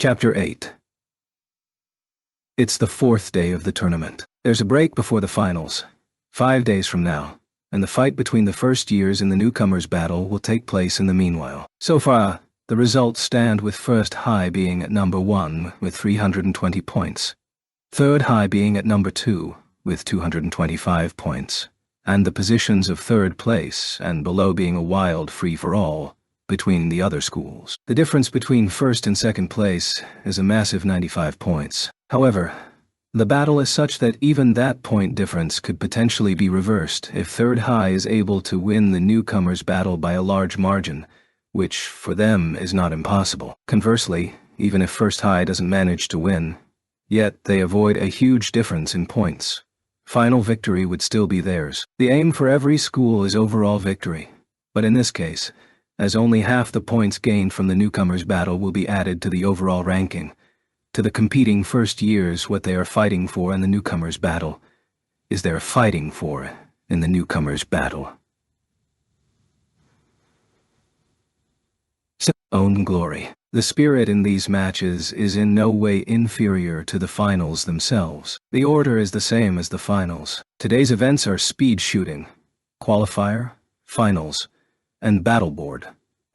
Chapter 8. It's the fourth day of the tournament. There's a break before the finals, 5 days from now, and the fight between the first years in the newcomers battle will take place in the meanwhile. So far, the results stand with first high being at number 1 with 320 points, third high being at number 2 with 225 points, and the positions of third place and below being a wild free-for-all between the other schools. The difference between first and second place is a massive 95 points. However, the battle is such that even that point difference could potentially be reversed if third high is able to win the newcomers battle by a large margin, which for them is not impossible. Conversely, even if first high doesn't manage to win, yet they avoid a huge difference in points, final victory would still be theirs. The aim for every school is overall victory, but in this case, as only half the points gained from the newcomers battle will be added to the overall ranking, to the competing first years what they are fighting for in the newcomers battle is their fighting for in the newcomers battle. Own glory. The spirit in these matches is in no way inferior to the finals themselves. The order is the same as the finals. Today's events are speed shooting, qualifier, finals, and battleboard,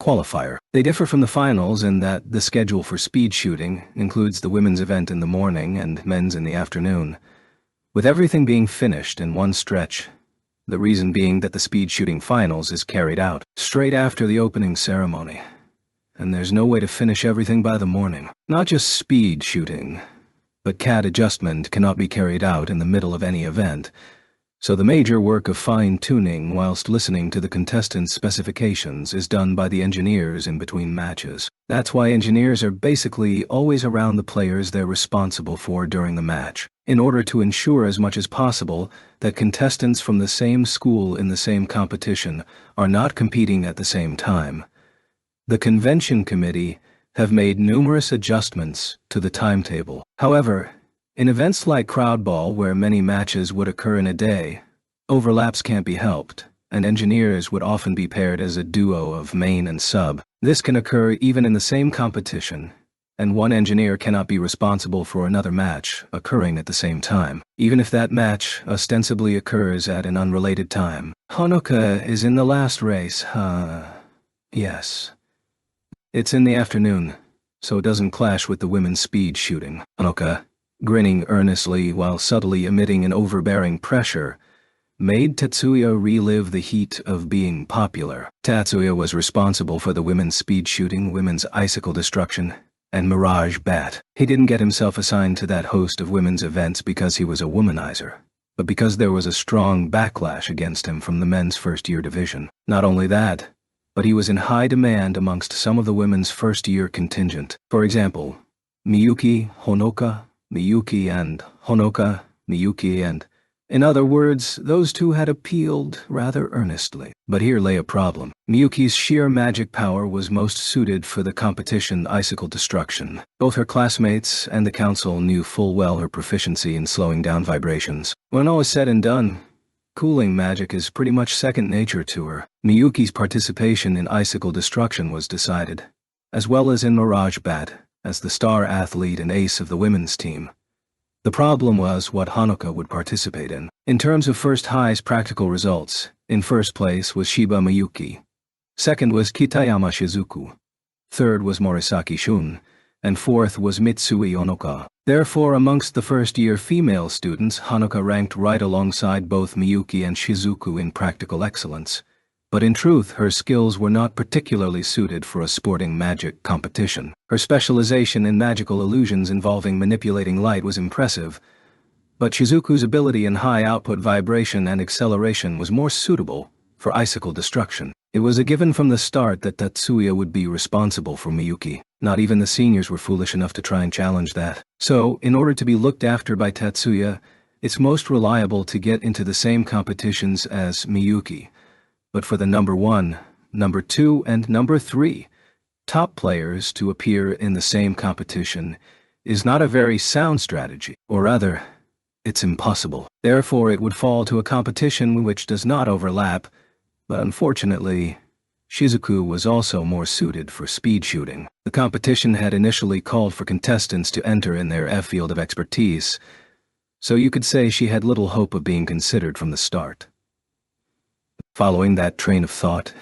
qualifier. They differ from the finals in that the schedule for speed shooting includes the women's event in the morning and men's in the afternoon, with everything being finished in one stretch, the reason being that the speed shooting finals is carried out straight after the opening ceremony, and there's no way to finish everything by the morning. Not just speed shooting, but CAD adjustment cannot be carried out in the middle of any event, so the major work of fine-tuning whilst listening to the contestants' specifications is done by the engineers in between matches. That's why engineers are basically always around the players they're responsible for during the match, in order to ensure as much as possible that contestants from the same school in the same competition are not competing at the same time. The convention committee have made numerous adjustments to the timetable. However, in events like crowdball where many matches would occur in a day, overlaps can't be helped, and engineers would often be paired as a duo of main and sub. This can occur even in the same competition, and one engineer cannot be responsible for another match occurring at the same time, even if that match ostensibly occurs at an unrelated time. Honoka is in the last race, huh? Yes. It's in the afternoon, so it doesn't clash with the women's speed shooting. Honoka, grinning earnestly while subtly emitting an overbearing pressure, made Tetsuya relive the heat of being popular. Tetsuya was responsible for the women's speed shooting, women's icicle destruction, and mirage bat. He didn't get himself assigned to that host of women's events because he was a womanizer, but because there was a strong backlash against him from the men's first-year division. Not only that, but he was in high demand amongst some of the women's first-year contingent. For example, Miyuki, Honoka, Miyuki and Honoka, Miyuki and... In other words, those two had appealed rather earnestly. But here lay a problem. Miyuki's sheer magic power was most suited for the competition icicle destruction. Both her classmates and the council knew full well her proficiency in slowing down vibrations. When all is said and done, cooling magic is pretty much second nature to her. Miyuki's participation in icicle destruction was decided, as well as in mirage bat, as the star athlete and ace of the women's team. The problem was what Honoka would participate in. In terms of first high's practical results, in first place was Shiba Miyuki, second was Kitayama Shizuku, third was Morisaki Shun, and fourth was Mitsui Honoka. Therefore, amongst the first-year female students, Honoka ranked right alongside both Miyuki and Shizuku in practical excellence. But in truth, her skills were not particularly suited for a sporting magic competition. Her specialization in magical illusions involving manipulating light was impressive, but Shizuku's ability in high-output vibration and acceleration was more suitable for icicle destruction. It was a given from the start that Tetsuya would be responsible for Miyuki. Not even the seniors were foolish enough to try and challenge that. So, in order to be looked after by Tetsuya, it's most reliable to get into the same competitions as Miyuki. But for the number 1, number 2, and number 3, top players to appear in the same competition is not a very sound strategy, or rather, it's impossible. Therefore, it would fall to a competition which does not overlap, but unfortunately, Shizuku was also more suited for speed shooting. The competition had initially called for contestants to enter in their field of expertise, so you could say she had little hope of being considered from the start. Following that train of thought,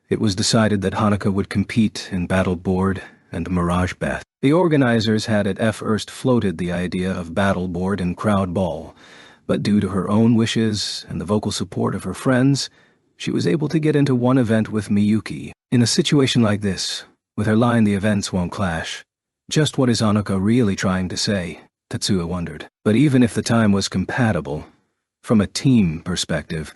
it was decided that Hanuka would compete in Battle Board and Mirage Beth. The organizers had at first floated the idea of Battle Board and Crowd Ball, but due to her own wishes and the vocal support of her friends, she was able to get into one event with Miyuki. In a situation like this, with her line "the events won't clash," just what is Hanuka really trying to say? Tatsuya wondered. But even if the time was compatible, from a team perspective,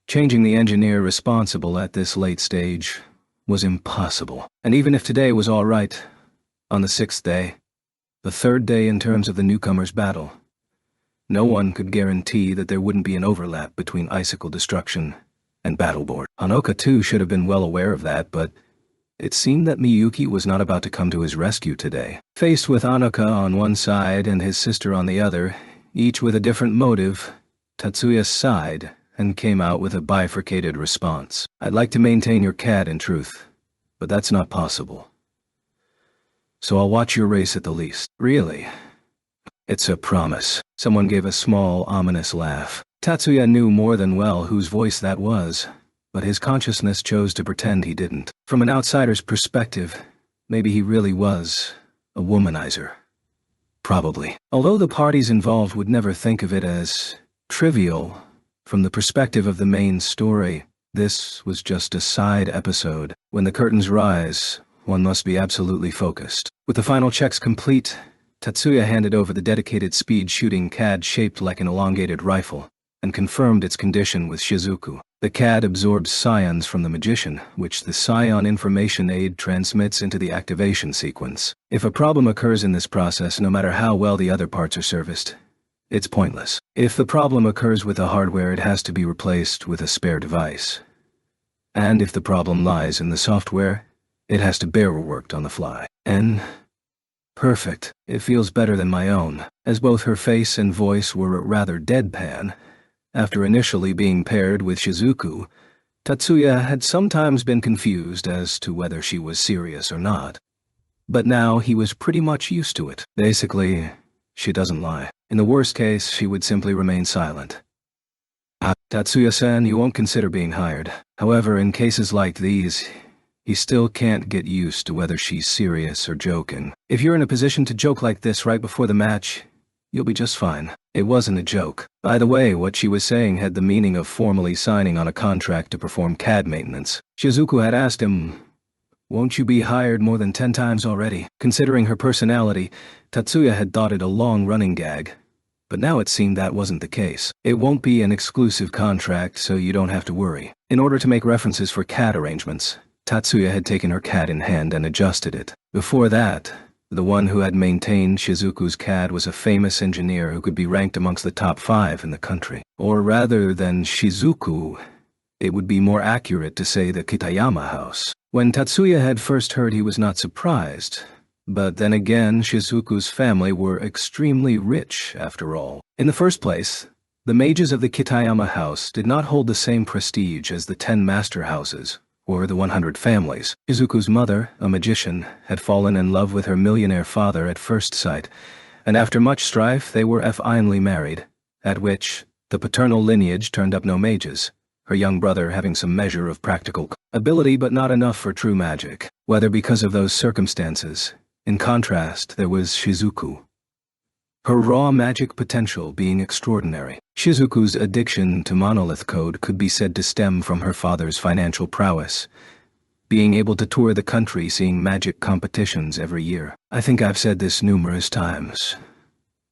changing the engineer responsible at this late stage was impossible. And even if today was all right, on the 6th day, the 3rd day in terms of the newcomers' battle, no one could guarantee that there wouldn't be an overlap between Icicle Destruction and Battleboard. Hanuka too should have been well aware of that, but it seemed that Miyuki was not about to come to his rescue today. Faced with Hanuka on one side and his sister on the other, each with a different motive, Tatsuya sighed and came out with a bifurcated response. "I'd like to maintain your cat in truth, but that's not possible. So I'll watch your race at the least." "Really?" "It's a promise." Someone gave a small, ominous laugh. Tatsuya knew more than well whose voice that was, but his consciousness chose to pretend he didn't. From an outsider's perspective, maybe he really was a womanizer. Probably. Although the parties involved would never think of it as trivial, from the perspective of the main story, this was just a side episode. When the curtains rise, one must be absolutely focused. With the final checks complete, Tatsuya handed over the dedicated speed shooting CAD shaped like an elongated rifle, and confirmed its condition with Shizuku. The CAD absorbs scions from the magician, which the scion information aid transmits into the activation sequence. If a problem occurs in this process, no matter how well the other parts are serviced, it's pointless. If the problem occurs with the hardware, it has to be replaced with a spare device. And if the problem lies in the software, it has to be worked on the fly. Perfect. It feels better than my own. As both her face and voice were rather deadpan, after initially being paired with Shizuku, Tatsuya had sometimes been confused as to whether she was serious or not. But now he was pretty much used to it. Basically, she doesn't lie. In the worst case, she would simply remain silent. Tatsuya-san, you won't consider being hired. However, in cases like these, he still can't get used to whether she's serious or joking. If you're in a position to joke like this right before the match, you'll be just fine. It wasn't a joke. By the way, what she was saying had the meaning of formally signing on a contract to perform CAD maintenance. Shizuku had asked him, "Won't you be hired more than 10 times already?" Considering her personality, Tatsuya had thought it a long-running gag. But now it seemed that wasn't the case. "It won't be an exclusive contract, so you don't have to worry." In order to make references for CAD arrangements, Tatsuya had taken her CAD in hand and adjusted it. Before that, the one who had maintained Shizuku's CAD was a famous engineer who could be ranked amongst the top 5 in the country. Or rather than Shizuku, it would be more accurate to say the Kitayama house. When Tatsuya had first heard, he was not surprised. But then again, Shizuku's family were extremely rich, after all. In the first place, the mages of the Kitayama house did not hold the same prestige as the 10 master houses, or the 100 families. Shizuku's mother, a magician, had fallen in love with her millionaire father at first sight, and after much strife they were finally married, at which the paternal lineage turned up no mages, her young brother having some measure of practical ability but not enough for true magic. Whether because of those circumstances, in contrast there was Shizuku, her raw magic potential being extraordinary. Shizuku's addiction to monolith code could be said to stem from her father's financial prowess, being able to tour the country seeing magic competitions every year. I think I've said this numerous times,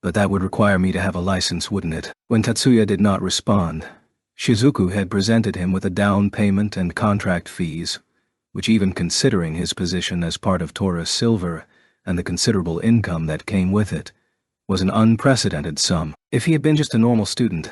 but that would require me to have a license, wouldn't it? When Tatsuya did not respond, Shizuku had presented him with a down payment and contract fees, which, even considering his position as part of Taurus Silver and the considerable income that came with it, was an unprecedented sum. If he had been just a normal student,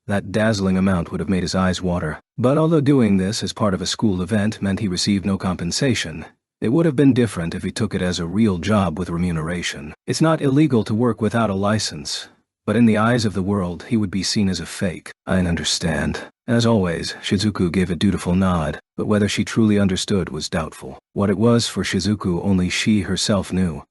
that dazzling amount would have made his eyes water. But although doing this as part of a school event meant he received no compensation, it would have been different if he took it as a real job with remuneration. It's not illegal to work without a license, but in the eyes of the world, he would be seen as a fake. I understand. As always, Shizuku gave a dutiful nod, but whether she truly understood was doubtful. What it was for Shizuku only she herself knew.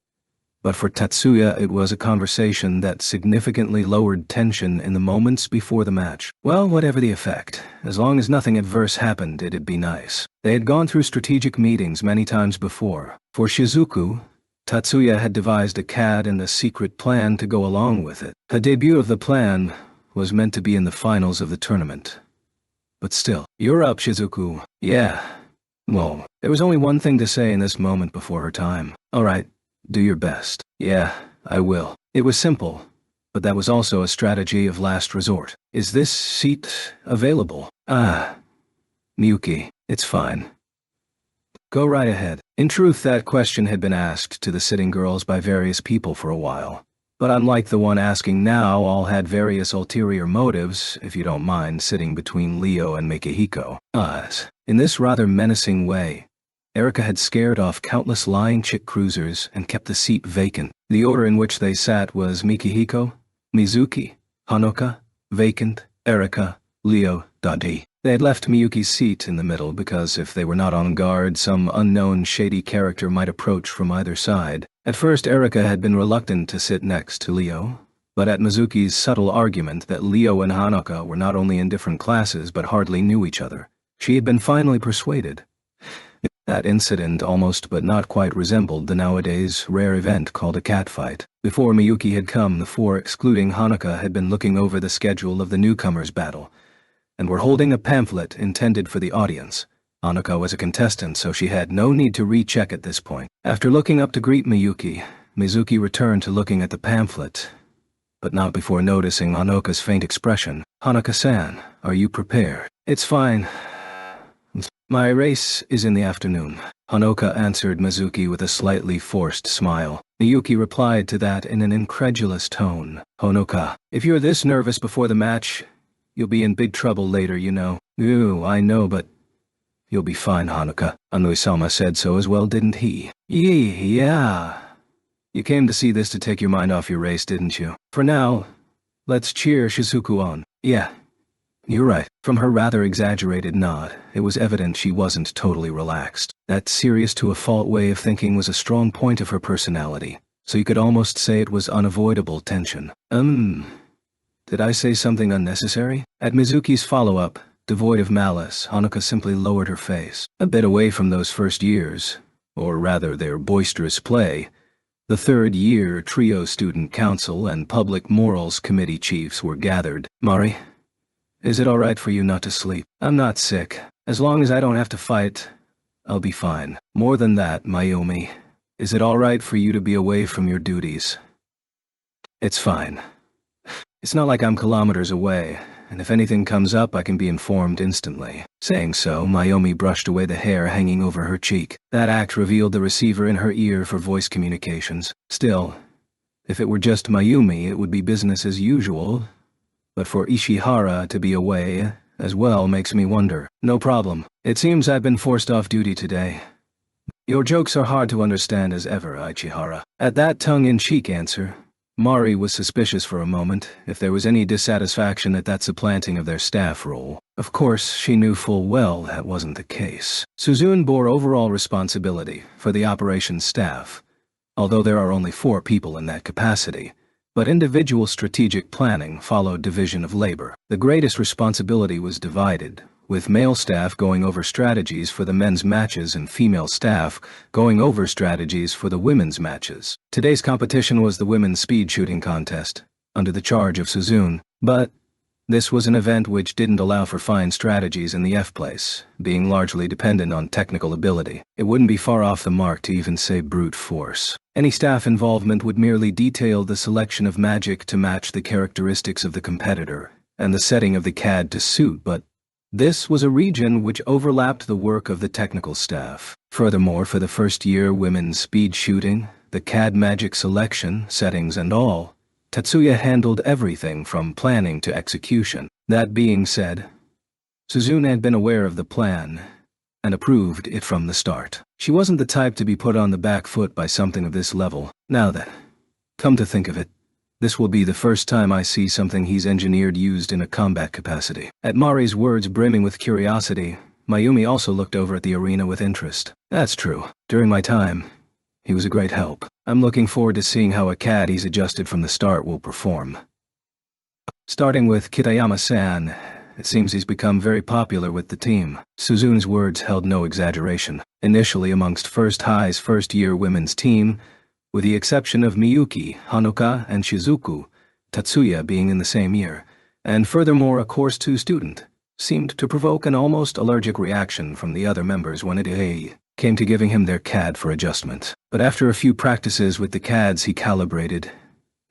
But for Tatsuya it was a conversation that significantly lowered tension in the moments before the match. Well, whatever the effect, as long as nothing adverse happened, it'd be nice. They had gone through strategic meetings many times before. For Shizuku, Tatsuya had devised a CAD and a secret plan to go along with it. The debut of the plan was meant to be in the finals of the tournament. But still, "You're up, Shizuku." "Yeah." Well, there was only one thing to say in this moment before her time. "All right. Do your best." "Yeah, I will." It was simple, but that was also a strategy of last resort. "Is this seat available?" Miyuki, it's fine. Go right ahead." In truth, that question had been asked to the sitting girls by various people for a while. But unlike the one asking now, all had various ulterior motives, if you don't mind sitting between Leo and Mikihiko. In this rather menacing way, Erika had scared off countless lying chick cruisers and kept the seat vacant. The order in which they sat was Mikihiko, Mizuki, Hanoka, vacant, Erika, Leo, Dadi. They had left Miyuki's seat in the middle because if they were not on guard, some unknown shady character might approach from either side. At first, Erika had been reluctant to sit next to Leo, but at Mizuki's subtle argument that Leo and Hanoka were not only in different classes but hardly knew each other, she had been finally persuaded. That incident almost but not quite resembled the nowadays rare event called a catfight. Before Miyuki had come, the four excluding Hanoka had been looking over the schedule of the newcomers' battle, and were holding a pamphlet intended for the audience. Hanoka was a contestant, so she had no need to recheck at this point. After looking up to greet Miyuki, Mizuki returned to looking at the pamphlet, but not before noticing Hanoka's faint expression. "Hanoka-san, are you prepared?" "It's fine. My race is in the afternoon," Hanoka answered Mizuki with a slightly forced smile. Miyuki replied to that in an incredulous tone. "Hanoka, if you're this nervous before the match, you'll be in big trouble later, you know." "Ooh, I know, but you'll be fine, Hanoka. Anui-sama said so as well, didn't he?" Yeah. You came to see this to take your mind off your race, didn't you? For now, let's cheer Shizuku on." "Yeah. You're right." From her rather exaggerated nod, it was evident she wasn't totally relaxed. That serious to a fault way of thinking was a strong point of her personality, so you could almost say it was unavoidable tension. Did I say something unnecessary?" At Mizuki's follow-up, devoid of malice, Hanoka simply lowered her face. A bit away from those first years, or rather their boisterous play, the third-year trio student council and public morals committee chiefs were gathered. "Mari, is it all right for you not to sleep?" "I'm not sick. As long as I don't have to fight, I'll be fine." "More than that, Mayumi, is it all right for you to be away from your duties?" "It's fine. It's not like I'm kilometers away, and if anything comes up I can be informed instantly." Saying so, Mayumi brushed away the hair hanging over her cheek. That act revealed the receiver in her ear for voice communications. Still, if it were just Mayumi it would be business as usual, but for Ishihara to be away as well makes me wonder. "No problem. It seems I've been forced off duty today. Your jokes are hard to understand as ever, Ichihara." At that tongue-in-cheek answer, Mari was suspicious for a moment if there was any dissatisfaction at that supplanting of their staff role. Of course, she knew full well that wasn't the case. Suzune bore overall responsibility for the operations staff, although there are only 4 people in that capacity. But individual strategic planning followed division of labor. The greatest responsibility was divided, with male staff going over strategies for the men's matches and female staff going over strategies for the women's matches. Today's competition was the women's speed shooting contest, under the charge of Suzune, but this was an event which didn't allow for fine strategies in the F-place, being largely dependent on technical ability. It wouldn't be far off the mark to even say brute force. Any staff involvement would merely detail the selection of magic to match the characteristics of the competitor, and the setting of the CAD to suit, but this was a region which overlapped the work of the technical staff. Furthermore, for the first year women's speed shooting, the CAD magic selection, settings and all, Tatsuya handled everything from planning to execution. That being said, Suzune had been aware of the plan and approved it from the start. She wasn't the type to be put on the back foot by something of this level. Now then, come to think of it, This will be the first time I see something he's engineered used in a combat capacity. At Mari's words brimming with curiosity, Mayumi also looked over at the arena with interest. That's true. During my time, he was a great help. I'm looking forward to seeing how a CAD he's adjusted from the start will perform. Starting with Kitayama-san, it seems he's become very popular with the team. Suzune's words held no exaggeration. Initially amongst First High's first-year women's team, with the exception of Miyuki, Hanuka, and Shizuku, Tatsuya being in the same year, and furthermore a Course 2 student, seemed to provoke an almost allergic reaction from the other members when it came to giving him their CAD for adjustment. But after a few practices with the CADs he calibrated,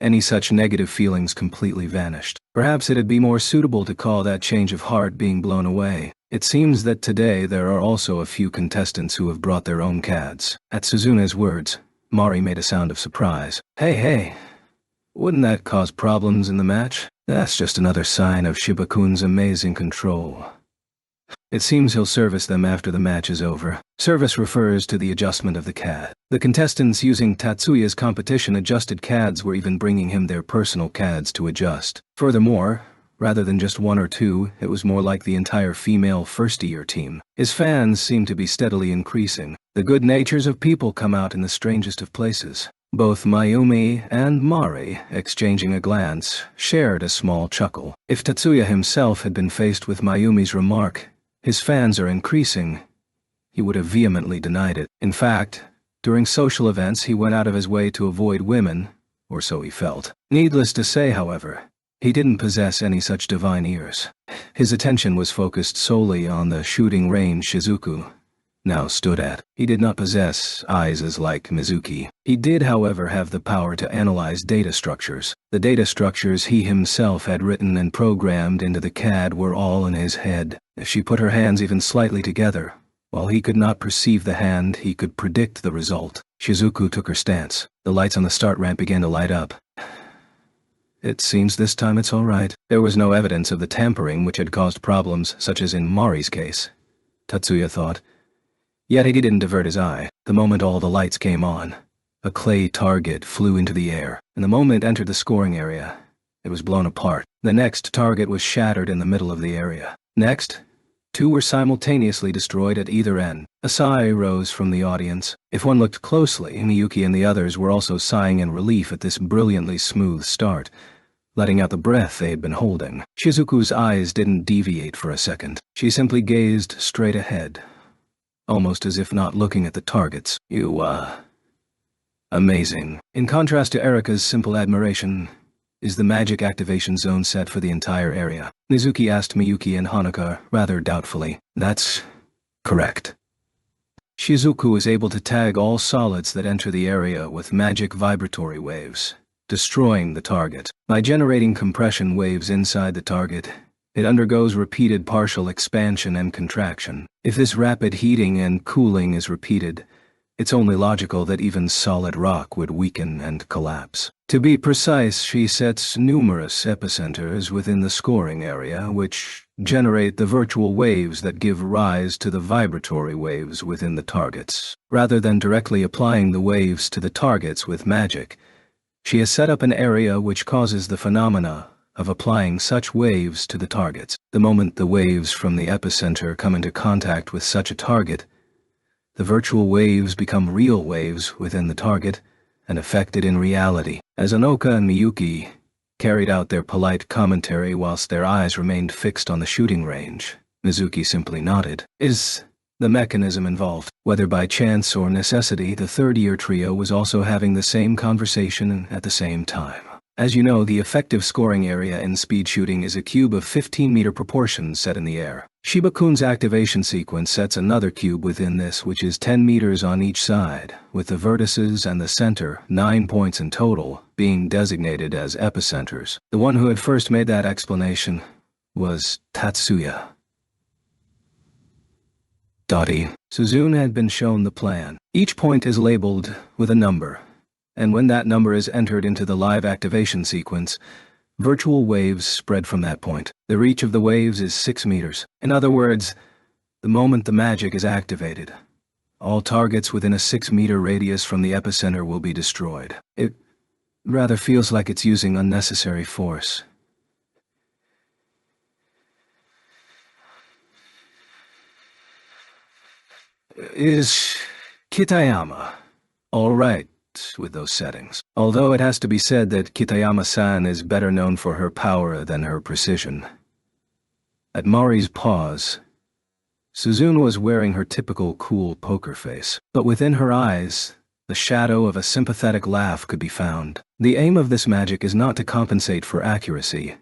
any such negative feelings completely vanished. Perhaps it'd be more suitable to call that change of heart being blown away. It seems that today there are also a few contestants who have brought their own CADs. At Suzune's words, Mari made a sound of surprise. Hey, wouldn't that cause problems in the match? That's just another sign of Shiba-kun's amazing control. It seems he'll service them after the match is over. Service refers to the adjustment of the CAD. The contestants using Tatsuya's competition-adjusted CADs were even bringing him their personal CADs to adjust. Furthermore, rather than just one or two, it was more like the entire female first-year team. His fans seemed to be steadily increasing. The good natures of people come out in the strangest of places. Both Mayumi and Mari, exchanging a glance, shared a small chuckle. If Tatsuya himself had been faced with Mayumi's remark, "His fans are increasing," he would have vehemently denied it. In fact, during social events he went out of his way to avoid women, or so he felt. Needless to say, however, he didn't possess any such divine ears. His attention was focused solely on the shooting range Shizuku now stood at. He did not possess eyes as like Mizuki. He did, however, have the power to analyze data structures. The data structures he himself had written and programmed into the CAD were all in his head. If she put her hands even slightly together, while he could not perceive the hand, he could predict the result. Shizuku took her stance. The lights on the start ramp began to light up. It seems this time it's all right. There was no evidence of the tampering which had caused problems, such as in Mari's case, Tatsuya thought. Yet he didn't divert his eye. The moment all the lights came on, a clay target flew into the air, and the moment it entered the scoring area, it was blown apart. The next target was shattered in the middle of the area. Next, two were simultaneously destroyed at either end. A sigh rose from the audience. If one looked closely, Miyuki and the others were also sighing in relief at this brilliantly smooth start, letting out the breath they had been holding. Shizuku's eyes didn't deviate for a second. She simply gazed straight ahead, almost as if not looking at the targets. Amazing. In contrast to Erika's simple admiration, is the magic activation zone set for the entire area? Mizuki asked Miyuki and Hanuka rather doubtfully. That's correct. Shizuku is able to tag all solids that enter the area with magic vibratory waves, destroying the target. By generating compression waves inside the target, it undergoes repeated partial expansion and contraction. If this rapid heating and cooling is repeated, it's only logical that even solid rock would weaken and collapse. To be precise, she sets numerous epicenters within the scoring area, which generate the virtual waves that give rise to the vibratory waves within the targets. Rather than directly applying the waves to the targets with magic, she has set up an area which causes the phenomena of applying such waves to the targets. The moment the waves from the epicenter come into contact with such a target, the virtual waves become real waves within the target and affected in reality. As Anoka and Miyuki carried out their polite commentary whilst their eyes remained fixed on the shooting range, Mizuki simply nodded. Is the mechanism involved? Whether by chance or necessity, the third-year trio was also having the same conversation at the same time. As you know, the effective scoring area in speed shooting is a cube of 15-meter proportions set in the air. Shiba-kun's activation sequence sets another cube within this, which is 10 meters on each side, with the vertices and the center, 9 points in total, being designated as epicenters. The one who had first made that explanation was Tatsuya. Suzune had been shown the plan. Each point is labeled with a number, and when that number is entered into the live activation sequence, virtual waves spread from that point. The reach of the waves is 6 meters. In other words, the moment the magic is activated, all targets within a 6-meter radius from the epicenter will be destroyed. rather feels like it's using unnecessary force. Is Kitayama all right with those settings? Although it has to be said that Kitayama-san is better known for her power than her precision. At Mari's pause, Suzune was wearing her typical cool poker face, but within her eyes, the shadow of a sympathetic laugh could be found. The aim of this magic is not to compensate for accuracy,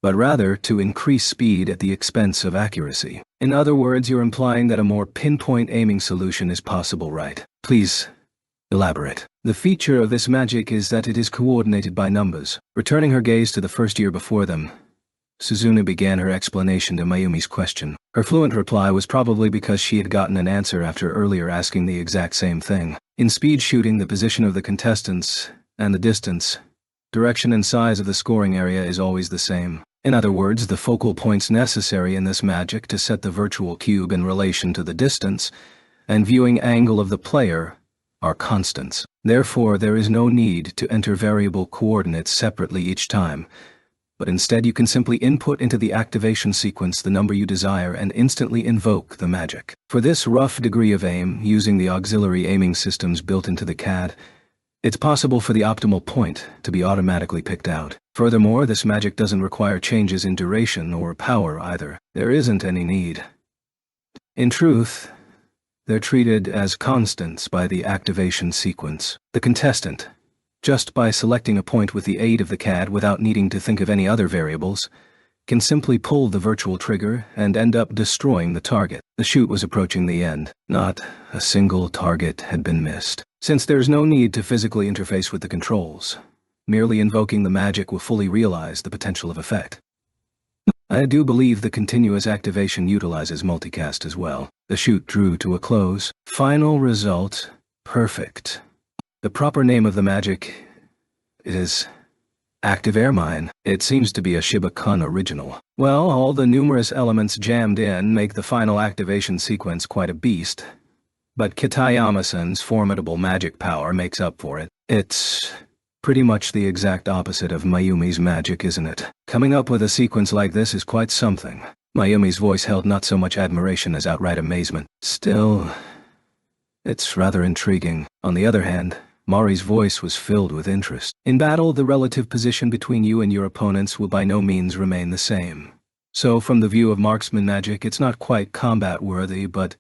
but rather to increase speed at the expense of accuracy. In other words, you're implying that a more pinpoint aiming solution is possible, right? Please elaborate. The feature of this magic is that it is coordinated by numbers. Returning her gaze to the first year before them, Suzune began her explanation to Mayumi's question. Her fluent reply was probably because she had gotten an answer after earlier asking the exact same thing. In speed shooting, the position of the contestants and the distance, direction and size of the scoring area is always the same. In other words, the focal points necessary in this magic to set the virtual cube in relation to the distance and viewing angle of the player are constants. Therefore, there is no need to enter variable coordinates separately each time, but instead you can simply input into the activation sequence the number you desire and instantly invoke the magic. For this rough degree of aim, using the auxiliary aiming systems built into the CAD, it's possible for the optimal point to be automatically picked out. Furthermore, this magic doesn't require changes in duration or power either. There isn't any need. In truth, they're treated as constants by the activation sequence. The contestant, just by selecting a point with the aid of the CAD without needing to think of any other variables, can simply pull the virtual trigger and end up destroying the target. The shoot was approaching the end. Not a single target had been missed. Since there's no need to physically interface with the controls, merely invoking the magic will fully realize the potential of effect. I do believe the continuous activation utilizes multicast as well. The shoot drew to a close. Final result, perfect. The proper name of the magic is Active Air Mine. It seems to be a Shiba-kun original. Well, all the numerous elements jammed in make the final activation sequence quite a beast, but Kitayama-san's formidable magic power makes up for it. It's pretty much the exact opposite of Mayumi's magic, isn't it? Coming up with a sequence like this is quite something. Mayumi's voice held not so much admiration as outright amazement. Still, it's rather intriguing. On the other hand, Mari's voice was filled with interest. In battle, the relative position between you and your opponents will by no means remain the same. So from the view of marksman magic, it's not quite combat-worthy, but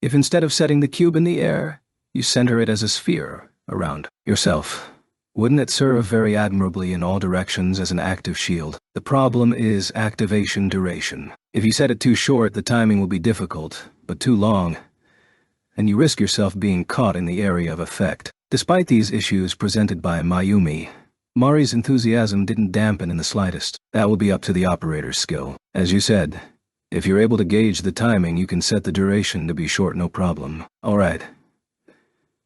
if instead of setting the cube in the air, you center it as a sphere around yourself, wouldn't it serve very admirably in all directions as an active shield? The problem is activation duration. If you set it too short, the timing will be difficult, but too long, and you risk yourself being caught in the area of effect. Despite these issues presented by Mayumi, Mari's enthusiasm didn't dampen in the slightest. That will be up to the operator's skill. As you said, if you're able to gauge the timing, you can set the duration to be short, no problem. All right.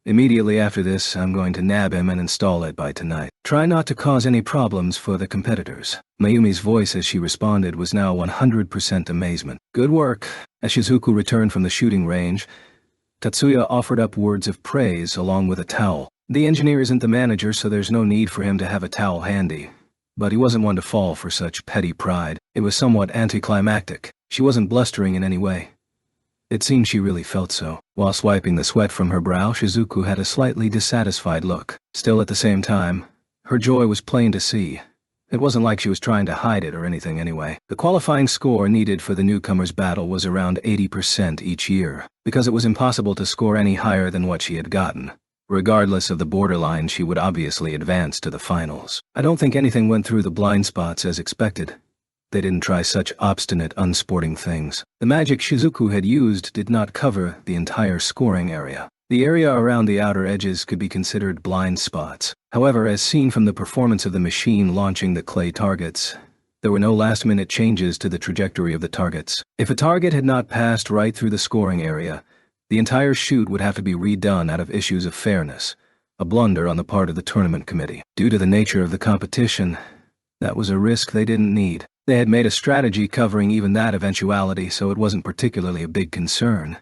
Immediately after this, I'm going to nab him and install it by tonight. Try not to cause any problems for the competitors. Mayumi's voice as she responded was now 100% amazement. Good work. As Shizuku returned from the shooting range, Tatsuya offered up words of praise along with a towel. The engineer isn't the manager, so there's no need for him to have a towel handy. But he wasn't one to fall for such petty pride. It was somewhat anticlimactic. She wasn't blustering in any way. It seemed she really felt so. While swiping the sweat from her brow, Shizuku had a slightly dissatisfied look. Still at the same time, her joy was plain to see. It wasn't like she was trying to hide it or anything anyway. The qualifying score needed for the newcomers' battle was around 80% each year, because it was impossible to score any higher than what she had gotten. Regardless of the borderline, she would obviously advance to the finals. I don't think anything went through the blind spots as expected. They didn't try such obstinate, unsporting things. The magic Shizuku had used did not cover the entire scoring area. The area around the outer edges could be considered blind spots. However, as seen from the performance of the machine launching the clay targets, there were no last-minute changes to the trajectory of the targets. If a target had not passed right through the scoring area, the entire shoot would have to be redone out of issues of fairness, a blunder on the part of the tournament committee. Due to the nature of the competition, that was a risk they didn't need. They had made a strategy covering even that eventuality, so it wasn't particularly a big concern.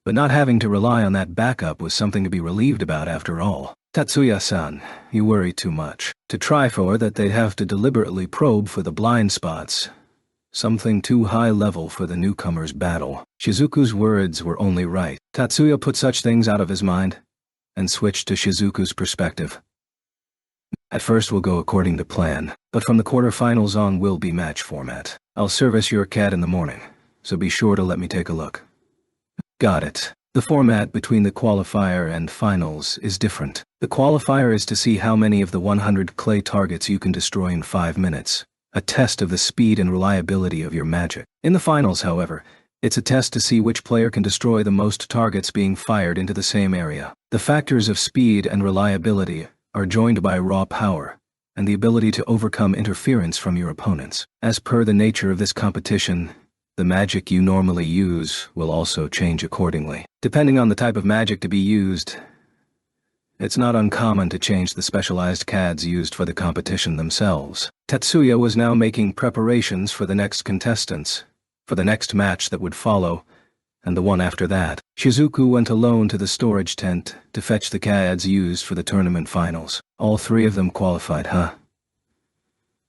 But not having to rely on that backup was something to be relieved about after all. Tatsuya-san, you worry too much. To try for that they'd have to deliberately probe for the blind spots. Something too high level for the newcomer's battle. Shizuku's words were only right. Tatsuya put such things out of his mind and switched to Shizuku's perspective. At first we'll go according to plan, but from the quarterfinals on will be match format. I'll service your CAD in the morning, so be sure to let me take a look. Got it. The format between the qualifier and finals is different. The qualifier is to see how many of the 100 clay targets you can destroy in 5 minutes, a test of the speed and reliability of your magic. In the finals, however, it's a test to see which player can destroy the most targets being fired into the same area. The factors of speed and reliability are joined by raw power and the ability to overcome interference from your opponents. As per the nature of this competition, the magic you normally use will also change accordingly. Depending on the type of magic to be used, it's not uncommon to change the specialized CADs used for the competition themselves. Tatsuya was now making preparations for the next contestants, for the next match that would follow, and the one after that. Shizuku went alone to the storage tent to fetch the CADs used for the tournament finals. All 3 of them qualified, huh?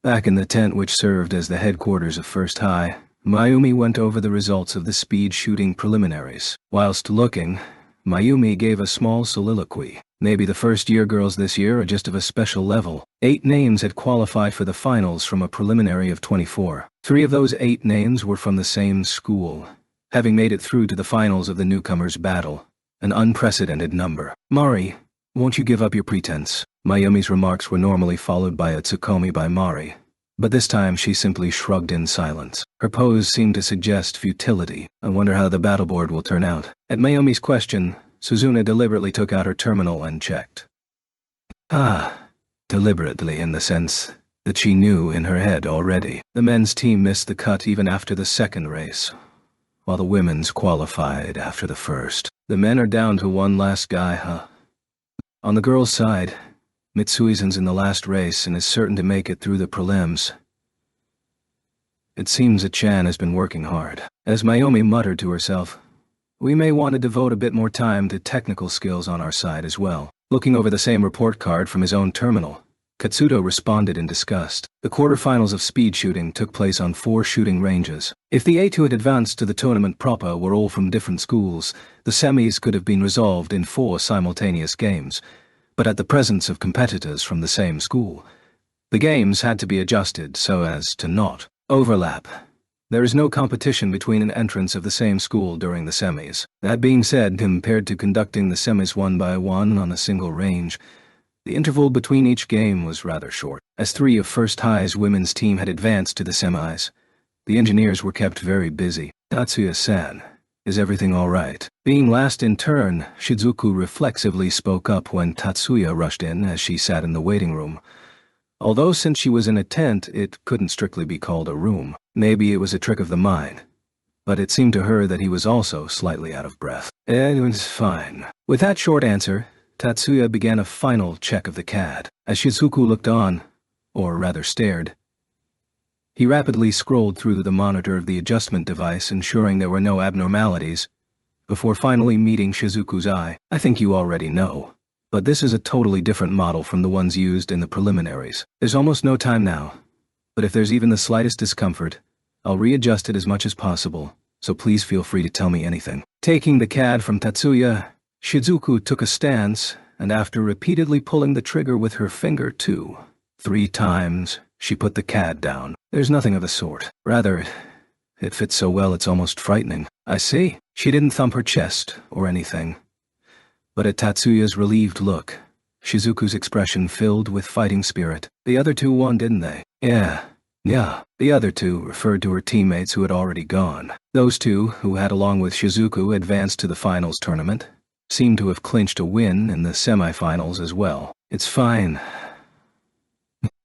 Back in the tent which served as the headquarters of First High, Mayumi went over the results of the speed shooting preliminaries. Whilst looking, Mayumi gave a small soliloquy. Maybe the first-year girls this year are just of a special level. 8 names had qualified for the finals from a preliminary of 24. 3 of those 8 names were from the same school, having made it through to the finals of the newcomers' battle. An unprecedented number. Mari, won't you give up your pretense? Mayumi's remarks were normally followed by a tsukomi by Mari, but this time she simply shrugged in silence. Her pose seemed to suggest futility. I wonder how the battle board will turn out. At Mayumi's question, Suzuna deliberately took out her terminal and checked. Deliberately in the sense that she knew in her head already. The men's team missed the cut even after the second race, while the women's qualified after the first. The men are down to one last guy, huh? On the girls' side, Mitsuizen's in the last race and is certain to make it through the prelims. It seems that Chan has been working hard. As Mayumi muttered to herself, we may want to devote a bit more time to technical skills on our side as well. Looking over the same report card from his own terminal, Katsudo responded in disgust. The quarterfinals of speed shooting took place on 4 shooting ranges. If the 8 who had advanced to the tournament proper were all from different schools, the semis could have been resolved in 4 simultaneous games. But at the presence of competitors from the same school, the games had to be adjusted so as to not overlap. There is no competition between an entrance of the same school during the semis. That being said, compared to conducting the semis one by one on a single range, the interval between each game was rather short. As 3 of First High's women's team had advanced to the semis, the engineers were kept very busy. Tatsuya-san, is everything all right? Being last in turn, Shizuku reflexively spoke up when Tatsuya rushed in as she sat in the waiting room. Although since she was in a tent, it couldn't strictly be called a room. Maybe it was a trick of the mind. But it seemed to her that he was also slightly out of breath. It was fine. With that short answer, Tatsuya began a final check of the CAD. As Shizuku looked on, or rather stared, he rapidly scrolled through the monitor of the adjustment device, ensuring there were no abnormalities, before finally meeting Shizuku's eye. I think you already know, but this is a totally different model from the ones used in the preliminaries. There's almost no time now, but if there's even the slightest discomfort, I'll readjust it as much as possible, so please feel free to tell me anything. Taking the CAD from Tatsuya, Shizuku took a stance, and after repeatedly pulling the trigger with her finger 2-3 times, she put the CAD down. There's nothing of the sort. Rather, it fits so well it's almost frightening. I see. She didn't thump her chest or anything. But at Tatsuya's relieved look, Shizuku's expression filled with fighting spirit. The other 2 won, didn't they? Yeah. The other 2 referred to her teammates who had already gone. Those 2, who had along with Shizuku advanced to the finals tournament, seemed to have clinched a win in the semifinals as well. It's fine.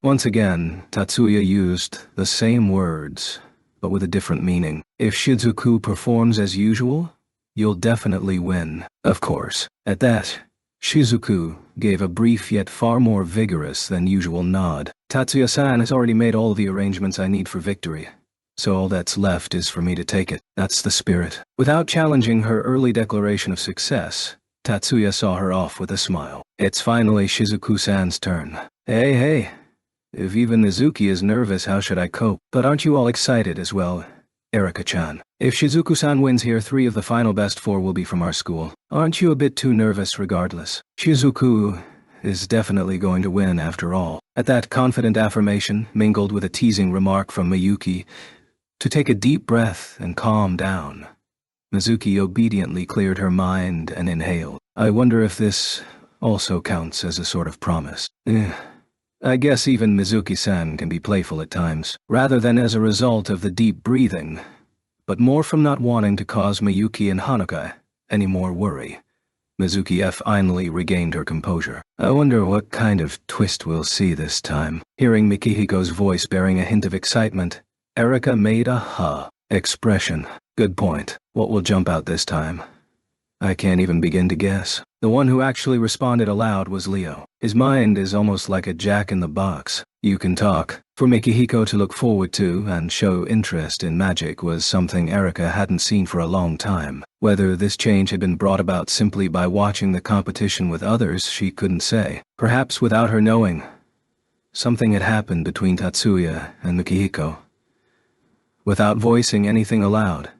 Once again, Tatsuya used the same words, but with a different meaning. If Shizuku performs as usual, you'll definitely win. Of course. At that, Shizuku gave a brief yet far more vigorous than usual nod. Tatsuya-san has already made all the arrangements I need for victory, so all that's left is for me to take it. That's the spirit. Without challenging her early declaration of success, Tatsuya saw her off with a smile. It's finally Shizuku-san's turn. Hey. If even Mizuki is nervous, how should I cope? But aren't you all excited as well, Erika-chan? If Shizuku-san wins here, 3 of the final best 4 will be from our school. Aren't you a bit too nervous regardless? Shizuku is definitely going to win after all. At that confident affirmation, mingled with a teasing remark from Miyuki, to take a deep breath and calm down. Mizuki obediently cleared her mind and inhaled. I wonder if this also counts as a sort of promise. I guess even Mizuki-san can be playful at times, rather than as a result of the deep breathing, but more from not wanting to cause Miyuki and Hanuka any more worry. Mizuki finally regained her composure. I wonder what kind of twist we'll see this time. Hearing Mikihiko's voice bearing a hint of excitement, Erika made a expression. Good point. What will jump out this time? I can't even begin to guess. The one who actually responded aloud was Leo. His mind is almost like a jack-in-the-box. You can talk. For Mikihiko to look forward to and show interest in magic was something Erika hadn't seen for a long time. Whether this change had been brought about simply by watching the competition with others, she couldn't say. Perhaps without her knowing, something had happened between Tatsuya and Mikihiko. Without voicing anything aloud,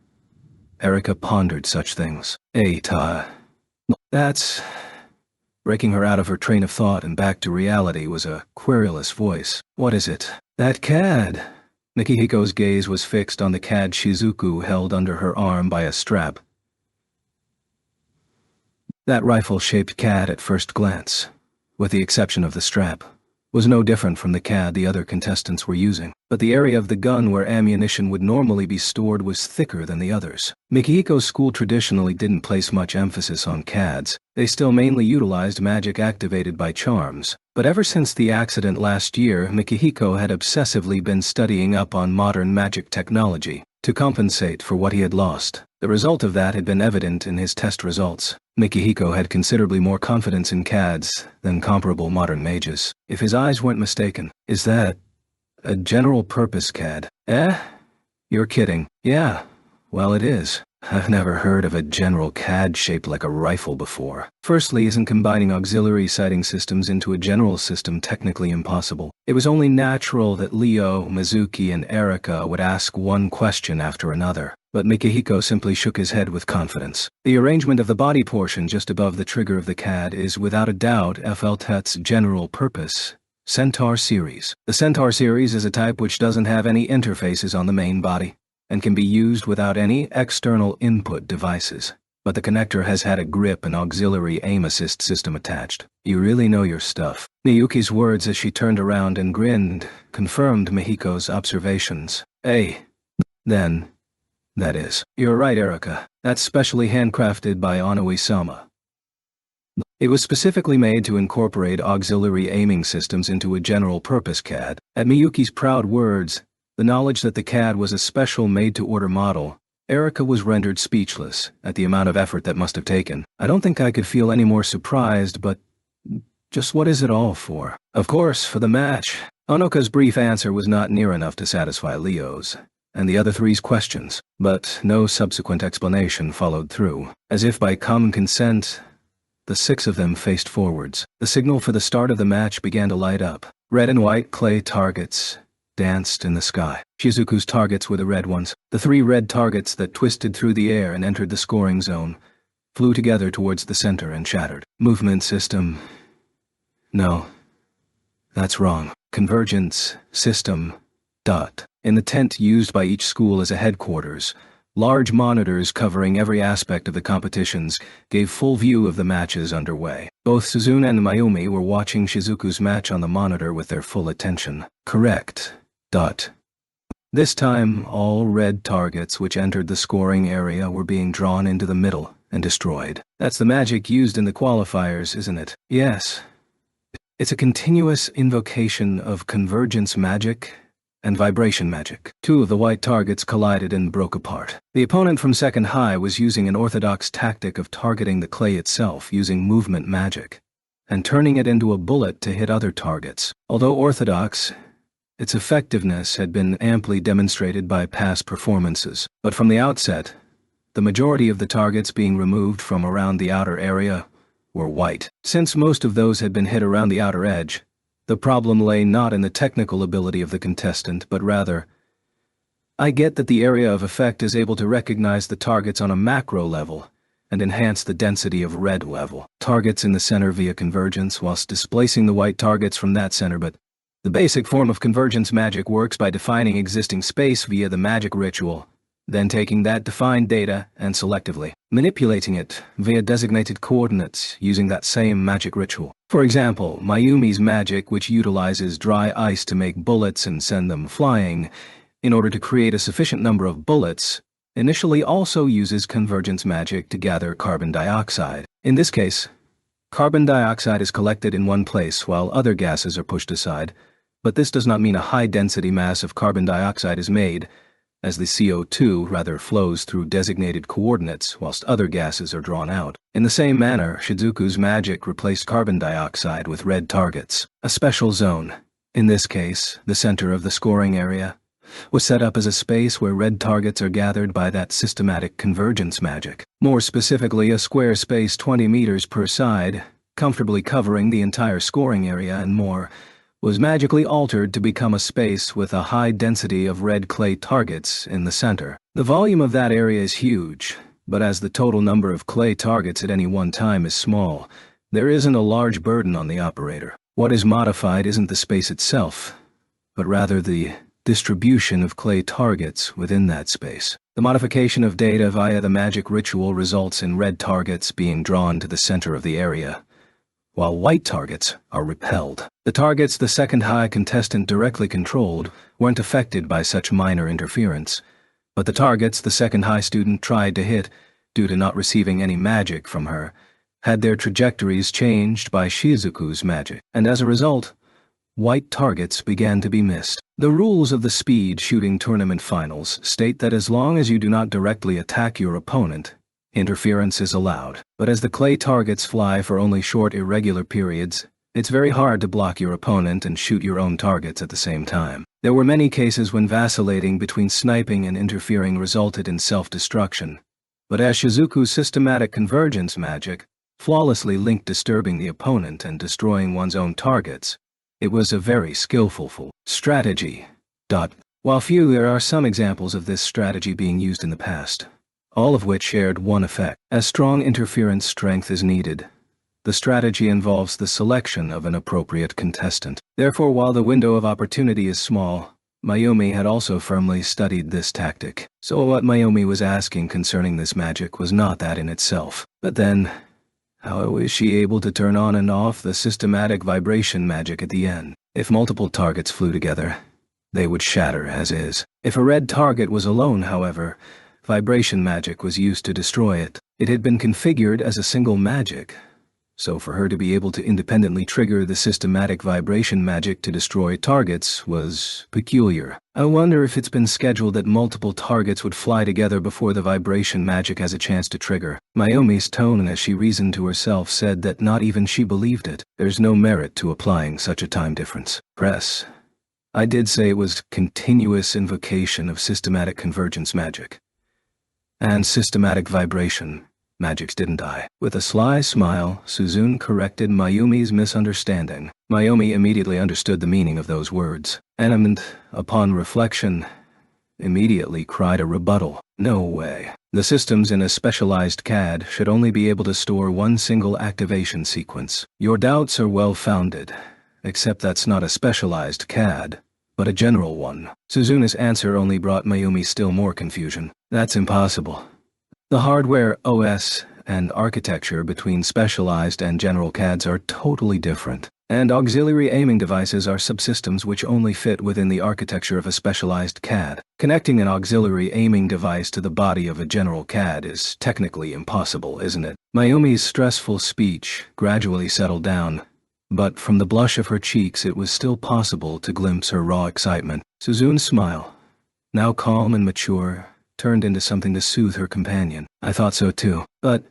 Erika pondered such things. That's... Breaking her out of her train of thought and back to reality was a querulous voice. What is it? That CAD! Mikihiko's gaze was fixed on the CAD Shizuku held under her arm by a strap. That rifle-shaped CAD at first glance, with the exception of the strap, was no different from the CAD the other contestants were using, but the area of the gun where ammunition would normally be stored was thicker than the others. Mikihiko's school traditionally didn't place much emphasis on CADs. They still mainly utilized magic activated by charms, but ever since the accident last year, Mikihiko had obsessively been studying up on modern magic technology to compensate for what he had lost. The result of that had been evident in his test results. Mikihiko had considerably more confidence in CADs than comparable modern mages. If his eyes weren't mistaken, is that a general-purpose CAD? You're kidding. Yeah, well it is. I've never heard of a general CAD shaped like a rifle before. Firstly, isn't combining auxiliary sighting systems into a general system technically impossible? It was only natural that Leo, Mizuki, and Erika would ask one question after another, but Mikihiko simply shook his head with confidence. The arrangement of the body portion just above the trigger of the CAD is without a doubt FLTET's general purpose Centaur series. The Centaur series is a type which doesn't have any interfaces on the main body, and can be used without any external input devices. But the connector has had a grip and auxiliary aim assist system attached. You really know your stuff. Miyuki's words as she turned around and grinned confirmed Mihiko's observations. Then, that is. You're right, Erika. That's specially handcrafted by Onoi-sama. It was specifically made to incorporate auxiliary aiming systems into a general-purpose CAD. At Miyuki's proud words, the knowledge that the CAD was a special made-to-order model, Erika was rendered speechless at the amount of effort that must have taken. I don't think I could feel any more surprised, but just what is it all for? Of course, for the match. Onoka's brief answer was not near enough to satisfy Leo's and the other 3's questions, but no subsequent explanation followed through. As if by common consent, the 6 of them faced forwards. The signal for the start of the match began to light up. Red and white clay targets danced in the sky. Shizuku's targets were the red ones. The 3 red targets that twisted through the air and entered the scoring zone flew together towards the center and shattered. Movement system. No. That's wrong. Convergence system. In the tent used by each school as a headquarters, large monitors covering every aspect of the competitions gave full view of the matches underway. Both Suzune and Mayumi were watching Shizuku's match on the monitor with their full attention. Correct. This time, all red targets which entered the scoring area were being drawn into the middle and destroyed. That's the magic used in the qualifiers, isn't it? Yes. It's a continuous invocation of convergence magic and vibration magic. 2 of the white targets collided and broke apart. The opponent from second high was using an orthodox tactic of targeting the clay itself using movement magic, and turning it into a bullet to hit other targets. Although orthodox, its effectiveness had been amply demonstrated by past performances, but from the outset, the majority of the targets being removed from around the outer area were white. Since most of those had been hit around the outer edge, the problem lay not in the technical ability of the contestant, but rather, I get that the area of effect is able to recognize the targets on a macro level and enhance the density of red level targets in the center via convergence whilst displacing the white targets from that center, but the basic form of convergence magic works by defining existing space via the magic ritual, then taking that defined data and selectively manipulating it via designated coordinates using that same magic ritual. For example, Mayumi's magic, which utilizes dry ice to make bullets and send them flying, in order to create a sufficient number of bullets, initially also uses convergence magic to gather carbon dioxide. In this case, carbon dioxide is collected in one place while other gases are pushed aside, but this does not mean a high-density mass of carbon dioxide is made, as the CO2 rather flows through designated coordinates whilst other gases are drawn out. In the same manner, Shizuku's magic replaced carbon dioxide with red targets. A special zone, in this case, the center of the scoring area, was set up as a space where red targets are gathered by that systematic convergence magic. More specifically, a square space 20 meters per side, comfortably covering the entire scoring area and more, was magically altered to become a space with a high density of red clay targets in the center. The volume of that area is huge, but as the total number of clay targets at any one time is small, there isn't a large burden on the operator. What is modified isn't the space itself, but rather the distribution of clay targets within that space. The modification of data via the magic ritual results in red targets being drawn to the center of the area, while white targets are repelled. The targets the second high contestant directly controlled weren't affected by such minor interference, but the targets the second high student tried to hit, due to not receiving any magic from her, had their trajectories changed by Shizuku's magic, and as a result, white targets began to be missed. The rules of the speed shooting tournament finals state that as long as you do not directly attack your opponent, interference is allowed. But as the clay targets fly for only short irregular periods, it's very hard to block your opponent and shoot your own targets at the same time. There were many cases when vacillating between sniping and interfering resulted in self-destruction, but as Shizuku's systematic convergence magic flawlessly linked disturbing the opponent and destroying one's own targets, it was a very skillful strategy. While few, there are some examples of this strategy being used in the past, all of which shared one effect. As strong interference strength is needed, the strategy involves the selection of an appropriate contestant. Therefore, while the window of opportunity is small, Mayumi had also firmly studied this tactic. So what Mayumi was asking concerning this magic was not that in itself. But then, how is she able to turn on and off the systematic vibration magic at the end? If multiple targets flew together, they would shatter as is. If a red target was alone, however, vibration magic was used to destroy it. It had been configured as a single magic, so for her to be able to independently trigger the systematic vibration magic to destroy targets was peculiar. I wonder if it's been scheduled that multiple targets would fly together before the vibration magic has a chance to trigger. Mayumi's tone as she reasoned to herself said that not even she believed it. There's no merit to applying such a time difference. Press. I did say it was continuous invocation of systematic convergence magic. And systematic vibration magics, didn't I? With a sly smile, Suzune corrected Mayumi's misunderstanding. Mayumi immediately understood the meaning of those words, and, upon reflection, immediately cried a rebuttal. No way. The systems in a specialized CAD should only be able to store one single activation sequence. Your doubts are well-founded, except that's not a specialized CAD, but a general one. Suzune's answer only brought Mayumi still more confusion. That's impossible. The hardware, OS, and architecture between specialized and general CADs are totally different, and auxiliary aiming devices are subsystems which only fit within the architecture of a specialized CAD. Connecting an auxiliary aiming device to the body of a general CAD is technically impossible, isn't it? Mayumi's stressful speech gradually settled down, but from the blush of her cheeks it was still possible to glimpse her raw excitement. Suzune's smile, now calm and mature, turned into something to soothe her companion. I thought so too, but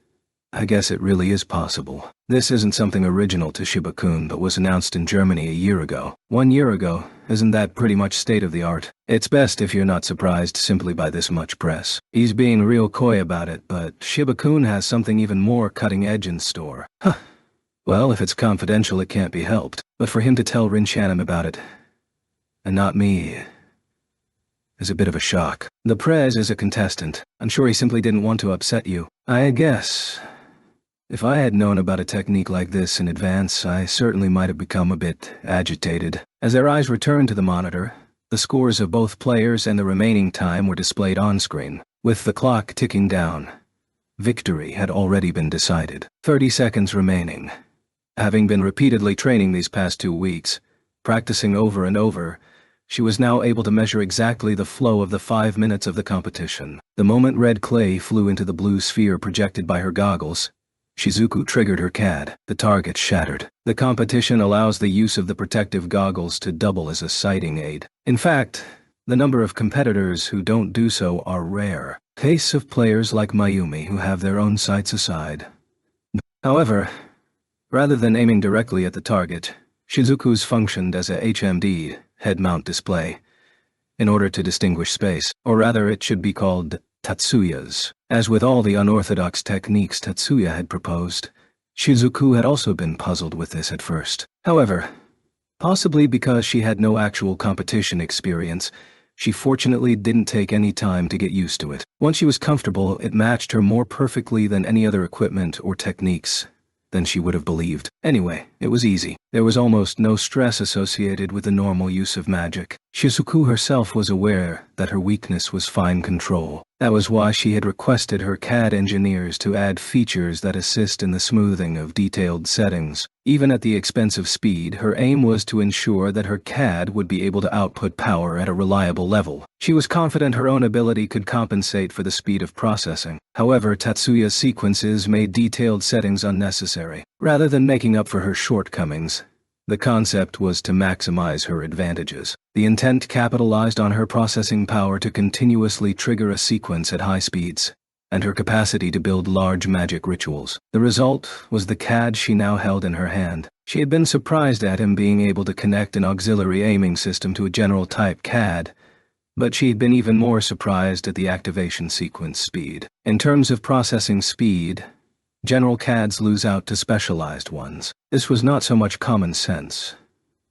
I guess it really is possible. This isn't something original to Shiba-kun but was announced in Germany a year ago. 1 year ago, isn't that pretty much state of the art? It's best if you're not surprised simply by this much press. He's being real coy about it, but Shiba-kun has something even more cutting edge in store. Huh. Well, if it's confidential, it can't be helped. But for him to tell Rinchanim about it, and not me, is a bit of a shock. The Prez is a contestant. I'm sure he simply didn't want to upset you. I guess if I had known about a technique like this in advance, I certainly might have become a bit agitated. As their eyes returned to the monitor, the scores of both players and the remaining time were displayed on screen, with the clock ticking down. Victory had already been decided. 30 seconds remaining. Having been repeatedly training these past 2 weeks, practicing over and over, she was now able to measure exactly the flow of the 5 minutes of the competition. The moment red clay flew into the blue sphere projected by her goggles, Shizuku triggered her CAD. The target shattered. The competition allows the use of the protective goggles to double as a sighting aid. In fact, the number of competitors who don't do so are rare. Case of players like Mayumi who have their own sights aside. However, rather than aiming directly at the target, Shizuku's functioned as a HMD, head-mount display, in order to distinguish space, or rather it should be called Tatsuya's. As with all the unorthodox techniques Tatsuya had proposed, Shizuku had also been puzzled with this at first. However, possibly because she had no actual competition experience, she fortunately didn't take any time to get used to it. Once she was comfortable, it matched her more perfectly than any other equipment or techniques than she would have believed. Anyway, it was easy. There was almost no stress associated with the normal use of magic. Shizuku herself was aware that her weakness was fine control. That was why she had requested her CAD engineers to add features that assist in the smoothing of detailed settings. Even at the expense of speed, her aim was to ensure that her CAD would be able to output power at a reliable level. She was confident her own ability could compensate for the speed of processing. However, Tatsuya's sequences made detailed settings unnecessary. Rather than making up for her shortcomings, the concept was to maximize her advantages. The intent capitalized on her processing power to continuously trigger a sequence at high speeds, and her capacity to build large magic rituals. The result was the CAD she now held in her hand. She had been surprised at him being able to connect an auxiliary aiming system to a general-type CAD, but she had been even more surprised at the activation sequence speed. In terms of processing speed, general CADs lose out to specialized ones. This was not so much common sense,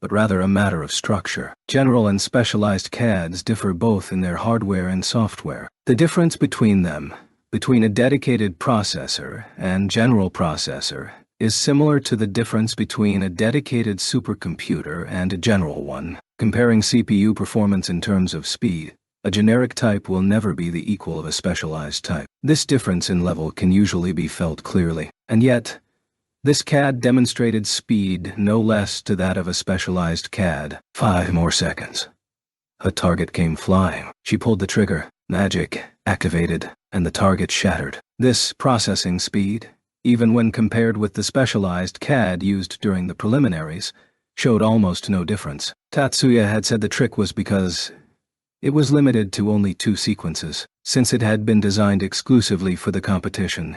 but rather a matter of structure. General and specialized CADs differ both in their hardware and software. The difference between them, between a dedicated processor and general processor, is similar to the difference between a dedicated supercomputer and a general one. Comparing CPU performance in terms of speed, a generic type will never be the equal of a specialized type. This difference in level can usually be felt clearly, and yet, this CAD demonstrated speed no less to that of a specialized CAD. 5 more seconds. A target came flying. She pulled the trigger. Magic activated, and the target shattered. This processing speed, even when compared with the specialized CAD used during the preliminaries, showed almost no difference. Tatsuya had said the trick was because it was limited to only 2 sequences. Since it had been designed exclusively for the competition,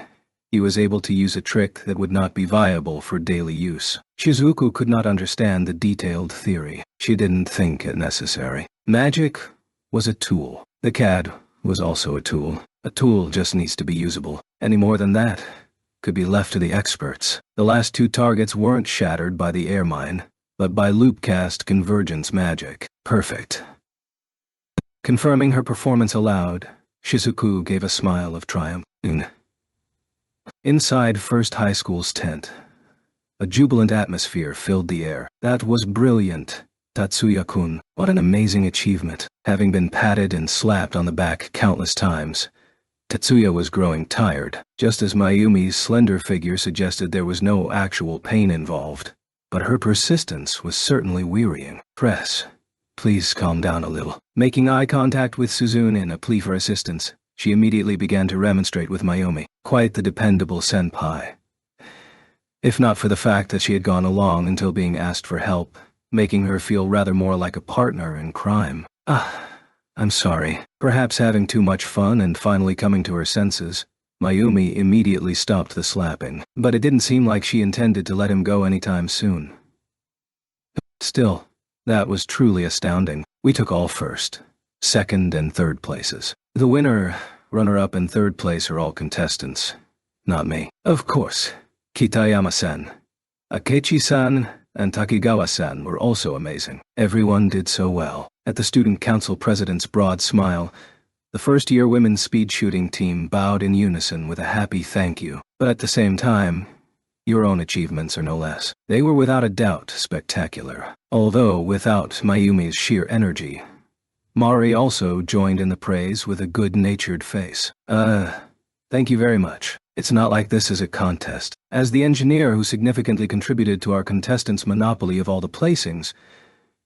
he was able to use a trick that would not be viable for daily use. Shizuku could not understand the detailed theory. She didn't think it necessary. Magic was a tool. The CAD was also a tool. A tool just needs to be usable. Any more than that could be left to the experts. The last 2 targets weren't shattered by the air mine, but by loopcast convergence magic. Perfect. Confirming her performance aloud, Shizuku gave a smile of triumph. Inside First High School's tent, a jubilant atmosphere filled the air. That was brilliant, Tatsuya-kun. What an amazing achievement. Having been patted and slapped on the back countless times, Tatsuya was growing tired, just as Mayumi's slender figure suggested there was no actual pain involved. But her persistence was certainly wearying. Press, please calm down a little. Making eye contact with Suzune in a plea for assistance, she immediately began to remonstrate with Mayumi. Quite the dependable senpai. If not for the fact that she had gone along until being asked for help, making her feel rather more like a partner in crime. I'm sorry. Perhaps having too much fun and finally coming to her senses, Mayumi immediately stopped the slapping, but it didn't seem like she intended to let him go anytime soon. Still, that was truly astounding. We took all first, second, and third places. The winner, runner-up, and third place are all contestants. Not me. Of course. Kitayama-sen. Akechi-san and Takigawa-san were also amazing. Everyone did so well. At the student council president's broad smile, the first-year women's speed shooting team bowed in unison with a happy thank you. But at the same time, your own achievements are no less. They were without a doubt spectacular. Although without Mayumi's sheer energy, Mari also joined in the praise with a good-natured face. Thank you very much. It's not like this is a contest. As the engineer who significantly contributed to our contestants' monopoly of all the placings,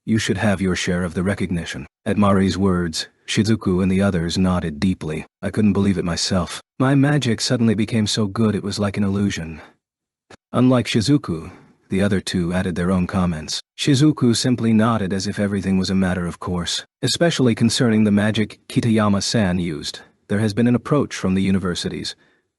you should have your share of the recognition. At Mari's words, Shizuku and the others nodded deeply. I couldn't believe it myself. My magic suddenly became so good it was like an illusion. Unlike Shizuku, the other two added their own comments. Shizuku simply nodded as if everything was a matter of course. Especially concerning the magic Kitayama-san used, there has been an approach from the universities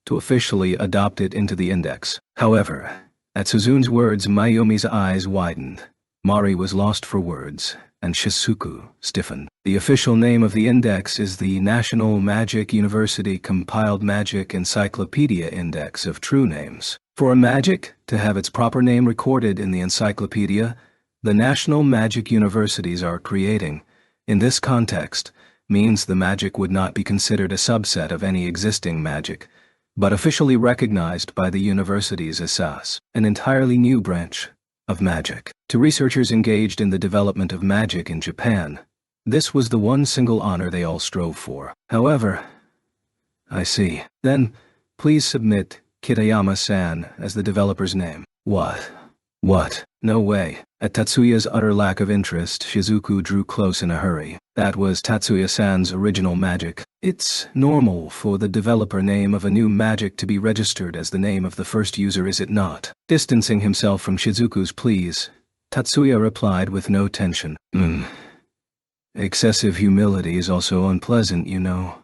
to officially adopt it into the index. However, at Suzune's words, Mayumi's eyes widened. Mari was lost for words, and Shizuku stiffened. The official name of the index is the National Magic University Compiled Magic Encyclopedia Index of True Names. For a magic to have its proper name recorded in the encyclopedia, the National Magic Universities are creating, in this context, means the magic would not be considered a subset of any existing magic, but officially recognized by the universities as SAS, an entirely new branch of magic. To researchers engaged in the development of magic in Japan, this was the one single honor they all strove for. However, I see. Then, please submit Kitayama-san as the developer's name. What? What? No way. At Tatsuya's utter lack of interest, Shizuku drew close in a hurry. That was Tatsuya-san's original magic. It's normal for the developer name of a new magic to be registered as the name of the first user, is it not? Distancing himself from Shizuku's pleas, Tatsuya replied with no tension. Excessive humility is also unpleasant, you know.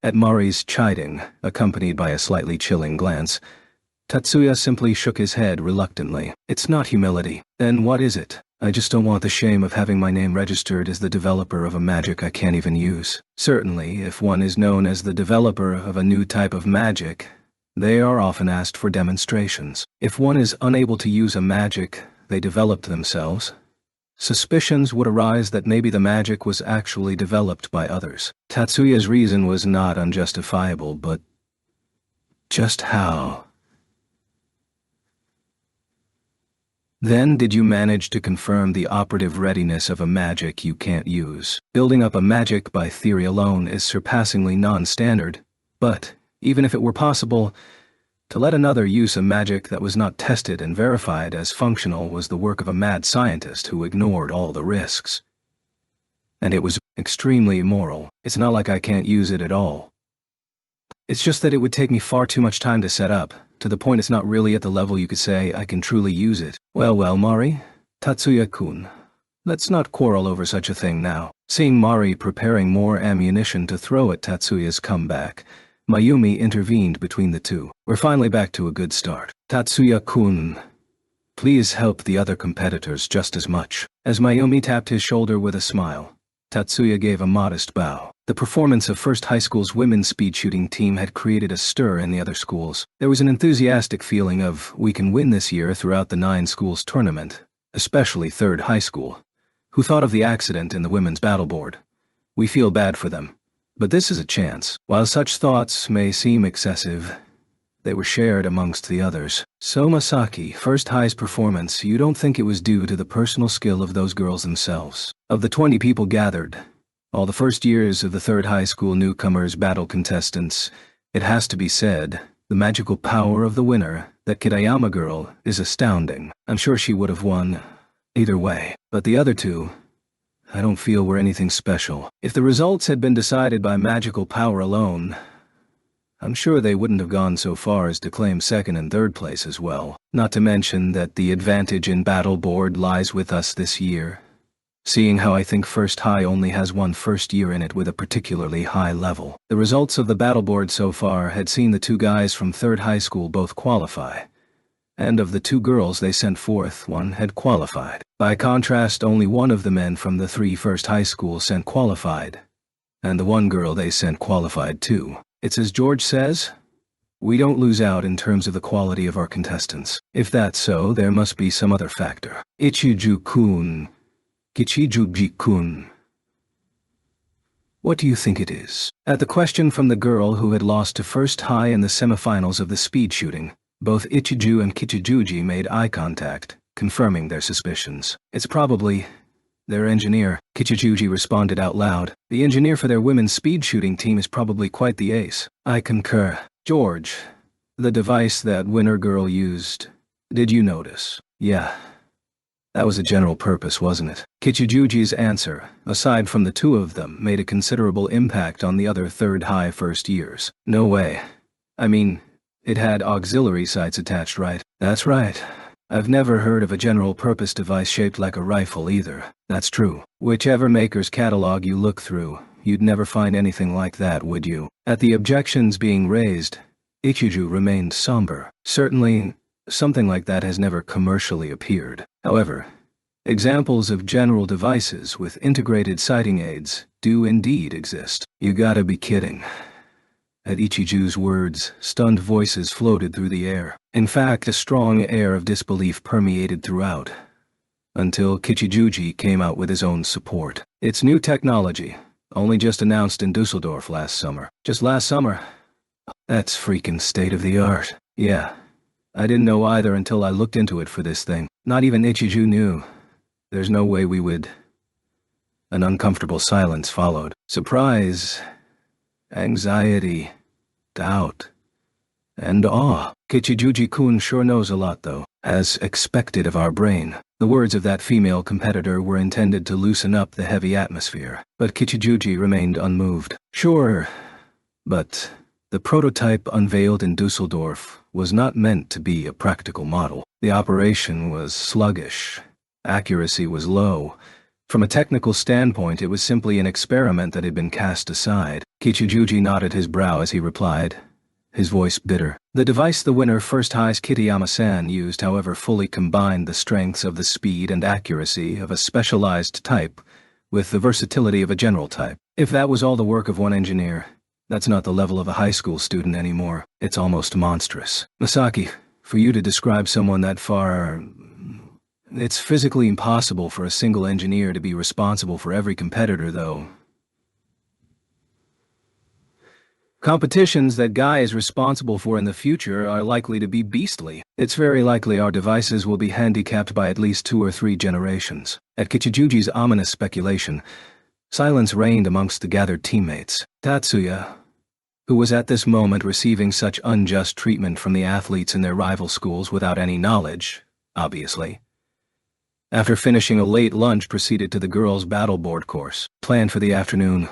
At Mari's chiding, accompanied by a slightly chilling glance, Tatsuya simply shook his head reluctantly. It's not humility. Then what is it? I just don't want the shame of having my name registered as the developer of a magic I can't even use. Certainly, if one is known as the developer of a new type of magic, they are often asked for demonstrations. If one is unable to use a magic they developed themselves, suspicions would arise that maybe the magic was actually developed by others. Tatsuya's reason was not unjustifiable, but just how? Then did you manage to confirm the operative readiness of a magic you can't use? Building up a magic by theory alone is surpassingly non-standard, but, even if it were possible, to let another use a magic that was not tested and verified as functional was the work of a mad scientist who ignored all the risks. And it was extremely immoral. It's not like I can't use it at all. It's just that it would take me far too much time to set up, to the point it's not really at the level you could say I can truly use it. Well, Mari, Tatsuya-kun, let's not quarrel over such a thing now. Seeing Mari preparing more ammunition to throw at Tatsuya's comeback, Mayumi intervened between the two. We're finally back to a good start. Tatsuya-kun, please help the other competitors just as much. As Mayumi tapped his shoulder with a smile, Tatsuya gave a modest bow. The performance of First High School's women's speed shooting team had created a stir in the other schools. There was an enthusiastic feeling of, we can win this year throughout the 9 schools tournament, especially Third High School, who thought of the accident in the women's battle board. We feel bad for them, but this is a chance. While such thoughts may seem excessive, they were shared amongst the others. So Masaki, First High's performance, you don't think it was due to the personal skill of those girls themselves? Of the 20 people gathered, all the first years of the Third High School newcomers battle contestants, it has to be said, the magical power of the winner, that Kitayama girl, is astounding. I'm sure she would have won either way. But the other two, I don't feel were anything special. If the results had been decided by magical power alone, I'm sure they wouldn't have gone so far as to claim second and third place as well. Not to mention that the advantage in battle board lies with us this year, seeing how I think First High only has one first year in it with a particularly high level. The results of the battle board so far had seen the 2 guys from Third High School both qualify, and of the 2 girls they sent forth, one had qualified. By contrast, only one of the men from the 3 First High School sent qualified, and the one girl they sent qualified too. It's as George says, we don't lose out in terms of the quality of our contestants. If that's so, there must be some other factor. Ichiju-kun. Kichijuji-kun. What do you think it is? At the question from the girl who had lost to First High in the semifinals of the speed shooting, both Ichiju and Kichijuji made eye contact, confirming their suspicions. It's probably their engineer. Kichijuji responded out loud. The engineer for their women's speed shooting team is probably quite the ace. I concur. George, the device that winner girl used, did you notice? Yeah. That was a general purpose, wasn't it? Kichijuji's answer, aside from the two of them, made a considerable impact on the other Third High first years. No way. I mean, it had auxiliary sights attached, right? That's right. I've never heard of a general-purpose device shaped like a rifle either. That's true. Whichever maker's catalog you look through, you'd never find anything like that, would you? At the objections being raised, Ichiju remained somber. Certainly, something like that has never commercially appeared. However, examples of general devices with integrated sighting aids do indeed exist. You gotta be kidding. At Ichiju's words, stunned voices floated through the air. In fact, a strong air of disbelief permeated throughout, until Kichijuji came out with his own support. It's new technology, only just announced in Dusseldorf last summer. Just last summer? That's freaking state-of-the-art. Yeah. I didn't know either until I looked into it for this thing. Not even Ichiju knew. There's no way we would. An uncomfortable silence followed. Surprise, anxiety, doubt, and awe. Kichijuji-kun sure knows a lot though. As expected of our brain, the words of that female competitor were intended to loosen up the heavy atmosphere, but Kichijuji remained unmoved. Sure, but the prototype unveiled in Dusseldorf was not meant to be a practical model. The operation was sluggish. Accuracy was low. From a technical standpoint, it was simply an experiment that had been cast aside. Kichijuji knotted his brow as he replied, his voice bitter. The device the winner First High's Kitayama-san used, however, fully combined the strengths of the speed and accuracy of a specialized type with the versatility of a general type. If that was all the work of one engineer, that's not the level of a high school student anymore. It's almost monstrous. Masaki, for you to describe someone that far... It's physically impossible for a single engineer to be responsible for every competitor, though. Competitions that Guy is responsible for in the future are likely to be beastly. It's very likely our devices will be handicapped by at least 2 or 3 generations. At Kichijuji's ominous speculation, silence reigned amongst the gathered teammates. Tatsuya, who was at this moment receiving such unjust treatment from the athletes in their rival schools without any knowledge, obviously, after finishing a late lunch, proceeded to the girls' battleboard course. Planned for the afternoon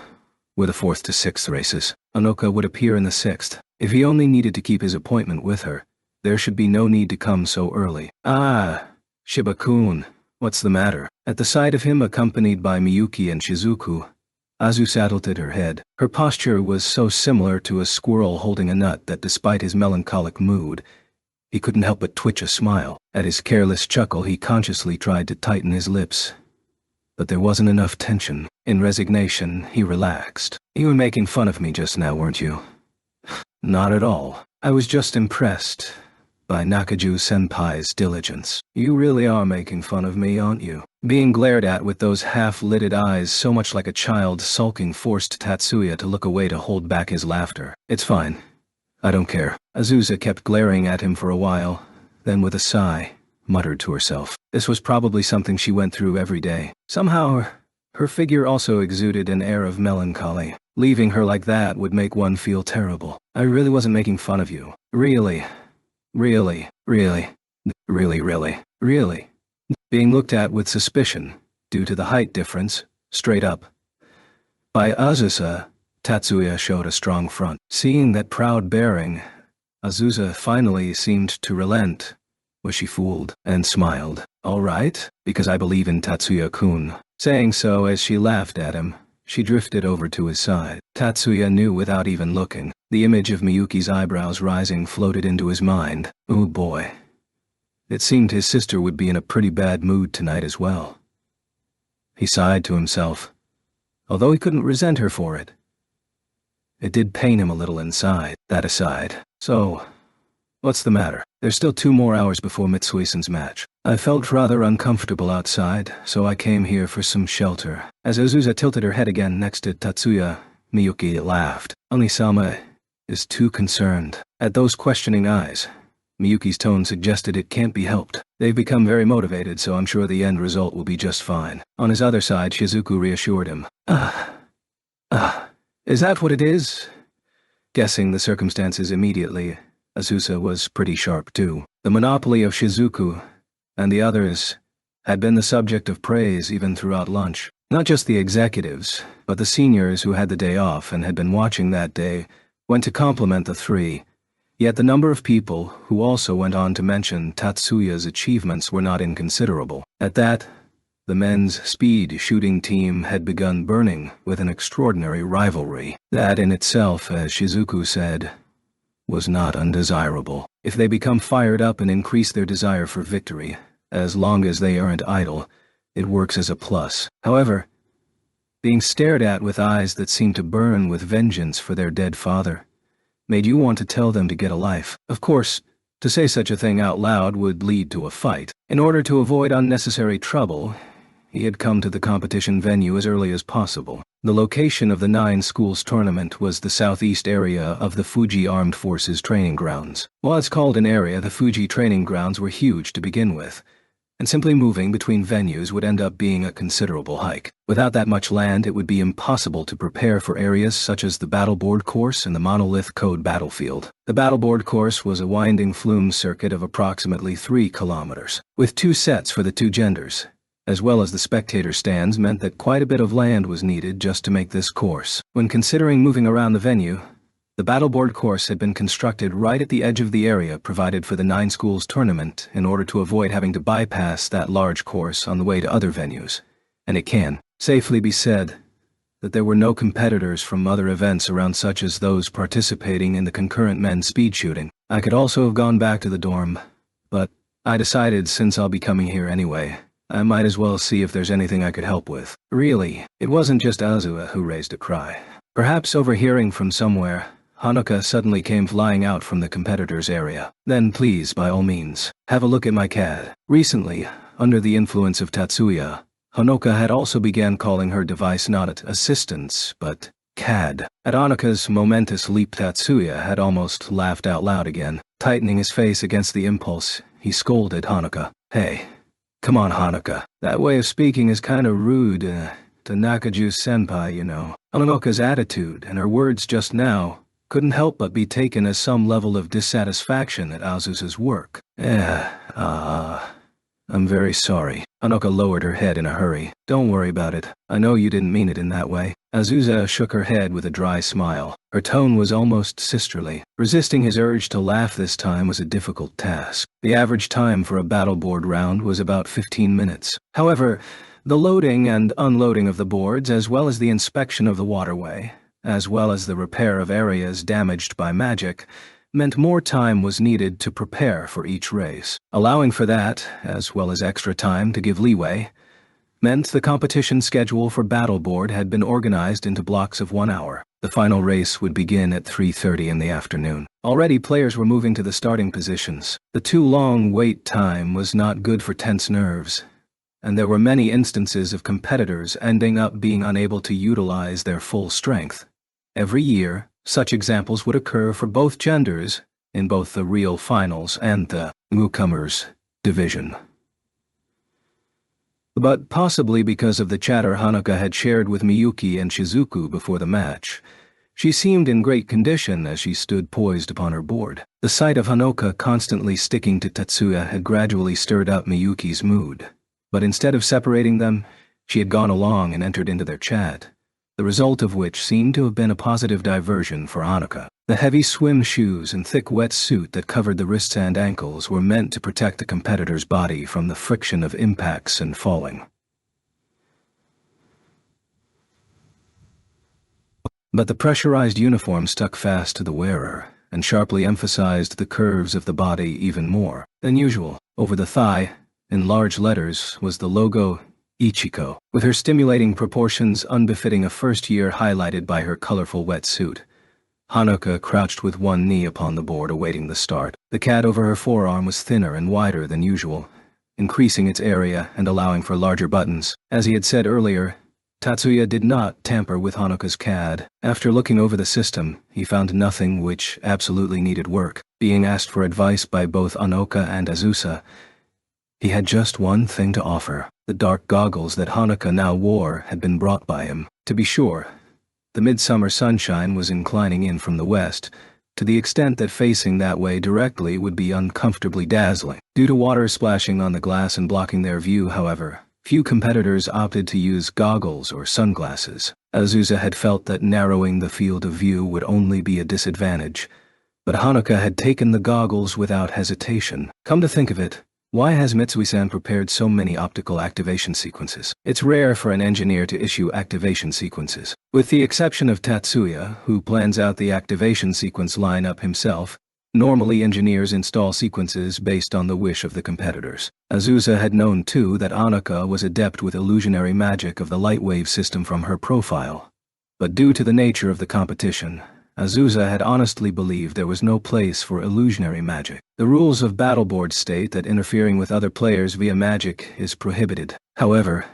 were the 4th to 6th races. Anoka would appear in the 6th. If he only needed to keep his appointment with her, there should be no need to come so early. Ah, Shiba-kun, what's the matter? At the sight of him, accompanied by Miyuki and Shizuku, Azusa tilted her head. Her posture was so similar to a squirrel holding a nut that despite his melancholic mood, he couldn't help but twitch a smile. At his careless chuckle, he consciously tried to tighten his lips. But there wasn't enough tension. In resignation, he relaxed. You were making fun of me just now, weren't you? Not at all. I was just impressed by Nakaju-senpai's diligence. You really are making fun of me, aren't you? Being glared at with those half-lidded eyes so much like a child sulking forced Tatsuya to look away to hold back his laughter. It's fine. I don't care. Azusa kept glaring at him for a while, then with a sigh, muttered to herself. This was probably something she went through every day. Somehow, her figure also exuded an air of melancholy. Leaving her like that would make one feel terrible. I really wasn't making fun of you. Really. Really. Really. Really, really. Really. Being looked at with suspicion, due to the height difference, straight up. By Azusa, Tatsuya showed a strong front. Seeing that proud bearing, Azusa finally seemed to relent. Was she fooled? And smiled. All right, because I believe in Tatsuya-kun. Saying so as she laughed at him, she drifted over to his side. Tatsuya knew without even looking. The image of Miyuki's eyebrows rising floated into his mind. Oh boy. It seemed his sister would be in a pretty bad mood tonight as well. He sighed to himself, although he couldn't resent her for it. It did pain him a little inside. That aside, So, what's the matter? There's still 2 more hours before Mitsuisen's match. I felt rather uncomfortable outside, so I came here for some shelter. As Azusa tilted her head again next to Tatsuya, Miyuki laughed. Onisama is too concerned. At those questioning eyes, Miyuki's tone suggested it can't be helped. They've become very motivated, so I'm sure the end result will be just fine. On his other side, Shizuku reassured him. Is that what it is? Guessing the circumstances immediately, Azusa was pretty sharp too. The monopoly of Shizuku and the others had been the subject of praise even throughout lunch. Not just the executives, but the seniors who had the day off and had been watching that day went to compliment the three. Yet the number of people who also went on to mention Tatsuya's achievements were not inconsiderable. At that, the men's speed shooting team had begun burning with an extraordinary rivalry. That in itself, as Shizuku said, was not undesirable. If they become fired up and increase their desire for victory, as long as they aren't idle, it works as a plus. However, being stared at with eyes that seemed to burn with vengeance for their dead father made you want to tell them to get a life. Of course, to say such a thing out loud would lead to a fight. In order to avoid unnecessary trouble, he had come to the competition venue as early as possible. The location of the 9 schools tournament was the southeast area of the Fuji Armed Forces training grounds. While it's called an area, the Fuji training grounds were huge to begin with, and simply moving between venues would end up being a considerable hike. Without that much land, it would be impossible to prepare for areas such as the Battleboard course and the Monolith Code battlefield. The Battleboard course was a winding flume circuit of approximately 3 kilometers, with 2 sets for the 2 genders, as well as the spectator stands, meant that quite a bit of land was needed just to make this course. When considering moving around the venue, the Battleboard course had been constructed right at the edge of the area provided for the 9 schools tournament in order to avoid having to bypass that large course on the way to other venues. And it can safely be said that there were no competitors from other events around such as those participating in the concurrent men's speed shooting. I could also have gone back to the dorm, but I decided since I'll be coming here anyway, I might as well see if there's anything I could help with. Really, it wasn't just Azua who raised a cry. Perhaps overhearing from somewhere, Hanuka suddenly came flying out from the competitors' area. Then please, by all means, have a look at my CAD. Recently, under the influence of Tatsuya, Hanuka had also began calling her device not assistance, but CAD. At Hanuka's momentous leap, Tatsuya had almost laughed out loud again. Tightening his face against the impulse, he scolded Hanuka. Hey, come on, Hanuka. That way of speaking is kinda rude, to Nakaju-senpai, you know. Hanuka's attitude and her words just now couldn't help but be taken as some level of dissatisfaction at Azusa's work. I'm very sorry. Hanuka lowered her head in a hurry. Don't worry about it. I know you didn't mean it in that way. Azusa shook her head with a dry smile. Her tone was almost sisterly. Resisting his urge to laugh this time was a difficult task. The average time for a battleboard round was about 15 minutes. However, the loading and unloading of the boards, as well as the inspection of the waterway, as well as the repair of areas damaged by magic, meant more time was needed to prepare for each race. Allowing for that, as well as extra time to give leeway, meant the competition schedule for Battleboard had been organized into blocks of 1 hour. The final race would begin at 3:30 in the afternoon. Already players were moving to the starting positions. The too long wait time was not good for tense nerves, and there were many instances of competitors ending up being unable to utilize their full strength. Every year, such examples would occur for both genders in both the real finals and the newcomers division. But possibly because of the chatter Hanuka had shared with Miyuki and Shizuku before the match, she seemed in great condition as she stood poised upon her board. The sight of Hanuka constantly sticking to Tatsuya had gradually stirred up Miyuki's mood, but instead of separating them, she had gone along and entered into their chat, the result of which seemed to have been a positive diversion for Hanuka. The heavy swim shoes and thick wet suit that covered the wrists and ankles were meant to protect the competitor's body from the friction of impacts and falling. But the pressurized uniform stuck fast to the wearer and sharply emphasized the curves of the body even more than usual. Over the thigh, in large letters, was the logo Ichiko, with her stimulating proportions unbefitting a first year highlighted by her colorful wetsuit. Hanuka crouched with one knee upon the board awaiting the start. The CAD over her forearm was thinner and wider than usual, increasing its area and allowing for larger buttons. As he had said earlier, Tatsuya did not tamper with Hanuka's CAD. After looking over the system, he found nothing which absolutely needed work. Being asked for advice by both Anoka and Azusa, he had just one thing to offer. The dark goggles that Hanuka now wore had been brought by him. To be sure, the midsummer sunshine was inclining in from the west, to the extent that facing that way directly would be uncomfortably dazzling. Due to water splashing on the glass and blocking their view, however, few competitors opted to use goggles or sunglasses. Azusa had felt that narrowing the field of view would only be a disadvantage, but Hanuka had taken the goggles without hesitation. Come to think of it, why has Mitsui-san prepared so many optical activation sequences? It's rare for an engineer to issue activation sequences. With the exception of Tatsuya, who plans out the activation sequence lineup himself, normally engineers install sequences based on the wish of the competitors. Azusa had known too that Hanuka was adept with illusionary magic of the light wave system from her profile. But due to the nature of the competition, Azusa had honestly believed there was no place for illusionary magic. The rules of Battleboard state that interfering with other players via magic is prohibited. However,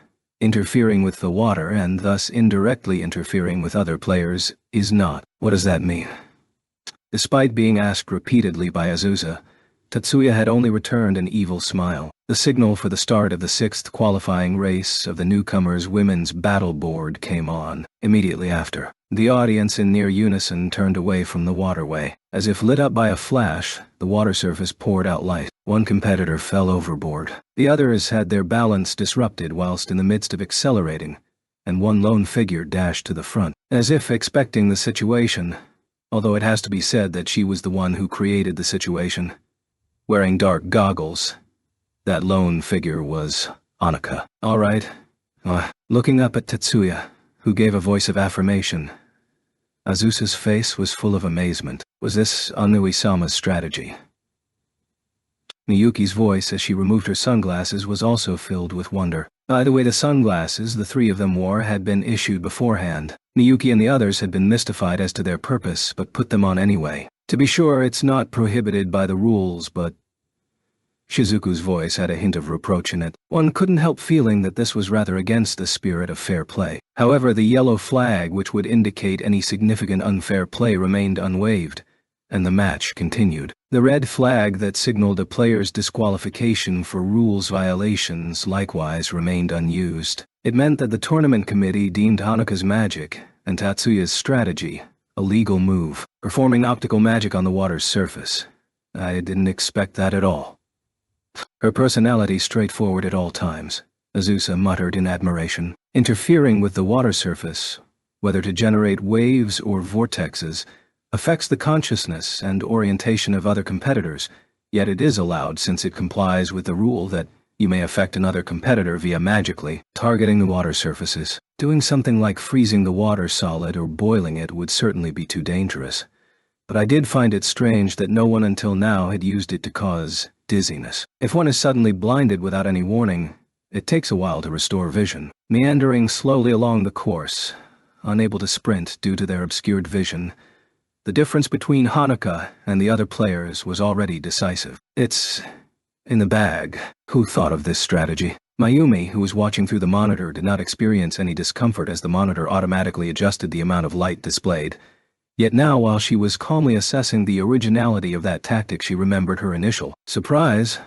interfering with the water and thus indirectly interfering with other players is not. What does that mean? Despite being asked repeatedly by Azusa, Tatsuya had only returned an evil smile. The signal for the start of the 6th qualifying race of the newcomers' women's battleboard came on. Immediately after, the audience in near unison turned away from the waterway. As if lit up by a flash, the water surface poured out light. One competitor fell overboard. The others had their balance disrupted whilst in the midst of accelerating, and one lone figure dashed to the front, as if expecting the situation, although it has to be said that she was the one who created the situation. Wearing dark goggles, that lone figure was Hanuka. All right. Looking up at Tatsuya, who gave a voice of affirmation, Azusa's face was full of amazement. Was this Anui-sama's strategy? Miyuki's voice as she removed her sunglasses was also filled with wonder. By the way, the sunglasses the three of them wore had been issued beforehand. Miyuki and the others had been mystified as to their purpose, but put them on anyway. To be sure, it's not prohibited by the rules, but... Shizuku's voice had a hint of reproach in it. One couldn't help feeling that this was rather against the spirit of fair play. However, the yellow flag which would indicate any significant unfair play remained unwaved, and the match continued. The red flag that signaled a player's disqualification for rules violations likewise remained unused. It meant that the tournament committee deemed Hanuka's magic and Tatsuya's strategy a legal move, performing optical magic on the water's surface. I didn't expect that at all. Her personality straightforward at all times, Azusa muttered in admiration. Interfering with the water surface, whether to generate waves or vortexes, affects the consciousness and orientation of other competitors, yet it is allowed since it complies with the rule that you may affect another competitor via magically targeting the water surfaces. Doing something like freezing the water solid or boiling it would certainly be too dangerous. But I did find it strange that no one until now had used it to cause dizziness. If one is suddenly blinded without any warning, it takes a while to restore vision. Meandering slowly along the course, unable to sprint due to their obscured vision, the difference between Hanuka and the other players was already decisive. It's in the bag. Who thought of this strategy? Mayumi, who was watching through the monitor, did not experience any discomfort as the monitor automatically adjusted the amount of light displayed. Yet now, while she was calmly assessing the originality of that tactic, she remembered her initial surprise,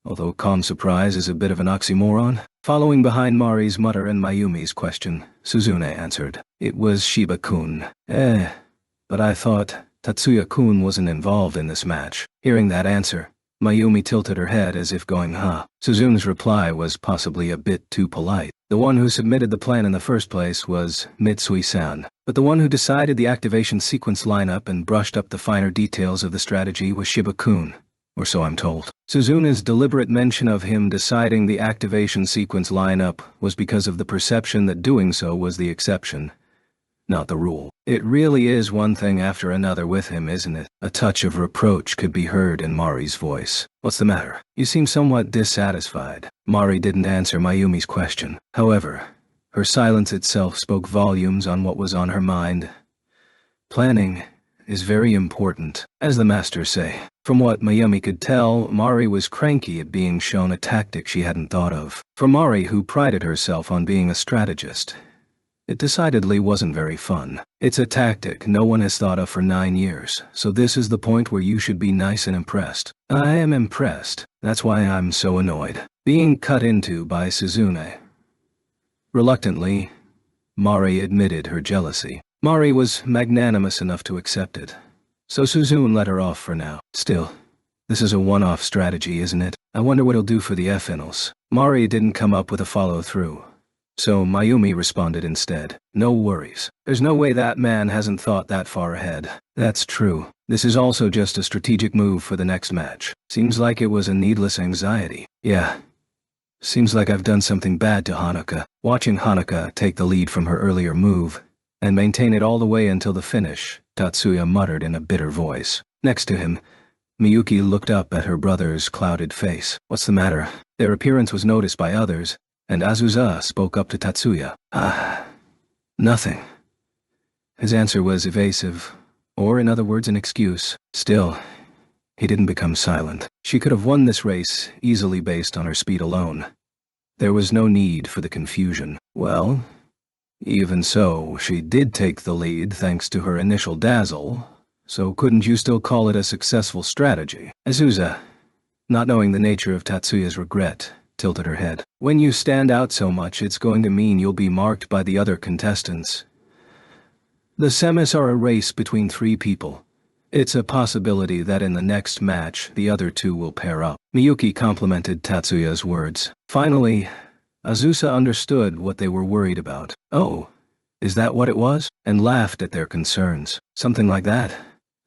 although calm surprise is a bit of an oxymoron. Following behind Mari's mutter and Mayumi's question, Suzune answered. It was Shiba-kun. But I thought Tatsuya-kun wasn't involved in this match. Hearing that answer, Mayumi tilted her head as if going, huh. Suzune's reply was possibly a bit too polite. The one who submitted the plan in the first place was Mitsui-san, but the one who decided the activation sequence lineup and brushed up the finer details of the strategy was Shiba-kun, or so I'm told. Suzune's deliberate mention of him deciding the activation sequence lineup was because of the perception that doing so was the exception, not the rule. It really is one thing after another with him, isn't it? A touch of reproach could be heard in Mari's voice. What's the matter? You seem somewhat dissatisfied. Mari didn't answer Mayumi's question. However, her silence itself spoke volumes on what was on her mind. Planning is very important, as the masters say. From what Mayumi could tell, Mari was cranky at being shown a tactic she hadn't thought of. For Mari, who prided herself on being a strategist, it decidedly wasn't very fun. It's a tactic no one has thought of for 9 years, so this is the point where you should be nice and impressed. I am impressed. That's why I'm so annoyed. Being cut into by Suzune. Reluctantly, Mari admitted her jealousy. Mari was magnanimous enough to accept it, so Suzune let her off for now. Still, this is a one-off strategy, isn't it? I wonder what he'll do for the F-finals. Mari didn't come up with a follow-through, so Mayumi responded instead. No worries. There's no way that man hasn't thought that far ahead. That's true. This is also just a strategic move for the next match. Seems like it was a needless anxiety. Yeah. Seems like I've done something bad to Hanuka. Watching Hanuka take the lead from her earlier move and maintain it all the way until the finish, Tatsuya muttered in a bitter voice. Next to him, Miyuki looked up at her brother's clouded face. What's the matter? Their appearance was noticed by others, and Azusa spoke up to Tatsuya. Nothing. His answer was evasive, or in other words, an excuse. Still, he didn't become silent. She could have won this race easily based on her speed alone. There was no need for the confusion. Well, even so, she did take the lead thanks to her initial dazzle, so couldn't you still call it a successful strategy? Azusa, not knowing the nature of Tatsuya's regret, tilted her head. When you stand out so much, it's going to mean you'll be marked by the other contestants. The semis are a race between 3 people. It's a possibility that in the next match, the other 2 will pair up. Miyuki complimented Tatsuya's words. Finally, Azusa understood what they were worried about. Oh, is that what it was? And laughed at their concerns. Something like that.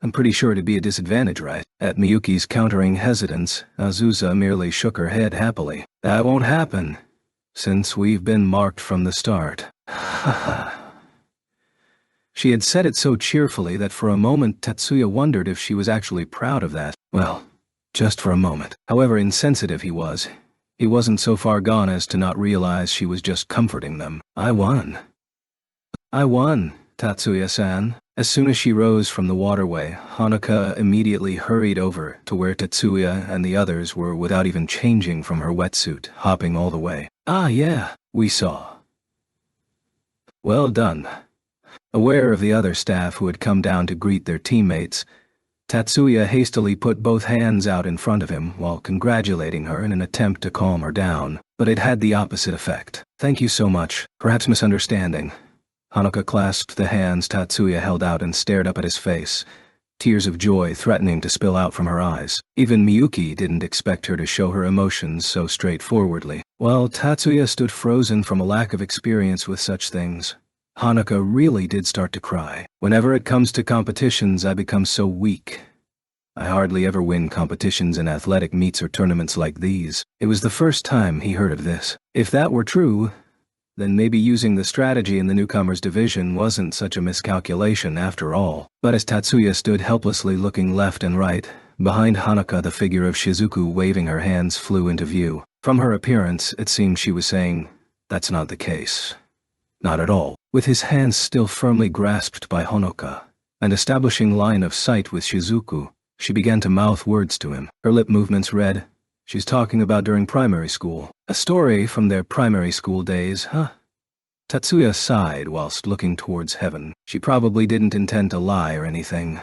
I'm pretty sure it'd be a disadvantage, right? At Miyuki's countering hesitance, Azusa merely shook her head happily. That won't happen, since we've been marked from the start. She had said it so cheerfully that for a moment Tatsuya wondered if she was actually proud of that. Well, just for a moment. However insensitive he wasn't so far gone as to not realize she was just comforting them. I won, Tatsuya-san. As soon as she rose from the waterway, Hanuka immediately hurried over to where Tatsuya and the others were without even changing from her wetsuit, hopping all the way. Ah yeah, we saw. Well done. Aware of the other staff who had come down to greet their teammates, Tatsuya hastily put both hands out in front of him while congratulating her in an attempt to calm her down, but it had the opposite effect. Thank you so much. Perhaps misunderstanding. Hanuka clasped the hands Tatsuya held out and stared up at his face, tears of joy threatening to spill out from her eyes. Even Miyuki didn't expect her to show her emotions so straightforwardly. While Tatsuya stood frozen from a lack of experience with such things, Hanuka really did start to cry. Whenever it comes to competitions, I become so weak. I hardly ever win competitions in athletic meets or tournaments like these. It was the first time he heard of this. If that were true, then maybe using the strategy in the newcomers division wasn't such a miscalculation after all. But as Tatsuya stood helplessly looking left and right, behind Hanuka the figure of Shizuku waving her hands flew into view. From her appearance, it seemed she was saying, "That's not the case." Not at all. With his hands still firmly grasped by Hanuka, and establishing line of sight with Shizuku, she began to mouth words to him. Her lip movements read, "She's talking about during primary school. A story from their primary school days, huh?" Tatsuya sighed whilst looking towards heaven. She probably didn't intend to lie or anything,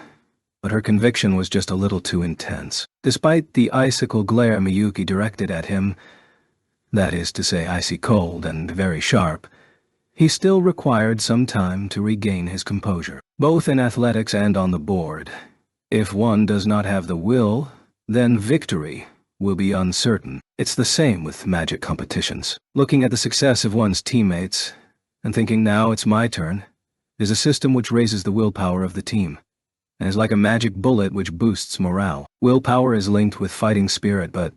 but her conviction was just a little too intense. Despite the icicle glare Miyuki directed at him, that is to say icy cold and very sharp, he still required some time to regain his composure, both in athletics and on the board. If one does not have the will, then victory will be uncertain. It's the same with magic competitions. Looking at the success of one's teammates and thinking now it's my turn is a system which raises the willpower of the team, and is like a magic bullet which boosts morale. Willpower is linked with fighting spirit, but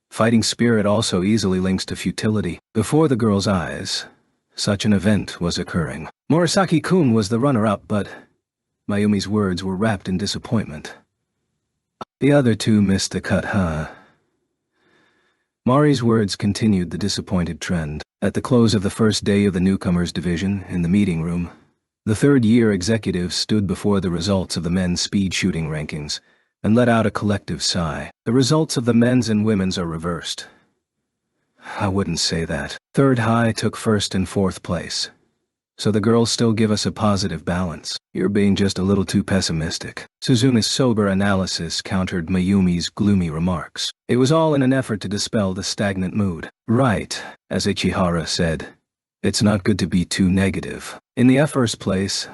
fighting spirit also easily links to futility. Before the girl's eyes, such an event was occurring. Murasaki-kun was the runner-up, but Mayumi's words were wrapped in disappointment. The other 2 missed the cut, huh? Mari's words continued the disappointed trend. At the close of the first day of the newcomers division, in the meeting room, The third-year executives stood before the results of the men's speed shooting rankings and let out a collective sigh. The results of the men's and women's are reversed. I wouldn't say that. Third High took first and fourth place. So the girls still give us a positive balance. You're being just a little too pessimistic. Suzuna's sober analysis countered Mayumi's gloomy remarks. It was all in an effort to dispel the stagnant mood. Right, as Ichihara said. It's not good to be too negative. In the first place,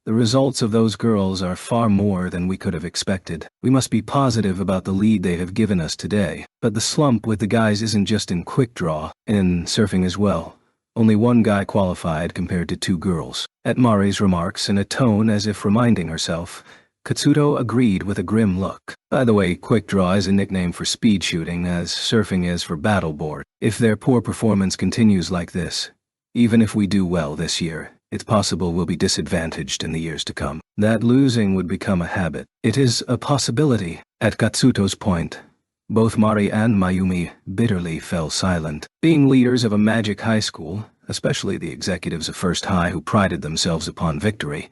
the results of those girls are far more than we could have expected. We must be positive about the lead they have given us today. But the slump with the guys isn't just in quick draw, in surfing as well. Only one guy qualified compared to 2 girls. At Mari's remarks, in a tone as if reminding herself, Katsuto agreed with a grim look. By the way, quick draw is a nickname for speed shooting, as surfing is for battleboard. If their poor performance continues like this, even if we do well this year, it's possible we'll be disadvantaged in the years to come. That losing would become a habit. It is a possibility. At Katsuto's point, both Mari and Mayumi bitterly fell silent. Being leaders of a magic high school, especially the executives of First High who prided themselves upon victory,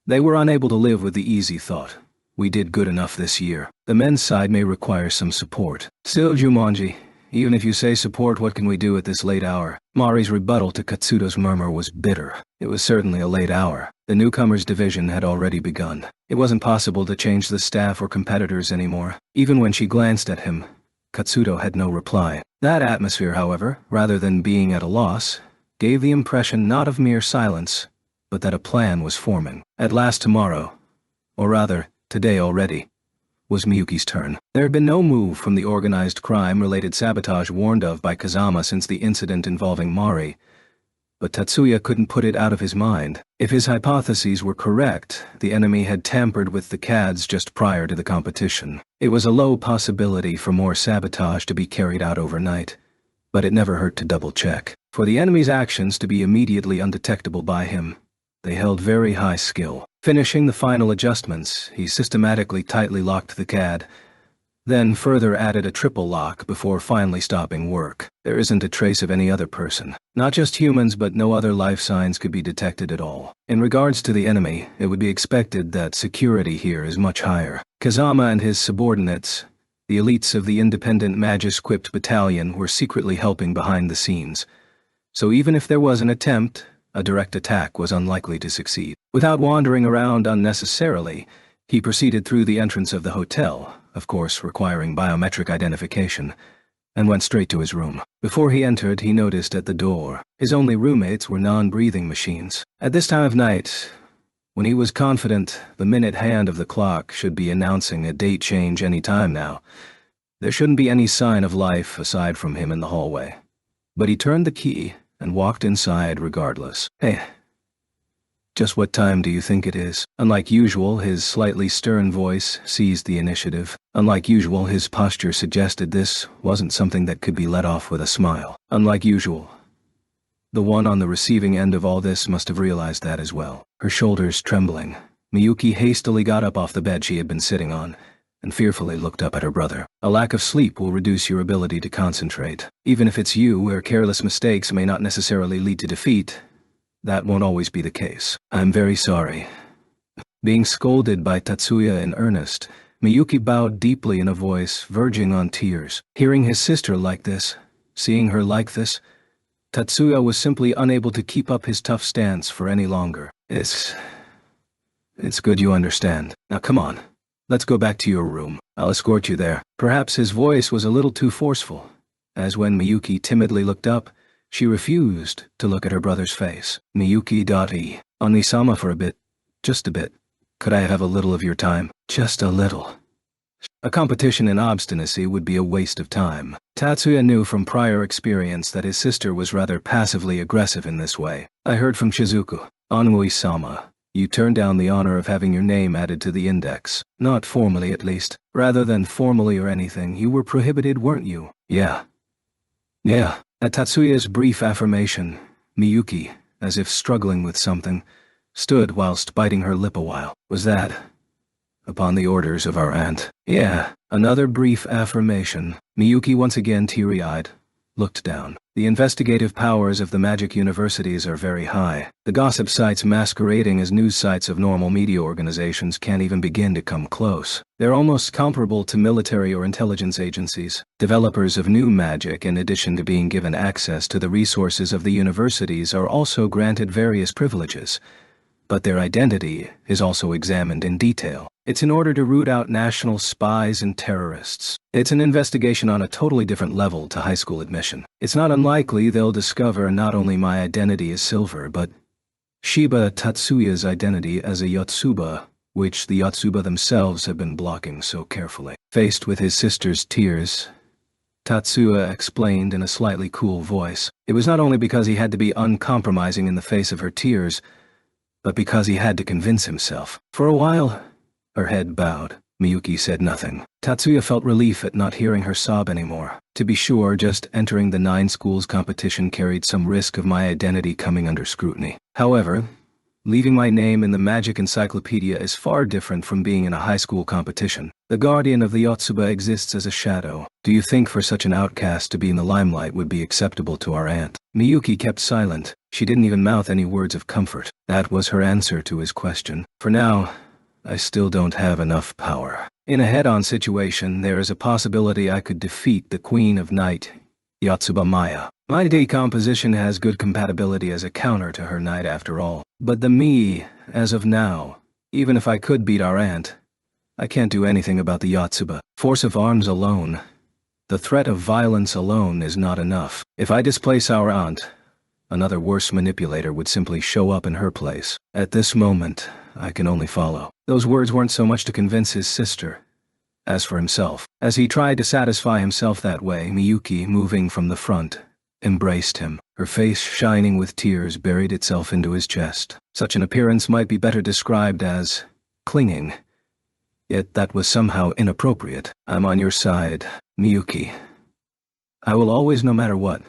they were unable to live with the easy thought, we did good enough this year. The men's side may require some support. Still, Jumanji, even if you say support, what can we do at this late hour? Mari's rebuttal to Katsuto's murmur was bitter. It was certainly a late hour. The newcomers division had already begun. It wasn't possible to change the staff or competitors anymore. Even when she glanced at him, Katsuto had no reply. That atmosphere, however, rather than being at a loss, gave the impression not of mere silence, but that a plan was forming. At last tomorrow, or rather, today already, was Miyuki's turn. There had been no move from the organized crime-related sabotage warned of by Kazama since the incident involving Mari, but Tatsuya couldn't put it out of his mind. If his hypotheses were correct, the enemy had tampered with the CADs just prior to the competition. It was a low possibility for more sabotage to be carried out overnight, but it never hurt to double-check. For the enemy's actions to be immediately undetectable by him, they held very high skill. Finishing the final adjustments, he systematically tightly locked the CAD, then further added a triple lock before finally stopping work. There isn't a trace of any other person. Not just humans, but no other life signs could be detected at all. In regards to the enemy, it would be expected that security here is much higher. Kazama and his subordinates, the elites of the independent Magis-equipped battalion, were secretly helping behind the scenes. So even if there was an attempt, a direct attack was unlikely to succeed. Without wandering around unnecessarily, he proceeded through the entrance of the hotel, of course requiring biometric identification, and went straight to his room. Before he entered, he noticed at the door his only roommates were non-breathing machines. At this time of night, when he was confident the minute hand of the clock should be announcing a date change any time now, there shouldn't be any sign of life aside from him in the hallway. But he turned the key and walked inside regardless. Hey, just what time do you think it is? Unlike usual, his slightly stern voice seized the initiative. Unlike usual, his posture suggested this wasn't something that could be let off with a smile. Unlike usual, the one on the receiving end of all this must have realized that as well. Her shoulders trembling, Miyuki hastily got up off the bed she had been sitting on, and fearfully looked up at her brother. A lack of sleep will reduce your ability to concentrate. Even if it's you, where careless mistakes may not necessarily lead to defeat, that won't always be the case. I'm very sorry. Being scolded by Tatsuya in earnest, Miyuki bowed deeply in a voice verging on tears. Hearing his sister like this, seeing her like this, Tatsuya was simply unable to keep up his tough stance for any longer. It's good you understand. Now come on. Let's go back to your room. I'll escort you there. Perhaps his voice was a little too forceful, as when Miyuki timidly looked up, she refused to look at her brother's face. Miyuki. Onisama for a bit. Just a bit. Could I have a little of your time? Just a little. A competition in obstinacy would be a waste of time. Tatsuya knew from prior experience that his sister was rather passively aggressive in this way. I heard from Shizuku. Onui-sama. You turned down the honor of having your name added to the index. Not formally, at least. Rather than formally or anything, you were prohibited, weren't you? Yeah. At Tatsuya's brief affirmation, Miyuki, as if struggling with something, stood whilst biting her lip a while. Was that upon the orders of our aunt? Yeah. Another brief affirmation. Miyuki, once again teary-eyed, looked down. The investigative powers of the magic universities are very high. The gossip sites masquerading as news sites of normal media organizations can't even begin to come close. They're almost comparable to military or intelligence agencies. Developers of new magic, in addition to being given access to the resources of the universities, are also granted various privileges. But their identity is also examined in detail. It's in order to root out national spies and terrorists. It's an investigation on a totally different level to high school admission. It's not unlikely they'll discover not only my identity as Silver, but Shiba Tatsuya's identity as a Yotsuba, which the Yotsuba themselves have been blocking so carefully. Faced with his sister's tears, Tatsuya explained in a slightly cool voice. It was not only because he had to be uncompromising in the face of her tears, but because he had to convince himself. For a while, her head bowed. Miyuki said nothing. Tatsuya felt relief at not hearing her sob anymore. To be sure, just entering the 9 schools competition carried some risk of my identity coming under scrutiny. However, leaving my name in the magic encyclopedia is far different from being in a high school competition. The guardian of the Yotsuba exists as a shadow. Do you think for such an outcast to be in the limelight would be acceptable to our aunt? Miyuki kept silent. She didn't even mouth any words of comfort. That was her answer to his question. For now, I still don't have enough power. In a head-on situation, there is a possibility I could defeat the Queen of Night, Yotsuba Maya. My decomposition has good compatibility as a counter to her night after all. But the me, as of now, even if I could beat our aunt, I can't do anything about the Yotsuba. Force of arms alone, the threat of violence alone is not enough. If I displace our aunt, another worse manipulator would simply show up in her place. At this moment, I can only follow. Those words weren't so much to convince his sister as for himself. As he tried to satisfy himself that way, Miyuki, moving from the front, embraced him. Her face, shining with tears, buried itself into his chest. Such an appearance might be better described as clinging. Yet that was somehow inappropriate. I'm on your side, Miyuki. I will always, no matter what,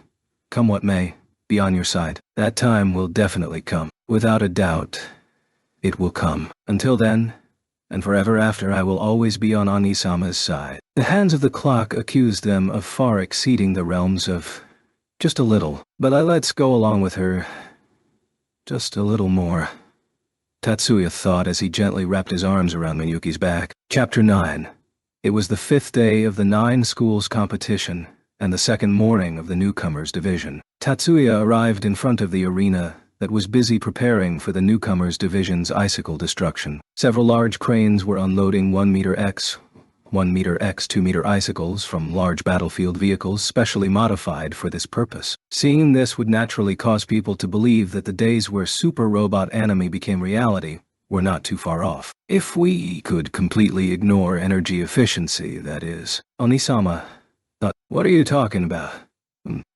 come what may, be on your side. That time will definitely come. Without a doubt, it will come. Until then, and forever after, I will always be on Anisama's side. The hands of the clock accused them of far exceeding the realms of just a little, but let's go along with her just a little more, Tatsuya thought as he gently wrapped his arms around Miyuki's back. Chapter 9. It was the 5th day of the 9 schools competition, and the 2nd morning of the newcomers division. Tatsuya arrived in front of the arena that was busy preparing for the newcomers division's icicle destruction. Several large cranes were unloading 1 meter x 1 meter x 2 meter icicles from large battlefield vehicles specially modified for this purpose. Seeing this would naturally cause people to believe that the days where super robot anime became reality were not too far off. If we could completely ignore energy efficiency, that is. Onisama thought, "What are you talking about?"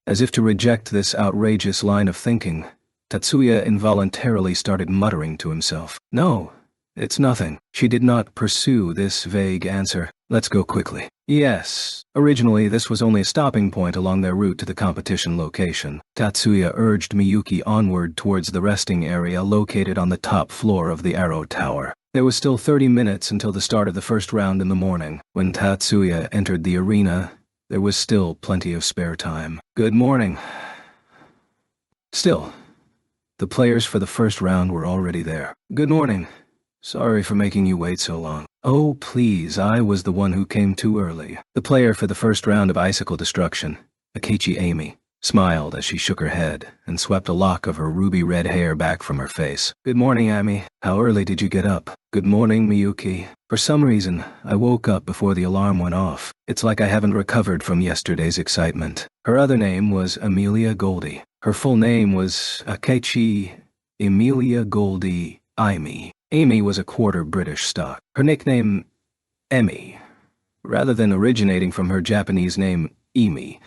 As if to reject this outrageous line of thinking, Tatsuya involuntarily started muttering to himself. "No, it's nothing." She did not pursue this vague answer. "Let's go quickly." Yes. Originally, this was only a stopping point along their route to the competition location. Tatsuya urged Miyuki onward towards the resting area located on the top floor of the Arrow Tower. There was still 30 minutes until the start of the first round in the morning. When Tatsuya entered the arena, there was still plenty of spare time. "Good morning." Still, the players for the first round were already there. "Good morning. Sorry for making you wait so long." "Oh, please, I was the one who came too early." The player for the first round of icicle destruction, Akechi Amy, smiled as she shook her head and swept a lock of her ruby-red hair back from her face. "Good morning, Amy. How early did you get up?" "Good morning, Miyuki. For some reason, I woke up before the alarm went off. It's like I haven't recovered from yesterday's excitement." Her other name was Amelia Goldie. Her full name was Akechi Emilia Goldie Amy. Amy was a quarter British stock. Her nickname, Emmy, rather than originating from her Japanese name, Emi,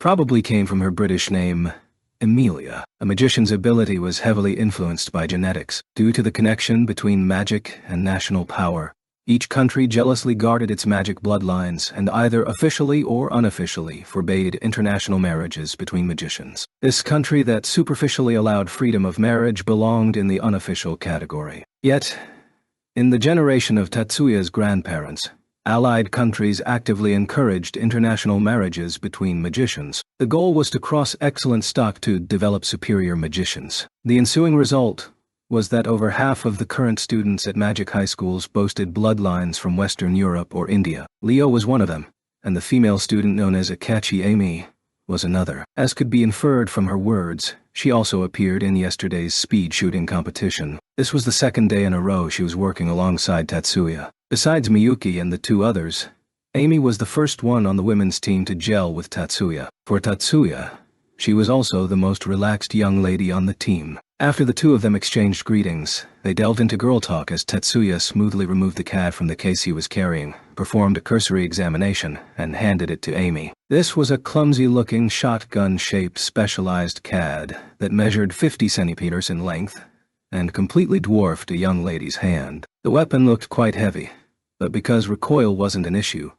probably came from her British name, Emilia. A magician's ability was heavily influenced by genetics. Due to the connection between magic and national power, each country jealously guarded its magic bloodlines and either officially or unofficially forbade international marriages between magicians. This country that superficially allowed freedom of marriage belonged in the unofficial category. Yet, in the generation of Tatsuya's grandparents, Allied countries actively encouraged international marriages between magicians. The goal was to cross excellent stock to develop superior magicians. The ensuing result was that over half of the current students at magic high schools boasted bloodlines from Western Europe or India. Leo was one of them, and the female student known as Akachi Amy was another. As could be inferred from her words, she also appeared in yesterday's speed shooting competition. This was the second day in a row she was working alongside Tatsuya. Besides Miyuki and the two others, Amy was the first one on the women's team to gel with Tatsuya. For Tatsuya, she was also the most relaxed young lady on the team. After the two of them exchanged greetings, they delved into girl talk as Tatsuya smoothly removed the CAD from the case he was carrying, performed a cursory examination, and handed it to Amy. This was a clumsy-looking shotgun-shaped specialized CAD that measured 50 centimeters in length and completely dwarfed a young lady's hand. The weapon looked quite heavy, but because recoil wasn't an issue,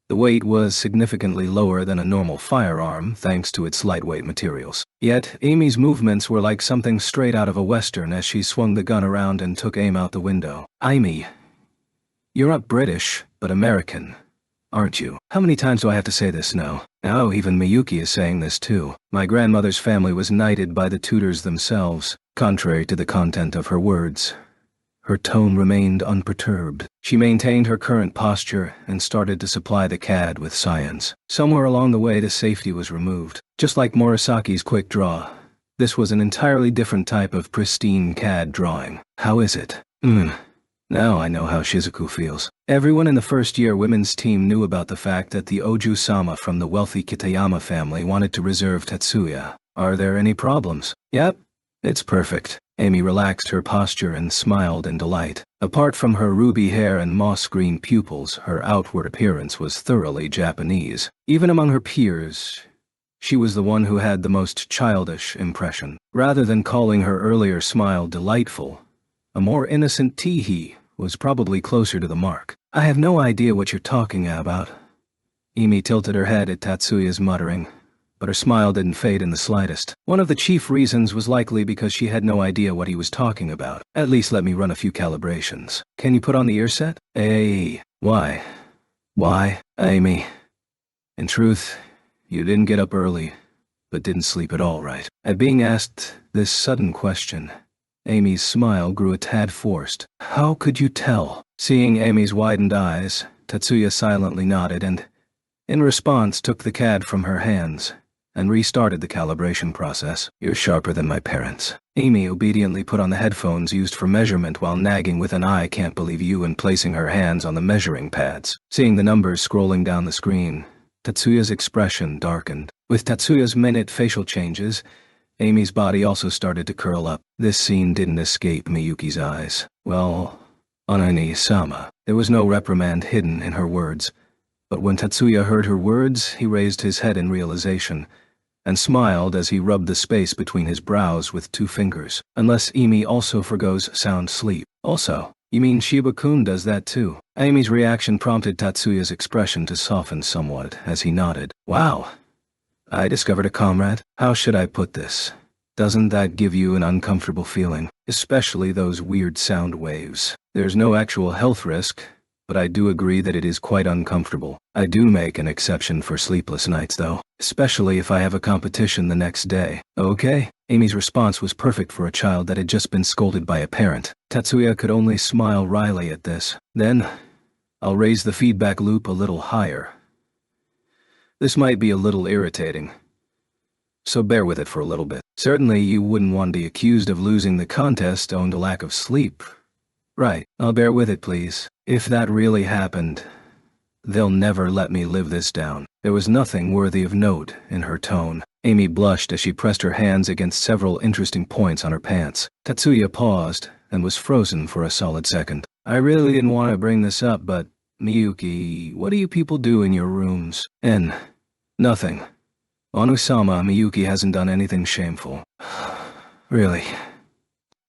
the weight was significantly lower than a normal firearm thanks to its lightweight materials. Yet, Amy's movements were like something straight out of a western as she swung the gun around and took aim out the window. Amy, you're not British, but American, aren't you? How many times do I have to say this now? Oh, even Miyuki is saying this too. My grandmother's family was knighted by the tutors themselves. Contrary to the content of her words, her tone remained unperturbed. She maintained her current posture and started to supply the CAD with science. Somewhere along the way the safety was removed. Just like Morisaki's quick draw, this was an entirely different type of pristine CAD drawing. How is it? Now I know how Shizuku feels. Everyone in the first-year women's team knew about the fact that the Oju-sama from the wealthy Kitayama family wanted to reserve Tatsuya. Are there any problems? Yep, it's perfect. Amy relaxed her posture and smiled in delight. Apart from her ruby hair and moss-green pupils, her outward appearance was thoroughly Japanese. Even among her peers, she was the one who had the most childish impression. Rather than calling her earlier smile delightful, a more innocent tee-hee was probably closer to the mark. I have no idea what you're talking about. Amy tilted her head at Tatsuya's muttering, but her smile didn't fade in the slightest. One of the chief reasons was likely because she had no idea what he was talking about. At least let me run a few calibrations. Can you put on the ear set? Hey, why? Why, Amy? In truth, you didn't get up early, but didn't sleep at all, right? At being asked this sudden question, Amy's smile grew a tad forced. How could you tell? Seeing Amy's widened eyes, Tatsuya silently nodded and, in response, took the CAD from her hands and restarted the calibration process. You're sharper than my parents. Amy obediently put on the headphones used for measurement while nagging with an "I can't believe you" and placing her hands on the measuring pads. Seeing the numbers scrolling down the screen, Tatsuya's expression darkened. With Tatsuya's minute facial changes, Amy's body also started to curl up. This scene didn't escape Miyuki's eyes. Well, Onani-sama. There was no reprimand hidden in her words, but when Tatsuya heard her words, he raised his head in realization and smiled as he rubbed the space between his brows with 2 fingers. Unless Amy also forgoes sound sleep. Also, you mean Shiba-kun does that too? Amy's reaction prompted Tatsuya's expression to soften somewhat as he nodded. Wow. I discovered a comrade. How should I put this? Doesn't that give you an uncomfortable feeling? Especially those weird sound waves. There's no actual health risk, but I do agree that it is quite uncomfortable. I do make an exception for sleepless nights though, especially if I have a competition the next day. Okay? Amy's response was perfect for a child that had just been scolded by a parent. Tatsuya could only smile wryly at this. Then, I'll raise the feedback loop a little higher. This might be a little irritating, so bear with it for a little bit. Certainly you wouldn't want to be accused of losing the contest owing to lack of sleep. Right, I'll bear with it please. If that really happened, they'll never let me live this down. There was nothing worthy of note in her tone. Amy blushed as she pressed her hands against several interesting points on her pants. Tatsuya paused and was frozen for a solid second. I really didn't want to bring this up, but Miyuki, what do you people do in your rooms? Nothing. Onusama, Miyuki hasn't done anything shameful. Really.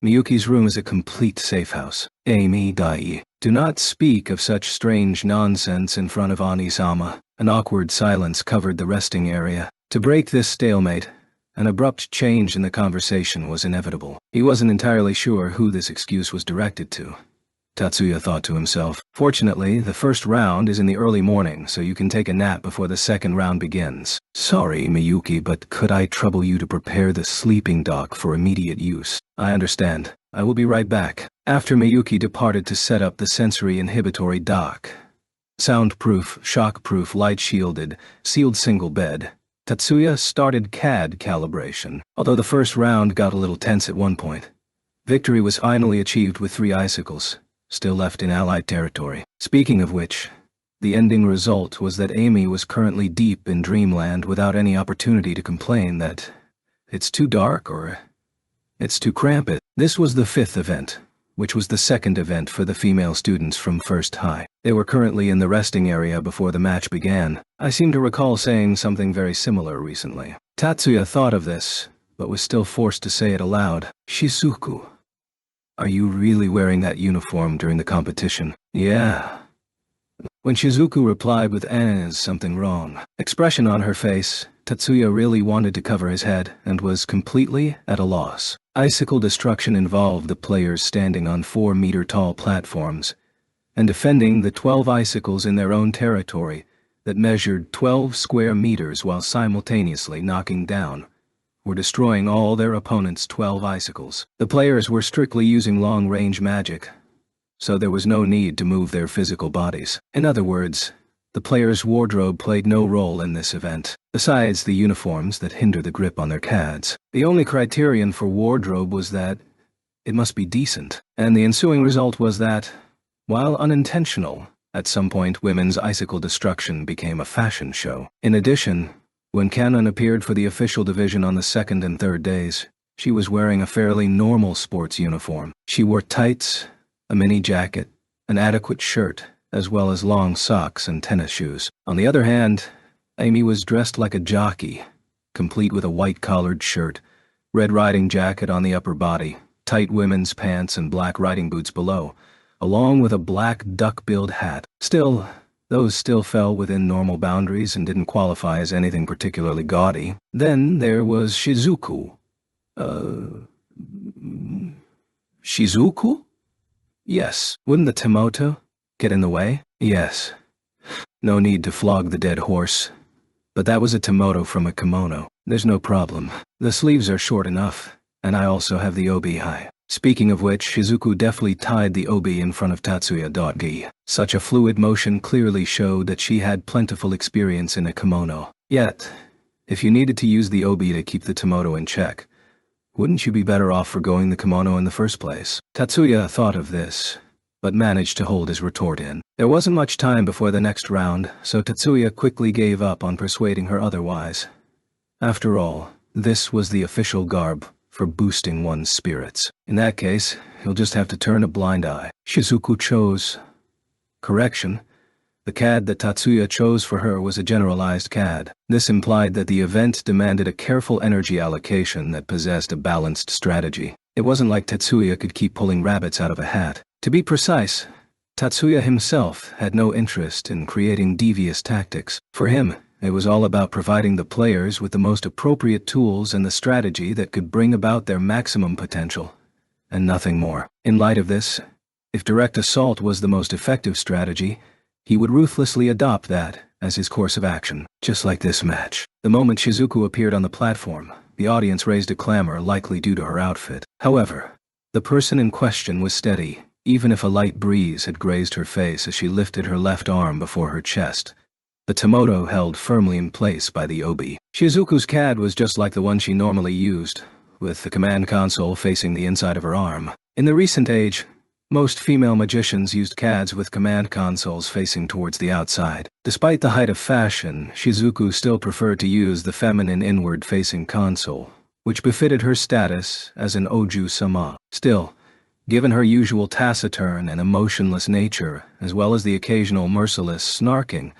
Miyuki's room is a complete safe house. Amy Dai. Do not speak of such strange nonsense in front of Ani-sama. An awkward silence covered the resting area. To break this stalemate, an abrupt change in the conversation was inevitable. He wasn't entirely sure who this excuse was directed to. Tatsuya thought to himself. Fortunately, the first round is in the early morning, so you can take a nap before the second round begins. Sorry, Miyuki, but could I trouble you to prepare the sleeping dock for immediate use? I understand. I will be right back. After Miyuki departed to set up the sensory inhibitory dock, soundproof, shockproof, light-shielded, sealed single bed, Tatsuya started CAD calibration. Although the first round got a little tense at one point, victory was finally achieved with 3 icicles, still left in Allied territory. Speaking of which, the ending result was that Amy was currently deep in dreamland without any opportunity to complain that it's too dark or it's too cramped. This was the 5th event, which was the second event for the female students from First High. They were currently in the resting area before the match began. I seem to recall saying something very similar recently. Tatsuya thought of this, but was still forced to say it aloud. Shizuku, are you really wearing that uniform during the competition? Yeah. When Shizuku replied with "Is something wrong?" expression on her face, Tatsuya really wanted to cover his head and was completely at a loss. Icicle destruction involved the players standing on 4-meter-tall platforms and defending the 12 icicles in their own territory that measured 12 square meters while simultaneously knocking down or destroying all their opponents' 12 icicles. The players were strictly using long-range magic, so there was no need to move their physical bodies. In other words, the players' wardrobe played no role in this event, besides the uniforms that hinder the grip on their CADs. The only criterion for wardrobe was that it must be decent, and the ensuing result was that, while unintentional, at some point women's icicle destruction became a fashion show. In addition, when Kanon appeared for the official division on the 2nd and 3rd days, she was wearing a fairly normal sports uniform. She wore tights, a mini jacket, an adequate shirt, as well as long socks and tennis shoes. On the other hand, Amy was dressed like a jockey, complete with a white-collared shirt, red riding jacket on the upper body, tight women's pants and black riding boots below, along with a black duck-billed hat. Still, those still fell within normal boundaries and didn't qualify as anything particularly gaudy. Then there was Shizuku. Shizuku? Yes. Wouldn't the Temoto get in the way? Yes. No need to flog the dead horse. But that was a Temoto from a kimono. There's no problem. The sleeves are short enough, and I also have the obi high. Speaking of which, Shizuku deftly tied the obi in front of Tatsuya. Such a fluid motion clearly showed that she had plentiful experience in a kimono. Yet, if you needed to use the obi to keep the Temoto in check, wouldn't you be better off forgoing the kimono in the first place? Tatsuya thought of this, but managed to hold his retort in. There wasn't much time before the next round, so Tatsuya quickly gave up on persuading her otherwise. After all, this was the official garb for boosting one's spirits. In that case, he'll just have to turn a blind eye. Shizuku chose. Correction. The CAD that Tatsuya chose for her was a generalized CAD. This implied that the event demanded a careful energy allocation that possessed a balanced strategy. It wasn't like Tatsuya could keep pulling rabbits out of a hat. To be precise, Tatsuya himself had no interest in creating devious tactics. For him, it was all about providing the players with the most appropriate tools and the strategy that could bring about their maximum potential, and nothing more. In light of this, if direct assault was the most effective strategy, he would ruthlessly adopt that as his course of action, just like this match. The moment Shizuku appeared on the platform, the audience raised a clamor likely due to her outfit. However, the person in question was steady, even if a light breeze had grazed her face as she lifted her left arm before her chest, the Temoto held firmly in place by the obi. Shizuku's CAD was just like the one she normally used, with the command console facing the inside of her arm. In the recent age, most female magicians used CADs with command consoles facing towards the outside. Despite the height of fashion, Shizuku still preferred to use the feminine inward-facing console, which befitted her status as an Oju-sama. Still, given her usual taciturn and emotionless nature, as well as the occasional merciless snarking,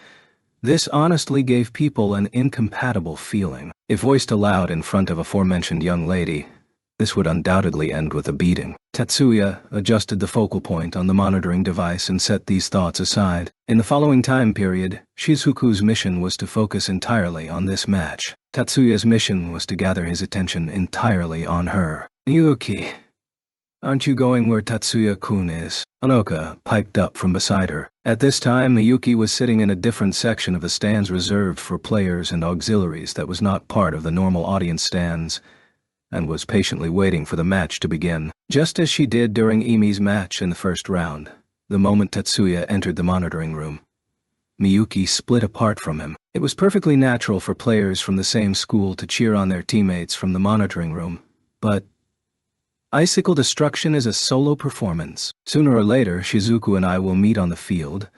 this honestly gave people an incompatible feeling. If voiced aloud in front of aforementioned young lady, this would undoubtedly end with a beating. Tatsuya adjusted the focal point on the monitoring device and set these thoughts aside. In the following time period, Shizuku's mission was to focus entirely on this match. Tatsuya's mission was to gather his attention entirely on her. Yuki. Aren't you going where Tatsuya-kun is? Hanoka piped up from beside her. At this time, Miyuki was sitting in a different section of the stands reserved for players and auxiliaries that was not part of the normal audience stands, and was patiently waiting for the match to begin, just as she did during Imi's match in the first round. The moment Tatsuya entered the monitoring room, Miyuki split apart from him. It was perfectly natural for players from the same school to cheer on their teammates from the monitoring room, but Icicle Destruction is a solo performance. Sooner or later, Shizuku and I will meet on the field,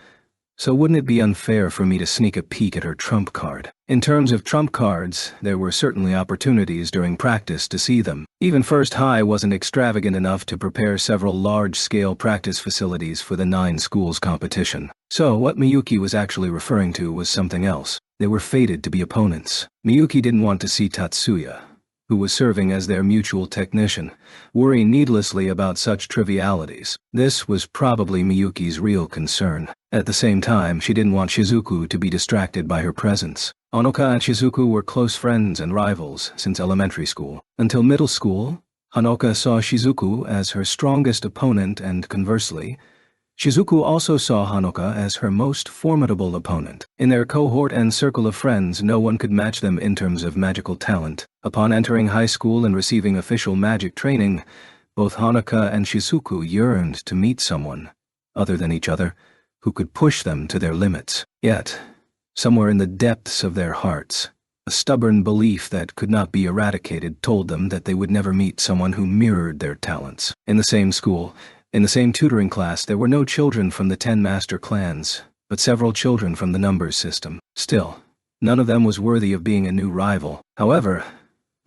so wouldn't it be unfair for me to sneak a peek at her trump card? In terms of trump cards, there were certainly opportunities during practice to see them. Even First High wasn't extravagant enough to prepare several large-scale practice facilities for the 9 schools competition. So what Miyuki was actually referring to was something else. They were fated to be opponents. Miyuki didn't want to see Tatsuya, who was serving as their mutual technician, worry needlessly about such trivialities. This was probably Miyuki's real concern. At the same time, she didn't want Shizuku to be distracted by her presence. Hanoka and Shizuku were close friends and rivals since elementary school. Until middle school, Hanoka saw Shizuku as her strongest opponent, and conversely, Shizuku also saw Hanoka as her most formidable opponent. In their cohort and circle of friends, no one could match them in terms of magical talent. Upon entering high school and receiving official magic training, both Hanoka and Shizuku yearned to meet someone, other than each other, who could push them to their limits. Yet, somewhere in the depths of their hearts, a stubborn belief that could not be eradicated told them that they would never meet someone who mirrored their talents. In the same school, in the same tutoring class, there were no children from the 10 master clans, but several children from the numbers system. Still, none of them was worthy of being a new rival. However,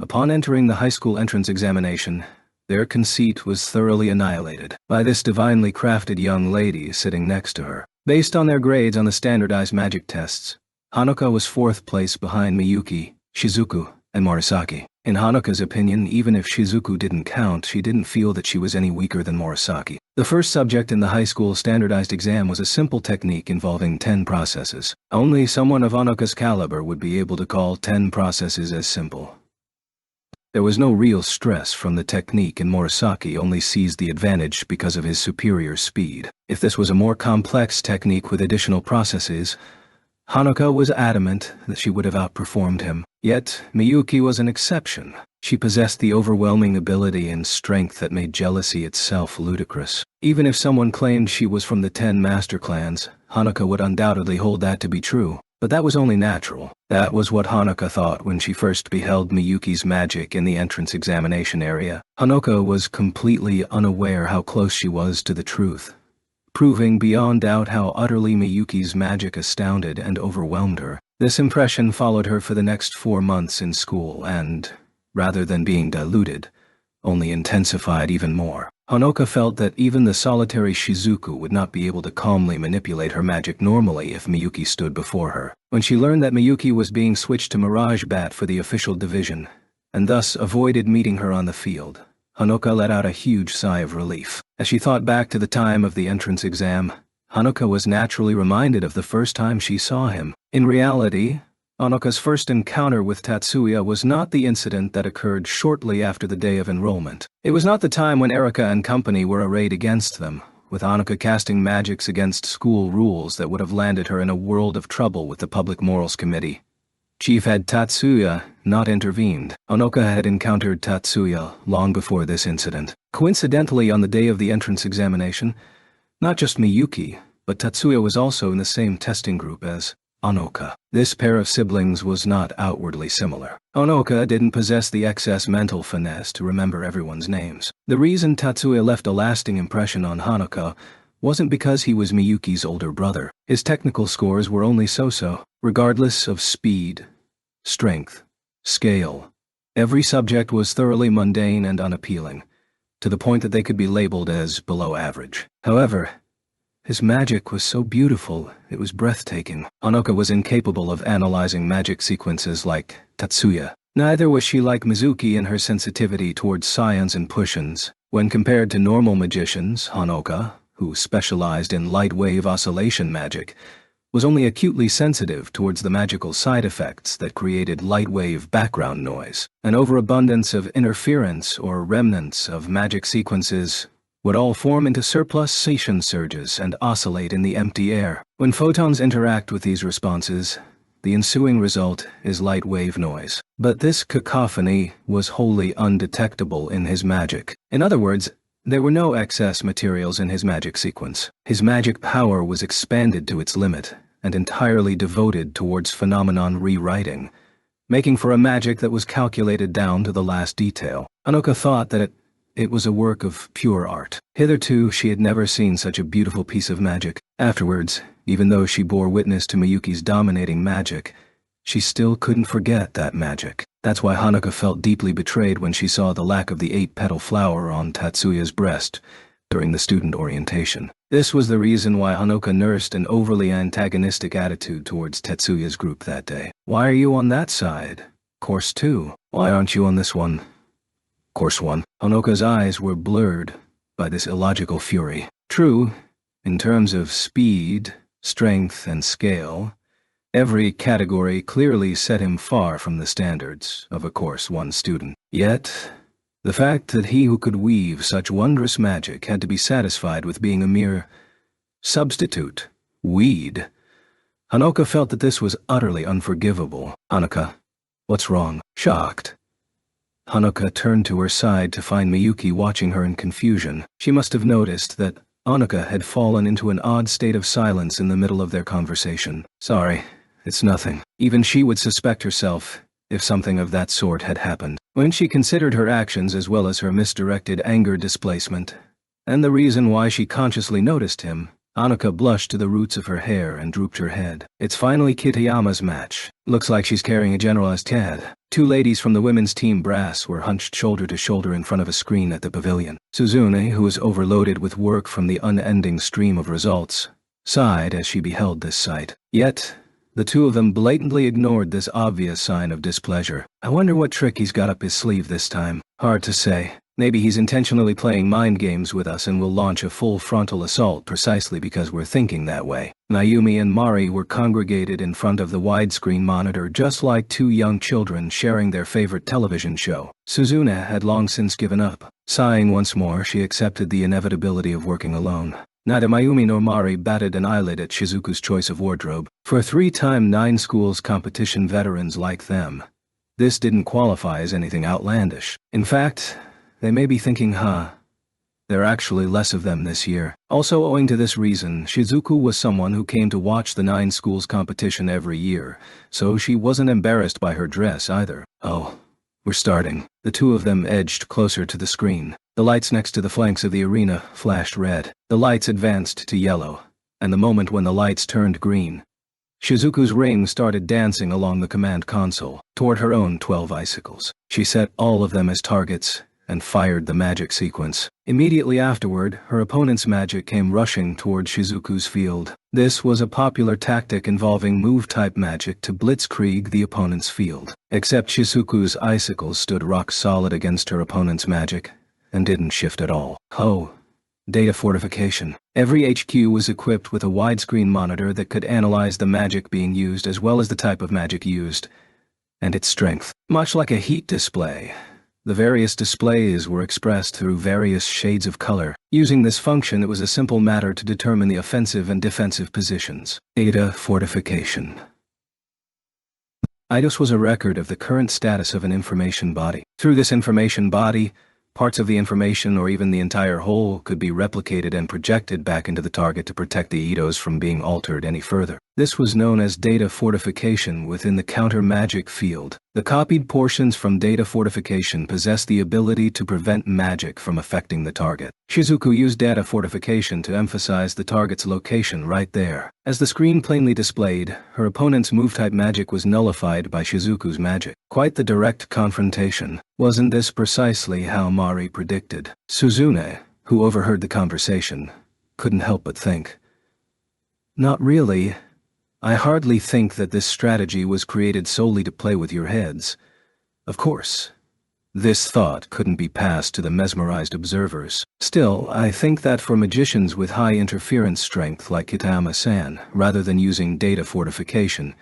upon entering the high school entrance examination, their conceit was thoroughly annihilated by this divinely crafted young lady sitting next to her. Based on their grades on the standardized magic tests, Hanoka was 4th place behind Miyuki, Shizuku, and Morisaki. In Hanoka's opinion, even if Shizuku didn't count, she didn't feel that she was any weaker than Morisaki. The first subject in the high school standardized exam was a simple technique involving 10 processes. Only someone of Hanoka's caliber would be able to call 10 processes as simple. There was no real stress from the technique, and Morisaki only seized the advantage because of his superior speed. If this was a more complex technique with additional processes, Hanoka was adamant that she would have outperformed him. Yet, Miyuki was an exception. She possessed the overwhelming ability and strength that made jealousy itself ludicrous. Even if someone claimed she was from the 10 master clans, Hanoka would undoubtedly hold that to be true. But that was only natural. That was what Hanoka thought when she first beheld Miyuki's magic in the entrance examination area. Hanoka was completely unaware how close she was to the truth, proving beyond doubt how utterly Miyuki's magic astounded and overwhelmed her. This impression followed her for the next 4 months in school and, rather than being diluted, only intensified even more. Hanoka felt that even the solitary Shizuku would not be able to calmly manipulate her magic normally if Miyuki stood before her. When she learned that Miyuki was being switched to Mirage Bat for the official division, and thus avoided meeting her on the field, Hanoka let out a huge sigh of relief. As she thought back to the time of the entrance exam, Hanoka was naturally reminded of the first time she saw him. In reality, Hanoka's first encounter with Tatsuya was not the incident that occurred shortly after the day of enrollment. It was not the time when Erika and company were arrayed against them, with Hanoka casting magics against school rules that would have landed her in a world of trouble with the Public Morals Committee. Chief had Tatsuya not intervened. Hanoka had encountered Tatsuya long before this incident. Coincidentally, on the day of the entrance examination, not just Miyuki, but Tatsuya was also in the same testing group as Hanoka. This pair of siblings was not outwardly similar. Hanoka didn't possess the excess mental finesse to remember everyone's names. The reason Tatsuya left a lasting impression on Hanoka wasn't because he was Miyuki's older brother. His technical scores were only so-so. Regardless of speed, strength, scale, every subject was thoroughly mundane and unappealing, to the point that they could be labeled as below average. However, his magic was so beautiful, it was breathtaking. Hanoka was incapable of analyzing magic sequences like Tatsuya. Neither was she like Mizuki in her sensitivity towards scions and potions. When compared to normal magicians, Hanoka, who specialized in light wave oscillation magic, was only acutely sensitive towards the magical side effects that created light wave background noise. An overabundance of interference or remnants of magic sequences would all form into surplusation surges and oscillate in the empty air. When photons interact with these responses, the ensuing result is light wave noise. But this cacophony was wholly undetectable in his magic. In other words, there were no excess materials in his magic sequence. His magic power was expanded to its limit and entirely devoted towards phenomenon rewriting, making for a magic that was calculated down to the last detail. Anoka thought that it was a work of pure art. Hitherto, she had never seen such a beautiful piece of magic. Afterwards, even though she bore witness to Miyuki's dominating magic, she still couldn't forget that magic. That's why Hanuka felt deeply betrayed when she saw the lack of the 8-petal flower on Tatsuya's breast during the student orientation. This was the reason why Hanuka nursed an overly antagonistic attitude towards Tetsuya's group that day. Why are you on that side? Course 2. Why aren't you on this one? Course 1. Hanuka's eyes were blurred by this illogical fury. True, in terms of speed, strength, and scale, every category clearly set him far from the standards of a Course 1 student. Yet, the fact that he who could weave such wondrous magic had to be satisfied with being a mere substitute, weed. Hanuka felt that this was utterly unforgivable. Hanuka, what's wrong? Shocked, Hanuka turned to her side to find Miyuki watching her in confusion. She must have noticed that Hanuka had fallen into an odd state of silence in the middle of their conversation. Sorry, it's nothing. Even she would suspect herself if something of that sort had happened. When she considered her actions as well as her misdirected anger displacement, and the reason why she consciously noticed him, Hanuka blushed to the roots of her hair and drooped her head. It's finally Kitayama's match. Looks like she's carrying a generalized head. 2 ladies from the women's team brass were hunched shoulder to shoulder in front of a screen at the pavilion. Suzune, who was overloaded with work from the unending stream of results, sighed as she beheld this sight. Yet, the 2 of them blatantly ignored this obvious sign of displeasure. I wonder what trick he's got up his sleeve this time. Hard to say. Maybe he's intentionally playing mind games with us and will launch a full frontal assault precisely because we're thinking that way. Mayumi and Mari were congregated in front of the widescreen monitor just like 2 young children sharing their favorite television show. Suzune had long since given up. Sighing once more, she accepted the inevitability of working alone. Neither Mayumi nor Mari batted an eyelid at Shizuku's choice of wardrobe. For 3-time 9 schools competition veterans like them, this didn't qualify as anything outlandish. In fact, they may be thinking, there are actually less of them this year. Also owing to this reason, Shizuku was someone who came to watch the 9 schools competition every year, so she wasn't embarrassed by her dress either. Oh, we're starting. The 2 of them edged closer to the screen. The lights next to the flanks of the arena flashed red. The lights advanced to yellow, and the moment when the lights turned green, Shizuku's ring started dancing along the command console toward her own 12 icicles. She set all of them as targets and fired the magic sequence. Immediately afterward, her opponent's magic came rushing toward Shizuku's field. This was a popular tactic involving move-type magic to blitzkrieg the opponent's field. Except Shizuku's icicles stood rock solid against her opponent's magic and didn't shift at all. Data fortification. Every HQ was equipped with a widescreen monitor that could analyze the magic being used as well as the type of magic used and its strength. Much like a heat display, the various displays were expressed through various shades of color. Using this function, it was a simple matter to determine the offensive and defensive positions. Data fortification. IDOS was a record of the current status of an information body. Through this information body, parts of the information or even the entire whole could be replicated and projected back into the target to protect the IDOS from being altered any further. This was known as data fortification within the counter-magic field. The copied portions from data fortification possess the ability to prevent magic from affecting the target. Shizuku used data fortification to emphasize the target's location right there. As the screen plainly displayed, her opponent's move-type magic was nullified by Shizuku's magic. Quite the direct confrontation. Wasn't this precisely how Mari predicted? Suzune, who overheard the conversation, couldn't help but think, not really. I hardly think that this strategy was created solely to play with your heads. Of course, This thought couldn't be passed to the mesmerized observers. Still, I think that for magicians with high interference strength like Kitayama-san, rather than using data fortification,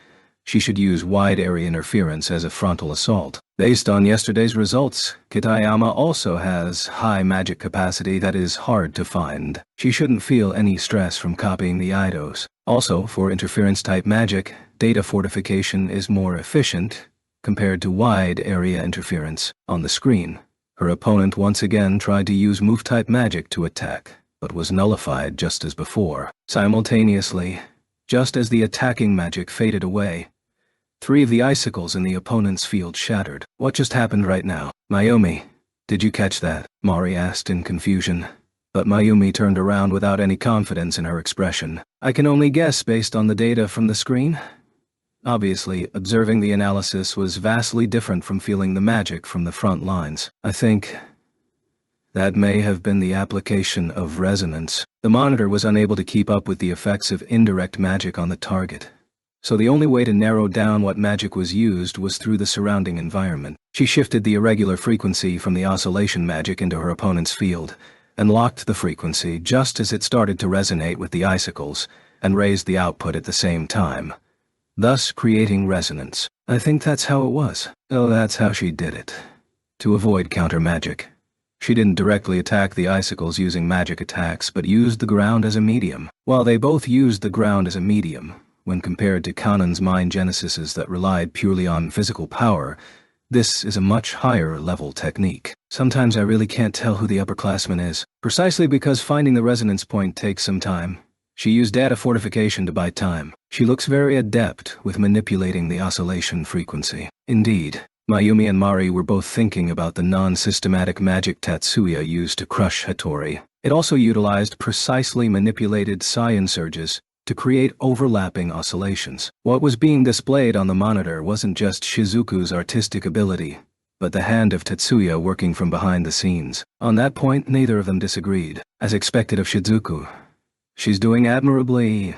she should use wide-area interference as a frontal assault. Based on yesterday's results, Kitayama also has high magic capacity that is hard to find. She shouldn't feel any stress from copying the idos. Also, for interference-type magic, data fortification is more efficient compared to wide-area interference. On the screen, her opponent once again tried to use move-type magic to attack, but was nullified just as before. Simultaneously, just as the attacking magic faded away, 3 of the icicles in the opponent's field shattered. What just happened right now? Mayumi, did you catch that? Mari asked in confusion. But Mayumi turned around without any confidence in her expression. I can only guess based on the data from the screen. Obviously, observing the analysis was vastly different from feeling the magic from the front lines. I think that may have been the application of resonance. The monitor was unable to keep up with the effects of indirect magic on the target, so the only way to narrow down what magic was used was through the surrounding environment. She shifted the irregular frequency from the oscillation magic into her opponent's field, and locked the frequency just as it started to resonate with the icicles, and raised the output at the same time, thus creating resonance. I think that's how it was. Oh, that's how she did it. To avoid counter-magic. She didn't directly attack the icicles using magic attacks, but used the ground as a medium. While they both used the ground as a medium, when compared to Kanon's mind genesises that relied purely on physical power, this is a much higher level technique. Sometimes I really can't tell who the upperclassman is, precisely because finding the resonance point takes some time. She used data fortification to buy time. She looks very adept with manipulating the oscillation frequency. Indeed, Mayumi and Mari were both thinking about the non-systematic magic Tatsuya used to crush Hattori. It also utilized precisely manipulated psi surges to create overlapping oscillations. What was being displayed on the monitor wasn't just Shizuku's artistic ability, but the hand of Tatsuya working from behind the scenes. On that point, neither of them disagreed. As expected of Shizuku, she's doing admirably.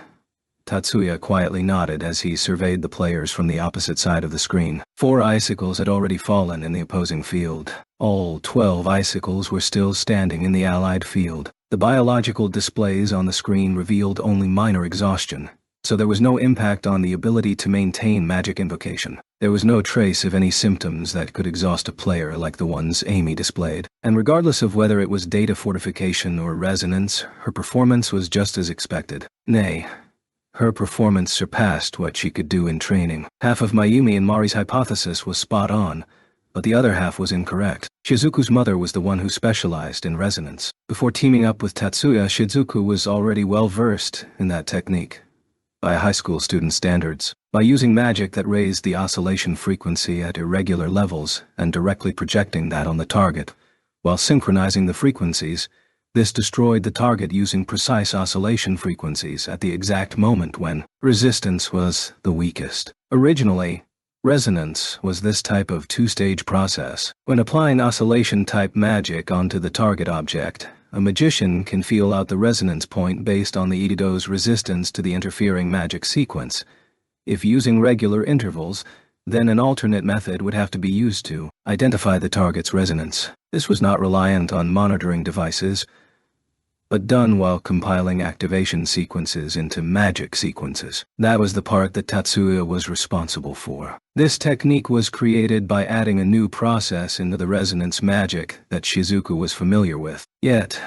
Tatsuya quietly nodded as he surveyed the players from the opposite side of the screen. 4 icicles had already fallen in the opposing field. All 12 icicles were still standing in the allied field. The biological displays on the screen revealed only minor exhaustion, so there was no impact on the ability to maintain magic invocation. There was no trace of any symptoms that could exhaust a player like the ones Amy displayed. And regardless of whether it was data fortification or resonance, her performance was just as expected. Nay, her performance surpassed what she could do in training. Half of Mayumi and Mari's hypothesis was spot on, but the other half was incorrect. Shizuku's mother was the one who specialized in resonance. Before teaming up with Tatsuya, Shizuku was already well versed in that technique, by high school student standards. By using magic that raised the oscillation frequency at irregular levels and directly projecting that on the target, while synchronizing the frequencies, this destroyed the target using precise oscillation frequencies at the exact moment when resistance was the weakest. Originally, resonance was this type of 2-stage process. When applying oscillation-type magic onto the target object, a magician can feel out the resonance point based on the Idido's resistance to the interfering magic sequence. If using regular intervals, then an alternate method would have to be used to identify the target's resonance. This was not reliant on monitoring devices, but done while compiling activation sequences into magic sequences. That was the part that Tatsuya was responsible for. This technique was created by adding a new process into the resonance magic that Shizuku was familiar with. Yet,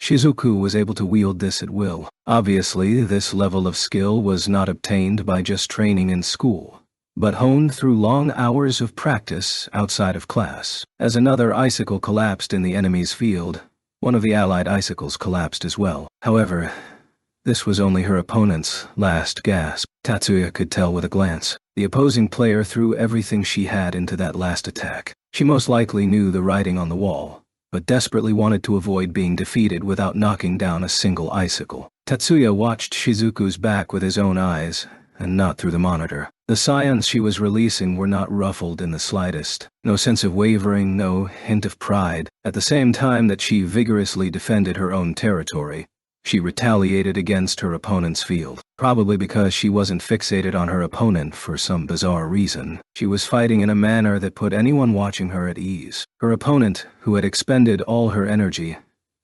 Shizuku was able to wield this at will. Obviously, this level of skill was not obtained by just training in school, but honed through long hours of practice outside of class. As another icicle collapsed in the enemy's field, one of the allied icicles collapsed as well. However, this was only her opponent's last gasp. Tatsuya could tell with a glance. The opposing player threw everything she had into that last attack. She most likely knew the writing on the wall, but desperately wanted to avoid being defeated without knocking down a single icicle. Tatsuya watched Shizuku's back with his own eyes, and not through the monitor. The scions she was releasing were not ruffled in the slightest. No sense of wavering, no hint of pride. At the same time that she vigorously defended her own territory, She retaliated against her opponent's field. Probably because she wasn't fixated on her opponent for some bizarre reason. She was fighting in a manner that put anyone watching her at ease. Her opponent, who had expended all her energy,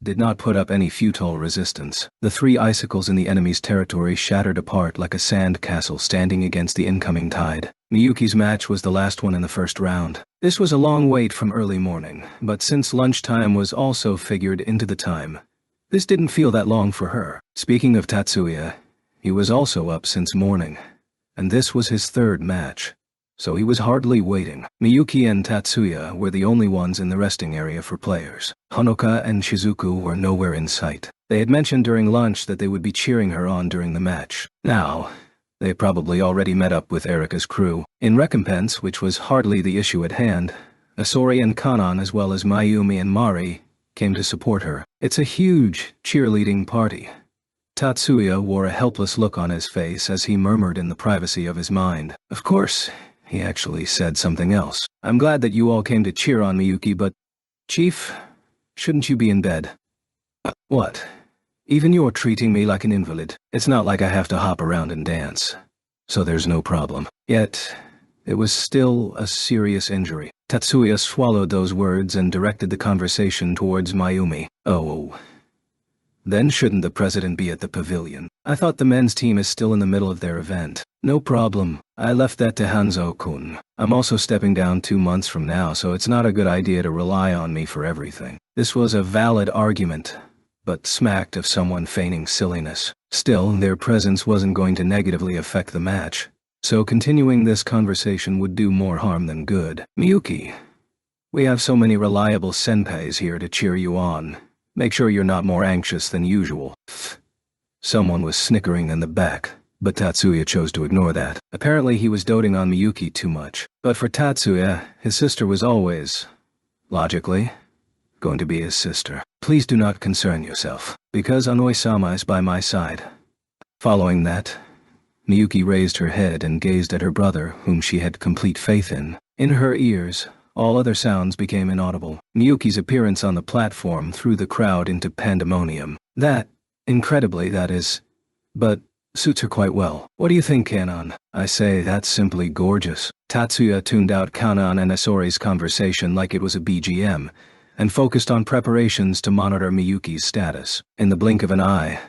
did not put up any futile resistance. The 3 icicles in the enemy's territory shattered apart like a sand castle standing against the incoming tide. Miyuki's match was the last one in the first round. This was a long wait from early morning, but since lunchtime was also figured into the time, this didn't feel that long for her. Speaking of Tatsuya, he was also up since morning, and this was his 3rd match, so he was hardly waiting. Miyuki and Tatsuya were the only ones in the resting area for players. Honoka and Shizuku were nowhere in sight. They had mentioned during lunch that they would be cheering her on during the match. Now, they probably already met up with Erika's crew. In recompense, which was hardly the issue at hand, Asori and Kanan as well as Mayumi and Mari came to support her. It's a huge cheerleading party. Tatsuya wore a helpless look on his face as he murmured in the privacy of his mind. Of course, he actually said something else. I'm glad that you all came to cheer on Miyuki, but, Chief, shouldn't you be in bed? What? Even you're treating me like an invalid. It's not like I have to hop around and dance. So there's no problem. Yet, it was still a serious injury. Tatsuya swallowed those words and directed the conversation towards Mayumi. Oh. Then shouldn't the president be at the pavilion? I thought the men's team is still in the middle of their event. No problem. I left that to Hanzo-kun. I'm also stepping down 2 months from now, so it's not a good idea to rely on me for everything. This was a valid argument, but smacked of someone feigning silliness. Still, their presence wasn't going to negatively affect the match, so continuing this conversation would do more harm than good. Miyuki, we have so many reliable senpais here to cheer you on. Make sure you're not more anxious than usual. Someone was snickering in the back, but Tatsuya chose to ignore that. Apparently he was doting on Miyuki too much. But for Tatsuya, his sister was always, logically, going to be his sister. Please do not concern yourself, because Anoi-sama is by my side. Following that, Miyuki raised her head and gazed at her brother, whom she had complete faith in. In her ears, all other sounds became inaudible. Miyuki's appearance on the platform threw the crowd into pandemonium. That, incredibly that is, but suits her quite well. What do you think, Kanan? I say, that's simply gorgeous. Tatsuya tuned out Kanan and Asori's conversation like it was a BGM, and focused on preparations to monitor Miyuki's status. In the blink of an eye,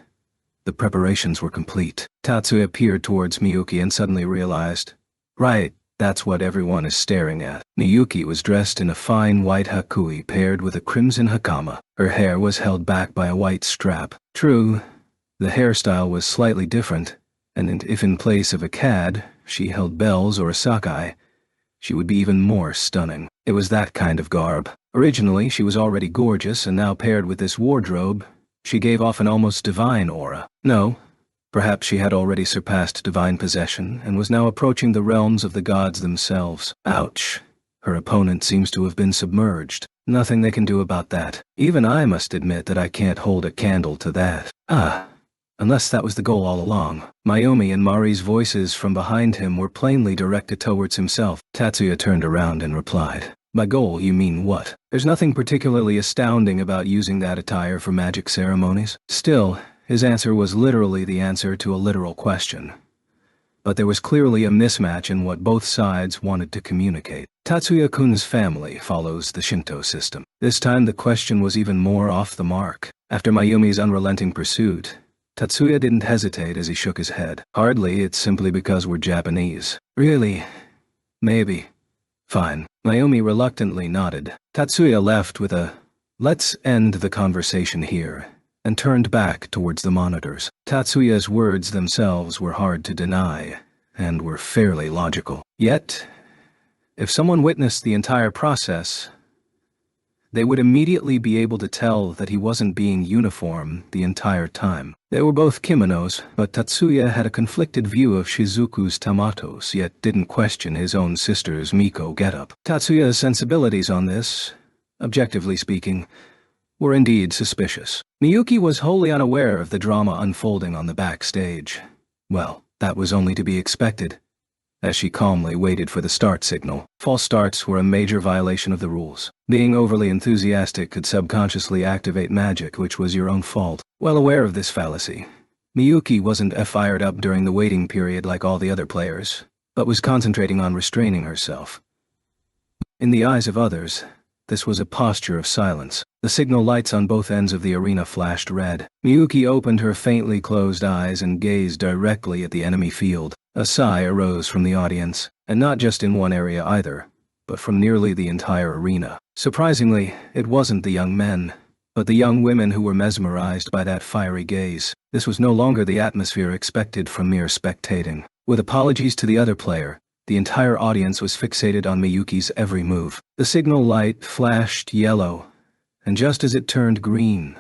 the preparations were complete. Tatsuya peered towards Miyuki and suddenly realized, right, that's what everyone is staring at. Miyuki was dressed in a fine white hakui paired with a crimson hakama. Her hair was held back by a white strap. True, the hairstyle was slightly different, and if in place of a cad, she held bells or a sakai, she would be even more stunning. It was that kind of garb. Originally, she was already gorgeous, and now paired with this wardrobe, she gave off an almost divine aura. No, perhaps she had already surpassed divine possession and was now approaching the realms of the gods themselves. Ouch. Her opponent seems to have been submerged. Nothing they can do about that. Even I must admit that I can't hold a candle to that. Unless that was the goal all along. Mayumi and Mari's voices from behind him were plainly directed towards himself. Tatsuya turned around and replied, by goal, you mean what? There's nothing particularly astounding about using that attire for magic ceremonies. Still, his answer was literally the answer to a literal question. But there was clearly a mismatch in what both sides wanted to communicate. Tatsuya-kun's family follows the Shinto system. This time the question was even more off the mark. After Mayumi's unrelenting pursuit, Tatsuya didn't hesitate as he shook his head. Hardly, it's simply because we're Japanese. Really? Maybe. Fine. Mayumi reluctantly nodded. Tatsuya left with a, let's end the conversation here, and turned back towards the monitors. Tatsuya's words themselves were hard to deny, and were fairly logical. Yet, if someone witnessed the entire process, they would immediately be able to tell that he wasn't being uniform the entire time. They were both kimonos, but Tatsuya had a conflicted view of Shizuku's tamatos, yet didn't question his own sister's Miko getup. Tatsuya's sensibilities on this, objectively speaking, were indeed suspicious. Miyuki was wholly unaware of the drama unfolding on the backstage. Well, that was only to be expected, as she calmly waited for the start signal. False starts were a major violation of the rules. Being overly enthusiastic could subconsciously activate magic, which was your own fault. Well aware of this fallacy, Miyuki wasn't fired up during the waiting period like all the other players, but was concentrating on restraining herself. In the eyes of others, this was a posture of silence. The signal lights on both ends of the arena flashed red. Miyuki opened her faintly closed eyes and gazed directly at the enemy field. A sigh arose from the audience, and not just in one area either, but from nearly the entire arena. Surprisingly, it wasn't the young men, but the young women who were mesmerized by that fiery gaze. This was no longer the atmosphere expected from mere spectating. With apologies to the other player, the entire audience was fixated on Miyuki's every move. The signal light flashed yellow, and just as it turned green,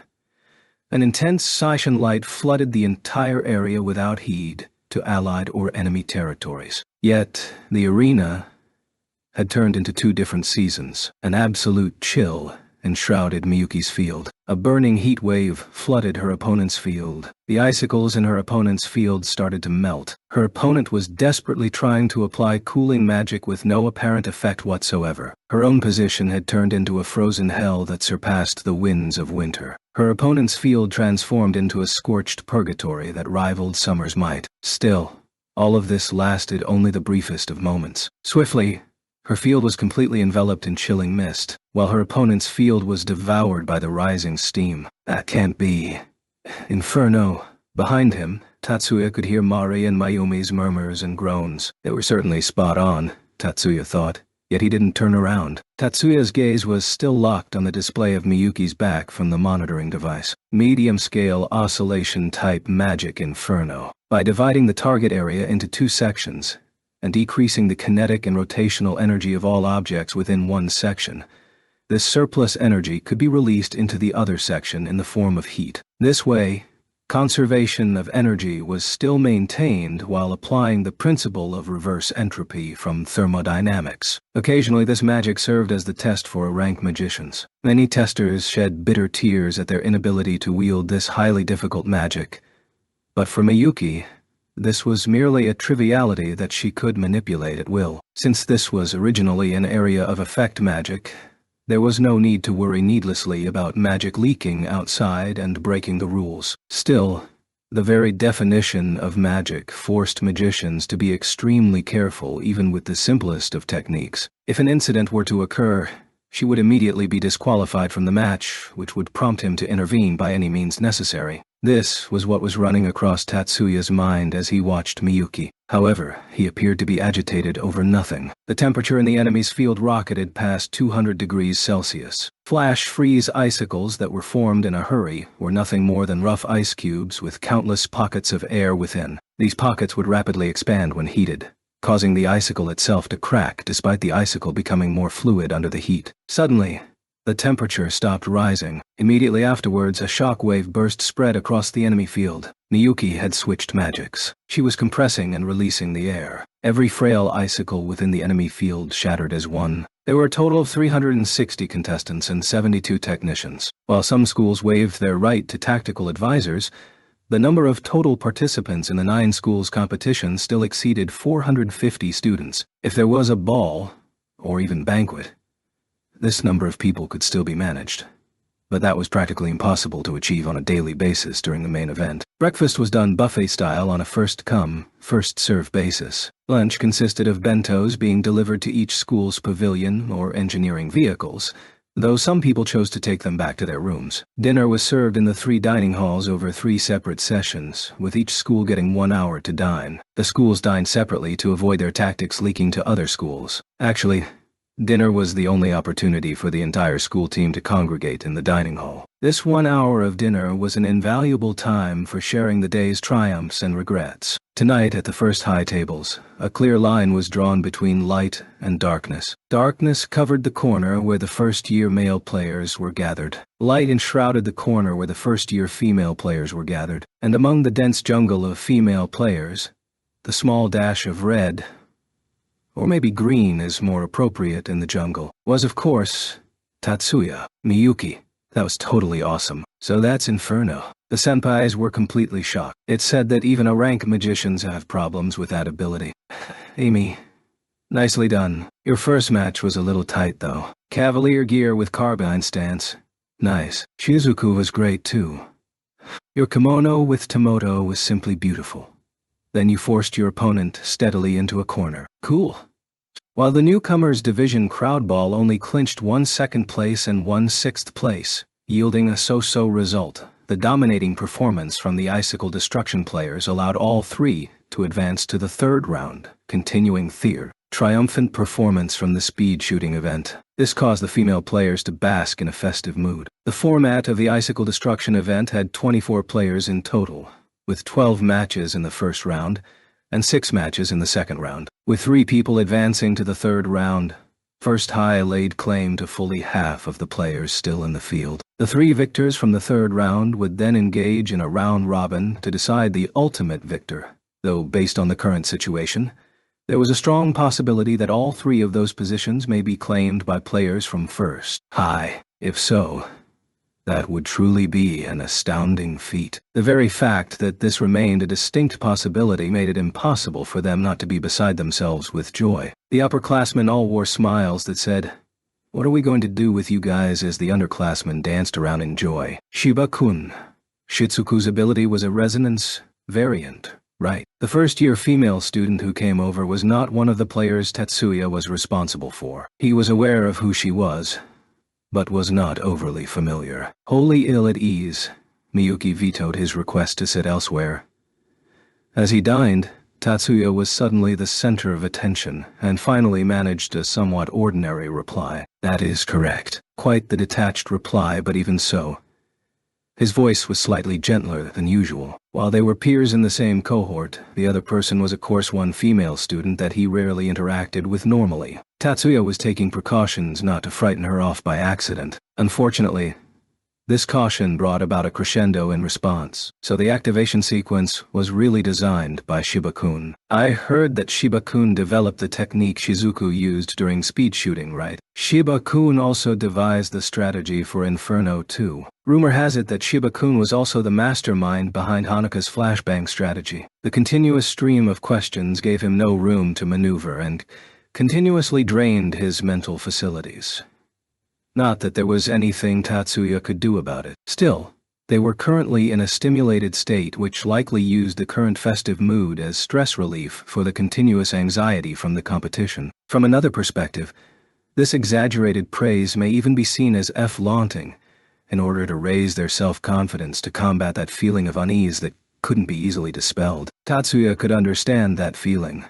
an intense Seishin light flooded the entire area without heed to allied or enemy territories. Yet, the arena had turned into two different seasons. An absolute chill enshrouded Miyuki's field. A burning heat wave flooded her opponent's field. The icicles in her opponent's field started to melt. Her opponent was desperately trying to apply cooling magic with no apparent effect whatsoever. Her own position had turned into a frozen hell that surpassed the winds of winter. Her opponent's field transformed into a scorched purgatory that rivaled summer's might. Still, all of this lasted only the briefest of moments. Swiftly, her field was completely enveloped in chilling mist, while her opponent's field was devoured by the rising steam. That can't be. Inferno. Behind him, Tatsuya could hear Mari and Mayumi's murmurs and groans. They were certainly spot on, Tatsuya thought, yet he didn't turn around. Tatsuya's gaze was still locked on the display of Miyuki's back from the monitoring device. Medium-scale oscillation-type magic inferno. By dividing the target area into two sections, and decreasing the kinetic and rotational energy of all objects within one section, this surplus energy could be released into the other section in the form of heat. This way, conservation of energy was still maintained while applying the principle of reverse entropy from thermodynamics. Occasionally, this magic served as the test for rank magicians. Many testers shed bitter tears at their inability to wield this highly difficult magic, but for Miyuki, this was merely a triviality that she could manipulate at will. Since this was originally an area of effect magic, there was no need to worry needlessly about magic leaking outside and breaking the rules. Still, the very definition of magic forced magicians to be extremely careful even with the simplest of techniques. If an incident were to occur, she would immediately be disqualified from the match, which would prompt him to intervene by any means necessary. This was what was running across Tatsuya's mind as he watched Miyuki. However, he appeared to be agitated over nothing. The temperature in the enemy's field rocketed past 200 degrees Celsius. Flash freeze icicles that were formed in a hurry were nothing more than rough ice cubes with countless pockets of air within. These pockets would rapidly expand when heated, causing the icicle itself to crack despite the icicle becoming more fluid under the heat. Suddenly, the temperature stopped rising. Immediately afterwards, a shock wave burst spread across the enemy field. Miyuki had switched magics. She was compressing and releasing the air. Every frail icicle within the enemy field shattered as one. There were a total of 360 contestants and 72 technicians. While some schools waived their right to tactical advisors, the number of total participants in the 9 schools competition still exceeded 450 students. If there was a ball, or even banquet, this number of people could still be managed, but that was practically impossible to achieve on a daily basis during the main event. Breakfast was done buffet style on a first-come, first-served basis. Lunch consisted of bentos being delivered to each school's pavilion or engineering vehicles, though some people chose to take them back to their rooms. Dinner was served in the 3 dining halls over 3 separate sessions, with each school getting 1 hour to dine. The schools dined separately to avoid their tactics leaking to other schools. Actually, dinner was the only opportunity for the entire school team to congregate in the dining hall. This 1 hour of dinner was an invaluable time for sharing the day's triumphs and regrets. Tonight, at the first high tables, a clear line was drawn between light and darkness. Darkness covered the corner where the first-year male players were gathered. Light enshrouded the corner where the first-year female players were gathered. And among the dense jungle of female players, the small dash of red, or maybe green is more appropriate in the jungle, was of course Tatsuya. Miyuki. That was totally awesome. So that's Inferno. The senpais were completely shocked. It's said that even a rank magicians have problems with that ability. Amy, nicely done. Your first match was a little tight though. Cavalier gear with carbine stance. Nice. Shizuku was great too. Your kimono with Tomoto was simply beautiful. Then you forced your opponent steadily into a corner. Cool. While the newcomers' division crowdball only clinched 1 second place and 1 sixth place, yielding a so-so result, the dominating performance from the Icicle Destruction players allowed all three to advance to the third round, continuing their triumphant performance from the speed shooting event. This caused the female players to bask in a festive mood. The format of the Icicle Destruction event had 24 players in total, with 12 matches in the first round and 6 matches in the second round. With 3 people advancing to the third round, First High laid claim to fully half of the players still in the field. The 3 victors from the third round would then engage in a round-robin to decide the ultimate victor, though based on the current situation, there was a strong possibility that all 3 of those positions may be claimed by players from First High. If so, that would truly be an astounding feat. The very fact that this remained a distinct possibility made it impossible for them not to be beside themselves with joy. The upperclassmen all wore smiles that said, "What are we going to do with you guys?" as the underclassmen danced around in joy. Shiba-kun. Shitsuku's ability was a resonance variant, right? The first-year female student who came over was not one of the players Tetsuya was responsible for. He was aware of who she was, but was not overly familiar. Wholly ill at ease, Miyuki vetoed his request to sit elsewhere. As he dined, Tatsuya was suddenly the center of attention and finally managed a somewhat ordinary reply. "That is correct." Quite the detached reply, but even so, his voice was slightly gentler than usual. While they were peers in the same cohort, the other person was of course one female student that he rarely interacted with normally. Tatsuya was taking precautions not to frighten her off by accident. Unfortunately, this caution brought about a crescendo in response, so the activation sequence was really designed by Shiba-kun. "I heard that Shiba-kun developed the technique Shizuku used during speed shooting, right?" Shiba-kun also devised the strategy for Inferno 2. Rumor has it that Shiba-kun was also the mastermind behind Hanaka's flashbang strategy. The continuous stream of questions gave him no room to maneuver and continuously drained his mental facilities. Not that there was anything Tatsuya could do about it. Still, they were currently in a stimulated state which likely used the current festive mood as stress relief for the continuous anxiety from the competition. From another perspective, this exaggerated praise may even be seen as flaunting, in order to raise their self-confidence to combat that feeling of unease that couldn't be easily dispelled. Tatsuya could understand that feeling,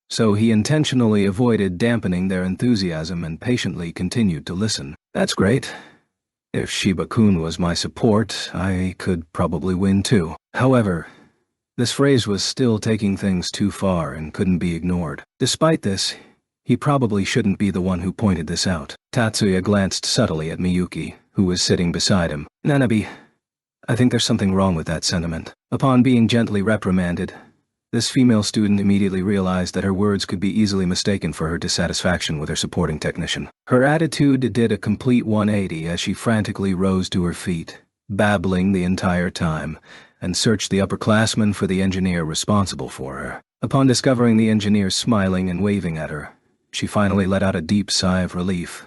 so he intentionally avoided dampening their enthusiasm and patiently continued to listen. "That's great. If Shiba-kun was my support, I could probably win too." However, this phrase was still taking things too far and couldn't be ignored. Despite this, he probably shouldn't be the one who pointed this out. Tatsuya glanced subtly at Miyuki, who was sitting beside him. "Nanabi, I think there's something wrong with that sentiment." Upon being gently reprimanded, this female student immediately realized that her words could be easily mistaken for her dissatisfaction with her supporting technician. Her attitude did a complete 180 as she frantically rose to her feet, babbling the entire time, and searched the upperclassmen for the engineer responsible for her. Upon discovering the engineer smiling and waving at her, she finally let out a deep sigh of relief,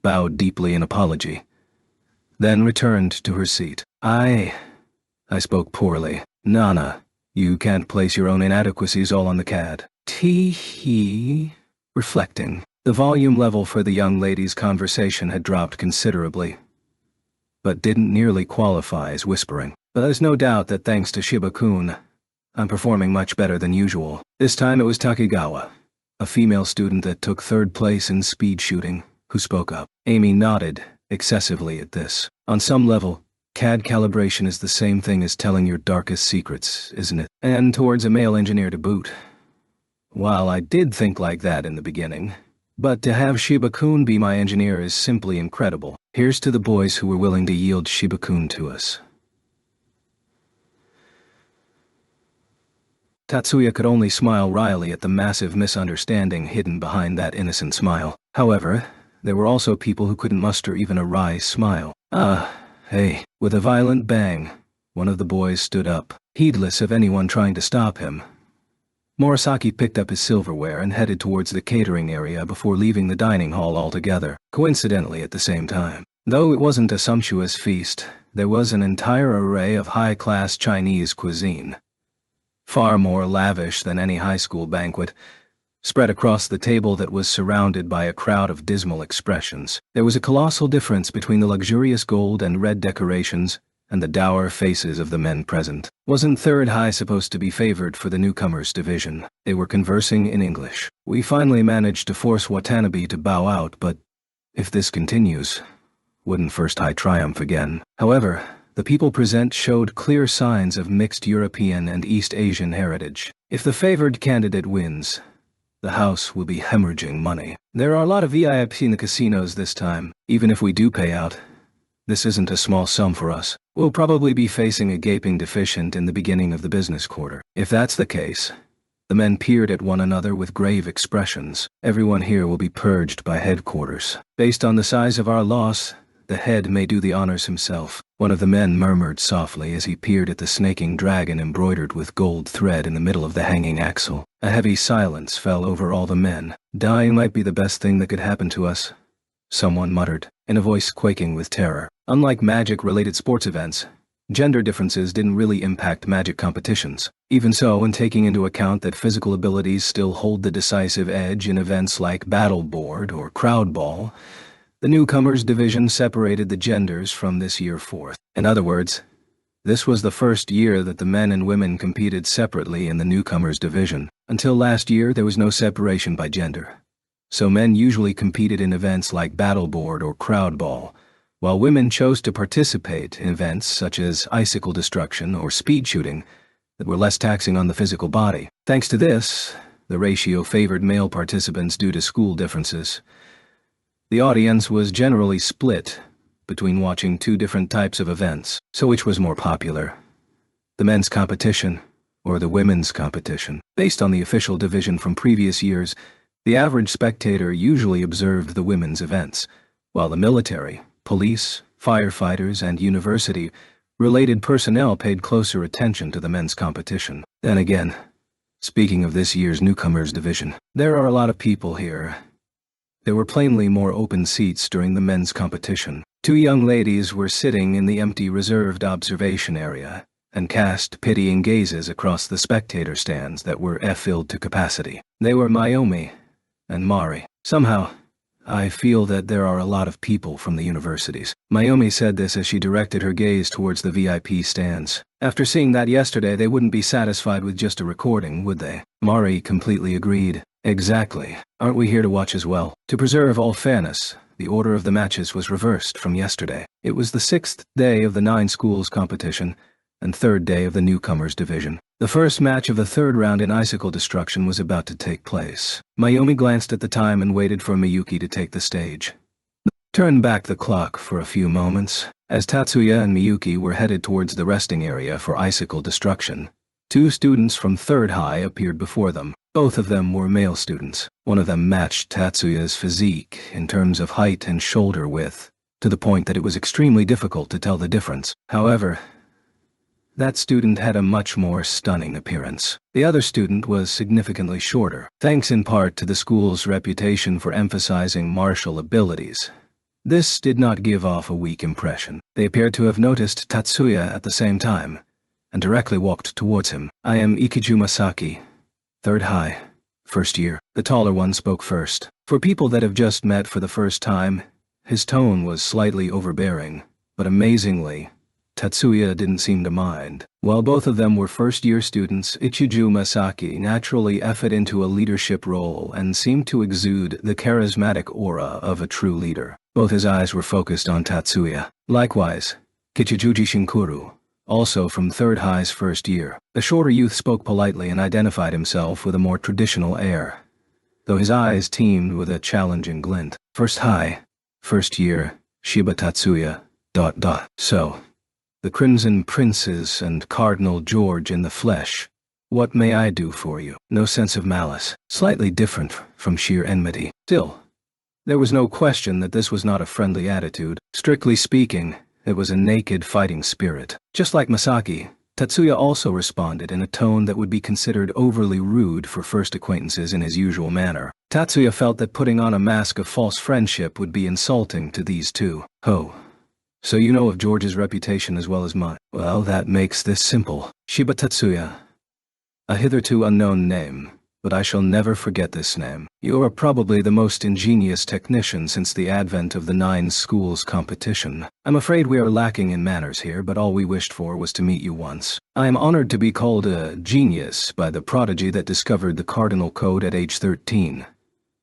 bowed deeply in apology, then returned to her seat. I spoke poorly. Nana, you can't place your own inadequacies all on the CAD." Tee-hee. Reflecting, the volume level for the young lady's conversation had dropped considerably, but didn't nearly qualify as whispering. But there's no doubt that thanks to Shiba-kun, I'm performing much better than usual. This time it was Takegawa, a female student that took 3rd place in speed shooting, who spoke up. Amy nodded excessively at this. On some level, CAD calibration is the same thing as telling your darkest secrets, isn't it? And towards a male engineer to boot. While I did think like that in the beginning, but to have Shiba-kun be my engineer is simply incredible. Here's to the boys who were willing to yield Shiba-kun to us. Tatsuya could only smile wryly at the massive misunderstanding hidden behind that innocent smile. However, there were also people who couldn't muster even a wry smile. Hey. With a violent bang, one of the boys stood up, heedless of anyone trying to stop him. Morisaki picked up his silverware and headed towards the catering area before leaving the dining hall altogether, coincidentally at the same time. Though it wasn't a sumptuous feast, there was an entire array of high-class Chinese cuisine, far more lavish than any high school banquet, spread across the table that was surrounded by a crowd of dismal expressions. There was a colossal difference between the luxurious gold and red decorations and the dour faces of the men present. Wasn't Third High supposed to be favored for the newcomers division? They were conversing in English. We finally managed to force Watanabe to bow out, but if this continues, wouldn't First High triumph again? However, the people present showed clear signs of mixed European and East Asian heritage. If the favored candidate wins, the house will be hemorrhaging money. There are a lot of VIP in the casinos this time. Even if we do pay out, this isn't a small sum for us. We'll probably be facing a gaping deficient in the beginning of the business quarter. If that's the case, the men peered at one another with grave expressions. Everyone here will be purged by headquarters. Based on the size of our loss, the head may do the honors himself. One of the men murmured softly as he peered at the snaking dragon embroidered with gold thread in the middle of the hanging axle. A heavy silence fell over all the men. Dying might be the best thing that could happen to us, someone muttered, in a voice quaking with terror. Unlike magic-related sports events, gender differences didn't really impact magic competitions. Even so, when taking into account that physical abilities still hold the decisive edge in events like Battle Board or Crowd Ball, the newcomers division separated the genders from this year forth. In other words, this was the first year that the men and women competed separately in the newcomers division. Until last year, there was no separation by gender. So men usually competed in events like Battle Board or Crowd Ball, while women chose to participate in events such as icicle destruction or speed shooting that were less taxing on the physical body. Thanks to this, the ratio favored male participants due to school differences. The audience was generally split between watching two different types of events. So which was more popular? The men's competition or the women's competition? Based on the official division from previous years, the average spectator usually observed the women's events, while the military, police, firefighters, and university-related personnel paid closer attention to the men's competition. Then again, speaking of this year's newcomers division, there are a lot of people here. There were plainly more open seats during the men's competition. Two young ladies were sitting in the empty reserved observation area and cast pitying gazes across the spectator stands that were filled to capacity. They were Mayumi and Mari. Somehow, I feel that there are a lot of people from the universities. Mayumi said this as she directed her gaze towards the VIP stands. After seeing that yesterday, they wouldn't be satisfied with just a recording, would they? Mari completely agreed. Exactly. Aren't we here to watch as well? To preserve all fairness, the order of the matches was reversed from yesterday. It was the 6th day of the 9 schools competition and 3rd day of the newcomers division. The first match of the 3rd round in icicle destruction was about to take place. Mayumi glanced at the time and waited for Miyuki to take the stage. Turned back the clock for a few moments. As Tatsuya and Miyuki were headed towards the resting area for icicle destruction, 2 students from 3rd High appeared before them. Both of them were male students. One of them matched Tatsuya's physique in terms of height and shoulder width, to the point that it was extremely difficult to tell the difference. However, that student had a much more stunning appearance. The other student was significantly shorter, thanks in part to the school's reputation for emphasizing martial abilities. This did not give off a weak impression. They appeared to have noticed Tatsuya at the same time, and directly walked towards him. I am Ikiju Masaki, 3rd High, 1st year. The taller one spoke first. For people that have just met for the first time, his tone was slightly overbearing, but amazingly, Tatsuya didn't seem to mind. While both of them were first-year students, Ichiju Masaki naturally effed into a leadership role and seemed to exude the charismatic aura of a true leader. Both his eyes were focused on Tatsuya. Likewise, Kichijuji Shinkuru, also from 3rd High's first year. The shorter youth spoke politely and identified himself with a more traditional air, though his eyes teemed with a challenging glint. 1st High, 1st year, Shiba Tatsuya, ... So, the Crimson Princes and Cardinal George in the flesh. What may I do for you? No sense of malice. Slightly different from sheer enmity. Still, there was no question that this was not a friendly attitude. Strictly speaking, it was a naked fighting spirit. Just like Masaki, Tatsuya also responded in a tone that would be considered overly rude for first acquaintances in his usual manner. Tatsuya felt that putting on a mask of false friendship would be insulting to these two. Oh. So you know of George's reputation as well as mine. Well, that makes this simple. Shiba Tatsuya. A hitherto unknown name, but I shall never forget this name. You are probably the most ingenious technician since the advent of the 9 schools competition. I'm afraid we are lacking in manners here, but all we wished for was to meet you once. I am honored to be called a genius by the prodigy that discovered the cardinal code at age 13.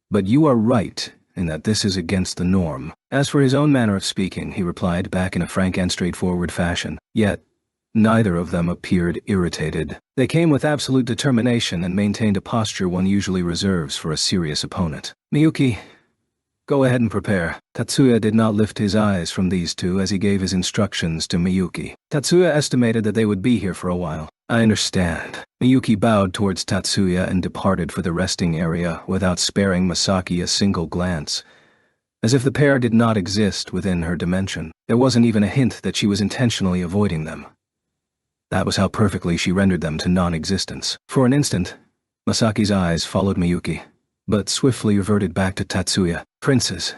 But you are right in that this is against the norm. As for his own manner of speaking, he replied back in a frank and straightforward fashion. Yet, neither of them appeared irritated. They came with absolute determination and maintained a posture one usually reserves for a serious opponent. Miyuki, go ahead and prepare. Tatsuya did not lift his eyes from these two as he gave his instructions to Miyuki. Tatsuya estimated that they would be here for a while. I understand. Miyuki bowed towards Tatsuya and departed for the resting area without sparing Masaki a single glance. As if the pair did not exist within her dimension. There wasn't even a hint that she was intentionally avoiding them. That was how perfectly she rendered them to non-existence. For an instant, Masaki's eyes followed Miyuki, but swiftly reverted back to Tatsuya. Princess,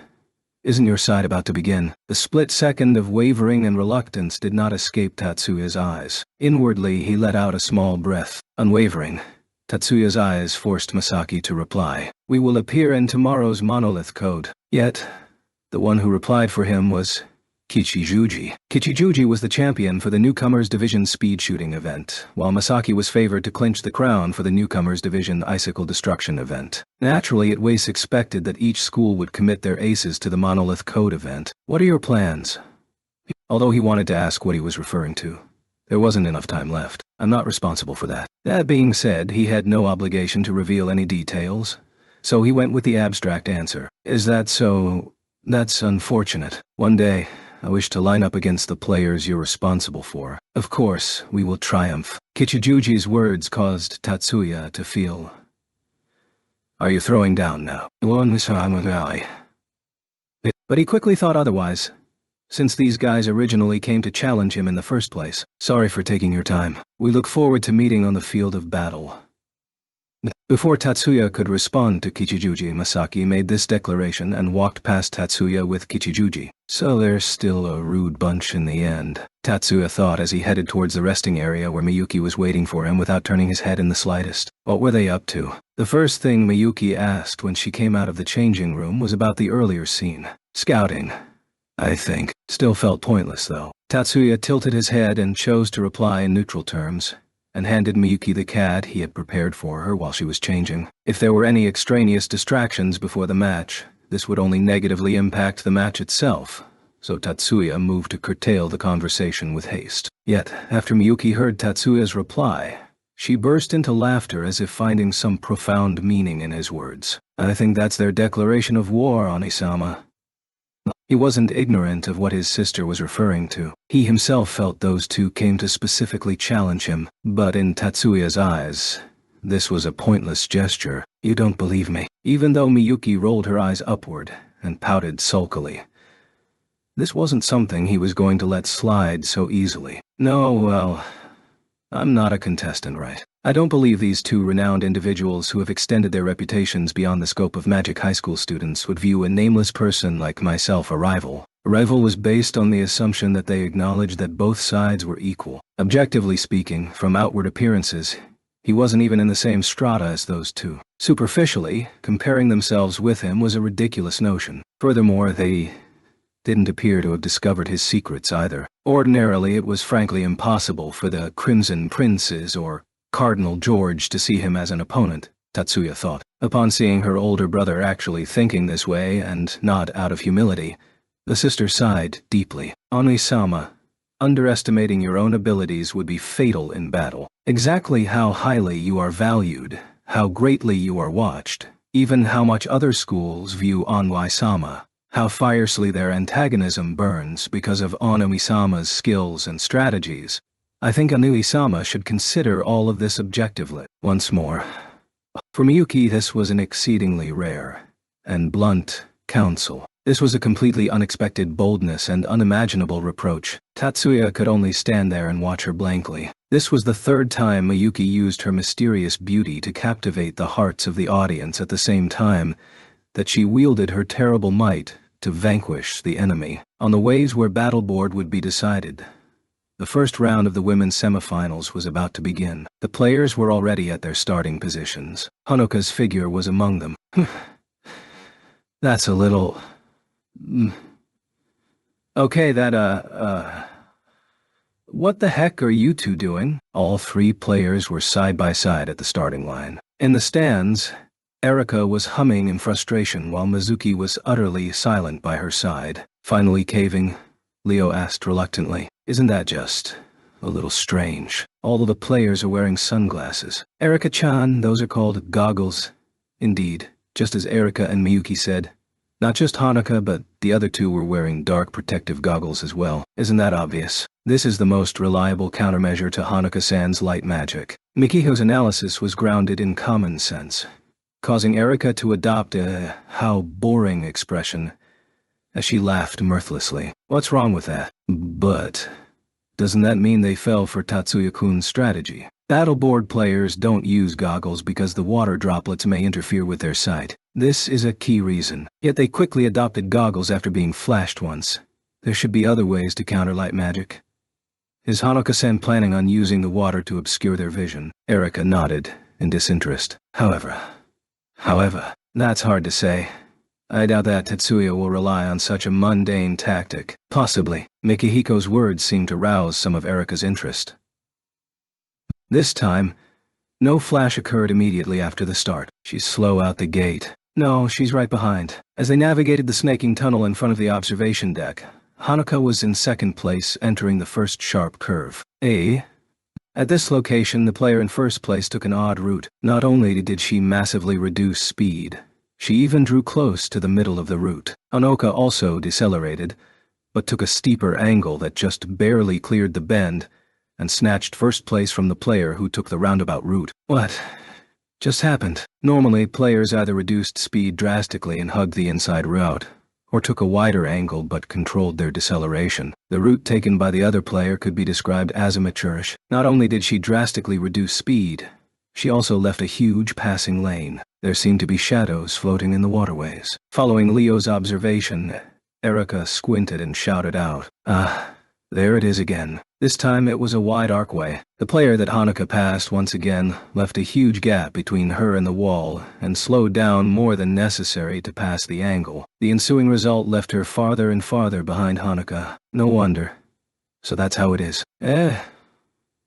isn't your side about to begin? The split second of wavering and reluctance did not escape Tatsuya's eyes. Inwardly, he let out a small breath. Unwavering, Tatsuya's eyes forced Masaki to reply. We will appear in tomorrow's monolith code. Yet, the one who replied for him was Kichijuji. Kichijuji was the champion for the Newcomers Division speed shooting event, while Masaki was favored to clinch the crown for the Newcomers Division icicle destruction event. Naturally, it was expected that each school would commit their aces to the Monolith Code event. What are your plans? Although he wanted to ask what he was referring to, there wasn't enough time left. I'm not responsible for that. That being said, he had no obligation to reveal any details, so he went with the abstract answer. Is that so? That's unfortunate. One day, I wish to line up against the players you're responsible for. Of course, we will triumph. Kichijuji's words caused Tatsuya to feel. Are you throwing down now? But he quickly thought otherwise, since these guys originally came to challenge him in the first place. Sorry for taking your time. We look forward to meeting on the field of battle. Before Tatsuya could respond to Kichijuji, Masaki made this declaration and walked past Tatsuya with Kichijuji. So they're still a rude bunch in the end, Tatsuya thought as he headed towards the resting area where Miyuki was waiting for him without turning his head in the slightest. What were they up to? The first thing Miyuki asked when she came out of the changing room was about the earlier scene. Scouting, I think. Still felt pointless though. Tatsuya tilted his head and chose to reply in neutral terms, and handed Miyuki the CAD he had prepared for her while she was changing. If there were any extraneous distractions before the match, this would only negatively impact the match itself, so Tatsuya moved to curtail the conversation with haste. Yet, after Miyuki heard Tatsuya's reply, she burst into laughter as if finding some profound meaning in his words. I think that's their declaration of war, Onisama. He wasn't ignorant of what his sister was referring to. He himself felt those two came to specifically challenge him, but in Tatsuya's eyes, this was a pointless gesture. You don't believe me. Even though Miyuki rolled her eyes upward and pouted sulkily, this wasn't something he was going to let slide so easily. No, well, I'm not a contestant, right? I don't believe these two renowned individuals who have extended their reputations beyond the scope of Magic High School students would view a nameless person like myself a rival. A rival was based on the assumption that they acknowledged that both sides were equal. Objectively speaking, from outward appearances, he wasn't even in the same strata as those two. Superficially, comparing themselves with him was a ridiculous notion. Furthermore, they didn't appear to have discovered his secrets either. Ordinarily, it was frankly impossible for the Crimson Princes or Cardinal George to see him as an opponent, Tatsuya thought. Upon seeing her older brother actually thinking this way and not out of humility, the sister sighed deeply. Onisama, underestimating your own abilities would be fatal in battle. Exactly how highly you are valued, how greatly you are watched, even how much other schools view Onwai-sama, how fiercely their antagonism burns because of Onumi-sama's skills and strategies. I think Onui-sama should consider all of this objectively. Once more, for Miyuki this was an exceedingly rare and blunt counsel. This was a completely unexpected boldness and unimaginable reproach. Tatsuya could only stand there and watch her blankly. This was the third time Miyuki used her mysterious beauty to captivate the hearts of the audience at the same time that she wielded her terrible might to vanquish the enemy. On the ways where battleboard would be decided, the first round of the women's semifinals was about to begin. The players were already at their starting positions. Honoka's figure was among them. That's a little... Okay, what the heck are you two doing? All three players were side by side at the starting line. In the stands, Erika was humming in frustration while Mizuki was utterly silent by her side. Finally caving, Leo asked reluctantly, "Isn't that just a little strange? All of the players are wearing sunglasses." "Erika-chan, those are called goggles." Indeed, just as Erika and Miyuki said. Not just Honoka, but the other two were wearing dark protective goggles as well. Isn't that obvious? This is the most reliable countermeasure to Honoka-san's light magic. Mikiko's analysis was grounded in common sense, causing Erika to adopt a "how boring" expression as she laughed mirthlessly. What's wrong with that? But doesn't that mean they fell for Tatsuya-kun's strategy? Battleboard players don't use goggles because the water droplets may interfere with their sight. This is a key reason. Yet they quickly adopted goggles after being flashed once. There should be other ways to counter light magic. Is Honoka-san planning on using the water to obscure their vision? Erika nodded in disinterest. However, that's hard to say. I doubt that Tetsuya will rely on such a mundane tactic. Possibly. Mikihiko's words seemed to rouse some of Erika's interest. This time, no flash occurred immediately after the start. She's slow out the gate. No, she's right behind. As they navigated the snaking tunnel in front of the observation deck, Honoka was in second place, entering the first sharp curve. At this location, the player in first place took an odd route. Not only did she massively reduce speed, she even drew close to the middle of the route. Honoka also decelerated, but took a steeper angle that just barely cleared the bend and snatched first place from the player who took the roundabout route. What just happened? Normally, players either reduced speed drastically and hugged the inside route, or took a wider angle but controlled their deceleration. The route taken by the other player could be described as amateurish. Not only did she drastically reduce speed, she also left a huge passing lane. There seemed to be shadows floating in the waterways. Following Leo's observation, Erika squinted and shouted out, there it is again. This time it was a wide archway. The player that Honoka passed once again left a huge gap between her and the wall and slowed down more than necessary to pass the angle. The ensuing result left her farther and farther behind Honoka. No wonder. So that's how it is.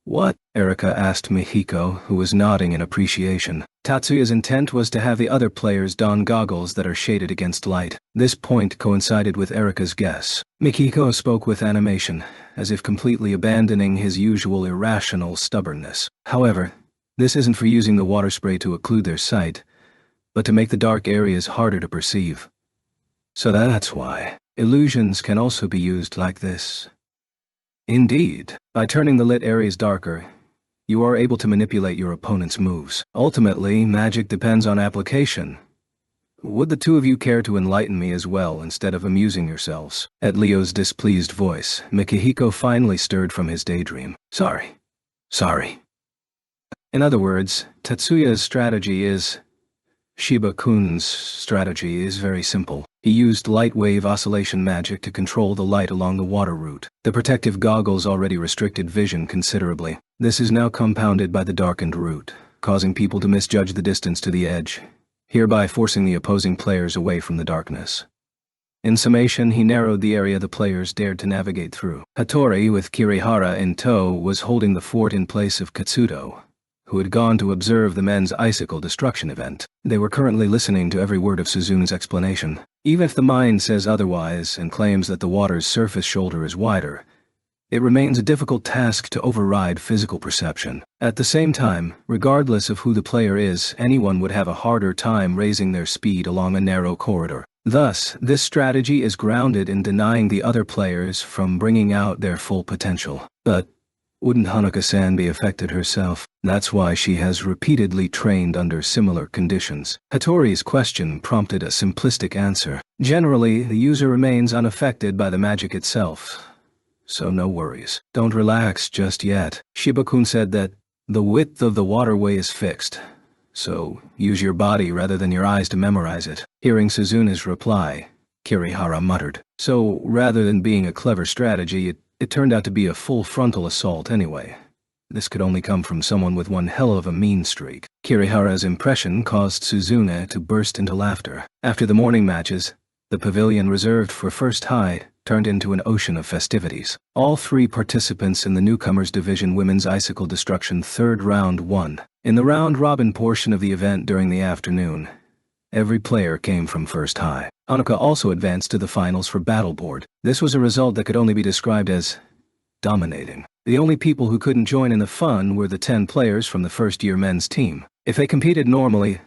What? Erika asked Mihiko, who was nodding in appreciation. Tatsuya's intent was to have the other players don goggles that are shaded against light. This point coincided with Erika's guess. Mikiko spoke with animation, as if completely abandoning his usual irrational stubbornness. However, this isn't for using the water spray to occlude their sight, but to make the dark areas harder to perceive. So that's why. Illusions can also be used like this. Indeed, by turning the lit areas darker, you are able to manipulate your opponent's moves. Ultimately, magic depends on application. Would the two of you care to enlighten me as well instead of amusing yourselves? At Leo's displeased voice, Mikihiko finally stirred from his daydream. Sorry. In other words, Tetsuya's strategy is... Shiba-kun's strategy is very simple. He used light wave oscillation magic to control the light along the water route. The protective goggles already restricted vision considerably. This is now compounded by the darkened route, causing people to misjudge the distance to the edge, hereby forcing the opposing players away from the darkness. In summation, he narrowed the area the players dared to navigate through. Hattori, with Kirihara in tow, was holding the fort in place of Katsudo, who had gone to observe the men's icicle destruction event. They were currently listening to every word of Suzune's explanation. Even if the mind says otherwise and claims that the water's surface shoulder is wider, it remains a difficult task to override physical perception. At the same time, regardless of who the player is, anyone would have a harder time raising their speed along a narrow corridor. Thus, this strategy is grounded in denying the other players from bringing out their full potential. But Wouldn't Hanuka-san be affected herself? That's why she has repeatedly trained under similar conditions. Hattori's question prompted a simplistic answer. Generally, the user remains unaffected by the magic itself. So no worries. Don't relax just yet. Shiba-kun said that the width of the waterway is fixed, so use your body rather than your eyes to memorize it. Hearing Suzuna's reply, Kirihara muttered. So rather than being a clever strategy, it turned out to be a full frontal assault anyway. This could only come from someone with one hell of a mean streak. Kirihara's impression caused Suzuna to burst into laughter. After the morning matches, the pavilion reserved for First High turned into an ocean of festivities. All 3 participants in the Newcomers Division Women's Icicle Destruction third round won. In the round-robin portion of the event during the afternoon, every player came from First High. Hanuka also advanced to the finals for Battleboard. This was a result that could only be described as dominating. The only people who couldn't join in the fun were the 10 players from the first-year men's team. If they competed normally,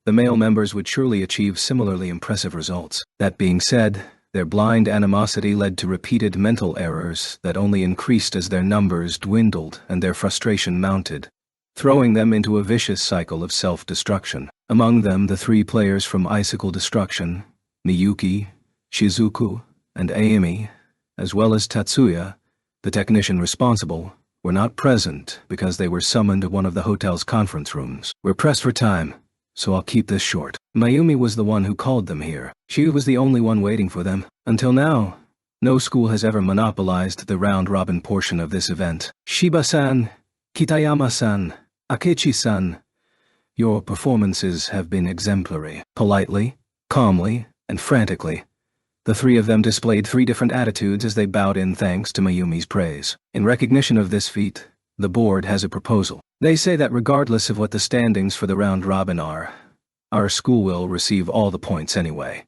the male members would surely achieve similarly impressive results. That being said, their blind animosity led to repeated mental errors that only increased as their numbers dwindled and their frustration mounted, throwing them into a vicious cycle of self-destruction. Among them, the 3 players from Icicle Destruction, Miyuki, Shizuku, and Aimi, as well as Tatsuya, the technician responsible, were not present because they were summoned to one of the hotel's conference rooms. We're pressed for time, so I'll keep this short. Mayumi was the one who called them here. She was the only one waiting for them. Until now, no school has ever monopolized the round-robin portion of this event. Shiba-san, Kitayama-san, Akechi-san, your performances have been exemplary. Politely, calmly, and frantically, the 3 of them displayed 3 different attitudes as they bowed in thanks to Mayumi's praise. In recognition of this feat, the board has a proposal. They say that regardless of what the standings for the round-robin are, our school will receive all the points anyway.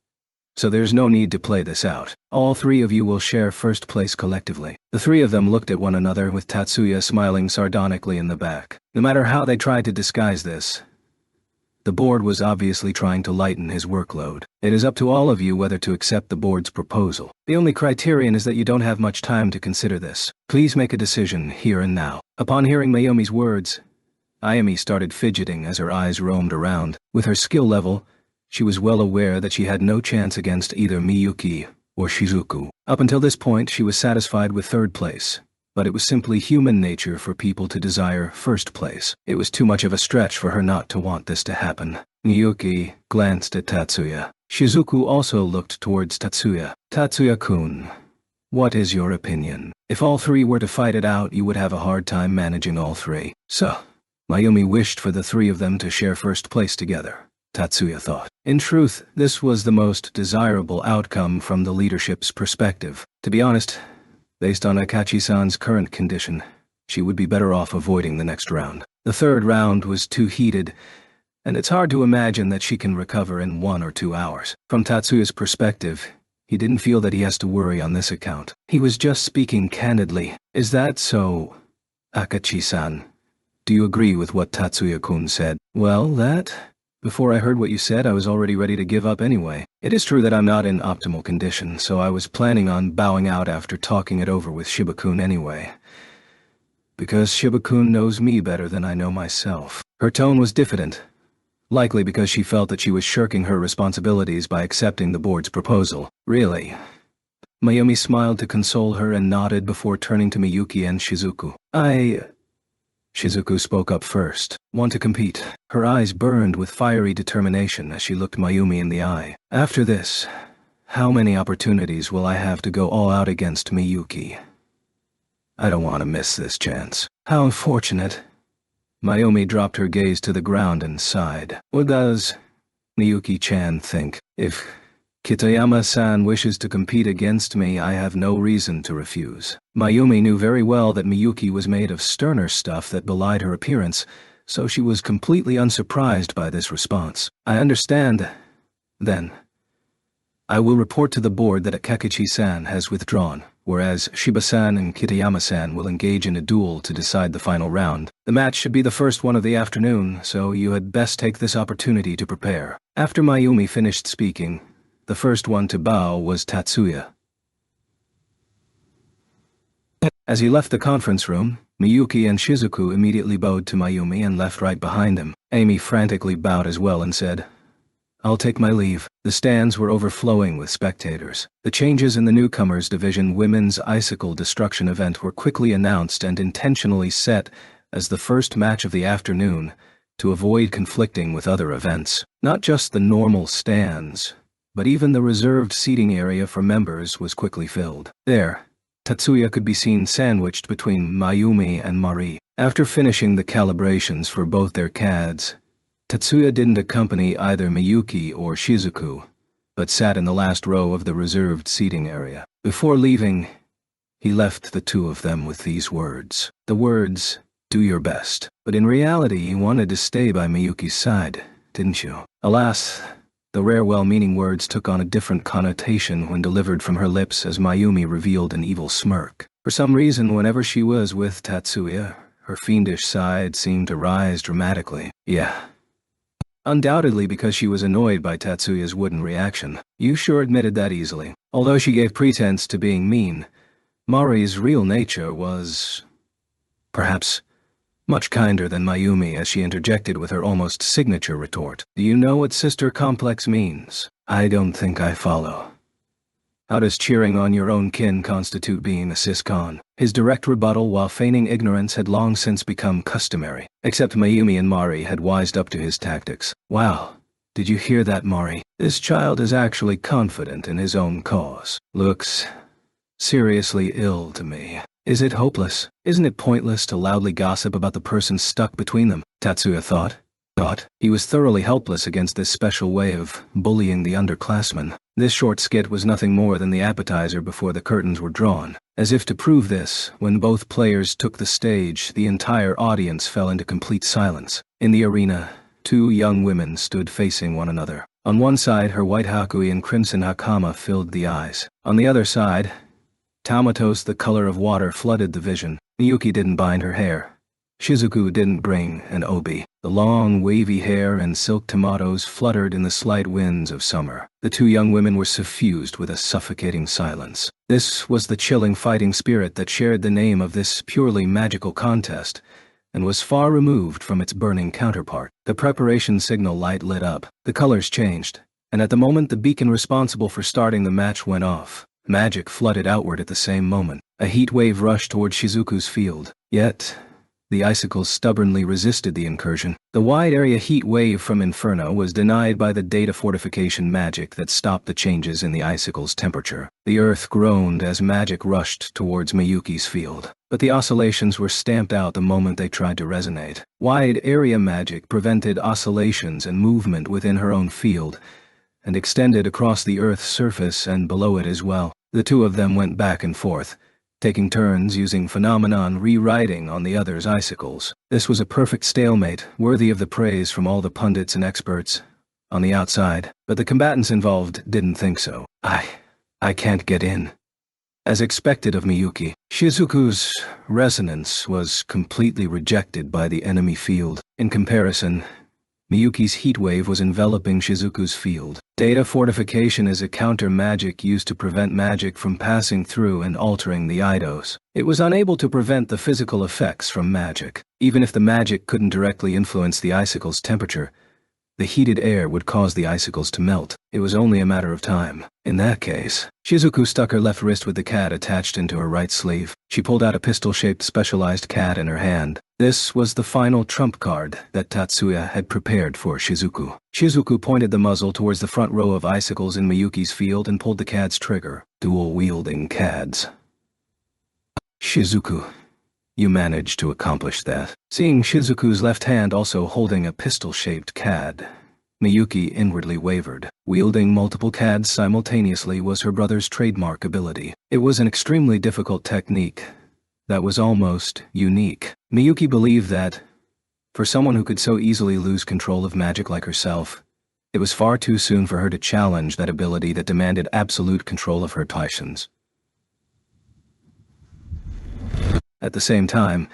So there's no need to play this out. All 3 of you will share first place collectively. The 3 of them looked at one another with Tatsuya smiling sardonically in the back. No matter how they tried to disguise this, the board was obviously trying to lighten his workload. It is up to all of you whether to accept the board's proposal. The only criterion is that you don't have much time to consider this. Please make a decision here and now. Upon hearing Mayumi's words, Ayumi started fidgeting as her eyes roamed around. With her skill level, she was well aware that she had no chance against either Miyuki or Shizuku. Up until this point, she was satisfied with third place, but it was simply human nature for people to desire first place. It was too much of a stretch for her not to want this to happen. Miyuki glanced at Tatsuya. Shizuku also looked towards Tatsuya. Tatsuya-kun, what is your opinion? If all 3 were to fight it out, you would have a hard time managing all 3. So, Mayumi wished for the 3 of them to share first place together, Tatsuya thought. In truth, this was the most desirable outcome from the leadership's perspective. To be honest, based on Akachi-san's current condition, she would be better off avoiding the next round. The third round was too heated, and it's hard to imagine that she can recover in 1 or 2 hours. From Tatsuya's perspective, he didn't feel that he has to worry on this account. He was just speaking candidly. Is that so, Akachi-san? Do you agree with what Tatsuya-kun said? Well, before I heard what you said, I was already ready to give up anyway. It is true that I'm not in optimal condition, so I was planning on bowing out after talking it over with Shiba-kun anyway. Because Shiba-kun knows me better than I know myself. Her tone was diffident, likely because she felt that she was shirking her responsibilities by accepting the board's proposal. Really? Mayumi smiled to console her and nodded before turning to Miyuki and Shizuku. Shizuku spoke up first. Want to compete? Her eyes burned with fiery determination as she looked Mayumi in the eye. After this, how many opportunities will I have to go all out against Miyuki? I don't want to miss this chance. How unfortunate. Mayumi dropped her gaze to the ground and sighed. What does Miyuki-chan think? If Kitayama-san wishes to compete against me, I have no reason to refuse. Mayumi knew very well that Miyuki was made of sterner stuff that belied her appearance, so she was completely unsurprised by this response. I understand. Then, I will report to the board that Akakichi-san has withdrawn, whereas Shiba-san and Kitayama-san will engage in a duel to decide the final round. The match should be the first one of the afternoon, so you had best take this opportunity to prepare. After Mayumi finished speaking, the first one to bow was Tatsuya. As he left the conference room, Miyuki and Shizuku immediately bowed to Mayumi and left right behind him. Amy frantically bowed as well and said, "I'll take my leave." The stands were overflowing with spectators. The changes in the Newcomers Division Women's Icicle Destruction event were quickly announced and intentionally set as the first match of the afternoon to avoid conflicting with other events. Not just the normal stands, but even the reserved seating area for members was quickly filled. There, Tatsuya could be seen sandwiched between Mayumi and Mari. After finishing the calibrations for both their CADs, Tatsuya didn't accompany either Miyuki or Shizuku, but sat in the last row of the reserved seating area. Before leaving, he left the two of them with these words. The words, "Do your best." But in reality, he wanted to stay by Miyuki's side, didn't you? Alas, the rare well-meaning words took on a different connotation when delivered from her lips as Mayumi revealed an evil smirk. For some reason, whenever she was with Tatsuya, her fiendish side seemed to rise dramatically. Yeah. Undoubtedly because she was annoyed by Tatsuya's wooden reaction. You sure admitted that easily. Although she gave pretense to being mean, Mari's real nature was, perhaps, much kinder than Mayumi as she interjected with her almost signature retort. "Do you know what sister complex means?" "I don't think I follow." "How does cheering on your own kin constitute being a cis-con?" His direct rebuttal while feigning ignorance had long since become customary, except Mayumi and Mari had wised up to his tactics. "Wow, did you hear that, Mari? This child is actually confident in his own cause. Looks seriously ill to me. Is it hopeless? Isn't it pointless to loudly gossip about the person stuck between them?" Tatsuya thought. He was thoroughly helpless against this special way of bullying the underclassmen. This short skit was nothing more than the appetizer before the curtains were drawn. As if to prove this, when both players took the stage, the entire audience fell into complete silence. In the arena, two young women stood facing one another. On one side, her white hakui and crimson hakama filled the eyes. On the other side, Tamatos the color of water flooded the vision. Miyuki didn't bind her hair. Shizuku didn't bring an obi. The long, wavy hair and silk tomatoes fluttered in the slight winds of summer. The two young women were suffused with a suffocating silence. This was the chilling fighting spirit that shared the name of this purely magical contest, and was far removed from its burning counterpart. The preparation signal light lit up. The colors changed, and at the moment the beacon responsible for starting the match went off, magic flooded outward at the same moment. A heat wave rushed toward Shizuku's field. Yet the icicles stubbornly resisted the incursion. The wide-area heat wave from Inferno was denied by the data fortification magic that stopped the changes in the icicle's temperature. The earth groaned as magic rushed towards Miyuki's field, but the oscillations were stamped out the moment they tried to resonate. Wide-area magic prevented oscillations and movement within her own field, and extended across the earth's surface and below it as well. The two of them went back and forth, taking turns using phenomenon rewriting on the other's icicles. This was a perfect stalemate, worthy of the praise from all the pundits and experts on the outside, but the combatants involved didn't think so. I can't get in." As expected of Miyuki, Shizuku's resonance was completely rejected by the enemy field. In comparison, Miyuki's heat wave was enveloping Shizuku's field. Data fortification is a counter magic used to prevent magic from passing through and altering the eidos. It was unable to prevent the physical effects from magic. Even if the magic couldn't directly influence the icicle's temperature, the heated air would cause the icicles to melt. It was only a matter of time. In that case, Shizuku stuck her left wrist with the CAD attached into her right sleeve. She pulled out a pistol-shaped specialized CAD in her hand. This was the final trump card that Tatsuya had prepared for Shizuku. Shizuku pointed the muzzle towards the front row of icicles in Miyuki's field and pulled the CAD's trigger. Dual-wielding CADs. "Shizuku, you managed to accomplish that." Seeing Shizuku's left hand also holding a pistol-shaped CAD, Miyuki inwardly wavered. Wielding multiple CADs simultaneously was her brother's trademark ability. It was an extremely difficult technique that was almost unique. Miyuki believed that, for someone who could so easily lose control of magic like herself, it was far too soon for her to challenge that ability that demanded absolute control of her Taishans. At the same time,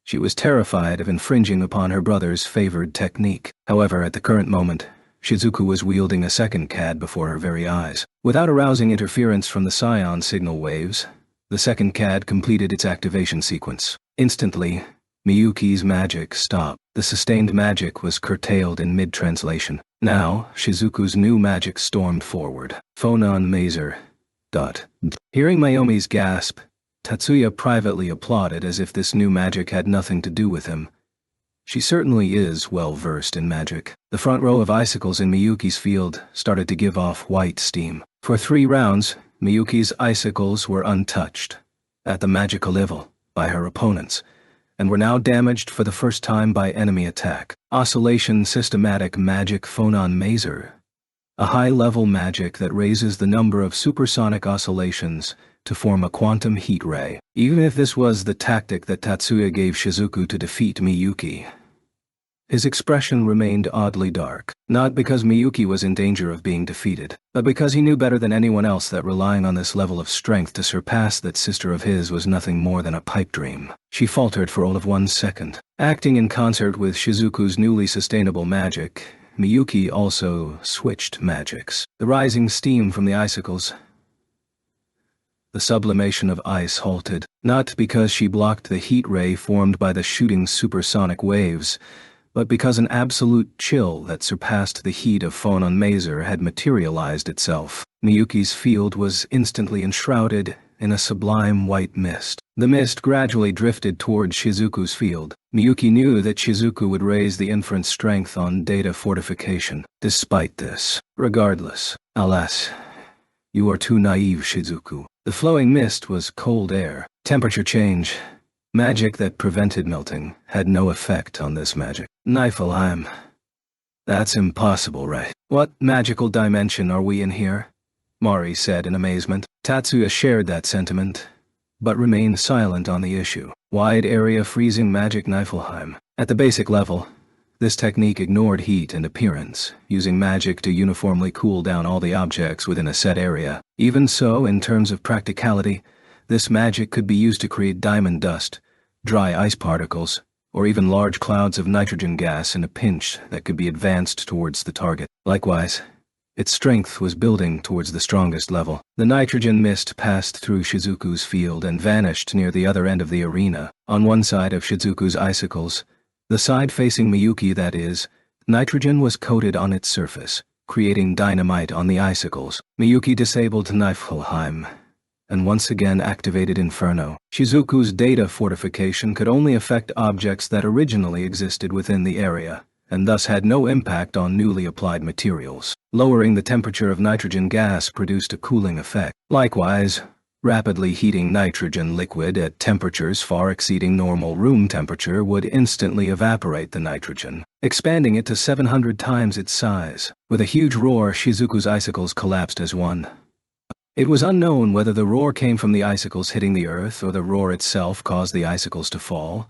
she was terrified of infringing upon her brother's favored technique. However, at the current moment, Shizuku was wielding a second CAD before her very eyes. Without arousing interference from the Scion signal waves, the second CAD completed its activation sequence. Instantly, Miyuki's magic stopped. The sustained magic was curtailed in mid-translation. Now, Shizuku's new magic stormed forward. Phonon Mazer. Hearing Mayumi's gasp, Tatsuya privately applauded as if this new magic had nothing to do with him. She certainly is well-versed in magic. The front row of icicles in Miyuki's field started to give off white steam. For 3 rounds, Miyuki's icicles were untouched, at the magical level, by her opponents, and were now damaged for the first time by enemy attack. Oscillation Systematic Magic Phonon Mazer. A high-level magic that raises the number of supersonic oscillations to form a quantum heat ray. Even if this was the tactic that Tatsuya gave Shizuku to defeat Miyuki, his expression remained oddly dark, not because Miyuki was in danger of being defeated, but because he knew better than anyone else that relying on this level of strength to surpass that sister of his was nothing more than a pipe dream. She faltered for all of 1 second. Acting in concert with Shizuku's newly sustainable magic, Miyuki also switched magics. The rising steam from the icicles. The sublimation of ice halted, not because she blocked the heat ray formed by the shooting supersonic waves, but because an absolute chill that surpassed the heat of Phonon Mazer had materialized itself. Miyuki's field was instantly enshrouded in a sublime white mist. The mist gradually drifted toward Shizuku's field. Miyuki knew that Shizuku would raise the inference strength on data fortification. Despite this, regardless, alas, you are too naive, Shizuku. The flowing mist was cold air. Temperature change, magic that prevented melting, had no effect on this magic. Niflheim. That's impossible, right? What magical dimension are we in here? Mari said in amazement. Tatsuya shared that sentiment, but remained silent on the issue. Wide area freezing magic Niflheim. At the basic level, this technique ignored heat and appearance, using magic to uniformly cool down all the objects within a set area. Even so, in terms of practicality, this magic could be used to create diamond dust, dry ice particles, or even large clouds of nitrogen gas in a pinch that could be advanced towards the target. Likewise, its strength was building towards the strongest level. The nitrogen mist passed through Shizuku's field and vanished near the other end of the arena. On one side of Shizuku's icicles, the side facing Miyuki that is, nitrogen was coated on its surface, creating dynamite on the icicles. Miyuki disabled Niflheim and once again activated Inferno. Shizuku's data fortification could only affect objects that originally existed within the area, and thus had no impact on newly applied materials. Lowering the temperature of nitrogen gas produced a cooling effect. Likewise, rapidly heating nitrogen liquid at temperatures far exceeding normal room temperature would instantly evaporate the nitrogen, expanding it to 700 times its size. With a huge roar, Shizuku's icicles collapsed as one. It was unknown whether the roar came from the icicles hitting the earth or the roar itself caused the icicles to fall,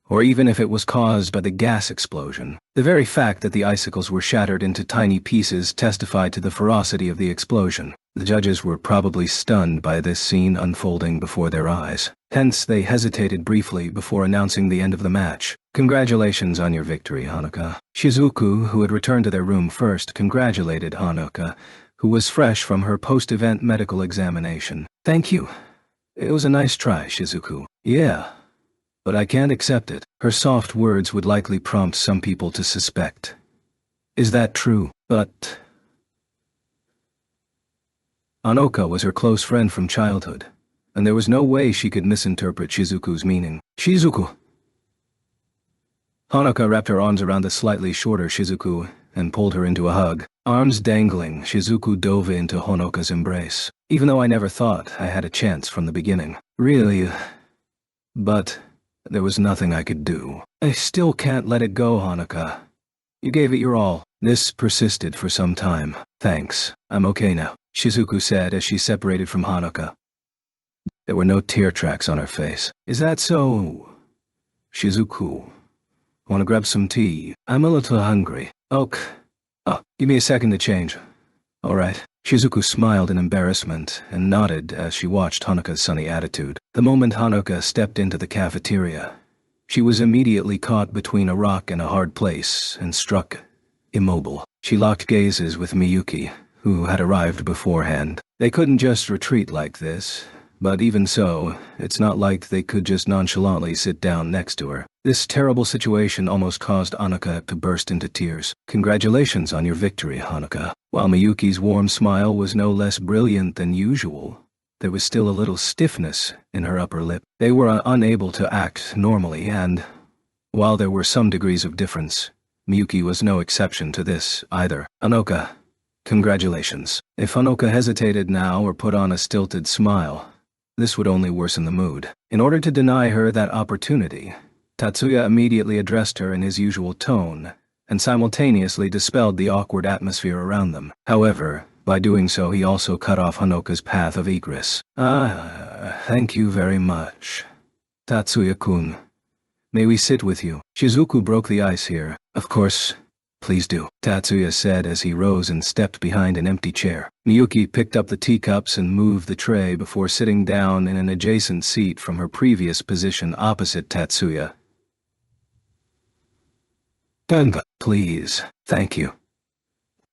or even if it was caused by the gas explosion. The very fact that the icicles were shattered into tiny pieces testified to the ferocity of the explosion. The judges were probably stunned by this scene unfolding before their eyes. Hence, they hesitated briefly before announcing the end of the match. Congratulations on your victory, Hanuka. Shizuku, who had returned to their room first, congratulated Hanuka, who was fresh from her post-event medical examination. Thank you. It was a nice try, Shizuku. Yeah, but I can't accept it. Her soft words would likely prompt some people to suspect. Is that true? But Anoka was her close friend from childhood, and there was no way she could misinterpret Shizuku's meaning. Shizuku! Hanuka wrapped her arms around the slightly shorter Shizuku and pulled her into a hug. Arms dangling, Shizuku dove into Honoka's embrace. Even though I never thought I had a chance from the beginning. Really. But there was nothing I could do. I still can't let it go, Hanuka. You gave it your all. This persisted for some time. Thanks. I'm okay now, Shizuku said as she separated from Hanuka. There were no tear tracks on her face. Is that so? Shizuku. Want to grab some tea? I'm a little hungry. Ok. Oh, give me a second to change. All right. Shizuku smiled in embarrassment and nodded as she watched Hanuka's sunny attitude. The moment Hanuka stepped into the cafeteria, she was immediately caught between a rock and a hard place and struck immobile. She locked gazes with Miyuki, who had arrived beforehand. They couldn't just retreat like this. But even so, it's not like they could just nonchalantly sit down next to her. This terrible situation almost caused Hanuka to burst into tears. Congratulations on your victory, Hanuka. While Miyuki's warm smile was no less brilliant than usual, there was still a little stiffness in her upper lip. They were unable to act normally, and while there were some degrees of difference, Miyuki was no exception to this either. Hanuka, congratulations. If Hanuka hesitated now or put on a stilted smile, this would only worsen the mood. In order to deny her that opportunity, Tatsuya immediately addressed her in his usual tone, and simultaneously dispelled the awkward atmosphere around them. However, by doing so he also cut off Hanoka's path of egress. Thank you very much. Tatsuya-kun. May we sit with you? Shizuku broke the ice here. Of course. Please do, Tatsuya said as he rose and stepped behind an empty chair. Miyuki picked up the teacups and moved the tray before sitting down in an adjacent seat from her previous position opposite Tatsuya. Ganga, please, thank you.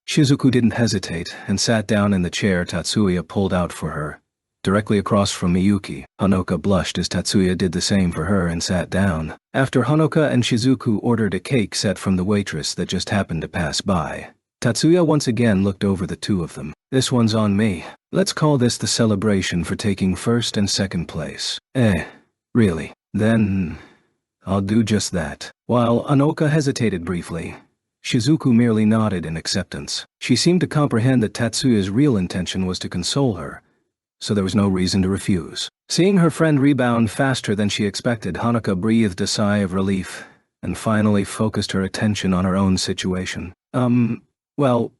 Shizuku didn't hesitate and sat down in the chair Tatsuya pulled out for her, directly across from Miyuki. Hanuka blushed as Tatsuya did the same for her and sat down. After Hanuka and Shizuku ordered a cake set from the waitress that just happened to pass by, Tatsuya once again looked over the two of them. This one's on me. Let's call this the celebration for taking first and second place. Really? Then I'll do just that. While Hanuka hesitated briefly, Shizuku merely nodded in acceptance. She seemed to comprehend that Tatsuya's real intention was to console her, so there was no reason to refuse. Seeing her friend rebound faster than she expected, Hanuka breathed a sigh of relief and finally focused her attention on her own situation. Well,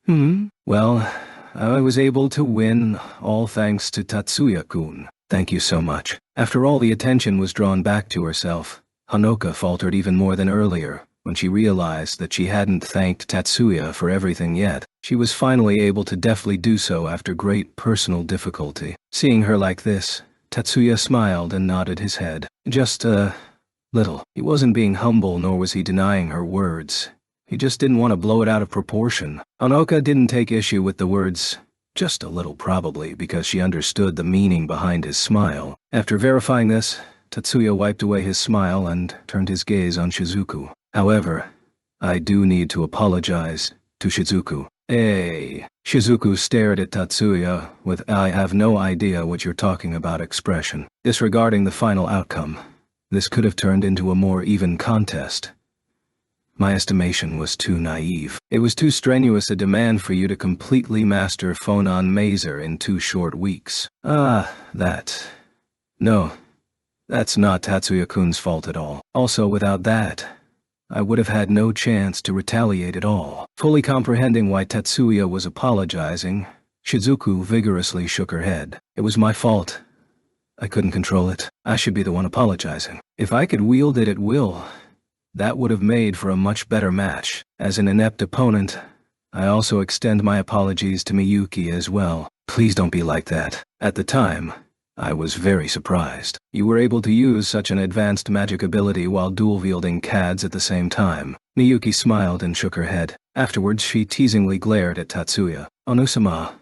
I was able to win, all thanks to Tatsuya-kun. Thank you so much. After all the attention was drawn back to herself, Hanuka faltered even more than earlier when she realized that she hadn't thanked Tatsuya for everything yet. She was finally able to deftly do so after great personal difficulty. Seeing her like this, Tatsuya smiled and nodded his head. Just a little. He wasn't being humble, nor was he denying her words. He just didn't want to blow it out of proportion. Hanuka didn't take issue with the words, just a little probably, because she understood the meaning behind his smile. After verifying this, Tatsuya wiped away his smile and turned his gaze on Shizuku. However, I do need to apologize to Shizuku. Shizuku stared at Tatsuya with "I have no idea what you're talking about" expression. Disregarding the final outcome, this could have turned into a more even contest. My estimation was too naive. It was too strenuous a demand for you to completely master Phonon Mazer in 2 short weeks. No, that's not Tatsuya-kun's fault at all. Also, without that, I would have had no chance to retaliate at all. Fully comprehending why Tatsuya was apologizing, Shizuku vigorously shook her head. It was my fault. I couldn't control it. I should be the one apologizing. If I could wield it at will, that would have made for a much better match. As an inept opponent, I also extend my apologies to Miyuki as well. Please don't be like that. At the time, I was very surprised. You were able to use such an advanced magic ability while dual-wielding CADs at the same time. Miyuki smiled and shook her head. Afterwards, she teasingly glared at Tatsuya. Onusama,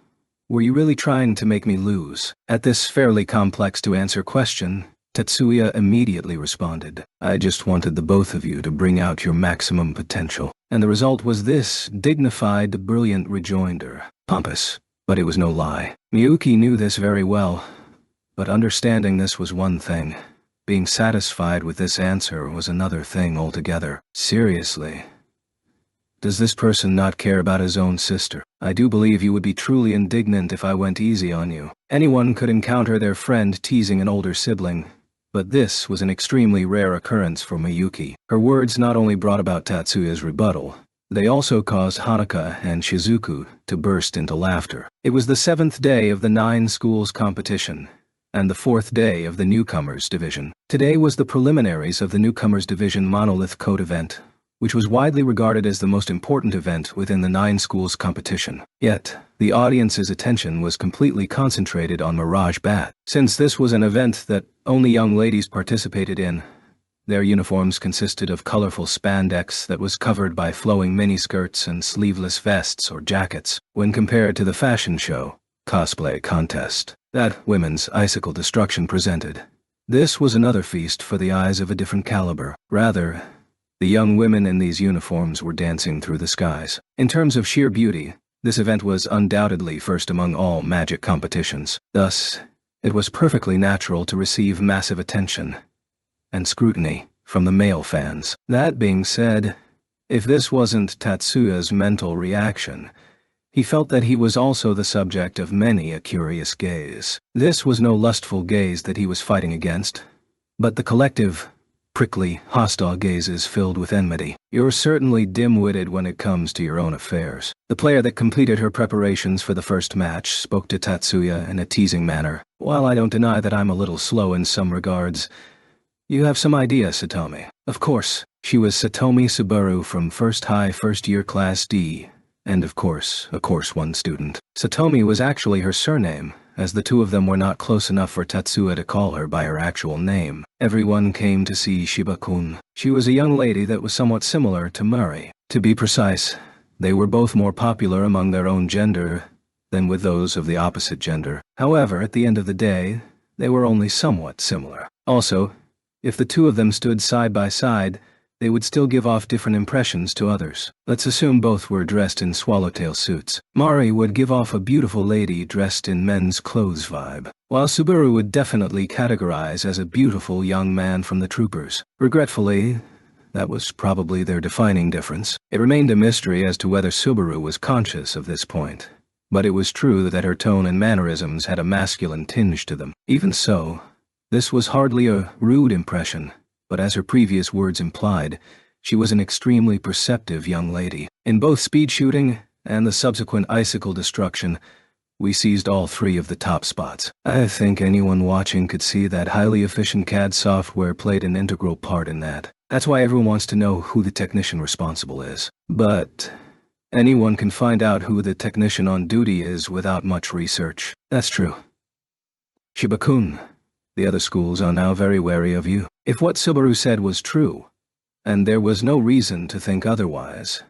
were you really trying to make me lose? At this fairly complex-to-answer question, Tatsuya immediately responded. I just wanted the both of you to bring out your maximum potential. And the result was this dignified, brilliant rejoinder. Pompous, but it was no lie. Miyuki knew this very well. But understanding this was one thing. Being satisfied with this answer was another thing altogether. Seriously. Does this person not care about his own sister? I do believe you would be truly indignant if I went easy on you. Anyone could encounter their friend teasing an older sibling, but this was an extremely rare occurrence for Miyuki. Her words not only brought about Tatsuya's rebuttal, they also caused Hanuka and Shizuku to burst into laughter. It was the 7th day of the 9 schools competition, and the 4th day of the Newcomers Division. Today was the preliminaries of the Newcomers Division Monolith Code event, which was widely regarded as the most important event within the 9 schools competition. Yet, the audience's attention was completely concentrated on Mirage Bat. Since this was an event that only young ladies participated in, their uniforms consisted of colorful spandex that was covered by flowing miniskirts and sleeveless vests or jackets. When compared to the fashion show, cosplay contest, that women's icicle destruction presented. This was another feast for the eyes of a different caliber. Rather, the young women in these uniforms were dancing through the skies. In terms of sheer beauty, this event was undoubtedly first among all magic competitions. Thus, it was perfectly natural to receive massive attention and scrutiny from the male fans. That being said, if this wasn't Tatsuya's mental reaction, he felt that he was also the subject of many a curious gaze. This was no lustful gaze that he was fighting against, but the collective, prickly, hostile gazes filled with enmity. You're certainly dim-witted when it comes to your own affairs. The player that completed her preparations for the first match spoke to Tatsuya in a teasing manner. While I don't deny that I'm a little slow in some regards, you have some idea, Satomi. Of course, she was Satomi Subaru from First High First Year Class D, and of course, a Course 1 student. Satomi was actually her surname, as the two of them were not close enough for Tatsuya to call her by her actual name. Everyone came to see Shiba-kun. She was a young lady that was somewhat similar to Mari. To be precise, they were both more popular among their own gender than with those of the opposite gender. However, at the end of the day, they were only somewhat similar. Also, if the two of them stood side by side, they would still give off different impressions to others. Let's assume both were dressed in swallowtail suits. Mari would give off a beautiful lady dressed in men's clothes vibe, while Subaru would definitely categorize as a beautiful young man from the troopers. Regretfully, that was probably their defining difference. It remained a mystery as to whether Subaru was conscious of this point, but it was true that her tone and mannerisms had a masculine tinge to them. Even so, this was hardly a rude impression, but as her previous words implied, she was an extremely perceptive young lady. In both speed shooting and the subsequent icicle destruction, we seized all three of the top spots. I think anyone watching could see that highly efficient CAD software played an integral part in that. That's why everyone wants to know who the technician responsible is. But anyone can find out who the technician on duty is without much research. That's true. Shiba-kun, the other schools are now very wary of you. If what Subaru said was true, and there was no reason to think otherwise,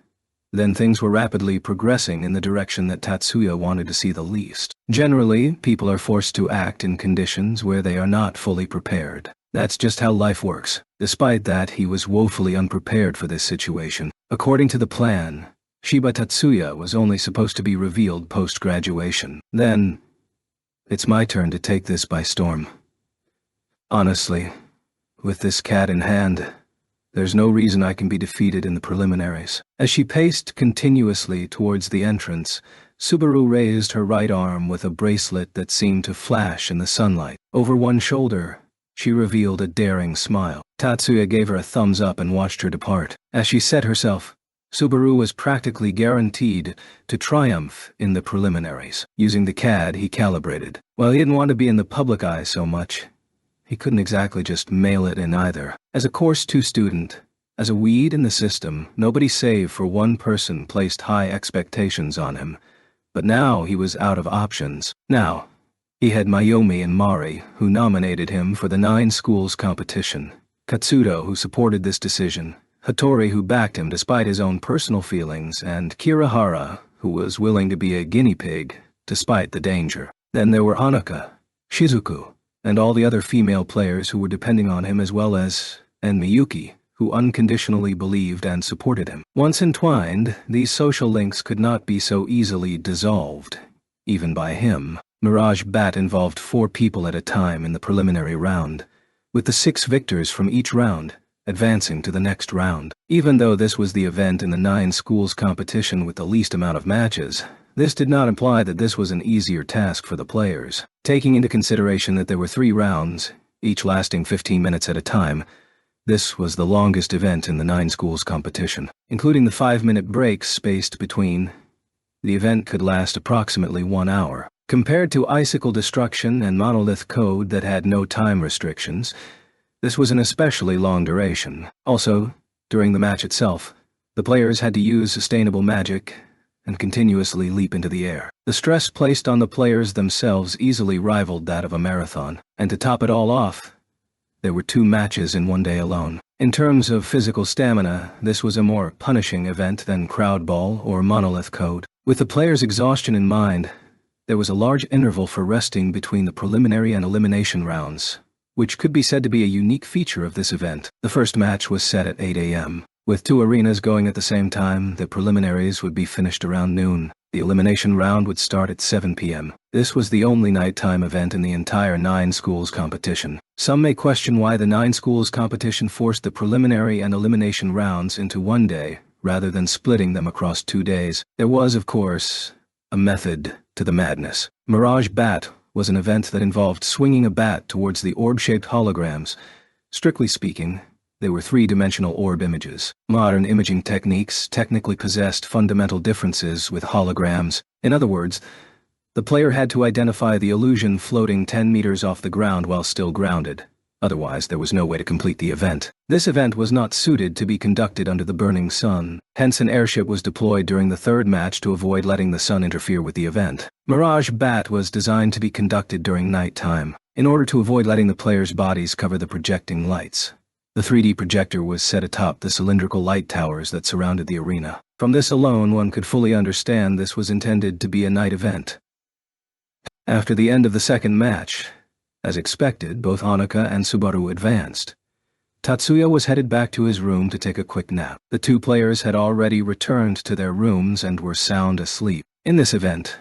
then things were rapidly progressing in the direction that Tatsuya wanted to see the least. Generally, people are forced to act in conditions where they are not fully prepared. That's just how life works. Despite that, he was woefully unprepared for this situation. According to the plan, Shiba Tatsuya was only supposed to be revealed post-graduation. Then, it's my turn to take this by storm. Honestly, with this cat in hand, there's no reason I can be defeated in the preliminaries. As she paced continuously towards the entrance, Subaru raised her right arm with a bracelet that seemed to flash in the sunlight. Over one shoulder, she revealed a daring smile. Tatsuya gave her a thumbs up and watched her depart. As she said herself, Subaru was practically guaranteed to triumph in the preliminaries. Using the CAD he calibrated. While he didn't want to be in the public eye so much, he couldn't exactly just mail it in either. As a Course 2 student, as a weed in the system, nobody save for one person placed high expectations on him. But now he was out of options. Now, he had Mayumi and Mari, who nominated him for the 9 schools competition, Katsudo, who supported this decision, Hattori, who backed him despite his own personal feelings, and Kirihara, who was willing to be a guinea pig despite the danger. Then there were Hanuka, Shizuku, and all the other female players who were depending on him, as well as Miyuki, who unconditionally believed and supported him. Once entwined, these social links could not be so easily dissolved, even by him. Mirage Bat involved 4 people at a time in the preliminary round, with the 6 victors from each round advancing to the next round. Even though this was the event in the 9 schools competition with the least amount of matches, this did not imply that this was an easier task for the players. Taking into consideration that there were 3 rounds, each lasting 15 minutes at a time, this was the longest event in the 9 schools competition. Including the 5-minute breaks spaced between, the event could last approximately 1 hour. Compared to Icicle Destruction and Monolith Code that had no time restrictions, this was an especially long duration. Also, during the match itself, the players had to use sustainable magic and continuously leap into the air. The stress placed on the players themselves easily rivaled that of a marathon. And to top it all off, there were 2 matches in one day alone. In terms of physical stamina, this was a more punishing event than Crowd Ball or Monolith Code. With the players' exhaustion in mind, There was a large interval for resting between the preliminary and elimination rounds, which could be said to be a unique feature of this event. The first match was set at 8 a.m. With two arenas going at the same time, the preliminaries would be finished around noon. The elimination round would start at 7 p.m. This was the only nighttime event in the entire 9 schools competition. Some may question why the 9 schools competition forced the preliminary and elimination rounds into one day, rather than splitting them across 2 days. There was, of course, a method to the madness. Mirage Bat was an event that involved swinging a bat towards the orb-shaped holograms. Strictly speaking, they were 3-dimensional orb images. Modern imaging techniques technically possessed fundamental differences with holograms. In other words, the player had to identify the illusion floating 10 meters off the ground while still grounded. Otherwise, there was no way to complete the event. This event was not suited to be conducted under the burning sun. Hence, an airship was deployed during the third match to avoid letting the sun interfere with the event. Mirage Bat was designed to be conducted during nighttime, in order to avoid letting the players' bodies cover the projecting lights. The 3D projector was set atop the cylindrical light towers that surrounded the arena. From this alone, one could fully understand this was intended to be a night event. After the end of the second match, as expected, both Hanuka and Subaru advanced. Tatsuya was headed back to his room to take a quick nap. The 2 players had already returned to their rooms and were sound asleep. In this event,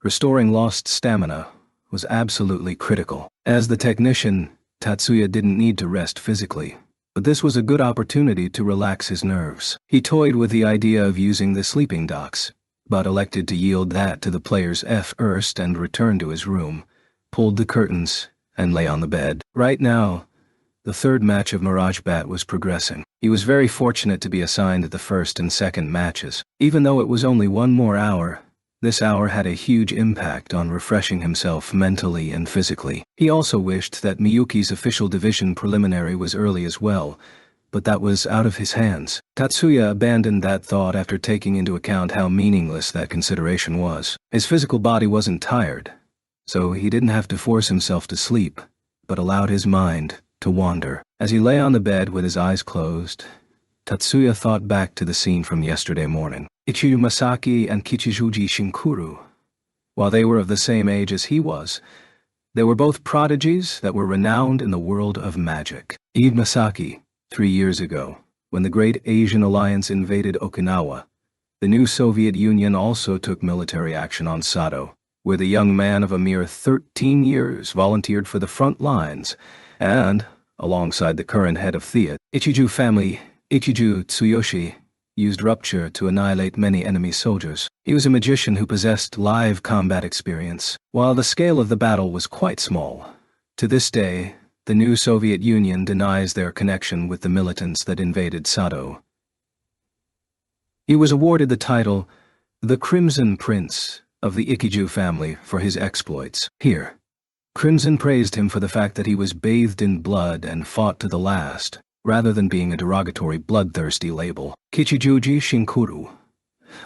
restoring lost stamina was absolutely critical. As the technician, Tatsuya didn't need to rest physically, but this was a good opportunity to relax his nerves. He toyed with the idea of using the sleeping docks, but elected to yield that to the players first and returned to his room, pulled the curtains, and lay on the bed. Right now, the third match of Mirage Bat was progressing. He was very fortunate to be assigned the first and second matches. Even though it was only 1 more hour, this hour had a huge impact on refreshing himself mentally and physically. He also wished that Miyuki's official division preliminary was early as well, but that was out of his hands. Tatsuya abandoned that thought after taking into account how meaningless that consideration was. His physical body wasn't tired, so he didn't have to force himself to sleep, but allowed his mind to wander. As he lay on the bed with his eyes closed, Tatsuya thought back to the scene from yesterday morning. Ichiyu Masaki and Kichijuji Shinkuru. While they were of the same age as he was, they were both prodigies that were renowned in the world of magic. Ide Masaki, 3 years ago, when the Great Asian Alliance invaded Okinawa, the new Soviet Union also took military action on Sado, where the young man of a mere 13 years volunteered for the front lines, and, alongside the current head of the Ichiju family, Ichiju Tsuyoshi, used Rupture to annihilate many enemy soldiers. He was a magician who possessed live combat experience. While the scale of the battle was quite small, to this day, the new Soviet Union denies their connection with the militants that invaded Sado. He was awarded the title, the Crimson Prince of the Ikiju family, for his exploits. Here, Crimson praised him for the fact that he was bathed in blood and fought to the last, rather than being a derogatory bloodthirsty label. Kichijuji Shinkuru,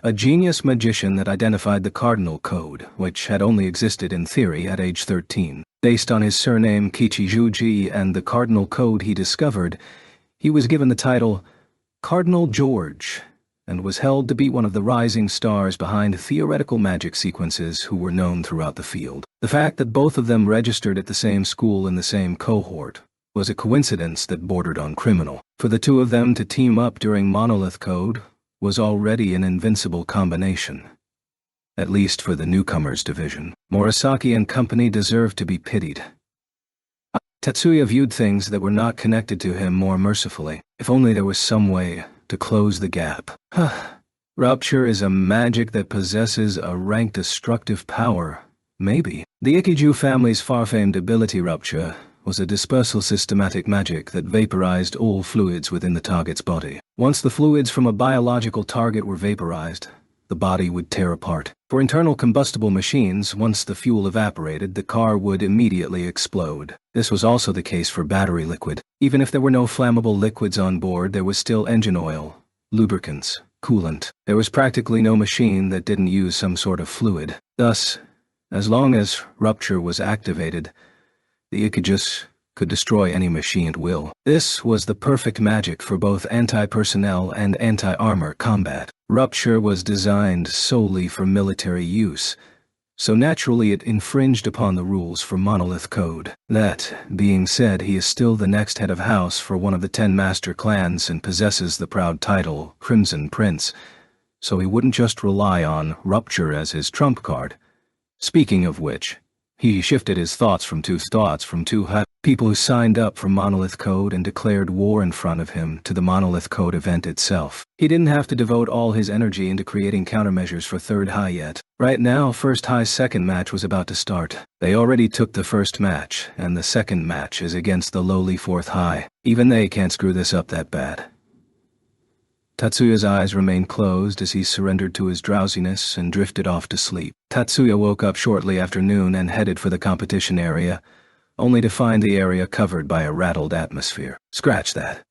a genius magician that identified the Cardinal Code, which had only existed in theory at age 13. Based on his surname Kichijuji and the Cardinal Code he discovered, he was given the title Cardinal George, and was held to be one of the rising stars behind theoretical magic sequences who were known throughout the field. The fact that both of them registered at the same school in the same cohort was a coincidence that bordered on criminal. For the 2 of them to team up during Monolith Code was already an invincible combination. At least for the newcomers division. Morisaki and company deserved to be pitied. Tatsuya viewed things that were not connected to him more mercifully. If only there was some way to close the gap. Rupture is a magic that possesses a rank destructive power. Maybe. The Ikiju family's far-famed ability Rupture was a dispersal systematic magic that vaporized all fluids within the target's body. Once the fluids from a biological target were vaporized, the body would tear apart. For internal combustible machines, once the fuel evaporated, the car would immediately explode. This was also the case for battery liquid. Even if there were no flammable liquids on board, there was still engine oil, lubricants, coolant. There was practically no machine that didn't use some sort of fluid. Thus, as long as Rupture was activated, the Ikijus could destroy any machine at will. This was the perfect magic for both anti-personnel and anti-armor combat. Rupture was designed solely for military use, so naturally it infringed upon the rules for Monolith Code. That being said, he is still the next head of house for one of the 10 master clans and possesses the proud title Crimson Prince, so he wouldn't just rely on rupture as his trump card. Speaking of which, he shifted his thoughts from two people who signed up for Monolith Code and declared war in front of him to the Monolith Code event itself. He didn't have to devote all his energy into creating countermeasures for Third High yet. Right now, First High's second match was about to start. They already took the first match, and the second match is against the lowly Fourth High. Even they can't screw this up that bad. Tatsuya's eyes remained closed as he surrendered to his drowsiness and drifted off to sleep. Tatsuya woke up shortly after noon and headed for the competition area, only to find the area covered by a rattled atmosphere. Scratch that.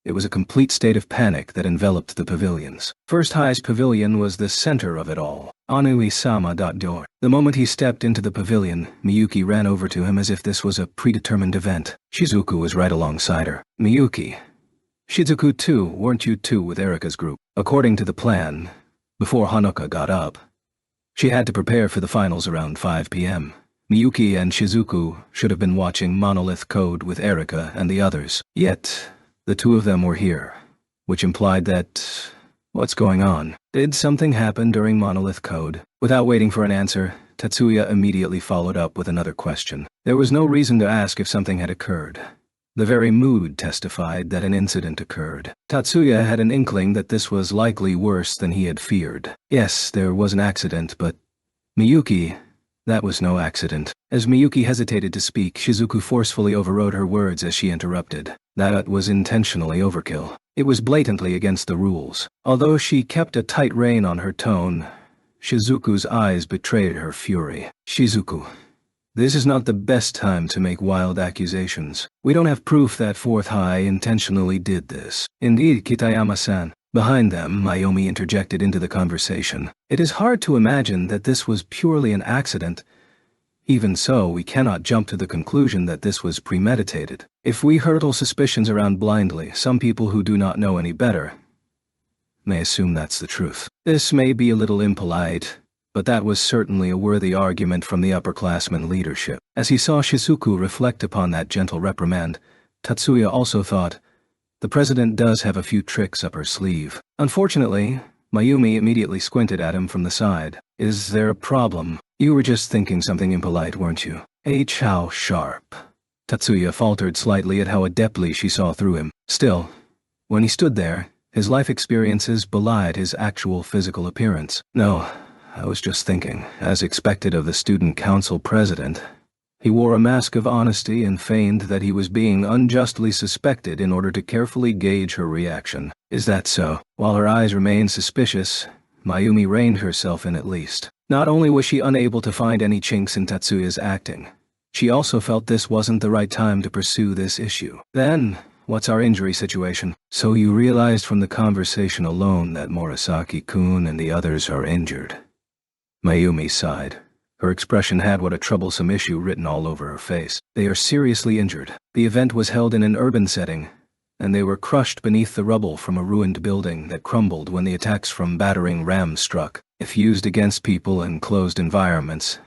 It was a complete state of panic that enveloped the pavilions. First High's pavilion was the center of it all. Anui-sama. The moment he stepped into the pavilion, Miyuki ran over to him as if this was a predetermined event. Shizuku was right alongside her. Miyuki. Shizuku too, weren't you two with Erika's group? According to the plan, before Hanuka got up, she had to prepare for the finals around 5 p.m. Miyuki and Shizuku should have been watching Monolith Code with Erika and the others. Yet, the two of them were here, which implied that... what's going on? Did something happen during Monolith Code? Without waiting for an answer, Tatsuya immediately followed up with another question. There was no reason to ask if something had occurred. The very mood testified that an incident occurred. Tatsuya had an inkling that this was likely worse than he had feared. Yes, there was an accident, but... Miyuki, that was no accident. As Miyuki hesitated to speak, Shizuku forcefully overrode her words as she interrupted. That was intentionally overkill. It was blatantly against the rules. Although she kept a tight rein on her tone, Shizuku's eyes betrayed her fury. Shizuku. This is not the best time to make wild accusations. We don't have proof that Fourth High intentionally did this. Indeed, Kitayama-san. Behind them, Mayumi interjected into the conversation. It is hard to imagine that this was purely an accident. Even so, we cannot jump to the conclusion that this was premeditated. If we hurtle suspicions around blindly, some people who do not know any better may assume that's the truth. This may be a little impolite, but that was certainly a worthy argument from the upperclassmen leadership. As he saw Shizuku reflect upon that gentle reprimand, Tatsuya also thought, the president does have a few tricks up her sleeve. Unfortunately, Mayumi immediately squinted at him from the side. Is there a problem? You were just thinking something impolite, weren't you? How sharp. Tatsuya faltered slightly at how adeptly she saw through him. Still, when he stood there, his life experiences belied his actual physical appearance. No, I was just thinking, as expected of the student council president. He wore a mask of honesty and feigned that he was being unjustly suspected in order to carefully gauge her reaction. Is that so? While her eyes remained suspicious, Mayumi reined herself in at least. Not only was she unable to find any chinks in Tatsuya's acting, she also felt this wasn't the right time to pursue this issue. Then, what's our injury situation? So you realized from the conversation alone that Murasaki-kun and the others are injured. Mayumi sighed. Her expression had what a troublesome issue written all over her face. They are seriously injured. The event was held in an urban setting, and they were crushed beneath the rubble from a ruined building that crumbled when the attacks from battering ram struck. If used against people in closed environments,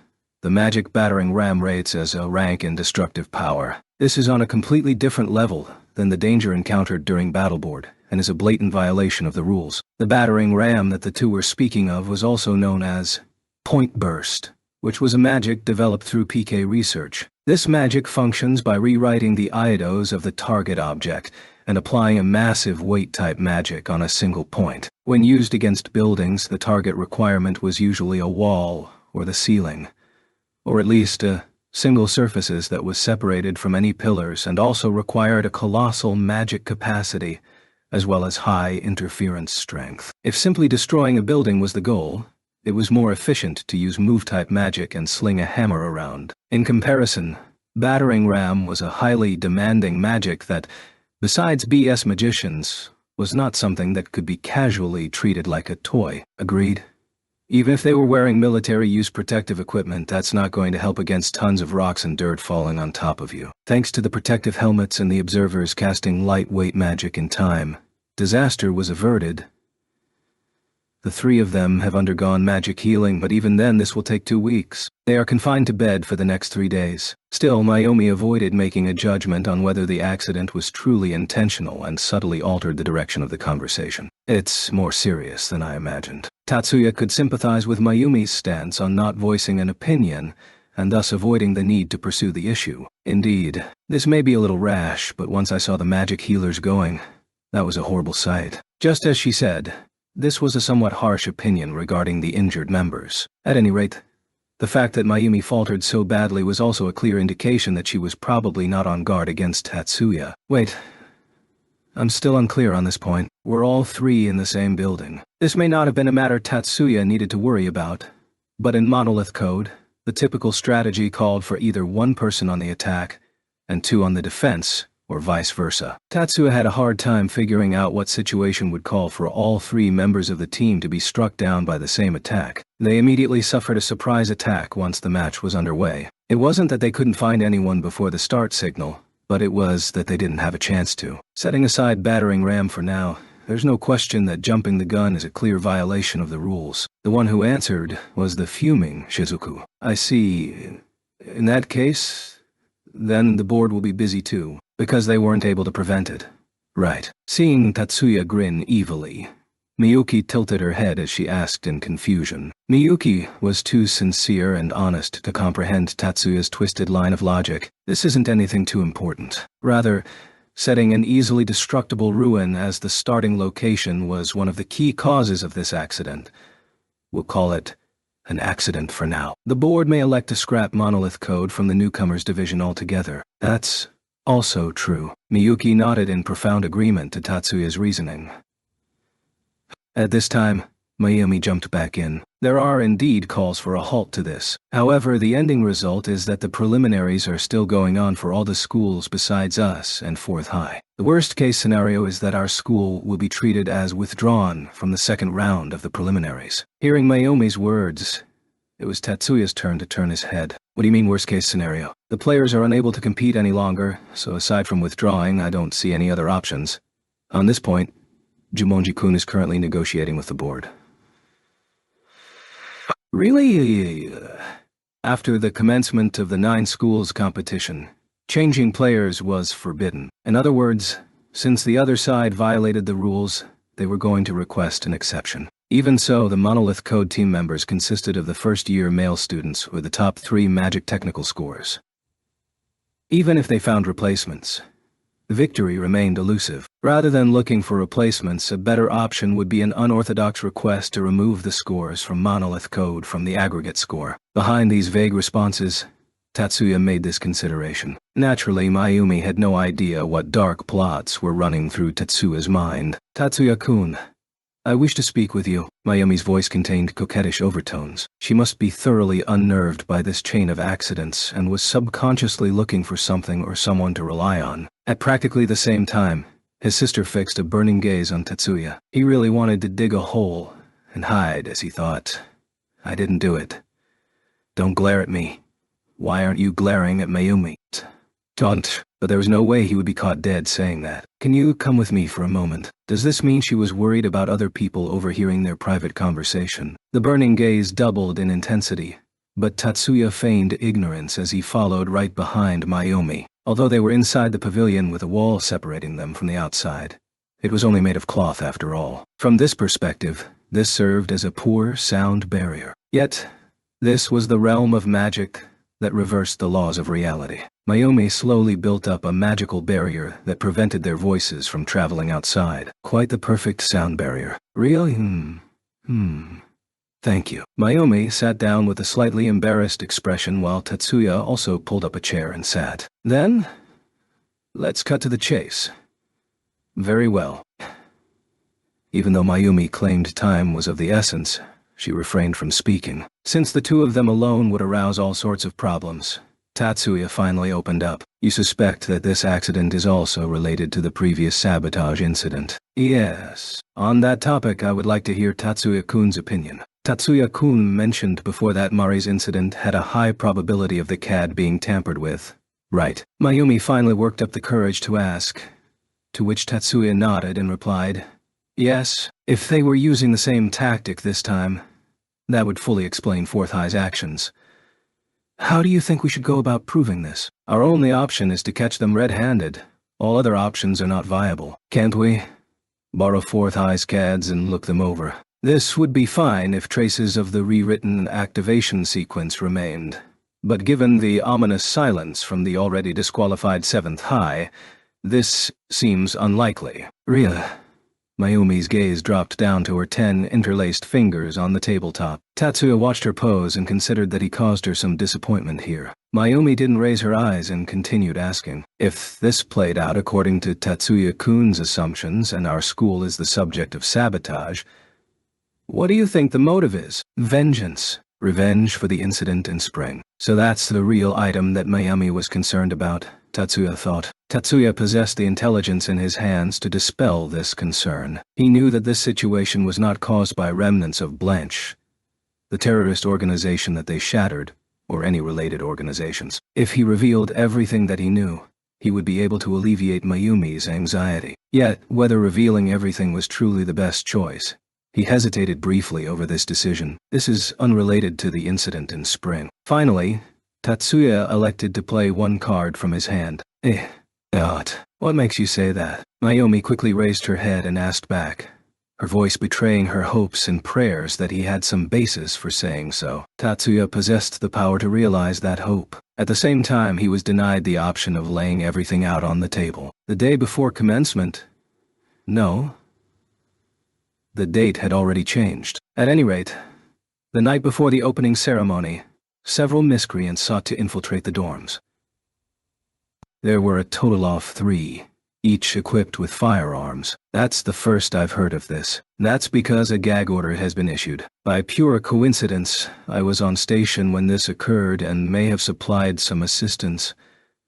the magic battering ram rates as a rank in destructive power. This is on a completely different level than the danger encountered during Battleboard, and is a blatant violation of the rules. The battering ram that the two were speaking of was also known as Point Burst, which was a magic developed through PK research. This magic functions by rewriting the eidos of the target object and applying a massive weight-type magic on a single point. When used against buildings, the target requirement was usually a wall or the ceiling, or at least a single surfaces that was separated from any pillars and also required a colossal magic capacity as well as high interference strength. If simply destroying a building was the goal, it was more efficient to use move-type magic and sling a hammer around. In comparison, battering ram was a highly demanding magic that, besides BS magicians, was not something that could be casually treated like a toy. Agreed? Even if they were wearing military-use protective equipment, that's not going to help against tons of rocks and dirt falling on top of you. Thanks to the protective helmets and the observers casting lightweight magic in time, disaster was averted. The three of them have undergone magic healing, but even then this will take 2 weeks. They are confined to bed for the next 3 days. Still, Mayumi avoided making a judgment on whether the accident was truly intentional and subtly altered the direction of the conversation. It's more serious than I imagined. Tatsuya could sympathize with Mayumi's stance on not voicing an opinion, and thus avoiding the need to pursue the issue. Indeed, this may be a little rash, but once I saw the magic healers going, that was a horrible sight. Just as she said, this was a somewhat harsh opinion regarding the injured members. At any rate, the fact that Mayumi faltered so badly was also a clear indication that she was probably not on guard against Tatsuya. Wait, I'm still unclear on this point. We're all three in the same building. This may not have been a matter Tatsuya needed to worry about, but in Monolith Code, the typical strategy called for either one person on the attack and 2 on the defense, or vice versa. Tatsuya had a hard time figuring out what situation would call for all 3 members of the team to be struck down by the same attack. They immediately suffered a surprise attack once the match was underway. It wasn't that they couldn't find anyone before the start signal, but it was that they didn't have a chance to. Setting aside battering ram for now, there's no question that jumping the gun is a clear violation of the rules. The one who answered was the fuming Shizuku. I see. In that case, then the board will be busy too, because they weren't able to prevent it. Right. Seeing Tatsuya grin evilly, Miyuki tilted her head as she asked in confusion. Miyuki was too sincere and honest to comprehend Tatsuya's twisted line of logic. This isn't anything too important. Rather, setting an easily destructible ruin as the starting location was one of the key causes of this accident. We'll call it an accident for now. The board may elect to scrap Monolith Code from the newcomers division altogether. That's also true. Miyuki nodded in profound agreement to Tatsuya's reasoning. At this time, Mayumi jumped back in. There are indeed calls for a halt to this. However, the ending result is that the preliminaries are still going on for all the schools besides us and 4th High. The worst case scenario is that our school will be treated as withdrawn from the second round of the preliminaries. Hearing Mayumi's words, it was Tatsuya's turn to turn his head. What do you mean worst case scenario? The players are unable to compete any longer, so aside from withdrawing, I don't see any other options. On this point, Jumonji-kun is currently negotiating with the board. Really? After the commencement of the 9 schools competition, changing players was forbidden. In other words, since the other side violated the rules, they were going to request an exception. Even so, the Monolith Code team members consisted of the first-year male students with the top 3 magic technical scores. Even if they found replacements, victory remained elusive. Rather than looking for replacements, a better option would be an unorthodox request to remove the scores from Monolith Code from the aggregate score. Behind these vague responses, Tatsuya made this consideration. Naturally, Mayumi had no idea what dark plots were running through Tatsuya's mind. Tatsuya-kun, I wish to speak with you. Mayumi's voice contained coquettish overtones. She must be thoroughly unnerved by this chain of accidents and was subconsciously looking for something or someone to rely on. At practically the same time, his sister fixed a burning gaze on Tatsuya. He really wanted to dig a hole and hide as he thought. I didn't do it. Don't glare at me. Why aren't you glaring at Mayumi? Don't. But there was no way he would be caught dead saying that. Can you come with me for a moment? Does this mean she was worried about other people overhearing their private conversation? The burning gaze doubled in intensity, but Tatsuya feigned ignorance as he followed right behind Mayumi. Although they were inside the pavilion with a wall separating them from the outside, it was only made of cloth after all. From this perspective, this served as a poor sound barrier. Yet, this was the realm of magic that reversed the laws of reality. Mayumi slowly built up a magical barrier that prevented their voices from traveling outside. Quite the perfect sound barrier. Really? Thank you. Mayumi sat down with a slightly embarrassed expression while Tatsuya also pulled up a chair and sat. Then, let's cut to the chase. Very well. Even though Mayumi claimed time was of the essence, she refrained from speaking. Since the 2 of them alone would arouse all sorts of problems, Tatsuya finally opened up. You suspect that this accident is also related to the previous sabotage incident? Yes. On that topic, I would like to hear Tatsuya-kun's opinion. Tatsuya-kun mentioned before that Mari's incident had a high probability of the CAD being tampered with. Right. Mayumi finally worked up the courage to ask, to which Tatsuya nodded and replied, Yes, if they were using the same tactic this time, that would fully explain Fourth High's actions. How do you think we should go about proving this? Our only option is to catch them red-handed. All other options are not viable. Can't we borrow Fourth High's CADs and look them over? This would be fine if traces of the rewritten activation sequence remained. But given the ominous silence from the already disqualified Seventh High, this seems unlikely. Ria. Mayumi's gaze dropped down to her 10 interlaced fingers on the tabletop. Tatsuya watched her pose and considered that he caused her some disappointment here. Mayumi didn't raise her eyes and continued asking. If this played out according to Tatsuya-kun's assumptions and our school is the subject of sabotage, what do you think the motive is? Vengeance. Revenge for the incident in spring. So that's the real item that Mayumi was concerned about, Tatsuya thought. Tatsuya possessed the intelligence in his hands to dispel this concern. He knew that this situation was not caused by remnants of Blanche, the terrorist organization that they shattered, or any related organizations. If he revealed everything that he knew, he would be able to alleviate Mayumi's anxiety. Yet, whether revealing everything was truly the best choice, he hesitated briefly over this decision. This is unrelated to the incident in spring. Finally, Tatsuya elected to play one card from his hand. What makes you say that? Mayumi quickly raised her head and asked back, her voice betraying her hopes and prayers that he had some basis for saying so. Tatsuya possessed the power to realize that hope. At the same time, he was denied the option of laying everything out on the table. The day before commencement? No. The date had already changed. At any rate, the night before the opening ceremony, several miscreants sought to infiltrate the dorms. There were a total of 3, each equipped with firearms. That's the first I've heard of this. That's because a gag order has been issued. By pure coincidence, I was on station when this occurred and may have supplied some assistance.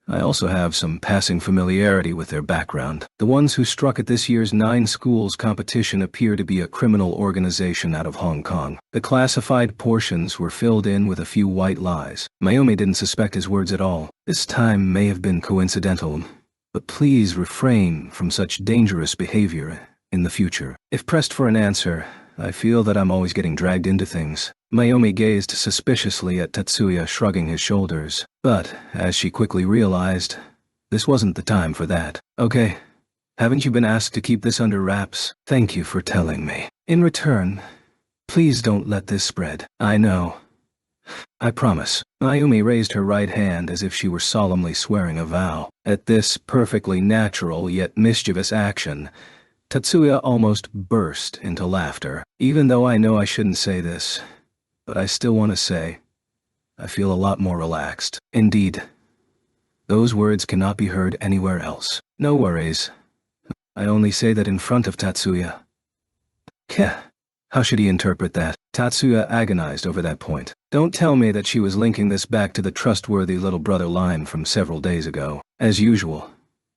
I also have some passing familiarity with their background. The ones who struck at this year's 9 schools competition appear to be a criminal organization out of Hong Kong. The classified portions were filled in with a few white lies. Mayumi didn't suspect his words at all. This time may have been coincidental, but please refrain from such dangerous behavior in the future. If pressed for an answer, I feel that I'm always getting dragged into things. Mayumi gazed suspiciously at Tatsuya, shrugging his shoulders. But, as she quickly realized, this wasn't the time for that. Okay, haven't you been asked to keep this under wraps? Thank you for telling me. In return, please don't let this spread. I know. I promise. Mayumi raised her right hand as if she were solemnly swearing a vow. At this perfectly natural yet mischievous action, Tatsuya almost burst into laughter. Even though I know I shouldn't say this, but I still want to say, I feel a lot more relaxed. Indeed, those words cannot be heard anywhere else. No worries. I only say that in front of Tatsuya. Keh. How should he interpret that? Tatsuya agonized over that point. Don't tell me that she was linking this back to the trustworthy little brother line from several days ago. As usual,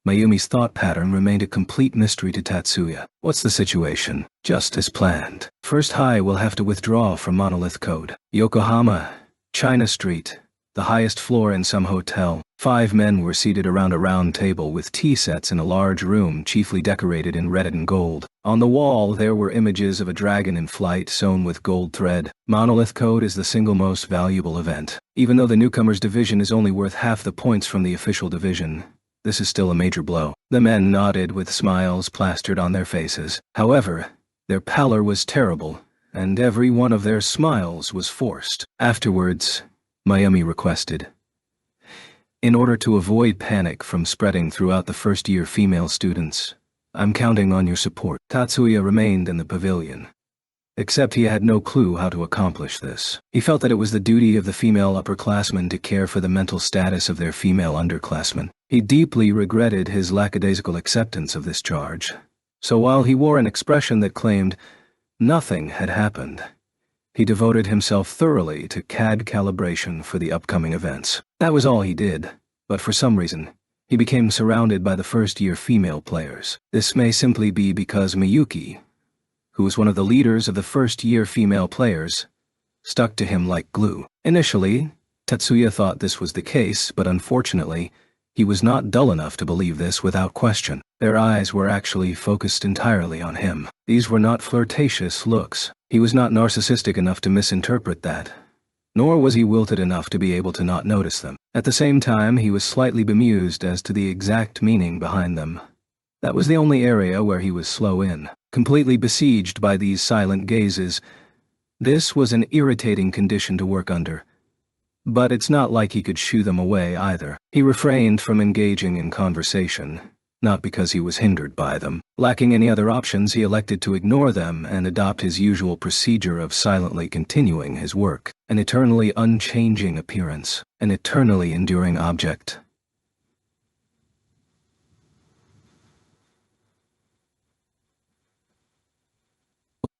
Mayumi's thought pattern remained a complete mystery to Tatsuya. What's the situation? Just as planned. First High will have to withdraw from Monolith Code. Yokohama, China Street, the highest floor in some hotel. 5 men were seated around a round table with tea sets in a large room chiefly decorated in red and gold. On the wall there were images of a dragon in flight sewn with gold thread. Monolith Code is the single most valuable event. Even though the newcomers division is only worth half the points from the official division, this is still a major blow. The men nodded with smiles plastered on their faces. However, their pallor was terrible, and every one of their smiles was forced. Afterwards, Mayumi requested, in order to avoid panic from spreading throughout the first-year female students, I'm counting on your support. Tatsuya remained in the pavilion, except he had no clue how to accomplish this. He felt that it was the duty of the female upperclassmen to care for the mental status of their female underclassmen. He deeply regretted his lackadaisical acceptance of this charge, so while he wore an expression that claimed nothing had happened, he devoted himself thoroughly to CAD calibration for the upcoming events. That was all he did, but for some reason, he became surrounded by the first-year female players. This may simply be because Miyuki, who was one of the leaders of the first-year female players, stuck to him like glue. Initially, Tatsuya thought this was the case, but unfortunately, he was not dull enough to believe this without question. Their eyes were actually focused entirely on him. These were not flirtatious looks. He was not narcissistic enough to misinterpret that, nor was he wilted enough to be able to not notice them. At the same time, he was slightly bemused as to the exact meaning behind them. That was the only area where he was slow in. Completely besieged by these silent gazes, this was an irritating condition to work under. But it's not like he could shoo them away either. He refrained from engaging in conversation, not because he was hindered by them. Lacking any other options, he elected to ignore them and adopt his usual procedure of silently continuing his work. An eternally unchanging appearance, an eternally enduring object.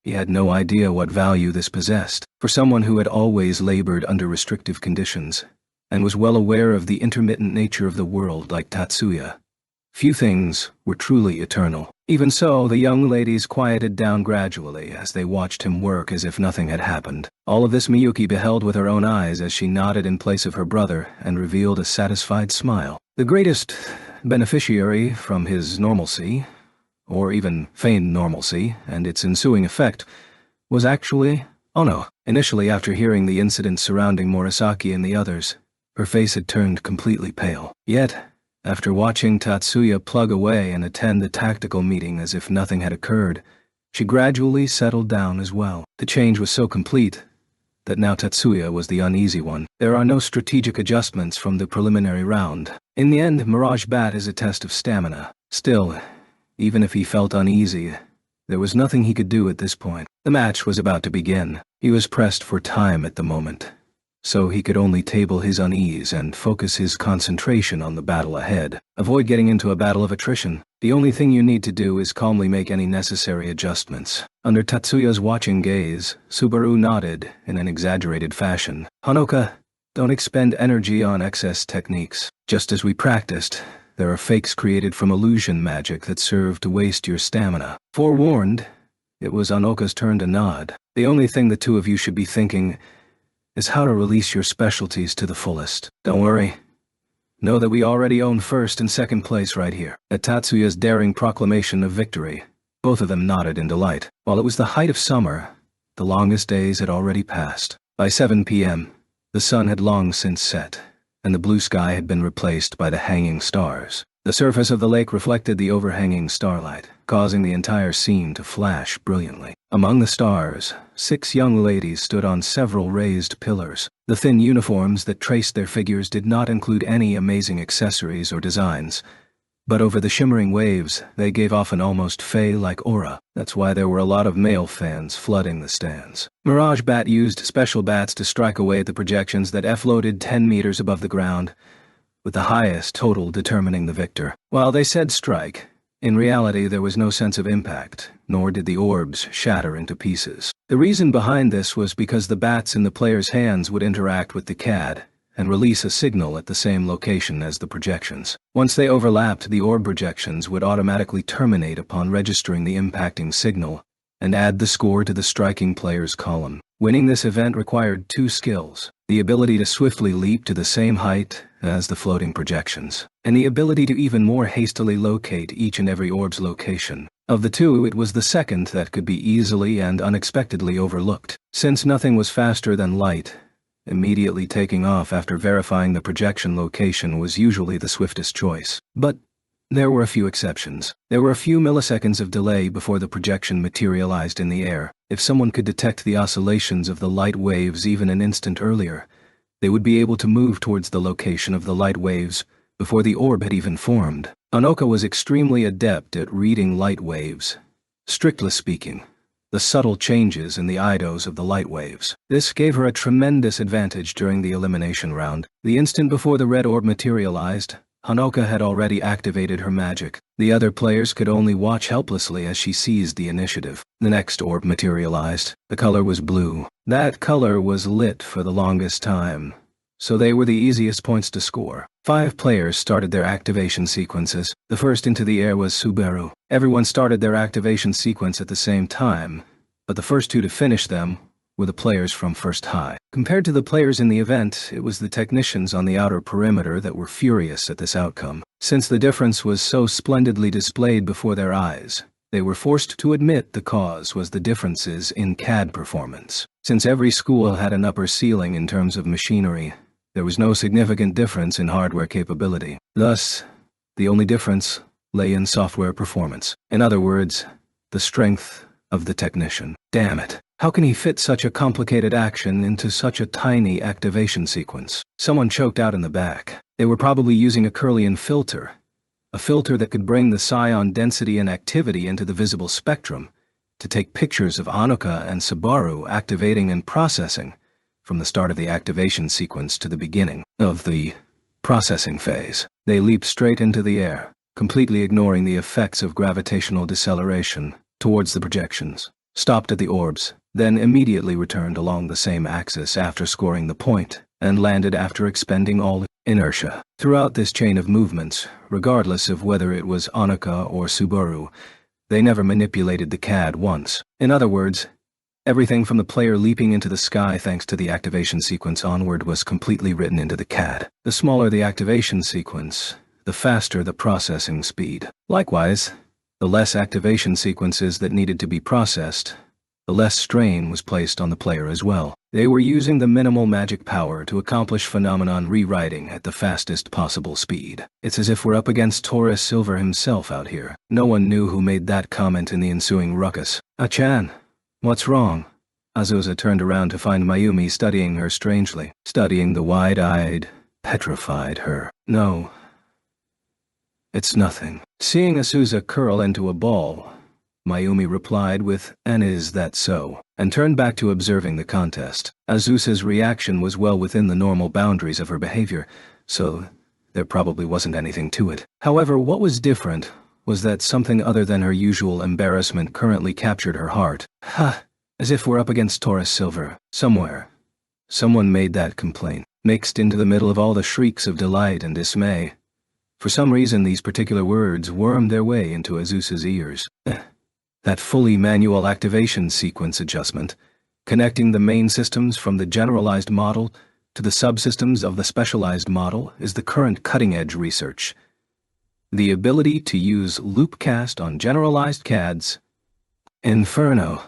He had no idea what value this possessed, for someone who had always labored under restrictive conditions, and was well aware of the intermittent nature of the world like Tatsuya. Few things were truly eternal. Even so, the young ladies quieted down gradually as they watched him work as if nothing had happened. All of this Miyuki beheld with her own eyes as she nodded in place of her brother and revealed a satisfied smile. The greatest beneficiary from his normalcy, or even feigned normalcy, and its ensuing effect, was actually Ono. Initially, after hearing the incident surrounding Morisaki and the others, her face had turned completely pale. Yet, after watching Tatsuya plug away and attend the tactical meeting as if nothing had occurred, she gradually settled down as well. The change was so complete that now Tatsuya was the uneasy one. There are no strategic adjustments from the preliminary round. In the end, Mirage Bat is a test of stamina. Still, even if he felt uneasy, there was nothing he could do at this point. The match was about to begin. He was pressed for time at the moment, so he could only table his unease and focus his concentration on the battle ahead. Avoid getting into a battle of attrition. The only thing you need to do is calmly make any necessary adjustments. Under Tatsuya's watching gaze, Subaru nodded in an exaggerated fashion. Hanoka, don't expend energy on excess techniques. Just as we practiced, there are fakes created from illusion magic that serve to waste your stamina. Forewarned, it was Hanoka's turn to nod. The only thing the two of you should be thinking is how to release your specialties to the fullest. Don't worry. Know that we already own first and second place right here. At Tatsuya's daring proclamation of victory, both of them nodded in delight. While it was the height of summer, the longest days had already passed. By 7 p.m., the sun had long since set, and the blue sky had been replaced by the hanging stars. The surface of the lake reflected the overhanging starlight, causing the entire scene to flash brilliantly. Among the stars, 6 young ladies stood on several raised pillars. The thin uniforms that traced their figures did not include any amazing accessories or designs, but over the shimmering waves, they gave off an almost fey-like aura. That's why there were a lot of male fans flooding the stands. Mirage Bat used special bats to strike away at the projections that floated 10 meters above the ground, with the highest total determining the victor. While they said strike, in reality there was no sense of impact, nor did the orbs shatter into pieces. The reason behind this was because the bats in the players' hands would interact with the CAD and release a signal at the same location as the projections. Once they overlapped, the orb projections would automatically terminate upon registering the impacting signal and add the score to the striking player's column. Winning this event required 2 skills: the ability to swiftly leap to the same height as the floating projections, and the ability to even more hastily locate each and every orb's location. Of the two, it was the second that could be easily and unexpectedly overlooked. Since nothing was faster than light, immediately taking off after verifying the projection location was usually the swiftest choice. But there were a few exceptions. There were a few milliseconds of delay before the projection materialized in the air. If someone could detect the oscillations of the light waves even an instant earlier, they would be able to move towards the location of the light waves before the orb had even formed. Hanoka was extremely adept at reading light waves. Strictly speaking, the subtle changes in the eidos of the light waves. This gave her a tremendous advantage during the elimination round. The instant before the red orb materialized, Hanoka had already activated her magic. The other players could only watch helplessly as she seized the initiative. The next orb materialized. The color was blue. That color was lit for the longest time, so they were the easiest points to score. 5 players started their activation sequences. The first into the air was Subaru. Everyone started their activation sequence at the same time, but the first 2 to finish them were the players from First High. Compared to the players in the event, it was the technicians on the outer perimeter that were furious at this outcome. Since the difference was so splendidly displayed before their eyes, they were forced to admit the cause was the differences in CAD performance. Since every school had an upper ceiling in terms of machinery, there was no significant difference in hardware capability. Thus, the only difference lay in software performance. In other words, the strength of the technician. Damn it. How can he fit such a complicated action into such a tiny activation sequence? Someone choked out in the back. They were probably using a Kirlian filter. A filter that could bring the psion density and activity into the visible spectrum to take pictures of Hanukkah and Subaru activating and processing from the start of the activation sequence to the beginning of the processing phase. They leaped straight into the air, completely ignoring the effects of gravitational deceleration towards the projections, stopped at the orbs, then immediately returned along the same axis after scoring the point, and landed after expending all inertia. Throughout this chain of movements, regardless of whether it was Hanukkah or Subaru, they never manipulated the CAD once. In other words, everything from the player leaping into the sky thanks to the activation sequence onward was completely written into the CAD. The smaller the activation sequence, the faster the processing speed. Likewise, the less activation sequences that needed to be processed, the less strain was placed on the player as well. They were using the minimal magic power to accomplish phenomenon rewriting at the fastest possible speed. It's as if we're up against Taurus Silver himself out here. No one knew who made that comment in the ensuing ruckus. "Ah-chan, what's wrong?" Azusa turned around to find Mayumi studying her strangely, studying the wide-eyed, petrified her. "No, it's nothing." Seeing Azusa curl into a ball, Mayumi replied with, "And is that so?" and turned back to observing the contest. Azusa's reaction was well within the normal boundaries of her behavior, so there probably wasn't anything to it. However, what was different was that something other than her usual embarrassment currently captured her heart. Ha! As if we're up against Taurus Silver. Somewhere, someone made that complaint, mixed into the middle of all the shrieks of delight and dismay. For some reason, these particular words wormed their way into Azusa's ears. That fully manual activation sequence adjustment, connecting the main systems from the generalized model to the subsystems of the specialized model, is the current cutting-edge research. The ability to use loopcast on generalized CADs. Inferno.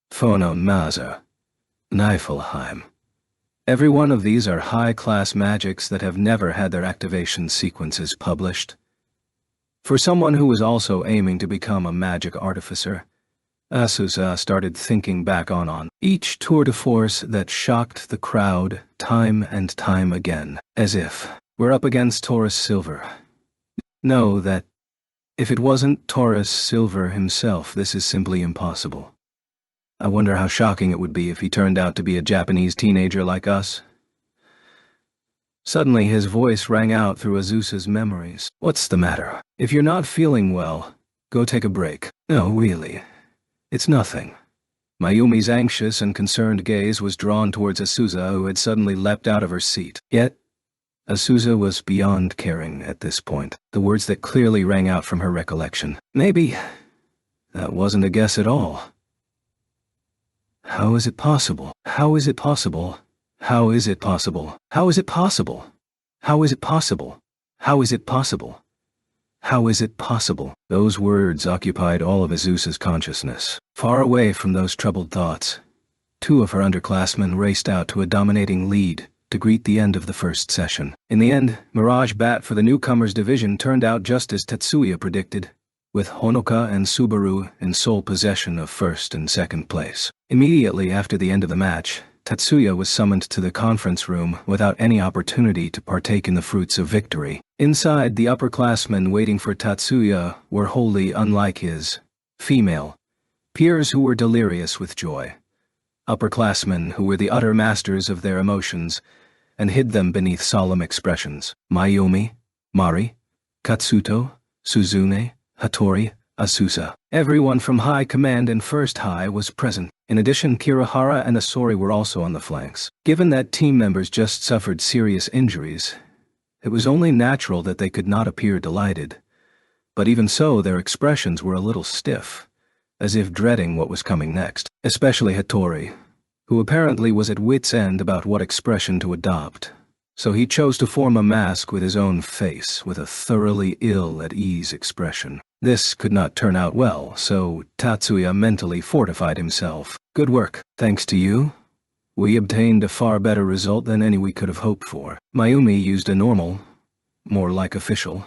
Phonon Mazer. Niflheim. Every one of these are high-class magics that have never had their activation sequences published. For someone who was also aiming to become a magic artificer, Azusa started thinking back on each tour de force that shocked the crowd time and time again, as if we're up against Taurus Silver. Know that if it wasn't Taurus Silver himself, this is simply impossible. I wonder how shocking it would be if he turned out to be a Japanese teenager like us. Suddenly his voice rang out through Azusa's memories. "What's the matter? If you're not feeling well, go take a break." "No, really. It's nothing." Mayumi's anxious and concerned gaze was drawn towards Azusa, who had suddenly leapt out of her seat. Yet, Azusa was beyond caring at this point. The words that clearly rang out from her recollection. Maybe that wasn't a guess at all. How is it possible? How is it possible? How is it possible? How is it possible? How is it possible? How is it possible? How is it possible? Those words occupied all of Azusa's consciousness. Far away from those troubled thoughts, two of her underclassmen raced out to a dominating lead to greet the end of the first session. In the end, Mirage Bat for the newcomers division turned out just as Tetsuya predicted, with Honoka and Subaru in sole possession of first and second place. Immediately after the end of the match, Tetsuya was summoned to the conference room without any opportunity to partake in the fruits of victory. Inside, the upperclassmen waiting for Tetsuya were wholly unlike his female peers who were delirious with joy. Upperclassmen who were the utter masters of their emotions and hid them beneath solemn expressions. Mayumi, Mari, Katsuto, Suzune, Hattori, Azusa. Everyone from High Command and First High was present. In addition, Kirihara and Asori were also on the flanks. Given that team members just suffered serious injuries, it was only natural that they could not appear delighted. But even so, their expressions were a little stiff, as if dreading what was coming next. Especially Hattori, who apparently was at wit's end about what expression to adopt. So he chose to form a mask with his own face, with a thoroughly ill-at-ease expression. This could not turn out well, so Tatsuya mentally fortified himself. Good work. Thanks to you, we obtained a far better result than any we could have hoped for. Mayumi used a normal, more like official,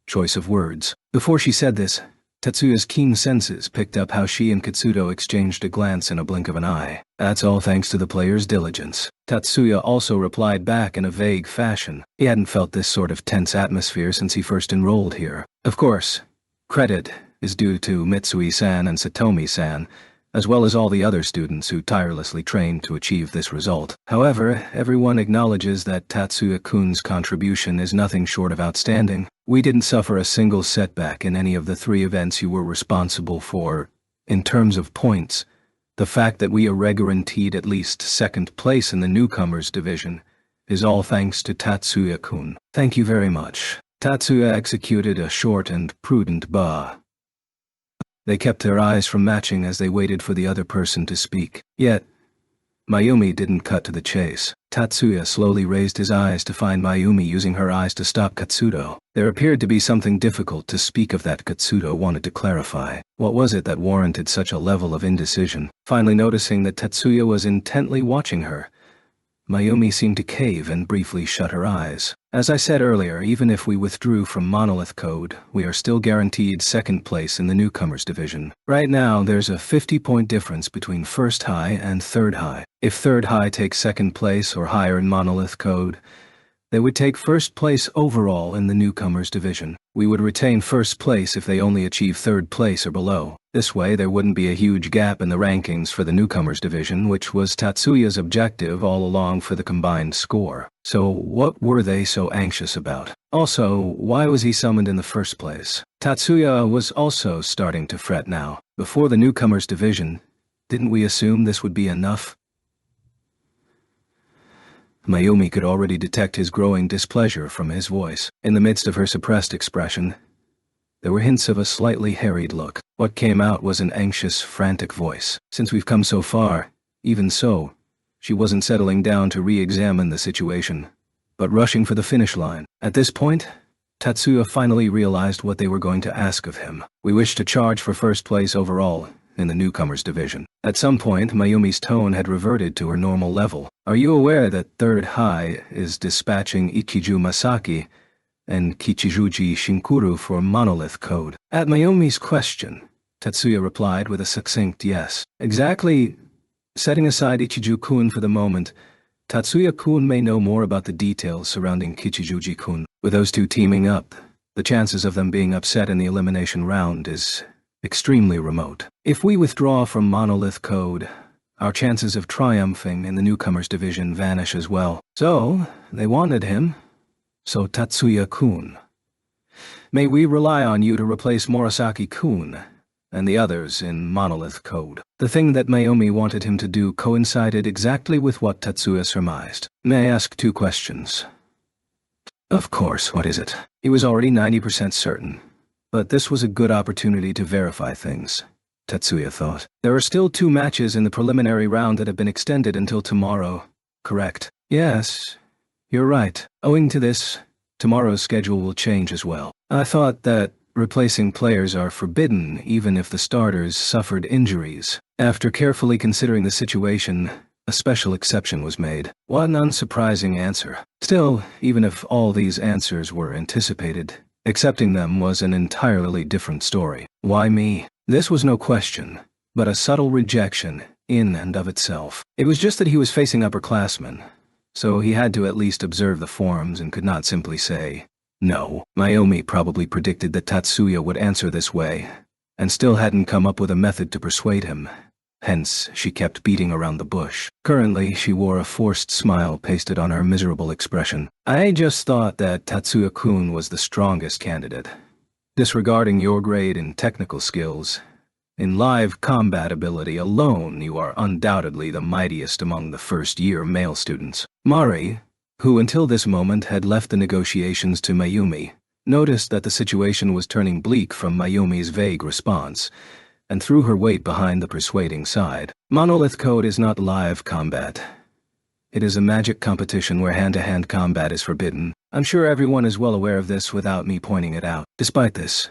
choice of words. Before she said this, Tatsuya's keen senses picked up how she and Katsudo exchanged a glance in a blink of an eye. That's all thanks to the player's diligence. Tatsuya also replied back in a vague fashion. He hadn't felt this sort of tense atmosphere since he first enrolled here. Of course, credit is due to Mitsui-san and Satomi-san, as well as all the other students who tirelessly trained to achieve this result. However, everyone acknowledges that Tatsuya-kun's contribution is nothing short of outstanding. We didn't suffer a single setback in any of the 3 events you were responsible for. In terms of points, the fact that we are guaranteed at least 2nd place in the newcomers division is all thanks to Tatsuya-kun. Thank you very much. Tatsuya executed a short and prudent bow. They kept their eyes from matching as they waited for the other person to speak. Yet, Mayumi didn't cut to the chase. Tatsuya slowly raised his eyes to find Mayumi using her eyes to stop Katsudo. There appeared to be something difficult to speak of that Katsudo wanted to clarify. What was it that warranted such a level of indecision? Finally noticing that Tatsuya was intently watching her, Mayumi seemed to cave and briefly shut her eyes. As I said earlier, even if we withdrew from Monolith Code, we are still guaranteed 2nd place in the newcomers division. Right now, there's a 50-point difference between 1st high and 3rd high. If 3rd high takes 2nd place or higher in Monolith Code, they would take 1st place overall in the newcomers division. We would retain 1st place if they only achieve 3rd place or below. This way, there wouldn't be a huge gap in the rankings for the newcomers division, which was Tatsuya's objective all along for the combined score. So what were they so anxious about? Also, why was he summoned in the first place? Tatsuya was also starting to fret now. Before the newcomers division, didn't we assume this would be enough? Mayumi could already detect his growing displeasure from his voice. In the midst of her suppressed expression, there were hints of a slightly harried look. What came out was an anxious, frantic voice. Since we've come so far, even so, she wasn't settling down to re-examine the situation, but rushing for the finish line. At this point, Tatsuya finally realized what they were going to ask of him. We wish to charge for 1st place overall in the newcomers division. At some point, Mayumi's tone had reverted to her normal level. Are you aware that 3rd high is dispatching Ichiju Masaki and Kichijuji Shinkuru for Monolith Code? At Mayumi's question, Tatsuya replied with a succinct yes. Exactly. Setting aside Ichiju-kun for the moment, Tatsuya-kun may know more about the details surrounding Kichijuji-kun. With those two teaming up, the chances of them being upset in the elimination round is extremely remote. If we withdraw from Monolith Code, our chances of triumphing in the newcomers division vanish as well. So, they wanted him. So Tatsuya-kun, may we rely on you to replace Murasaki-kun and the others in Monolith Code? The thing that Mayumi wanted him to do coincided exactly with what Tatsuya surmised. May I ask 2 questions? Of course, what is it? He was already 90% certain. But this was a good opportunity to verify things, Tatsuya thought. There are still 2 matches in the preliminary round that have been extended until tomorrow, correct? Yes, you're right. Owing to this, tomorrow's schedule will change as well. I thought that replacing players are forbidden even if the starters suffered injuries. After carefully considering the situation, a special exception was made. What an unsurprising answer. Still, even if all these answers were anticipated, accepting them was an entirely different story. Why me? This was no question, but a subtle rejection in and of itself. It was just that he was facing upperclassmen, so he had to at least observe the forms and could not simply say no. Mayumi probably predicted that Tatsuya would answer this way, and still hadn't come up with a method to persuade him. Hence, she kept beating around the bush. Currently, she wore a forced smile pasted on her miserable expression. I just thought that Tatsuya-kun was the strongest candidate. Disregarding your grade in technical skills, in live combat ability alone, you are undoubtedly the mightiest among the first-year male students. Mari, who until this moment had left the negotiations to Mayumi, noticed that the situation was turning bleak from Mayumi's vague response, and threw her weight behind the persuading side. Monolith Code is not live combat. It is a magic competition where hand-to-hand combat is forbidden. I'm sure everyone is well aware of this without me pointing it out. Despite this,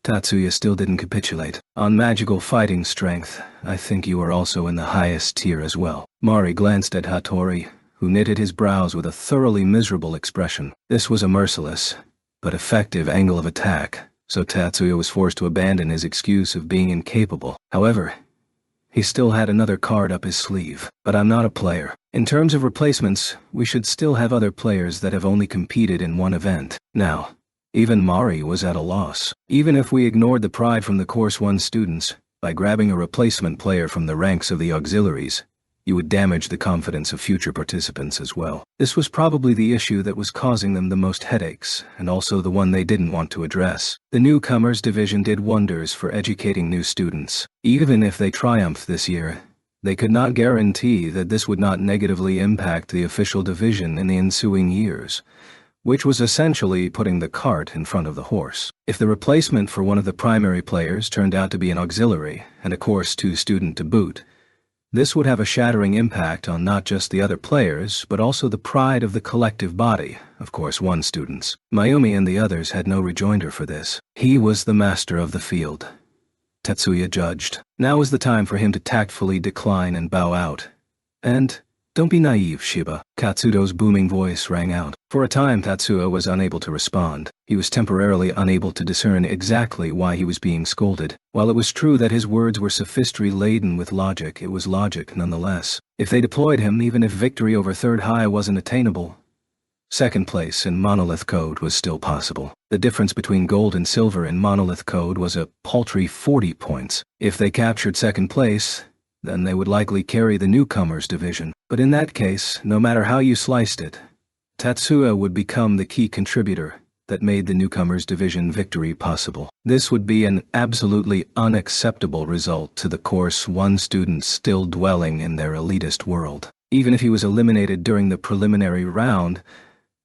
Tatsuya still didn't capitulate. On magical fighting strength, I think you are also in the highest tier as well. Mari glanced at Hattori, who knitted his brows with a thoroughly miserable expression. This was a merciless, but effective angle of attack, so Tatsuya was forced to abandon his excuse of being incapable. However, he still had another card up his sleeve. But I'm not a player. In terms of replacements, we should still have other players that have only competed in one event. Now, even Mari was at a loss. Even if we ignored the pride from the Course 1 students, by grabbing a replacement player from the ranks of the auxiliaries, you would damage the confidence of future participants as well. This was probably the issue that was causing them the most headaches, and also the one they didn't want to address. The newcomers division did wonders for educating new students. Even if they triumphed this year, they could not guarantee that this would not negatively impact the official division in the ensuing years, which was essentially putting the cart in front of the horse. If the replacement for one of the primary players turned out to be an auxiliary and a Course 2 student to boot, this would have a shattering impact on not just the other players, but also the pride of the collective body of Course 1 students. Mayumi and the others had no rejoinder for this. He was the master of the field, Tatsuya judged. Now was the time for him to tactfully decline and bow out. And, don't be naive, Shiba. Katsudo's booming voice rang out. For a time Tatsuya was unable to respond. He was temporarily unable to discern exactly why he was being scolded. While it was true that his words were sophistry-laden with logic, it was logic nonetheless. If they deployed him, even if victory over Third High wasn't attainable, second place in Monolith Code was still possible. The difference between gold and silver in Monolith Code was a paltry 40 points. If they captured second place, then they would likely carry the newcomers division. But in that case, no matter how you sliced it, Tatsuya would become the key contributor that made the newcomers division victory possible. This would be an absolutely unacceptable result to the Course 1 students still dwelling in their elitist world. Even if he was eliminated during the preliminary round,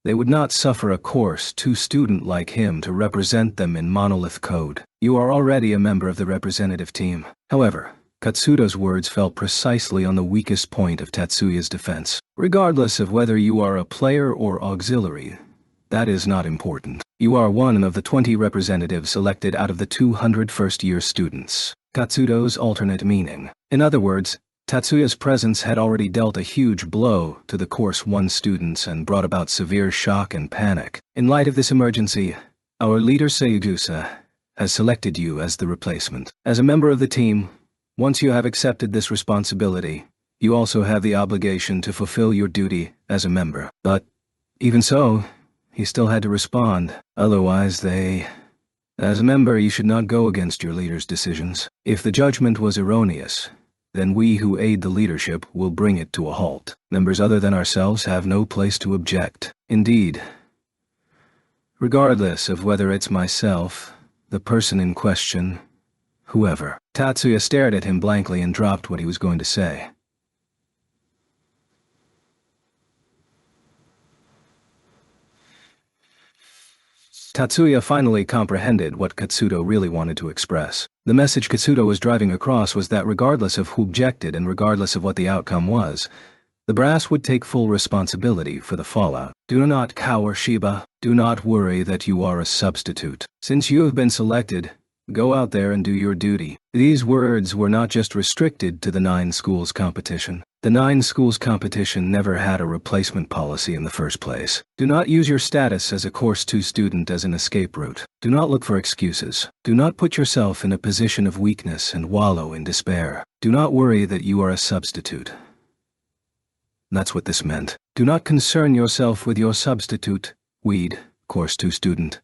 they would not suffer a Course 2 student like him to represent them in Monolith Code. You are already a member of the representative team. However, Katsudo's words fell precisely on the weakest point of Tatsuya's defense. Regardless of whether you are a player or auxiliary, that is not important. You are one of the 20 representatives selected out of the 200 first-year students. Katsudo's alternate meaning. In other words, Tatsuya's presence had already dealt a huge blow to the Course 1 students and brought about severe shock and panic. In light of this emergency, our leader Seigusa has selected you as the replacement. As a member of the team, once you have accepted this responsibility, you also have the obligation to fulfill your duty as a member. But, even so, he still had to respond. Otherwise, as a member, you should not go against your leader's decisions. If the judgment was erroneous, then we who aid the leadership will bring it to a halt. Members other than ourselves have no place to object. Indeed, regardless of whether it's myself, the person in question, whoever. Tatsuya stared at him blankly and dropped what he was going to say. Tatsuya finally comprehended what Katsudo really wanted to express. The message Katsudo was driving across was that regardless of who objected and regardless of what the outcome was, the brass would take full responsibility for the fallout. Do not cower, Shiba. Do not worry that you are a substitute. Since you have been selected, go out there and do your duty. These words were not just restricted to the 9 schools competition. The 9 schools competition never had a replacement policy in the first place. Do not use your status as a Course 2 student as an escape route. Do not look for excuses. Do not put yourself in a position of weakness and wallow in despair. Do not worry that you are a substitute. That's what this meant. Do not concern yourself with your substitute, weed, Course 2 student,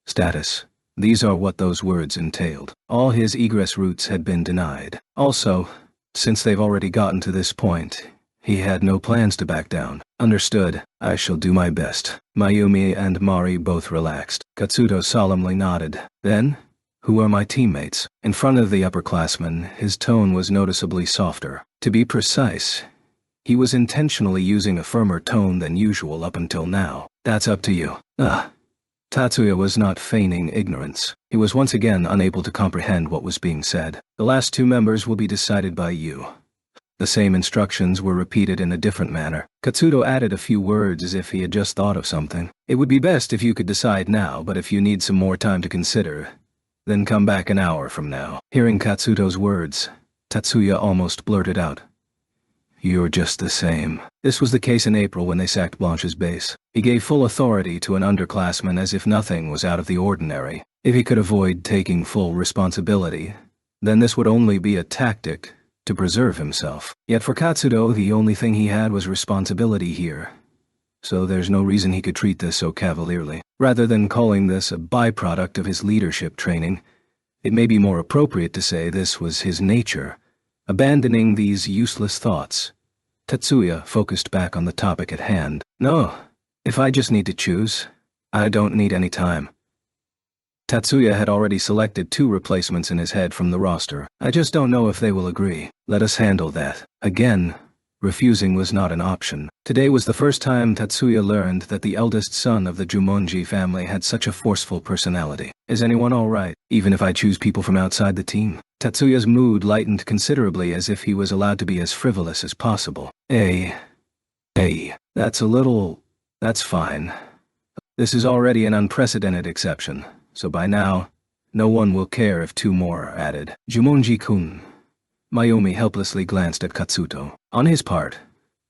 status. These are what those words entailed. All his egress routes had been denied. Also, since they've already gotten to this point, he had no plans to back down. Understood. I shall do my best. Mayumi and Mari both relaxed. Katsudo solemnly nodded. Then, who are my teammates? In front of the upperclassmen, his tone was noticeably softer. To be precise, he was intentionally using a firmer tone than usual up until now. That's up to you. Tatsuya was not feigning ignorance. He was once again unable to comprehend what was being said. The last two members will be decided by you. The same instructions were repeated in a different manner. Katsudo added a few words as if he had just thought of something. It would be best if you could decide now, but if you need some more time to consider, then come back an hour from now. Hearing Katsudo's words, Tatsuya almost blurted out, "You're just the same." This was the case in April when they sacked Blanche's base. He gave full authority to an underclassman as if nothing was out of the ordinary. If he could avoid taking full responsibility, then this would only be a tactic to preserve himself. Yet for Katsudo, the only thing he had was responsibility here. So there's no reason he could treat this so cavalierly. Rather than calling this a byproduct of his leadership training, it may be more appropriate to say this was his nature. Abandoning these useless thoughts, Tatsuya focused back on the topic at hand. "No, if I just need to choose, I don't need any time." Tatsuya had already selected 2 replacements in his head from the roster. "I just don't know if they will agree. Let us handle that." Again, refusing was not an option. Today was the first time Tatsuya learned that the eldest son of the Jumonji family had such a forceful personality. "Is anyone all right, even if I choose people from outside the team?" Tatsuya's mood lightened considerably as if he was allowed to be as frivolous as possible. Hey, that's fine. This is already an unprecedented exception, so by now, no one will care if 2 more are added. Jumonji-kun. Mayumi helplessly glanced at Katsuto. On his part,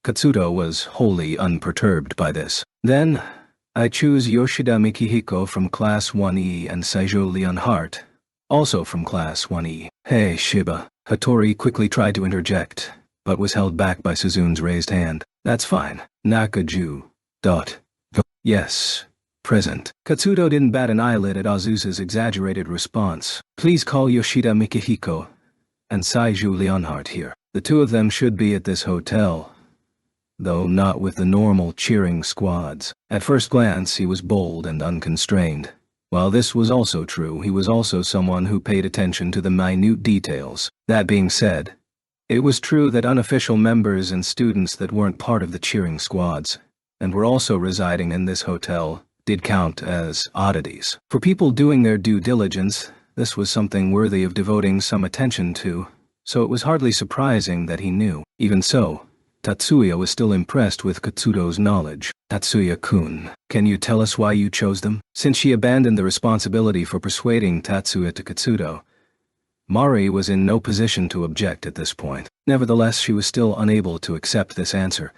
Katsuto was wholly unperturbed by this. "Then, I choose Yoshida Mikihiko from Class 1E and Saijo Leonhardt, also from Class 1E. Hey, Shiba." Hattori quickly tried to interject, but was held back by Suzune's raised hand. "That's fine. Nakaju. Yes. Present." Katsudo didn't bat an eyelid at Azusa's exaggerated response. "Please call Yoshida Mikihiko and Saijo Leonhardt here. The 2 of them should be at this hotel, though not with the normal cheering squads." At first glance, he was bold and unconstrained. While this was also true, he was also someone who paid attention to the minute details. That being said, it was true that unofficial members and students that weren't part of the cheering squads, and were also residing in this hotel, did count as oddities. For people doing their due diligence, this was something worthy of devoting some attention to, so it was hardly surprising that he knew. Even so, Tatsuya was still impressed with Katsudo's knowledge. "Tatsuya-kun, can you tell us why you chose them?" Since she abandoned the responsibility for persuading Tatsuya to Katsudo, Mari was in no position to object at this point. Nevertheless, she was still unable to accept this answer,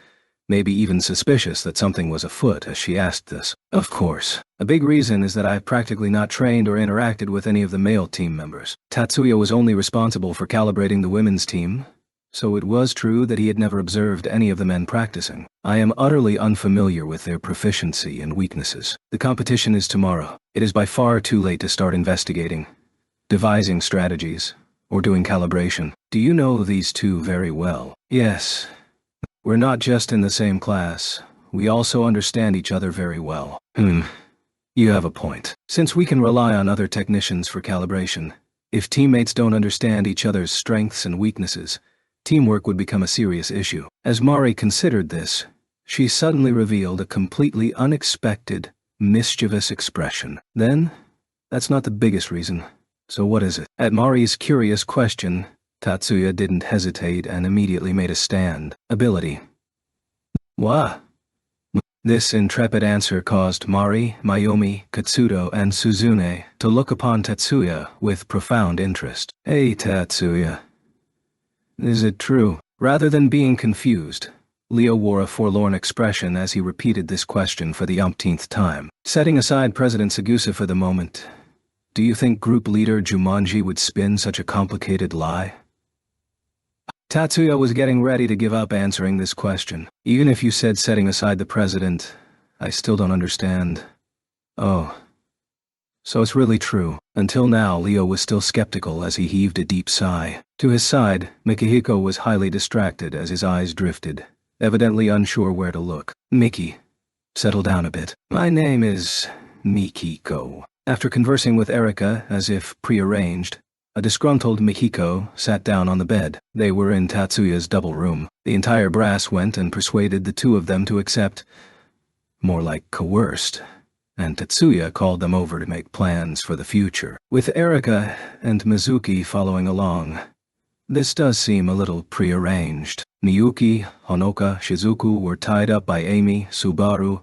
maybe even suspicious that something was afoot as she asked this. "Of course. A big reason is that I've practically not trained or interacted with any of the male team members. Tatsuya was only responsible for calibrating the women's team, so it was true that he had never observed any of the men practicing. I am utterly unfamiliar with their proficiency and weaknesses. The competition is tomorrow. It is by far too late to start investigating, devising strategies, or doing calibration. Do you know these 2 very well?" "Yes. We're not just in the same class, we also understand each other very well." You have a point. Since we can rely on other technicians for calibration, if teammates don't understand each other's strengths and weaknesses, teamwork would become a serious issue." As Mari considered this, she suddenly revealed a completely unexpected, mischievous expression. "Then, that's not the biggest reason. So what is it?" At Mari's curious question, Tatsuya didn't hesitate and immediately made a stand. "Ability." "What?" This intrepid answer caused Mari, Mayumi, Katsudo, and Suzune to look upon Tatsuya with profound interest. "Hey, Tatsuya. Is it true?" Rather than being confused, Leo wore a forlorn expression as he repeated this question for the umpteenth time. Setting aside President Sagusa for the moment, do you think group leader Jumonji would spin such a complicated lie? Tatsuya was getting ready to give up answering this question. "Even if you said setting aside the president, I still don't understand." "Oh. So it's really true." Until now, Leo was still skeptical as he heaved a deep sigh. To his side, Mikihiko was highly distracted as his eyes drifted, evidently unsure where to look. "Miki, settle down a bit. My name is Mikiko." After conversing with Erika as if prearranged, a disgruntled Mikiko sat down on the bed. They were in Tatsuya's double room. The entire brass went and persuaded the 2 of them to accept, more like coerced, and Tatsuya called them over to make plans for the future, with Erika and Mizuki following along. This does seem a little prearranged. Miyuki, Honoka, Shizuku were tied up by Amy, Subaru,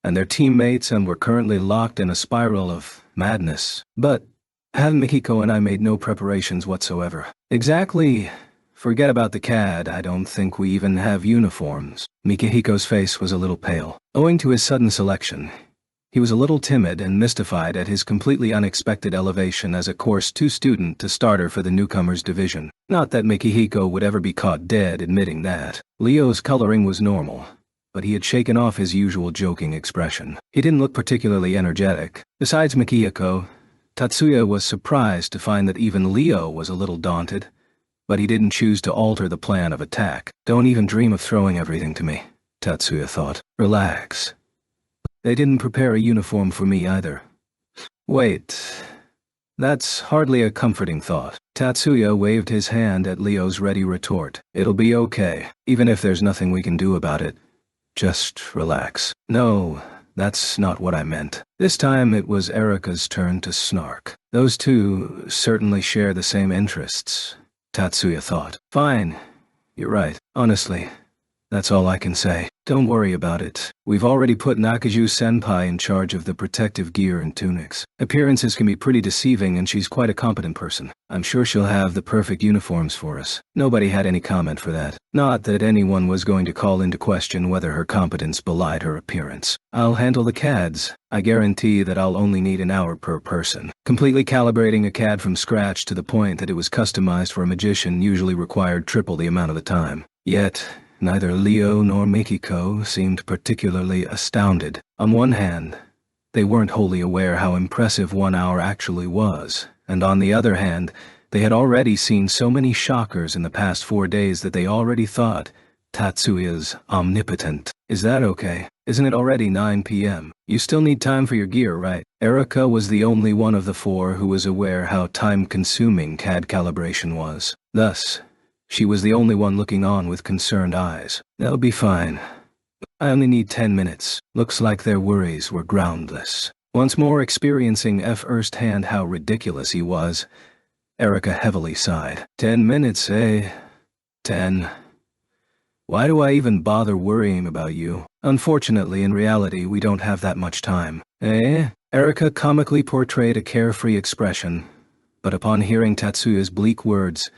and their teammates and were currently locked in a spiral of madness. But Mikiko and I made no preparations whatsoever. Exactly. Forget about the CAD, I don't think we even have uniforms. Mikihiko's face was a little pale. Owing to his sudden selection, he was a little timid and mystified at his completely unexpected elevation as a Course 2 student to starter for the newcomers division. Not that Mikihiko would ever be caught dead admitting that. Leo's coloring was normal, but he had shaken off his usual joking expression. He didn't look particularly energetic. Besides Mikihiko, Tatsuya was surprised to find that even Leo was a little daunted, but he didn't choose to alter the plan of attack. Don't even dream of throwing everything to me, Tatsuya thought. Relax. They didn't prepare a uniform for me either. Wait. That's hardly a comforting thought. Tatsuya waved his hand at Leo's ready retort. It'll be okay, even if there's nothing we can do about it. Just relax. No, that's not what I meant. This time it was Erika's turn to snark. Those two certainly share the same interests, Tatsuya thought. Fine. You're right. Honestly, that's all I can say. Don't worry about it. We've already put Nakaju-senpai in charge of the protective gear and tunics. Appearances can be pretty deceiving and she's quite a competent person. I'm sure she'll have the perfect uniforms for us. Nobody had any comment for that. Not that anyone was going to call into question whether her competence belied her appearance. I'll handle the CADs. I guarantee that I'll only need an hour per person. Completely calibrating a CAD from scratch to the point that it was customized for a magician usually required triple the amount of the time. Yet, neither Leo nor Mikiko seemed particularly astounded. On one hand, they weren't wholly aware how impressive 1 hour actually was, and on the other hand, they had already seen so many shockers in the past 4 days that they already thought Tatsuya's omnipotent. Is that okay? Isn't it already 9 p.m.? You still need time for your gear, right? Erika was the only one of the four who was aware how time-consuming CAD calibration was. Thus, she was the only one looking on with concerned eyes. That'll be fine. I only need 10 minutes. Looks like their worries were groundless. Once more experiencing firsthand how ridiculous he was, Erika heavily sighed. 10 minutes, eh? 10. Why do I even bother worrying about you? Unfortunately, in reality, we don't have that much time. Eh? Erika comically portrayed a carefree expression, but upon hearing Tatsuya's bleak words,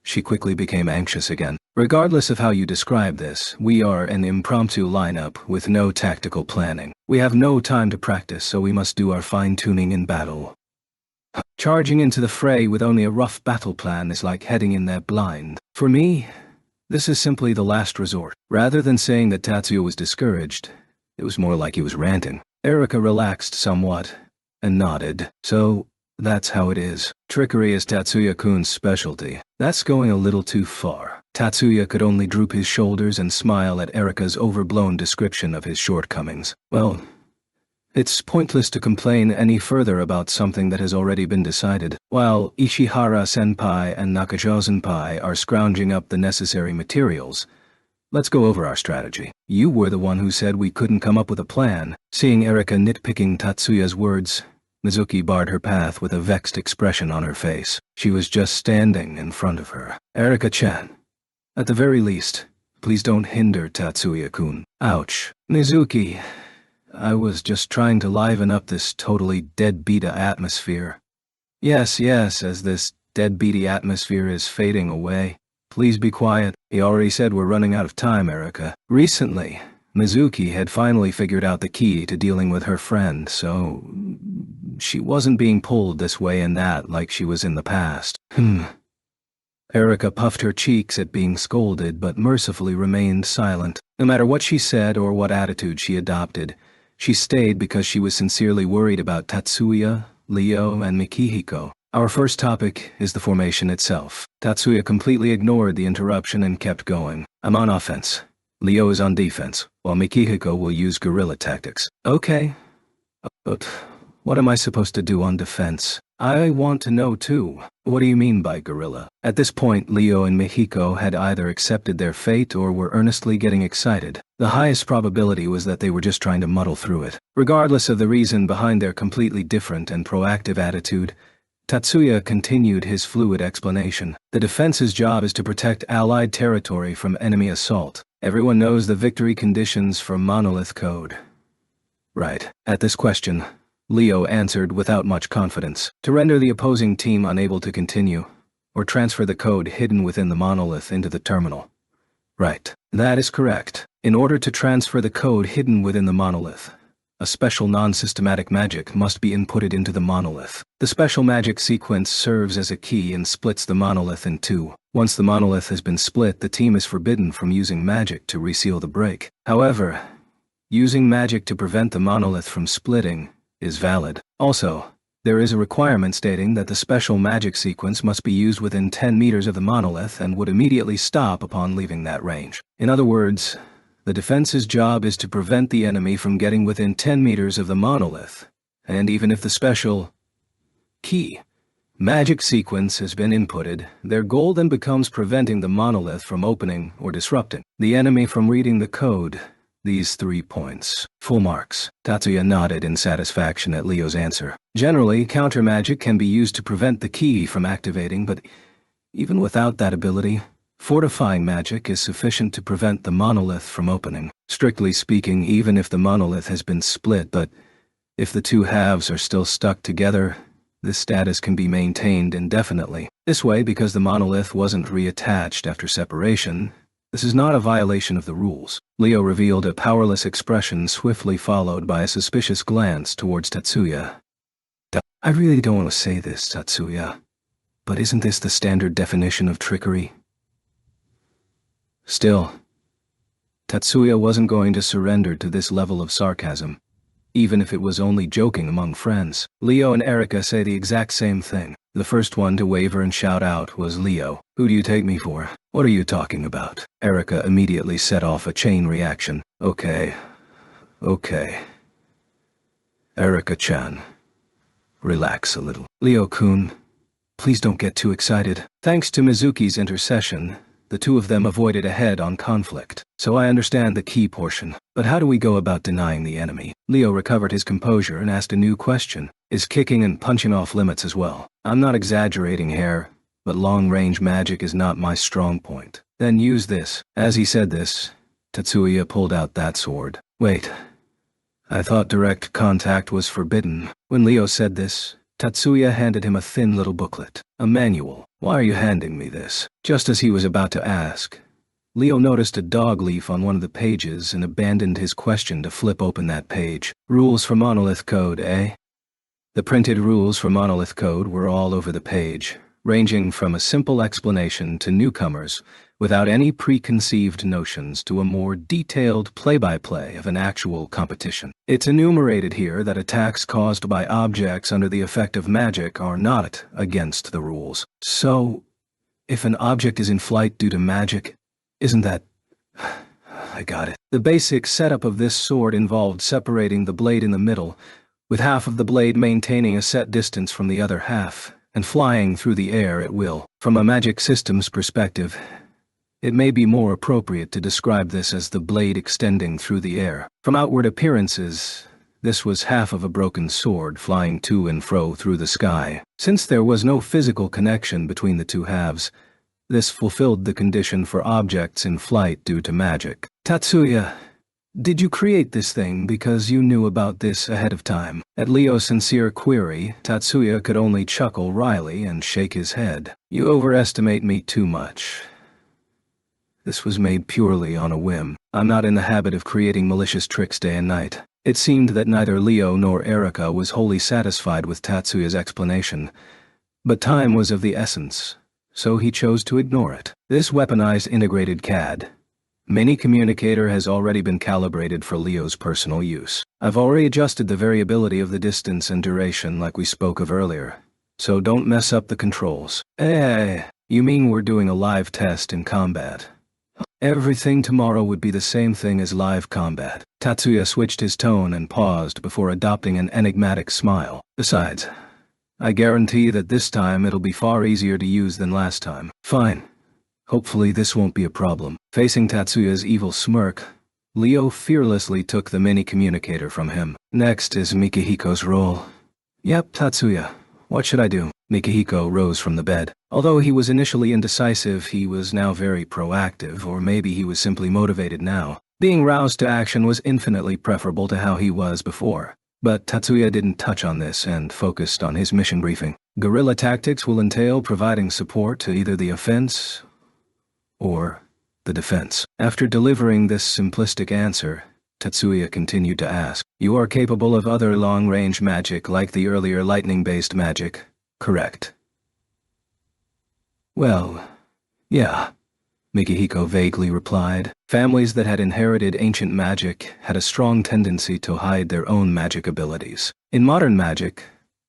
she quickly became anxious again. Regardless of how you describe this, we are an impromptu lineup with no tactical planning. We have no time to practice, so we must do our fine-tuning in battle. Charging into the fray with only a rough battle plan is like heading in there blind. For me, this is simply the last resort. Rather than saying that Tatsuya was discouraged, it was more like he was ranting. Erika relaxed somewhat and nodded. So, that's how it is. Trickery is Tatsuya-kun's specialty. That's going a little too far. Tatsuya could only droop his shoulders and smile at Erika's overblown description of his shortcomings. Well, it's pointless to complain any further about something that has already been decided. While Ishihara-senpai and Nakajo-senpai are scrounging up the necessary materials, let's go over our strategy. You were the one who said we couldn't come up with a plan. Seeing Erika nitpicking Tatsuya's words, Mizuki barred her path with a vexed expression on her face. She was just standing in front of her. Erika-chan, at the very least, please don't hinder Tatsuya-kun. Ouch. Mizuki, I was just trying to liven up this totally deadbeat atmosphere. Yes, as this deadbeat atmosphere is fading away. Please be quiet. He already said we're running out of time, Erika. Recently, Mizuki had finally figured out the key to dealing with her friend, so she wasn't being pulled this way and that like she was in the past. Erika puffed her cheeks at being scolded but mercifully remained silent. No matter what she said or what attitude she adopted, she stayed because she was sincerely worried about Tatsuya, Leo, and Mikihiko. Our first topic is the formation itself. Tatsuya completely ignored the interruption and kept going. I'm on offense. Leo is on defense, while Mikihiko will use guerrilla tactics. Okay. But what am I supposed to do on defense? I want to know too. What do you mean by gorilla? At this point, Leo and Mexico had either accepted their fate or were earnestly getting excited. The highest probability was that they were just trying to muddle through it. Regardless of the reason behind their completely different and proactive attitude, Tatsuya continued his fluid explanation. The defense's job is to protect Allied territory from enemy assault. Everyone knows the victory conditions for Monolith Code. Right. At this question, Leo answered without much confidence. To render the opposing team unable to continue, or transfer the code hidden within the monolith into the terminal. Right. That is correct. In order to transfer the code hidden within the monolith, a special non-systematic magic must be inputted into the monolith. The special magic sequence serves as a key and splits the monolith in two. Once the monolith has been split, the team is forbidden from using magic to reseal the break. However, using magic to prevent the monolith from splitting is valid. Also, there is a requirement stating that the special magic sequence must be used within 10 meters of the monolith and would immediately stop upon leaving that range. In other words, the defense's job is to prevent the enemy from getting within 10 meters of the monolith, and even if the special key magic sequence has been inputted, their goal then becomes preventing the monolith from opening or disrupting the enemy from reading the code. These 3 points. Full marks. Tatsuya nodded in satisfaction at Leo's answer. Generally, counter magic can be used to prevent the key from activating, but even without that ability, fortifying magic is sufficient to prevent the monolith from opening. Strictly speaking, even if the monolith has been split, but if the two halves are still stuck together, this status can be maintained indefinitely. This way, because the monolith wasn't reattached after separation, this is not a violation of the rules. Leo revealed a powerless expression swiftly followed by a suspicious glance towards Tatsuya. I really don't want to say this, Tatsuya, but isn't this the standard definition of trickery? Still, Tatsuya wasn't going to surrender to this level of sarcasm, even if it was only joking among friends. Leo and Erica say the exact same thing. The first one to waver and shout out was Leo. Who do you take me for? What are you talking about? Erica immediately set off a chain reaction. Okay. Erica-chan, relax a little. Leo-kun, please don't get too excited. Thanks to Mizuki's intercession, the two of them avoided a head-on conflict. So I understand the key portion. But how do we go about denying the enemy? Leo recovered his composure and asked a new question. Is kicking and punching off limits as well? I'm not exaggerating here, but long-range magic is not my strong point. Then use this. As he said this, Tatsuya pulled out that sword. Wait. I thought direct contact was forbidden. When Leo said this, Tatsuya handed him a thin little booklet. A manual. Why are you handing me this? Just as he was about to ask, Leo noticed a dog leaf on one of the pages and abandoned his question to flip open that page. Rules for Monolith Code, eh? The printed rules for Monolith Code were all over the page, ranging from a simple explanation to newcomers without any preconceived notions to a more detailed play-by-play of an actual competition. It's enumerated here that attacks caused by objects under the effect of magic are not against the rules. So, if an object is in flight due to magic, isn't that... I got it. The basic setup of this sword involved separating the blade in the middle, with half of the blade maintaining a set distance from the other half, and flying through the air at will. From a magic system's perspective, it may be more appropriate to describe this as the blade extending through the air. From outward appearances, this was half of a broken sword flying to and fro through the sky. Since there was no physical connection between the two halves, this fulfilled the condition for objects in flight due to magic. Tatsuya, did you create this thing because you knew about this ahead of time? At Leo's sincere query, Tatsuya could only chuckle wryly and shake his head. You overestimate me too much. This was made purely on a whim. I'm not in the habit of creating malicious tricks day and night. It seemed that neither Leo nor Erica was wholly satisfied with Tatsuya's explanation, but time was of the essence, so he chose to ignore it. This weaponized integrated CAD mini communicator has already been calibrated for Leo's personal use. I've already adjusted the variability of the distance and duration like we spoke of earlier, so don't mess up the controls. You mean we're doing a live test in combat? Everything tomorrow would be the same thing as live combat. Tatsuya switched his tone and paused before adopting an enigmatic smile. Besides, I guarantee that this time it'll be far easier to use than last time. Fine. Hopefully this won't be a problem. Facing Tatsuya's evil smirk, Leo fearlessly took the mini-communicator from him. Next is Mikihiko's role. Yep, Tatsuya. What should I do? Mikihiko rose from the bed. Although he was initially indecisive, he was now very proactive, or maybe he was simply motivated now. Being roused to action was infinitely preferable to how he was before. But Tatsuya didn't touch on this and focused on his mission briefing. Guerrilla tactics will entail providing support to either the offense or the defense. After delivering this simplistic answer, Tatsuya continued to ask, "You are capable of other long-range magic like the earlier lightning-based magic, correct?" "Well, yeah," Mikihiko vaguely replied. Families that had inherited ancient magic had a strong tendency to hide their own magic abilities. In modern magic,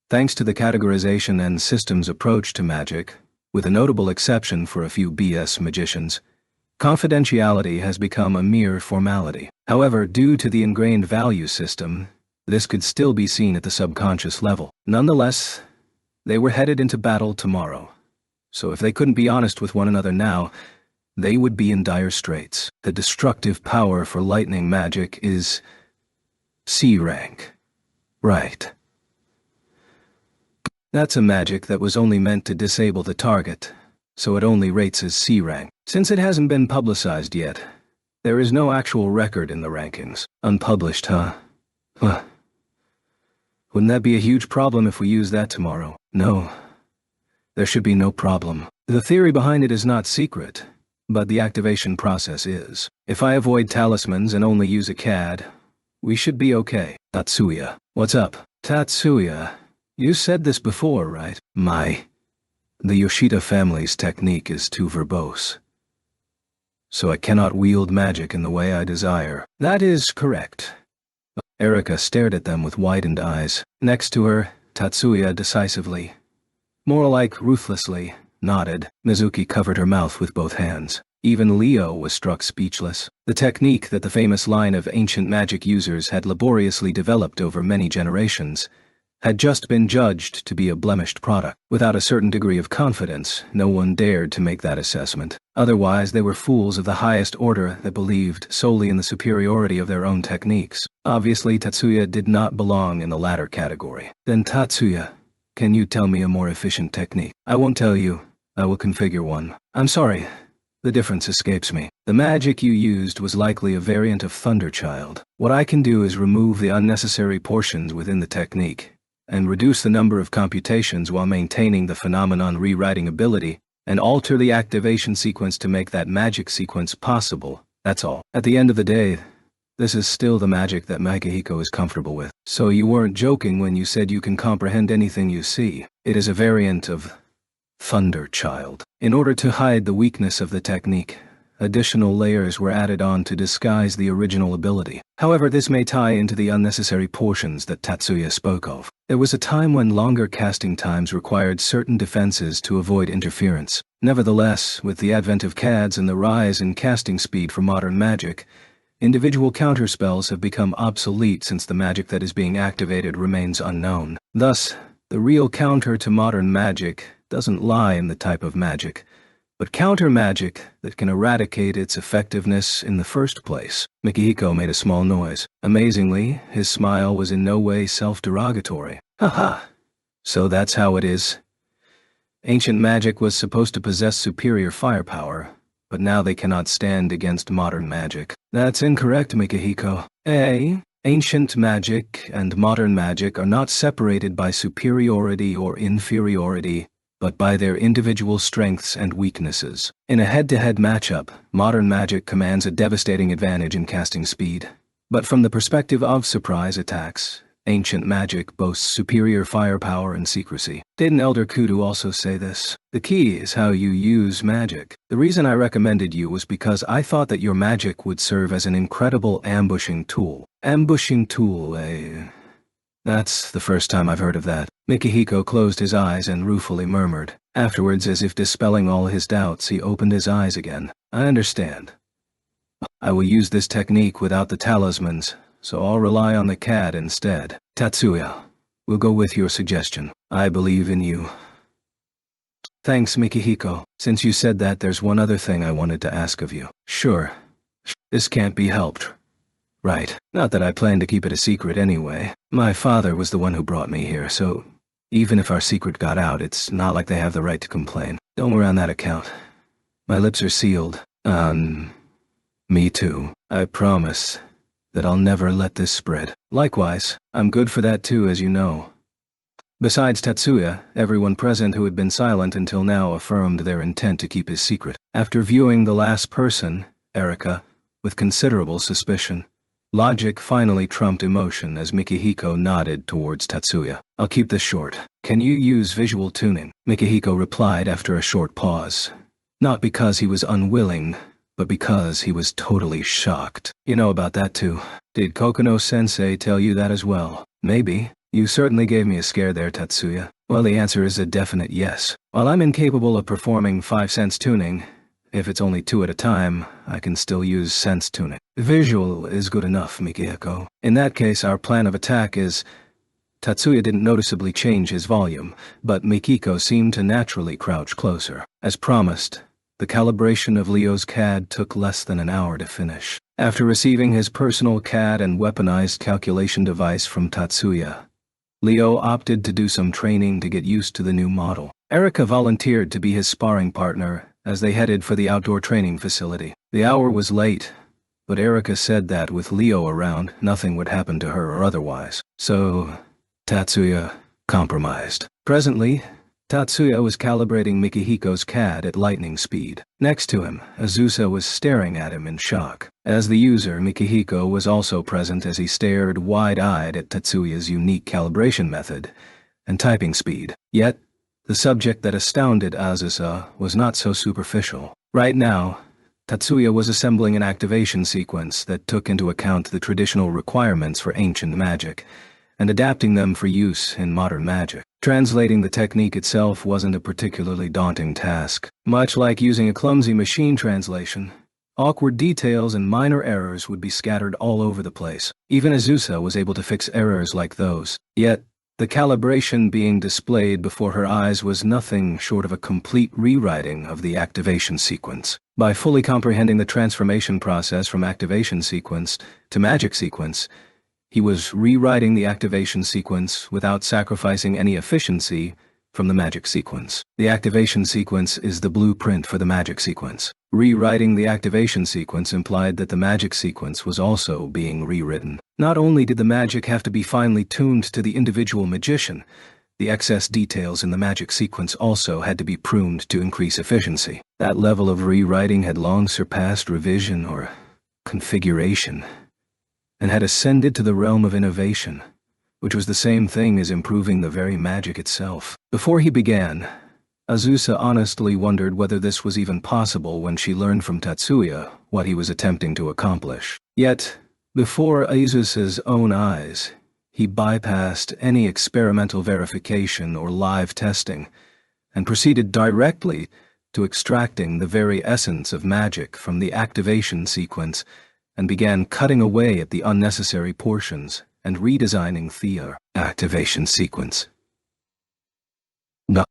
thanks to the categorization and systems approach to magic, with a notable exception for a few BS magicians, confidentiality has become a mere formality. However, due to the ingrained value system, this could still be seen at the subconscious level. Nonetheless, they were headed into battle tomorrow. So if they couldn't be honest with one another now, they would be in dire straits. The destructive power for lightning magic is C rank. Right. That's a magic that was only meant to disable the target, so it only rates as C rank. Since it hasn't been publicized yet, there is no actual record in the rankings. Unpublished, huh? Huh. Wouldn't that be a huge problem if we use that tomorrow? No. There should be no problem. The theory behind it is not secret, but the activation process is. If I avoid talismans and only use a CAD, we should be okay. Tatsuya. What's up? Tatsuya, you said this before, right? The Yoshida family's technique is too verbose, so I cannot wield magic in the way I desire. That is correct. Erika stared at them with widened eyes. Next to her, Tatsuya decisively, more like ruthlessly, nodded. Mizuki covered her mouth with both hands. Even Leo was struck speechless. The technique that the famous line of ancient magic users had laboriously developed over many generations had just been judged to be a blemished product. Without a certain degree of confidence, no one dared to make that assessment. Otherwise, they were fools of the highest order that believed solely in the superiority of their own techniques. Obviously, Tatsuya did not belong in the latter category. Then Tatsuya, can you tell me a more efficient technique? I won't tell you. I will configure one. I'm sorry. The difference escapes me. The magic you used was likely a variant of Thunderchild. What I can do is remove the unnecessary portions within the technique and reduce the number of computations while maintaining the phenomenon rewriting ability, and alter the activation sequence to make that magic sequence possible. That's all. At the end of the day, this is still the magic that Mikihiko is comfortable with. So you weren't joking when you said you can comprehend anything you see. It is a variant of Thunderchild. In order to hide the weakness of the technique, additional layers were added on to disguise the original ability. However, this may tie into the unnecessary portions that Tatsuya spoke of. There was a time when longer casting times required certain defenses to avoid interference. Nevertheless, with the advent of CADs and the rise in casting speed for modern magic, individual counterspells have become obsolete since the magic that is being activated remains unknown. Thus, the real counter to modern magic doesn't lie in the type of magic, but counter magic that can eradicate its effectiveness in the first place. Mikihiko made a small noise. Amazingly, his smile was in no way self-derogatory. Haha. So that's how it is. Ancient magic was supposed to possess superior firepower, but now they cannot stand against modern magic. That's incorrect, Mikihiko. Ancient magic and modern magic are not separated by superiority or inferiority, but by their individual strengths and weaknesses. In a head-to-head matchup, modern magic commands a devastating advantage in casting speed. But from the perspective of surprise attacks, ancient magic boasts superior firepower and secrecy. Didn't Elder Kudu also say this? The key is how you use magic. The reason I recommended you was because I thought that your magic would serve as an incredible ambushing tool. Ambushing tool, eh? That's the first time I've heard of that. Mikihiko closed his eyes and ruefully murmured. Afterwards, as if dispelling all his doubts, he opened his eyes again. I understand. I will use this technique without the talismans, so I'll rely on the CAD instead. Tatsuya, We'll go with your suggestion. I believe in you. Thanks, Mikihiko. Since you said that, there's one other thing I wanted to ask of you. Sure. This can't be helped. Right. Not that I plan to keep it a secret anyway. My father was the one who brought me here, so even if our secret got out, it's not like they have the right to complain. Don't worry on that account. My lips are sealed. Me too. I promise that I'll never let this spread. Likewise, I'm good for that too, as you know. Besides Tatsuya, everyone present who had been silent until now affirmed their intent to keep his secret. After viewing the last person, Erika, with considerable suspicion, logic finally trumped emotion as Mikihiko nodded towards Tatsuya. I'll keep this short. Can you use visual tuning? Mikihiko replied after a short pause. Not because he was unwilling, but because he was totally shocked. You know about that too. Did Kokono-sensei tell you that as well? Maybe. You certainly gave me a scare there, Tatsuya. Well, the answer is a definite yes. While I'm incapable of performing 5-sense tuning, if it's only 2 at a time, I can still use sense tuning. Visual is good enough, Mikihiko. In that case, our plan of attack is... Tatsuya didn't noticeably change his volume, but Mikiko seemed to naturally crouch closer. As promised, the calibration of Leo's CAD took less than an hour to finish. After receiving his personal CAD and weaponized calculation device from Tatsuya, Leo opted to do some training to get used to the new model. Erika volunteered to be his sparring partner as they headed for the outdoor training facility. The hour was late, but Erika said that with Leo around, nothing would happen to her or otherwise. So, Tatsuya compromised. Presently, Tatsuya was calibrating Mikihiko's CAD at lightning speed. Next to him, Azusa was staring at him in shock. As the user, Mikihiko was also present as he stared wide-eyed at Tatsuya's unique calibration method and typing speed. Yet, the subject that astounded Azusa was not so superficial. Right now, Tatsuya was assembling an activation sequence that took into account the traditional requirements for ancient magic, and adapting them for use in modern magic. Translating the technique itself wasn't a particularly daunting task. Much like using a clumsy machine translation, awkward details and minor errors would be scattered all over the place. Even Azusa was able to fix errors like those. Yet, the calibration being displayed before her eyes was nothing short of a complete rewriting of the activation sequence. By fully comprehending the transformation process from activation sequence to magic sequence, he was rewriting the activation sequence without sacrificing any efficiency from the magic sequence. The activation sequence is the blueprint for the magic sequence. Rewriting the activation sequence implied that the magic sequence was also being rewritten. Not only did the magic have to be finely tuned to the individual magician, the excess details in the magic sequence also had to be pruned to increase efficiency. That level of rewriting had long surpassed revision or configuration, and had ascended to the realm of innovation, which was the same thing as improving the very magic itself. Before he began, Azusa honestly wondered whether this was even possible when she learned from Tatsuya what he was attempting to accomplish. Yet, before Azusa's own eyes, he bypassed any experimental verification or live testing, and proceeded directly to extracting the very essence of magic from the activation sequence and began cutting away at the unnecessary portions and redesigning the activation sequence.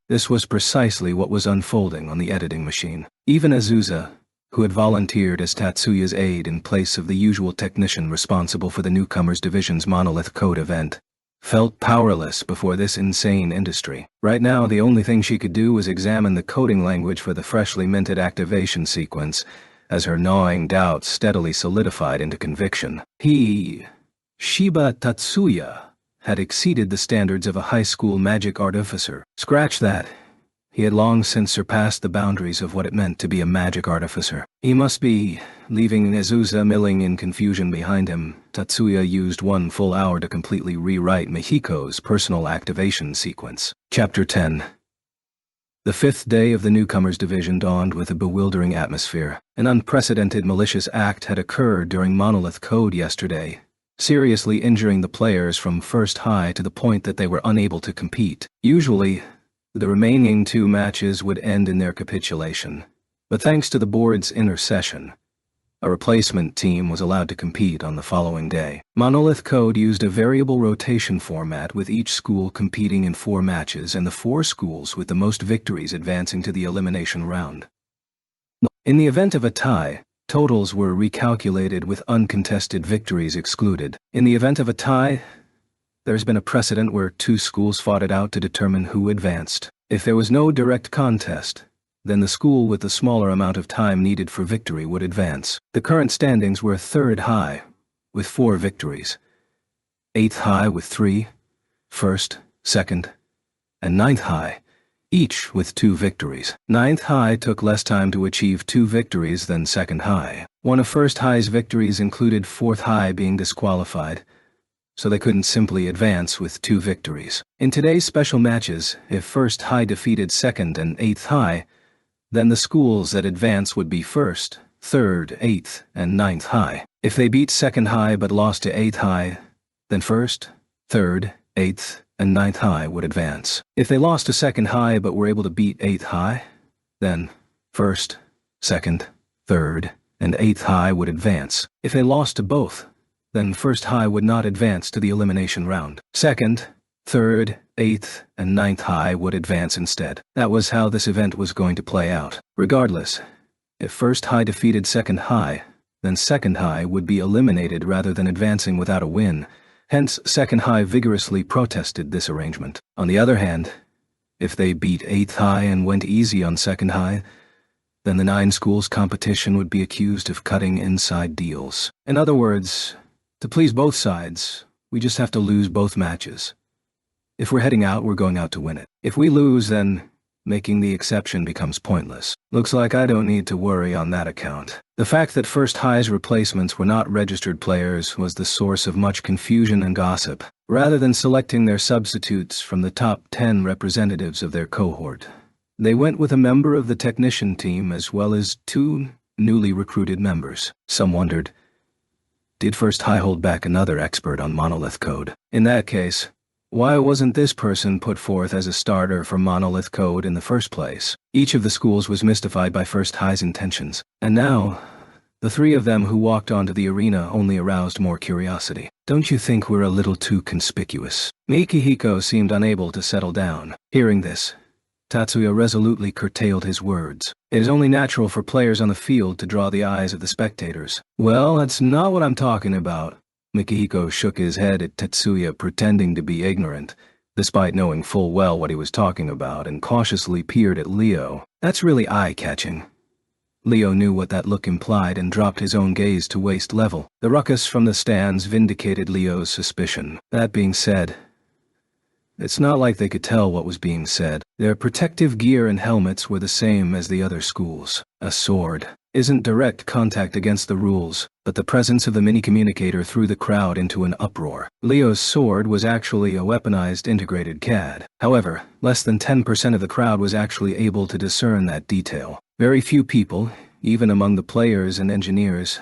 This was precisely what was unfolding on the editing machine. Even Azusa, who had volunteered as Tatsuya's aide in place of the usual technician responsible for the Newcomers Division's Monolith Code event, felt powerless before this insane industry. Right now, the only thing she could do was examine the coding language for the freshly minted activation sequence, as her gnawing doubts steadily solidified into conviction. Shiba Tatsuya, had exceeded the standards of a high school magic artificer. Scratch that. He had long since surpassed the boundaries of what it meant to be a magic artificer. He must be, leaving Azusa milling in confusion behind him. Tatsuya used 1 full hour to completely rewrite Mikiko's personal activation sequence. Chapter 10. The 5th day of the Newcomers Division dawned with a bewildering atmosphere. An unprecedented malicious act had occurred during Monolith Code yesterday, seriously injuring the players from first high to the point that they were unable to compete. Usually, the remaining 2 matches would end in their capitulation, but thanks to the board's intercession, A replacement team was allowed to compete on the following day. Monolith Code used a variable rotation format with each school competing in 4 matches and the 4 schools with the most victories advancing to the elimination round. In the event of a tie, totals were recalculated with uncontested victories excluded. In the event of a tie, there's been a precedent where 2 schools fought it out to determine who advanced. If there was no direct contest, then the school with the smaller amount of time needed for victory would advance. The current standings were 3rd high, with 4 victories, 8th high with 3, 1st, 2nd, and 9th high, each with 2 victories. 9th high took less time to achieve 2 victories than 2nd high. One of 1st high's victories included 4th high being disqualified, so they couldn't simply advance with 2 victories. In today's special matches, if 1st high defeated 2nd and 8th high, then the schools that advance would be 1st, 3rd, 8th, and 9th high. If they beat 2nd high but lost to 8th high, then 1st, 3rd, 8th, and 9th high would advance. If they lost to 2nd high but were able to beat 8th high, then 1st, 2nd, 3rd, and 8th high would advance. If they lost to both, then 1st high would not advance to the elimination round. 2nd, 3rd, 8th, and 9th high would advance instead. That was how this event was going to play out. Regardless, if 1st high defeated 2nd high, then 2nd high would be eliminated rather than advancing without a win. Hence, 2nd high vigorously protested this arrangement. On the other hand, if they beat 8th high and went easy on 2nd high, then the 9 schools competition would be accused of cutting inside deals. In other words, to please both sides, we just have to lose both matches. If we're heading out, we're going out to win it. If we lose, then making the exception becomes pointless. Looks like I don't need to worry on that account. The fact that 1st high's replacements were not registered players was the source of much confusion and gossip. Rather than selecting their substitutes from the top 10 representatives of their cohort, they went with a member of the technician team as well as 2 newly recruited members. Some wondered, did 1st high hold back another expert on Monolith Code? In that case, why wasn't this person put forth as a starter for Monolith Code in the first place? Each of the schools was mystified by 1st high's intentions, and now, the 3 of them who walked onto the arena only aroused more curiosity. Don't you think we're a little too conspicuous? Mikihiko seemed unable to settle down. Hearing this, Tatsuya resolutely curtailed his words. It is only natural for players on the field to draw the eyes of the spectators. Well, that's not what I'm talking about. Mikihiko shook his head at Tetsuya, pretending to be ignorant, despite knowing full well what he was talking about, and cautiously peered at Leo. That's really eye-catching. Leo knew what that look implied and dropped his own gaze to waist level. The ruckus from the stands vindicated Leo's suspicion. That being said, it's not like they could tell what was being said. Their protective gear and helmets were the same as the other schools. A sword isn't direct contact against the rules, but the presence of the mini-communicator threw the crowd into an uproar. Leo's sword was actually a weaponized integrated CAD. However, less than 10% of the crowd was actually able to discern that detail. Very few people, even among the players and engineers,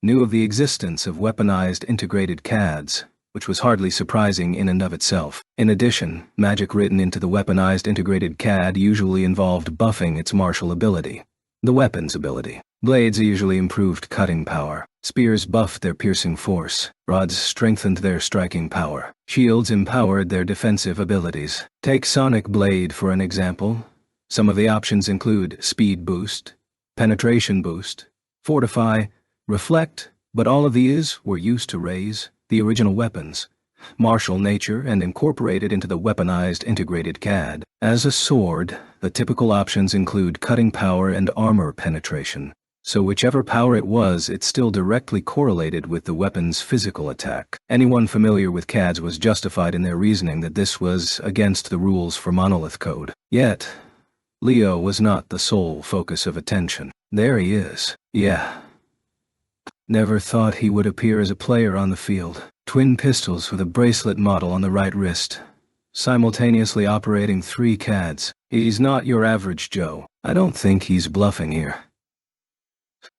knew of the existence of weaponized integrated CADs, which was hardly surprising in and of itself. In addition, magic written into the weaponized integrated CAD usually involved buffing its martial ability, the weapon's ability. Blades usually improved cutting power. Spears buffed their piercing force. Rods strengthened their striking power. Shields empowered their defensive abilities. Take Sonic Blade for an example. Some of the options include Speed Boost, Penetration Boost, Fortify, Reflect, but all of these were used to raise the original weapon's martial nature and incorporated into the weaponized integrated CAD. As a sword, the typical options include cutting power and armor penetration. So whichever power it was, it still directly correlated with the weapon's physical attack. Anyone familiar with CADs was justified in their reasoning that this was against the rules for Monolith Code. Yet, Leo was not the sole focus of attention. There he is. Yeah. Never thought he would appear as a player on the field. Twin pistols with a bracelet model on the right wrist, simultaneously operating 3 CADs. He's not your average Joe. I don't think he's bluffing here.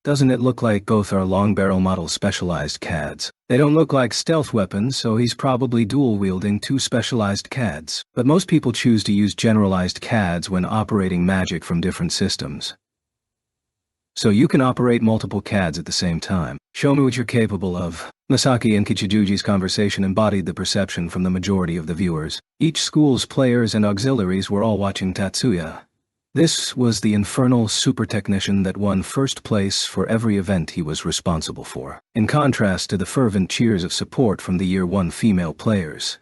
Doesn't it look like both are long barrel model specialized CADs? They don't look like stealth weapons, so he's probably dual-wielding 2 specialized CADs. But most people choose to use generalized CADs when operating magic from different systems. So you can operate multiple CADs at the same time. Show me what you're capable of. Masaki and Kichijuji's conversation embodied the perception from the majority of the viewers. Each school's players and auxiliaries were all watching Tatsuya. This was the infernal super technician that won first place for every event he was responsible for, in contrast to the fervent cheers of support from the Year 1 female players.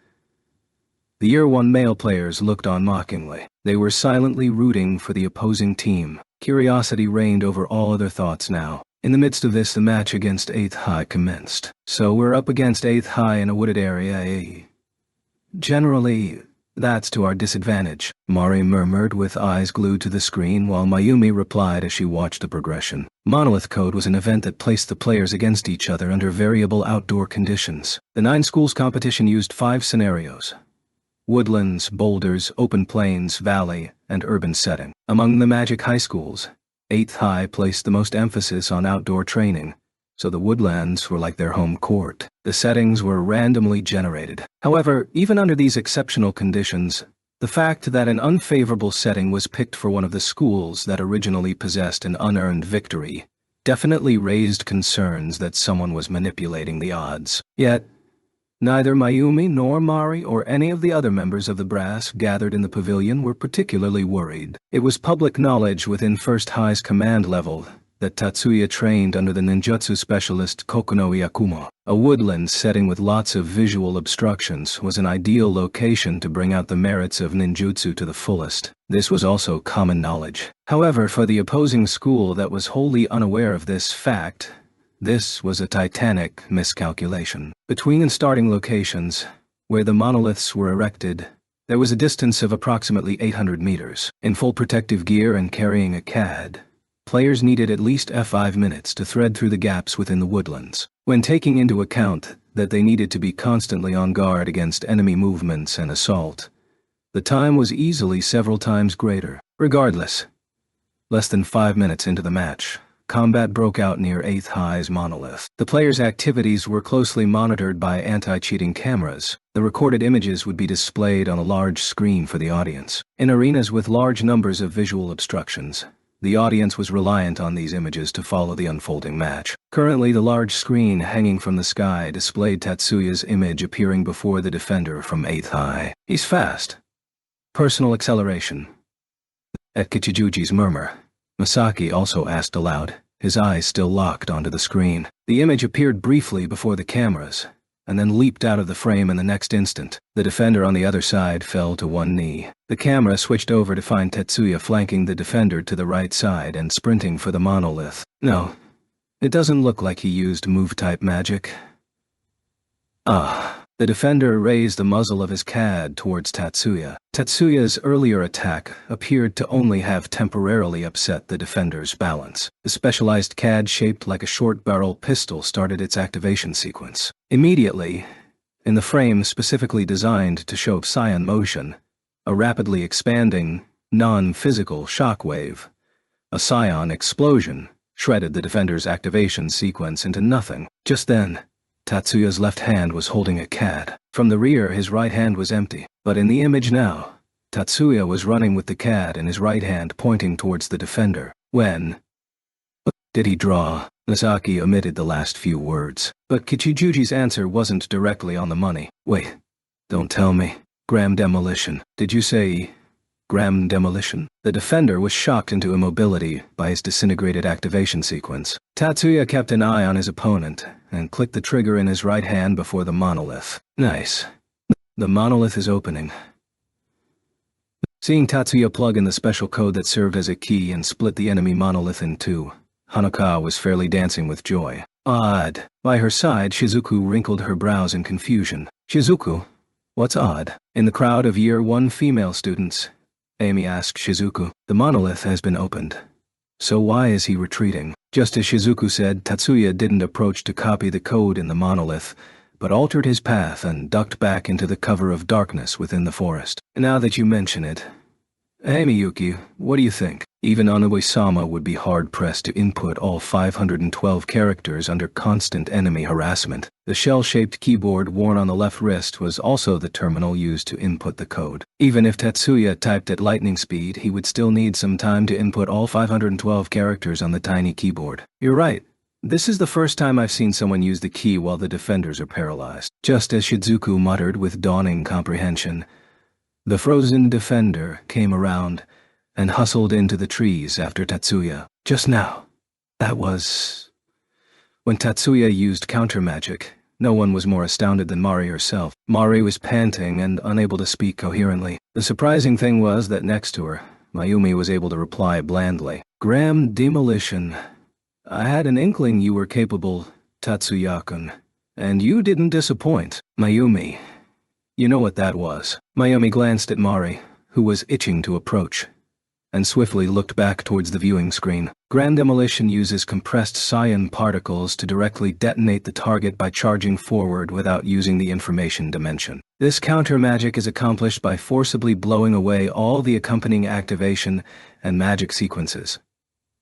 The Year 1 male players looked on mockingly. They were silently rooting for the opposing team. Curiosity reigned over all other thoughts now. In the midst of this, the match against 8th High commenced. So we're up against 8th High in a wooded area, eh? Generally, that's to our disadvantage, Mari murmured with eyes glued to the screen while Mayumi replied as she watched the progression. Monolith Code was an event that placed the players against each other under variable outdoor conditions. The 9 schools competition used 5 scenarios: woodlands, boulders, open plains, valley, and urban setting. Among the Magic High schools, 8th High placed the most emphasis on outdoor training, so the woodlands were like their home court. The settings were randomly generated. However, even under these exceptional conditions, the fact that an unfavorable setting was picked for one of the schools that originally possessed an unearned victory definitely raised concerns that someone was manipulating the odds. Yet, neither Mayumi nor Mari or any of the other members of the brass gathered in the pavilion were particularly worried. It was public knowledge within First High's command level that Tatsuya trained under the ninjutsu specialist Kokuno Yakumo. A woodland setting with lots of visual obstructions was an ideal location to bring out the merits of ninjutsu to the fullest. This was also common knowledge. However, for the opposing school that was wholly unaware of this fact, this was a titanic miscalculation. Between the starting locations, where the monoliths were erected, there was a distance of approximately 800 meters. In full protective gear and carrying a CAD, players needed at least 5 minutes to thread through the gaps within the woodlands. When taking into account that they needed to be constantly on guard against enemy movements and assault, the time was easily several times greater. Regardless, less than 5 minutes into the match, combat broke out near 8th High's monolith. The players' activities were closely monitored by anti-cheating cameras. The recorded images would be displayed on a large screen for the audience. In arenas with large numbers of visual obstructions, the audience was reliant on these images to follow the unfolding match. Currently, the large screen hanging from the sky displayed Tatsuya's image appearing before the defender from 8th High. He's fast. Personal acceleration. At Kichijuji's murmur, Masaki also asked aloud, his eyes still locked onto the screen. The image appeared briefly before the cameras, and then leaped out of the frame in the next instant. The defender on the other side fell to one knee. The camera switched over to find Tetsuya flanking the defender to the right side and sprinting for the monolith. No, it doesn't look like he used move-type magic. The defender raised the muzzle of his CAD towards Tatsuya. Tatsuya's earlier attack appeared to only have temporarily upset the defender's balance. The specialized CAD shaped like a short-barrel pistol started its activation sequence. Immediately, in the frame specifically designed to show psion motion, a rapidly expanding, non-physical shockwave, a psion explosion, shredded the defender's activation sequence into nothing. Just then, Tatsuya's left hand was holding a CAD. From the rear, his right hand was empty. But in the image now, Tatsuya was running with the CAD in his right hand pointing towards the defender. When did he draw? Masaki omitted the last few words. But Kichijuji's answer wasn't directly on the money. Wait, don't tell me. Gram demolition. Did you say Gram demolition? The defender was shocked into immobility by his disintegrated activation sequence. Tatsuya kept an eye on his opponent and clicked the trigger in his right hand before the monolith. Nice. The monolith is opening. Seeing Tatsuya plug in the special code that served as a key and split the enemy monolith in two, Hanaka was fairly dancing with joy. Odd. By her side, Shizuku wrinkled her brows in confusion. Shizuku? What's odd? In the crowd of Year 1 female students, Amy asked Shizuku. The monolith has been opened. So why is he retreating? Just as Shizuku said, Tatsuya didn't approach to copy the code in the monolith, but altered his path and ducked back into the cover of darkness within the forest. Now that you mention it, Hey Miyuki, what do you think? Even Onui-sama would be hard-pressed to input all 512 characters under constant enemy harassment. The shell-shaped keyboard worn on the left wrist was also the terminal used to input the code. Even if Tetsuya typed at lightning speed, he would still need some time to input all 512 characters on the tiny keyboard. You're right. This is the first time I've seen someone use the key while the defenders are paralyzed. Just as Shizuku muttered with dawning comprehension, the frozen defender came around and hustled into the trees after Tatsuya. Just now. That was... When Tatsuya used counter-magic, no one was more astounded than Mari herself. Mari was panting and unable to speak coherently. The surprising thing was that next to her, Mayumi was able to reply blandly. Graham Demolition. I had an inkling you were capable, Tatsuya-kun. And you didn't disappoint. Mayumi. You know what that was. Mayumi glanced at Mari, who was itching to approach, and swiftly looked back towards the viewing screen. Grand Demolition uses compressed cyan particles to directly detonate the target by charging forward without using the information dimension. This counter-magic is accomplished by forcibly blowing away all the accompanying activation and magic sequences.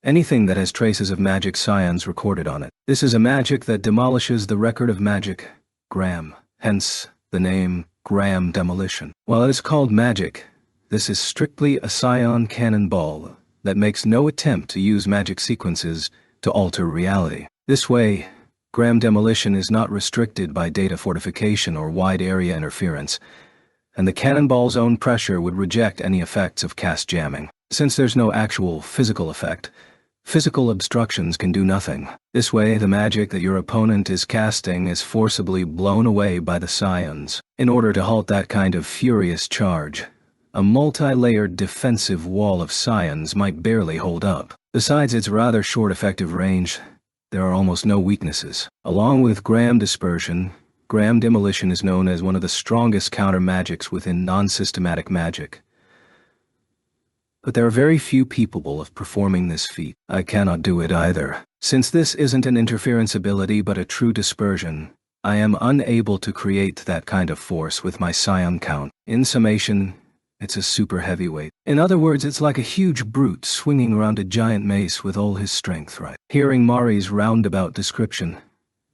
Anything that has traces of magic scions recorded on it. This is a magic that demolishes the record of magic, Graham, hence the name Graham Demolition. While it is called magic, this is strictly a scion cannonball that makes no attempt to use magic sequences to alter reality. This way, Graham Demolition is not restricted by data fortification or wide area interference, and the cannonball's own pressure would reject any effects of cast jamming. Since there's no actual physical effect, physical obstructions can do nothing. This way, the magic that your opponent is casting is forcibly blown away by the scions. In order to halt that kind of furious charge, a multi-layered defensive wall of scions might barely hold up. Besides its rather short effective range, there are almost no weaknesses. Along with Graham Dispersion, Graham Demolition is known as one of the strongest counter-magics within non-systematic magic. But there are very few capable of performing this feat. I cannot do it either. Since this isn't an interference ability but a true dispersion, I am unable to create that kind of force with my scion count. In summation, it's a super heavyweight. In other words, it's like a huge brute swinging around a giant mace with all his strength, right? Hearing Mari's roundabout description,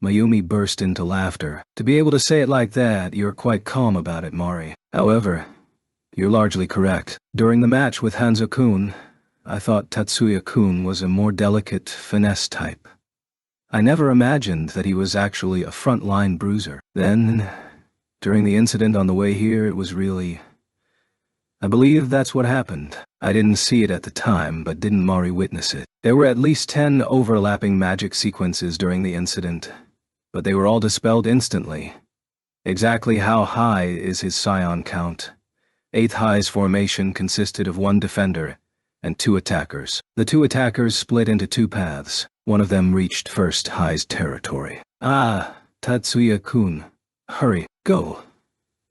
Mayumi burst into laughter. To be able to say it like that, you're quite calm about it, Mari. However, you're largely correct. During the match with Hanzo-kun, I thought Tatsuya-kun was a more delicate finesse type. I never imagined that he was actually a front-line bruiser. Then, during the incident on the way here, it was really... I believe that's what happened. I didn't see it at the time, but didn't Mari witness it? There were at least 10 overlapping magic sequences during the incident, but they were all dispelled instantly. Exactly how high is his scion count? 8th High's formation consisted of 1 defender and 2 attackers. The 2 attackers split into 2 paths. One of them reached 1st High's territory. Ah, Tatsuya-kun. Hurry, go.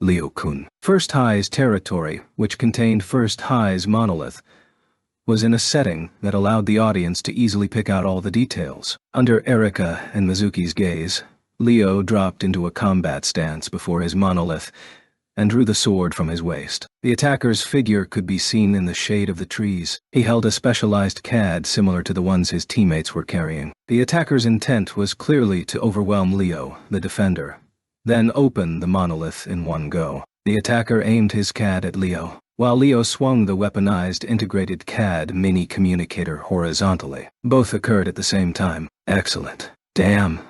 Leo-kun. 1st High's territory, which contained 1st High's monolith, was in a setting that allowed the audience to easily pick out all the details. Under Erika and Mizuki's gaze, Leo dropped into a combat stance before his monolith and drew the sword from his waist. The attacker's figure could be seen in the shade of the trees. He held a specialized CAD similar to the ones his teammates were carrying. The attacker's intent was clearly to overwhelm Leo, the defender, then open the monolith in one go. The attacker aimed his CAD at Leo, while Leo swung the weaponized integrated CAD mini-communicator horizontally. Both occurred at the same time. Excellent. Damn.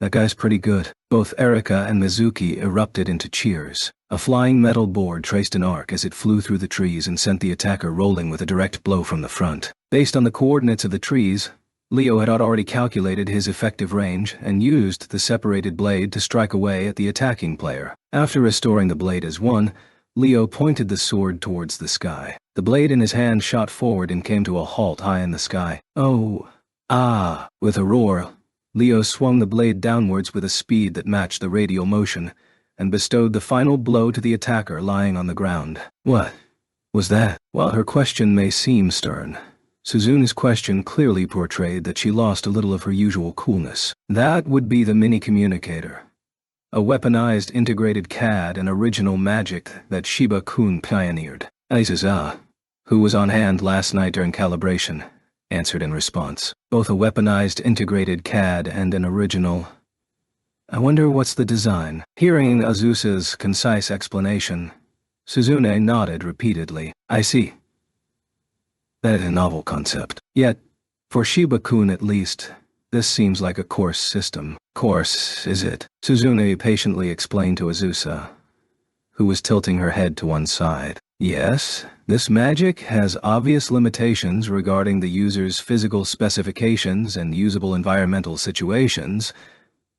That guy's pretty good. Both Erika and Mizuki erupted into cheers. A flying metal board traced an arc as it flew through the trees and sent the attacker rolling with a direct blow from the front. Based on the coordinates of the trees, Leo had already calculated his effective range and used the separated blade to strike away at the attacking player. After restoring the blade as one, Leo pointed the sword towards the sky. The blade in his hand shot forward and came to a halt high in the sky. Oh! Ah! With a roar, Leo swung the blade downwards with a speed that matched the radial motion, and bestowed the final blow to the attacker lying on the ground. What was that? While her question may seem stern, Suzune's question clearly portrayed that she lost a little of her usual coolness. That would be the mini-communicator. A weaponized integrated CAD and original magic that Shiba-kun pioneered. Aizaza. Who was on hand last night during calibration? Answered in response. Both a weaponized integrated CAD and an original. I wonder what's the design. Hearing Azusa's concise explanation, Suzune nodded repeatedly. I see. That is a novel concept. Yet, for Shiba-kun at least, this seems like a coarse system. Coarse, is it? Suzune patiently explained to Azusa, who was tilting her head to one side. Yes, this magic has obvious limitations regarding the user's physical specifications and usable environmental situations.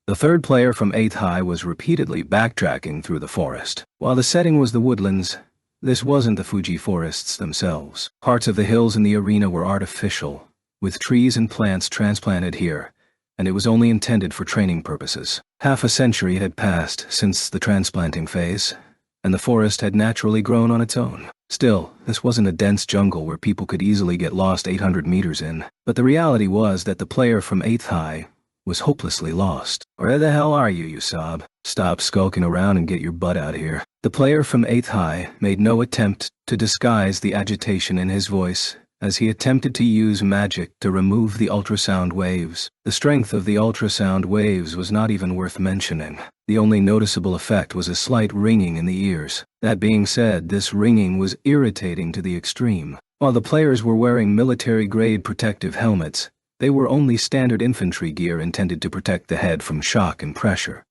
The third player from 8th High was repeatedly backtracking through the forest. While the setting was the woodlands, this wasn't the Fuji forests themselves. Parts of the hills in the arena were artificial, with trees and plants transplanted here, and it was only intended for training purposes. Half a century had passed since the transplanting phase, and the forest had naturally grown on its own. Still, this wasn't a dense jungle where people could easily get lost 800 meters in. But the reality was that the player from 8th High was hopelessly lost. Where the hell are you, you sob? Stop skulking around and get your butt out here. The player from 8th High made no attempt to disguise the agitation in his voice as he attempted to use magic to remove the ultrasound waves. The strength of the ultrasound waves was not even worth mentioning. The only noticeable effect was a slight ringing in the ears. That being said, this ringing was irritating to the extreme. While the players were wearing military-grade protective helmets, they were only standard infantry gear intended to protect the head from shock and pressure.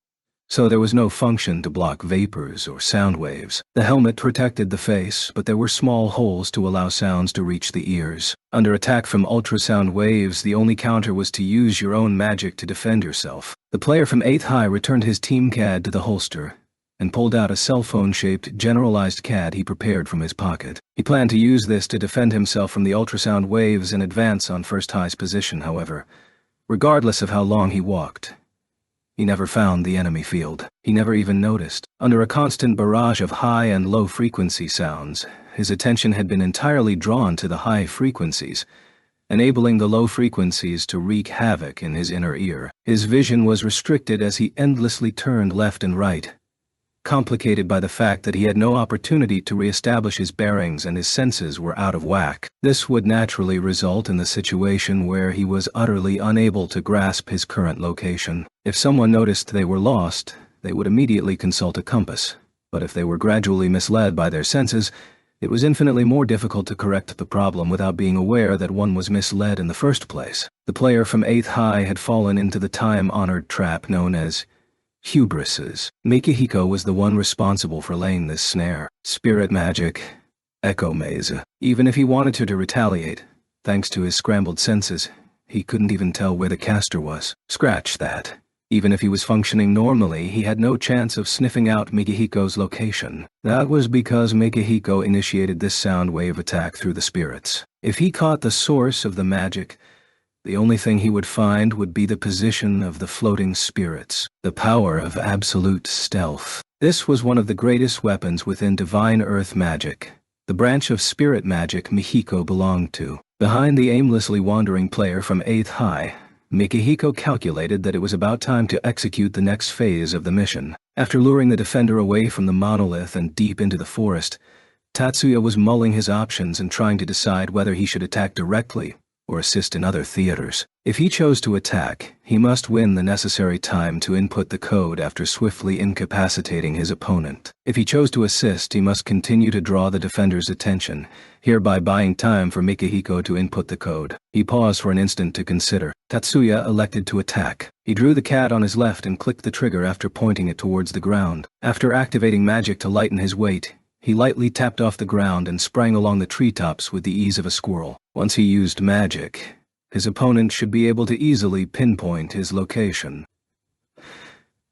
So there was no function to block vapors or sound waves. The helmet protected the face, but there were small holes to allow sounds to reach the ears. Under attack from ultrasound waves, the only counter was to use your own magic to defend yourself. The player from 8th High returned his team CAD to the holster and pulled out a cell phone-shaped generalized CAD he prepared from his pocket. He planned to use this to defend himself from the ultrasound waves and advance on 1st High's position, however. Regardless of how long he walked, he never found the enemy field. He never even noticed. Under a constant barrage of high and low frequency sounds, his attention had been entirely drawn to the high frequencies, enabling the low frequencies to wreak havoc in his inner ear. His vision was restricted as he endlessly turned left and right, complicated by the fact that he had no opportunity to re-establish his bearings and his senses were out of whack. This would naturally result in the situation where he was utterly unable to grasp his current location. If someone noticed they were lost, they would immediately consult a compass. But if they were gradually misled by their senses, it was infinitely more difficult to correct the problem without being aware that one was misled in the first place. The player from 8th High had fallen into the time-honored trap known as hubrises. Mikihiko was the one responsible for laying this snare. Spirit magic. Echo maze. Even if he wanted to retaliate, thanks to his scrambled senses, he couldn't even tell where the caster was. Scratch that. Even if he was functioning normally, he had no chance of sniffing out Mikihiko's location. That was because Mikihiko initiated this sound wave attack through the spirits. If he caught the source of the magic, the only thing he would find would be the position of the floating spirits, the power of absolute stealth. This was one of the greatest weapons within Divine Earth magic, the branch of spirit magic Mikihiko belonged to. Behind the aimlessly wandering player from 8th High, Mikihiko calculated that it was about time to execute the next phase of the mission. After luring the defender away from the monolith and deep into the forest, Tatsuya was mulling his options and trying to decide whether he should attack directly or assist in other theaters. If he chose to attack, he must win the necessary time to input the code after swiftly incapacitating his opponent. If he chose to assist, he must continue to draw the defender's attention, hereby buying time for Mikihiko to input the code. He paused for an instant to consider. Tatsuya elected to attack. He drew the cat on his left and clicked the trigger after pointing it towards the ground. After activating magic to lighten his weight, he lightly tapped off the ground and sprang along the treetops with the ease of a squirrel. Once he used magic, his opponent should be able to easily pinpoint his location.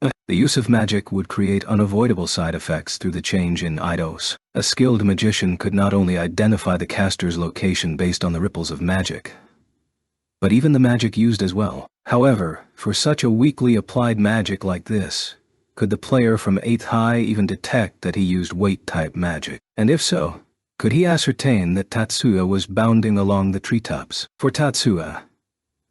The use of magic would create unavoidable side effects through the change in eidos. A skilled magician could not only identify the caster's location based on the ripples of magic, but even the magic used as well. However, for such a weakly applied magic like this, could the player from 8th High even detect that he used weight-type magic? And if so, could he ascertain that Tatsuya was bounding along the treetops? For Tatsuya,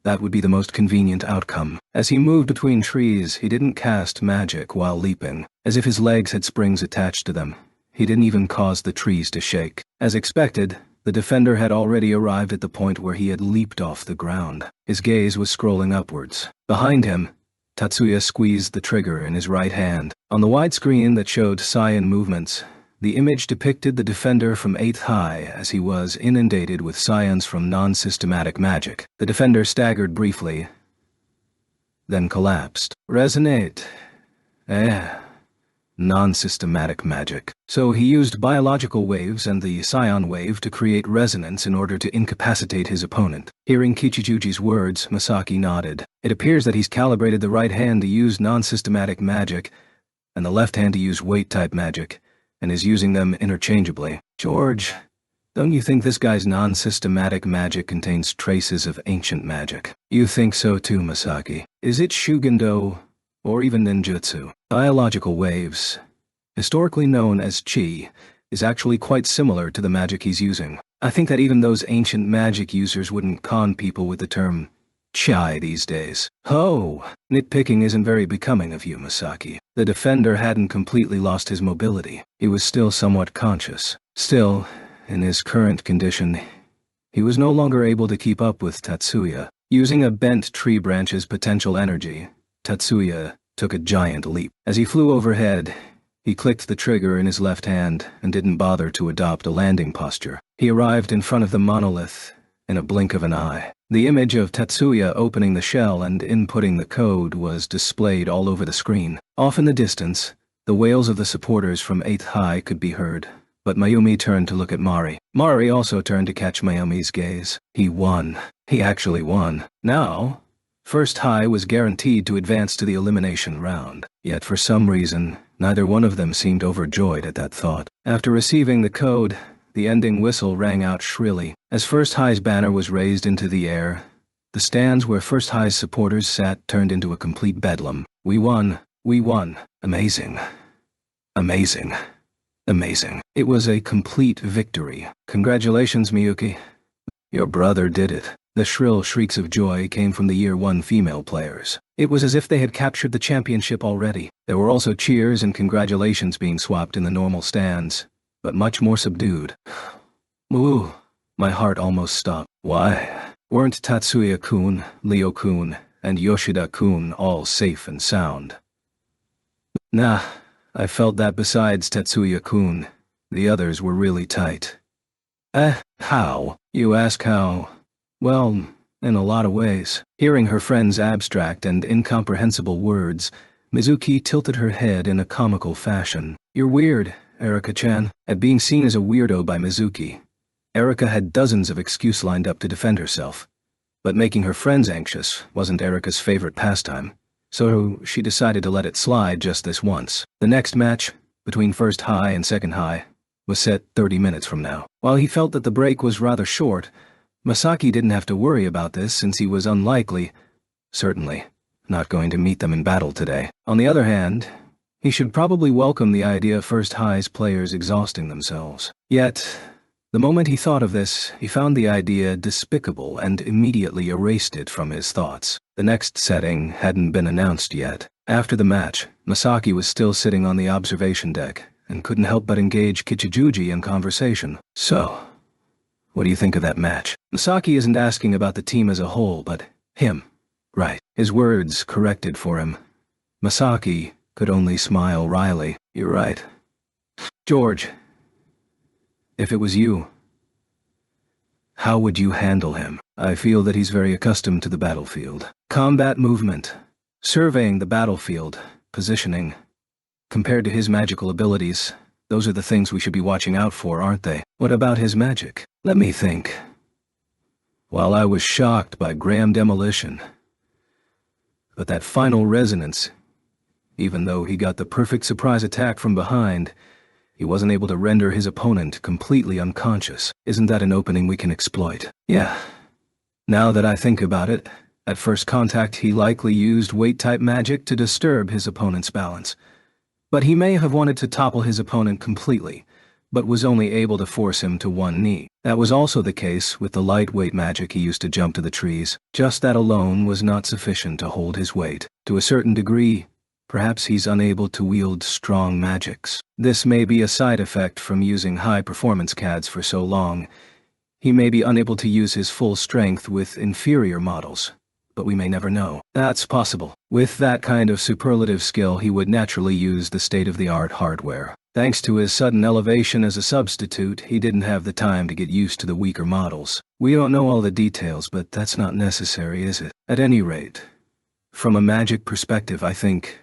that would be the most convenient outcome. As he moved between trees, he didn't cast magic while leaping, as if his legs had springs attached to them. He didn't even cause the trees to shake. As expected, The defender had already arrived at the point where he had leaped off the ground. His gaze was scrolling upwards. Behind him, Tatsuya squeezed the trigger in his right hand. On the wide screen that showed cyan movements, the image depicted the defender from 8th high as he was inundated with scions from non-systematic magic. The defender staggered briefly, then collapsed. Resonate. Non-systematic magic. So he used biological waves and the scion wave to create resonance in order to incapacitate his opponent. Hearing Kichijuji's words, Masaki nodded. It appears that he's calibrated the right hand to use non-systematic magic and the left hand to use weight-type magic, and is using them interchangeably. George, don't you think this guy's non-systematic magic contains traces of ancient magic? You think so too, Masaki. Is it Shugendo, or even ninjutsu? Biological waves, historically known as chi, is actually quite similar to the magic he's using. I think that even those ancient magic users wouldn't con people with the term chai these days. Oh, nitpicking isn't very becoming of you, Masaki. The defender hadn't completely lost his mobility. He was still somewhat conscious. Still, in his current condition, he was no longer able to keep up with Tatsuya. Using a bent tree branch's potential energy, Tatsuya took a giant leap. As he flew overhead, he clicked the trigger in his left hand and didn't bother to adopt a landing posture. He arrived in front of the monolith in a blink of an eye. The image of Tatsuya opening the shell and inputting the code was displayed all over the screen. Off in the distance, the wails of the supporters from 8th high could be heard, but Mayumi turned to look at Mari. Mari also turned to catch Mayumi's gaze. He won. He actually won. Now, 1st high was guaranteed to advance to the elimination round. Yet for some reason, neither one of them seemed overjoyed at that thought. After receiving the code, the ending whistle rang out shrilly. As 1st high's banner was raised into the air, the stands where 1st high's supporters sat turned into a complete bedlam. We won. We won. Amazing. Amazing. Amazing. It was a complete victory. Congratulations, Miyuki. Your brother did it. The shrill shrieks of joy came from the Year 1 female players. It was as if they had captured the championship already. There were also cheers and congratulations being swapped in the normal stands, but much more subdued. Woo! My heart almost stopped. Why? Weren't Tatsuya-kun, Leo-kun, and Yoshida-kun all safe and sound? Nah, I felt that besides Tatsuya-kun, the others were really tight. How? You ask how? Well, in a lot of ways. Hearing her friend's abstract and incomprehensible words, Mizuki tilted her head in a comical fashion. You're weird, Erika-chan. At being seen as a weirdo by Mizuki, Erika had dozens of excuses lined up to defend herself. But making her friends anxious wasn't Erika's favorite pastime, so she decided to let it slide just this once. The next match, between 1st high and 2nd high, was set 30 minutes from now. While he felt that the break was rather short, Masaki didn't have to worry about this since he was certainly, not going to meet them in battle today. On the other hand, he should probably welcome the idea of 1st high's players exhausting themselves. Yet, the moment he thought of this, he found the idea despicable and immediately erased it from his thoughts. The next setting hadn't been announced yet. After the match, Masaki was still sitting on the observation deck and couldn't help but engage Kichijuji in conversation. So, what do you think of that match? Masaki isn't asking about the team as a whole, but him. Right. His words corrected for him. Masaki could only smile wryly. You're right. George, if it was you, how would you handle him? I feel that he's very accustomed to the battlefield. Combat movement, surveying the battlefield, positioning. Compared to his magical abilities, those are the things we should be watching out for, aren't they? What about his magic? Let me think. While I was shocked by Graham Demolition, but that final resonance, even though he got the perfect surprise attack from behind, he wasn't able to render his opponent completely unconscious. Isn't that an opening we can exploit? Yeah. Now that I think about it, at first contact he likely used weight-type magic to disturb his opponent's balance. But he may have wanted to topple his opponent completely, but was only able to force him to one knee. That was also the case with the lightweight magic he used to jump to the trees. Just that alone was not sufficient to hold his weight. To a certain degree, perhaps he's unable to wield strong magics. This may be a side effect from using high-performance CADs for so long. He may be unable to use his full strength with inferior models, but we may never know. That's possible. With that kind of superlative skill, he would naturally use the state-of-the-art hardware. Thanks to his sudden elevation as a substitute, he didn't have the time to get used to the weaker models. We don't know all the details, but that's not necessary, is it? At any rate, from a magic perspective, I think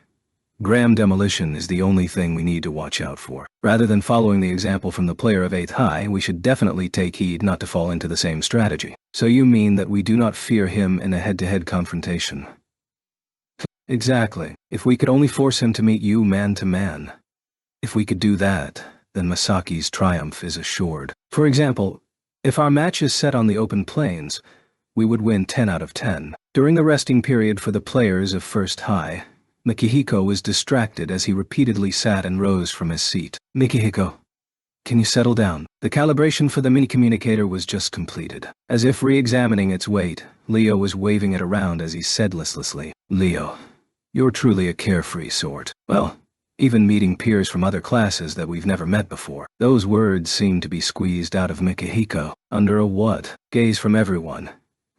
Graham Demolition is the only thing we need to watch out for. Rather than following the example from the player of 8th High, we should definitely take heed not to fall into the same strategy. So you mean that we do not fear him in a head-to-head confrontation? Exactly. If we could only force him to meet you man to man. If we could do that, then Masaki's triumph is assured. For example, if our match is set on the open plains, we would win 10 out of 10. During the resting period for the players of 1st High, Mikihiko was distracted as he repeatedly sat and rose from his seat. Mikihiko, can you settle down? The calibration for the mini-communicator was just completed. As if re-examining its weight, Leo was waving it around as he said listlessly, Leo, you're truly a carefree sort. Well, even meeting peers from other classes that we've never met before. Those words seemed to be squeezed out of Mikihiko. Under a what? Gaze from everyone,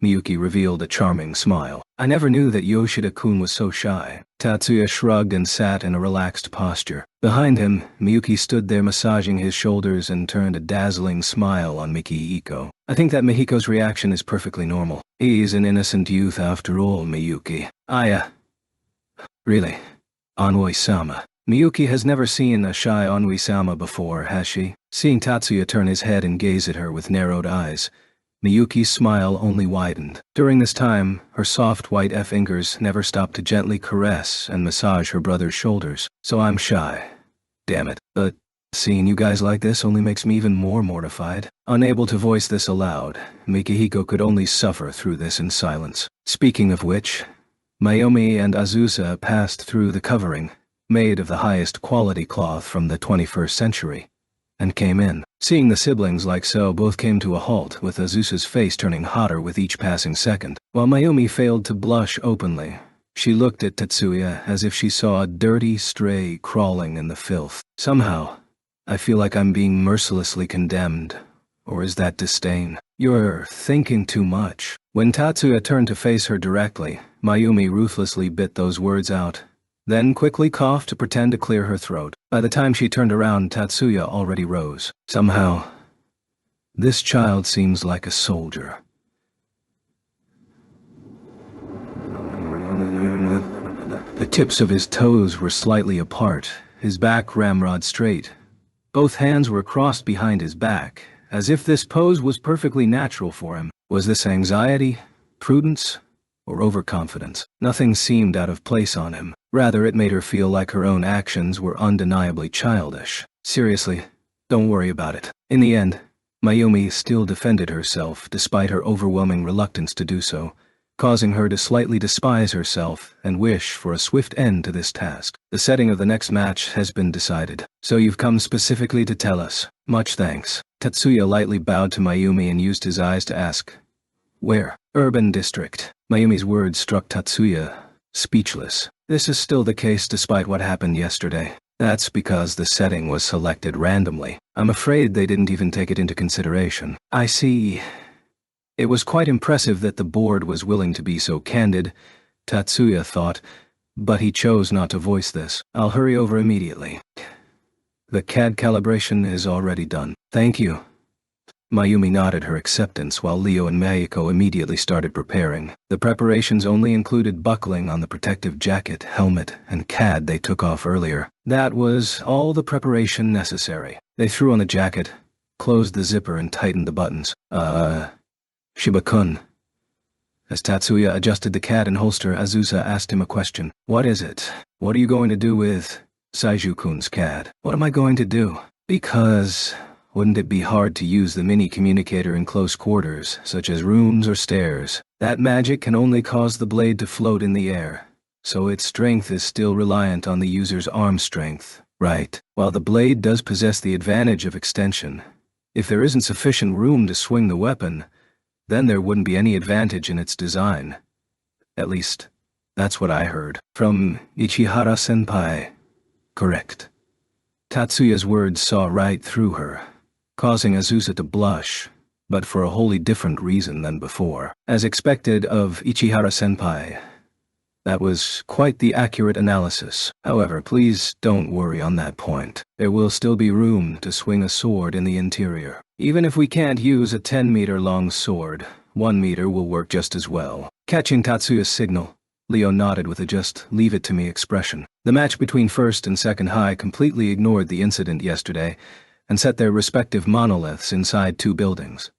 Miyuki revealed a charming smile. I never knew that Yoshida-kun was so shy. Tatsuya shrugged and sat in a relaxed posture. Behind him, Miyuki stood there massaging his shoulders and turned a dazzling smile on Mikihiko. I think that Mihiko's reaction is perfectly normal. He's an innocent youth after all, Miyuki. Really? Anoi-sama. Miyuki has never seen a shy Anoi-sama before, has she? Seeing Tatsuya turn his head and gaze at her with narrowed eyes, Miyuki's smile only widened. During this time, her soft white fingers never stopped to gently caress and massage her brother's shoulders. So I'm shy. Damn it. But seeing you guys like this only makes me even more mortified. Unable to voice this aloud, Mikihiko could only suffer through this in silence. Speaking of which, Mayumi and Azusa passed through the covering, made of the highest quality cloth from the 21st century, and came in. Seeing the siblings like so, both came to a halt, with Azusa's face turning hotter with each passing second. While Mayumi failed to blush openly, she looked at Tatsuya as if she saw a dirty stray crawling in the filth. Somehow, I feel like I'm being mercilessly condemned. Or is that disdain? You're thinking too much. When Tatsuya turned to face her directly, Mayumi ruthlessly bit those words out, then quickly coughed to pretend to clear her throat. By the time she turned around, Tatsuya already rose. Somehow, this child seems like a soldier. The tips of his toes were slightly apart, his back ramrod straight. Both hands were crossed behind his back, as if this pose was perfectly natural for him. Was this anxiety, prudence, or overconfidence? Nothing seemed out of place on him. Rather, it made her feel like her own actions were undeniably childish. Seriously, don't worry about it. In the end, Mayumi still defended herself despite her overwhelming reluctance to do so, causing her to slightly despise herself and wish for a swift end to this task. The setting of the next match has been decided, so you've come specifically to tell us. Much thanks. Tatsuya lightly bowed to Mayumi and used his eyes to ask, where? Urban district. Mayumi's words struck Tatsuya, speechless. This is still the case despite what happened yesterday. That's because the setting was selected randomly. I'm afraid they didn't even take it into consideration. I see. It was quite impressive that the board was willing to be so candid, Tatsuya thought, but he chose not to voice this. I'll hurry over immediately. The CAD calibration is already done. Thank you. Mayumi nodded her acceptance while Leo and Mayuko immediately started preparing. The preparations only included buckling on the protective jacket, helmet, and CAD they took off earlier. That was all the preparation necessary. They threw on the jacket, closed the zipper, and tightened the buttons. Shiba-kun. As Tatsuya adjusted the CAD and holster, Azusa asked him a question. What is it? What are you going to do with Saiju-kun's CAD? What am I going to do? Because wouldn't it be hard to use the mini-communicator in close quarters, such as rooms or stairs? That magic can only cause the blade to float in the air, so its strength is still reliant on the user's arm strength, right? While the blade does possess the advantage of extension, if there isn't sufficient room to swing the weapon, then there wouldn't be any advantage in its design. At least, that's what I heard. From Ichihara-senpai. Correct. Tatsuya's words saw right through her, causing Azusa to blush, but for a wholly different reason than before. As expected of Ichihara-senpai, that was quite the accurate analysis. However, please don't worry on that point. There will still be room to swing a sword in the interior. Even if we can't use a 10-meter-long sword, 1 meter will work just as well. Catching Tatsuya's signal, Leo nodded with a just leave-it-to-me expression. The match between first and second high completely ignored the incident yesterday and set their respective monoliths inside 2 buildings.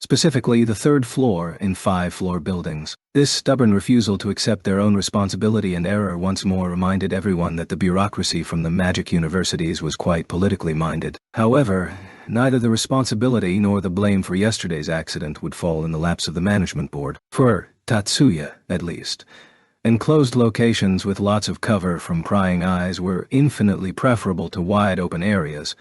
Specifically, the 3rd floor in 5-floor buildings. This stubborn refusal to accept their own responsibility and error once more reminded everyone that the bureaucracy from the magic universities was quite politically minded. However, neither the responsibility nor the blame for yesterday's accident would fall in the laps of the management board. For Tatsuya, at least. Enclosed locations with lots of cover from prying eyes were infinitely preferable to wide-open areas,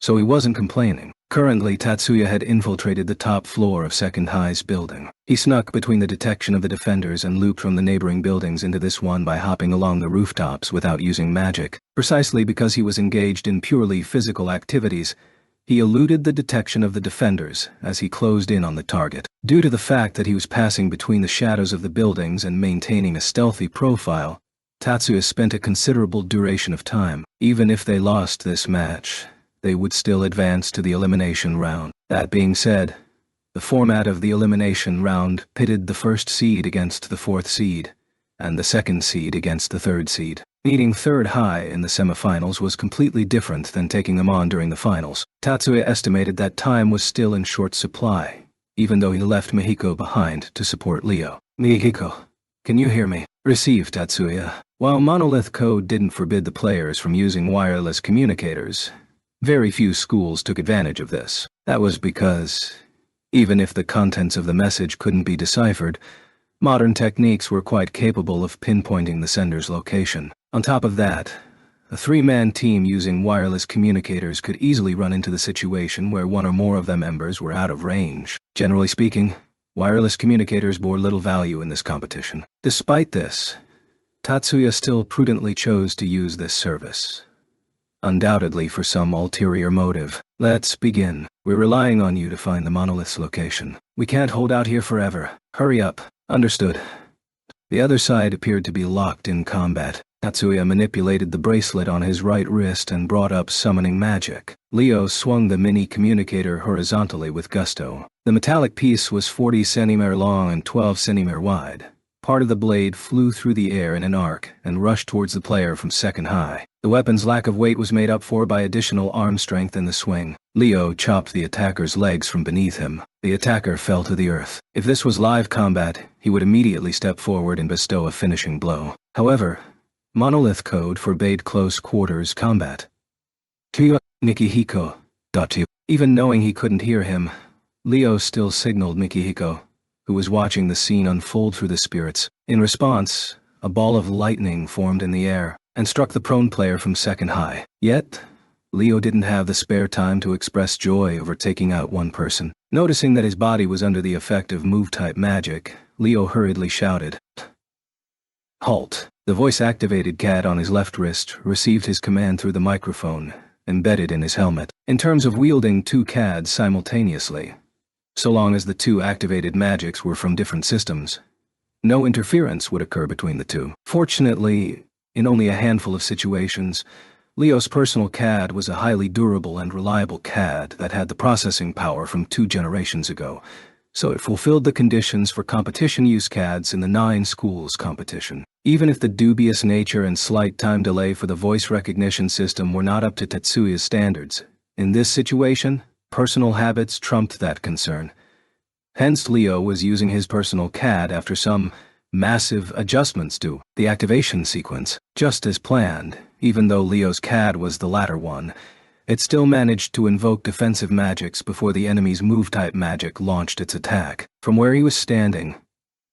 so he wasn't complaining. Currently, Tatsuya had infiltrated the top floor of Second High's building. He snuck between the detection of the defenders and looped from the neighboring buildings into this one by hopping along the rooftops without using magic. Precisely because he was engaged in purely physical activities, he eluded the detection of the defenders as he closed in on the target. Due to the fact that he was passing between the shadows of the buildings and maintaining a stealthy profile, Tatsuya spent a considerable duration of time. Even if they lost this match, they would still advance to the elimination round. That being said, the format of the elimination round pitted the 1st seed against the 4th seed, and the 2nd seed against the 3rd seed. Meeting 3rd high in the semifinals was completely different than taking them on during the finals. Tatsuya estimated that time was still in short supply, even though he left Mihiko behind to support Leo. "Mihiko, can you hear me?" Received Tatsuya. While Monolith Code didn't forbid the players from using wireless communicators, very few schools took advantage of this. That was because, even if the contents of the message couldn't be deciphered, modern techniques were quite capable of pinpointing the sender's location. On top of that, a 3-man team using wireless communicators could easily run into the situation where one or more of their members were out of range. Generally speaking, wireless communicators bore little value in this competition. Despite this, Tatsuya still prudently chose to use this service. Undoubtedly for some ulterior motive. "Let's begin. We're relying on you to find the monolith's location. We can't hold out here forever. Hurry up." "Understood." The other side appeared to be locked in combat. Tatsuya manipulated the bracelet on his right wrist and brought up summoning magic. Leo swung the mini communicator horizontally with gusto. The metallic piece was 40 cm long and 12 cm wide. Part of the blade flew through the air in an arc and rushed towards the player from second high. The weapon's lack of weight was made up for by additional arm strength in the swing. Leo chopped the attacker's legs from beneath him. The attacker fell to the earth. If this was live combat, he would immediately step forward and bestow a finishing blow. However, Monolith Code forbade close quarters combat. "Kiwa, Mikihiko." Even knowing he couldn't hear him, Leo still signaled Mikihiko, who was watching the scene unfold through the spirits. In response, a ball of lightning formed in the air and struck the prone player from second high. Yet, Leo didn't have the spare time to express joy over taking out one person. Noticing that his body was under the effect of move-type magic, Leo hurriedly shouted, "Halt!" The voice-activated CAD on his left wrist received his command through the microphone, embedded in his helmet. In terms of wielding 2 CADs simultaneously, so long as the 2 activated magics were from different systems, no interference would occur between the 2. Fortunately, in only a handful of situations, Leo's personal CAD was a highly durable and reliable CAD that had the processing power from 2 generations ago, so it fulfilled the conditions for competition-use CADs in the 9 schools competition. Even if the dubious nature and slight time delay for the voice recognition system were not up to Tatsuya's standards, in this situation, personal habits trumped that concern. Hence, Leo was using his personal CAD after some massive adjustments to the activation sequence. Just as planned, even though Leo's CAD was the latter one, it still managed to invoke defensive magics before the enemy's move-type magic launched its attack. From where he was standing,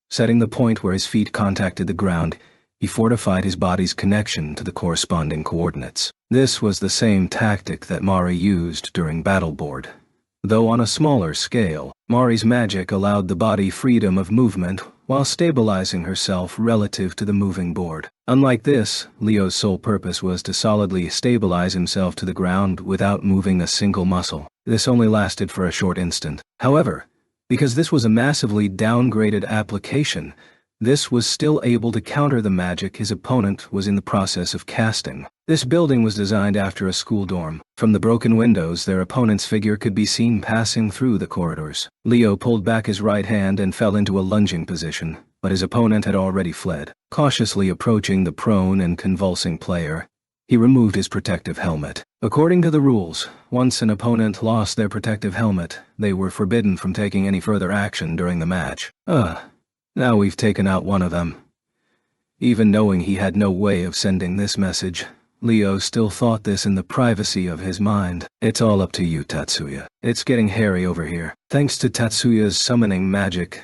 setting the point where his feet contacted the ground, he fortified his body's connection to the corresponding coordinates. This was the same tactic that Mari used during Battleboard. Though on a smaller scale, Mari's magic allowed the body freedom of movement while stabilizing herself relative to the moving board. Unlike this, Leo's sole purpose was to solidly stabilize himself to the ground without moving a single muscle. This only lasted for a short instant. However, because this was a massively downgraded application, this was still able to counter the magic his opponent was in the process of casting. This building was designed after a school dorm. From the broken windows, their opponent's figure could be seen passing through the corridors. Leo pulled back his right hand and fell into a lunging position, but his opponent had already fled. Cautiously approaching the prone and convulsing player, he removed his protective helmet. According to the rules, once an opponent lost their protective helmet, they were forbidden from taking any further action during the match. Now we've taken out one of them. Even knowing he had no way of sending this message, Leo still thought this in the privacy of his mind. It's all up to you, Tatsuya. It's getting hairy over here. Thanks to Tatsuya's summoning magic,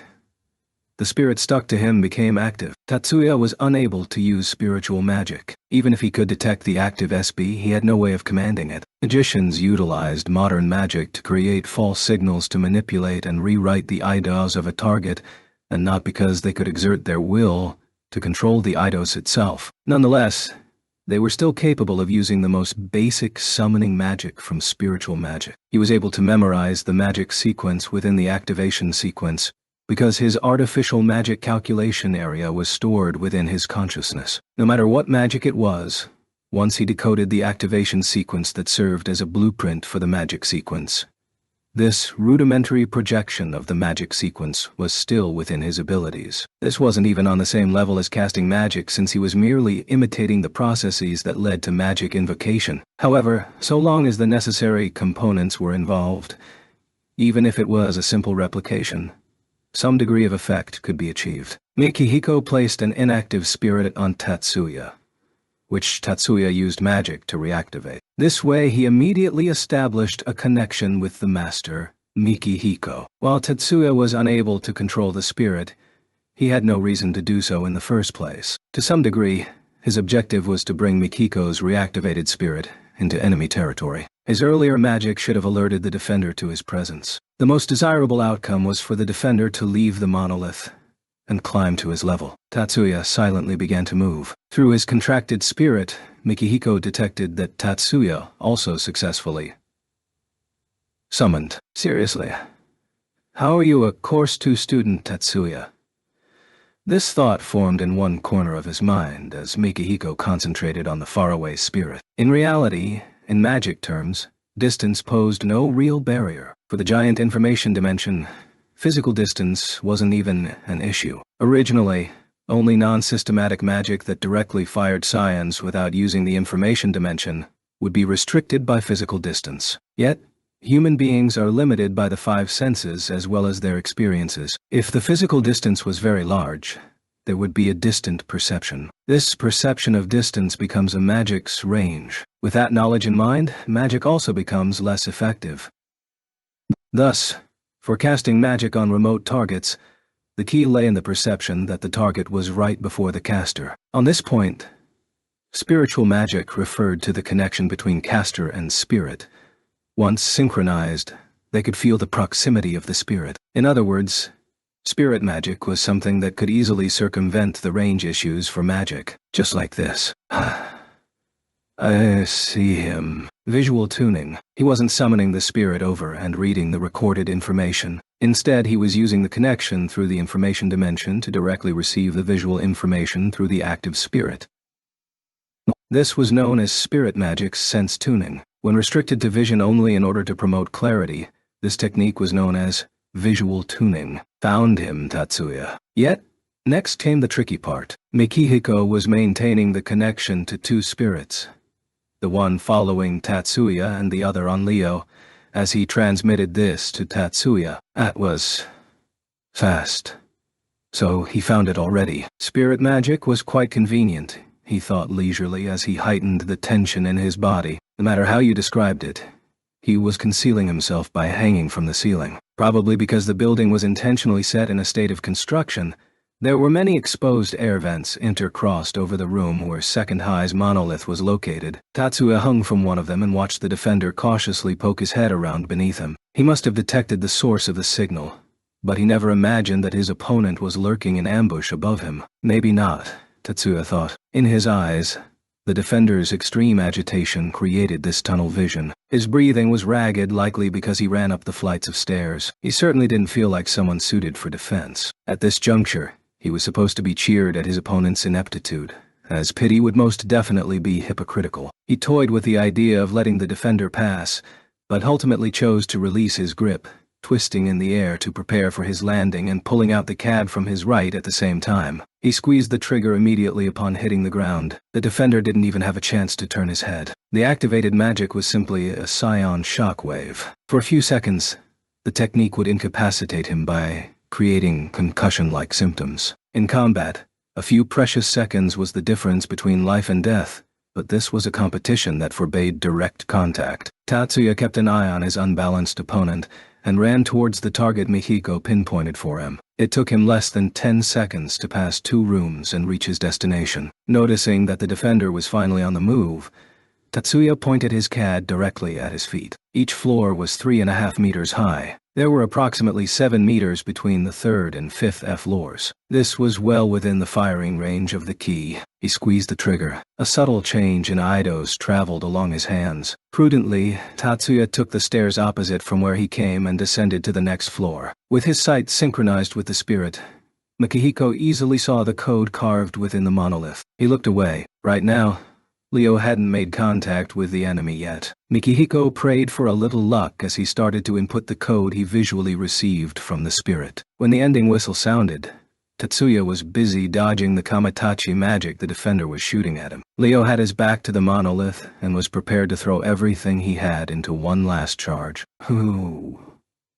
the spirit stuck to him became active. Tatsuya was unable to use spiritual magic. Even if he could detect the active SB, he had no way of commanding it. Magicians utilized modern magic to create false signals to manipulate and rewrite the eidos of a target, and not because they could exert their will to control the eidos itself. Nonetheless, they were still capable of using the most basic summoning magic from spiritual magic. He was able to memorize the magic sequence within the activation sequence, because his artificial magic calculation area was stored within his consciousness. No matter what magic it was, once he decoded the activation sequence that served as a blueprint for the magic sequence, this rudimentary projection of the magic sequence was still within his abilities. This wasn't even on the same level as casting magic, since he was merely imitating the processes that led to magic invocation. However, so long as the necessary components were involved, even if it was a simple replication, some degree of effect could be achieved. Mikihiko placed an inactive spirit on Tatsuya, which Tatsuya used magic to reactivate. This way he immediately established a connection with the master, Mikihiko. While Tatsuya was unable to control the spirit, he had no reason to do so in the first place. To some degree, his objective was to bring Mikiko's reactivated spirit into enemy territory. His earlier magic should have alerted the defender to his presence. The most desirable outcome was for the defender to leave the monolith and climb to his level. Tatsuya silently began to move. Through his contracted spirit, Mikihiko detected that Tatsuya also successfully summoned. Seriously, how are you a Course 2 student, Tatsuya? This thought formed in one corner of his mind as Mikihiko concentrated on the faraway spirit. In reality, in magic terms, distance posed no real barrier. For the giant information dimension, physical distance wasn't even an issue. Originally, only non-systematic magic that directly fired scions without using the information dimension would be restricted by physical distance. Yet, human beings are limited by the 5 senses as well as their experiences. If the physical distance was very large, there would be a distant perception. This perception of distance becomes a magic's range. With that knowledge in mind, magic also becomes less effective. Thus, for casting magic on remote targets, the key lay in the perception that the target was right before the caster. On this point, spiritual magic referred to the connection between caster and spirit. Once synchronized, they could feel the proximity of the spirit. In other words, spirit magic was something that could easily circumvent the range issues for magic. Just like this. I see him. Visual tuning. He wasn't summoning the spirit over and reading the recorded information. Instead, he was using the connection through the information dimension to directly receive the visual information through the active spirit. This was known as spirit magic's sense tuning. When restricted to vision only in order to promote clarity, this technique was known as visual tuning. Found him, Tatsuya. Yet, next came the tricky part. Mikihiko was maintaining the connection to 2 spirits, the one following Tatsuya and the other on Leo, as he transmitted this to Tatsuya. That was fast. So he found it already. Spirit magic was quite convenient, he thought leisurely as he heightened the tension in his body. No matter how you described it, he was concealing himself by hanging from the ceiling. Probably because the building was intentionally set in a state of construction, there were many exposed air vents intercrossed over the room where Second High's monolith was located. Tatsuya hung from one of them and watched the defender cautiously poke his head around beneath him. He must have detected the source of the signal, but he never imagined that his opponent was lurking in ambush above him. Maybe not, Tatsuya thought. In his eyes, The defender's extreme agitation created this tunnel vision. His breathing was ragged, likely because he ran up the flights of stairs. He certainly didn't feel like someone suited for defense. At this juncture, he was supposed to be cheered at his opponent's ineptitude, as pity would most definitely be hypocritical. He toyed with the idea of letting the defender pass, but ultimately chose to release his grip, twisting in the air to prepare for his landing and pulling out the CAD from his right at the same time. He squeezed the trigger immediately upon hitting the ground. The defender didn't even have a chance to turn his head. The activated magic was simply a scion shockwave. For a few seconds, the technique would incapacitate him by creating concussion-like symptoms. In combat, a few precious seconds was the difference between life and death, but this was a competition that forbade direct contact. Tatsuya kept an eye on his unbalanced opponent and ran towards the target Mikiko pinpointed for him. It took him less than 10 seconds to pass 2 rooms and reach his destination. Noticing that the defender was finally on the move, Tatsuya pointed his CAD directly at his feet. Each floor was 3.5 meters high. There were approximately 7 meters between the 3rd and 5th floors. This was well within the firing range of the key. He squeezed the trigger. A subtle change in eidos traveled along his hands. Prudently, Tatsuya took the stairs opposite from where he came and descended to the next floor. With his sight synchronized with the spirit, Mikihiko easily saw the code carved within the monolith. He looked away. Right now, Leo hadn't made contact with the enemy yet. Mikihiko prayed for a little luck as he started to input the code he visually received from the spirit. When the ending whistle sounded, Tatsuya was busy dodging the Kamitachi magic the defender was shooting at him. Leo had his back to the monolith and was prepared to throw everything he had into one last charge. Ooh.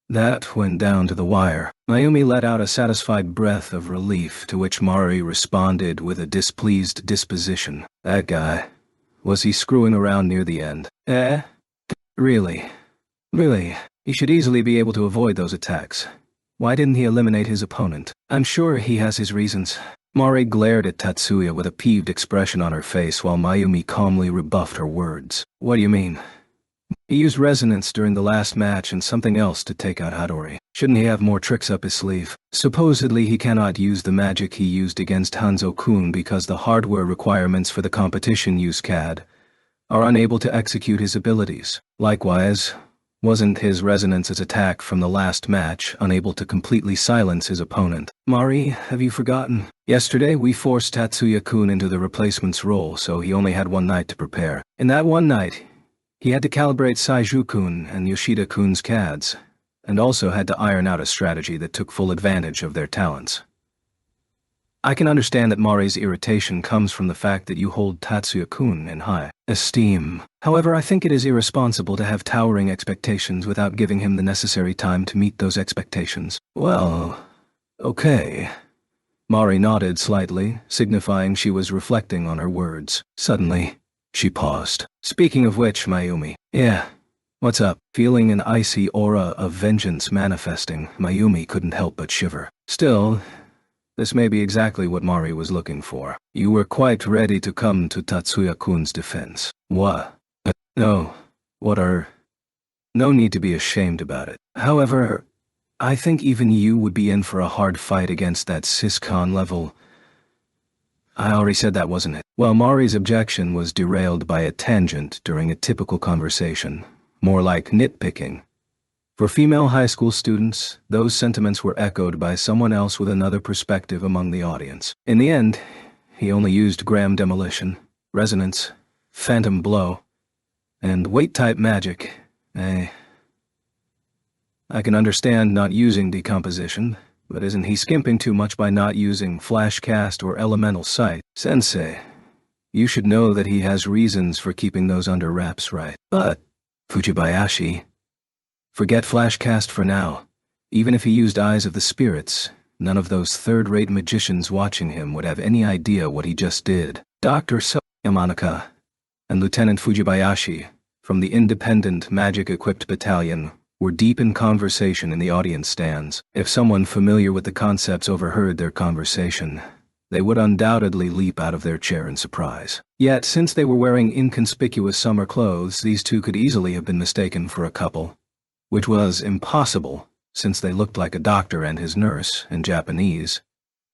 That went down to the wire. Mayumi let out a satisfied breath of relief, to which Mari responded with a displeased disposition. That guy. Was he screwing around near the end? Really? Really? He should easily be able to avoid those attacks. Why didn't he eliminate his opponent? I'm sure he has his reasons. Mari glared at Tatsuya with a peeved expression on her face while Mayumi calmly rebuffed her words. What do you mean? He used resonance during the last match and something else to take out Hattori. Shouldn't he have more tricks up his sleeve? Supposedly he cannot use the magic he used against Hanzo-kun because the hardware requirements for the competition use CAD are unable to execute his abilities. Likewise, wasn't his resonance's attack from the last match unable to completely silence his opponent? Mari, have you forgotten? Yesterday we forced Tatsuya-kun into the replacement's role, so he only had one night to prepare. In that one night, he had to calibrate Saiju-kun and Yoshida-kun's CADs, and also had to iron out a strategy that took full advantage of their talents. I can understand that Mari's irritation comes from the fact that you hold Tatsuya-kun in high esteem. However, I think it is irresponsible to have towering expectations without giving him the necessary time to meet those expectations. Well, okay. Mari nodded slightly, signifying she was reflecting on her words. Suddenly, she paused. Speaking of which, Mayumi. Yeah. What's up? Feeling an icy aura of vengeance manifesting, Mayumi couldn't help but shiver. Still, this may be exactly what Mari was looking for. You were quite ready to come to Tatsuya-kun's defense. What? No. No need to be ashamed about it. However, I think even you would be in for a hard fight against that Siscon level. I already said that, wasn't it? Well, Mari's objection was derailed by a tangent during a typical conversation, more like nitpicking. For female high school students, those sentiments were echoed by someone else with another perspective among the audience. In the end, he only used gram demolition, resonance, phantom blow, and weight-type magic. I can understand not using decomposition, but isn't he skimping too much by not using flashcast or elemental sight? Sensei, you should know that he has reasons for keeping those under wraps, right? But, Fujibayashi, forget flashcast for now. Even if he used Eyes of the Spirits, none of those third-rate magicians watching him would have any idea what he just did. Dr. Yamanaka and Lieutenant Fujibayashi, from the independent magic-equipped battalion, were deep in conversation in the audience stands. If someone familiar with the concepts overheard their conversation, they would undoubtedly leap out of their chair in surprise. Yet, since they were wearing inconspicuous summer clothes, these two could easily have been mistaken for a couple, which was impossible, since they looked like a doctor and his nurse in Japanese.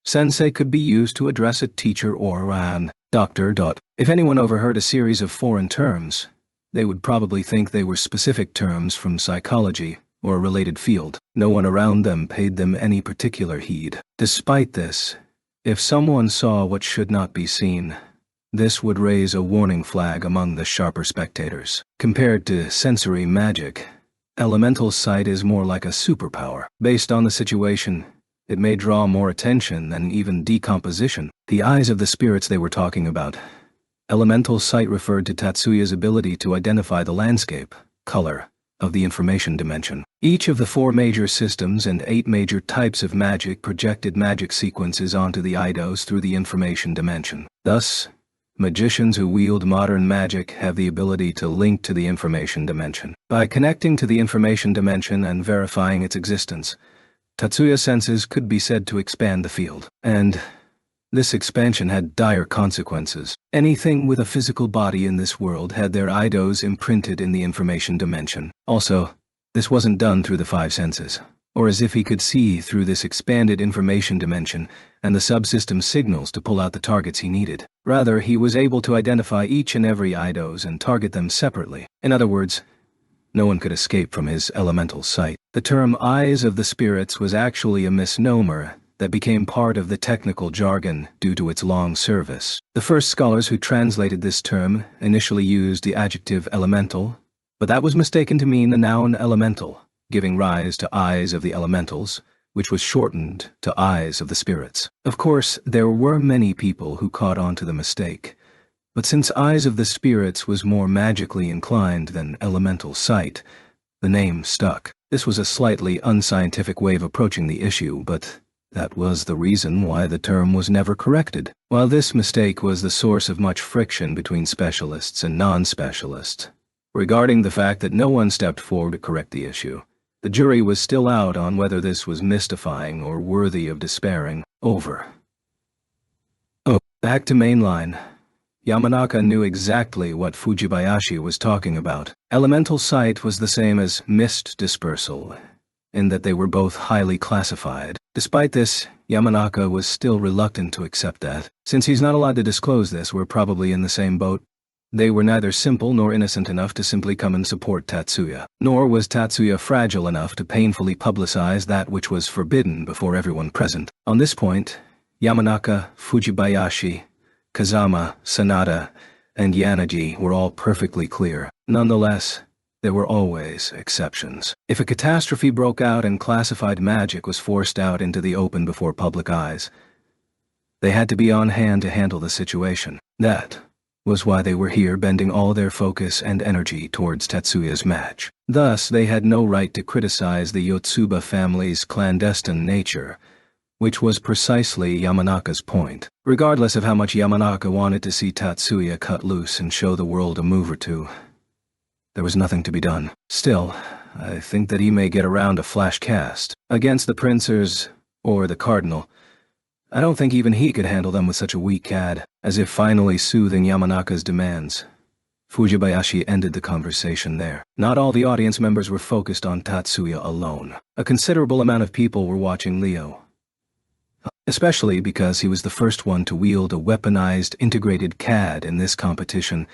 Sensei could be used to address a teacher or an Doctor. If anyone overheard a series of foreign terms, they would probably think they were specific terms from psychology or a related field. No one around them paid them any particular heed. Despite this, if someone saw what should not be seen, this would raise a warning flag among the sharper spectators. Compared to sensory magic, elemental sight is more like a superpower. Based on the situation, it may draw more attention than even decomposition. The eyes of the spirits they were talking about. Elemental sight referred to Tatsuya's ability to identify the landscape, color, of the information dimension. Each of the 4 major systems and 8 major types of magic projected magic sequences onto the eidos through the information dimension. Thus, magicians who wield modern magic have the ability to link to the information dimension. By connecting to the information dimension and verifying its existence, Tatsuya's senses could be said to expand the field. And this expansion had dire consequences. Anything with a physical body in this world had their eidos imprinted in the information dimension. Also, this wasn't done through the 5 senses, or as if he could see through this expanded information dimension and the subsystem signals to pull out the targets he needed. Rather, he was able to identify each and every eidos and target them separately. In other words, no one could escape from his elemental sight. The term eyes of the spirits was actually a misnomer that became part of the technical jargon due to its long service. The first scholars who translated this term initially used the adjective elemental, but that was mistaken to mean the noun elemental, giving rise to eyes of the elementals, which was shortened to eyes of the spirits. Of course, there were many people who caught on to the mistake, but since eyes of the spirits was more magically inclined than elemental sight, the name stuck. This was a slightly unscientific way of approaching the issue, but that was the reason why the term was never corrected. While this mistake was the source of much friction between specialists and non-specialists, regarding the fact that no one stepped forward to correct the issue, the jury was still out on whether this was mystifying or worthy of despairing over. Oh, back to mainline. Yamanaka knew exactly what Fujibayashi was talking about. Elemental sight was the same as mist dispersal, in that they were both highly classified. Despite this, Yamanaka was still reluctant to accept that. Since he's not allowed to disclose this, we're probably in the same boat. They were neither simple nor innocent enough to simply come and support Tatsuya, nor was Tatsuya fragile enough to painfully publicize that which was forbidden before everyone present. On this point, Yamanaka, Fujibayashi, Kazama, Sanada, and Yanaji were all perfectly clear. Nonetheless, there were always exceptions. If a catastrophe broke out and classified magic was forced out into the open before public eyes, they had to be on hand to handle the situation. That was why they were here, bending all their focus and energy towards Tatsuya's match. Thus, they had no right to criticize the Yotsuba family's clandestine nature, which was precisely Yamanaka's point. Regardless of how much Yamanaka wanted to see Tatsuya cut loose and show the world a move or two, there was nothing to be done. Still, I think that he may get around a flash cast. Against the Princers, or the Cardinal, I don't think even he could handle them with such a weak cad. As if finally soothing Yamanaka's demands, Fujibayashi ended the conversation there. Not all the audience members were focused on Tatsuya alone. A considerable amount of people were watching Leo, especially because he was the first one to wield a weaponized integrated CAD in this competition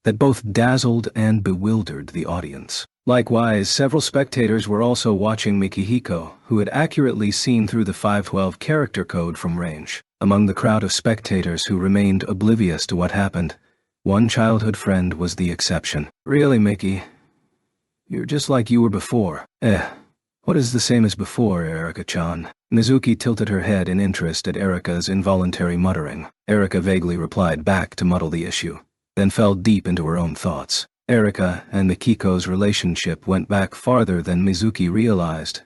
that both dazzled and bewildered the audience. Likewise, several spectators were also watching Mikihiko, who had accurately seen through the 512 character code from range. Among the crowd of spectators who remained oblivious to what happened, one childhood friend was the exception. Really, Miki? You're just like you were before. What is the same as before, Erika-chan? Mizuki tilted her head in interest at Erika's involuntary muttering. Erika vaguely replied back to muddle the issue, then fell deep into her own thoughts. Erika and Mikiko's relationship went back farther than Mizuki realized.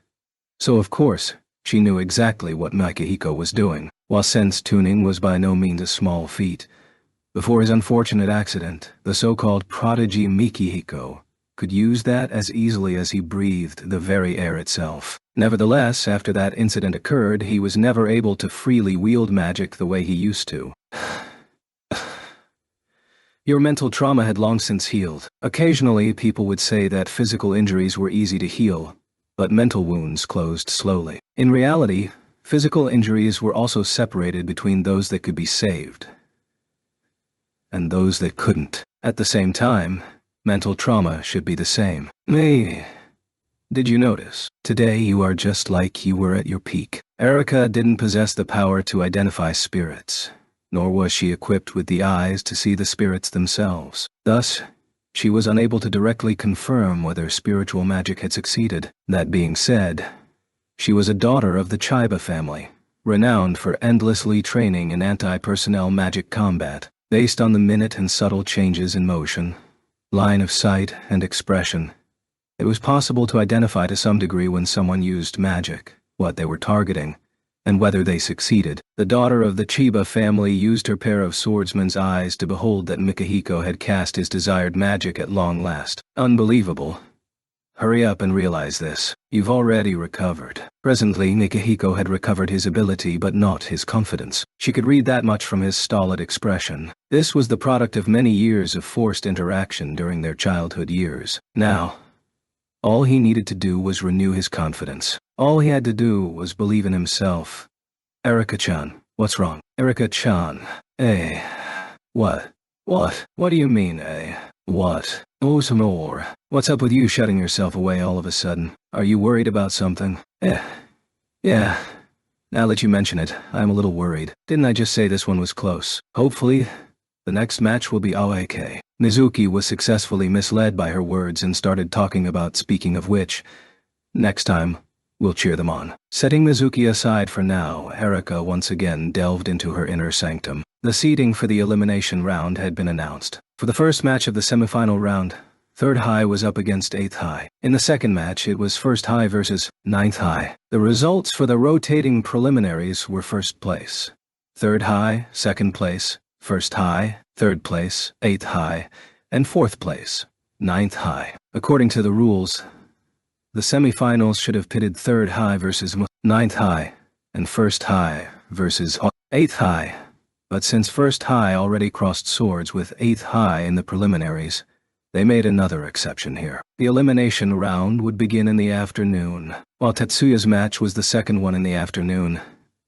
So of course, she knew exactly what Mikihiko was doing. While sense tuning was by no means a small feat, before his unfortunate accident, the so-called prodigy Mikihiko could use that as easily as he breathed the very air itself. Nevertheless, after that incident occurred, he was never able to freely wield magic the way he used to. Your mental trauma had long since healed. Occasionally, people would say that physical injuries were easy to heal, but mental wounds closed slowly. In reality, physical injuries were also separated between those that could be saved and those that couldn't. At the same time, mental trauma should be the same. Did you notice? Today you are just like you were at your peak. Erica didn't possess the power to identify spirits, nor was she equipped with the eyes to see the spirits themselves. Thus, she was unable to directly confirm whether spiritual magic had succeeded. That being said, she was a daughter of the Chiba family, renowned for endlessly training in anti-personnel magic combat, based on the minute and subtle changes in motion, line of sight, and expression. It was possible to identify to some degree when someone used magic, what they were targeting, and whether they succeeded. The daughter of the Chiba family used her pair of swordsman's eyes to behold that Mikihiko had cast his desired magic at long last. Unbelievable. Hurry up and realize this. You've already recovered. Presently, Mikihiko had recovered his ability but not his confidence. She could read that much from his stolid expression. This was the product of many years of forced interaction during their childhood years. Now, all he needed to do was renew his confidence. All he had to do was believe in himself. Erica-chan, what's wrong? Erica-chan, what? What do you mean, what? Oh, some more. What's up with you shutting yourself away all of a sudden? Are you worried about something? Yeah. Now that you mention it, I'm a little worried. Didn't I just say this one was close? Hopefully, the next match will be AOK. Mizuki was successfully misled by her words and started talking about speaking of which. Next time, we'll cheer them on. Setting Mizuki aside for now, Erica once again delved into her inner sanctum. The seeding for the elimination round had been announced. For the first match of the semifinal round, 3rd High was up against 8th High. In the second match, it was 1st High versus 9th High. The results for the rotating preliminaries were 1st place, 3rd High, 2nd place, 1st High, 3rd place, 8th High, and 4th place, 9th High. According to the rules, the semifinals should have pitted 3rd High versus 9th High, and 1st High versus 8th High. But since 1st High already crossed swords with 8th High in the preliminaries, they made another exception here. The elimination round would begin in the afternoon. While Tetsuya's match was the second one in the afternoon,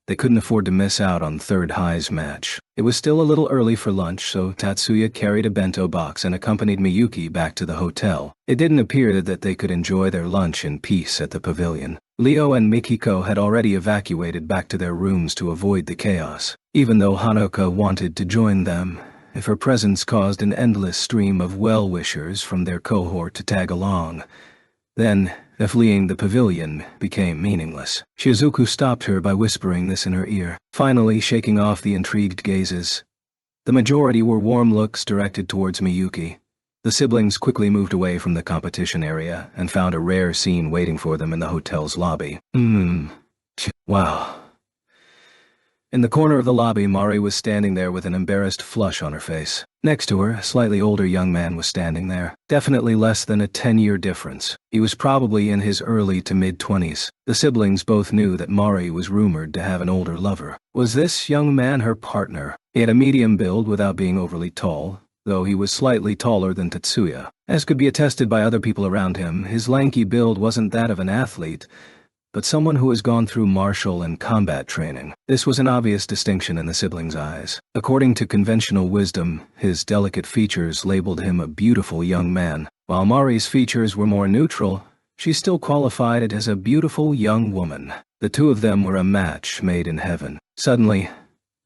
they couldn't afford to miss out on 3rd High's match. It was still a little early for lunch, so Tatsuya carried a bento box and accompanied Miyuki back to the hotel. It didn't appear that they could enjoy their lunch in peace at the pavilion. Leo and Mikiko had already evacuated back to their rooms to avoid the chaos. Even though Hanoka wanted to join them, if her presence caused an endless stream of well-wishers from their cohort to tag along, then, if fleeing the pavilion became meaningless. Shizuku stopped her by whispering this in her ear, finally shaking off the intrigued gazes. The majority were warm looks directed towards Miyuki. The siblings quickly moved away from the competition area and found a rare scene waiting for them in the hotel's lobby. Wow. In the corner of the lobby, Mari was standing there with an embarrassed flush on her face. Next to her, a slightly older young man was standing there. Definitely less than a 10-year difference. He was probably in his early to mid-20s. The siblings both knew that Mari was rumored to have an older lover. Was this young man her partner? He had a medium build without being overly tall, though he was slightly taller than Tetsuya. As could be attested by other people around him, his lanky build wasn't that of an athlete, but someone who has gone through martial and combat training. This was an obvious distinction in the siblings' eyes. According to conventional wisdom, his delicate features labeled him a beautiful young man. While Mari's features were more neutral, she still qualified it as a beautiful young woman. The two of them were a match made in heaven. Suddenly,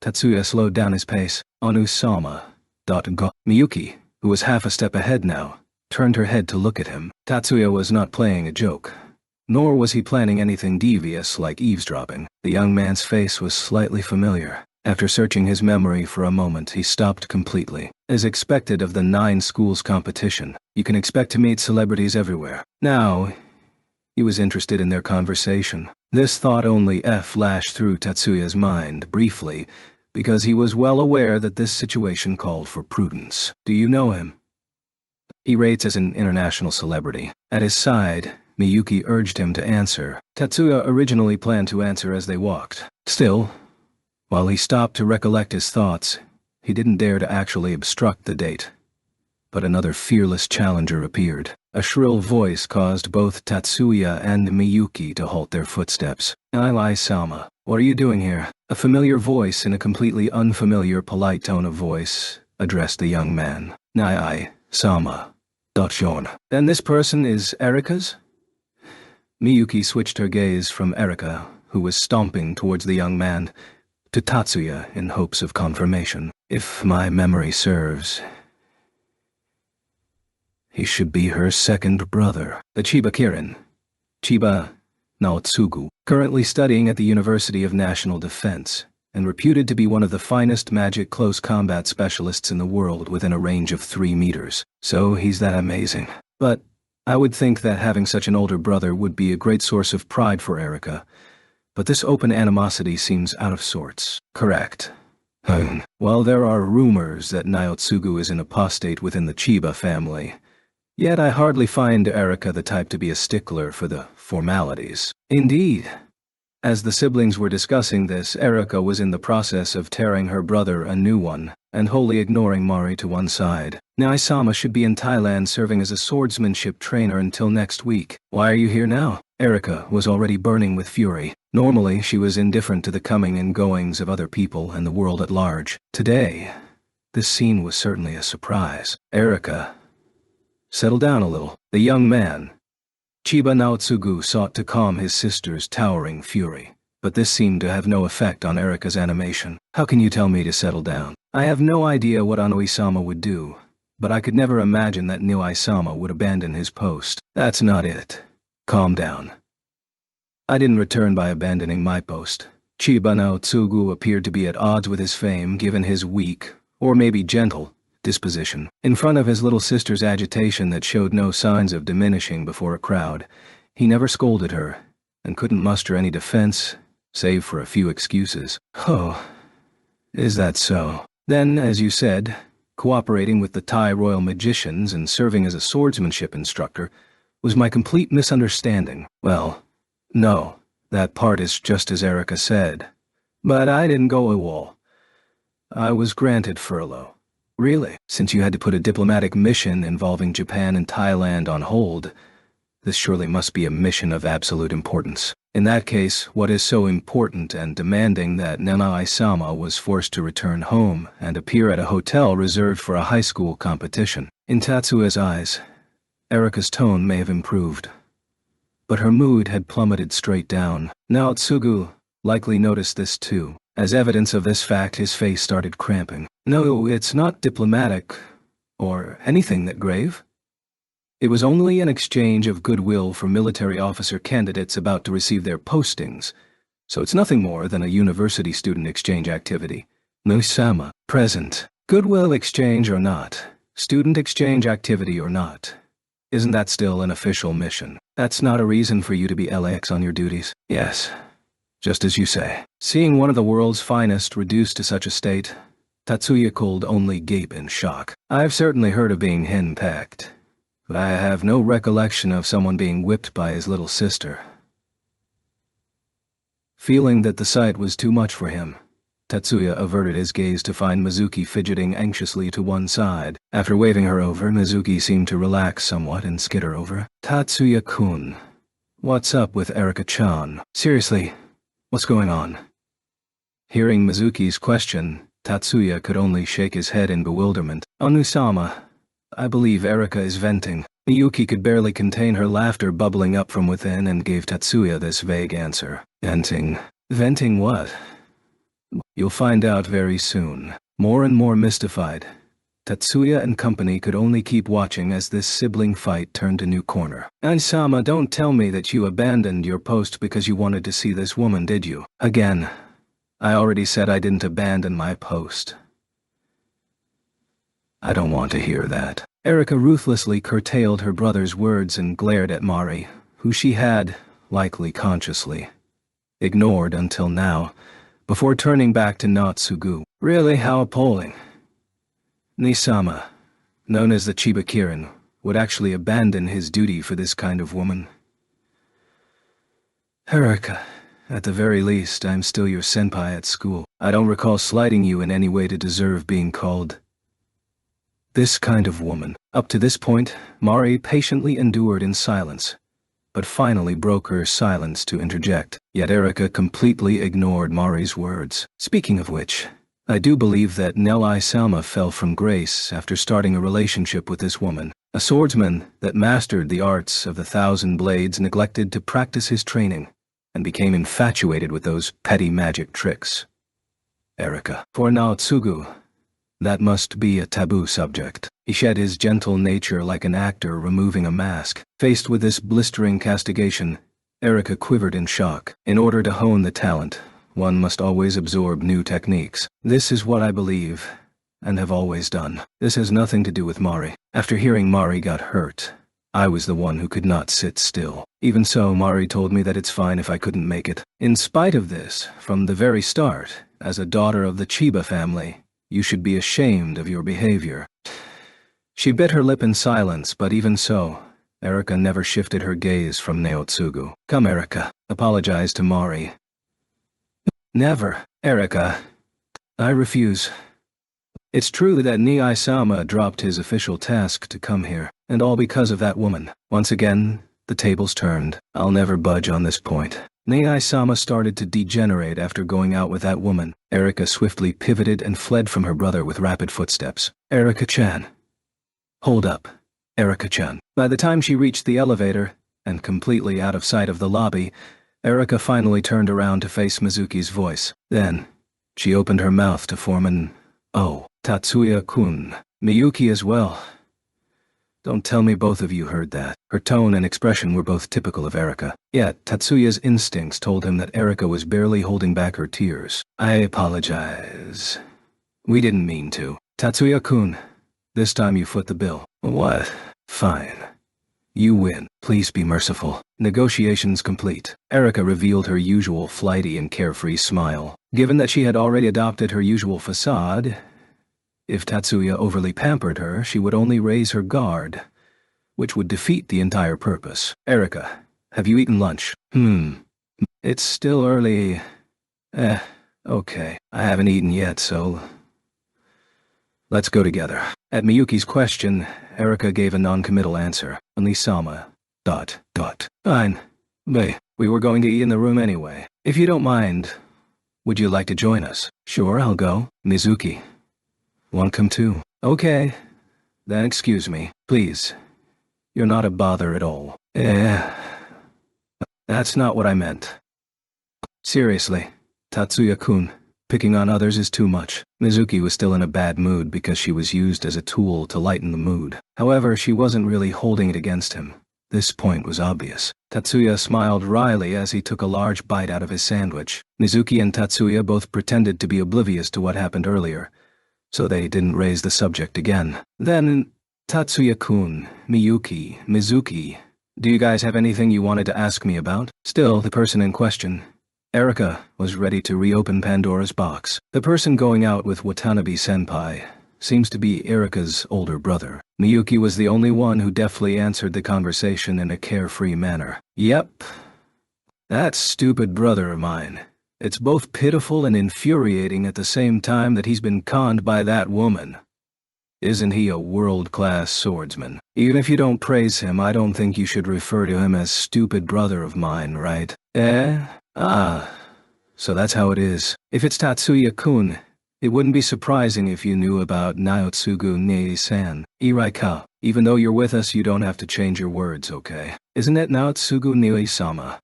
Tatsuya slowed down his pace. Onusama. Miyuki, who was half a step ahead now, turned her head to look at him. Tatsuya was not playing a joke. Nor was he planning anything devious like eavesdropping. The young man's face was slightly familiar. After searching his memory for a moment, he stopped completely. As expected of the 9 schools competition, you can expect to meet celebrities everywhere. Now, he was interested in their conversation. This thought only flashed through Tatsuya's mind briefly, because he was well aware that this situation called for prudence. Do you know him? He rates as an international celebrity. At his side, Miyuki urged him to answer. Tatsuya originally planned to answer as they walked. Still, while he stopped to recollect his thoughts, he didn't dare to actually obstruct the date. But another fearless challenger appeared. A shrill voice caused both Tatsuya and Miyuki to halt their footsteps. Sama, what are you doing here? A familiar voice in a completely unfamiliar polite tone of voice addressed the young man. Nai Sama. Dotshon. Then this person is Erika's? Miyuki switched her gaze from Erika, who was stomping towards the young man, to Tatsuya in hopes of confirmation. If my memory serves, he should be her second brother. The Chiba Kirin. Chiba Naotsugu, currently studying at the University of National Defense, and reputed to be one of the finest magic close combat specialists in the world within a range of 3 meters. So he's that amazing. But I would think that having such an older brother would be a great source of pride for Erika. But this open animosity seems out of sorts. Correct. Well, there are rumors that Naotsugu is an apostate within the Chiba family. Yet I hardly find Erika the type to be a stickler for the formalities. Indeed. As the siblings were discussing this, Erika was in the process of tearing her brother a new one, and wholly ignoring Mari to one side. Nai-sama should be in Thailand serving as a swordsmanship trainer until next week. Why are you here now? Erika was already burning with fury. Normally, she was indifferent to the coming and goings of other people and the world at large. Today, this scene was certainly a surprise. Erika, settle down a little. The young man, Chiba Naotsugu, sought to calm his sister's towering fury, but this seemed to have no effect on Erika's animation. How can you tell me to settle down? I have no idea what Anoi-sama would do, but I could never imagine that Nioi-sama would abandon his post. That's not it. Calm down. I didn't return by abandoning my post. Chiba Naotsugu appeared to be at odds with his fame given his weak, or maybe gentle, disposition. In front of his little sister's agitation that showed no signs of diminishing before a crowd, he never scolded her, and couldn't muster any defense, save for a few excuses. Oh, is that so? Then, as you said, cooperating with the Thai royal magicians and serving as a swordsmanship instructor was my complete misunderstanding. Well, no, that part is just as Erika said. But I didn't go AWOL. I was granted furlough. Really? Since you had to put a diplomatic mission involving Japan and Thailand on hold, this surely must be a mission of absolute importance. In that case, what is so important and demanding that Nanai-sama was forced to return home and appear at a hotel reserved for a high school competition? In Tatsuya's eyes, Erika's tone may have improved, but her mood had plummeted straight down. Naotsugu likely noticed this too. As evidence of this fact, his face started cramping. No, it's not diplomatic, or anything that grave. It was only an exchange of goodwill for military officer candidates about to receive their postings, so it's nothing more than a university student exchange activity. Nui-sama, present. Goodwill exchange or not, student exchange activity or not, isn't that still an official mission? That's not a reason for you to be lax on your duties. Yes, just as you say. Seeing one of the world's finest reduced to such a state, Tatsuya could only gape in shock. I've certainly heard of being henpecked, but I have no recollection of someone being whipped by his little sister. Feeling that the sight was too much for him, Tatsuya averted his gaze to find Mizuki fidgeting anxiously to one side. After waving her over, Mizuki seemed to relax somewhat and skitter over. Tatsuya-kun, what's up with Erika-chan? Seriously, what's going on? Hearing Mizuki's question, Tatsuya could only shake his head in bewilderment. Anu-sama, I believe Erika is venting. Miyuki could barely contain her laughter bubbling up from within and gave Tatsuya this vague answer. Venting? Venting what? You'll find out very soon. More and more mystified, Tatsuya and company could only keep watching as this sibling fight turned a new corner. Ansama, don't tell me that you abandoned your post because you wanted to see this woman, did you? Again, I already said I didn't abandon my post. I don't want to hear that. Erika ruthlessly curtailed her brother's words and glared at Mari, who she had, likely consciously, ignored until now, before turning back to Natsugu. Really, how appalling. Nisama, known as the Chiba Kirin, would actually abandon his duty for this kind of woman. Erika, at the very least, I'm still your senpai at school. I don't recall slighting you in any way to deserve being called this kind of woman. Up to this point, Mari patiently endured in silence, but finally broke her silence to interject. Yet Erika completely ignored Mari's words. Speaking of which, I do believe that Nelai Salma fell from grace after starting a relationship with this woman. A swordsman that mastered the arts of the 1,000 blades neglected to practice his training and became infatuated with those petty magic tricks. Erika. For Naotsugu, that must be a taboo subject. He shed his gentle nature like an actor removing a mask. Faced with this blistering castigation, Erika quivered in shock. In order to hone the talent, one must always absorb new techniques. This is what I believe, and have always done. This has nothing to do with Mari. After hearing Mari got hurt, I was the one who could not sit still. Even so, Mari told me that it's fine if I couldn't make it. In spite of this, from the very start, as a daughter of the Chiba family, you should be ashamed of your behavior. She bit her lip in silence, but even so, Erika never shifted her gaze from Naotsugu. Come, Erika, apologize to Mari. Never, Erika. I refuse. It's true that Nii-sama dropped his official task to come here, and all because of that woman. Once again, the tables turned. I'll never budge on this point. Nii-sama started to degenerate after going out with that woman. Erika swiftly pivoted and fled from her brother with rapid footsteps. Erika-chan. Hold up, Erika-chan. By the time she reached the elevator, and completely out of sight of the lobby, Erika finally turned around to face Mizuki's voice. Then, she opened her mouth to form an "Oh, Tatsuya-kun." Miyuki as well. Don't tell me both of you heard that. Her tone and expression were both typical of Erika. Yet, Tatsuya's instincts told him that Erika was barely holding back her tears. I apologize. We didn't mean to. Tatsuya-kun, this time you foot the bill. What? Fine. You win. Please be merciful. Negotiations complete. Erika revealed her usual flighty and carefree smile. Given that she had already adopted her usual facade, if Tatsuya overly pampered her, she would only raise her guard, which would defeat the entire purpose. Erika, have you eaten lunch? It's still early. Okay. I haven't eaten yet, so let's go together. At Miyuki's question, Erika gave a non-committal answer. Only Sama. ... Fine. We were going to eat in the room anyway. If you don't mind, would you like to join us? Sure, I'll go. Mizuki. Want come too? Okay. Then excuse me, please. You're not a bother at all. That's not what I meant. Seriously, Tatsuya-kun. Picking on others is too much. Mizuki was still in a bad mood because she was used as a tool to lighten the mood. However, she wasn't really holding it against him. This point was obvious. Tatsuya smiled wryly as he took a large bite out of his sandwich. Mizuki and Tatsuya both pretended to be oblivious to what happened earlier, so they didn't raise the subject again. Then, Tatsuya-kun, Miyuki, Mizuki, do you guys have anything you wanted to ask me about? Still, the person in question, Erika, was ready to reopen Pandora's box. The person going out with Watanabe-senpai seems to be Erika's older brother. Miyuki was the only one who deftly answered the conversation in a carefree manner. Yep. That stupid brother of mine. It's both pitiful and infuriating at the same time that he's been conned by that woman. Isn't he a world-class swordsman? Even if you don't praise him, I don't think you should refer to him as stupid brother of mine, right? So that's how it is. If it's Tatsuya-kun, it wouldn't be surprising if you knew about Naotsugu Nii-san. Irregular. Even though you're with us, you don't have to change your words, okay? Isn't it Naotsugu Nii-sama?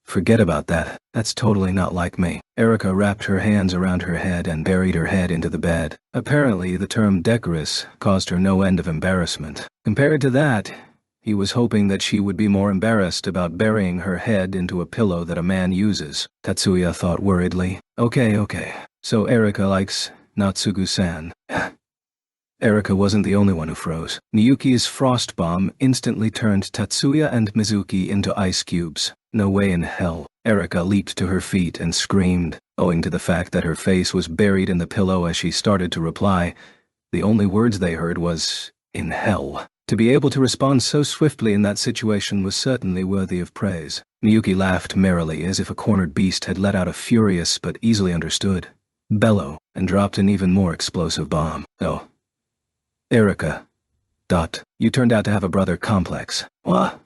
Forget about that. That's totally not like me. Erika wrapped her hands around her head and buried her head into the bed. Apparently, the term decorous caused her no end of embarrassment. Compared to that, he was hoping that she would be more embarrassed about burying her head into a pillow that a man uses. Tatsuya thought worriedly. Okay. So Erika likes Natsugu-san. Erika wasn't the only one who froze. Miyuki's frost bomb instantly turned Tatsuya and Mizuki into ice cubes. No way in hell. Erika leaped to her feet and screamed. Owing to the fact that her face was buried in the pillow as she started to reply, the only words they heard was, "in hell." To be able to respond so swiftly in that situation was certainly worthy of praise. Miyuki laughed merrily as if a cornered beast had let out a furious but easily understood bellow and dropped an even more explosive bomb. Oh. Erika. You turned out to have a brother complex. What?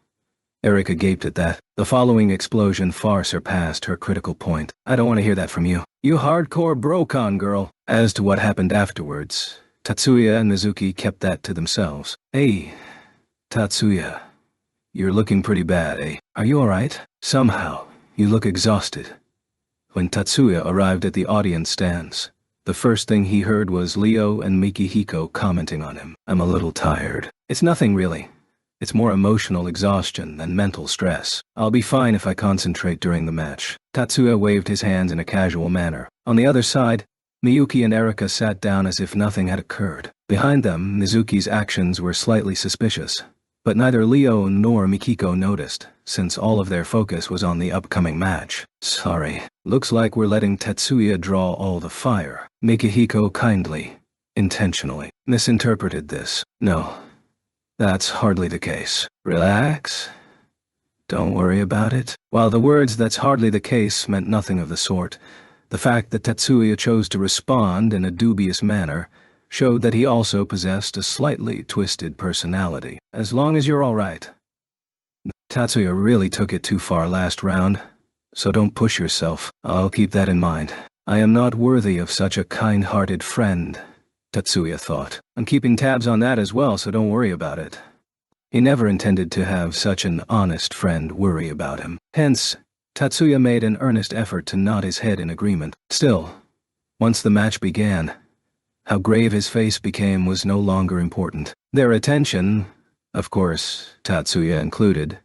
Erika gaped at that. The following explosion far surpassed her critical point. I don't want to hear that from you. You hardcore bro-con girl. As to what happened afterwards, Tatsuya and Mizuki kept that to themselves. Hey, Tatsuya. You're looking pretty bad, eh? Are you alright? Somehow, you look exhausted. When Tatsuya arrived at the audience stands, the first thing he heard was Leo and Mikihiko commenting on him. I'm a little tired. It's nothing really. It's more emotional exhaustion than mental stress. I'll be fine if I concentrate during the match. Tatsuya waved his hands in a casual manner. On the other side, Miyuki and Erika sat down as if nothing had occurred. Behind them, Mizuki's actions were slightly suspicious, but neither Leo nor Mikiko noticed, since all of their focus was on the upcoming match. Sorry, looks like we're letting Tatsuya draw all the fire. Mikihiko kindly, intentionally, misinterpreted this. No. That's hardly the case. Relax. Don't worry about it. While the words "that's hardly the case" meant nothing of the sort, the fact that Tatsuya chose to respond in a dubious manner showed that he also possessed a slightly twisted personality. As long as you're all right. Tatsuya really took it too far last round, so don't push yourself. I'll keep that in mind. I am not worthy of such a kind-hearted friend, Tatsuya thought. I'm keeping tabs on that as well, so don't worry about it. He never intended to have such an honest friend worry about him. Hence, Tatsuya made an earnest effort to nod his head in agreement. Still, once the match began, how grave his face became was no longer important. Their attention, of course, Tatsuya included,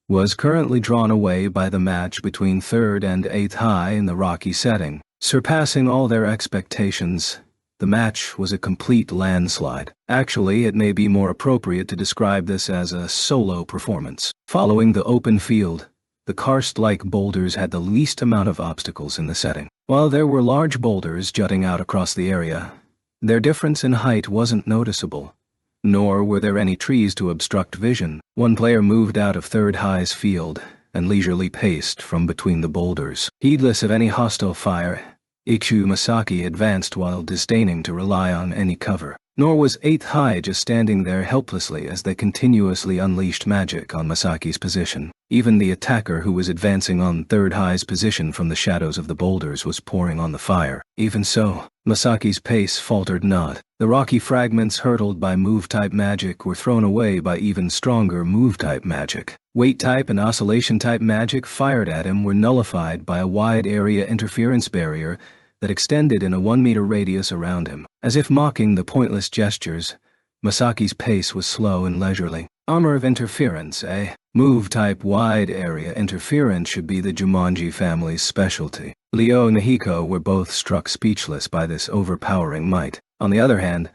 was currently drawn away by the match between 3rd and 8th high in the rocky setting. Surpassing all their expectations, the match was a complete landslide. Actually, it may be more appropriate to describe this as a solo performance. Following the open field, the karst-like boulders had the least amount of obstacles in the setting. While there were large boulders jutting out across the area, their difference in height wasn't noticeable, nor were there any trees to obstruct vision. One player moved out of 3rd high's field and leisurely paced from between the boulders. Heedless of any hostile fire, Ichu Masaki advanced while disdaining to rely on any cover. Nor was 8th high just standing there helplessly as they continuously unleashed magic on Masaki's position. Even the attacker who was advancing on 3rd high's position from the shadows of the boulders was pouring on the fire. Even so, Masaki's pace faltered not. The rocky fragments hurtled by move-type magic were thrown away by even stronger move-type magic. Weight-type and oscillation-type magic fired at him were nullified by a wide-area interference barrier that extended in a 1-meter radius around him. As if mocking the pointless gestures, Masaki's pace was slow and leisurely. Armor of interference, eh? Move-type wide-area interference should be the Jumanji family's specialty. Leo and Nihiko were both struck speechless by this overpowering might. On the other hand,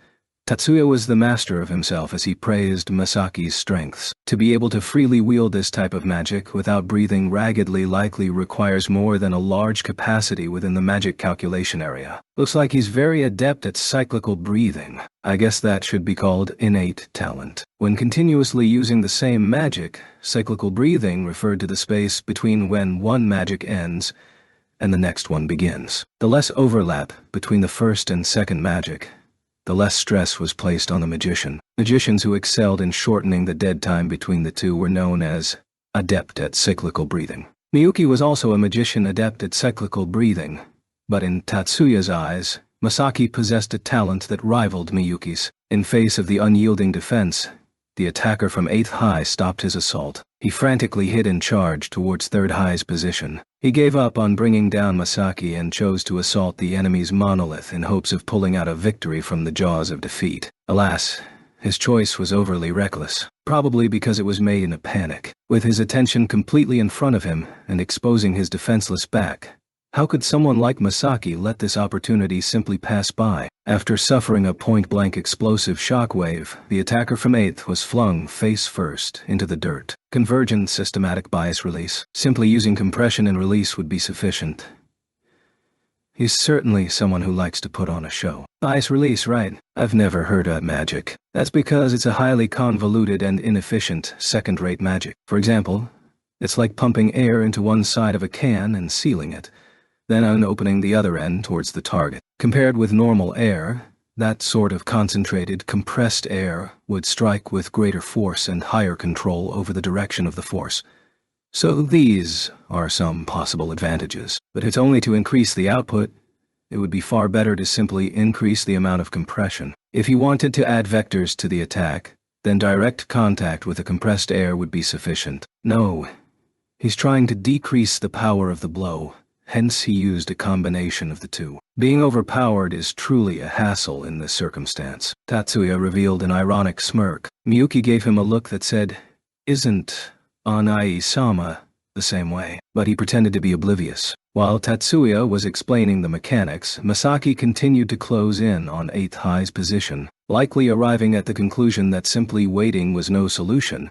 Tatsuya was the master of himself as he praised Masaki's strengths. To be able to freely wield this type of magic without breathing raggedly likely requires more than a large capacity within the magic calculation area. Looks like he's very adept at cyclical breathing. I guess that should be called innate talent. When continuously using the same magic, cyclical breathing referred to the space between when one magic ends and the next one begins. The less overlap between the first and second magic, the less stress was placed on the magician. Magicians who excelled in shortening the dead time between the two were known as adept at cyclical breathing. Miyuki was also a magician adept at cyclical breathing, but in Tatsuya's eyes, Masaki possessed a talent that rivaled Miyuki's. In face of the unyielding defense, the attacker from 8th high stopped his assault. He frantically hit and charged towards 3rd high's position. He gave up on bringing down Masaki and chose to assault the enemy's monolith in hopes of pulling out a victory from the jaws of defeat. Alas, his choice was overly reckless, probably because it was made in a panic. With his attention completely in front of him and exposing his defenseless back, how could someone like Masaki let this opportunity simply pass by? After suffering a point-blank explosive shockwave, the attacker from 8th was flung face-first into the dirt. Convergent systematic bias release. Simply using compression and release would be sufficient. He's certainly someone who likes to put on a show. Bias release, right? I've never heard of magic. That's because it's a highly convoluted and inefficient second-rate magic. For example, it's like pumping air into one side of a can and sealing it, then opening the other end towards the target. Compared with normal air, That sort of concentrated, compressed air would strike with greater force and higher control over the direction of the force. So these are some possible advantages. But it's only to increase the output. It would be far better to simply increase the amount of compression. If he wanted to add vectors to the attack, then direct contact with the compressed air would be sufficient. No, he's trying to decrease the power of the blow, hence he used a combination of the two. Being overpowered is truly a hassle in this circumstance. Tatsuya revealed an ironic smirk. Miyuki gave him a look that said, "Isn't Anai-sama the same way?" But he pretended to be oblivious. While Tatsuya was explaining the mechanics, Masaki continued to close in on 8th High's position, likely arriving at the conclusion that simply waiting was no solution.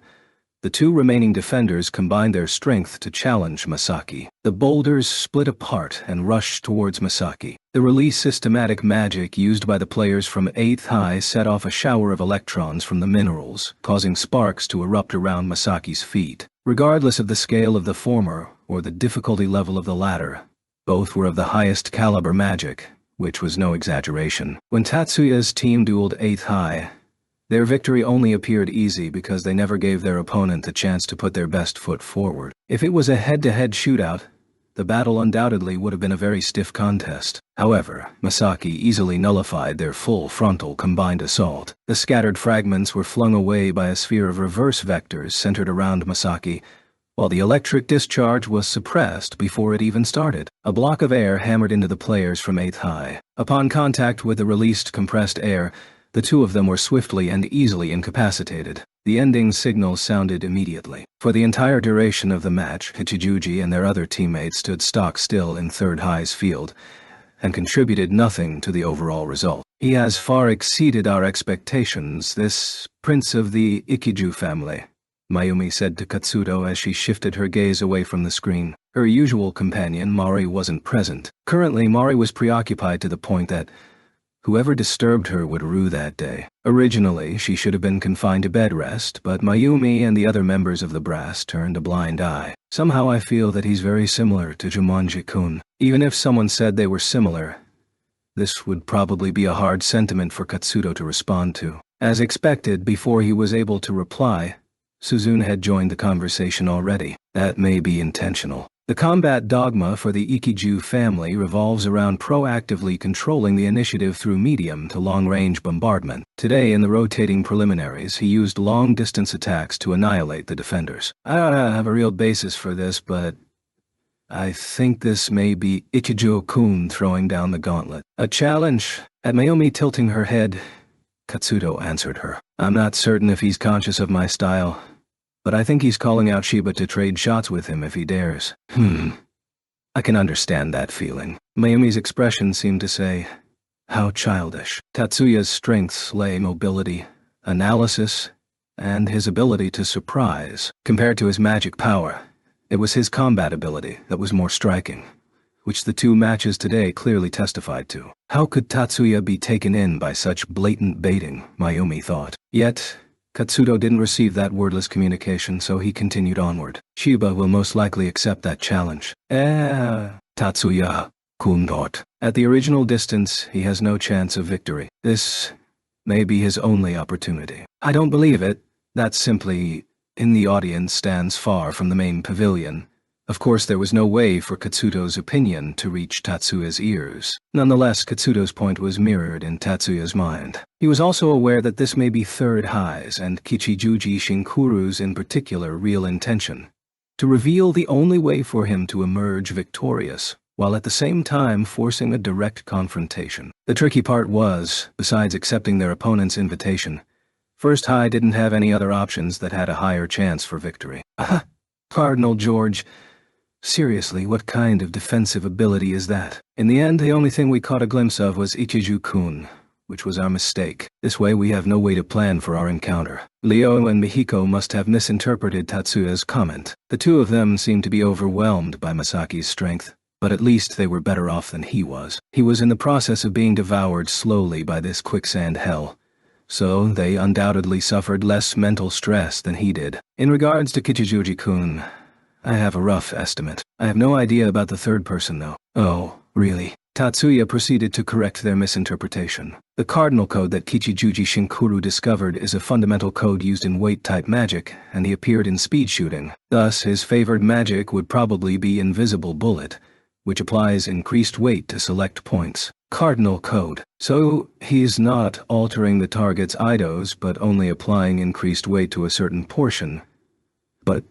The two remaining defenders combined their strength to challenge Masaki. The boulders split apart and rushed towards Masaki. The release systematic magic used by the players from 8th High set off a shower of electrons from the minerals, causing sparks to erupt around Masaki's feet. Regardless of the scale of the former or the difficulty level of the latter, both were of the highest caliber magic, which was no exaggeration. When Tatsuya's team dueled 8th High, their victory only appeared easy because they never gave their opponent the chance to put their best foot forward. If it was a head-to-head shootout, the battle undoubtedly would have been a very stiff contest. However, Masaki easily nullified their full frontal combined assault. The scattered fragments were flung away by a sphere of reverse vectors centered around Masaki, while the electric discharge was suppressed before it even started. A block of air hammered into the players from 8th High. Upon contact with the released compressed air, the two of them were swiftly and easily incapacitated. The ending signal sounded immediately. For the entire duration of the match, Kichijuji and their other teammates stood stock still in 3rd High's field, and contributed nothing to the overall result. "He has far exceeded our expectations, this prince of the Ikiju family," Mayumi said to Katsudo as she shifted her gaze away from the screen. Her usual companion, Mari, wasn't present. Currently, Mari was preoccupied to the point that whoever disturbed her would rue that day. Originally, she should have been confined to bed rest, but Mayumi and the other members of the brass turned a blind eye. Somehow I feel that he's very similar to Jumanji-kun. Even if someone said they were similar, this would probably be a hard sentiment for Katsudo to respond to. As expected, before he was able to reply, Suzune had joined the conversation already. That may be intentional. The combat dogma for the Ikiju family revolves around proactively controlling the initiative through medium to long-range bombardment. Today, in the rotating preliminaries, he used long-distance attacks to annihilate the defenders. I don't have a real basis for this, but I think this may be Ichijo-kun throwing down the gauntlet. A challenge? At Mayumi tilting her head, Katsudo answered her. "I'm not certain if he's conscious of my style, but I think he's calling out Shiba to trade shots with him if he dares." I can understand that feeling. Mayumi's expression seemed to say, how childish. Tatsuya's strengths lay mobility, analysis, and his ability to surprise. Compared to his magic power, it was his combat ability that was more striking, which the two matches today clearly testified to. How could Tatsuya be taken in by such blatant baiting, Mayumi thought. Yet, Katsudo didn't receive that wordless communication, so he continued onward. Shiba will most likely accept that challenge. Tatsuya-kun thought. At the original distance, he has no chance of victory. This may be his only opportunity. I don't believe it. That's simply, in the audience stands far from the main pavilion. Of course, there was no way for Katsudo's opinion to reach Tatsuya's ears. Nonetheless, Katsudo's point was mirrored in Tatsuya's mind. He was also aware that this may be 3rd High's and Kichijuji Shinkuru's in particular real intention, to reveal the only way for him to emerge victorious, while at the same time forcing a direct confrontation. The tricky part was, besides accepting their opponent's invitation, 1st High didn't have any other options that had a higher chance for victory. Cardinal George, seriously, what kind of defensive ability is that? In the end, the only thing we caught a glimpse of was Ichiju-kun, which was our mistake. This way we have no way to plan for our encounter. Leo and Mihiko must have misinterpreted Tatsuya's comment. The two of them seemed to be overwhelmed by Masaki's strength, but at least they were better off than he was. He was in the process of being devoured slowly by this quicksand hell, so they undoubtedly suffered less mental stress than he did. In regards to Kichijuji-kun, I have a rough estimate. I have no idea about the third person, though. Oh, really? Tatsuya proceeded to correct their misinterpretation. The cardinal code that Kichijuji Shinkuru discovered is a fundamental code used in weight-type magic, and he appeared in speed shooting. Thus, his favored magic would probably be Invisible Bullet, which applies increased weight to select points. Cardinal code. So, he's not altering the target's eidos but only applying increased weight to a certain portion. But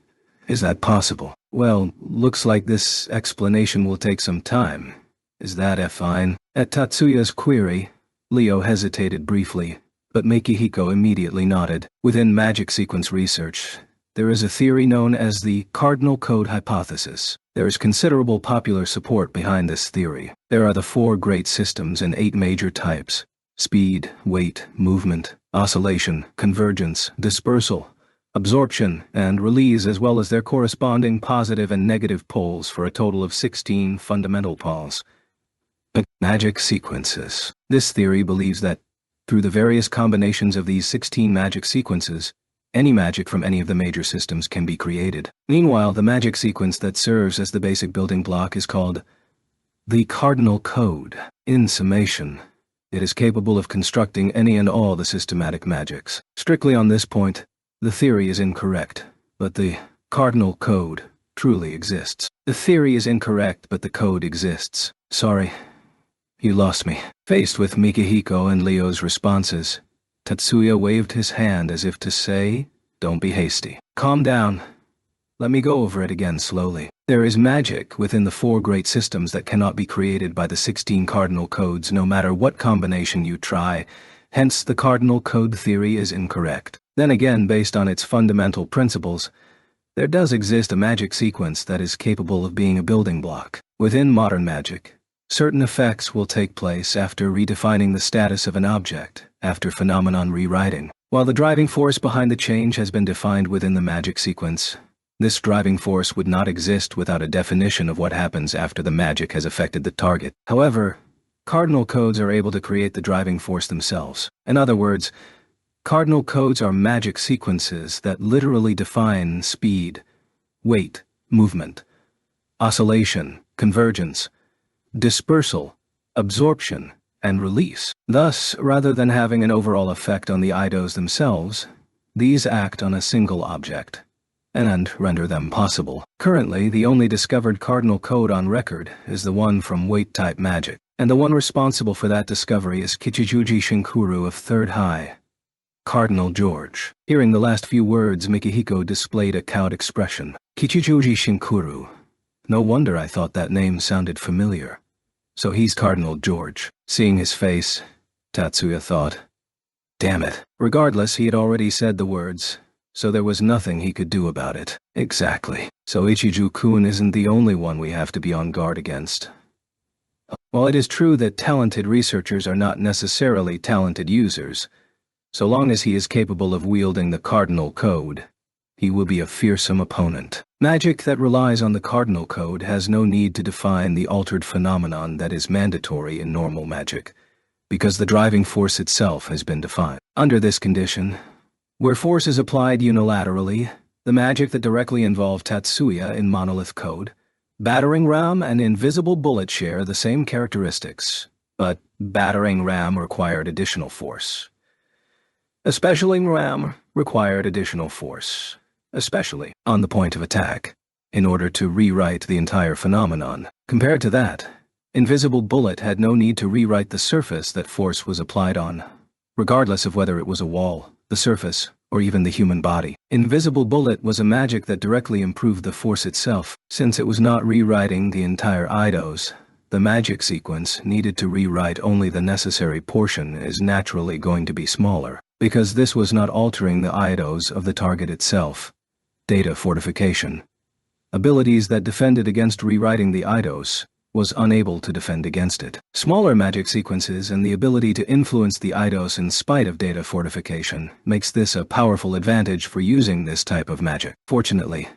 is that possible? Well, looks like this explanation will take some time. Is that fine? At Tatsuya's query, Leo hesitated briefly, but Mikihiko immediately nodded. Within magic sequence research, there is a theory known as the cardinal code hypothesis. There is considerable popular support behind this theory. There are the 4 great systems and 8 major types: speed, weight, movement, oscillation, convergence, dispersal, absorption, and release, as well as their corresponding positive and negative poles for a total of 16 fundamental poles. Magic sequences. This theory believes that, through the various combinations of these 16 magic sequences, any magic from any of the major systems can be created. Meanwhile, the magic sequence that serves as the basic building block is called the cardinal code. In summation, it is capable of constructing any and all the systematic magics. Strictly on this point, the theory is incorrect, but the cardinal code truly exists. The theory is incorrect, but the code exists. Sorry. You lost me. Faced with Mikihiko and Leo's responses, Tatsuya waved his hand as if to say, "Don't be hasty. Calm down. Let me go over it again slowly. There is magic within the 4 great systems that cannot be created by the 16 cardinal codes no matter what combination you try, hence the cardinal code theory is incorrect. Then again, based on its fundamental principles, there does exist a magic sequence that is capable of being a building block. Within modern magic, certain effects will take place after redefining the status of an object, after phenomenon rewriting. While the driving force behind the change has been defined within the magic sequence, this driving force would not exist without a definition of what happens after the magic has affected the target. However, cardinal codes are able to create the driving force themselves. In other words, cardinal codes are magic sequences that literally define speed, weight, movement, oscillation, convergence, dispersal, absorption, and release. Thus, rather than having an overall effect on the eidos themselves, these act on a single object and render them possible. Currently, the only discovered cardinal code on record is the one from weight-type magic, and the one responsible for that discovery is Kichijuji Shinkuru of 3rd High, Cardinal George. Hearing the last few words, Mikihiko displayed a cowed expression. Kichijuji Shinkuru. No wonder I thought that name sounded familiar. So he's Cardinal George. Seeing his face, Tatsuya thought, damn it. Regardless, he had already said the words, so there was nothing he could do about it. Exactly. So Ichiju-kun isn't the only one we have to be on guard against. While it is true that talented researchers are not necessarily talented users, so long as he is capable of wielding the cardinal code, he will be a fearsome opponent. Magic that relies on the cardinal code has no need to define the altered phenomenon that is mandatory in normal magic, because the driving force itself has been defined. Under this condition, where force is applied unilaterally, the magic that directly involved Tatsuya in Monolith Code, Battering Ram and Invisible Bullet share the same characteristics, but Battering Ram required additional force. Especially Ram required additional force, especially on the point of attack, in order to rewrite the entire phenomenon. Compared to that, Invisible Bullet had no need to rewrite the surface that force was applied on, regardless of whether it was a wall, the surface, or even the human body. Invisible Bullet was a magic that directly improved the force itself. Since it was not rewriting the entire eidos, the magic sequence needed to rewrite only the necessary portion is naturally going to be smaller, because this was not altering the eidos of the target itself. Data fortification. Abilities that defended against rewriting the eidos was unable to defend against it. Smaller magic sequences and the ability to influence the eidos in spite of data fortification makes this a powerful advantage for using this type of magic. Fortunately,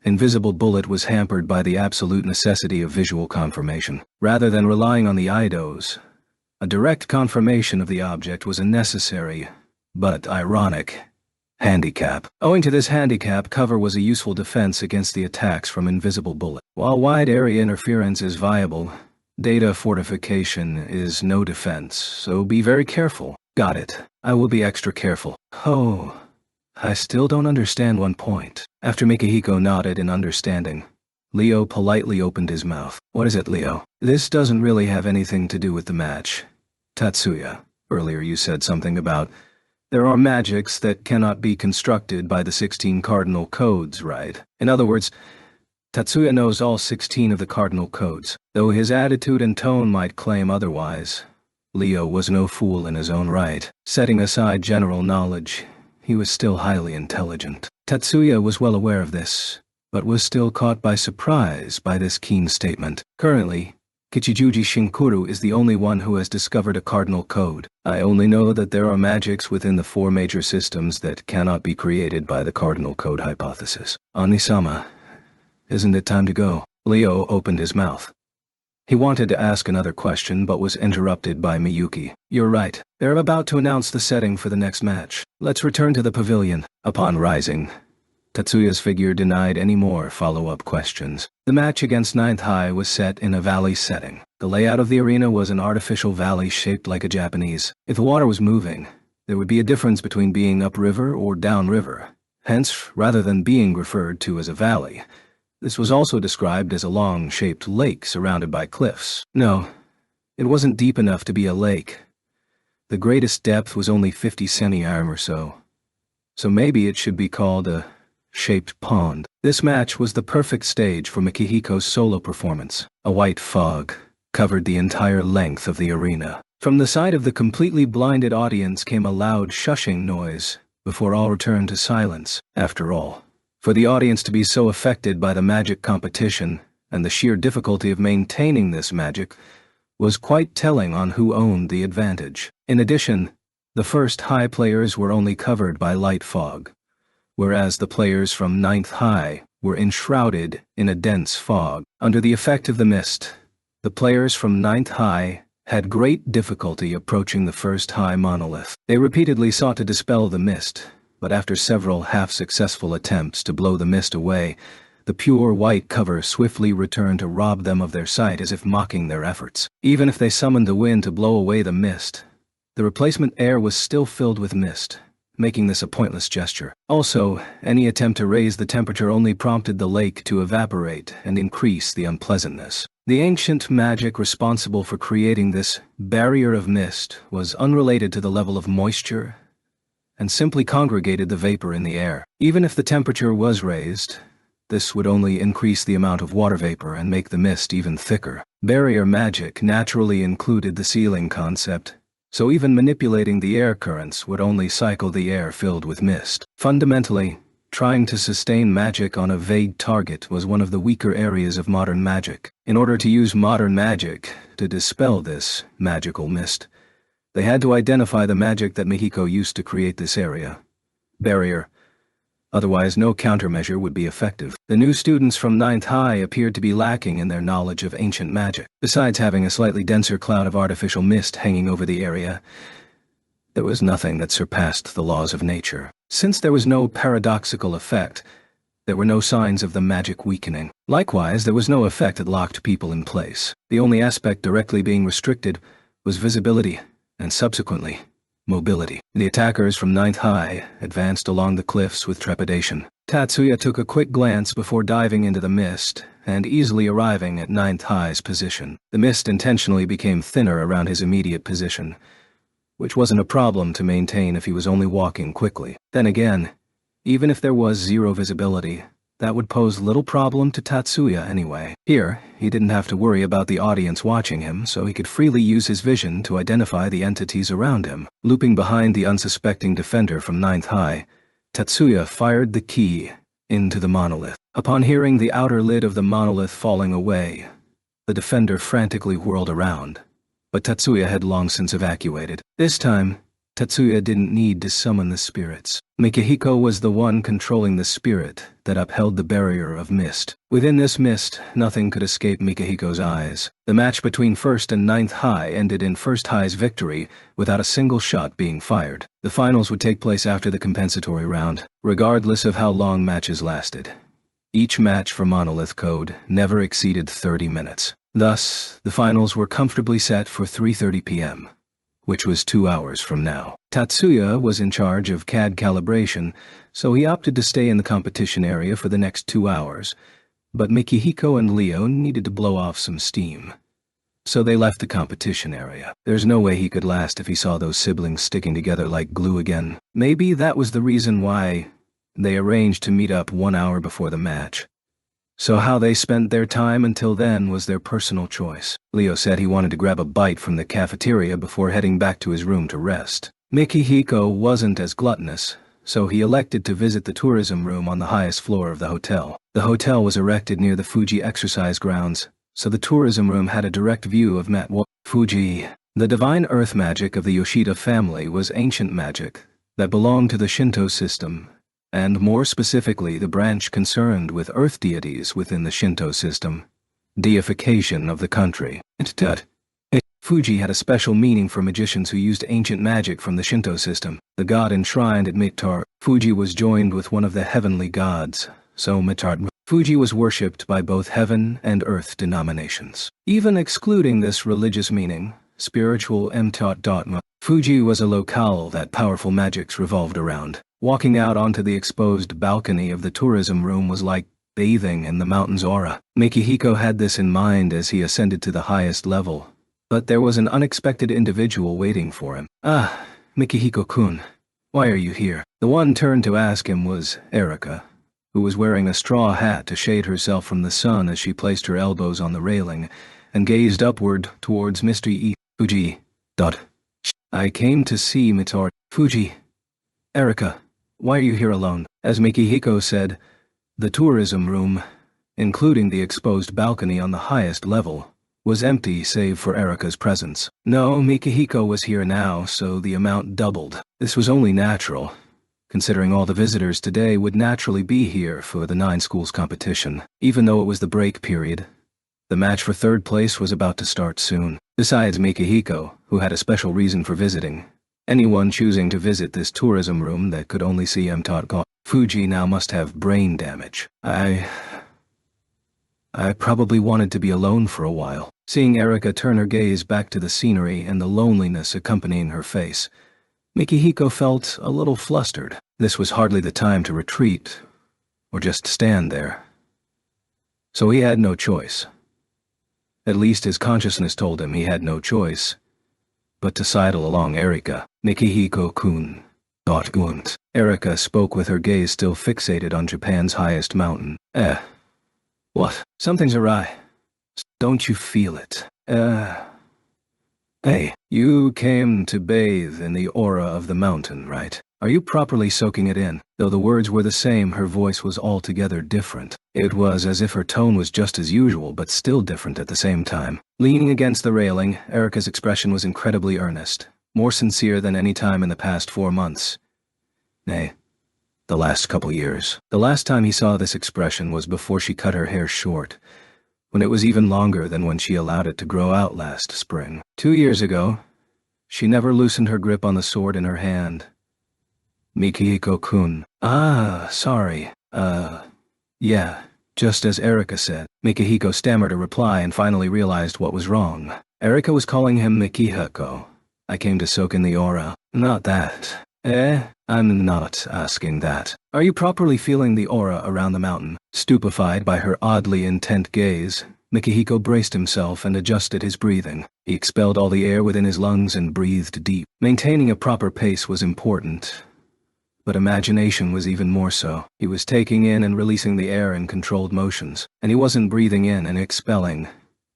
Invisible Bullet was hampered by the absolute necessity of visual confirmation. Rather than relying on the eidos, a direct confirmation of the object was a necessary, but ironic, handicap. Owing to this handicap, cover was a useful defense against the attacks from Invisible Bullet. While wide area interference is viable, Data fortification is no defense, so be very careful. Got it. I will be extra careful. Oh, I still don't understand one point. After Mikihiko nodded in understanding, Leo politely opened his mouth. What is it, Leo? This doesn't really have anything to do with the match. Tatsuya, earlier you said something about there are magics that cannot be constructed by the 16 cardinal codes, right? In other words, Tatsuya knows all 16 of the cardinal codes, though his attitude and tone might claim otherwise. Leo was no fool in his own right. Setting aside general knowledge, he was still highly intelligent. Tatsuya was well aware of this, but was still caught by surprise by this keen statement. Currently, Kichijuji Shinkuru is the only one who has discovered a cardinal code. I only know that there are magics within the 4 major systems that cannot be created by the cardinal code hypothesis. Anisama, isn't it time to go? Leo opened his mouth. He wanted to ask another question but was interrupted by Miyuki. You're right. They're about to announce the setting for the next match. Let's return to the pavilion. Upon rising, Tatsuya's figure denied any more follow-up questions. The match against Ninth High was set in a valley setting. The layout of the arena was an artificial valley shaped like a Japanese. If the water was moving, there would be a difference between being upriver or downriver. Hence, rather than being referred to as a valley, this was also described as a long-shaped lake surrounded by cliffs. No, it wasn't deep enough to be a lake. The greatest depth was only 50 centiarm or so. So maybe it should be called a shaped pond. This match was the perfect stage for Mikihiko's solo performance. A white fog covered the entire length of the arena. From the side of the completely blinded audience came a loud shushing noise before all returned to silence. After all, for the audience to be so affected by the magic competition and the sheer difficulty of maintaining this magic was quite telling on who owned the advantage. In addition, the first high players were only covered by light fog, whereas the players from Ninth High were enshrouded in a dense fog. Under the effect of the mist, the players from Ninth High had great difficulty approaching the first high monolith. They repeatedly sought to dispel the mist, but after several half-successful attempts to blow the mist away, the pure white cover swiftly returned to rob them of their sight as if mocking their efforts. Even if they summoned the wind to blow away the mist, the replacement air was still filled with mist, making this a pointless gesture. Also, any attempt to raise the temperature only prompted the lake to evaporate and increase the unpleasantness. The ancient magic responsible for creating this barrier of mist was unrelated to the level of moisture and simply congregated the vapor in the air. Even if the temperature was raised, this would only increase the amount of water vapor and make the mist even thicker. Barrier magic naturally included the sealing concept, so even manipulating the air currents would only cycle the air filled with mist. Fundamentally, trying to sustain magic on a vague target was one of the weaker areas of modern magic. In order to use modern magic to dispel this magical mist, they had to identify the magic that Mihiko used to create this area. Barrier. Otherwise, no countermeasure would be effective. The new students from Ninth High appeared to be lacking in their knowledge of ancient magic. Besides having a slightly denser cloud of artificial mist hanging over the area, there was nothing that surpassed the laws of nature. Since there was no paradoxical effect, there were no signs of the magic weakening. Likewise, there was no effect that locked people in place. The only aspect directly being restricted was visibility, and subsequently, mobility. The attackers from Ninth High advanced along the cliffs with trepidation. Tatsuya took a quick glance before diving into the mist and easily arriving at Ninth High's position. The mist intentionally became thinner around his immediate position, which wasn't a problem to maintain if he was only walking quickly. Then again, even if there was zero visibility, that would pose little problem to Tatsuya anyway. Here, he didn't have to worry about the audience watching him, so he could freely use his vision to identify the entities around him. Looping behind the unsuspecting defender from Ninth High, Tatsuya fired the key into the monolith. Upon hearing the outer lid of the monolith falling away, the defender frantically whirled around, but Tatsuya had long since evacuated. This time, Tatsuya didn't need to summon the spirits. Mikihiko was the one controlling the spirit that upheld the barrier of mist. Within this mist, nothing could escape Mikihiko's eyes. The match between First and Ninth High ended in First High's victory without a single shot being fired. The finals would take place after the compensatory round, regardless of how long matches lasted. Each match for Monolith Code never exceeded 30 minutes. Thus, the finals were comfortably set for 3:30 p.m., which was 2 hours from now. Tatsuya was in charge of CAD calibration, so he opted to stay in the competition area for the next 2 hours, but Mikihiko and Leo needed to blow off some steam. So they left the competition area. There's no way he could last if he saw those siblings sticking together like glue again. Maybe that was the reason why they arranged to meet up 1 hour before the match. So how they spent their time until then was their personal choice. Leo said he wanted to grab a bite from the cafeteria before heading back to his room to rest. Mikihiko wasn't as gluttonous, so he elected to visit the tourism room on the highest floor of the hotel. The hotel was erected near the Fuji exercise grounds, so the tourism room had a direct view of Mt. Fuji. The divine earth magic of the Yoshida family was ancient magic that belonged to the Shinto system, and more specifically the branch concerned with earth deities within the Shinto system, deification of the country. Fuji had a special meaning for magicians who used ancient magic from the Shinto system. The god enshrined at Mitar Fuji was joined with one of the heavenly gods, so Mitar Fuji was worshipped by both heaven and earth denominations. Even excluding this religious meaning, spiritual Mtot. Fuji was a locale that powerful magics revolved around. Walking out onto the exposed balcony of the tourism room was like bathing in the mountain's aura. Mikihiko had this in mind as he ascended to the highest level, but there was an unexpected individual waiting for him. "Ah, Mikihiko-kun, why are you here?" The one turned to ask him was Erika, who was wearing a straw hat to shade herself from the sun as she placed her elbows on the railing and gazed upward towards Mr. Fuji. "I came to see Mitar Fuji. Erika, why are you here alone?" As Mikihiko said, the tourism room, including the exposed balcony on the highest level, was empty save for Erika's presence. No, Mikihiko was here now, so the amount doubled. This was only natural, considering all the visitors today would naturally be here for the 9 schools competition. Even though it was the break period, the match for 3rd place was about to start soon. Besides Mikihiko, who had a special reason for visiting, anyone choosing to visit this tourism room that could only see Mtot Fuji now must have brain damage. I probably wanted to be alone for a while. Seeing Erika turn her gaze back to the scenery and the loneliness accompanying her face, Mikihiko felt a little flustered. This was hardly the time to retreat, or just stand there. So he had no choice. At least his consciousness told him he had no choice but to sidle along Erika. "Mikihiko-kun." Erika spoke with her gaze still fixated on Japan's highest mountain. What? Something's awry. Don't you feel it? Hey, you came to bathe in the aura of the mountain, right? Are you properly soaking it in?" Though the words were the same, her voice was altogether different. It was as if her tone was just as usual, but still different at the same time. Leaning against the railing, Erika's expression was incredibly earnest, more sincere than any time in the past 4 months. Nay, the last couple years. The last time he saw this expression was before she cut her hair short, when it was even longer than when she allowed it to grow out last spring. 2 years ago, she never loosened her grip on the sword in her hand. "Mikihiko-kun." "Ah, sorry. Yeah, just as Erika said." Mikihiko stammered a reply and finally realized what was wrong. Erika was calling him Mikihiko. "I came to soak in the aura." "Not that." I'm not asking that. Are you properly feeling the aura around the mountain?" Stupefied by her oddly intent gaze, Mikihiko braced himself and adjusted his breathing. He expelled all the air within his lungs and breathed deep. Maintaining a proper pace was important, but imagination was even more so. He was taking in and releasing the air in controlled motions, and he wasn't breathing in and expelling,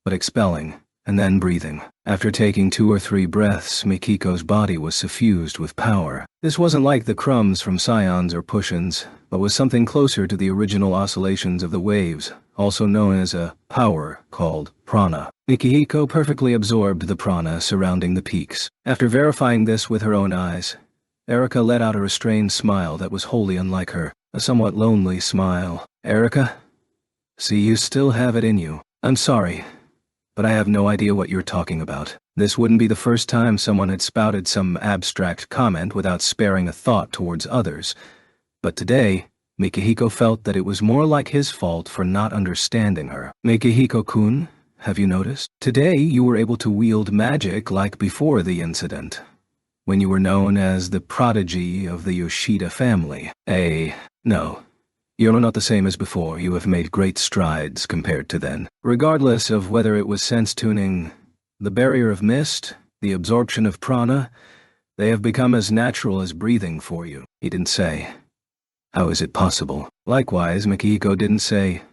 but expelling and then breathing. After taking 2 or 3 breaths, Mikiko's body was suffused with power. This wasn't like the crumbs from scions or push-ins, but was something closer to the original oscillations of the waves, also known as a power called prana. Mikihiko perfectly absorbed the prana surrounding the peaks. After verifying this with her own eyes, Erika let out a restrained smile that was wholly unlike her, a somewhat lonely smile. "Erika? See, you still have it in you. I'm sorry, but I have no idea what you're talking about." This wouldn't be the first time someone had spouted some abstract comment without sparing a thought towards others, but today, Mikihiko felt that it was more like his fault for not understanding her. "Mikihiko-kun, have you noticed? Today you were able to wield magic like before the incident, when you were known as the prodigy of the Yoshida family. No. You're not the same as before. You have made great strides compared to then. Regardless of whether it was sense tuning, the barrier of mist, the absorption of prana, they have become as natural as breathing for you. He didn't say, "How is it possible?" Likewise, Mikihiko didn't say,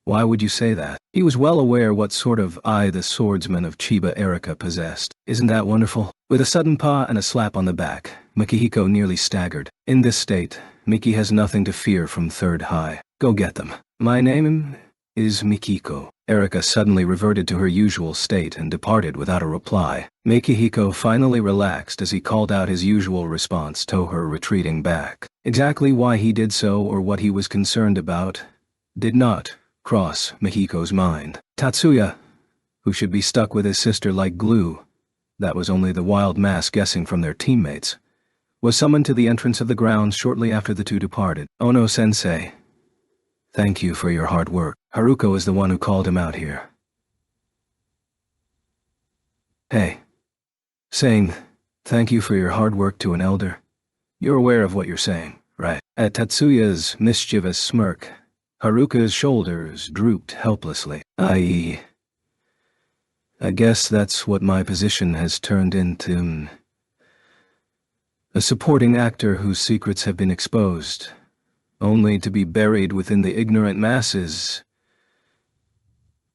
"Why would you say that?" He was well aware what sort of eye the swordsman of Chiba Erika possessed. Isn't that wonderful? With a sudden paw and a slap on the back, Mikihiko nearly staggered. In this state, Miki has nothing to fear from third high. Go get them. My name is Mikiko. Erika suddenly reverted to her usual state and departed without a reply. Mikihiko finally relaxed as he called out his usual response to her retreating back. Exactly why he did so or what he was concerned about did not cross Mikiko's mind. Tatsuya, who should be stuck with his sister like glue, that was only the wild mass guessing from their teammates, was summoned to the entrance of the grounds shortly after the two departed. Ono-sensei, thank you for your hard work. Haruko is the one who called him out here. Hey. Saying thank you for your hard work to an elder? You're aware of what you're saying, right? At Tatsuya's mischievous smirk, Haruka's shoulders drooped helplessly. I guess that's what my position has turned into. A supporting actor whose secrets have been exposed, only to be buried within the ignorant masses.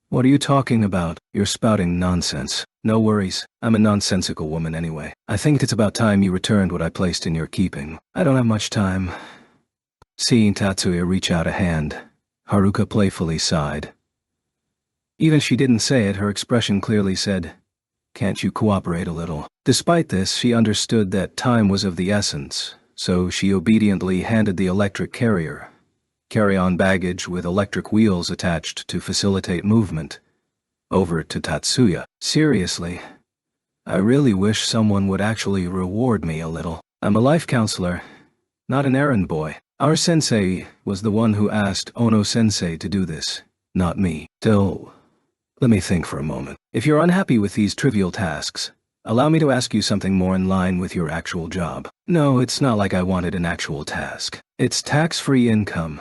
What are you talking about? You're spouting nonsense. No worries, I'm a nonsensical woman anyway. I think it's about time you returned what I placed in your keeping. I don't have much time. Seeing Tatsuya reach out a hand, Haruka playfully sighed. Even if she didn't say it, her expression clearly said, "Can't you cooperate a little?" Despite this, she understood that time was of the essence, so she obediently handed the electric carry-on baggage with electric wheels attached to facilitate movement, over to Tatsuya. Seriously, I really wish someone would actually reward me a little. I'm a life counselor, not an errand boy. Our sensei was the one who asked Ono-sensei to do this, not me. Still, let me think for a moment. If you're unhappy with these trivial tasks, allow me to ask you something more in line with your actual job. No, it's not like I wanted an actual task. It's tax-free income.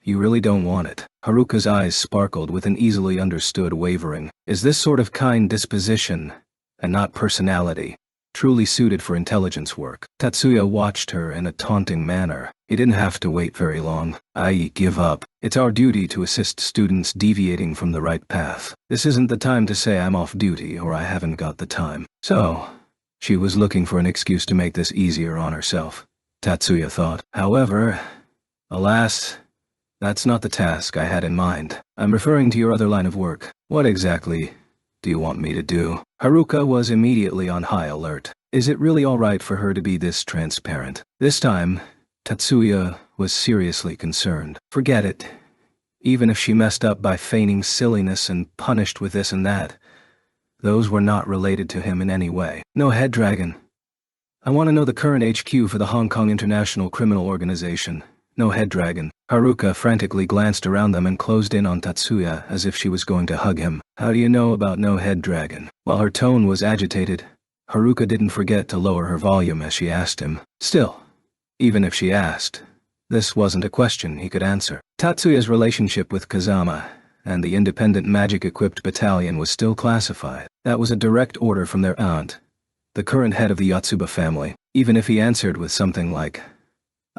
You really don't want it. Haruka's eyes sparkled with an easily understood wavering. Is this sort of kind disposition, and not personality, truly suited for intelligence work? Tatsuya watched her in a taunting manner. He didn't have to wait very long. I give up. It's our duty to assist students deviating from the right path. This isn't the time to say I'm off duty or I haven't got the time. So, she was looking for an excuse to make this easier on herself, Tatsuya thought. However, alas, that's not the task I had in mind. I'm referring to your other line of work. What exactly do you want me to do? Haruka was immediately on high alert. Is it really all right for her to be this transparent? This time, Tatsuya was seriously concerned. Forget it. Even if she messed up by feigning silliness and punished with this and that, those were not related to him in any way. No head dragon. I want to know the current HQ for the Hong Kong International Criminal Organization. No head dragon. Haruka frantically glanced around them and closed in on Tatsuya as if she was going to hug him. How do you know about no head dragon? While her tone was agitated, Haruka didn't forget to lower her volume as she asked him. Still, even if she asked, this wasn't a question he could answer. Tatsuya's relationship with Kazama and the independent magic-equipped battalion was still classified. That was a direct order from their aunt, the current head of the Yotsuba family. Even if he answered with something like,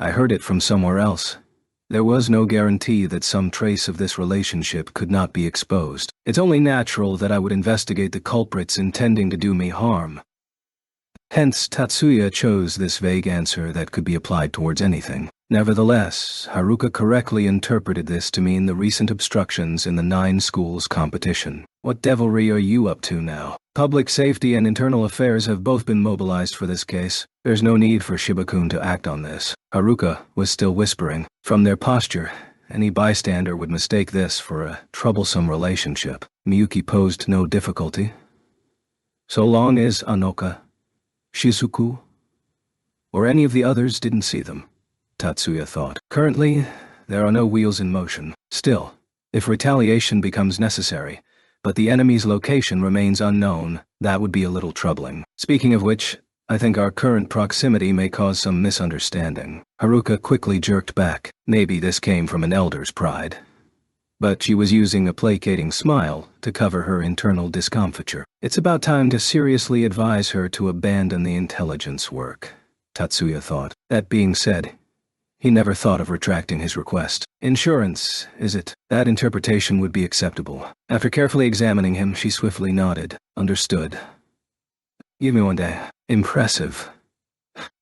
I heard it from somewhere else, there was no guarantee that some trace of this relationship could not be exposed. It's only natural that I would investigate the culprits intending to do me harm. Hence, Tatsuya chose this vague answer that could be applied towards anything. Nevertheless, Haruka correctly interpreted this to mean the recent obstructions in the 9 schools competition. What devilry are you up to now? Public safety and internal affairs have both been mobilized for this case. There's no need for Shibakun to act on this. Haruka was still whispering. From their posture, any bystander would mistake this for a troublesome relationship. Miyuki posed no difficulty. So long as Anoka, Shizuku, or any of the others didn't see them, Tatsuya thought. Currently, there are no wheels in motion. Still, if retaliation becomes necessary, but the enemy's location remains unknown. That would be a little troubling. Speaking of which, I think our current proximity may cause some misunderstanding. Haruka quickly jerked back. Maybe this came from an elder's pride. But she was using a placating smile to cover her internal discomfiture. It's about time to seriously advise her to abandon the intelligence work, Tatsuya thought. That being said, he never thought of retracting his request. Insurance, is it? That interpretation would be acceptable. After carefully examining him, she swiftly nodded. Understood. Give me 1 day. Impressive.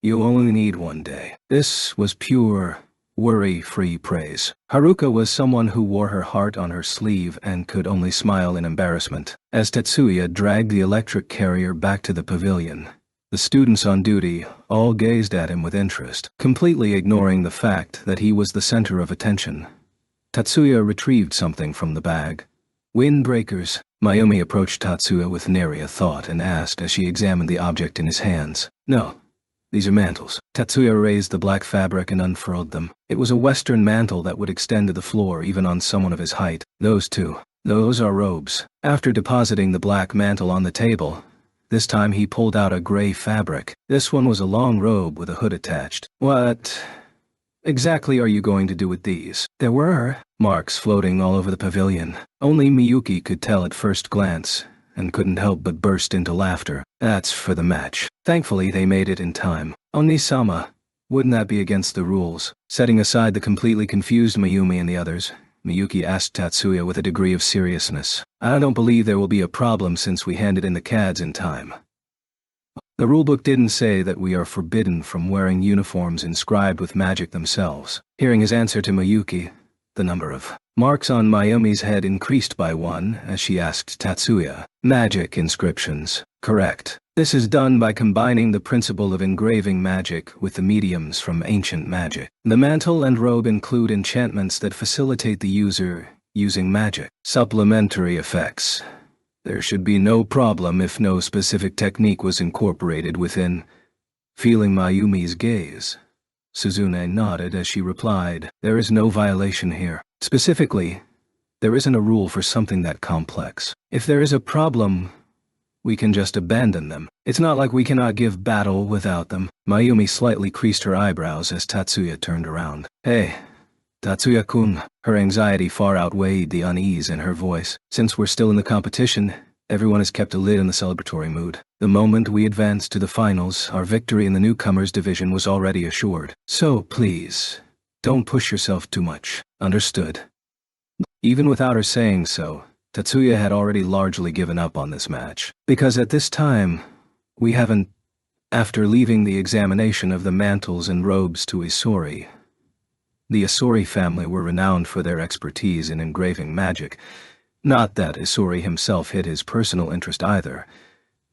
You only need 1 day. This was pure, worry-free praise. Haruka was someone who wore her heart on her sleeve and could only smile in embarrassment. As Tetsuya dragged the electric carrier back to the pavilion, the students on duty all gazed at him with interest, completely ignoring the fact that he was the center of attention. Tatsuya retrieved something from the bag. Windbreakers. Mayumi approached Tatsuya with nary a thought and asked as she examined the object in his hands. No, these are mantles. Tatsuya raised the black fabric and unfurled them. It was a Western mantle that would extend to the floor even on someone of his height. Those are robes. After depositing the black mantle on the table, this time he pulled out a gray fabric. This one was a long robe with a hood attached. What exactly are you going to do with these? There were marks floating all over the pavilion. Only Miyuki could tell at first glance, and couldn't help but burst into laughter. That's for the match. Thankfully they made it in time. Oni-sama, wouldn't that be against the rules? Setting aside the completely confused Mayumi and the others, Miyuki asked Tatsuya with a degree of seriousness. I don't believe there will be a problem since we handed in the CADs in time. The rulebook didn't say that we are forbidden from wearing uniforms inscribed with magic themselves. Hearing his answer to Miyuki, the number of marks on Mayumi's head increased by 1 as she asked Tatsuya. Magic inscriptions. Correct. This is done by combining the principle of engraving magic with the mediums from ancient magic. The mantle and robe include enchantments that facilitate the user using magic. Supplementary effects. There should be no problem if no specific technique was incorporated within. Feeling Mayumi's gaze, Suzune nodded as she replied, there is no violation here. Specifically, there isn't a rule for something that complex. If there is a problem, we can just abandon them. It's not like we cannot give battle without them. Mayumi slightly creased her eyebrows as Tatsuya turned around. Hey, Tatsuya-kun. Her anxiety far outweighed the unease in her voice. Since we're still in the competition, everyone has kept a lid on the celebratory mood. The moment we advanced to the finals, our victory in the newcomers division was already assured. So please, don't push yourself too much. Understood? Even without her saying so, Tatsuya had already largely given up on this match. Because at this time, we haven't. After leaving the examination of the mantles and robes to Isori, the Isori family were renowned for their expertise in engraving magic. Not that Isori himself hid his personal interest either.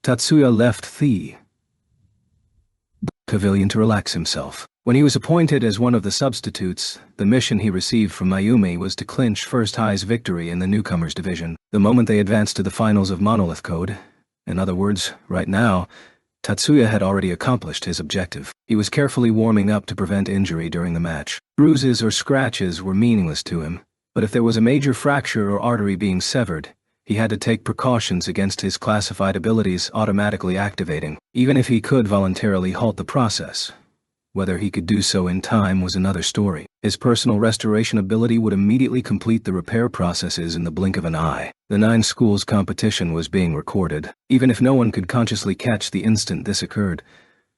Tatsuya left the pavilion to relax himself. When he was appointed as one of the substitutes, the mission he received from Mayumi was to clinch First High's victory in the newcomers division. The moment they advanced to the finals of Monolith Code, in other words, right now, Tatsuya had already accomplished his objective. He was carefully warming up to prevent injury during the match. Bruises or scratches were meaningless to him, but if there was a major fracture or artery being severed, he had to take precautions against his classified abilities automatically activating, even if he could voluntarily halt the process. Whether he could do so in time was another story. His personal restoration ability would immediately complete the repair processes in the blink of an eye. The 9 schools competition was being recorded. Even if no one could consciously catch the instant this occurred,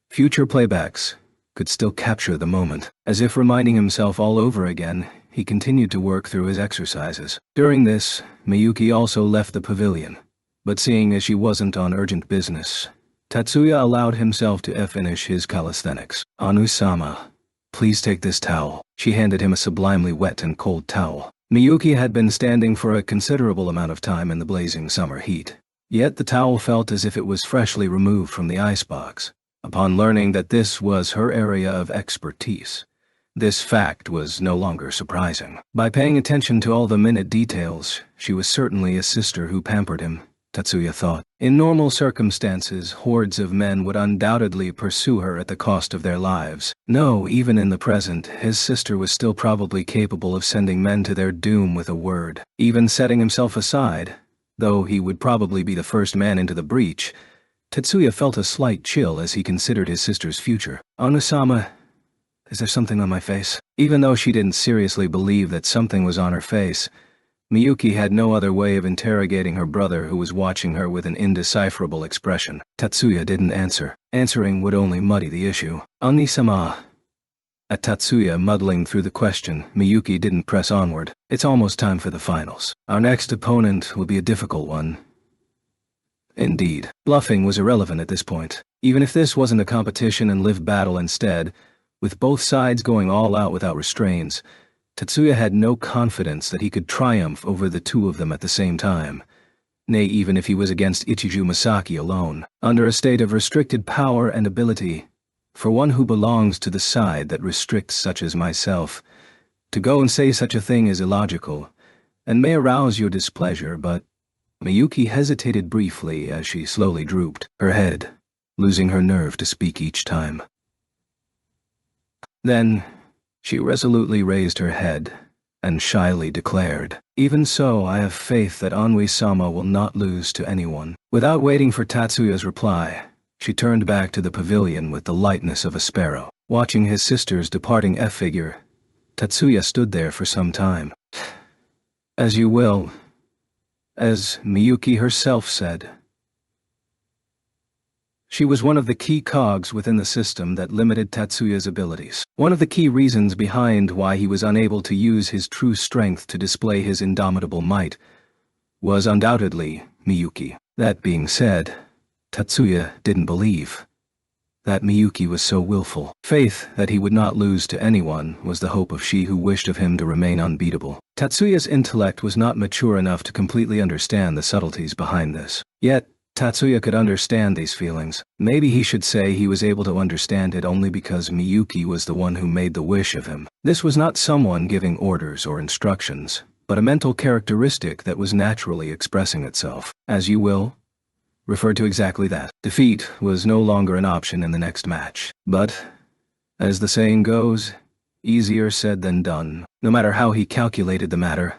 future playbacks could still capture the moment. As if reminding himself all over again, he continued to work through his exercises. During this, Miyuki also left the pavilion, but seeing as she wasn't on urgent business, Tatsuya allowed himself to finish his calisthenics. Anu-sama, please take this towel. She handed him a sublimely wet and cold towel. Miyuki had been standing for a considerable amount of time in the blazing summer heat. Yet the towel felt as if it was freshly removed from the icebox. Upon learning that this was her area of expertise, this fact was no longer surprising. By paying attention to all the minute details, she was certainly a sister who pampered him, Tatsuya thought. In normal circumstances, hordes of men would undoubtedly pursue her at the cost of their lives. No, even in the present, his sister was still probably capable of sending men to their doom with a word. Even setting himself aside, Though he would probably be the first man into the breach, Tetsuya felt a slight chill as he considered his sister's future. Onusama, is there something on my face? Even though she didn't seriously believe that something was on her face, Miyuki had no other way of interrogating her brother, who was watching her with an indecipherable expression. Tatsuya didn't answer. Answering would only muddy the issue. Oni-sama. At Tatsuya muddling through the question, Miyuki didn't press onward. It's almost time for the finals. Our next opponent will be a difficult one. Indeed. Bluffing was irrelevant at this point. Even if this wasn't a competition and live battle instead, with both sides going all out without restraints, Tetsuya had no confidence that he could triumph over the two of them at the same time. Nay, even if he was against Ichiju Masaki alone. Under a state of restricted power and ability, for one who belongs to the side that restricts such as myself, to go and say such a thing is illogical, and may arouse your displeasure, but Miyuki hesitated briefly as she slowly drooped her head, losing her nerve to speak each time. Then, she resolutely raised her head and shyly declared, "Even so, I have faith that Anui-sama will not lose to anyone." Without waiting for Tatsuya's reply, she turned back to the pavilion with the lightness of a sparrow. Watching his sister's departing F-figure, Tatsuya stood there for some time. As you will, as Miyuki herself said. She was one of the key cogs within the system that limited Tatsuya's abilities. One of the key reasons behind why he was unable to use his true strength to display his indomitable might was undoubtedly Miyuki. That being said, Tatsuya didn't believe that Miyuki was so willful. Faith that he would not lose to anyone was the hope of she who wished of him to remain unbeatable. Tatsuya's intellect was not mature enough to completely understand the subtleties behind this. Yet, Tatsuya could understand these feelings. Maybe he should say he was able to understand it only because Miyuki was the one who made the wish of him. This was not someone giving orders or instructions, but a mental characteristic that was naturally expressing itself. As you will, referred to exactly that. Defeat was no longer an option in the next match. But, as the saying goes, easier said than done. No matter how he calculated the matter,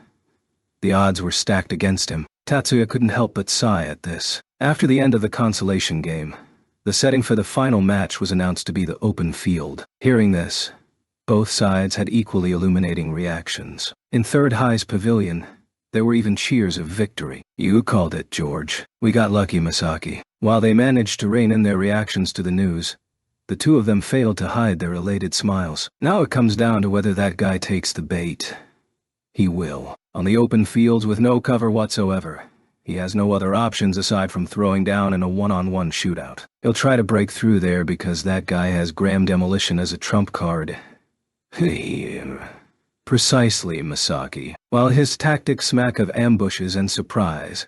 the odds were stacked against him. Tatsuya couldn't help but sigh at this. After the end of the consolation game, the setting for the final match was announced to be the open field. Hearing this, both sides had equally illuminating reactions. In Third High's pavilion, there were even cheers of victory. You called it, George. We got lucky, Masaki. While they managed to rein in their reactions to the news, the two of them failed to hide their elated smiles. Now it comes down to whether that guy takes the bait. He will. On the open fields with no cover whatsoever, he has no other options aside from throwing down in a one-on-one shootout. He'll try to break through there because that guy has Graham Demolition as a trump card. Precisely, Masaki. While his tactics smack of ambushes and surprise,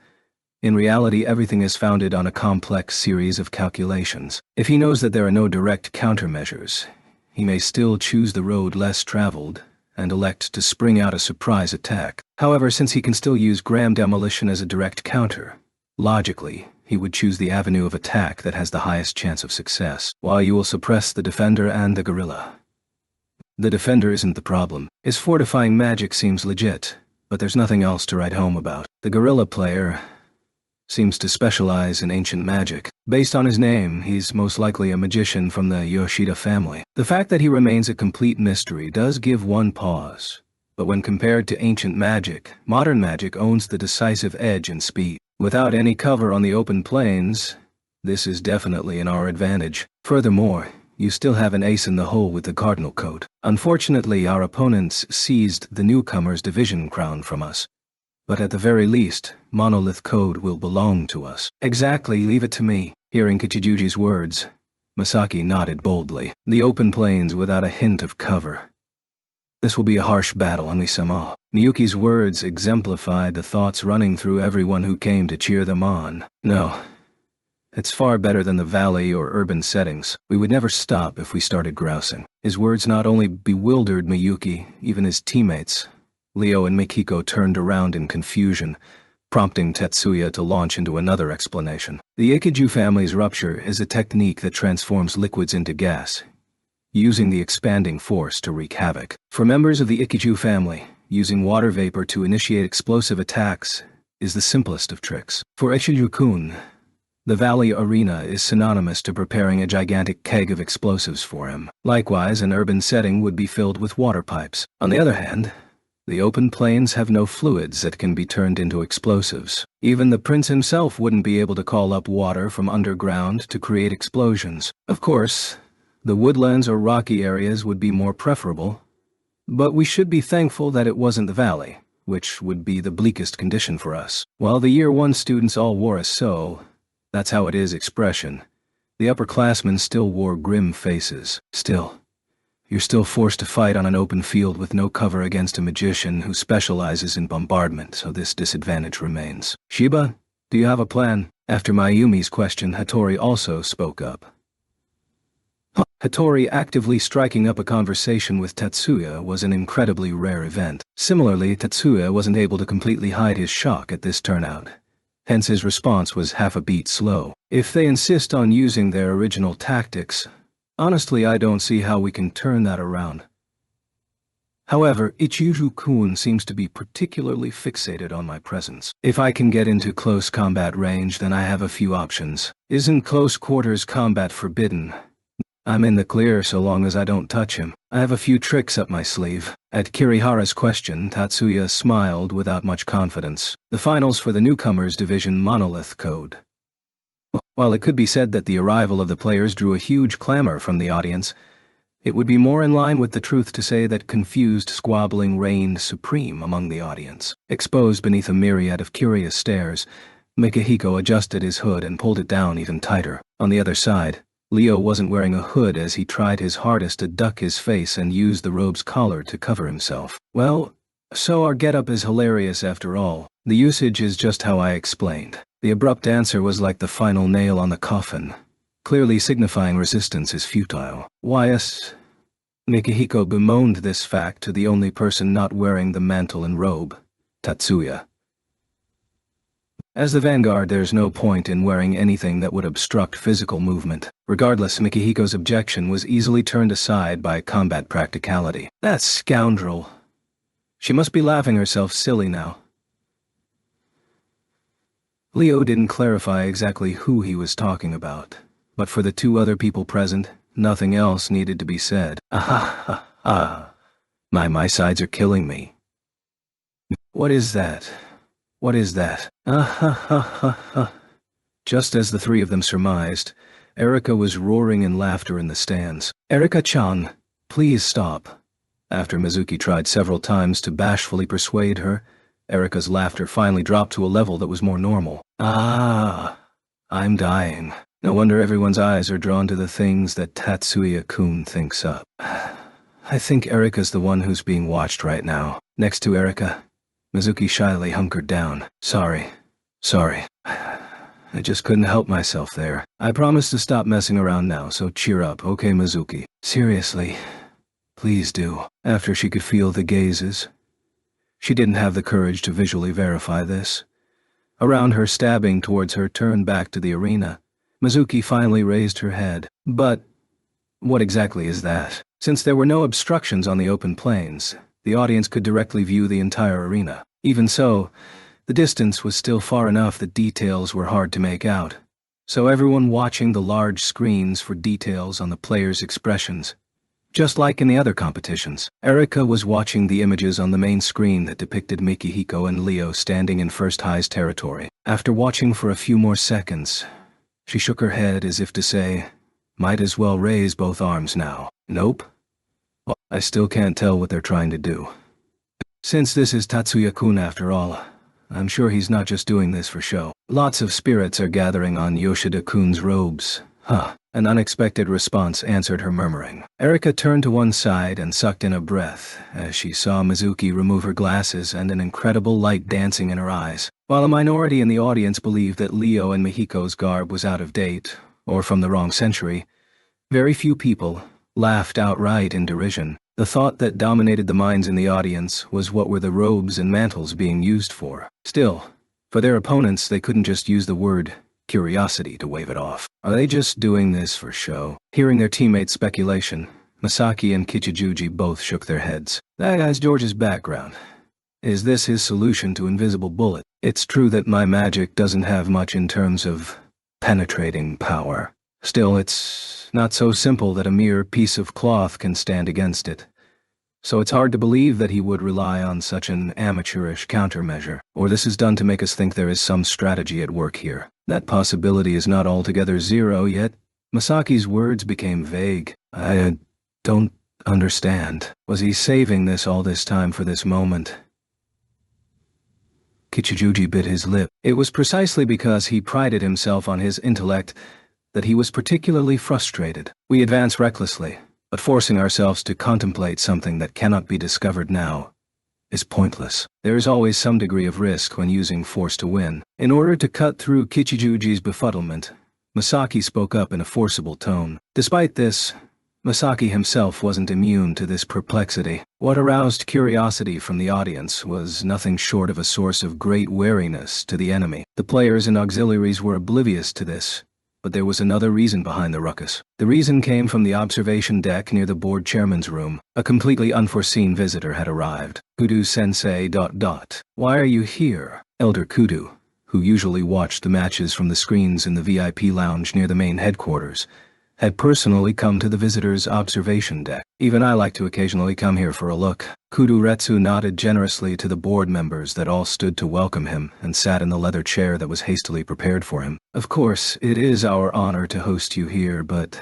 in reality everything is founded on a complex series of calculations. If he knows that there are no direct countermeasures, he may still choose the road less traveled and elect to spring out a surprise attack. However, since he can still use Graham Demolition as a direct counter, logically, he would choose the avenue of attack that has the highest chance of success, while you will suppress the defender and the guerrilla. The defender isn't the problem. His fortifying magic seems legit, but there's nothing else to write home about. The guerrilla player seems to specialize in ancient magic. Based on his name, he's most likely a magician from the Yoshida family. The fact that he remains a complete mystery does give one pause, but when compared to ancient magic, modern magic owns the decisive edge in speed. Without any cover on the open plains, this is definitely in our advantage. Furthermore, you still have an ace in the hole with the Cardinal Coat. Unfortunately, our opponents seized the newcomer's division crown from us. But at the very least, Monolith Code will belong to us. Exactly, leave it to me. Hearing Kichijuji's words, Masaki nodded boldly. The open plains without a hint of cover. This will be a harsh battle, Ami-sama. Miyuki's words exemplified the thoughts running through everyone who came to cheer them on. No. It's far better than the valley or urban settings. We would never stop if we started grousing. His words not only bewildered Miyuki, even his teammates. Leo and Mikiko turned around in confusion, prompting Tetsuya to launch into another explanation. The Ikiju family's rupture is a technique that transforms liquids into gas, using the expanding force to wreak havoc. For members of the Ikiju family, using water vapor to initiate explosive attacks is the simplest of tricks. For Ichiju-kun, the Valley Arena is synonymous to preparing a gigantic keg of explosives for him. Likewise, an urban setting would be filled with water pipes. On the other hand, the open plains have no fluids that can be turned into explosives. Even the prince himself wouldn't be able to call up water from underground to create explosions. Of course, the woodlands or rocky areas would be more preferable, but we should be thankful that it wasn't the valley, which would be the bleakest condition for us. While the Year 1 students all wore a "that's how it is" expression, the upperclassmen still wore grim faces. Still, you're still forced to fight on an open field with no cover against a magician who specializes in bombardment, so this disadvantage remains. Shiba, do you have a plan? After Mayumi's question, Hattori also spoke up. Hattori actively striking up a conversation with Tatsuya was an incredibly rare event. Similarly, Tatsuya wasn't able to completely hide his shock at this turnout. Hence his response was half a beat slow. If they insist on using their original tactics, honestly, I don't see how we can turn that around. However, Ichiju-kun seems to be particularly fixated on my presence. If I can get into close combat range, then I have a few options. Isn't close quarters combat forbidden? I'm in the clear so long as I don't touch him. I have a few tricks up my sleeve. At Kirihara's question, Tatsuya smiled without much confidence. The finals for the newcomers division monolith code. While it could be said that the arrival of the players drew a huge clamor from the audience, it would be more in line with the truth to say that confused squabbling reigned supreme among the audience. Exposed beneath a myriad of curious stares, Mikihiko adjusted his hood and pulled it down even tighter. On the other side, Leo wasn't wearing a hood as he tried his hardest to duck his face and use the robe's collar to cover himself. Well, so our getup is hilarious after all. The usage is just how I explained. The abrupt answer was like the final nail on the coffin, clearly signifying resistance is futile. Why, yes. Mikihiko bemoaned this fact to the only person not wearing the mantle and robe, Tatsuya. As the vanguard, there's no point in wearing anything that would obstruct physical movement. Regardless, Mikihiko's objection was easily turned aside by combat practicality. That scoundrel. She must be laughing herself silly now. Leo didn't clarify exactly who he was talking about, but for the two other people present, nothing else needed to be said. My sides are killing me. What is that? What is that? Just as the three of them surmised, Erika was roaring in laughter in the stands. Erika-chan, please stop. After Mizuki tried several times to bashfully persuade her, Erika's laughter finally dropped to a level that was more normal. I'm dying. No wonder everyone's eyes are drawn to the things that Tatsuya-kun thinks up. I think Erika's the one who's being watched right now. Next to Erika, Mizuki shyly hunkered down. Sorry. I just couldn't help myself there. I promise to stop messing around now, so cheer up, okay, Mizuki? Seriously, please do. After she could feel the gazes, she didn't have the courage to visually verify this. Around her, stabbing towards her, turned back to the arena. Mizuki finally raised her head. But what exactly is that? Since there were no obstructions on the open plains, the audience could directly view the entire arena. Even so, the distance was still far enough that details were hard to make out. So everyone watching the large screens for details on the players' expressions. Just like in the other competitions, Erika was watching the images on the main screen that depicted Mikihiko and Leo standing in First High's territory. After watching for a few more seconds, she shook her head as if to say, might as well raise both arms now. Nope. Well, I still can't tell what they're trying to do. Since this is Tatsuya-kun after all, I'm sure he's not just doing this for show. Lots of spirits are gathering on Yoshida-kun's robes. An unexpected response answered her murmuring. Erika turned to one side and sucked in a breath as she saw Mizuki remove her glasses and an incredible light dancing in her eyes. While a minority in the audience believed that Leo and Mihiko's garb was out of date, or from the wrong century, very few people laughed outright in derision. The thought that dominated the minds in the audience was what were the robes and mantles being used for. Still, for their opponents, they couldn't just use the word curiosity to wave it off. Are they just doing this for show? Hearing their teammates' speculation, Masaki and Kichijuji both shook their heads. That guy's George's background. Is this his solution to invisible bullet? It's true that my magic doesn't have much in terms of penetrating power. Still, it's not so simple that a mere piece of cloth can stand against it. So it's hard to believe that he would rely on such an amateurish countermeasure. Or this is done to make us think there is some strategy at work here. That possibility is not altogether zero, yet Masaki's words became vague. I don't understand. Was he saving this all this time for this moment? Kichijuji bit his lip. It was precisely because he prided himself on his intellect that he was particularly frustrated. We advance recklessly, but forcing ourselves to contemplate something that cannot be discovered now is pointless. There is always some degree of risk when using force to win. In order to cut through Kichijuji's befuddlement, Masaki spoke up in a forcible tone. Despite this, Masaki himself wasn't immune to this perplexity. What aroused curiosity from the audience was nothing short of a source of great wariness to the enemy. The players and auxiliaries were oblivious to this, but there was another reason behind the ruckus. The reason came from the observation deck near the board chairman's room. A completely unforeseen visitor had arrived. Kudu-sensei ... Why are you here? Elder Kudu, who usually watched the matches from the screens in the VIP lounge near the main headquarters, had personally come to the visitor's observation deck. Even I like to occasionally come here for a look. Kudu-retsu nodded generously to the board members that all stood to welcome him and sat in the leather chair that was hastily prepared for him. Of course, it is our honor to host you here, but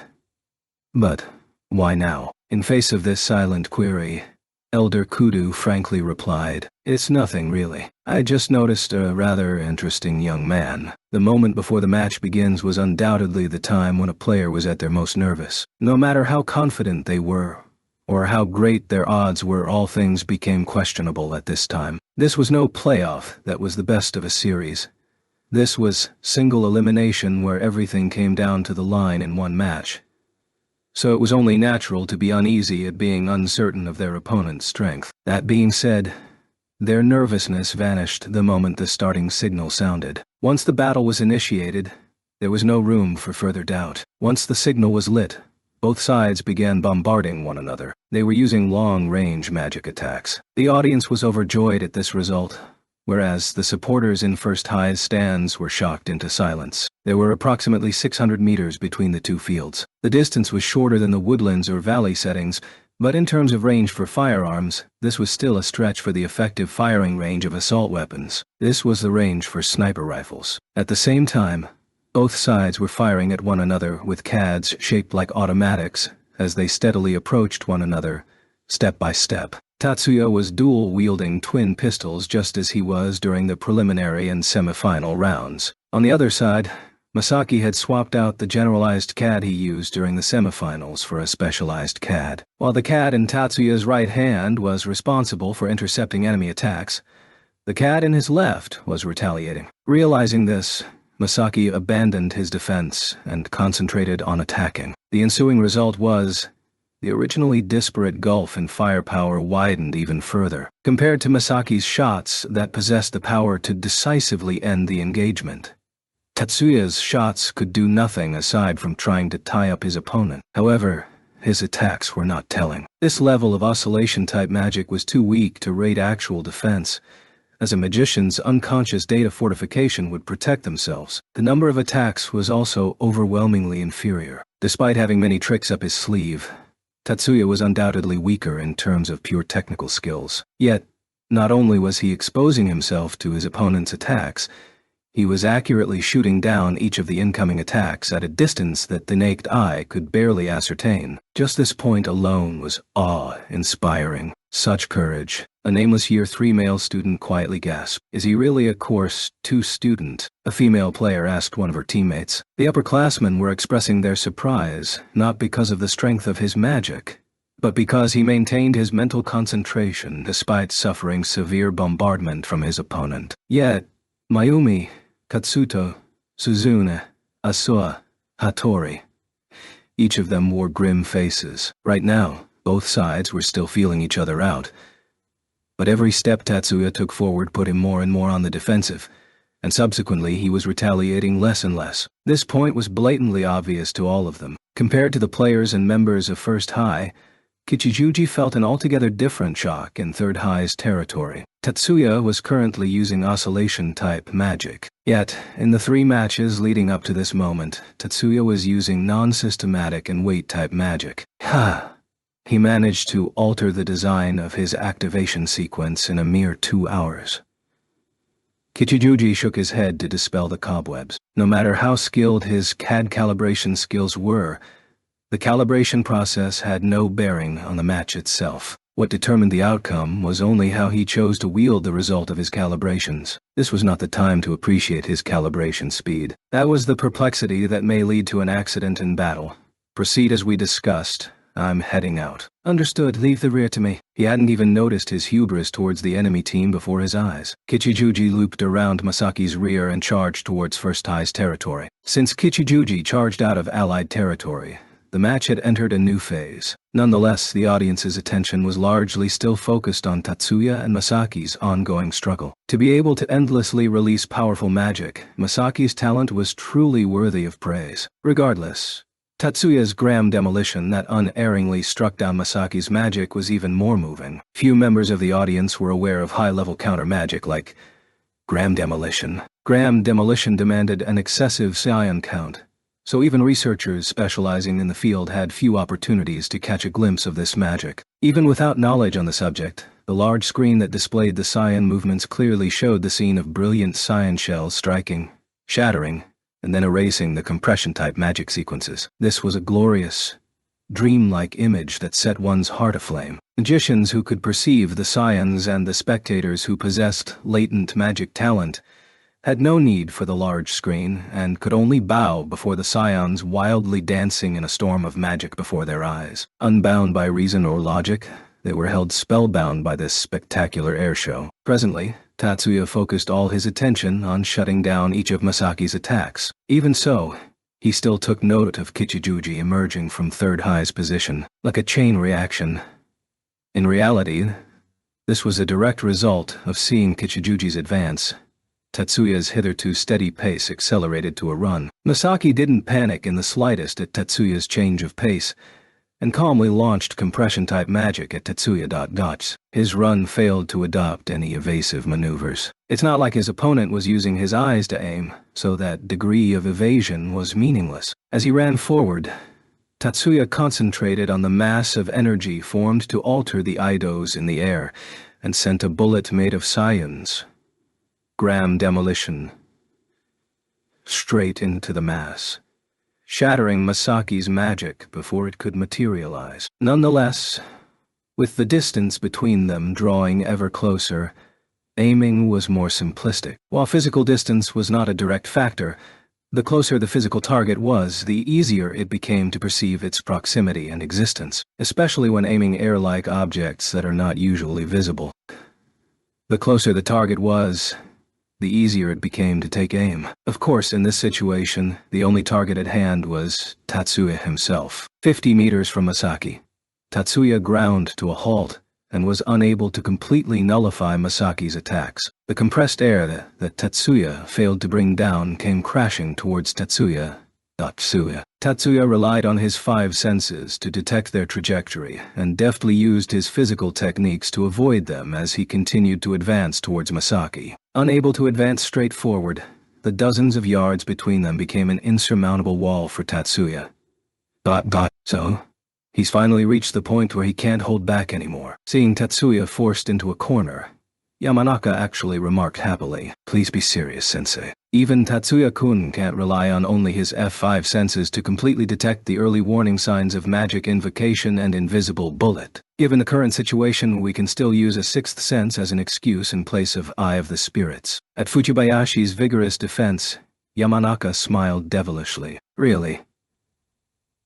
why now? In face of this silent query, Elder Kudu frankly replied, "It's nothing really. I just noticed a rather interesting young man." The moment before the match begins was undoubtedly the time when a player was at their most nervous. No matter how confident they were, or how great their odds were, all things became questionable at this time. This was no playoff that was the best of a series. This was single elimination where everything came down to the line in one match. So it was only natural to be uneasy at being uncertain of their opponent's strength. That being said, their nervousness vanished the moment the starting signal sounded. Once the battle was initiated, there was no room for further doubt. Once the signal was lit, both sides began bombarding one another. They were using long-range magic attacks. The audience was overjoyed at this result, whereas the supporters in First High's stands were shocked into silence. There were approximately 600 meters between the two fields. The distance was shorter than the woodlands or valley settings, but in terms of range for firearms, this was still a stretch for the effective firing range of assault weapons. This was the range for sniper rifles. At the same time, both sides were firing at one another with CADs shaped like automatics as they steadily approached one another, step by step. Tatsuya was dual-wielding twin pistols just as he was during the preliminary and semi-final rounds. On the other side, Masaki had swapped out the generalized CAD he used during the semifinals for a specialized CAD. While the CAD in Tatsuya's right hand was responsible for intercepting enemy attacks, the CAD in his left was retaliating. Realizing this, Masaki abandoned his defense and concentrated on attacking. The ensuing result was the originally disparate gulf in firepower widened even further. Compared to Masaki's shots that possessed the power to decisively end the engagement, Tatsuya's shots could do nothing aside from trying to tie up his opponent. However, his attacks were not telling. This level of oscillation-type magic was too weak to rate actual defense, as a magician's unconscious data fortification would protect themselves. The number of attacks was also overwhelmingly inferior. Despite having many tricks up his sleeve, Tatsuya was undoubtedly weaker in terms of pure technical skills. Yet, not only was he exposing himself to his opponent's attacks, he was accurately shooting down each of the incoming attacks at a distance that the naked eye could barely ascertain. Just this point alone was awe-inspiring. Such courage. A nameless Year 3 male student quietly gasped. "Is he really a Course 2 student?" a female player asked one of her teammates. The upperclassmen were expressing their surprise, not because of the strength of his magic, but because he maintained his mental concentration despite suffering severe bombardment from his opponent. Yet, Mayumi, Katsuto, Suzune, Asua, Hattori. Each of them wore grim faces. Right now, both sides were still feeling each other out. But every step Tatsuya took forward put him more and more on the defensive, and subsequently he was retaliating less and less. This point was blatantly obvious to all of them. Compared to the players and members of First High, Kichijuji felt an altogether different shock in Third High's territory. Tatsuya was currently using oscillation-type magic. Yet, in the 3 matches leading up to this moment, Tatsuya was using non-systematic and weight-type magic. He managed to alter the design of his activation sequence in a mere 2 hours. Kichijuji shook his head to dispel the cobwebs. No matter how skilled his CAD calibration skills were, the calibration process had no bearing on the match itself. What determined the outcome was only how he chose to wield the result of his calibrations. This was not the time to appreciate his calibration speed. That was the perplexity that may lead to an accident in battle. Proceed as we discussed. I'm heading out. Understood, leave the rear to me. He hadn't even noticed his hubris towards the enemy team before his eyes. Kichijuji looped around Masaki's rear and charged towards First High's territory. Since Kichijuji charged out of Allied territory, the match had entered a new phase. Nonetheless, the audience's attention was largely still focused on Tatsuya and Masaki's ongoing struggle. To be able to endlessly release powerful magic, Masaki's talent was truly worthy of praise. Regardless, Tatsuya's Gram demolition that unerringly struck down Masaki's magic was even more moving. Few members of the audience were aware of high-level counter-magic like Gram demolition. Gram demolition demanded an excessive scion count, so even researchers specializing in the field had few opportunities to catch a glimpse of this magic. Even without knowledge on the subject, the large screen that displayed the scion movements clearly showed the scene of brilliant scion shells striking, shattering, and then erasing the compression-type magic sequences. This was a glorious, dreamlike image that set one's heart aflame. Magicians who could perceive the scions and the spectators who possessed latent magic talent had no need for the large screen and could only bow before the scions wildly dancing in a storm of magic before their eyes. Unbound by reason or logic, they were held spellbound by this spectacular airshow. Presently, Tatsuya focused all his attention on shutting down each of Masaki's attacks. Even so, he still took note of Kichijuji emerging from Third High's position, like a chain reaction. In reality, this was a direct result of seeing Kichijuji's advance. Tatsuya's hitherto steady pace accelerated to a run. Masaki didn't panic in the slightest at Tatsuya's change of pace, and calmly launched compression-type magic at Tatsuya. His run failed to adopt any evasive maneuvers. It's not like his opponent was using his eyes to aim, so that degree of evasion was meaningless. As he ran forward, Tatsuya concentrated on the mass of energy formed to alter the eidos in the air, and sent a bullet made of scions, Gram demolition, straight into the mass, shattering Masaki's magic before it could materialize. Nonetheless, with the distance between them drawing ever closer, aiming was more simplistic. While physical distance was not a direct factor, the closer the physical target was, the easier it became to perceive its proximity and existence, especially when aiming air-like objects that are not usually visible. The closer the target was, the easier it became to take aim. Of course, in this situation, the only target at hand was Tatsuya himself. 50 meters from Masaki, Tatsuya ground to a halt and was unable to completely nullify Masaki's attacks. The compressed air that Tatsuya failed to bring down came crashing towards Tatsuya. Tatsuya relied on his 5 senses to detect their trajectory and deftly used his physical techniques to avoid them as he continued to advance towards Masaki. Unable to advance straight forward, the dozens of yards between them became an insurmountable wall for Tatsuya. So, he's finally reached the point where he can't hold back anymore. Seeing Tatsuya forced into a corner, Yamanaka actually remarked happily, "Please be serious, sensei. Even Tatsuya-kun can't rely on only his F5 senses to completely detect the early warning signs of magic invocation and invisible bullet. Given the current situation, we can still use a 6th sense as an excuse in place of Eye of the Spirits." At Fujibayashi's vigorous defense, Yamanaka smiled devilishly. "Really?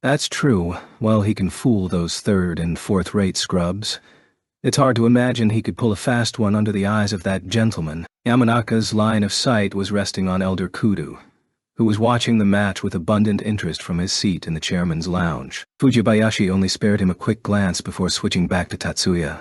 That's true. Well, he can fool those 3rd and 4th-rate scrubs. It's hard to imagine he could pull a fast one under the eyes of that gentleman." Yamanaka's line of sight was resting on Elder Kudo, who was watching the match with abundant interest from his seat in the chairman's lounge. Fujibayashi only spared him a quick glance before switching back to Tatsuya.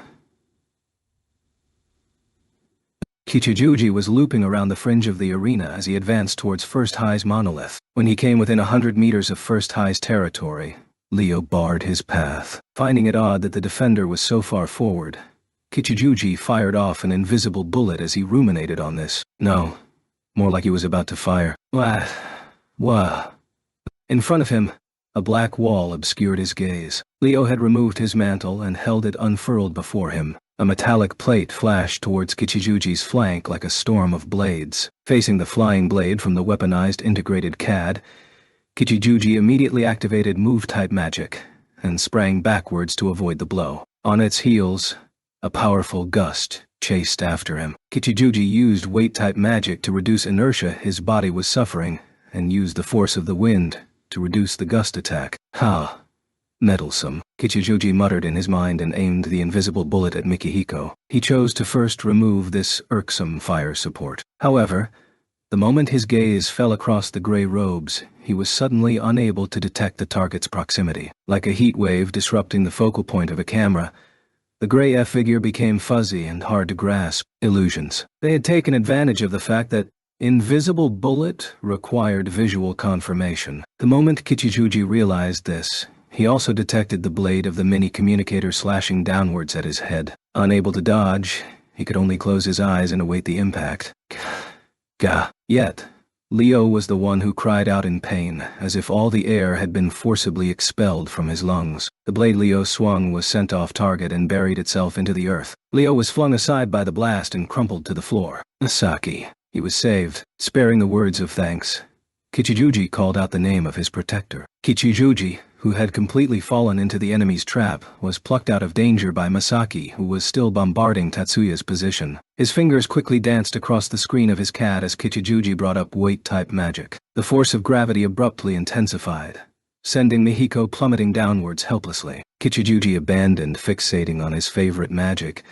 Kichijuji was looping around the fringe of the arena as he advanced towards First High's monolith. When he came within 100 meters of First High's territory, Leo barred his path. Finding it odd that the defender was so far forward, Kichijuji fired off an invisible bullet as he ruminated on this. No, more like he was about to fire. Wah. Wah. In front of him, a black wall obscured his gaze. Leo had removed his mantle and held it unfurled before him. A metallic plate flashed towards Kichijuji's flank like a storm of blades. Facing the flying blade from the weaponized integrated CAD, Kichijuji immediately activated move-type magic and sprang backwards to avoid the blow. On its heels, a powerful gust chased after him. Kichijuji used weight-type magic to reduce inertia his body was suffering and used the force of the wind to reduce the gust attack. Ha! Meddlesome, Kichijuji muttered in his mind and aimed the invisible bullet at Mikihiko. He chose to first remove this irksome fire support. However, the moment his gaze fell across the gray robes, he was suddenly unable to detect the target's proximity. Like a heat wave disrupting the focal point of a camera, the gray F figure became fuzzy and hard to grasp. Illusions. They had taken advantage of the fact that invisible bullet required visual confirmation. The moment Kichijuji realized this, he also detected the blade of the mini-communicator slashing downwards at his head. Unable to dodge, he could only close his eyes and await the impact. Gah. Yet, Leo was the one who cried out in pain, as if all the air had been forcibly expelled from his lungs. The blade Leo swung was sent off target and buried itself into the earth. Leo was flung aside by the blast and crumpled to the floor. Misaki. He was saved. Sparing the words of thanks, Kichijuji called out the name of his protector. Kichijuji, who had completely fallen into the enemy's trap, was plucked out of danger by Misaki, who was still bombarding Tatsuya's position. His fingers quickly danced across the screen of his CAD as Kichijuji brought up weight-type magic. The force of gravity abruptly intensified, sending Mihiko plummeting downwards helplessly. Kichijuji abandoned fixating on his favorite magic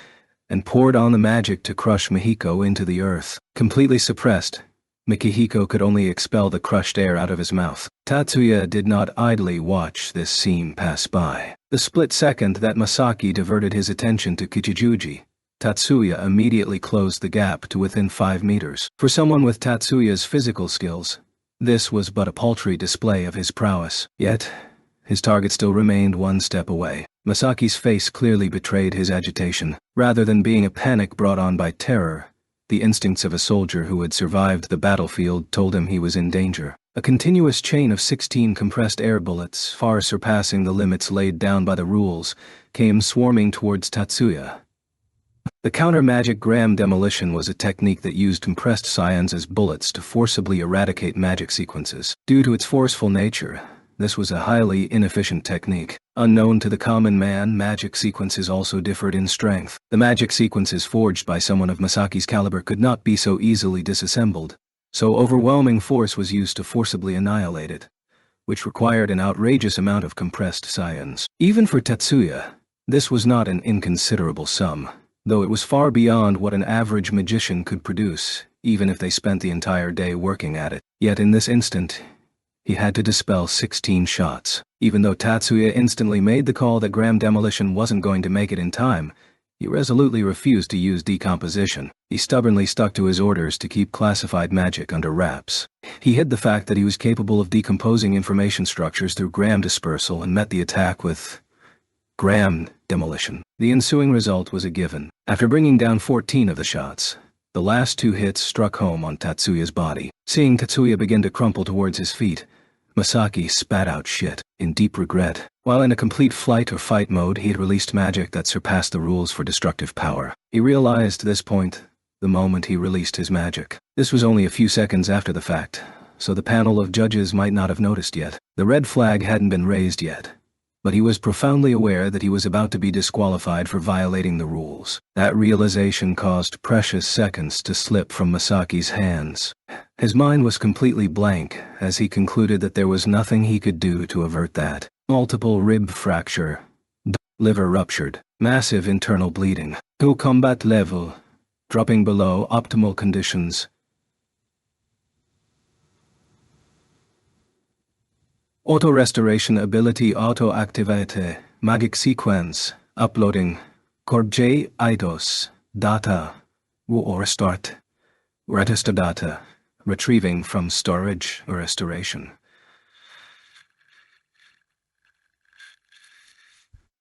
and poured on the magic to crush Mihiko into the earth. Completely suppressed, Mikihiko could only expel the crushed air out of his mouth. Tatsuya did not idly watch this scene pass by. The split second that Misaki diverted his attention to Kichijuji, Tatsuya immediately closed the gap to within 5 meters. For someone with Tatsuya's physical skills, this was but a paltry display of his prowess. Yet, his target still remained 1 step away. Misaki's face clearly betrayed his agitation. Rather than being a panic brought on by terror, the instincts of a soldier who had survived the battlefield told him he was in danger. A continuous chain of 16 compressed air bullets, far surpassing the limits laid down by the rules, came swarming towards Tatsuya. The counter-magic Gram demolition was a technique that used compressed scions as bullets to forcibly eradicate magic sequences. Due to its forceful nature, this was a highly inefficient technique. Unknown to the common man, magic sequences also differed in strength. The magic sequences forged by someone of Misaki's caliber could not be so easily disassembled, so overwhelming force was used to forcibly annihilate it, which required an outrageous amount of compressed scions. Even for Tatsuya, this was not an inconsiderable sum, though it was far beyond what an average magician could produce, even if they spent the entire day working at it. Yet in this instant, he had to dispel 16 shots. Even though Tatsuya instantly made the call that Gram demolition wasn't going to make it in time, he resolutely refused to use decomposition. He stubbornly stuck to his orders to keep classified magic under wraps. He hid the fact that he was capable of decomposing information structures through Gram dispersal and met the attack with Gram demolition. The ensuing result was a given. After bringing down 14 of the shots, the last 2 hits struck home on Tatsuya's body. Seeing Tatsuya begin to crumple towards his feet, Misaki spat out shit in deep regret. While in a complete flight or fight mode, he had released magic that surpassed the rules for destructive power. He realized this point the moment he released his magic. This was only a few seconds after the fact, so the panel of judges might not have noticed yet. The red flag hadn't been raised yet, but he was profoundly aware that he was about to be disqualified for violating the rules. That realization caused precious seconds to slip from Misaki's hands. His mind was completely blank as he concluded that there was nothing he could do to avert that. Multiple rib fracture, liver ruptured, massive internal bleeding, to combat level, dropping below optimal conditions. Auto-restoration ability auto-activate, magic sequence, uploading, Corj Eidos, data, or start, register data, retrieving from storage or restoration.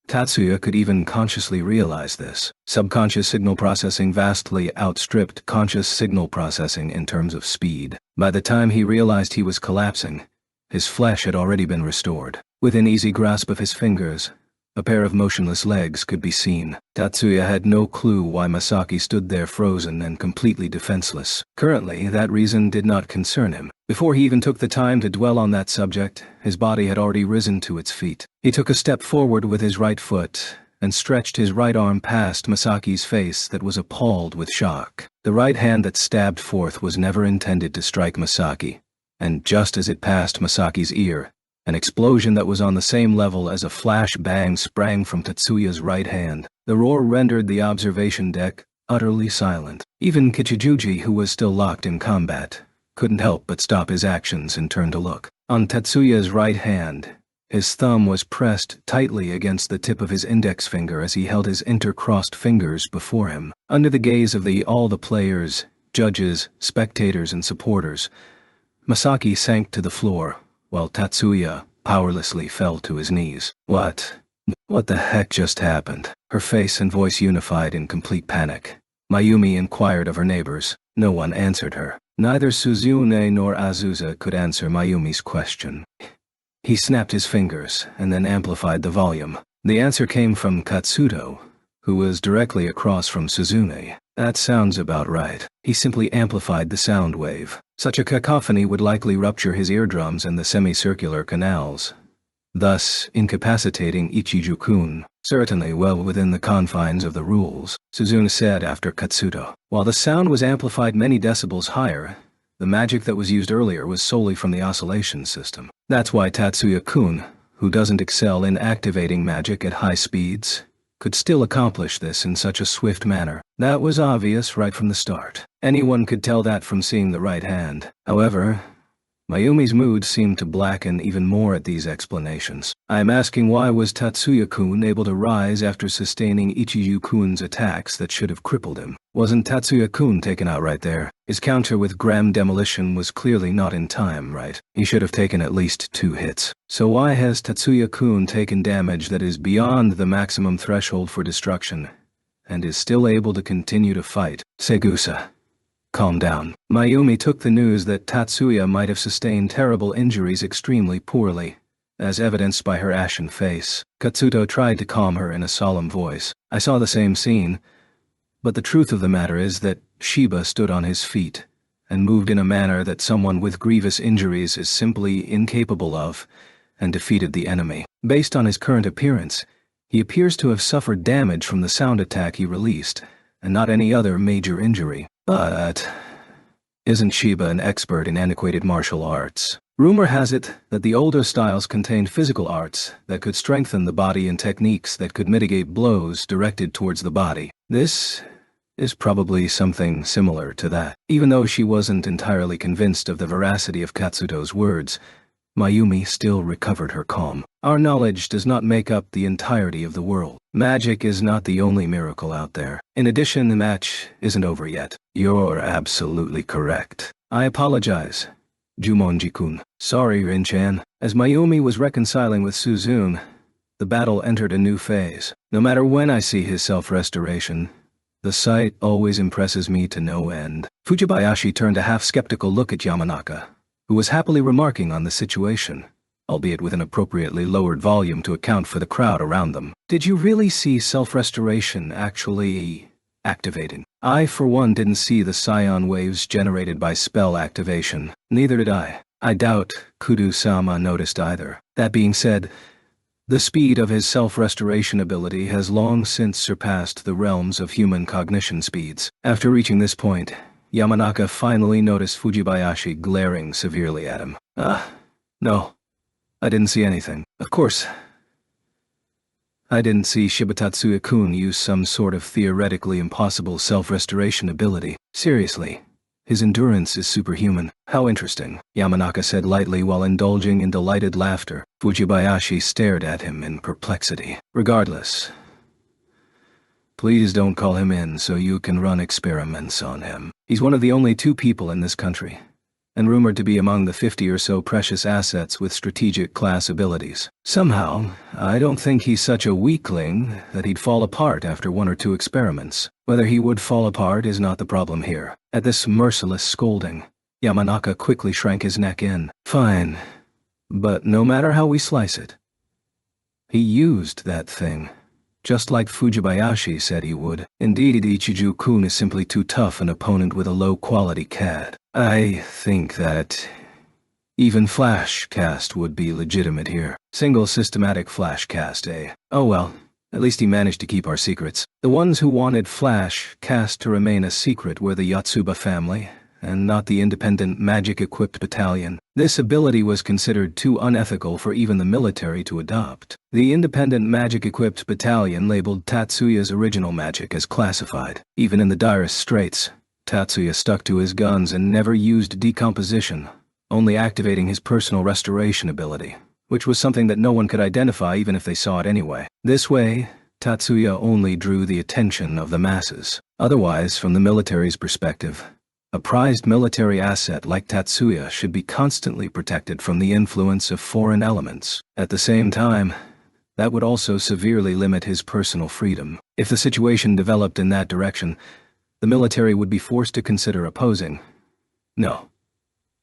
Tatsuya could even consciously realize this. Subconscious signal processing vastly outstripped conscious signal processing in terms of speed. By the time he realized he was collapsing, his flesh had already been restored. Within easy grasp of his fingers, a pair of motionless legs could be seen. Tatsuya had no clue why Masaki stood there frozen and completely defenseless. Currently, that reason did not concern him. Before he even took the time to dwell on that subject, his body had already risen to its feet. He took a step forward with his right foot and stretched his right arm past Masaki's face that was appalled with shock. The right hand that stabbed forth was never intended to strike Masaki, and just as it passed Masaki's ear, an explosion that was on the same level as a flash bang sprang from Tatsuya's right hand. The roar rendered the observation deck utterly silent. Even Kichijuji, who was still locked in combat, couldn't help but stop his actions and turn to look. On Tatsuya's right hand, his thumb was pressed tightly against the tip of his index finger as he held his intercrossed fingers before him. Under the gaze of all the players, judges, spectators, and supporters, Masaki sank to the floor, while Tatsuya powerlessly fell to his knees. What the heck just happened? Her face and voice unified in complete panic. Mayumi inquired of her neighbors. No one answered her. Neither Suzune nor Azusa could answer Mayumi's question. He snapped his fingers and then amplified the volume. The answer came from Katsuto, who was directly across from Suzune. That sounds about right. He simply amplified the sound wave. Such a cacophony would likely rupture his eardrums and the semicircular canals, thus incapacitating Ichiju-kun. Certainly well within the confines of the rules, Suzune said after Katsuto. While the sound was amplified many decibels higher, the magic that was used earlier was solely from the oscillation system. That's why Tatsuya-kun, who doesn't excel in activating magic at high speeds, could still accomplish this in such a swift manner. That was obvious right from the start. Anyone could tell that from seeing the right hand. However, Mayumi's mood seemed to blacken even more at these explanations. I'm asking, why was Tatsuya-kun able to rise after sustaining Ichiju-kun's attacks that should have crippled him? Wasn't Tatsuya-kun taken out right there? His counter with Gram Demolition was clearly not in time, right? He should have taken at least 2 hits. So why has Tatsuya-kun taken damage that is beyond the maximum threshold for destruction, and is still able to continue to fight? Segusa, calm down. Mayumi took the news that Tatsuya might have sustained terrible injuries extremely poorly, as evidenced by her ashen face. Katsuto tried to calm her in a solemn voice. I saw the same scene, but the truth of the matter is that Shiba stood on his feet and moved in a manner that someone with grievous injuries is simply incapable of, and defeated the enemy. Based on his current appearance, he appears to have suffered damage from the sound attack he released, and not any other major injury. But isn't Shiba an expert in antiquated martial arts? Rumor has it that the older styles contained physical arts that could strengthen the body and techniques that could mitigate blows directed towards the body. This is probably something similar to that. Even though she wasn't entirely convinced of the veracity of Katsuto's words, Mayumi still recovered her calm. Our knowledge does not make up the entirety of the world. Magic is not the only miracle out there. In addition, the match isn't over yet. You're absolutely correct. I apologize, Jumonji-kun. Sorry, Rin-chan. As Mayumi was reconciling with Suzune, the battle entered a new phase. No matter when I see his self-restoration, the sight always impresses me to no end. Fujibayashi turned a half-skeptical look at Yamanaka, who was happily remarking on the situation, albeit with an appropriately lowered volume to account for the crowd around them. Did you really see self-restoration actually activating? I, for one, didn't see the scion waves generated by spell activation. Neither did I. I doubt Kudu-sama noticed either. That being said, the speed of his self-restoration ability has long since surpassed the realms of human cognition speeds. After reaching this point, Yamanaka finally noticed Fujibayashi glaring severely at him. No. I didn't see anything. Of course, I didn't see Shiba-Tatsuya-kun use some sort of theoretically impossible self-restoration ability. Seriously, his endurance is superhuman. How interesting, Yamanaka said lightly while indulging in delighted laughter. Fujibayashi stared at him in perplexity. Regardless, please don't call him in so you can run experiments on him. He's one of the only 2 people in this country, and rumored to be among the 50 or so precious assets with strategic class abilities. Somehow, I don't think he's such a weakling that he'd fall apart after 1 or 2 experiments. Whether he would fall apart is not the problem here. At this merciless scolding, Yamanaka quickly shrank his neck in. Fine, but no matter how we slice it, he used that thing, just like Fujibayashi said he would. Indeed, Ichiju-kun is simply too tough an opponent with a low-quality CAD. I think that even Flashcast would be legitimate here. Single systematic Flashcast, eh? Oh well, at least he managed to keep our secrets. The ones who wanted Flashcast to remain a secret were the Yatsuba family, and not the independent magic-equipped battalion. This ability was considered too unethical for even the military to adopt. The independent magic-equipped battalion labeled Tatsuya's original magic as classified. Even in the direst straits, Tatsuya stuck to his guns and never used decomposition, only activating his personal restoration ability, which was something that no one could identify even if they saw it anyway. This way, Tatsuya only drew the attention of the masses. Otherwise, from the military's perspective, a prized military asset like Tatsuya should be constantly protected from the influence of foreign elements. At the same time, that would also severely limit his personal freedom. If the situation developed in that direction, the military would be forced to consider opposing, no,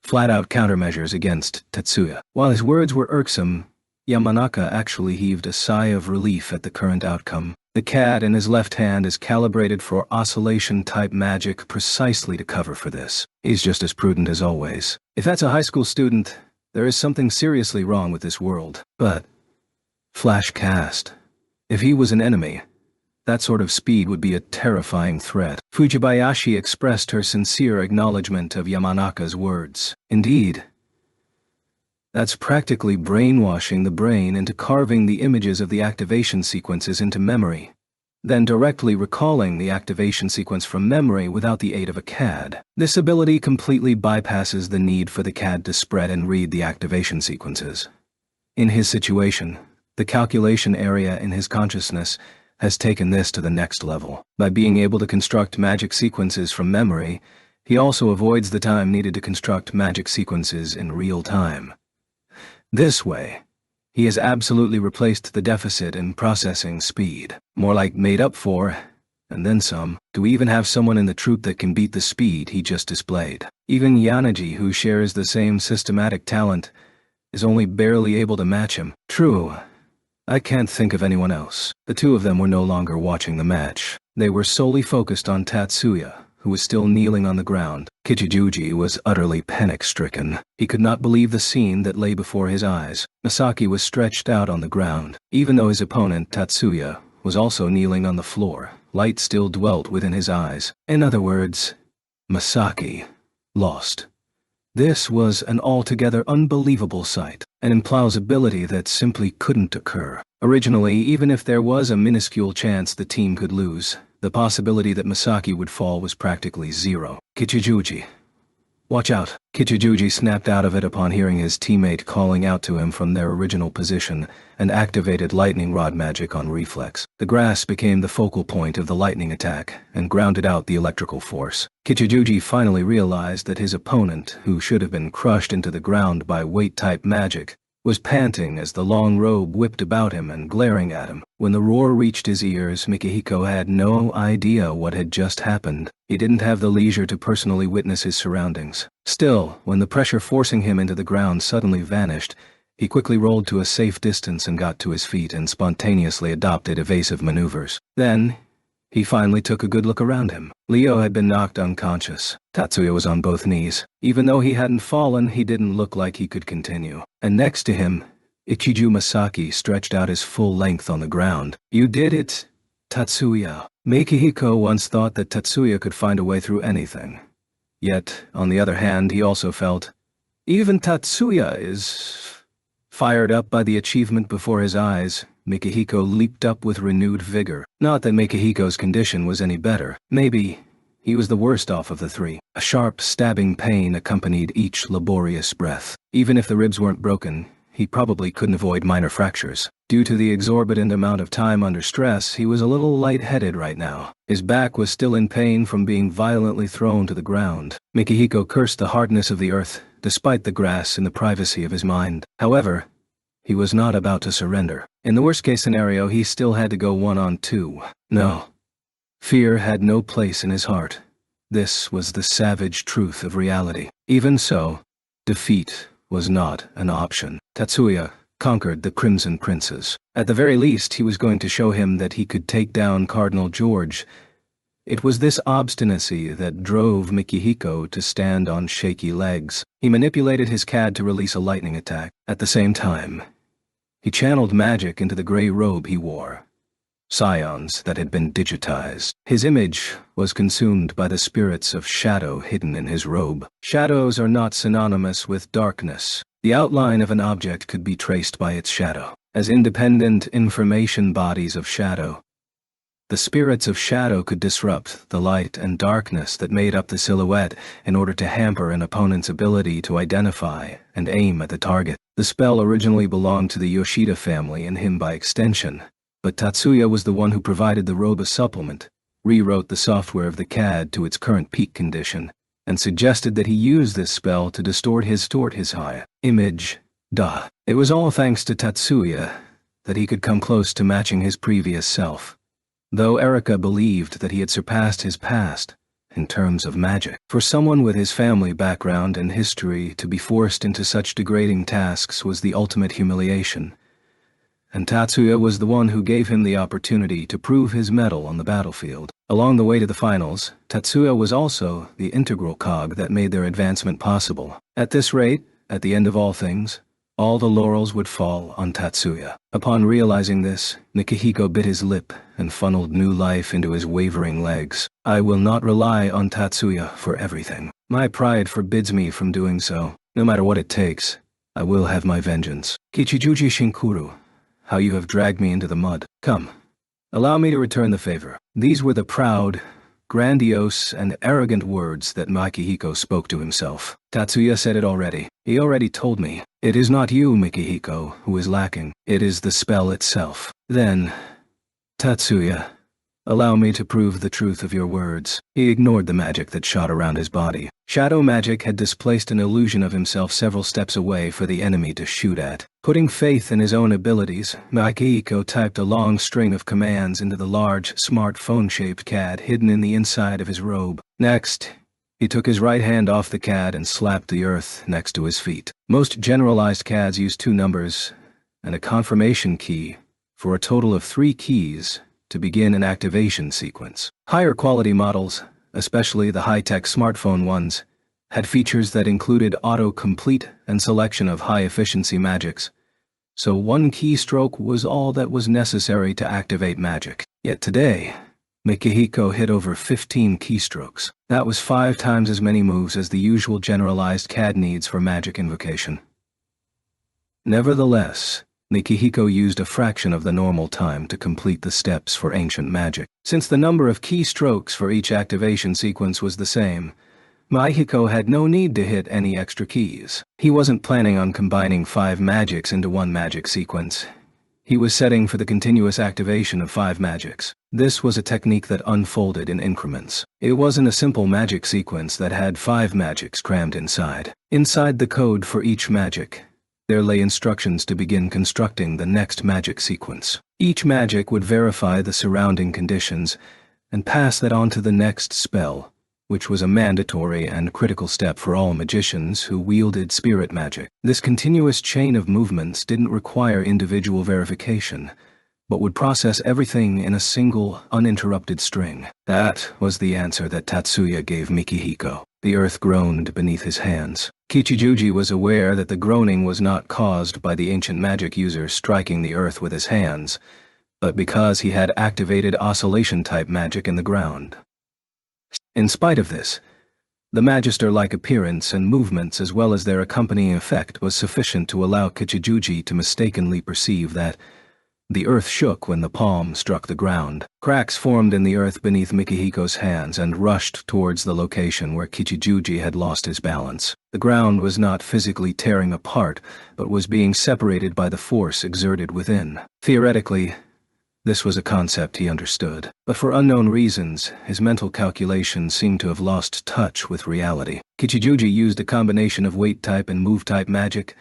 flat-out countermeasures against Tatsuya. While his words were irksome, Yamanaka actually heaved a sigh of relief at the current outcome. The CAD in his left hand is calibrated for oscillation-type magic precisely to cover for this. He's just as prudent as always. If that's a high school student, there is something seriously wrong with this world. But Flashcast. If he was an enemy, that sort of speed would be a terrifying threat. Fujibayashi expressed her sincere acknowledgement of Yamanaka's words. Indeed, that's practically brainwashing the brain into carving the images of the activation sequences into memory, then directly recalling the activation sequence from memory without the aid of a CAD. This ability completely bypasses the need for the CAD to spread and read the activation sequences. In his situation, the calculation area in his consciousness has taken this to the next level. By being able to construct magic sequences from memory, he also avoids the time needed to construct magic sequences in real time. This way, he has absolutely replaced the deficit in processing speed. More like made up for, and then some. Do we even have someone in the troupe that can beat the speed he just displayed? Even Yanaji, who shares the same systematic talent, is only barely able to match him. True, I can't think of anyone else. The two of them were no longer watching the match. They were solely focused on Tatsuya, who was still kneeling on the ground. Kichijuji was utterly panic-stricken. He could not believe the scene that lay before his eyes. Masaki was stretched out on the ground. Even though his opponent, Tatsuya, was also kneeling on the floor, light still dwelt within his eyes. In other words, Masaki lost. This was an altogether unbelievable sight, an implausibility that simply couldn't occur. Originally, even if there was a minuscule chance the team could lose, the possibility that Masaki would fall was practically zero. Kichijuji. Watch out. Kichijuji snapped out of it upon hearing his teammate calling out to him from their original position and activated lightning rod magic on reflex. The grass became the focal point of the lightning attack and grounded out the electrical force. Kichijuji finally realized that his opponent, who should have been crushed into the ground by weight-type magic, was panting as the long robe whipped about him and glaring at him. When the roar reached his ears, Mikihiko had no idea what had just happened. He didn't have the leisure to personally witness his surroundings. Still, when the pressure forcing him into the ground suddenly vanished, he quickly rolled to a safe distance and got to his feet and spontaneously adopted evasive maneuvers. Then, he finally took a good look around him. Leo had been knocked unconscious. Tatsuya was on both knees. Even though he hadn't fallen, he didn't look like he could continue. And next to him, Ichiju Masaki stretched out his full length on the ground. You did it, Tatsuya. Mikihiko once thought that Tatsuya could find a way through anything. Yet, on the other hand, he also felt, even Tatsuya is fired up by the achievement before his eyes. Mikihiko leaped up with renewed vigor. Not that Mikihiko's condition was any better. Maybe he was the worst off of the three. A sharp, stabbing pain accompanied each laborious breath. Even if the ribs weren't broken, he probably couldn't avoid minor fractures. Due to the exorbitant amount of time under stress, he was a little lightheaded right now. His back was still in pain from being violently thrown to the ground. Mikihiko cursed the hardness of the earth, despite the grass in the privacy of his mind. However, he was not about to surrender. In the worst-case scenario, he still had to go 1-on-2. No. Fear had no place in his heart. This was the savage truth of reality. Even so, defeat was not an option. Tatsuya conquered the Crimson Princes. At the very least, he was going to show him that he could take down Cardinal George. It was this obstinacy that drove Mikihiko to stand on shaky legs. He manipulated his CAD to release a lightning attack. At the same time, he channeled magic into the gray robe he wore, scions that had been digitized. His image was consumed by the spirits of shadow hidden in his robe. Shadows are not synonymous with darkness. The outline of an object could be traced by its shadow. As independent information bodies of shadow, the spirits of shadow could disrupt the light and darkness that made up the silhouette in order to hamper an opponent's ability to identify and aim at the target. The spell originally belonged to the Yoshida family and him by extension, but Tatsuya was the one who provided the robe a supplement, rewrote the software of the CAD to its current peak condition, and suggested that he use this spell to distort his high image. It was all thanks to Tatsuya that he could come close to matching his previous self, though Erika believed that he had surpassed his past in terms of magic. For someone with his family background and history to be forced into such degrading tasks was the ultimate humiliation, and Tatsuya was the one who gave him the opportunity to prove his mettle on the battlefield. Along the way to the finals, Tatsuya was also the integral cog that made their advancement possible. At this rate, at the end of all things, all the laurels would fall on Tatsuya. Upon realizing this, Mikihiko bit his lip and funneled new life into his wavering legs. I will not rely on Tatsuya for everything. My pride forbids me from doing so. No matter what it takes, I will have my vengeance. Kichijuji Shinkuru, how you have dragged me into the mud. Come, allow me to return the favor. These were the proud, grandiose, and arrogant words that Mikihiko spoke to himself. Tatsuya said it already. He already told me. It is not you, Mikihiko, who is lacking. It is the spell itself. Then, Tatsuya, allow me to prove the truth of your words. He ignored the magic that shot around his body. Shadow magic had displaced an illusion of himself several steps away for the enemy to shoot at. Putting faith in his own abilities, Mikihiko typed a long string of commands into the large, smartphone-shaped CAD hidden in the inside of his robe. Next, he took his right hand off the CAD and slapped the earth next to his feet. Most generalized CADs use 2 numbers and a confirmation key for a total of 3 keys to begin an activation sequence. Higher quality models, especially the high-tech smartphone ones, had features that included auto-complete and selection of high-efficiency magics, so 1 keystroke was all that was necessary to activate magic. Yet today, Mikihiko hit over 15 keystrokes. That was 5 times as many moves as the usual generalized CAD needs for magic invocation. Nevertheless, Mikihiko used a fraction of the normal time to complete the steps for ancient magic. Since the number of keystrokes for each activation sequence was the same, Mikihiko had no need to hit any extra keys. He wasn't planning on combining 5 magics into 1 magic sequence. He was setting for the continuous activation of 5 magics. This was a technique that unfolded in increments. It wasn't a simple magic sequence that had 5 magics crammed inside. Inside the code for each magic, there lay instructions to begin constructing the next magic sequence. Each magic would verify the surrounding conditions and pass that on to the next spell, which was a mandatory and critical step for all magicians who wielded spirit magic. This continuous chain of movements didn't require individual verification, but would process everything in a single, uninterrupted string. That was the answer that Tatsuya gave Mikihiko. The earth groaned beneath his hands. Kichijuji was aware that the groaning was not caused by the ancient magic user striking the earth with his hands, but because he had activated oscillation-type magic in the ground. In spite of this, the magister-like appearance and movements as well as their accompanying effect was sufficient to allow Kichijuji to mistakenly perceive that The earth shook when the palm struck the ground. Cracks formed in the earth beneath Mikihiko's hands and rushed towards the location where Kichijuji had lost his balance. The ground was not physically tearing apart, but was being separated by the force exerted within. Theoretically, this was a concept he understood, but for unknown reasons, his mental calculations seemed to have lost touch with reality. Kichijuji used a combination of weight-type and move-type magic,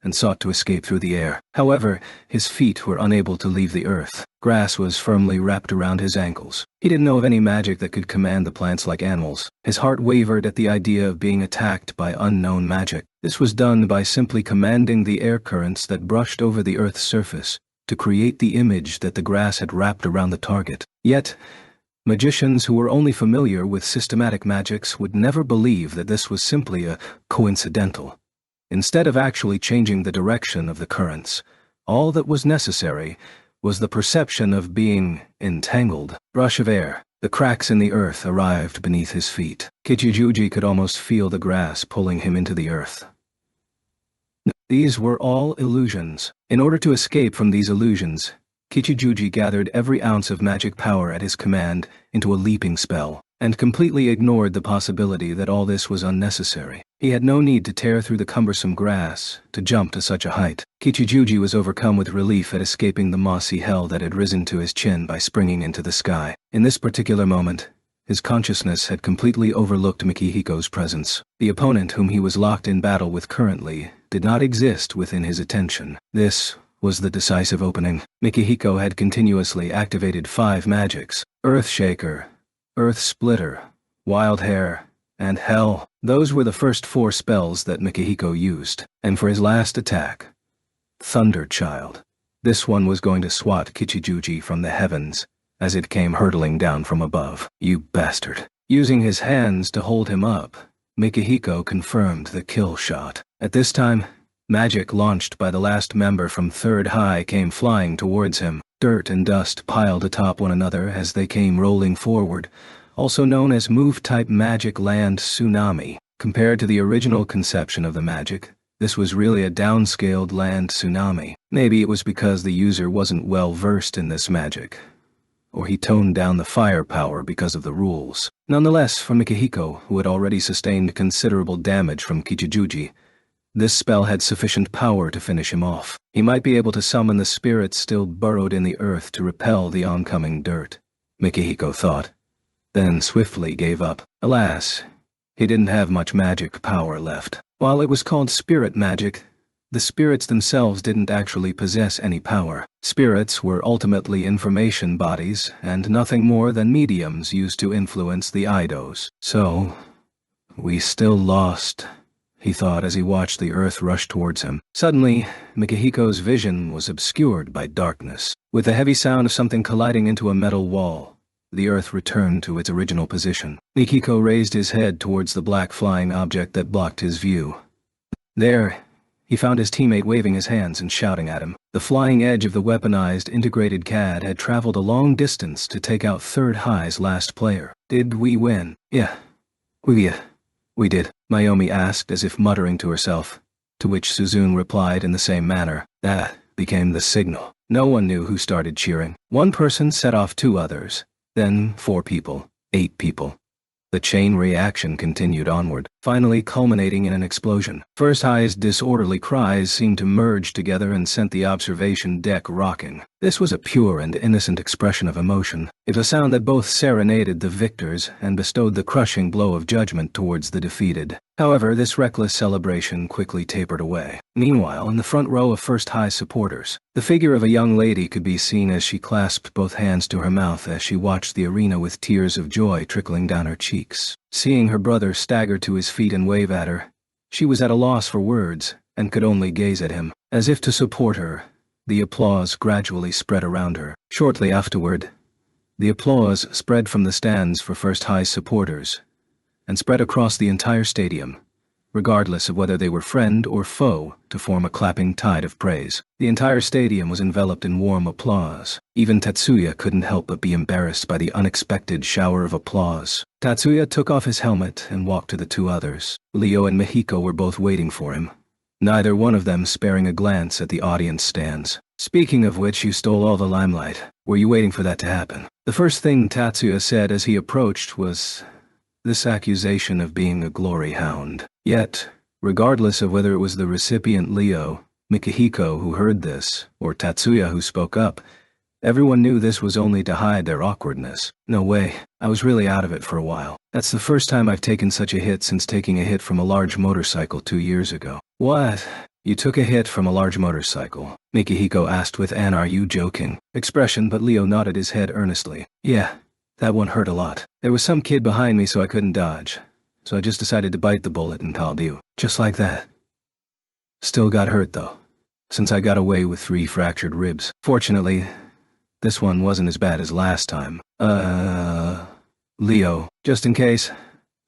and sought to escape through the air. However, his feet were unable to leave the earth. Grass was firmly wrapped around his ankles. He didn't know of any magic that could command the plants like animals. His heart wavered at the idea of being attacked by unknown magic. This was done by simply commanding the air currents that brushed over the earth's surface to create the image that the grass had wrapped around the target. Yet, magicians who were only familiar with systematic magics would never believe that this was simply a coincidental. Instead of actually changing the direction of the currents, all that was necessary was the perception of being entangled. Rush of air. The cracks in the earth arrived beneath his feet. Kichijuji could almost feel the grass pulling him into the earth. These were all illusions. In order to escape from these illusions, Kichijuji gathered every ounce of magic power at his command into a leaping spell, and completely ignored the possibility that all this was unnecessary. He had no need to tear through the cumbersome grass to jump to such a height. Kichijuji was overcome with relief at escaping the mossy hell that had risen to his chin by springing into the sky. In this particular moment, his consciousness had completely overlooked Mikihiko's presence. The opponent whom he was locked in battle with currently did not exist within his attention. This was the decisive opening. Mikihiko had continuously activated 5 magics: Earth Shaker, Earth Splitter, Wild Hair, and Hell. Those were the first 4 spells that Mikihiko used. And for his last attack, Thunder Child. This one was going to swat Kichijuji from the heavens as it came hurtling down from above. You bastard. Using his hands to hold him up, Mikihiko confirmed the kill shot. At this time, magic launched by the last member from Third High came flying towards him. Dirt and dust piled atop one another as they came rolling forward, also known as move-type magic land tsunami. Compared to the original conception of the magic, this was really a downscaled land tsunami. Maybe it was because the user wasn't well versed in this magic, or he toned down the firepower because of the rules. Nonetheless, for Mikihiko, who had already sustained considerable damage from Kichijuji, this spell had sufficient power to finish him off. He might be able to summon the spirits still burrowed in the earth to repel the oncoming dirt, Mikihiko thought, then swiftly gave up. Alas, he didn't have much magic power left. While it was called spirit magic, the spirits themselves didn't actually possess any power. Spirits were ultimately information bodies and nothing more than mediums used to influence the Idos. So, we still lost, he thought as he watched the earth rush towards him. Suddenly, Mikihiko's vision was obscured by darkness. With the heavy sound of something colliding into a metal wall, the earth returned to its original position. Mikihiko raised his head towards the black flying object that blocked his view. There, he found his teammate waving his hands and shouting at him. The flying edge of the weaponized integrated CAD had traveled a long distance to take out Third High's last player. Did we win? Yeah. We did, Mayumi asked as if muttering to herself, to which Suzune replied in the same manner. That became the signal. No one knew who started cheering. One person set off 2 others, then 4 people, 8 people. The chain reaction continued onward, finally culminating in an explosion. First High's disorderly cries seemed to merge together and sent the observation deck rocking. This was a pure and innocent expression of emotion. It was a sound that both serenaded the victors and bestowed the crushing blow of judgment towards the defeated. However, this reckless celebration quickly tapered away. Meanwhile, in the front row of First High supporters, the figure of a young lady could be seen as she clasped both hands to her mouth as she watched the arena with tears of joy trickling down her cheeks. Seeing her brother stagger to his feet and wave at her, she was at a loss for words and could only gaze at him. As if to support her, the applause gradually spread around her. Shortly afterward, the applause spread from the stands for First High supporters and spread across the entire stadium, regardless of whether they were friend or foe, to form a clapping tide of praise. The entire stadium was enveloped in warm applause. Even Tatsuya couldn't help but be embarrassed by the unexpected shower of applause. Tatsuya took off his helmet and walked to the 2 others. Leo and Mihiko were both waiting for him, neither one of them sparing a glance at the audience stands. Speaking of which, you stole all the limelight. Were you waiting for that to happen? The first thing Tatsuya said as he approached was this accusation of being a glory hound. Yet, regardless of whether it was the recipient Leo, Mikihiko who heard this, or Tatsuya who spoke up, everyone knew this was only to hide their awkwardness. No way, I was really out of it for a while. That's the first time I've taken such a hit since taking a hit from a large motorcycle 2 years ago. What? You took a hit from a large motorcycle? Mikihiko asked with an "are you joking" expression, but Leo nodded his head earnestly. Yeah, that one hurt a lot. There was some kid behind me so I couldn't dodge. So I just decided to bite the bullet and called you. Just like that. Still got hurt though, since I got away with 3 fractured ribs. Fortunately, this one wasn't as bad as last time. Leo, just in case,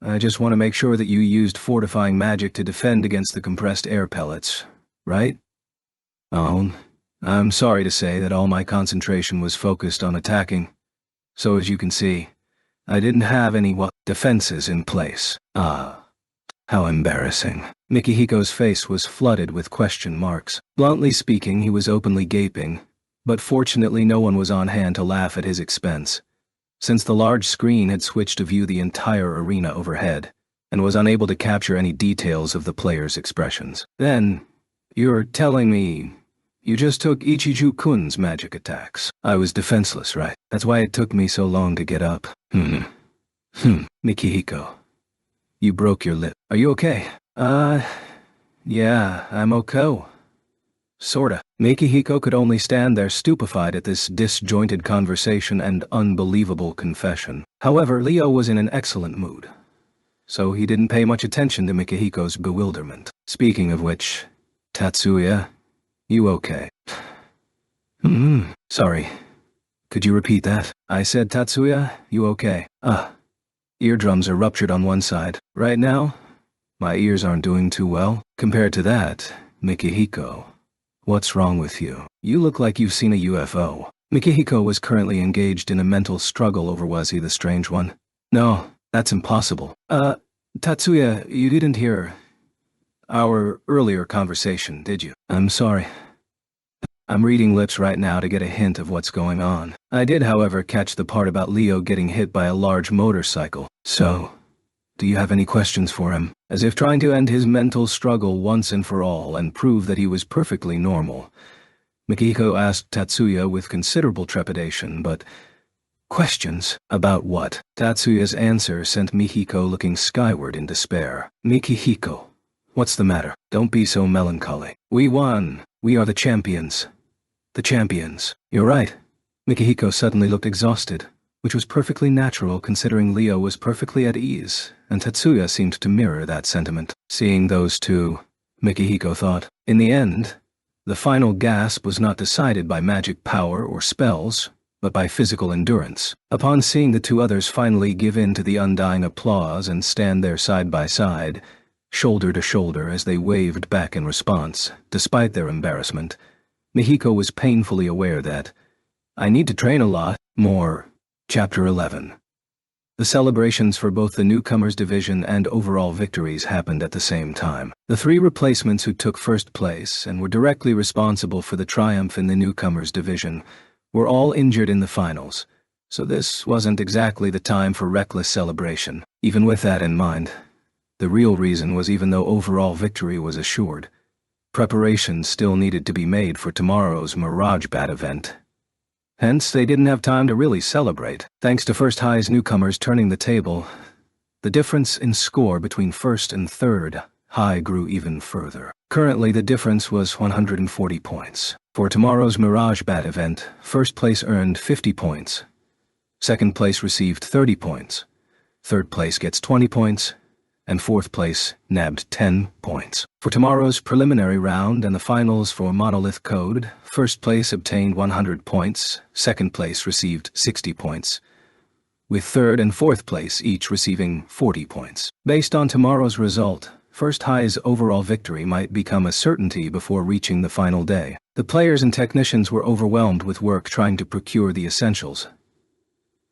I just want to make sure that you used fortifying magic to defend against the compressed air pellets, right? Oh, I'm sorry to say that all my concentration was focused on attacking. So as you can see, I didn't have any defenses in place. Ah, how embarrassing. Mikihiko's face was flooded with question marks. Bluntly speaking, he was openly gaping, but fortunately no one was on hand to laugh at his expense, since the large screen had switched to view the entire arena overhead, and was unable to capture any details of the players' expressions. Then, you're telling me you just took Ichiju-kun's magic attacks. I was defenseless, right? That's why it took me so long to get up. Mikihiko, you broke your lip. Are you okay? Yeah, I'm okay. Sorta. Mikihiko could only stand there stupefied at this disjointed conversation and unbelievable confession. However, Leo was in an excellent mood, so he didn't pay much attention to Mikihiko's bewilderment. Speaking of which, Tatsuya, you okay? Sorry. Could you repeat that? I said, Tatsuya, you okay? Eardrums are ruptured on one side. Right now, my ears aren't doing too well. Compared to that, Mikihiko, what's wrong with you? You look like you've seen a UFO. Mikihiko was currently engaged in a mental struggle over was he the strange one? No, that's impossible. Tatsuya, you didn't hear our earlier conversation, did you? I'm sorry. I'm reading lips right now to get a hint of what's going on. I did, however, catch the part about Leo getting hit by a large motorcycle. So, do you have any questions for him? As if trying to end his mental struggle once and for all and prove that he was perfectly normal, Mikihiko asked Tatsuya with considerable trepidation, but questions? About what? Tatsuya's answer sent Mikihiko looking skyward in despair. Mikihiko, what's the matter? Don't be so melancholy. We won. We are the champions. The champions. You're right. Mikihiko suddenly looked exhausted, which was perfectly natural considering Leo was perfectly at ease, and Tatsuya seemed to mirror that sentiment. Seeing those two, Mikihiko thought, in the end, the final gasp was not decided by magic power or spells, but by physical endurance. Upon seeing the two others finally give in to the undying applause and stand there side by side, shoulder to shoulder as they waved back in response, despite their embarrassment, Mikihiko was painfully aware that, I need to train a lot more. Chapter 11. The celebrations for both the newcomers division and overall victories happened at the same time. The 3 replacements who took first place and were directly responsible for the triumph in the newcomers division were all injured in the finals, so this wasn't exactly the time for reckless celebration. Even with that in mind, the real reason was even though overall victory was assured, preparations still needed to be made for tomorrow's Mirage Bat event. Hence, they didn't have time to really celebrate. Thanks to First High's newcomers turning the table, the difference in score between First and Third High grew even further. Currently, the difference was 140 points. For tomorrow's Mirage Bat event, First place earned 50 points. Second place received 30 points. Third place gets 20 points. And fourth place nabbed 10 points. For tomorrow's preliminary round and the finals for Monolith Code, first place obtained 100 points, second place received 60 points, with third and fourth place each receiving 40 points. Based on tomorrow's result, First High's overall victory might become a certainty before reaching the final day. The players and technicians were overwhelmed with work trying to procure the essentials,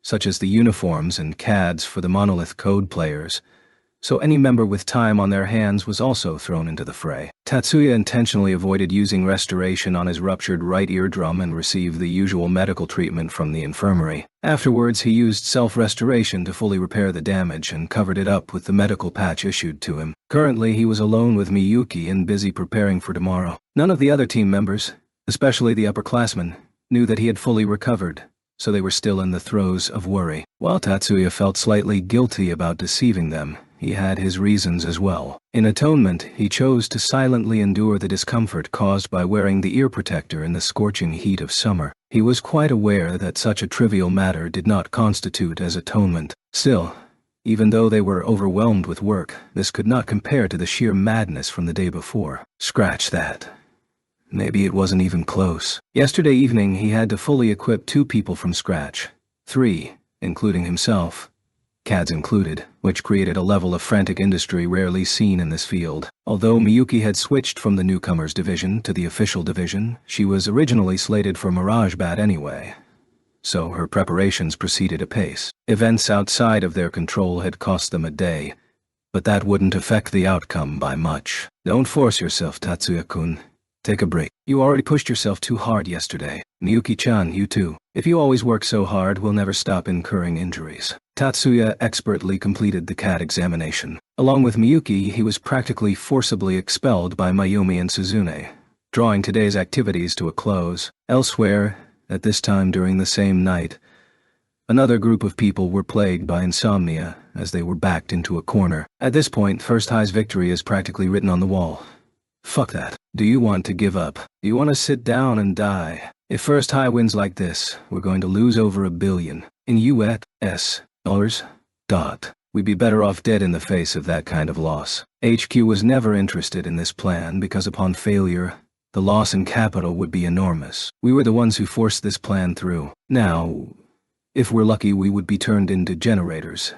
such as the uniforms and CADs for the Monolith Code players, so any member with time on their hands was also thrown into the fray. Tatsuya intentionally avoided using restoration on his ruptured right eardrum and received the usual medical treatment from the infirmary. Afterwards, he used self-restoration to fully repair the damage and covered it up with the medical patch issued to him. Currently, he was alone with Miyuki and busy preparing for tomorrow. None of the other team members, especially the upperclassmen, knew that he had fully recovered, so they were still in the throes of worry. While Tatsuya felt slightly guilty about deceiving them, he had his reasons as well. In atonement, he chose to silently endure the discomfort caused by wearing the ear protector in the scorching heat of summer. He was quite aware that such a trivial matter did not constitute as atonement. Still, even though they were overwhelmed with work, this could not compare to the sheer madness from the day before. Scratch that. Maybe it wasn't even close. Yesterday evening, he had to fully equip 2 people from scratch. 3, including himself. CADs included, which created a level of frantic industry rarely seen in this field. Although Miyuki had switched from the newcomers division to the official division, she was originally slated for Mirage Bat anyway, so her preparations proceeded apace. Events outside of their control had cost them a day, but that wouldn't affect the outcome by much. Don't force yourself, Tatsuya-kun. Take a break. You already pushed yourself too hard yesterday. Miyuki-chan, you too. If you always work so hard, we'll never stop incurring injuries. Tatsuya expertly completed the CAD examination. Along with Miyuki, he was practically forcibly expelled by Mayumi and Suzune, drawing today's activities to a close. Elsewhere, at this time during the same night, another group of people were plagued by insomnia as they were backed into a corner. At this point, First High's victory is practically written on the wall. Fuck that. Do you want to give up? Do you want to sit down and die? If First High wins like this, we're going to lose over $1 billion in US dollars. We'd be better off dead in the face of that kind of loss. HQ was never interested in this plan because upon failure, the loss in capital would be enormous. We were the ones who forced this plan through. Now, if we're lucky, we would be turned into generators,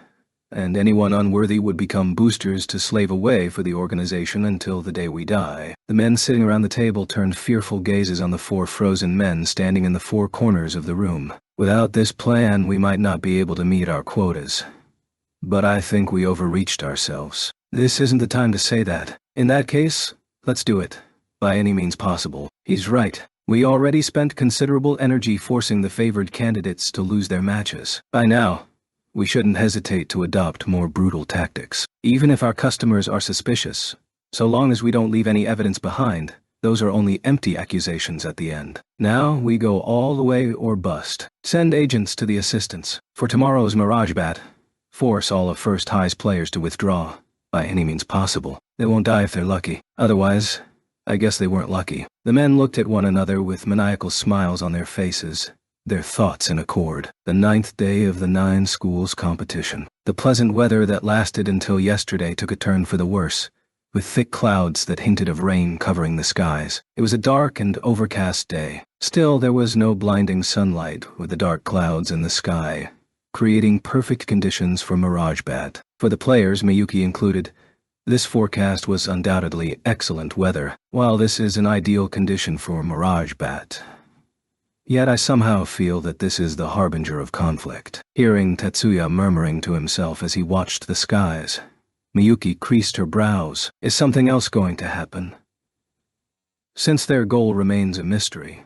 and anyone unworthy would become boosters to slave away for the organization until the day we die. The men sitting around the table turned fearful gazes on the 4 frozen men standing in the 4 corners of the room. Without this plan, we might not be able to meet our quotas. But I think we overreached ourselves. This isn't the time to say that. In that case, let's do it, by any means possible. He's right. We already spent considerable energy forcing the favored candidates to lose their matches. By now, we shouldn't hesitate to adopt more brutal tactics. Even if our customers are suspicious, so long as we don't leave any evidence behind, those are only empty accusations at the end. Now we go all the way or bust. Send agents to the assistants. For tomorrow's Mirage Bat, force all of First High's players to withdraw, by any means possible. They won't die if they're lucky. Otherwise, I guess they weren't lucky. The men looked at one another with maniacal smiles on their faces, their thoughts in accord. The 9th day of the 9 schools competition. The pleasant weather that lasted until yesterday took a turn for the worse, with thick clouds that hinted of rain covering the skies. It was a dark and overcast day. Still, there was no blinding sunlight with the dark clouds in the sky, creating perfect conditions for Mirage Bat. For the players, Miyuki included, this forecast was undoubtedly excellent weather. While this is an ideal condition for Mirage Bat, yet I somehow feel that this is the harbinger of conflict. Hearing Tatsuya murmuring to himself as he watched the skies, Miyuki creased her brows. Is something else going to happen? Since their goal remains a mystery,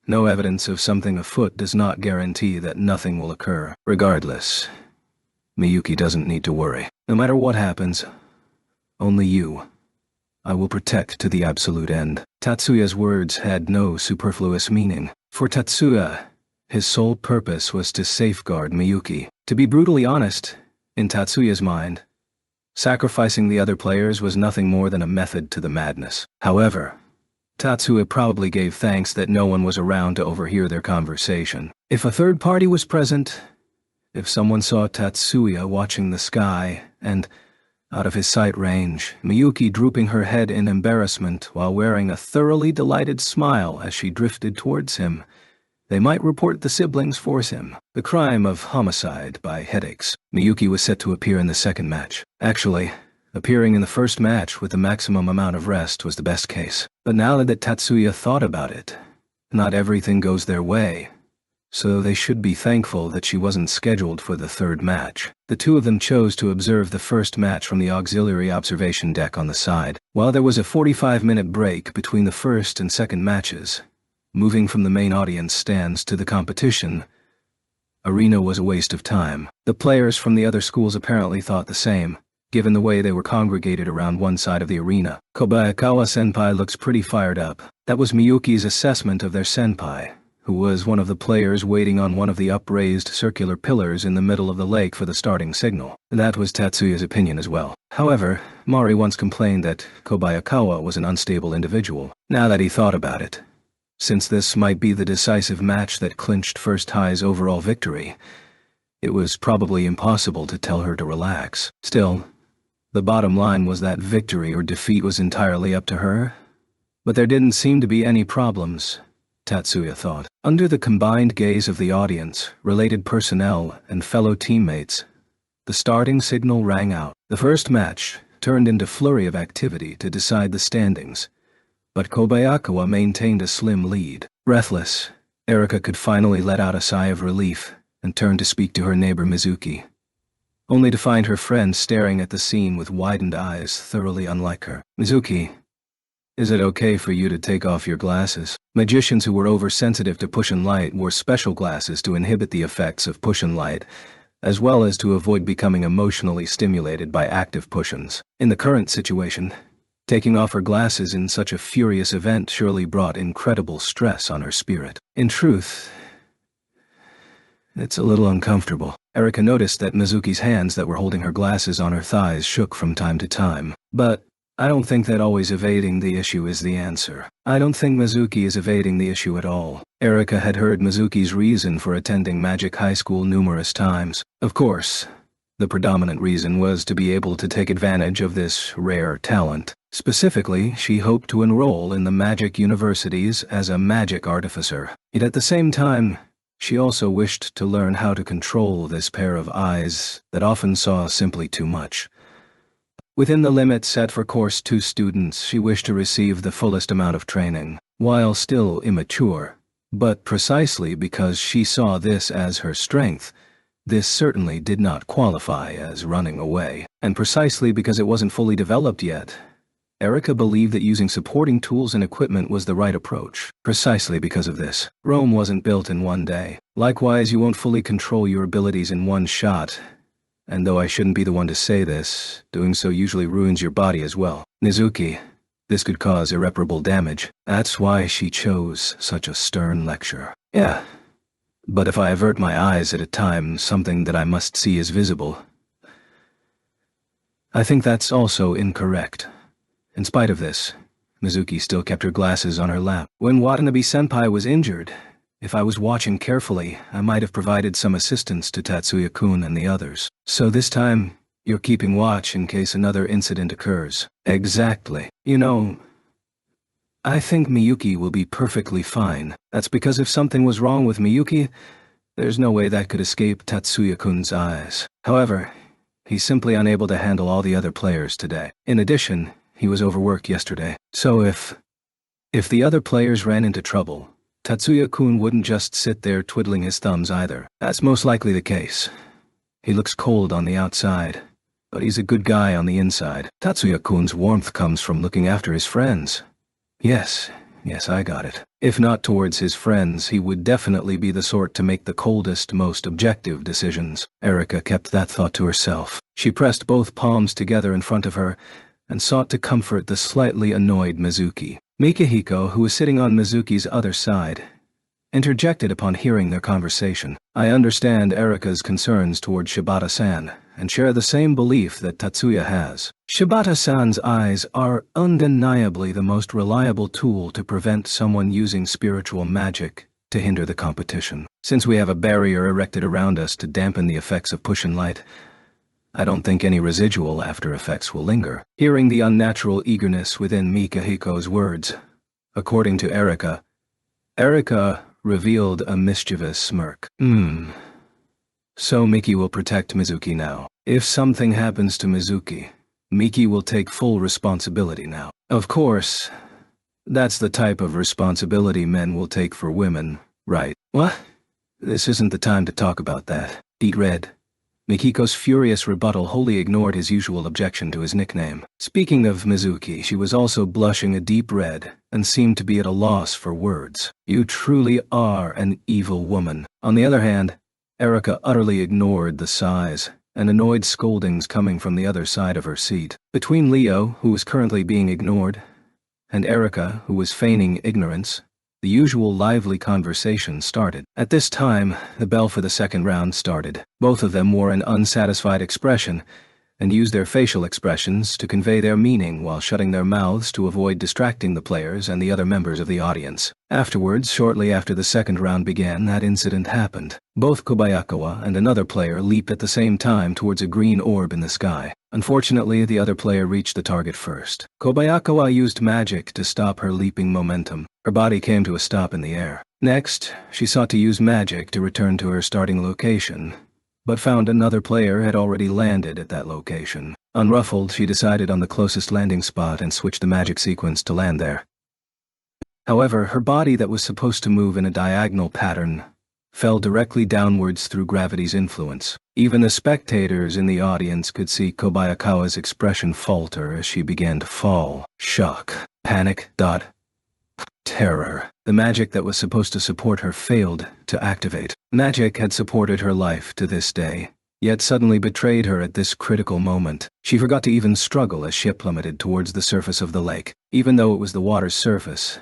no evidence of something afoot does not guarantee that nothing will occur. Regardless, Miyuki doesn't need to worry. No matter what happens, only you I will protect to the absolute end. Tatsuya's words had no superfluous meaning. For Tatsuya, his sole purpose was to safeguard Miyuki. To be brutally honest, in Tatsuya's mind, sacrificing the other players was nothing more than a method to the madness. However, Tatsuya probably gave thanks that no one was around to overhear their conversation. If a third party was present, if someone saw Tatsuya watching the sky and, out of his sight range, Miyuki drooping her head in embarrassment while wearing a thoroughly delighted smile as she drifted towards him, they might report the siblings for him. The crime of homicide by headaches. Miyuki was set to appear in the second match. Actually, appearing in the first match with the maximum amount of rest was the best case. But now that Tatsuya thought about it, not everything goes their way. so they should be thankful that she wasn't scheduled for the third match. The two of them chose to observe the first match from the auxiliary observation deck on the side. While there was a 45-minute break between the first and second matches, moving from the main audience stands to the competition arena was a waste of time. The players from the other schools apparently thought the same, given the way they were congregated around one side of the arena. Kobayakawa-senpai looks pretty fired up. That was Miyuki's assessment of their senpai, who was one of the players waiting on one of the upraised circular pillars in the middle of the lake for the starting signal. That was Tatsuya's opinion as well. However, Mari once complained that Kobayakawa was an unstable individual. Now that he thought about it, since this might be the decisive match that clinched First High's overall victory, it was probably impossible to tell her to relax. Still, the bottom line was that victory or defeat was entirely up to her. But there didn't seem to be any problems, Tatsuya thought. Under the combined gaze of the audience, related personnel, and fellow teammates, the starting signal rang out. The first match turned into flurry of activity to decide the standings, but Kobayakawa maintained a slim lead. Breathless, Erika could finally let out a sigh of relief and turn to speak to her neighbor Mizuki, only to find her friend staring at the scene with widened eyes thoroughly unlike her. Mizuki, is it okay for you to take off your glasses? Magicians who were oversensitive to push and light wore special glasses to inhibit the effects of push and light, as well as to avoid becoming emotionally stimulated by active push-ins. In the current situation, taking off her glasses in such a furious event surely brought incredible stress on her spirit. In truth, it's a little uncomfortable. Erika noticed that Mizuki's hands that were holding her glasses on her thighs shook from time to time. But I don't think that always evading the issue is the answer. I don't think Mizuki is evading the issue at all. Erika had heard Mizuki's reason for attending Magic High School numerous times. Of course, the predominant reason was to be able to take advantage of this rare talent. Specifically, she hoped to enroll in the magic universities as a magic artificer. Yet at the same time, she also wished to learn how to control this pair of eyes that often saw simply too much. Within the limit set for Course 2 students, she wished to receive the fullest amount of training, while still immature. But precisely because she saw this as her strength, this certainly did not qualify as running away. And precisely because it wasn't fully developed yet, Erika believed that using supporting tools and equipment was the right approach. Precisely because of this, Rome wasn't built in one day. Likewise, you won't fully control your abilities in one shot. And though I shouldn't be the one to say this, doing so usually ruins your body as well. Mizuki, this could cause irreparable damage. That's why she chose such a stern lecture. Yeah, but if I avert my eyes at a time something that I must see is visible, I think that's also incorrect. In spite of this, Mizuki still kept her glasses on her lap. When Watanabe-senpai was injured, if I was watching carefully, I might have provided some assistance to Tatsuya-kun and the others. So this time, you're keeping watch in case another incident occurs. Exactly. You know, I think Miyuki will be perfectly fine. That's because if something was wrong with Miyuki, there's no way that could escape Tatsuya-kun's eyes. However, he's simply unable to handle all the other players today. In addition, he was overworked yesterday. So if the other players ran into trouble, Tatsuya-kun wouldn't just sit there twiddling his thumbs either. That's most likely the case. He looks cold on the outside, but he's a good guy on the inside. Tatsuya-kun's warmth comes from looking after his friends. Yes, I got it. If not towards his friends, he would definitely be the sort to make the coldest, most objective decisions. Erika kept that thought to herself. She pressed both palms together in front of her and sought to comfort the slightly annoyed Mizuki. Mikihiko, who was sitting on Mizuki's other side, interjected upon hearing their conversation. I understand Erika's concerns toward Shibata-san, and share the same belief that Tatsuya has. Shibata-san's eyes are undeniably the most reliable tool to prevent someone using spiritual magic to hinder the competition. Since we have a barrier erected around us to dampen the effects of push and light, I don't think any residual after effects will linger. Hearing the unnatural eagerness within Mikihiko's words, according to Erika revealed a mischievous smirk. So Miki will protect Mizuki now. If something happens to Mizuki, Miki will take full responsibility now. Of course, that's the type of responsibility men will take for women, right? What? This isn't the time to talk about that. Eat red. Mikiko's furious rebuttal wholly ignored his usual objection to his nickname. Speaking of Mizuki, she was also blushing a deep red and seemed to be at a loss for words. You truly are an evil woman. On the other hand, Erika utterly ignored the sighs and annoyed scoldings coming from the other side of her seat. Between Leo, who was currently being ignored, and Erika, who was feigning ignorance, the usual lively conversation started. At this time, the bell for the second round started. Both of them wore an unsatisfied expression and used their facial expressions to convey their meaning while shutting their mouths to avoid distracting the players and the other members of the audience. Afterwards, shortly after the second round began, that incident happened. Both Kobayakawa and another player leaped at the same time towards a green orb in the sky. Unfortunately, the other player reached the target first. Kobayakawa used magic to stop her leaping momentum. Her body came to a stop in the air. Next, she sought to use magic to return to her starting location, but found another player had already landed at that location. Unruffled, she decided on the closest landing spot and switched the magic sequence to land there. However, her body that was supposed to move in a diagonal pattern fell directly downwards through gravity's influence. Even the spectators in the audience could see Kobayakawa's expression falter as she began to fall. Shock, panic, terror. The magic that was supposed to support her failed to activate. Magic had supported her life to this day, yet suddenly betrayed her at this critical moment. She forgot to even struggle as she plummeted towards the surface of the lake. Even though it was the water's surface,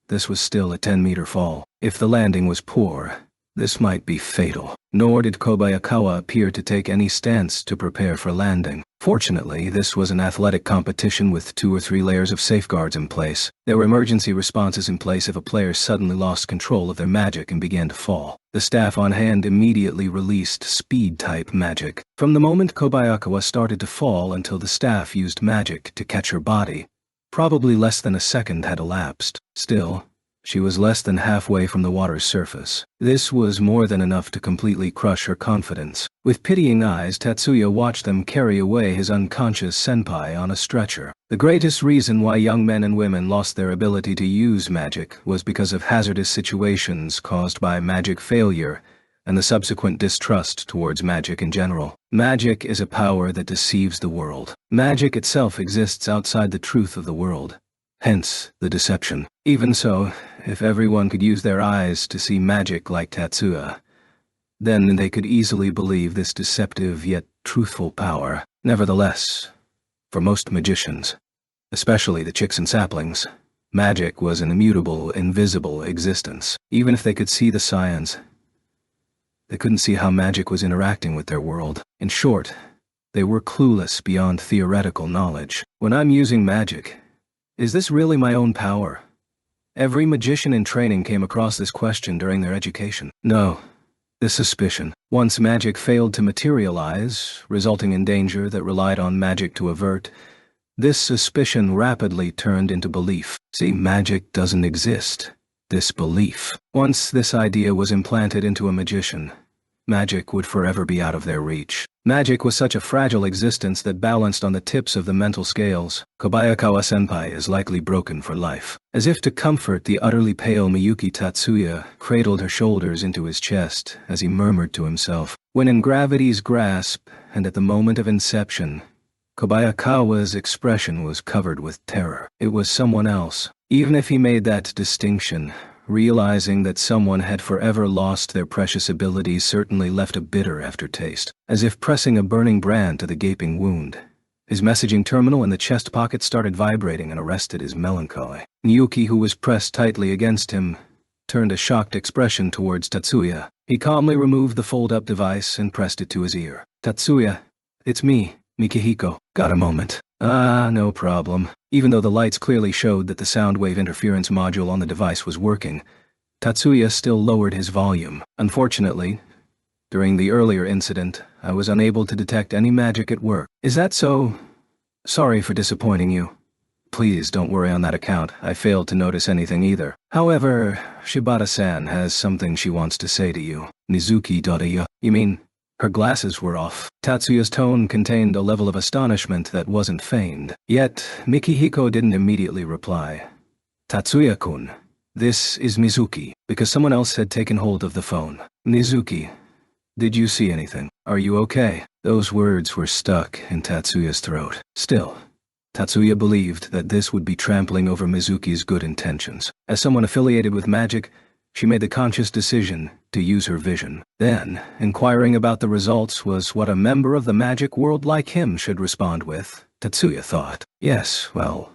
this was still a 10-meter fall. If the landing was poor, this might be fatal. Nor did Kobayakawa appear to take any stance to prepare for landing. Fortunately, this was an athletic competition with 2 or 3 layers of safeguards in place. There were emergency responses in place if a player suddenly lost control of their magic and began to fall. The staff on hand immediately released speed-type magic. From the moment Kobayakawa started to fall until the staff used magic to catch her body, probably less than a second had elapsed. Still, she was less than halfway from the water's surface. This was more than enough to completely crush her confidence. With pitying eyes, Tatsuya watched them carry away his unconscious senpai on a stretcher. The greatest reason why young men and women lost their ability to use magic was because of hazardous situations caused by magic failure and the subsequent distrust towards magic in general. Magic is a power that deceives the world. Magic itself exists outside the truth of the world. Hence, the deception. Even so, if everyone could use their eyes to see magic like Tatsuya, then they could easily believe this deceptive yet truthful power. Nevertheless, for most magicians, especially the chicks and saplings, magic was an immutable, invisible existence. Even if they could see the science, they couldn't see how magic was interacting with their world. In short, they were clueless beyond theoretical knowledge. When I'm using magic, is this really my own power? Every magician in training came across this question during their education. No, this suspicion. Once magic failed to materialize, resulting in danger that relied on magic to avert, this suspicion rapidly turned into belief. See, magic doesn't exist. This belief. Once this idea was implanted into a magician, magic would forever be out of their reach. Magic was such a fragile existence that balanced on the tips of the mental scales. Kobayakawa-senpai is likely broken for life. As if to comfort the utterly pale Miyuki, Tatsuya cradled her shoulders into his chest as he murmured to himself. When in gravity's grasp, and at the moment of inception, Kobayakawa's expression was covered with terror. It was someone else. Even if he made that distinction, realizing that someone had forever lost their precious abilities certainly left a bitter aftertaste, as if pressing a burning brand to the gaping wound. His messaging terminal in the chest pocket started vibrating and arrested his melancholy. Miyuki, who was pressed tightly against him, turned a shocked expression towards Tatsuya. He calmly removed the fold-up device and pressed it to his ear. "Tatsuya, it's me, Mikihiko. Got a moment?" "Ah, no problem." Even though the lights clearly showed that the sound wave interference module on the device was working, Tatsuya still lowered his volume. "Unfortunately, during the earlier incident, I was unable to detect any magic at work." "Is that so? Sorry for disappointing you." "Please don't worry on that account. I failed to notice anything either. However, Shibata-san has something she wants to say to you." "Nizuki-ya. You mean?" Her glasses were off. Tatsuya's tone contained a level of astonishment that wasn't feigned. Yet, Mikihiko didn't immediately reply. "Tatsuya-kun, this is Mizuki." because someone else had taken hold of the phone. "Mizuki, did you see anything? Are you okay?" Those words were stuck in Tatsuya's throat. Still, Tatsuya believed that this would be trampling over Mizuki's good intentions. As someone affiliated with magic, she made the conscious decision to use her vision. Then, inquiring about the results was what a member of the magic world like him should respond with, Tatsuya thought. Yes, well,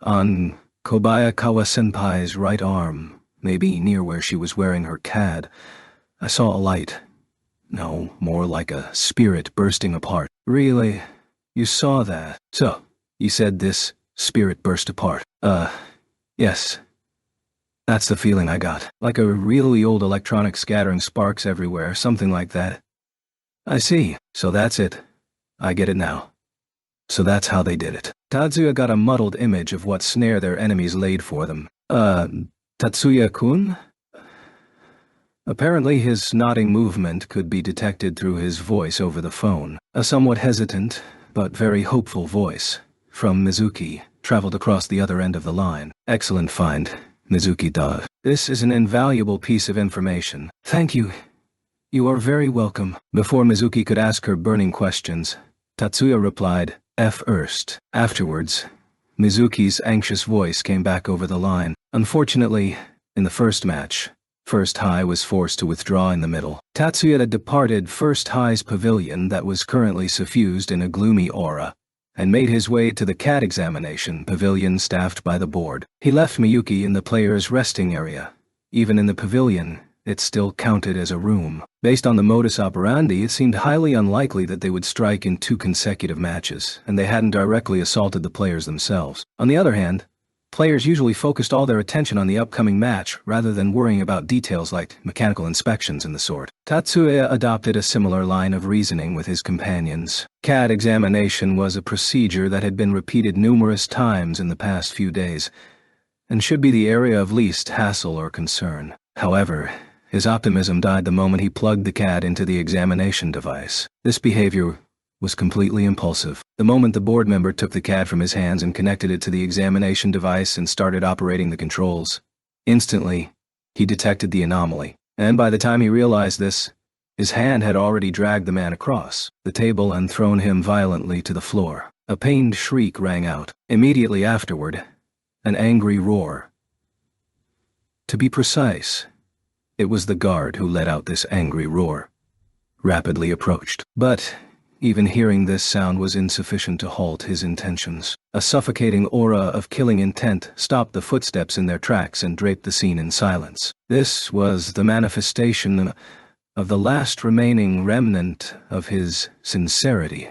on Kobayakawa-senpai's right arm, maybe near where she was wearing her CAD, I saw a light. No, more like a spirit bursting apart. Really? You saw that? So, you said this spirit burst apart? Yes. That's the feeling I got. Like a really old electronic scattering sparks everywhere, something like that. I see. So that's it. I get it now. So that's how they did it. Tatsuya got a muddled image of what snare their enemies laid for them. Tatsuya-kun? Apparently his nodding movement could be detected through his voice over the phone. A somewhat hesitant, but very hopeful voice, from Mizuki, traveled across the other end of the line. Excellent find, Mizuki-da. This is an invaluable piece of information. Thank you. You are very welcome. Before Mizuki could ask her burning questions, Tatsuya replied, F erst. Afterwards, Mizuki's anxious voice came back over the line. Unfortunately, in the first match, First High was forced to withdraw in the middle. Tatsuya had departed First High's pavilion that was currently suffused in a gloomy aura, and made his way to the CAD examination pavilion staffed by the board. He left Miyuki in the player's resting area. Even in the pavilion, it still counted as a room. Based on the modus operandi, it seemed highly unlikely that they would strike in 2 consecutive matches, and they hadn't directly assaulted the players themselves. On the other hand, players usually focused all their attention on the upcoming match rather than worrying about details like mechanical inspections and the sort. Tatsuya adopted a similar line of reasoning with his companions. CAD examination was a procedure that had been repeated numerous times in the past few days, and should be the area of least hassle or concern. However, his optimism died the moment he plugged the CAD into the examination device. This behavior was completely impulsive. The moment the board member took the CAD from his hands and connected it to the examination device and started operating the controls, instantly, he detected the anomaly. And by the time he realized this, his hand had already dragged the man across the table and thrown him violently to the floor. A pained shriek rang out. Immediately afterward, an angry roar. To be precise, it was the guard who let out this angry roar. Rapidly approached. But even hearing this sound was insufficient to halt his intentions. A suffocating aura of killing intent stopped the footsteps in their tracks and draped the scene in silence. This was the manifestation of the last remaining remnant of his sincerity,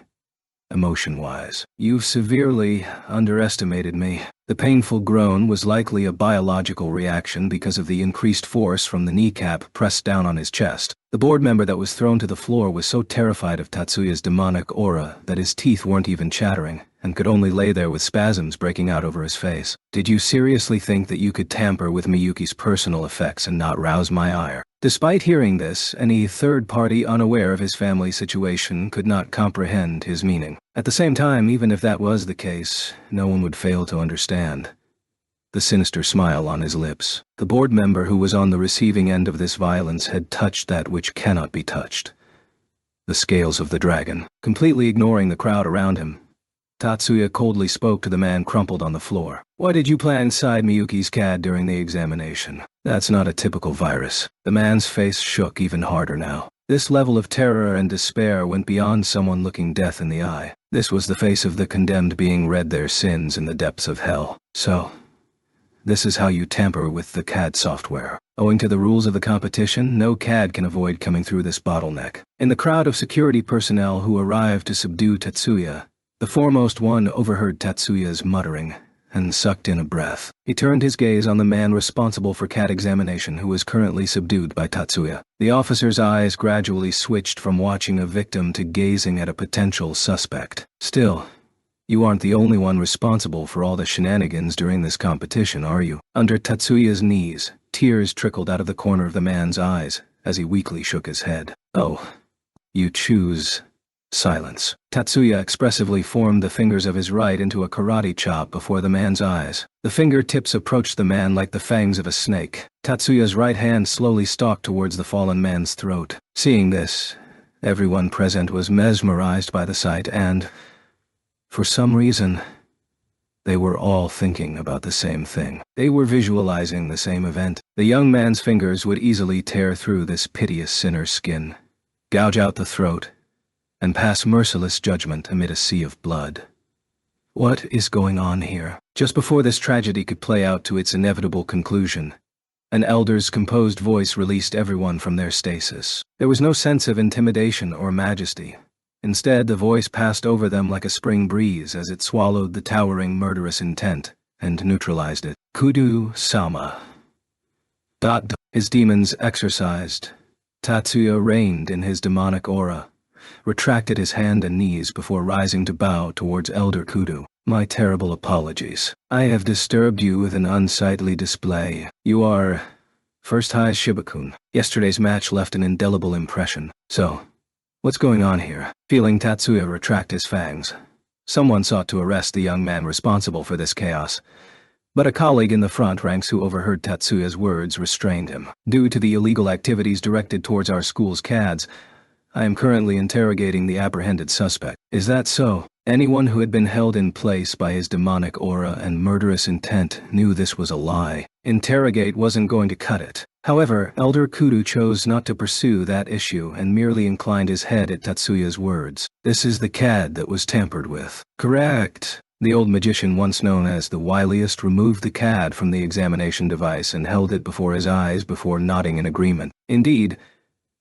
emotion-wise. You've severely underestimated me. The painful groan was likely a biological reaction because of the increased force from the kneecap pressed down on his chest. The board member that was thrown to the floor was so terrified of Tatsuya's demonic aura that his teeth weren't even chattering, and could only lay there with spasms breaking out over his face. Did you seriously think that you could tamper with Miyuki's personal effects and not rouse my ire? Despite hearing this, any third party unaware of his family situation could not comprehend his meaning. At the same time, even if that was the case, no one would fail to understand the sinister smile on his lips. The board member who was on the receiving end of this violence had touched that which cannot be touched. The scales of the dragon. Completely ignoring the crowd around him, Tatsuya coldly spoke to the man crumpled on the floor. Why did you plant inside Miyuki's CAD during the examination? That's not a typical virus. The man's face shook even harder now. This level of terror and despair went beyond someone looking death in the eye. This was the face of the condemned being read their sins in the depths of hell. So, this is how you tamper with the CAD software. Owing to the rules of the competition, no CAD can avoid coming through this bottleneck. In the crowd of security personnel who arrived to subdue Tatsuya, the foremost one overheard Tatsuya's muttering and sucked in a breath. He turned his gaze on the man responsible for CAD examination who was currently subdued by Tatsuya. The officer's eyes gradually switched from watching a victim to gazing at a potential suspect. Still, you aren't the only one responsible for all the shenanigans during this competition, are you? Under Tatsuya's knees, tears trickled out of the corner of the man's eyes as he weakly shook his head. Oh, you choose Silence. Tatsuya expressively formed the fingers of his right into a karate chop before the man's eyes. The fingertips approached the man like the fangs of a snake. Tatsuya's right hand slowly stalked towards the fallen man's throat. Seeing this, everyone present was mesmerized by the sight and, for some reason, they were all thinking about the same thing. They were visualizing the same event. The young man's fingers would easily tear through this piteous sinner's skin, gouge out the throat, and pass merciless judgment amid a sea of blood. What is going on here? Just before this tragedy could play out to its inevitable conclusion, an elder's composed voice released everyone from their stasis. There was no sense of intimidation or majesty. Instead, the voice passed over them like a spring breeze as it swallowed the towering murderous intent and neutralized it. Kudu-sama. His demons exorcised. Tatsuya reigned in his demonic aura, retracted his hand and knees before rising to bow towards Elder Kudu. My terrible apologies. I have disturbed you with an unsightly display. You are First High Shibakun. Yesterday's match left an indelible impression. So, what's going on here? Feeling Tatsuya retract his fangs, someone sought to arrest the young man responsible for this chaos. But a colleague in the front ranks who overheard Tatsuya's words restrained him. Due to the illegal activities directed towards our school's CADs, I am currently interrogating the apprehended suspect. Is that so? Anyone who had been held in place by his demonic aura and murderous intent knew this was a lie. Interrogate wasn't going to cut it. However, Elder Kudu chose not to pursue that issue and merely inclined his head at Tatsuya's words. This is the CAD that was tampered with. Correct. The old magician, once known as the wiliest, removed the CAD from the examination device and held it before his eyes before nodding in agreement. Indeed,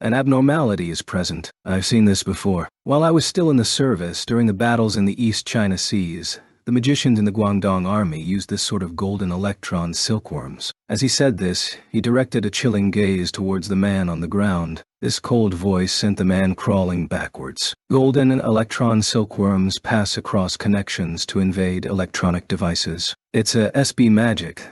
an abnormality is present. I've seen this before. While I was still in the service during the battles in the East China Seas, the magicians in the Guangdong army used this sort of golden electron silkworms. As he said this, he directed a chilling gaze towards the man on the ground. This cold voice sent the man crawling backwards. Golden electron silkworms pass across connections to invade electronic devices. It's a SB magic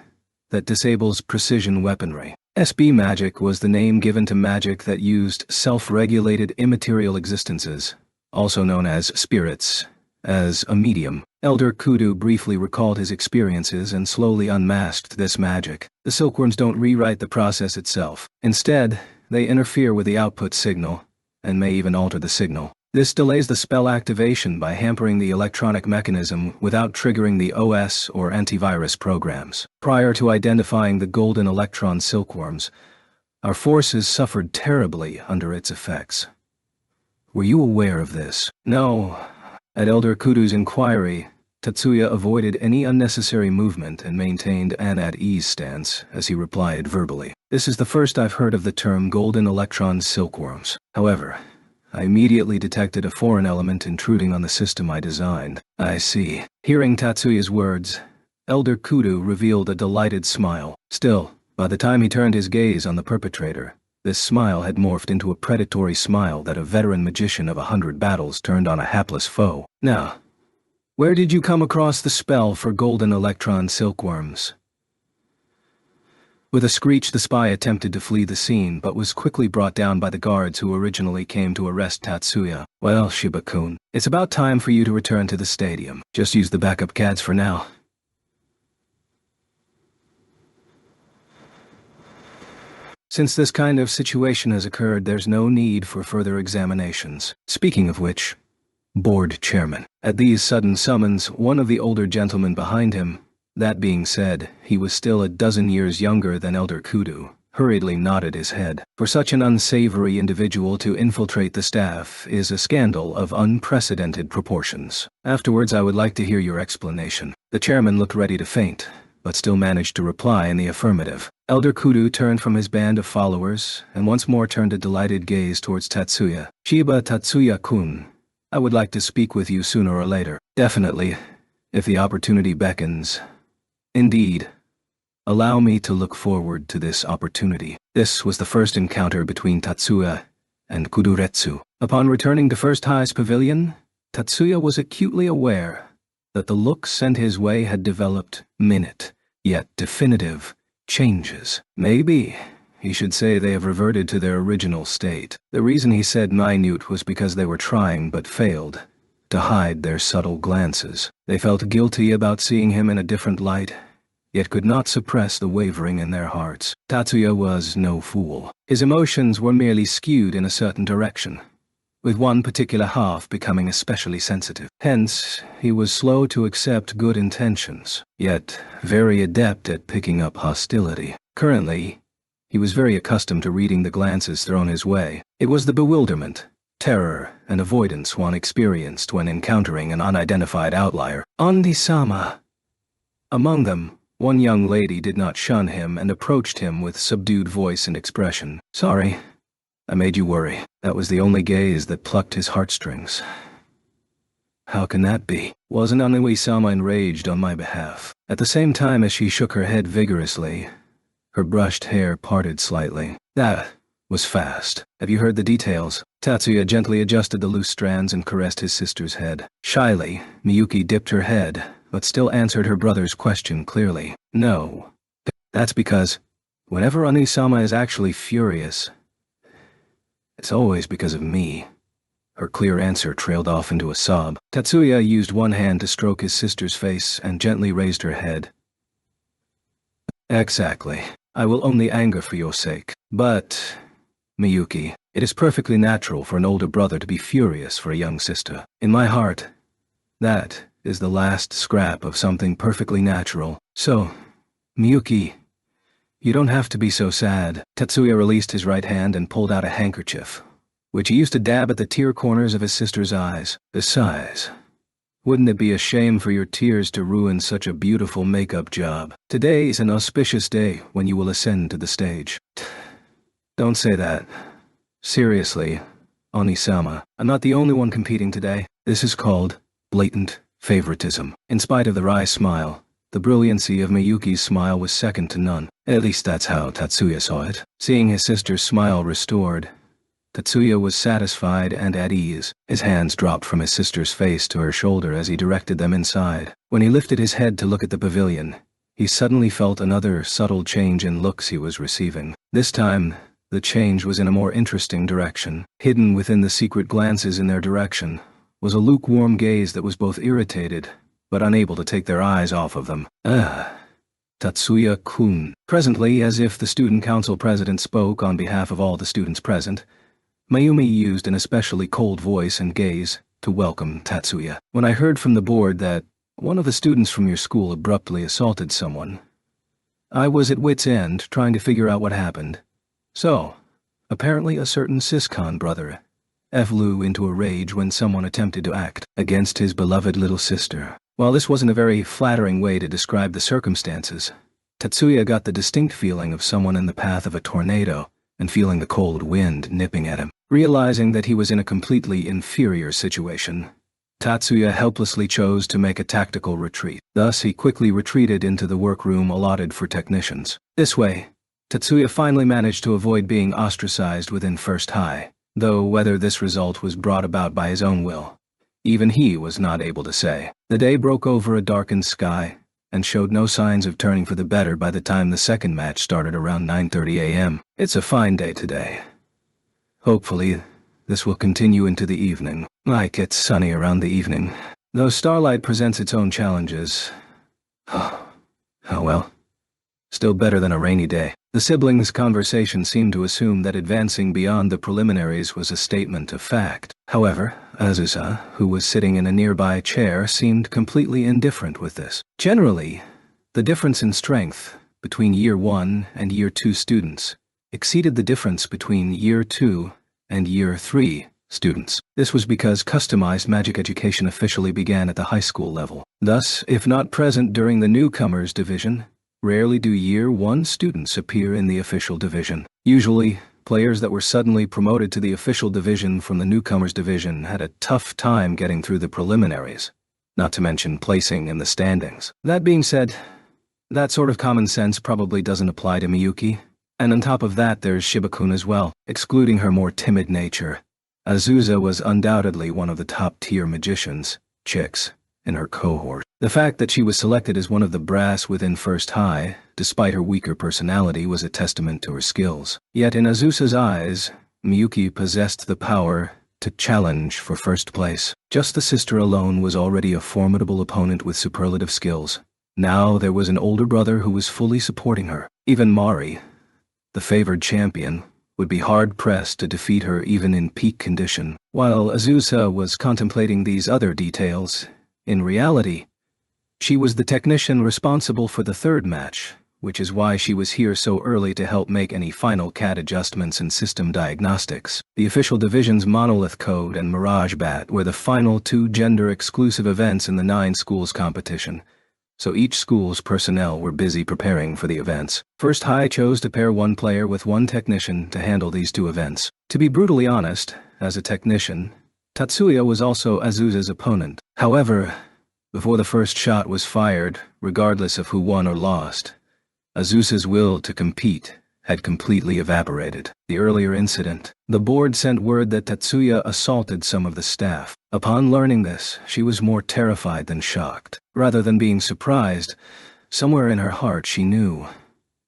that disables precision weaponry. SB magic was the name given to magic that used self-regulated immaterial existences, also known as spirits, as a medium. Elder Kudu briefly recalled his experiences and slowly unmasked this magic. The silkworms don't rewrite the process itself. Instead, they interfere with the output signal, and may even alter the signal. This delays the spell activation by hampering the electronic mechanism without triggering the OS or antivirus programs. Prior to identifying the golden electron silkworms, our forces suffered terribly under its effects. Were you aware of this? No. At Elder Kudu's inquiry, Tatsuya avoided any unnecessary movement and maintained an at-ease stance as he replied verbally. This is the first I've heard of the term golden electron silkworms. However, I immediately detected a foreign element intruding on the system I designed. I see. Hearing Tatsuya's words, Elder Kudu revealed a delighted smile. Still, by the time he turned his gaze on the perpetrator, this smile had morphed into a predatory smile that a veteran magician of 100 battles turned on a hapless foe. Now, where did you come across the spell for golden electron silkworms? With a screech, the spy attempted to flee the scene but was quickly brought down by the guards who originally came to arrest Tatsuya. Well, Shibakun, it's about time for you to return to the stadium. Just use the backup CADs for now. Since this kind of situation has occurred, there's no need for further examinations. Speaking of which, board chairman. At these sudden summons, one of the older gentlemen behind him, that being said, he was still a dozen years younger than Elder Kudu, hurriedly nodded his head. For such an unsavory individual to infiltrate the staff is a scandal of unprecedented proportions. Afterwards, I would like to hear your explanation. The chairman looked ready to faint, but still managed to reply in the affirmative. Elder Kudu turned from his band of followers and once more turned a delighted gaze towards Tatsuya. Chiba Tatsuya-kun, I would like to speak with you sooner or later. Definitely, if the opportunity beckons. Indeed. Allow me to look forward to this opportunity. This was the first encounter between Tatsuya and Kuduretsu. Upon returning to First High's pavilion, Tatsuya was acutely aware that the look sent his way had developed minute, yet definitive, changes. Maybe he should say they have reverted to their original state. The reason he said minute was because they were trying but failed to hide their subtle glances. They felt guilty about seeing him in a different light, yet could not suppress the wavering in their hearts. Tatsuya was no fool. His emotions were merely skewed in a certain direction, with one particular half becoming especially sensitive. Hence, he was slow to accept good intentions, yet very adept at picking up hostility. Currently, he was very accustomed to reading the glances thrown his way. It was the bewilderment, terror, and avoidance one experienced when encountering an unidentified outlier. Andi-sama. Among them, one young lady did not shun him and approached him with subdued voice and expression. "Sorry, I made you worry." That was the only gaze that plucked his heartstrings. How can that be? Wasn't Andi-sama enraged on my behalf? At the same time as she shook her head vigorously, her brushed hair parted slightly. That was fast. Have you heard the details? Tatsuya gently adjusted the loose strands and caressed his sister's head. Shyly, Miyuki dipped her head, but still answered her brother's question clearly. No. That's because, whenever Andi-sama is actually furious, it's always because of me. Her clear answer trailed off into a sob. Tatsuya used one hand to stroke his sister's face and gently raised her head. Exactly. I will only anger for your sake. But, Miyuki, it is perfectly natural for an older brother to be furious for a young sister. In my heart, that is the last scrap of something perfectly natural. So, Miyuki, you don't have to be so sad. Tatsuya released his right hand and pulled out a handkerchief, which he used to dab at the tear corners of his sister's eyes. Besides, wouldn't it be a shame for your tears to ruin such a beautiful makeup job? Today is an auspicious day when you will ascend to the stage. Don't say that. Seriously, Andi-sama, I'm not the only one competing today. This is called blatant favoritism. In spite of the wry smile, the brilliancy of Miyuki's smile was second to none. At least that's how Tatsuya saw it. Seeing his sister's smile restored, Tatsuya was satisfied and at ease. His hands dropped from his sister's face to her shoulder as he directed them inside. When he lifted his head to look at the pavilion, he suddenly felt another subtle change in looks he was receiving. This time, the change was in a more interesting direction. Hidden within the secret glances in their direction was a lukewarm gaze that was both irritated, but unable to take their eyes off of them. Tatsuya-kun. Presently, as if the student council president spoke on behalf of all the students present, Mayumi used an especially cold voice and gaze to welcome Tatsuya. When I heard from the board that one of the students from your school abruptly assaulted someone, I was at wit's end trying to figure out what happened. So, apparently a certain Siscon brother flew into a rage when someone attempted to act against his beloved little sister. While this wasn't a very flattering way to describe the circumstances, Tatsuya got the distinct feeling of someone in the path of a tornado and feeling the cold wind nipping at him. Realizing that he was in a completely inferior situation, Tatsuya helplessly chose to make a tactical retreat. Thus, he quickly retreated into the workroom allotted for technicians. This way, Tatsuya finally managed to avoid being ostracized within First High, though whether this result was brought about by his own will, even he was not able to say. The day broke over a darkened sky and showed no signs of turning for the better by the time the second match started around 9:30 a.m. It's a fine day today. Hopefully, this will continue into the evening. Like it's sunny around the evening. Though starlight presents its own challenges. Oh well. Still better than a rainy day. The siblings' conversation seemed to assume that advancing beyond the preliminaries was a statement of fact. However, Azusa, who was sitting in a nearby chair, seemed completely indifferent with this. Generally, the difference in strength between Year 1 and Year 2 students exceeded the difference between Year 2 and Year 3 students. This was because customized magic education officially began at the high school level. Thus, if not present during the newcomers division, rarely do Year 1 students appear in the official division. Usually, players that were suddenly promoted to the official division from the newcomers division had a tough time getting through the preliminaries, not to mention placing in the standings. That being said, that sort of common sense probably doesn't apply to Miyuki. And on top of that, there's Shibakun as well. Excluding her more timid nature, Azusa was undoubtedly one of the top-tier magicians, chicks, in her cohort. The fact that she was selected as one of the brass within First High, despite her weaker personality, was a testament to her skills. Yet in Azusa's eyes, Miyuki possessed the power to challenge for first place. Just the sister alone was already a formidable opponent with superlative skills. Now there was an older brother who was fully supporting her. Even Mari, the favored champion, would be hard-pressed to defeat her even in peak condition. While Azusa was contemplating these other details, in reality, she was the technician responsible for the third match, which is why she was here so early to help make any final CAD adjustments and system diagnostics. The official division's Monolith Code and Mirage Bat were the final two gender-exclusive events in the 9 schools competition, so each school's personnel were busy preparing for the events. First High chose to pair one player with one technician to handle these two events. To be brutally honest, as a technician, Tatsuya was also Azusa's opponent. However, before the first shot was fired, regardless of who won or lost, Azusa's will to compete had completely evaporated. The earlier incident, the board sent word that Tatsuya assaulted some of the staff. Upon learning this, she was more terrified than shocked. Rather than being surprised, somewhere in her heart she knew,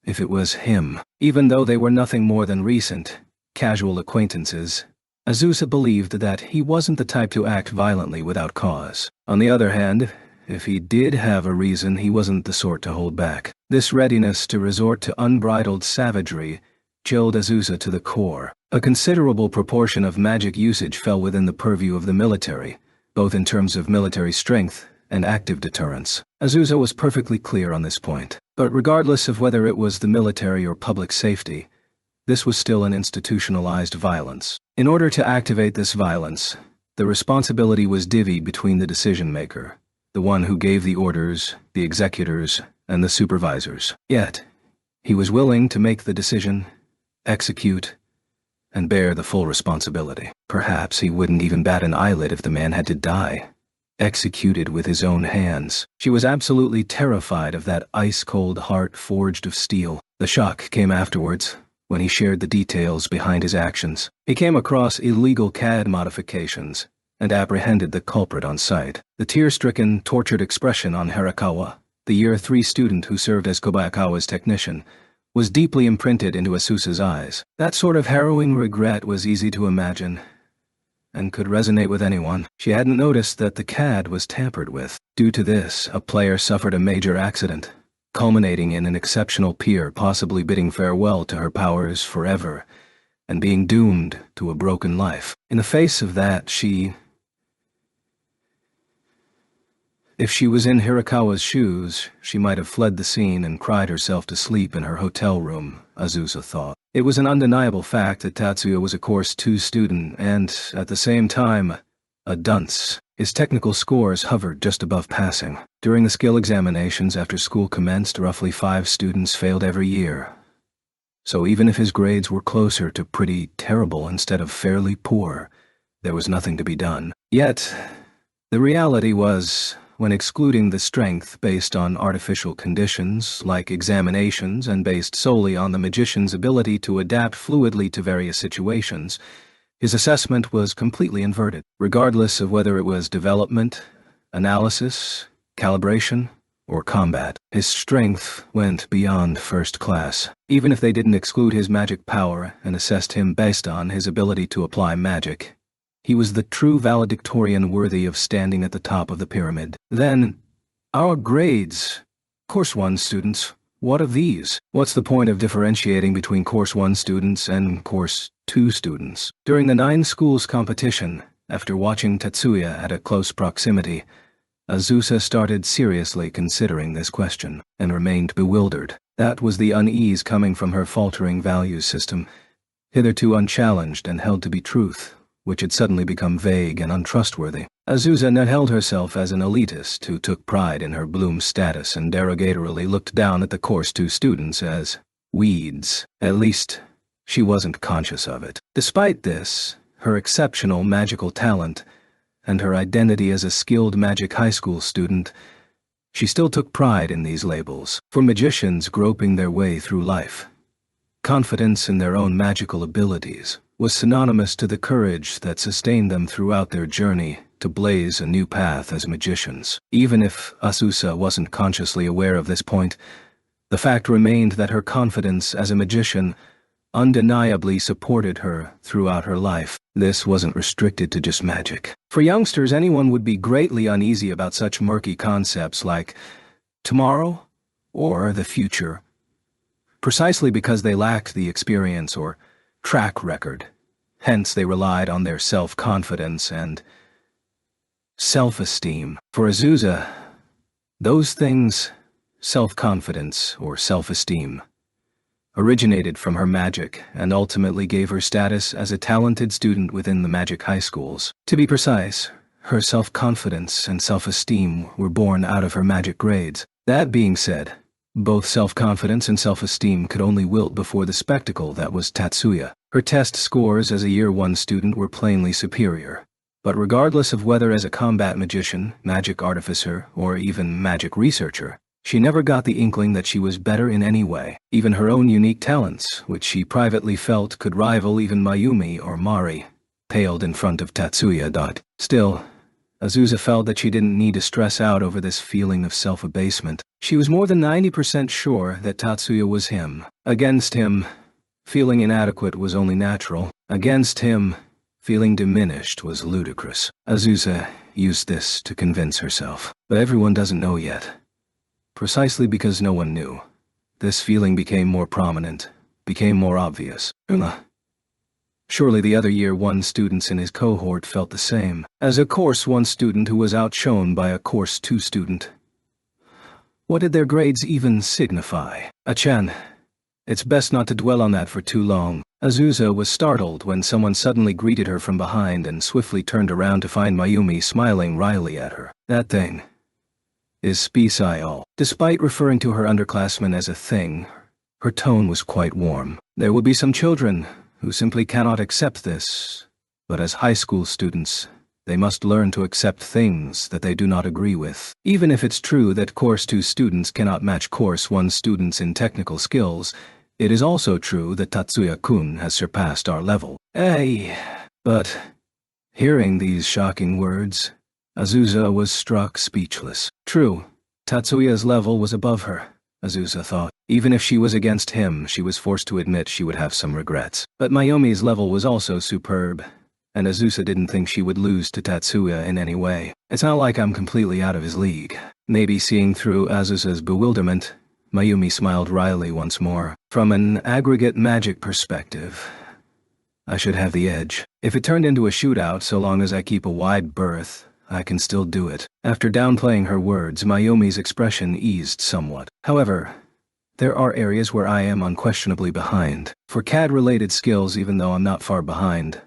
if it was him, even though they were nothing more than recent, casual acquaintances, Azusa believed that he wasn't the type to act violently without cause. On the other hand, if he did have a reason, he wasn't the sort to hold back. This readiness to resort to unbridled savagery chilled Azusa to the core. A considerable proportion of magic usage fell within the purview of the military, both in terms of military strength and active deterrence. Azusa was perfectly clear on this point. But regardless of whether it was the military or public safety, this was still an institutionalized violence. In order to activate this violence, the responsibility was divvied between the decision-maker, the one who gave the orders, the executors, and the supervisors. Yet, he was willing to make the decision, execute, and bear the full responsibility. Perhaps he wouldn't even bat an eyelid if the man had to die, executed with his own hands. She was absolutely terrified of that ice-cold heart forged of steel. The shock came afterwards, when he shared the details behind his actions. He came across illegal CAD modifications and apprehended the culprit on site. The tear-stricken, tortured expression on Hirakawa, the Year 3 student who served as Kobayakawa's technician, was deeply imprinted into Asusa's eyes. That sort of harrowing regret was easy to imagine, and could resonate with anyone. She hadn't noticed that the CAD was tampered with. Due to this, a player suffered a major accident, culminating in an exceptional peer possibly bidding farewell to her powers forever, and being doomed to a broken life. In the face of that, if she was in Hirakawa's shoes, she might have fled the scene and cried herself to sleep in her hotel room, Azusa thought. It was an undeniable fact that Tatsuya was a Course 2 student and, at the same time, a dunce. His technical scores hovered just above passing. During the skill examinations after school commenced, roughly 5 students failed every year. So even if his grades were closer to pretty terrible instead of fairly poor, there was nothing to be done. Yet, the reality was, when excluding the strength based on artificial conditions, like examinations, and based solely on the magician's ability to adapt fluidly to various situations, his assessment was completely inverted. Regardless of whether it was development, analysis, calibration, or combat, his strength went beyond first class. Even if they didn't exclude his magic power and assessed him based on his ability to apply magic, he was the true valedictorian worthy of standing at the top of the pyramid. Then, our grades. Course 1 students, what of these? What's the point of differentiating between Course 1 students and Course 2 students? During the 9 schools competition, after watching Tatsuya at a close proximity, Azusa started seriously considering this question, and remained bewildered. That was the unease coming from her faltering value system, hitherto unchallenged and held to be truth, which had suddenly become vague and untrustworthy. Azusa now held herself as an elitist who took pride in her Bloom status and derogatorily looked down at the Course 2 students as weeds. At least, she wasn't conscious of it. Despite this, her exceptional magical talent, and her identity as a skilled magic high school student, she still took pride in these labels. For magicians groping their way through life, confidence in their own magical abilities was synonymous to the courage that sustained them throughout their journey to blaze a new path as magicians. Even if Azusa wasn't consciously aware of this point, the fact remained that her confidence as a magician undeniably supported her throughout her life. This wasn't restricted to just magic. For youngsters, anyone would be greatly uneasy about such murky concepts like tomorrow or the future, precisely because they lacked the experience or track record. Hence, they relied on their self-confidence and self-esteem. For Azusa, those things, self-confidence or self-esteem, originated from her magic and ultimately gave her status as a talented student within the magic high schools. To be precise, her self-confidence and self-esteem were born out of her magic grades. That being said, both self-confidence and self-esteem could only wilt before the spectacle that was Tatsuya. Her test scores as a Year 1 student were plainly superior. But regardless of whether as a combat magician, magic artificer, or even magic researcher, she never got the inkling that she was better in any way. Even her own unique talents, which she privately felt could rival even Mayumi or Mari, paled in front of Tatsuya. Still, Azusa felt that she didn't need to stress out over this feeling of self-abasement. She was more than 90% sure that Tatsuya was him. Against him, feeling inadequate was only natural. Against him, feeling diminished was ludicrous. Azusa used this to convince herself. But everyone doesn't know yet. Precisely because no one knew, this feeling became more prominent, became more obvious. Surely the other Year 1 students in his cohort felt the same. As a Course 1 student who was outshone by a Course 2 student, what did their grades even signify? Achan, it's best not to dwell on that for too long. Azusa was startled when someone suddenly greeted her from behind and swiftly turned around to find Mayumi smiling wryly at her. That thing is Species. Despite referring to her underclassmen as a thing, her tone was quite warm. There will be some children who simply cannot accept this, but as high school students, they must learn to accept things that they do not agree with. Even if it's true that Course 2 students cannot match Course 1 students in technical skills, it is also true that Tatsuya-kun has surpassed our level. But hearing these shocking words, Azusa was struck speechless. True, Tatsuya's level was above her, Azusa thought. Even if she was against him, she was forced to admit she would have some regrets. But Mayumi's level was also superb, and Azusa didn't think she would lose to Tatsuya in any way. It's not like I'm completely out of his league. Maybe seeing through Azusa's bewilderment, Mayumi smiled wryly once more. From an aggregate magic perspective, I should have the edge. If it turned into a shootout, so long as I keep a wide berth, I can still do it. After downplaying her words, Mayumi's expression eased somewhat. However, there are areas where I am unquestionably behind. For CAD-related skills, even though I'm not far behind,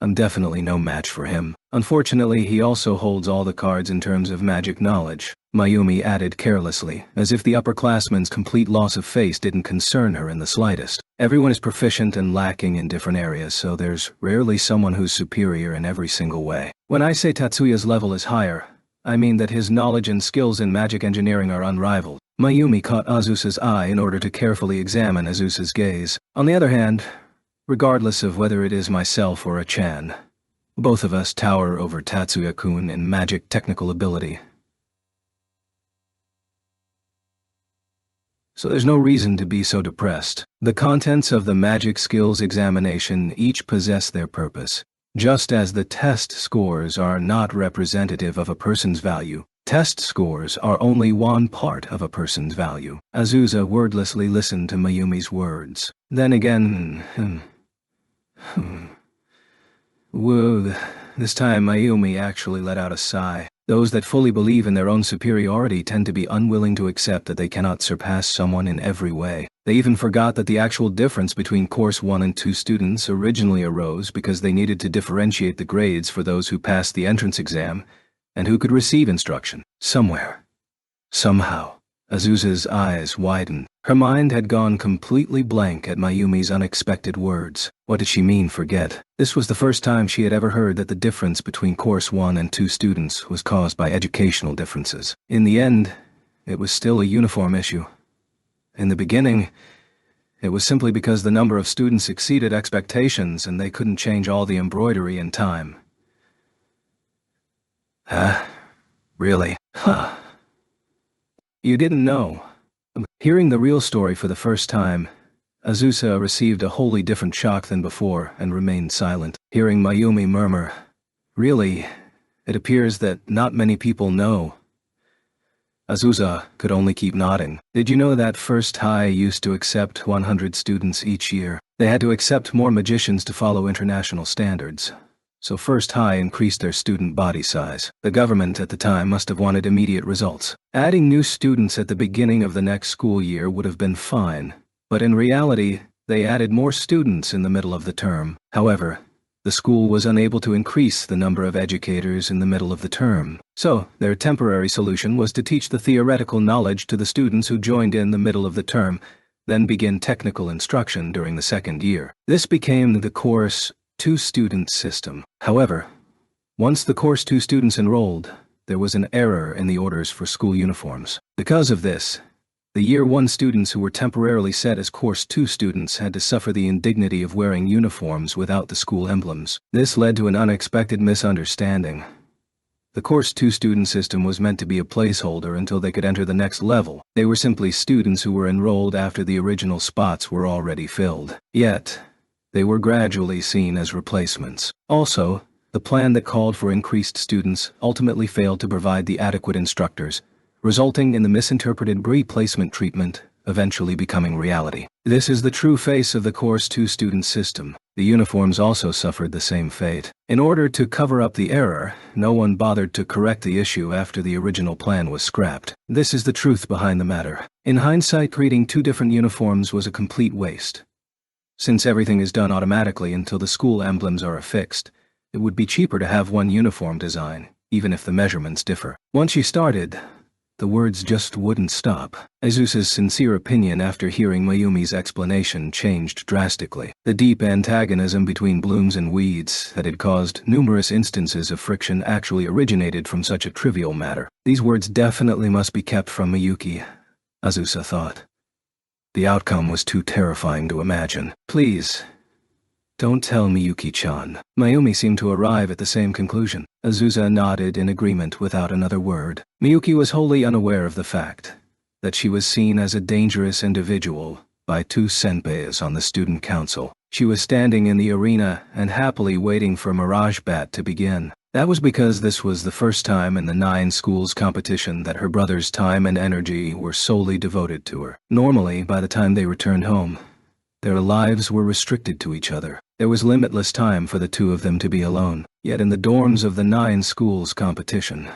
I'm definitely no match for him. Unfortunately, he also holds all the cards in terms of magic knowledge, Mayumi added carelessly, as if the upperclassman's complete loss of face didn't concern her in the slightest. Everyone is proficient and lacking in different areas, so there's rarely someone who's superior in every single way. When I say Tatsuya's level is higher, I mean that his knowledge and skills in magic engineering are unrivaled. Mayumi caught Azusa's eye in order to carefully examine Azusa's gaze. On the other hand, regardless of whether it is myself or Achan, both of us tower over Tatsuya-kun in magic technical ability. So there's no reason to be so depressed. The contents of the magic skills examination each possess their purpose. Just as the test scores are not representative of a person's value, test scores are only one part of a person's value. Azusa wordlessly listened to Mayumi's words. Then again, whoa, this time Mayumi actually let out a sigh. Those that fully believe in their own superiority tend to be unwilling to accept that they cannot surpass someone in every way. They even forgot that the actual difference between Course 1 and 2 students originally arose because they needed to differentiate the grades for those who passed the entrance exam and who could receive instruction. Somewhere, somehow, Azusa's eyes widened. Her mind had gone completely blank at Mayumi's unexpected words. What did she mean, forget? This was the first time she had ever heard that the difference between Course 1 and 2 students was caused by educational differences. In the end, it was still a uniform issue. In the beginning, It was simply because the number of students exceeded expectations and they couldn't change all the embroidery in time. Huh? Really? Huh. You didn't know. Hearing the real story for the first time, Azusa received a wholly different shock than before and remained silent. Hearing Mayumi murmur, "Really, it appears that not many people know." Azusa could only keep nodding. "Did you know that First High used to accept 100 students each year? They had to accept more magicians to follow international standards. So First High increased their student body size. The government at the time must have wanted immediate results. Adding new students at the beginning of the next school year would have been fine, but in reality, they added more students in the middle of the term. However, the school was unable to increase the number of educators in the middle of the term. So, their temporary solution was to teach the theoretical knowledge to the students who joined in the middle of the term, then begin technical instruction during the second year. This became the course two-student system. However, once the course 2 students enrolled, there was an error in the orders for school uniforms. Because of this, the Year 1 students who were temporarily set as Course 2 students had to suffer the indignity of wearing uniforms without the school emblems. This led to an unexpected misunderstanding. The Course 2 student system was meant to be a placeholder until they could enter the next level. They were simply students who were enrolled after the original spots were already filled. Yet, they were gradually seen as replacements. Also, the plan that called for increased students ultimately failed to provide the adequate instructors, resulting in the misinterpreted replacement treatment eventually becoming reality. This is the true face of the Course 2 student system. The uniforms also suffered the same fate. In order to cover up the error, no one bothered to correct the issue after the original plan was scrapped. This is the truth behind the matter. In hindsight, creating 2 different uniforms was a complete waste. Since everything is done automatically until the school emblems are affixed, it would be cheaper to have one uniform design, even if the measurements differ. Once she started, the words just wouldn't stop. Azusa's sincere opinion after hearing Mayumi's explanation changed drastically. The deep antagonism between blooms and weeds that had caused numerous instances of friction actually originated from such a trivial matter. These words definitely must be kept from Miyuki, Azusa thought. The outcome was too terrifying to imagine. "Please, don't tell Miyuki-chan." Mayumi seemed to arrive at the same conclusion. Azusa nodded in agreement without another word. Miyuki was wholly unaware of the fact that she was seen as a dangerous individual by 2 senpais on the student council. She was standing in the arena and happily waiting for Mirage Bat to begin. That was because this was the first time in the 9 schools competition that her brother's time and energy were solely devoted to her. Normally, by the time they returned home, their lives were restricted to each other. There was limitless time for the 2 of them to be alone. Yet in the dorms of the 9 schools competition,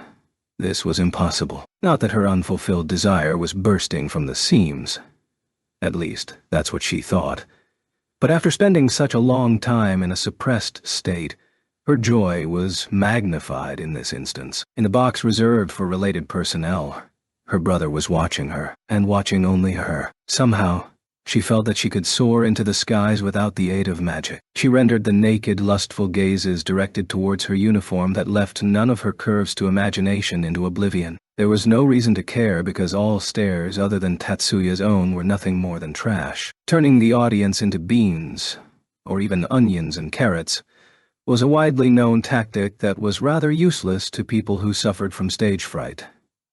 this was impossible. Not that her unfulfilled desire was bursting from the seams. At least, that's what she thought. But after spending such a long time in a suppressed state, her joy was magnified in this instance. In the box reserved for related personnel, her brother was watching her, and watching only her. Somehow, she felt that she could soar into the skies without the aid of magic. She rendered the naked, lustful gazes directed towards her uniform that left none of her curves to imagination into oblivion. There was no reason to care because all stares other than Tatsuya's own were nothing more than trash. Turning the audience into beans, or even onions and carrots, was a widely known tactic that was rather useless to people who suffered from stage fright.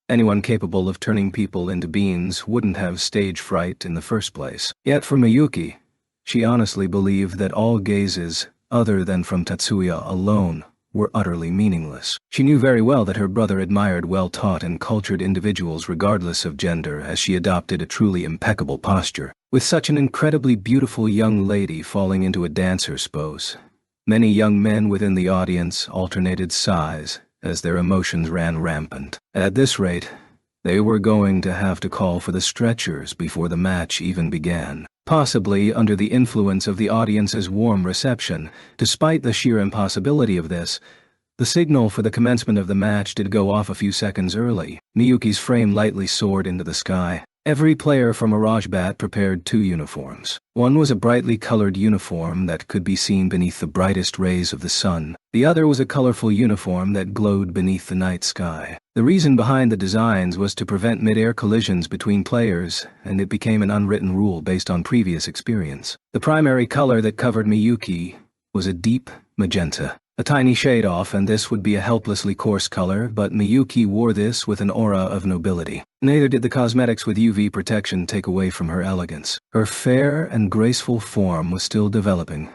Anyone capable of turning people into beans wouldn't have stage fright in the first place. Yet for Miyuki, she honestly believed that all gazes, other than from Tatsuya alone, were utterly meaningless. She knew very well that her brother admired well-taught and cultured individuals regardless of gender, as she adopted a truly impeccable posture. With such an incredibly beautiful young lady falling into a dancer's pose, many young men within the audience alternated sighs as their emotions ran rampant. At this rate, they were going to have to call for the stretchers before the match even began. Possibly under the influence of the audience's warm reception, despite the sheer impossibility of this, the signal for the commencement of the match did go off a few seconds early. Miyuki's frame lightly soared into the sky. Every player from Mirage prepared 2 uniforms. One was a brightly colored uniform that could be seen beneath the brightest rays of the sun. The other was a colorful uniform that glowed beneath the night sky. The reason behind the designs was to prevent mid-air collisions between players, and it became an unwritten rule based on previous experience. The primary color that covered Miyuki was a deep magenta. A tiny shade off, and this would be a helplessly coarse color, but Miyuki wore this with an aura of nobility. Neither did the cosmetics with UV protection take away from her elegance. Her fair and graceful form was still developing,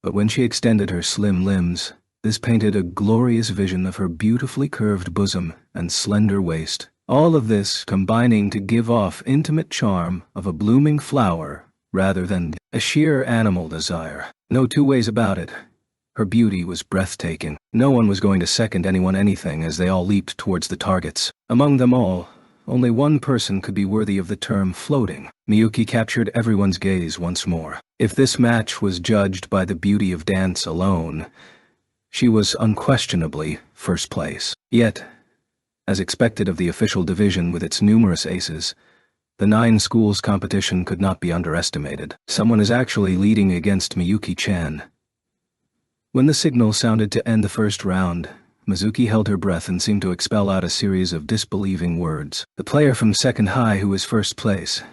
but when she extended her slim limbs, this painted a glorious vision of her beautifully curved bosom and slender waist. All of this combining to give off intimate charm of a blooming flower rather than a sheer animal desire. No two ways about it. Her beauty was breathtaking. No one was going to second anyone anything as they all leaped towards the targets. Among them all, only one person could be worthy of the term floating. Miyuki captured everyone's gaze once more. If this match was judged by the beauty of dance alone, she was unquestionably first place. Yet, as expected of the official division with its numerous aces, the 9 schools competition could not be underestimated. Someone is actually leading against Miyuki-chan. When the signal sounded to end the first round, Mizuki held her breath and seemed to expel out a series of disbelieving words. The player from second high who is first place.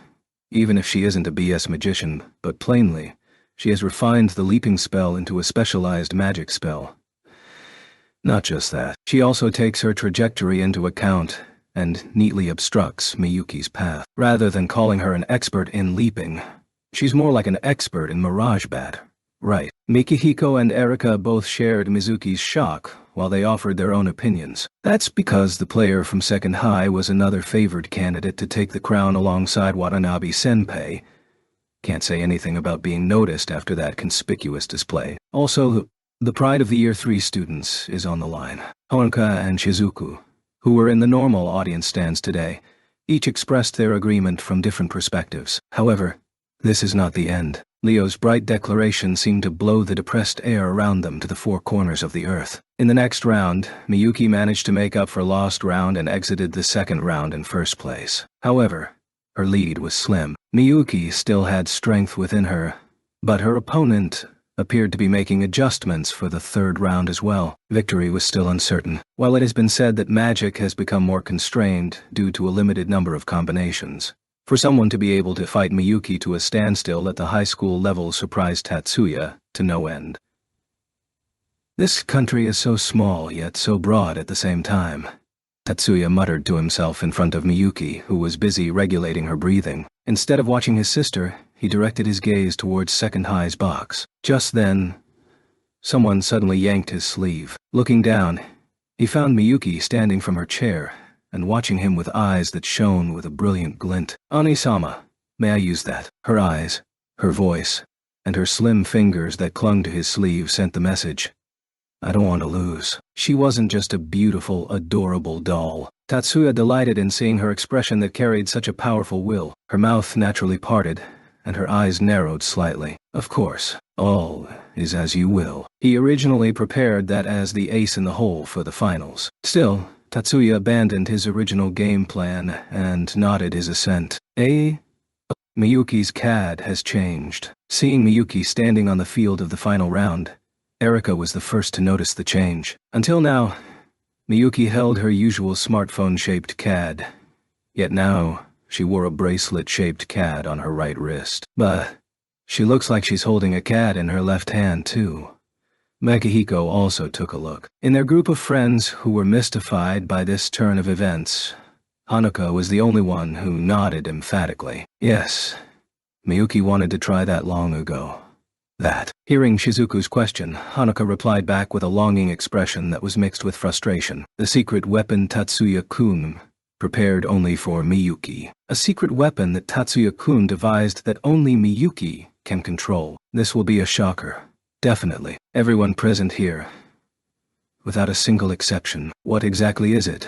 Even if she isn't a BS magician, but plainly, she has refined the leaping spell into a specialized magic spell. Not just that, she also takes her trajectory into account and neatly obstructs Miyuki's path. Rather than calling her an expert in leaping, she's more like an expert in Mirage Bat. Right. Mikihiko and Erika both shared Mizuki's shock while they offered their own opinions. That's because the player from second high was another favored candidate to take the crown alongside Watanabe-senpai. Can't say anything about being noticed after that conspicuous display. Also, the pride of the Year 3 students is on the line. Honoka and Shizuku, who were in the normal audience stands today, each expressed their agreement from different perspectives. However, this is not the end. Leo's bright declaration seemed to blow the depressed air around them to the 4 corners of the earth. In the next round, Miyuki managed to make up for lost ground and exited the second round in first place. However, her lead was slim. Miyuki still had strength within her, but her opponent appeared to be making adjustments for the third round as well. Victory was still uncertain. While it has been said that magic has become more constrained due to a limited number of combinations, for someone to be able to fight Miyuki to a standstill at the high school level surprised Tatsuya to no end. This country is so small yet so broad at the same time, Tatsuya muttered to himself in front of Miyuki, who was busy regulating her breathing. Instead of watching his sister, he directed his gaze towards second high's box. Just then, someone suddenly yanked his sleeve. Looking down, he found Miyuki standing from her chair and watching him with eyes that shone with a brilliant glint. "Ani-sama, may I use that?" Her eyes, her voice, and her slim fingers that clung to his sleeve sent the message. I don't want to lose. She wasn't just a beautiful, adorable doll. Tatsuya delighted in seeing her expression that carried such a powerful will. Her mouth naturally parted, and her eyes narrowed slightly. Of course, all is as you will. He originally prepared that as the ace in the hole for the finals. Still, Tatsuya abandoned his original game plan and nodded his assent. Miyuki's CAD has changed. Seeing Miyuki standing on the field of the final round, Erika was the first to notice the change. Until now, Miyuki held her usual smartphone-shaped CAD, yet now she wore a bracelet-shaped CAD on her right wrist. But she looks like she's holding a CAD in her left hand, too. Mikihiko also took a look. In their group of friends who were mystified by this turn of events, Hanuka was the only one who nodded emphatically. Yes, Miyuki wanted to try that long ago. That. Hearing Shizuku's question, Hanuka replied back with a longing expression that was mixed with frustration. The secret weapon Tatsuya-kun prepared only for Miyuki. A secret weapon that Tatsuya-kun devised that only Miyuki can control. This will be a shocker. Definitely. Everyone present here, without a single exception. What exactly is it?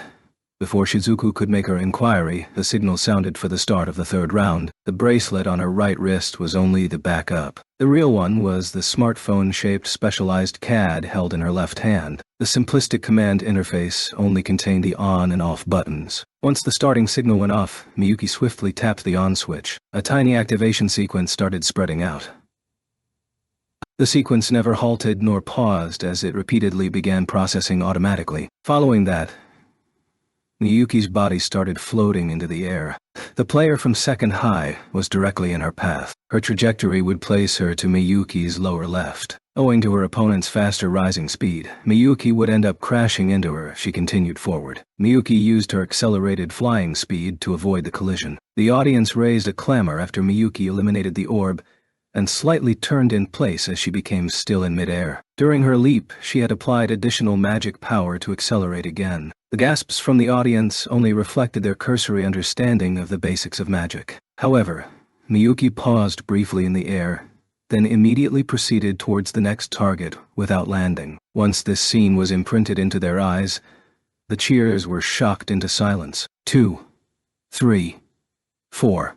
Before Shizuku could make her inquiry, the signal sounded for the start of the third round. The bracelet on her right wrist was only the backup. The real one was the smartphone-shaped specialized CAD held in her left hand. The simplistic command interface only contained the on and off buttons. Once the starting signal went off, Miyuki swiftly tapped the on switch. A tiny activation sequence started spreading out. The sequence never halted nor paused as it repeatedly began processing automatically. Following that, Miyuki's body started floating into the air. The player from second high was directly in her path. Her trajectory would place her to Miyuki's lower left. Owing to her opponent's faster rising speed, Miyuki would end up crashing into her if she continued forward. Miyuki used her accelerated flying speed to avoid the collision. The audience raised a clamor after Miyuki eliminated the orb and slightly turned in place as she became still in midair. During her leap, she had applied additional magic power to accelerate again. The gasps from the audience only reflected their cursory understanding of the basics of magic. However, Miyuki paused briefly in the air, then immediately proceeded towards the next target without landing. Once this scene was imprinted into their eyes, the cheers were shocked into silence. 2, 3, 4.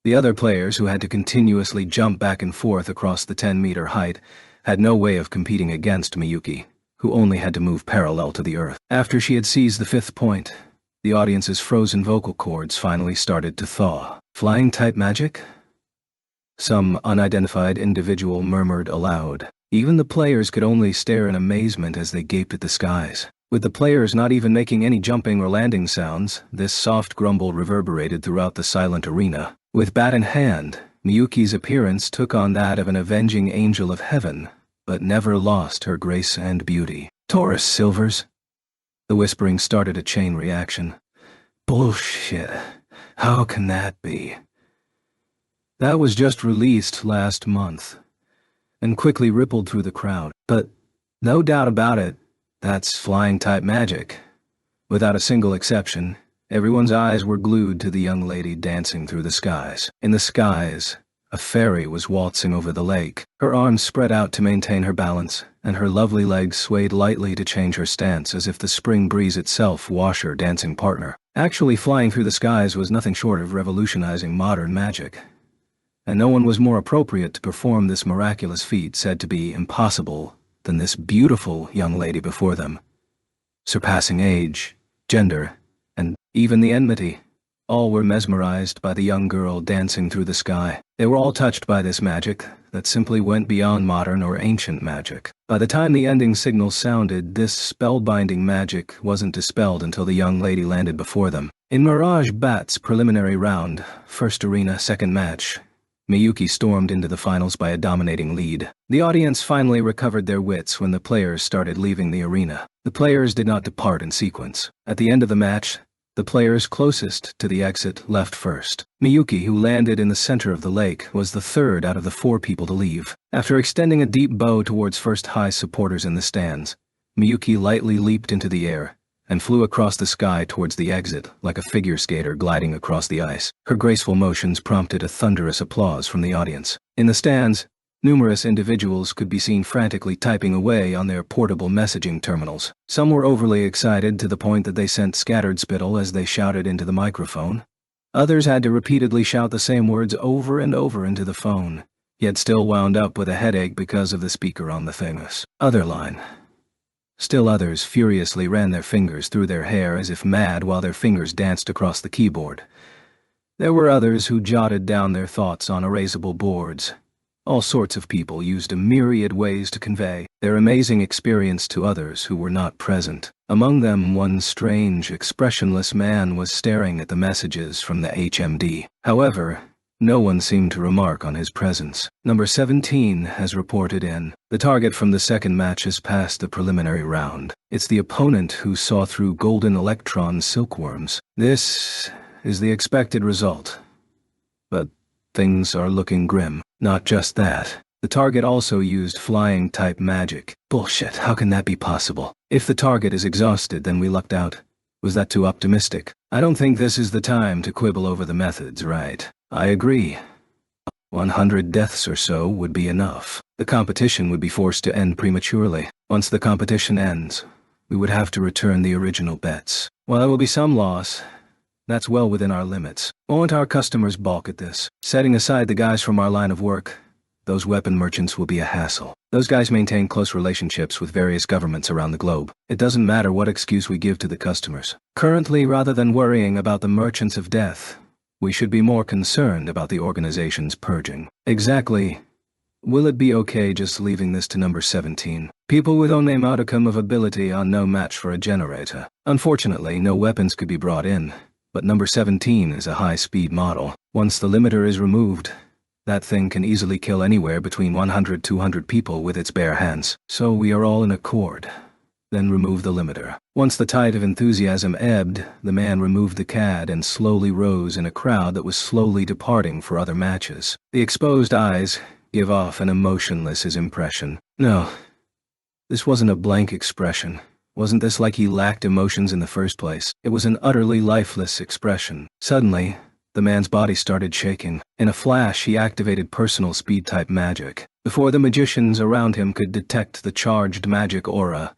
The other players, who had to continuously jump back and forth across the 10-meter height, had no way of competing against Miyuki, who only had to move parallel to the earth. After she had seized the 5th point, the audience's frozen vocal cords finally started to thaw. Flying-type magic? Some unidentified individual murmured aloud. Even the players could only stare in amazement as they gaped at the skies. With the players not even making any jumping or landing sounds, this soft grumble reverberated throughout the silent arena. With bat in hand, Miyuki's appearance took on that of an avenging angel of heaven, but never lost her grace and beauty. Taurus silvers? The whispering started a chain reaction. Bullshit. How can that be? That was just released last month, and quickly rippled through the crowd. But, no doubt about it, that's flying-type magic. Without a single exception, everyone's eyes were glued to the young lady dancing through the skies. In the skies, a fairy was waltzing over the lake. Her arms spread out to maintain her balance, and her lovely legs swayed lightly to change her stance as if the spring breeze itself washed her dancing partner. Actually, flying through the skies was nothing short of revolutionizing modern magic, and no one was more appropriate to perform this miraculous feat said to be impossible than this beautiful young lady before them. Surpassing age, gender, and even the enmity, all were mesmerized by the young girl dancing through the sky. They were all touched by this magic that simply went beyond modern or ancient magic. By the time the ending signal sounded, this spellbinding magic wasn't dispelled until the young lady landed before them. In Mirage Bat's preliminary round, first arena, second match, Miyuki stormed into the finals by a dominating lead. The audience finally recovered their wits when the players started leaving the arena. The players did not depart in sequence. At the end of the match, the players closest to the exit left first. Miyuki, who landed in the center of the lake, was the third out of the 4 people to leave. After extending a deep bow towards first high supporters in the stands, Miyuki lightly leaped into the air and flew across the sky towards the exit like a figure skater gliding across the ice. Her graceful motions prompted a thunderous applause from the audience. In the stands, numerous individuals could be seen frantically typing away on their portable messaging terminals. Some were overly excited to the point that they sent scattered spittle as they shouted into the microphone. Others had to repeatedly shout the same words over and over into the phone, yet still wound up with a headache because of the speaker on the famous other line. Still others furiously ran their fingers through their hair as if mad while their fingers danced across the keyboard. There were others who jotted down their thoughts on erasable boards. All sorts of people used a myriad ways to convey their amazing experience to others who were not present. Among them, one strange, expressionless man was staring at the messages from the HMD. However, no one seemed to remark on his presence. Number 17 has reported in. The target from the second match has passed the preliminary round. It's the opponent who saw through golden electron silkworms. This is the expected result. But things are looking grim. Not just that. The target also used flying-type magic. Bullshit, how can that be possible? If the target is exhausted, then we lucked out. Was that too optimistic? I don't think this is the time to quibble over the methods, right? I agree. 100 deaths or so would be enough. The competition would be forced to end prematurely. Once the competition ends, we would have to return the original bets. While there will be some loss, that's well within our limits. Won't our customers balk at this? Setting aside the guys from our line of work, Those weapon merchants will be a hassle. Those guys maintain close relationships with various governments around the globe. It doesn't matter what excuse we give to the customers. Currently, rather than worrying about the merchants of death, we should be more concerned about the organization's purging. Exactly. Will it be okay just leaving this to number 17? People with only a modicum of ability are no match for a generator. Unfortunately, no weapons could be brought in, but number 17 is a high-speed model. Once the limiter is removed, that thing can easily kill anywhere between 100–200 people with its bare hands. So we are all in accord. Then remove the limiter. Once the tide of enthusiasm ebbed, the man removed the CAD and slowly rose in a crowd that was slowly departing for other matches. The exposed eyes give off an emotionless impression. No, this wasn't a blank expression. Wasn't this like he lacked emotions in the first place? It was an utterly lifeless expression. Suddenly, the man's body started shaking. In a flash, he activated personal speed-type magic. Before the magicians around him could detect the charged magic aura,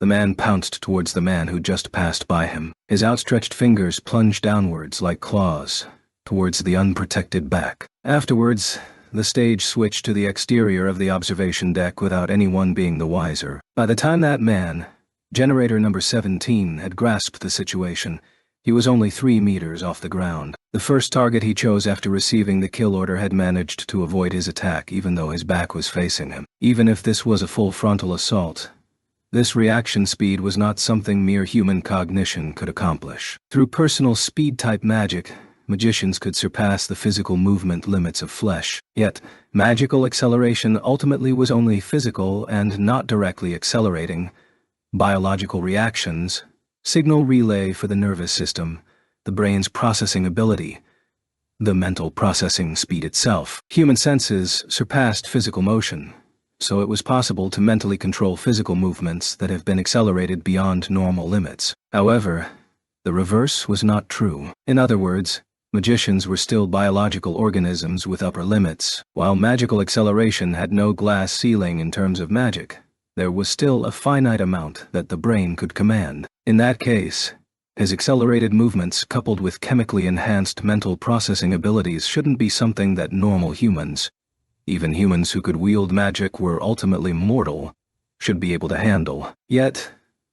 the man pounced towards the man who just passed by him. His outstretched fingers plunged downwards like claws, towards the unprotected back. Afterwards, the stage switched to the exterior of the observation deck without anyone being the wiser. By the time that man, generator number 17, had grasped the situation, he was only 3 meters off the ground. The first target he chose after receiving the kill order had managed to avoid his attack even though his back was facing him. Even if this was a full frontal assault, this reaction speed was not something mere human cognition could accomplish. Through personal speed-type magic, magicians could surpass the physical movement limits of flesh. Yet, magical acceleration ultimately was only physical and not directly accelerating. Biological reactions, signal relay for the nervous system, the brain's processing ability, the mental processing speed itself. Human senses surpassed physical motion, so it was possible to mentally control physical movements that have been accelerated beyond normal limits. However, the reverse was not true. In other words, magicians were still biological organisms with upper limits. While magical acceleration had no glass ceiling in terms of magic, there was still a finite amount that the brain could command. In that case, his accelerated movements coupled with chemically enhanced mental processing abilities shouldn't be something that normal humans, even humans who could wield magic were ultimately mortal, should be able to handle. Yet,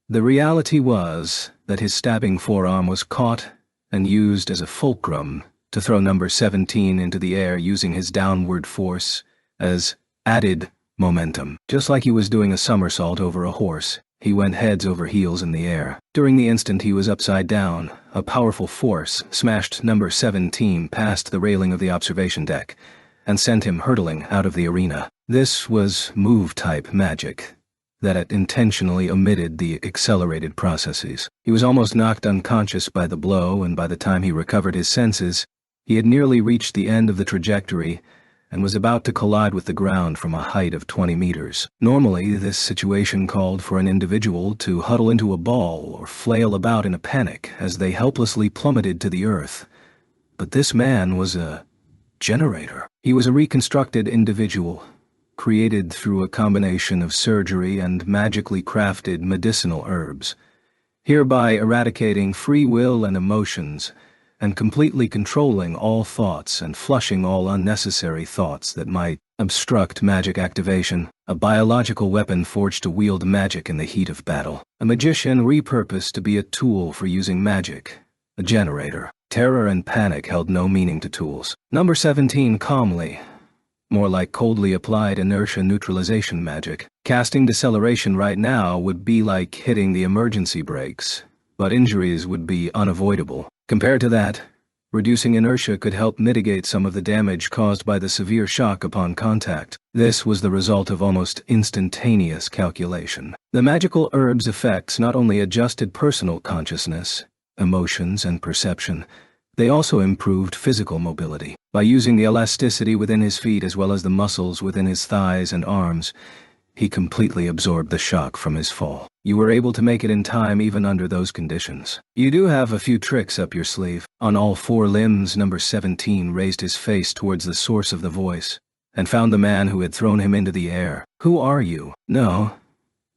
the reality was that his stabbing forearm was caught and used as a fulcrum to throw number 17 into the air using his downward force as added momentum. Just like he was doing a somersault over a horse, he went heads over heels in the air. During the instant he was upside down, a powerful force smashed number 17 past the railing of the observation deck and sent him hurtling out of the arena. This was move-type magic that had intentionally omitted the accelerated processes. He was almost knocked unconscious by the blow, and by the time he recovered his senses, he had nearly reached the end of the trajectory and was about to collide with the ground from a height of 20 meters. Normally, this situation called for an individual to huddle into a ball or flail about in a panic as they helplessly plummeted to the earth. But this man was a generator. He was a reconstructed individual, created through a combination of surgery and magically crafted medicinal herbs, hereby eradicating free will and emotions, and completely controlling all thoughts and flushing all unnecessary thoughts that might obstruct magic activation. A biological weapon forged to wield magic in the heat of battle. A magician repurposed to be a tool for using magic. A generator. Terror and panic held no meaning to tools. Number 17 calmly, more like coldly applied inertia neutralization magic. Casting deceleration right now would be like hitting the emergency brakes, but injuries would be unavoidable. Compared to that, reducing inertia could help mitigate some of the damage caused by the severe shock upon contact. This was the result of almost instantaneous calculation. The magical herb's effects not only adjusted personal consciousness, emotions, and perception, they also improved physical mobility. By using the elasticity within his feet as well as the muscles within his thighs and arms, he completely absorbed the shock from his fall. You were able to make it in time even under those conditions. You do have a few tricks up your sleeve. On all 4 limbs, number 17 raised his face towards the source of the voice, and found the man who had thrown him into the air. Who are you? No.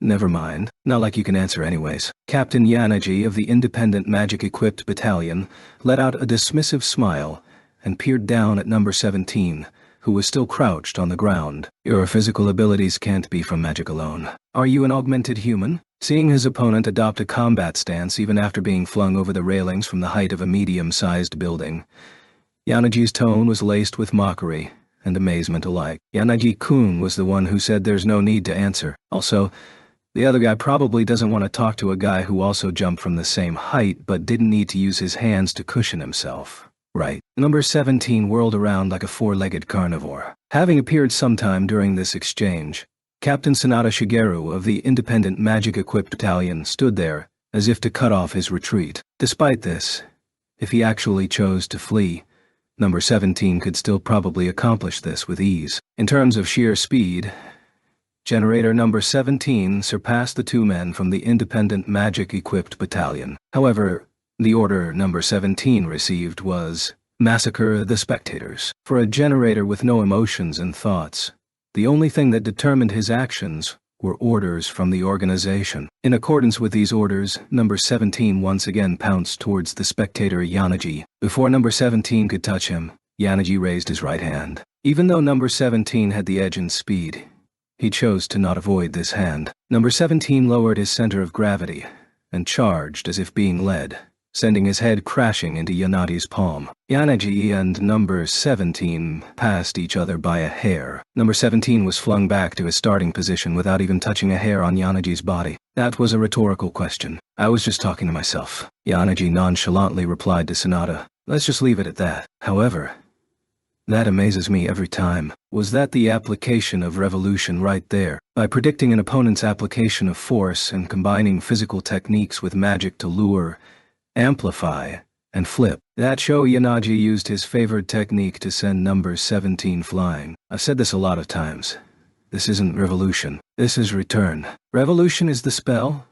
Never mind. Not like you can answer anyways. Captain Yanaji of the Independent Magic-Equipped Battalion let out a dismissive smile and peered down at number 17, who was still crouched on the ground. Your physical abilities can't be from magic alone. Are you an augmented human? Seeing his opponent adopt a combat stance even after being flung over the railings from the height of a medium-sized building, Yanagi's tone was laced with mockery and amazement alike. Yanagi-kun was the one who said there's no need to answer. Also, the other guy probably doesn't want to talk to a guy who also jumped from the same height but didn't need to use his hands to cushion himself. Right. Number 17 whirled around like a four-legged carnivore. Having appeared sometime during this exchange, Captain Sanada Shigeru of the Independent Magic-Equipped Battalion stood there as if to cut off his retreat. Despite this, if he actually chose to flee, Number 17 could still probably accomplish this with ease. In terms of sheer speed, Generator Number 17 surpassed the two men from the Independent Magic-Equipped Battalion. However, the order Number 17 received was, "Massacre the spectators." For a generator with no emotions and thoughts, the only thing that determined his actions were orders from the organization. In accordance with these orders, Number 17 once again pounced towards the spectator Yanagi. Before Number 17 could touch him, Yanagi raised his right hand. Even though Number 17 had the edge in speed, he chose to not avoid this hand. Number 17 lowered his center of gravity and charged as if being led, sending his head crashing into Yanagi's palm. Yanagi and Number 17 passed each other by a hair. Number 17 was flung back to his starting position without even touching a hair on Yanagi's body. That was a rhetorical question. I was just talking to myself. Yanagi nonchalantly replied to Sanada. Let's just leave it at that. However, that amazes me every time. Was that the application of revolution right there? By predicting an opponent's application of force and combining physical techniques with magic to lure, amplify, and flip. That show Yanagi used his favored technique to send Number 17 flying. I've said this a lot of times. This isn't revolution. This is return. Revolution is the spell.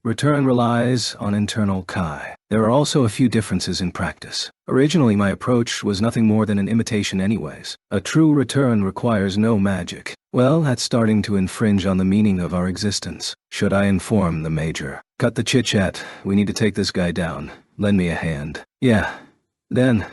Return relies on internal Kai. There are also a few differences in practice. Originally my approach was nothing more than an imitation anyways. A true return requires no magic. Well, that's starting to infringe on the meaning of our existence. Should I inform the Major? Cut the chit-chat. We need to take this guy down. Lend me a hand. Yeah. Then,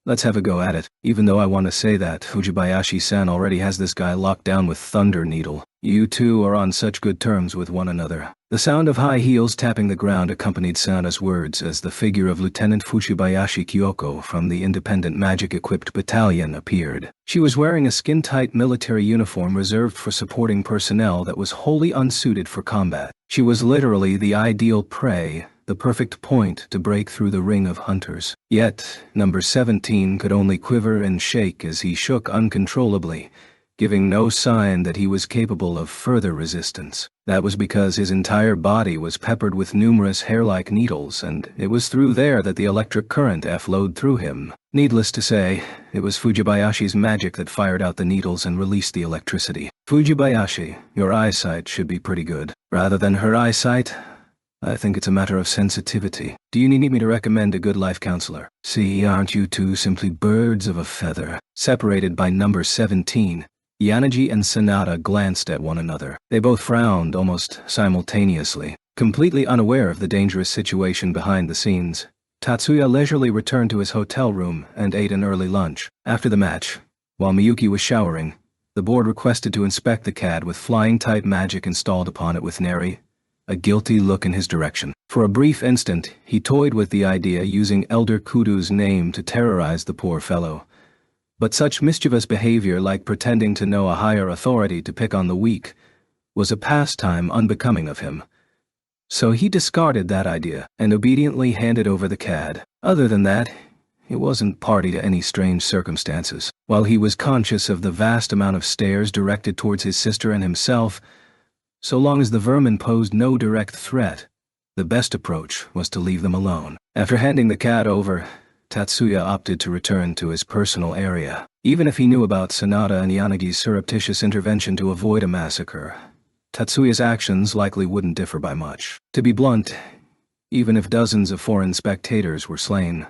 let's have a go at it. Even though I want to say that Fujibayashi-san already has this guy locked down with Thunder Needle. You two are on such good terms with one another. The sound of high heels tapping the ground accompanied Sanada's words as the figure of Lieutenant Fujibayashi Kyoko from the Independent Magic-Equipped Battalion appeared. She was wearing a skin-tight military uniform reserved for supporting personnel that was wholly unsuited for combat. She was literally the ideal prey, the perfect point to break through the ring of hunters. Yet, Number 17 could only quiver and shake as he shook uncontrollably, giving no sign that he was capable of further resistance. That was because his entire body was peppered with numerous hair-like needles, and it was through there that the electric current flowed through him. Needless to say, it was Fujibayashi's magic that fired out the needles and released the electricity. Fujibayashi, your eyesight should be pretty good. Rather than her eyesight, I think it's a matter of sensitivity. Do you need me to recommend a good life counselor? See, aren't you two simply birds of a feather? Separated by Number 17, Yanagi and Sanada glanced at one another. They both frowned almost simultaneously. Completely unaware of the dangerous situation behind the scenes, Tatsuya leisurely returned to his hotel room and ate an early lunch. After the match, while Miyuki was showering, the board requested to inspect the CAD with flying-type magic installed upon it with nary a guilty look in his direction. For a brief instant, he toyed with the idea using Elder Kudu's name to terrorize the poor fellow. But such mischievous behavior, like pretending to know a higher authority to pick on the weak, was a pastime unbecoming of him. So he discarded that idea and obediently handed over the CAD. Other than that, he wasn't party to any strange circumstances. While he was conscious of the vast amount of stares directed towards his sister and himself, so long as the vermin posed no direct threat, the best approach was to leave them alone. After handing the CAD over, Tatsuya opted to return to his personal area. Even if he knew about Sanada and Yanagi's surreptitious intervention to avoid a massacre, Tatsuya's actions likely wouldn't differ by much. To be blunt, even if dozens of foreign spectators were slain,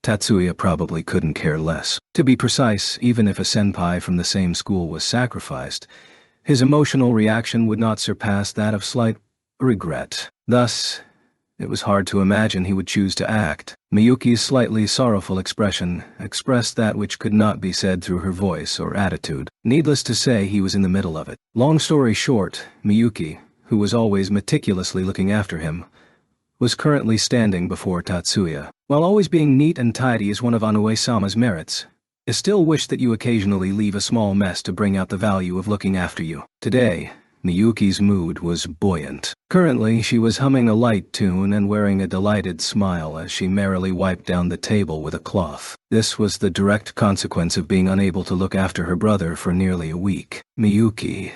Tatsuya probably couldn't care less. To be precise, even if a senpai from the same school was sacrificed, his emotional reaction would not surpass that of slight regret. Thus, It was hard to imagine he would choose to act. Miyuki's slightly sorrowful expression expressed that which could not be said through her voice or attitude. Needless to say, he was in the middle of it. Long story short, Miyuki, who was always meticulously looking after him, was currently standing before Tatsuya. While always being neat and tidy is one of Anue-sama's merits, I still wish that you occasionally leave a small mess to bring out the value of looking after you. Today, Miyuki's mood was buoyant. Currently, she was humming a light tune and wearing a delighted smile as she merrily wiped down the table with a cloth. This was the direct consequence of being unable to look after her brother for nearly a week. "Miyuki,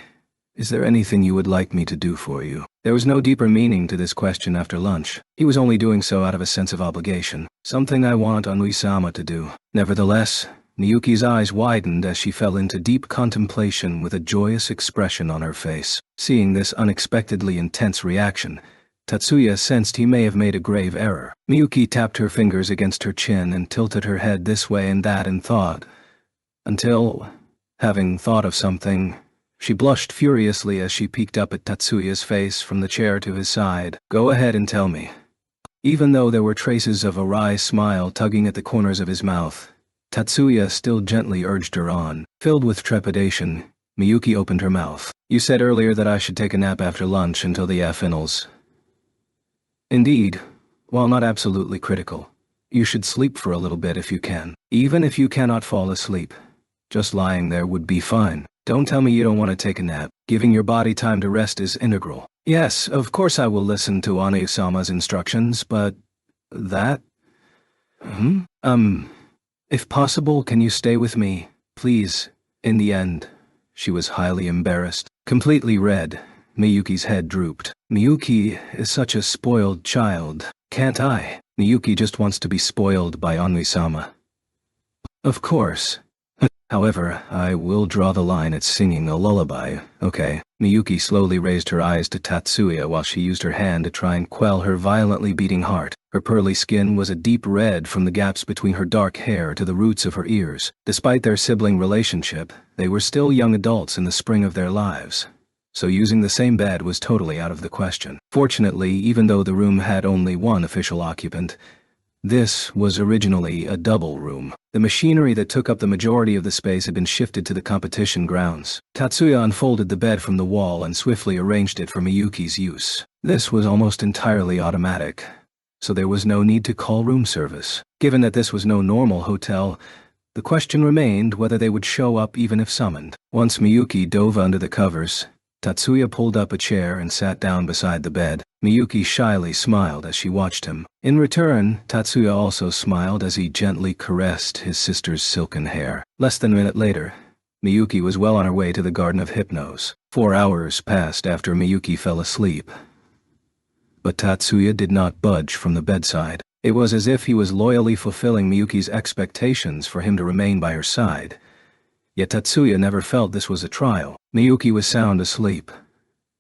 is there anything you would like me to do for you?" There was no deeper meaning to this question after lunch. He was only doing so out of a sense of obligation. "Something I want Anui-sama to do." Nevertheless, Miyuki's eyes widened as she fell into deep contemplation with a joyous expression on her face. Seeing this unexpectedly intense reaction, Tatsuya sensed he may have made a grave error. Miyuki tapped her fingers against her chin and tilted her head this way and that in thought, until, having thought of something, she blushed furiously as she peeked up at Tatsuya's face from the chair to his side. "Go ahead and tell me." Even though there were traces of a wry smile tugging at the corners of his mouth, Tatsuya still gently urged her on. Filled with trepidation, Miyuki opened her mouth. "You said earlier that I should take a nap after lunch until the finals." "Indeed, while not absolutely critical, you should sleep for a little bit if you can. Even if you cannot fall asleep, just lying there would be fine. Don't tell me you don't want to take a nap. Giving your body time to rest is integral." "Yes, of course I will listen to Ane-sama's instructions, but... that? If possible, can you stay with me, please?" In the end, she was highly embarrassed. Completely red, Miyuki's head drooped. "Miyuki is such a spoiled child. Can't I?" Miyuki just wants to be spoiled by Anui-sama. "Of course. However, I will draw the line at singing a lullaby, okay?" Miyuki slowly raised her eyes to Tatsuya while she used her hand to try and quell her violently beating heart. Her pearly skin was a deep red from the gaps between her dark hair to the roots of her ears. Despite their sibling relationship, they were still young adults in the spring of their lives, so using the same bed was totally out of the question. Fortunately, even though the room had only one official occupant, this was originally a double room. The machinery that took up the majority of the space had been shifted to the competition grounds. Tatsuya unfolded the bed from the wall and swiftly arranged it for Miyuki's use. This was almost entirely automatic, so there was no need to call room service. Given that this was no normal hotel, the question remained whether they would show up even if summoned. Once Miyuki dove under the covers, Tatsuya pulled up a chair and sat down beside the bed. Miyuki shyly smiled as she watched him. In return, Tatsuya also smiled as he gently caressed his sister's silken hair. Less than a minute later, Miyuki was well on her way to the Garden of Hypnose. 4 hours passed after Miyuki fell asleep, but Tatsuya did not budge from the bedside. It was as if he was loyally fulfilling Miyuki's expectations for him to remain by her side. Yet Tatsuya never felt this was a trial. Miyuki was sound asleep,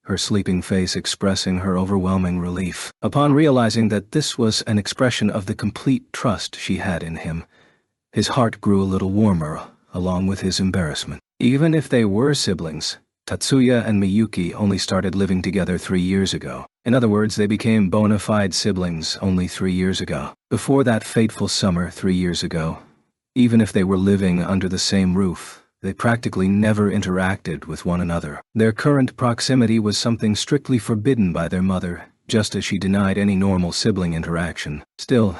her sleeping face expressing her overwhelming relief. Upon realizing that this was an expression of the complete trust she had in him, his heart grew a little warmer, along with his embarrassment. Even if they were siblings, Tatsuya and Miyuki only started living together 3 years ago. In other words, they became bona fide siblings only 3 years ago. Before that fateful summer 3 years ago, even if they were living under the same roof, they practically never interacted with one another. Their current proximity was something strictly forbidden by their mother, just as she denied any normal sibling interaction. Still,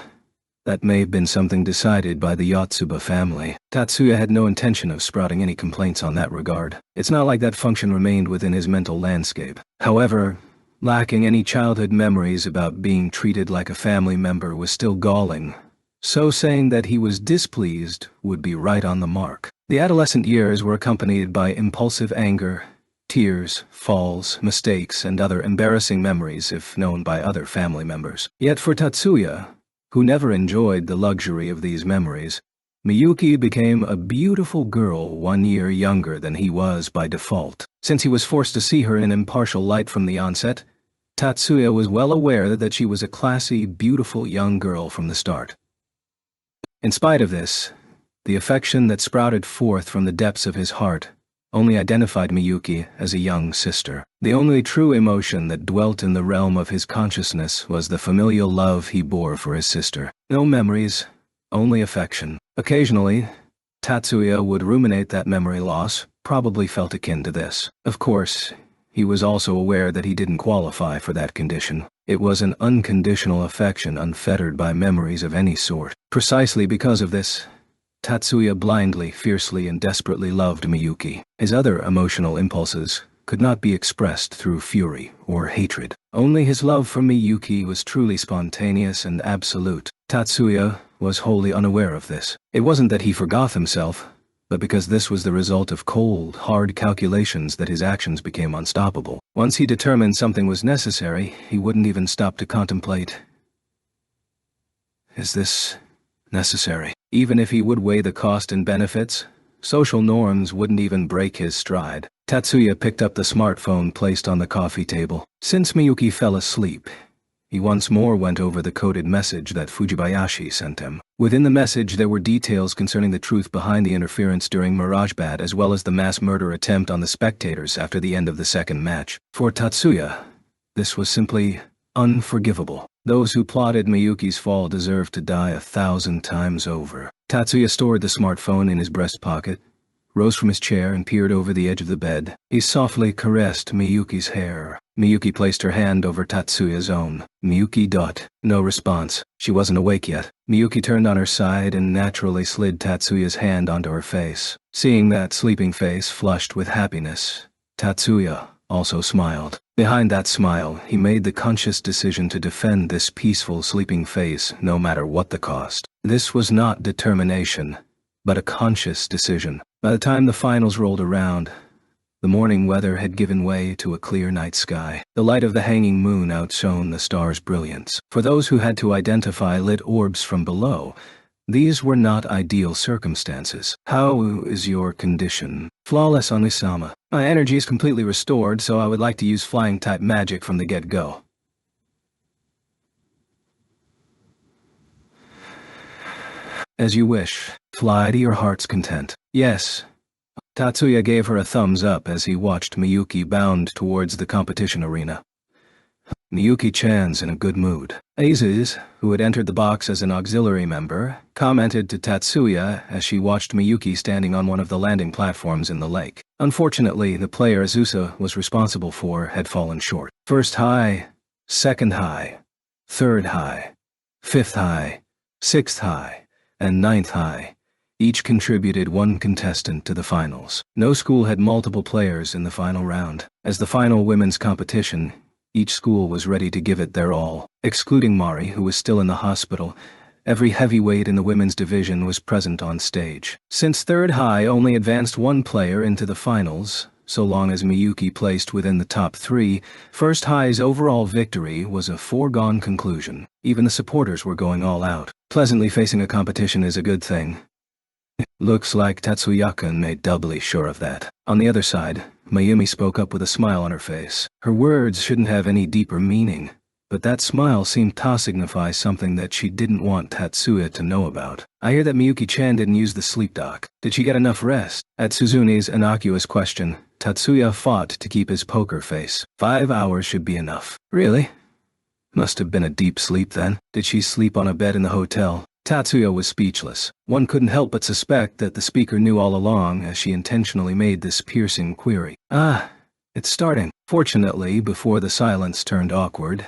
that may have been something decided by the Yotsuba family. Tatsuya had no intention of sprouting any complaints on that regard. It's not like that function remained within his mental landscape. However, lacking any childhood memories about being treated like a family member was still galling, so saying that he was displeased would be right on the mark. The adolescent years were accompanied by impulsive anger, tears, falls, mistakes, and other embarrassing memories if known by other family members. Yet for Tatsuya, who never enjoyed the luxury of these memories, Miyuki became a beautiful girl 1 year younger than he was by default. Since he was forced to see her in an impartial light from the onset, Tatsuya was well aware that she was a classy, beautiful young girl from the start. In spite of this, the affection that sprouted forth from the depths of his heart only identified Miyuki as a young sister. The only true emotion that dwelt in the realm of his consciousness was the familial love he bore for his sister. No memories, only affection. Occasionally, Tatsuya would ruminate that memory loss, probably felt akin to this. Of course, he was also aware that he didn't qualify for that condition. It was an unconditional affection unfettered by memories of any sort. Precisely because of this, Tatsuya blindly, fiercely, and desperately loved Miyuki. His other emotional impulses could not be expressed through fury or hatred. Only his love for Miyuki was truly spontaneous and absolute. Tatsuya was wholly unaware of this. It wasn't that he forgot himself, but because this was the result of cold, hard calculations that his actions became unstoppable. Once he determined something was necessary, he wouldn't even stop to contemplate. Is this necessary? Even if he would weigh the cost and benefits, social norms wouldn't even break his stride. Tatsuya picked up the smartphone placed on the coffee table. Since Miyuki fell asleep, he once more went over the coded message that Fujibayashi sent him. Within the message there were details concerning the truth behind the interference during Mirage Bat as well as the mass murder attempt on the spectators after the end of the second match. For Tatsuya, this was simply unforgivable. Those who plotted Miyuki's fall deserved to die 1,000 times over. Tatsuya stored the smartphone in his breast pocket, rose from his chair and peered over the edge of the bed. He softly caressed Miyuki's hair. Miyuki placed her hand over Tatsuya's own. Miyuki. No response. She wasn't awake yet. Miyuki turned on her side and naturally slid Tatsuya's hand onto her face. Seeing that sleeping face flushed with happiness, Tatsuya also smiled. Behind that smile, he made the conscious decision to defend this peaceful sleeping face no matter what the cost. This was not determination, but a conscious decision. By the time the finals rolled around, the morning weather had given way to a clear night sky. The light of the hanging moon outshone the stars' brilliance. For those who had to identify lit orbs from below, these were not ideal circumstances. How is your condition? Flawless, Onisama. My energy is completely restored, so I would like to use flying-type magic from the get-go. As you wish. Fly to your heart's content. Yes. Tatsuya gave her a thumbs up as he watched Miyuki bound towards the competition arena. Miyuki-chan's in a good mood. Aziz, who had entered the box as an auxiliary member, commented to Tatsuya as she watched Miyuki standing on one of the landing platforms in the lake. Unfortunately, the player Azusa was responsible for had fallen short. First high, second high, third high, fifth high, sixth high, and ninth high. Each contributed one contestant to the finals. No school had multiple players in the final round. As the final women's competition, each school was ready to give it their all. Excluding Mari, who was still in the hospital, every heavyweight in the women's division was present on stage. Since third high only advanced one player into the finals, so long as Miyuki placed within the top three, first high's overall victory was a foregone conclusion. Even the supporters were going all out. Pleasantly facing a competition is a good thing. Looks like Tatsuya-kun made doubly sure of that. On the other side, Mayumi spoke up with a smile on her face. Her words shouldn't have any deeper meaning, but that smile seemed to signify something that she didn't want Tatsuya to know about. I hear that Miyuki-chan didn't use the sleep doc. Did she get enough rest? At Suzuni's innocuous question, Tatsuya fought to keep his poker face. 5 hours should be enough. Really? Must have been a deep sleep then. Did she sleep on a bed in the hotel? Tatsuya was speechless. One couldn't help but suspect that the speaker knew all along as she intentionally made this piercing query. Ah, it's starting. Fortunately, before the silence turned awkward,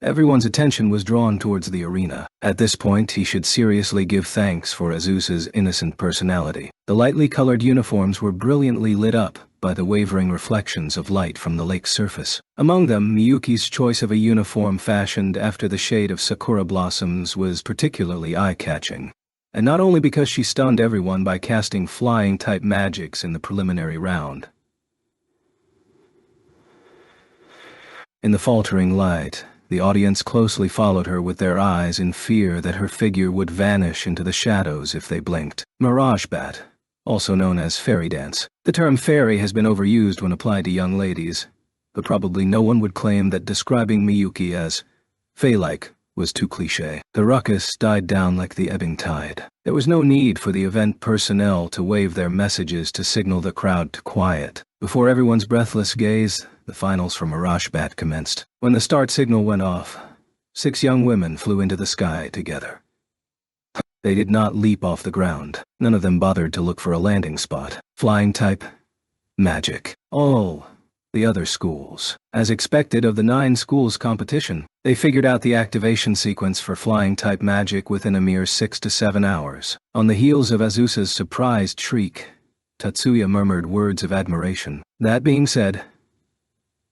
everyone's attention was drawn towards the arena. At this point, he should seriously give thanks for Azusa's innocent personality. The lightly colored uniforms were brilliantly lit up by the wavering reflections of light from the lake's surface. Among them, Miyuki's choice of a uniform fashioned after the shade of sakura blossoms was particularly eye-catching. And not only because she stunned everyone by casting flying-type magics in the preliminary round. In the faltering light, the audience closely followed her with their eyes in fear that her figure would vanish into the shadows if they blinked. Mirage Bat, also known as fairy dance. The term fairy has been overused when applied to young ladies, but probably no one would claim that describing Miyuki as fey-like was too cliché. The ruckus died down like the ebbing tide. There was no need for the event personnel to wave their messages to signal the crowd to quiet. Before everyone's breathless gaze, the finals from Arashbat commenced. When the start signal went off, 6 young women flew into the sky together. They did not leap off the ground. None of them bothered to look for a landing spot. Flying type magic. All the other schools. As expected of the 9 schools competition, they figured out the activation sequence for flying type magic within a mere 6 to 7 hours. On the heels of Azusa's surprised shriek, Tatsuya murmured words of admiration. That being said,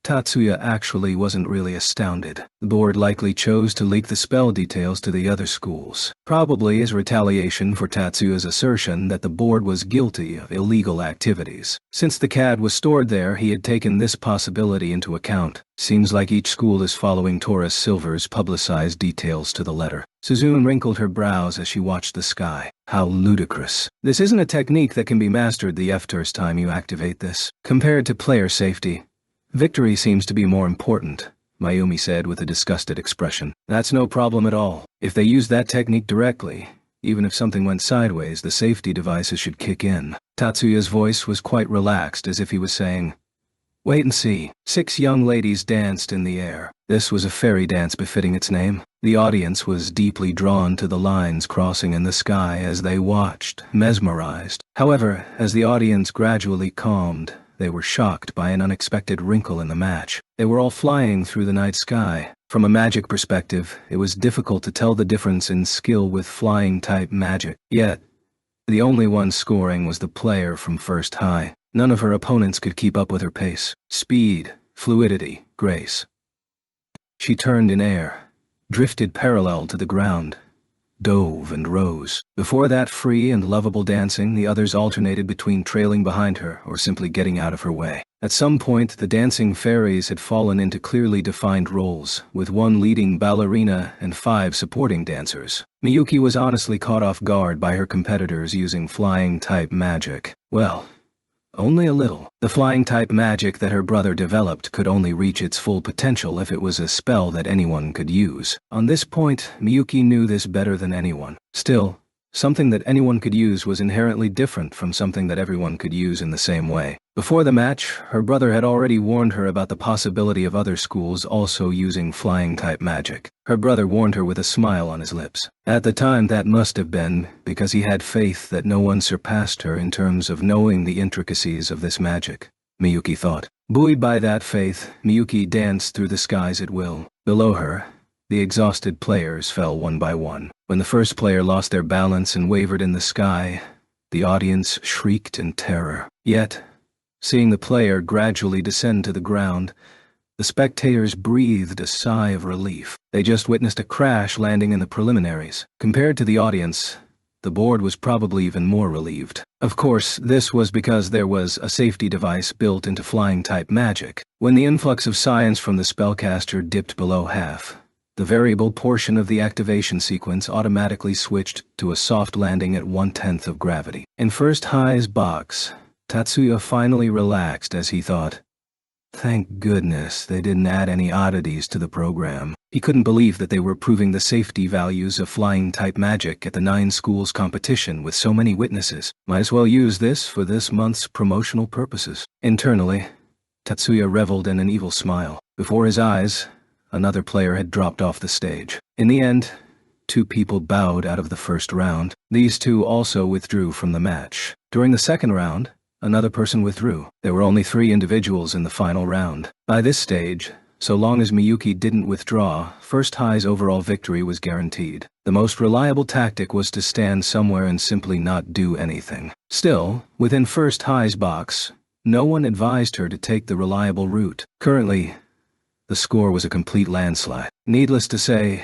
Tatsuya actually wasn't really astounded. The board likely chose to leak the spell details to the other schools, probably as retaliation for Tatsuya's assertion that the board was guilty of illegal activities. Since the CAD was stored there, he had taken this possibility into account. Seems like each school is following Taurus Silver's publicized details to the letter. Suzune wrinkled her brows as she watched the sky. How ludicrous. This isn't a technique that can be mastered the first time you activate this. Compared to player safety, victory seems to be more important, Mayumi said with a disgusted expression. That's no problem at all. If they use that technique directly, even if something went sideways, the safety devices should kick in. Tatsuya's voice was quite relaxed, as if he was saying, "Wait and see." 6 young ladies danced in the air. This was a fairy dance befitting its name. The audience was deeply drawn to the lines crossing in the sky as they watched, mesmerized. However, as the audience gradually calmed, they were shocked by an unexpected wrinkle in the match. They were all flying through the night sky. From a magic perspective, it was difficult to tell the difference in skill with flying-type magic. Yet, the only one scoring was the player from First High. None of her opponents could keep up with her pace, speed, fluidity, grace. She turned in air, drifted parallel to the ground, dove and rose. Before that free and lovable dancing, the others alternated between trailing behind her or simply getting out of her way. At some point, the dancing fairies had fallen into clearly defined roles, with 1 leading ballerina and 5 supporting dancers. Miyuki was honestly caught off guard by her competitors using flying-type magic. Well, only a little. The flying-type magic that her brother developed could only reach its full potential if it was a spell that anyone could use. On this point, Miyuki knew this better than anyone. Still, something that anyone could use was inherently different from something that everyone could use in the same way. Before the match, her brother had already warned her about the possibility of other schools also using flying-type magic. Her brother warned her with a smile on his lips. At the time, that must have been because he had faith that no one surpassed her in terms of knowing the intricacies of this magic, Miyuki thought. Buoyed by that faith, Miyuki danced through the skies at will. Below her, the exhausted players fell one by one. When the first player lost their balance and wavered in the sky, the audience shrieked in terror. Yet, seeing the player gradually descend to the ground, the spectators breathed a sigh of relief. They just witnessed a crash landing in the preliminaries. Compared to the audience, the board was probably even more relieved. Of course, this was because there was a safety device built into flying-type magic. When the influx of science from the spellcaster dipped below half, the variable portion of the activation sequence automatically switched to a soft landing at 1/10 of gravity. In First High's box, Tatsuya finally relaxed as he thought, "Thank goodness they didn't add any oddities to the program." He couldn't believe that they were proving the safety values of flying-type magic at the 9 schools competition with so many witnesses. Might as well use this for this month's promotional purposes. Internally, Tatsuya reveled in an evil smile. Before his eyes, another player had dropped off the stage. In the end, 2 people bowed out of the first round. These 2 also withdrew from the match. During the second round, another person withdrew. There were only 3 individuals in the final round. By this stage, so long as Miyuki didn't withdraw, First High's overall victory was guaranteed. The most reliable tactic was to stand somewhere and simply not do anything. Still, within First High's box, no one advised her to take the reliable route. Currently, the score was a complete landslide. Needless to say,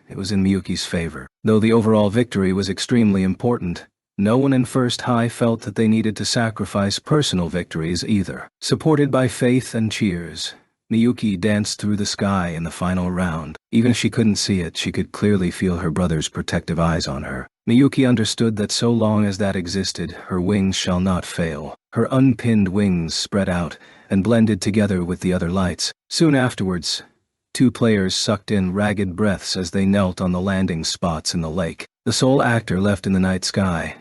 it was in Miyuki's favor. Though the overall victory was extremely important, no one in First High felt that they needed to sacrifice personal victories either. Supported by faith and cheers, Miyuki danced through the sky in the final round. Even if she couldn't see it, she could clearly feel her brother's protective eyes on her. Miyuki understood that so long as that existed, her wings shall not fail. Her unpinned wings spread out and blended together with the other lights. Soon afterwards, Two players sucked in ragged breaths as they knelt on the landing spots in the lake. The sole actor left in the night sky,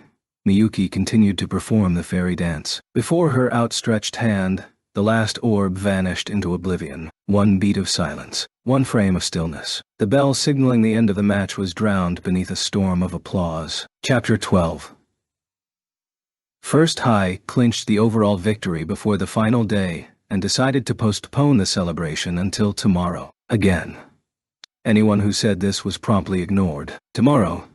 Miyuki continued to perform the fairy dance. Before her outstretched hand, the last orb vanished into oblivion. One beat of silence. One frame of stillness. The bell signaling the end of the match was drowned beneath a storm of applause. Chapter 12. First High clinched the overall victory before the final day and decided to postpone the celebration until tomorrow. Again. Anyone who said this was promptly ignored. Tomorrow,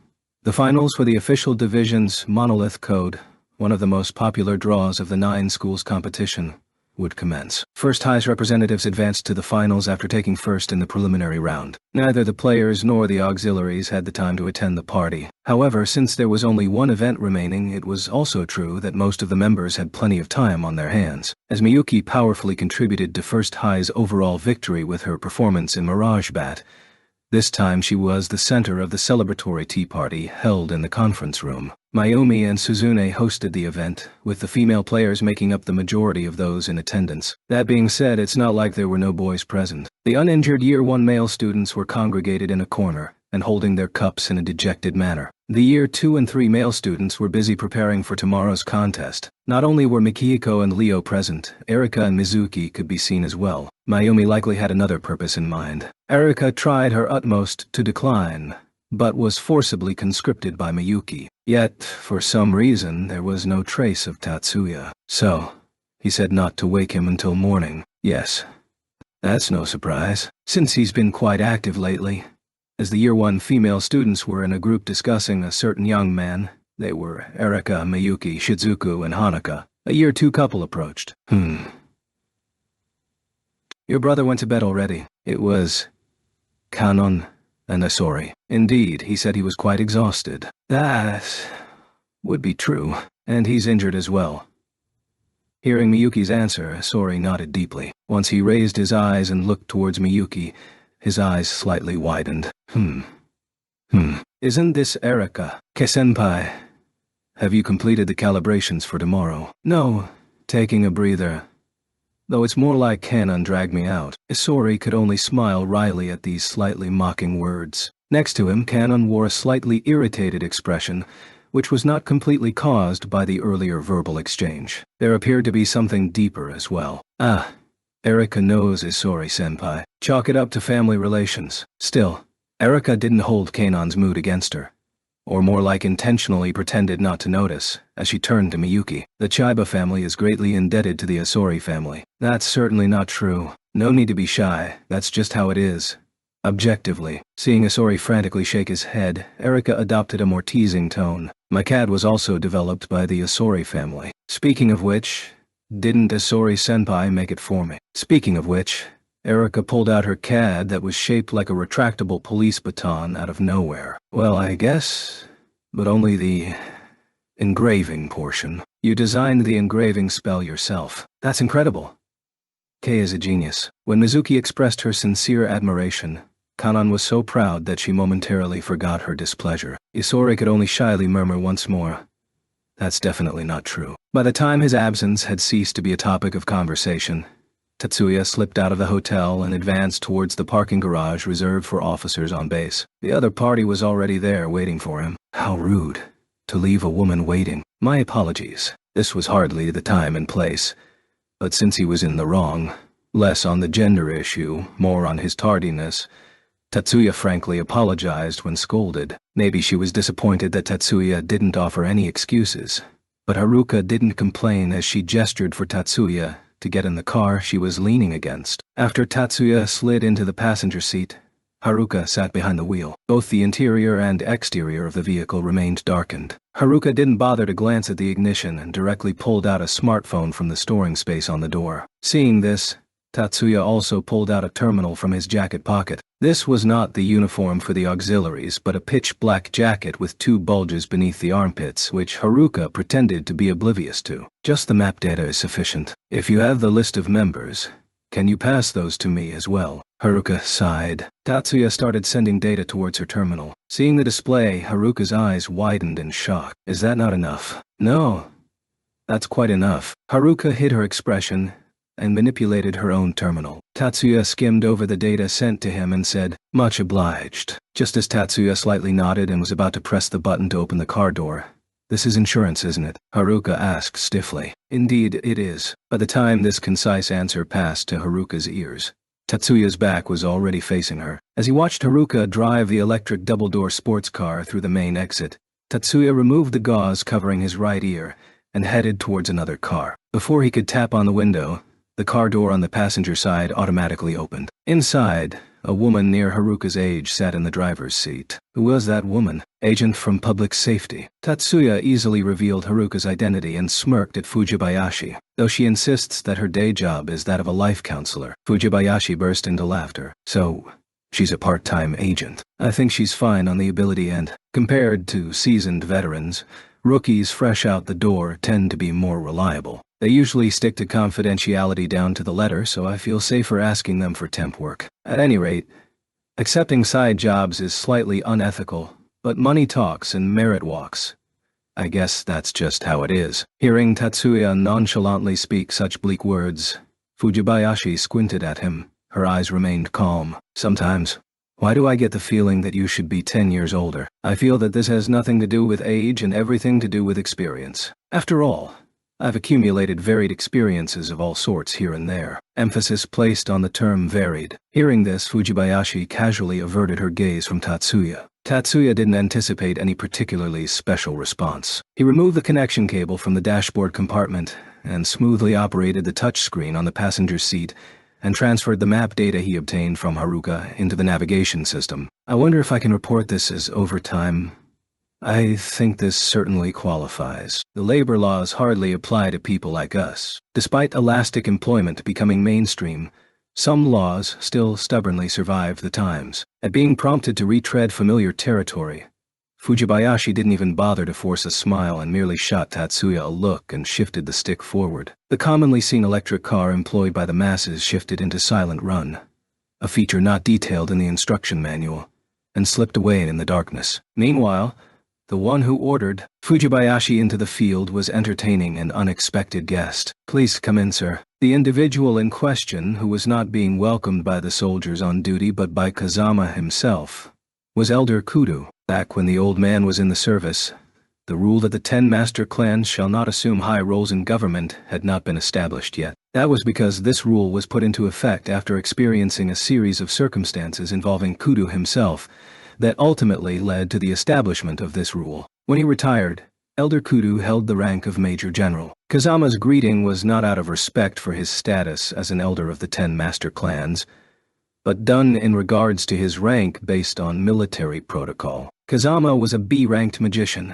the finals for the official division's Monolith Code, one of the most popular draws of the 9 schools competition, would commence. First High's representatives advanced to the finals after taking first in the preliminary round. Neither the players nor the auxiliaries had the time to attend the party. However, since there was only one event remaining, it was also true that most of the members had plenty of time on their hands. As Miyuki powerfully contributed to First High's overall victory with her performance in Mirage Bat, this time she was the center of the celebratory tea party held in the conference room. Mayumi and Suzune hosted the event, with the female players making up the majority of those in attendance. That being said, it's not like there were no boys present. The uninjured Year 1 male students were congregated in a corner and holding their cups in a dejected manner. The Year 2 and 3 male students were busy preparing for tomorrow's contest. Not only were Mikihiko and Leo present, Erika and Mizuki could be seen as well. Mayumi likely had another purpose in mind. Erika tried her utmost to decline, but was forcibly conscripted by Miyuki. Yet, for some reason, there was no trace of Tatsuya. So, he said not to wake him until morning. Yes, that's no surprise, since he's been quite active lately. As the Year 1 female students were in a group discussing a certain young man, they were Erika, Miyuki, Shizuku, and Hanaka. A Year 2 couple approached. Your brother went to bed already. It was Kanon and Asori. Indeed, he said he was quite exhausted. That would be true, and he's injured as well. Hearing Miyuki's answer, Asori nodded deeply. Once he raised his eyes and looked towards Miyuki, his eyes slightly widened. Isn't this Erika? Ke-senpai, have you completed the calibrations for tomorrow? No, taking a breather. Though it's more like Kanon dragged me out. Isori could only smile wryly at these slightly mocking words. Next to him, Kanon wore a slightly irritated expression, which was not completely caused by the earlier verbal exchange. There appeared to be something deeper as well. Erika knows Isori-senpai. Chalk it up to family relations. Still, Erika didn't hold Kanon's mood against her, or more like intentionally pretended not to notice, as she turned to Miyuki. The Chiba family is greatly indebted to the Asori family. That's certainly not true. No need to be shy, that's just how it is. Objectively, seeing Asori frantically shake his head, Erika adopted a more teasing tone. My CAD was also developed by the Asori family. Speaking of which, didn't Asori-senpai make it for me? Speaking of which, Erika pulled out her CAD that was shaped like a retractable police baton out of nowhere. Well, I guess, but only the engraving portion. You designed the engraving spell yourself. That's incredible. Kei is a genius. When Mizuki expressed her sincere admiration, Kanon was so proud that she momentarily forgot her displeasure. Isori could only shyly murmur once more, "That's definitely not true." By the time his absence had ceased to be a topic of conversation, Tatsuya slipped out of the hotel and advanced towards the parking garage reserved for officers on base. The other party was already there waiting for him. How rude, to leave a woman waiting. My apologies. This was hardly the time and place. But since he was in the wrong, less on the gender issue, more on his tardiness, Tatsuya frankly apologized when scolded. Maybe she was disappointed that Tatsuya didn't offer any excuses. But Haruka didn't complain as she gestured for Tatsuya to get in the car she was leaning against. After Tatsuya slid into the passenger seat, Haruka sat behind the wheel. Both the interior and exterior of the vehicle remained darkened. Haruka didn't bother to glance at the ignition and directly pulled out a smartphone from the storing space on the door. Seeing this, Tatsuya also pulled out a terminal from his jacket pocket. This was not the uniform for the auxiliaries, but a pitch-black jacket with 2 bulges beneath the armpits, which Haruka pretended to be oblivious to. Just the map data is sufficient. If you have the list of members, can you pass those to me as well? Haruka sighed. Tatsuya started sending data towards her terminal. Seeing the display, Haruka's eyes widened in shock. Is that not enough? No. That's quite enough. Haruka hid her expression and manipulated her own terminal. Tatsuya skimmed over the data sent to him and said, "Much obliged." Just as Tatsuya slightly nodded and was about to press the button to open the car door. "This is insurance, isn't it?" Haruka asked stiffly. "Indeed it is." By the time this concise answer passed to Haruka's ears, Tatsuya's back was already facing her. As he watched Haruka drive the electric double-door sports car through the main exit, Tatsuya removed the gauze covering his right ear and headed towards another car. Before he could tap on the window, the car door on the passenger side automatically opened. Inside, a woman near Haruka's age sat in the driver's seat. Who was that woman? Agent from Public Safety. Tatsuya easily revealed Haruka's identity and smirked at Fujibayashi. Though she insists that her day job is that of a life counselor, Fujibayashi burst into laughter. "So, she's a part-time agent. I think she's fine on the ability end. Compared to seasoned veterans, rookies fresh out the door tend to be more reliable. They usually stick to confidentiality down to the letter, so I feel safer asking them for temp work. At any rate, accepting side jobs is slightly unethical, but money talks and merit walks. I guess that's just how it is." Hearing Tatsuya nonchalantly speak such bleak words, Fujibayashi squinted at him. Her eyes remained calm. "Sometimes, why do I get the feeling that you should be 10 years older? I feel that this has nothing to do with age and everything to do with experience. After all, I've accumulated varied experiences of all sorts here and there." Emphasis placed on the term varied. Hearing this, Fujibayashi casually averted her gaze from Tatsuya. Tatsuya didn't anticipate any particularly special response. He removed the connection cable from the dashboard compartment and smoothly operated the touchscreen on the passenger seat and transferred the map data he obtained from Haruka into the navigation system. "I wonder if I can report this as overtime. I think this certainly qualifies. The labor laws hardly apply to people like us. Despite elastic employment becoming mainstream, some laws still stubbornly survive the times." At being prompted to retread familiar territory, Fujibayashi didn't even bother to force a smile and merely shot Tatsuya a look and shifted the stick forward. The commonly seen electric car employed by the masses shifted into silent run, a feature not detailed in the instruction manual, and slipped away in the darkness. Meanwhile, the one who ordered Fujibayashi into the field was entertaining an unexpected guest. "Please come in, sir." The individual in question, who was not being welcomed by the soldiers on duty but by Kazama himself, was Elder Kudo. Back when the old man was in the service, the rule that the 10 master clans shall not assume high roles in government had not been established yet. That was because this rule was put into effect after experiencing a series of circumstances involving Kudo himself that ultimately led to the establishment of this rule. When he retired, Elder Kudo held the rank of Major General. Kazama's greeting was not out of respect for his status as an elder of the 10 master clans, but done in regards to his rank based on military protocol. Kazama was a B-ranked magician,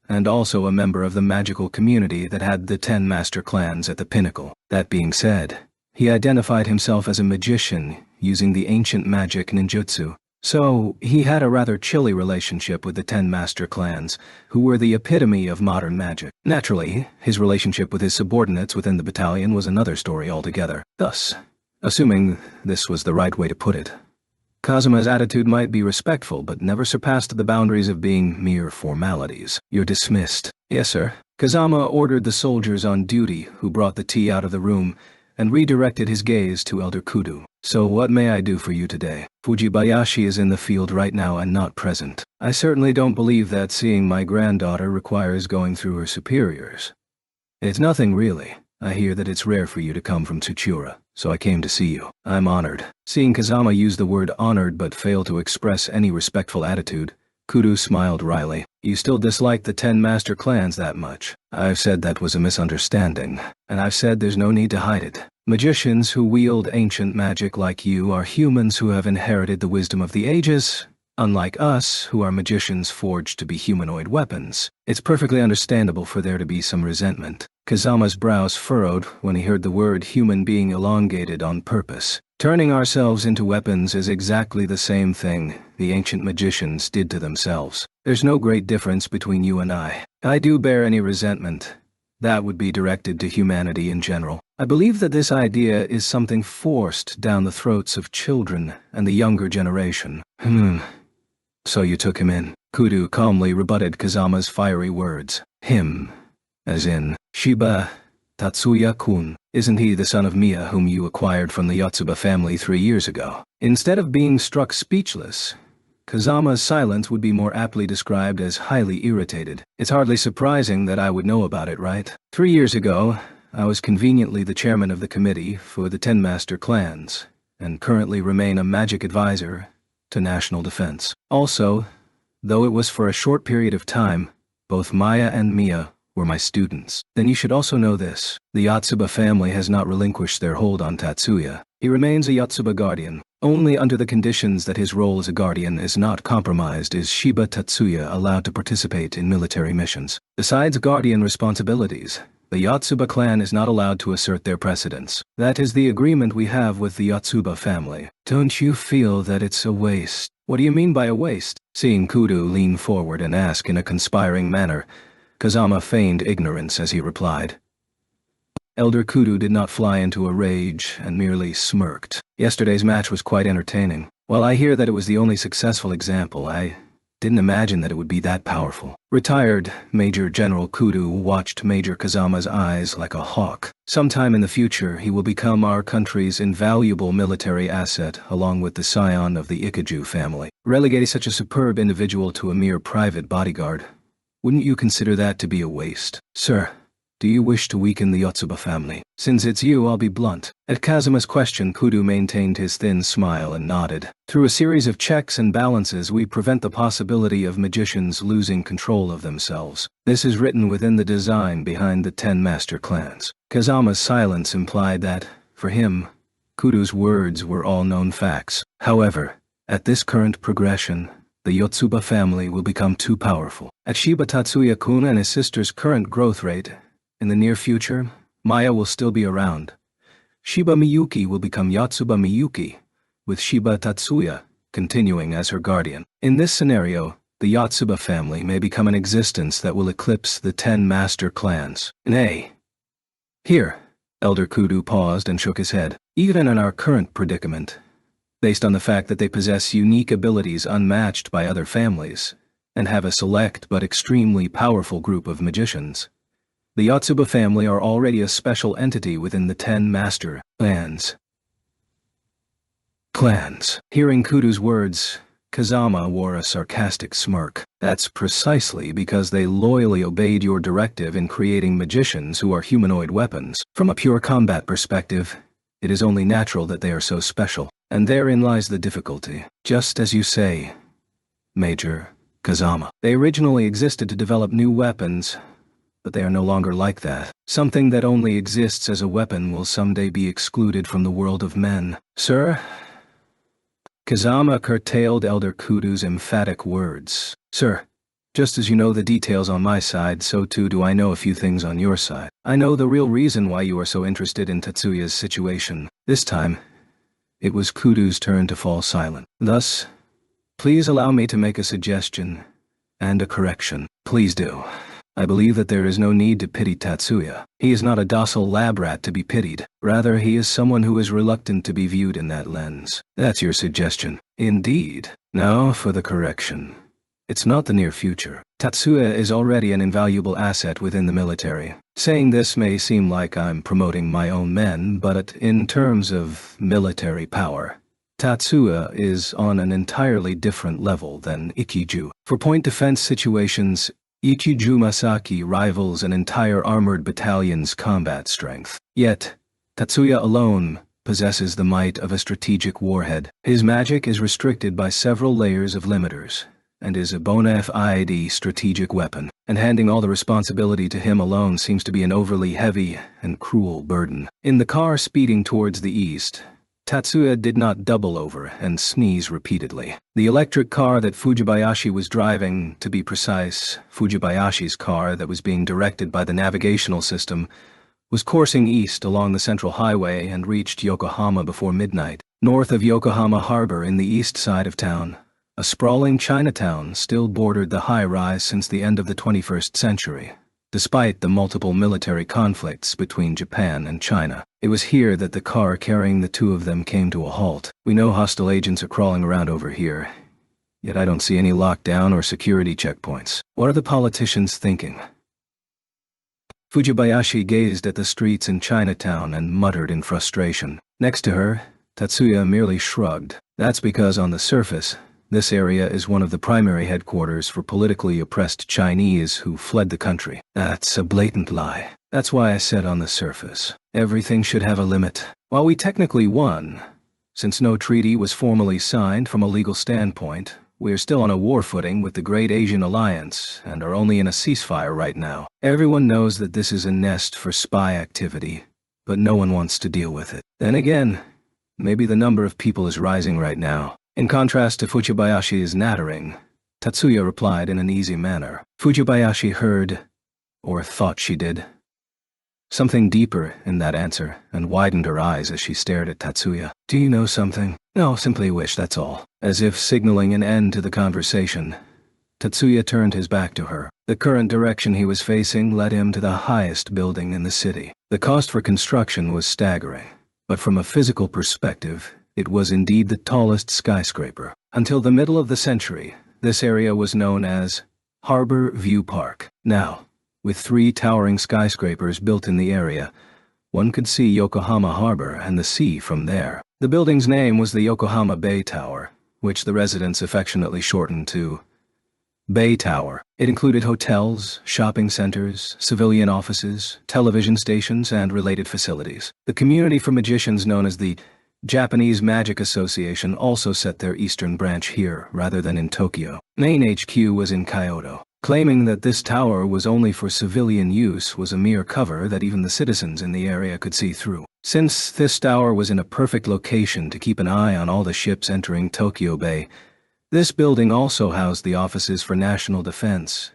and also a member of the magical community that had the 10 master clans at the pinnacle. That being said, he identified himself as a magician using the ancient magic ninjutsu. So, he had a rather chilly relationship with the 10 master clans, who were the epitome of modern magic. Naturally, his relationship with his subordinates within the battalion was another story altogether. Thus, assuming this was the right way to put it, Kazuma's attitude might be respectful but never surpassed the boundaries of being mere formalities. "You're dismissed." "Yes, sir." Kazama ordered the soldiers on duty who brought the tea out of the room and redirected his gaze to Elder Kudo. "So what may I do for you today?" "Fujibayashi is in the field right now and not present. I certainly don't believe that seeing my granddaughter requires going through her superiors." "It's nothing really. I hear that it's rare for you to come from Tsuchura, so I came to see you." "I'm honored." Seeing Kazama use the word honored but fail to express any respectful attitude, Kudo smiled wryly. "You still dislike the 10 master clans that much?" "I've said that was a misunderstanding, and I've said there's no need to hide it. Magicians who wield ancient magic like you are humans who have inherited the wisdom of the ages, unlike us who are magicians forged to be humanoid weapons. It's perfectly understandable for there to be some resentment." Kazama's brows furrowed when he heard the word human being elongated on purpose. "Turning ourselves into weapons is exactly the same thing the ancient magicians did to themselves. There's no great difference between you and I. I do bear any resentment. That would be directed to humanity in general. I believe that this idea is something forced down the throats of children and the younger generation." "So you took him in?" Kudo calmly rebutted Kazama's fiery words. "Him, as in Shiba Tatsuya-kun, isn't he the son of Miya whom you acquired from the Yotsuba family 3 years ago? Instead of being struck speechless, Kazama's silence would be more aptly described as highly irritated. It's hardly surprising that I would know about it, right? 3 years ago, I was conveniently the chairman of the committee for the 10 master clans, and currently remain a magic advisor to national defense. Also, though it was for a short period of time, both Maya and Miya were my students. Then you should also know this. The Yotsuba family has not relinquished their hold on Tatsuya. He remains a Yotsuba guardian. Only under the conditions that his role as a guardian is not compromised is Shiba Tatsuya allowed to participate in military missions. Besides guardian responsibilities, the Yotsuba clan is not allowed to assert their precedence. That is the agreement we have with the Yotsuba family. Don't you feel that it's a waste? What do you mean by a waste? Seeing Kudo lean forward and ask in a conspiring manner, Kazama feigned ignorance as he replied. Elder Kudo did not fly into a rage and merely smirked. Yesterday's match was quite entertaining. While I hear that it was the only successful example, I didn't imagine that it would be that powerful. Retired Major General Kudo watched Major Kazama's eyes like a hawk. Sometime in the future, he will become our country's invaluable military asset along with the scion of the Ikiju family. Relegating such a superb individual to a mere private bodyguard, wouldn't you consider that to be a waste? Sir, do you wish to weaken the Yotsuba family? Since it's you, I'll be blunt. At Kazuma's question, Kudo maintained his thin smile and nodded. Through a series of checks and balances, we prevent the possibility of magicians losing control of themselves. This is written within the design behind the 10 master clans. Kazama's silence implied that, for him, Kudo's words were all known facts. However, at this current progression, the Yotsuba family will become too powerful. At Shiba Tatsuya-kun and his sister's current growth rate, in the near future, Maya will still be around. Shiba Miyuki will become Yotsuba Miyuki, with Shiba Tatsuya continuing as her guardian. In this scenario, the Yotsuba family may become an existence that will eclipse the 10 master clans. Nay. Here, Elder Kudo paused and shook his head. Even in our current predicament, based on the fact that they possess unique abilities unmatched by other families, and have a select but extremely powerful group of magicians, the Yotsuba family are already a special entity within the 10 master clans. Hearing Kudo's words, Kazama wore a sarcastic smirk. That's precisely because they loyally obeyed your directive in creating magicians who are humanoid weapons. From a pure combat perspective, it is only natural that they are so special. And therein lies the difficulty. Just as you say, Major Kazama. They originally existed to develop new weapons, but they are no longer like that. Something that only exists as a weapon will someday be excluded from the world of men. Sir? Kazama curtailed Elder Kudo's emphatic words. Sir, just as you know the details on my side, so too do I know a few things on your side. I know the real reason why you are so interested in Tatsuya's situation. This time, it was Kudo's turn to fall silent. Thus, please allow me to make a suggestion and a correction. Please do. I believe that there is no need to pity Tatsuya. He is not a docile lab rat to be pitied. Rather, he is someone who is reluctant to be viewed in that lens. That's your suggestion. Indeed. Now for the correction. It's not the near future. Tatsuya is already an invaluable asset within the military. Saying this may seem like I'm promoting my own men, but in terms of military power, Tatsuya is on an entirely different level than Ikiju. For point defense situations, Ikiju Masaki rivals an entire armored battalion's combat strength. Yet, Tatsuya alone possesses the might of a strategic warhead. His magic is restricted by several layers of limiters, and is a bona fide strategic weapon, and handing all the responsibility to him alone seems to be an overly heavy and cruel burden. In the car speeding towards the east, Tatsuya did not double over and sneeze repeatedly. The electric car that Fujibayashi was driving, to be precise, Fujibayashi's car that was being directed by the navigational system, was coursing east along the central highway and reached Yokohama before midnight. North of Yokohama Harbor in the east side of town, a sprawling Chinatown still bordered the high-rise since the end of the 21st century. Despite the multiple military conflicts between Japan and China, it was here that the car carrying the two of them came to a halt. We know hostile agents are crawling around over here, yet I don't see any lockdown or security checkpoints. What are the politicians thinking? Fujibayashi gazed at the streets in Chinatown and muttered in frustration. Next to her, Tatsuya merely shrugged. That's because on the surface, this area is one of the primary headquarters for politically oppressed Chinese who fled the country. That's a blatant lie. That's why I said on the surface. Everything should have a limit. While we technically won, since no treaty was formally signed from a legal standpoint, we are still on a war footing with the Great Asian Alliance and are only in a ceasefire right now. Everyone knows that this is a nest for spy activity, but no one wants to deal with it. Then again, maybe the number of people is rising right now. In contrast to Fujibayashi's nattering, Tatsuya replied in an easy manner. Fujibayashi heard, or thought she did, something deeper in that answer and widened her eyes as she stared at Tatsuya. Do you know something? No, simply wish, that's all. As if signaling an end to the conversation, Tatsuya turned his back to her. The current direction he was facing led him to the highest building in the city. The cost for construction was staggering, but from a physical perspective, it was indeed the tallest skyscraper. Until the middle of the century, this area was known as Harbor View Park. Now, with 3 towering skyscrapers built in the area, one could see Yokohama Harbor and the sea from there. The building's name was the Yokohama Bay Tower, which the residents affectionately shortened to Bay Tower. It included hotels, shopping centers, civilian offices, television stations, and related facilities. The community for magicians known as the Japanese Magic Association also set their eastern branch here rather than in Tokyo. Main HQ was in Kyoto. Claiming that this tower was only for civilian use was a mere cover that even the citizens in the area could see through. Since this tower was in a perfect location to keep an eye on all the ships entering Tokyo Bay, this building also housed the offices for national defense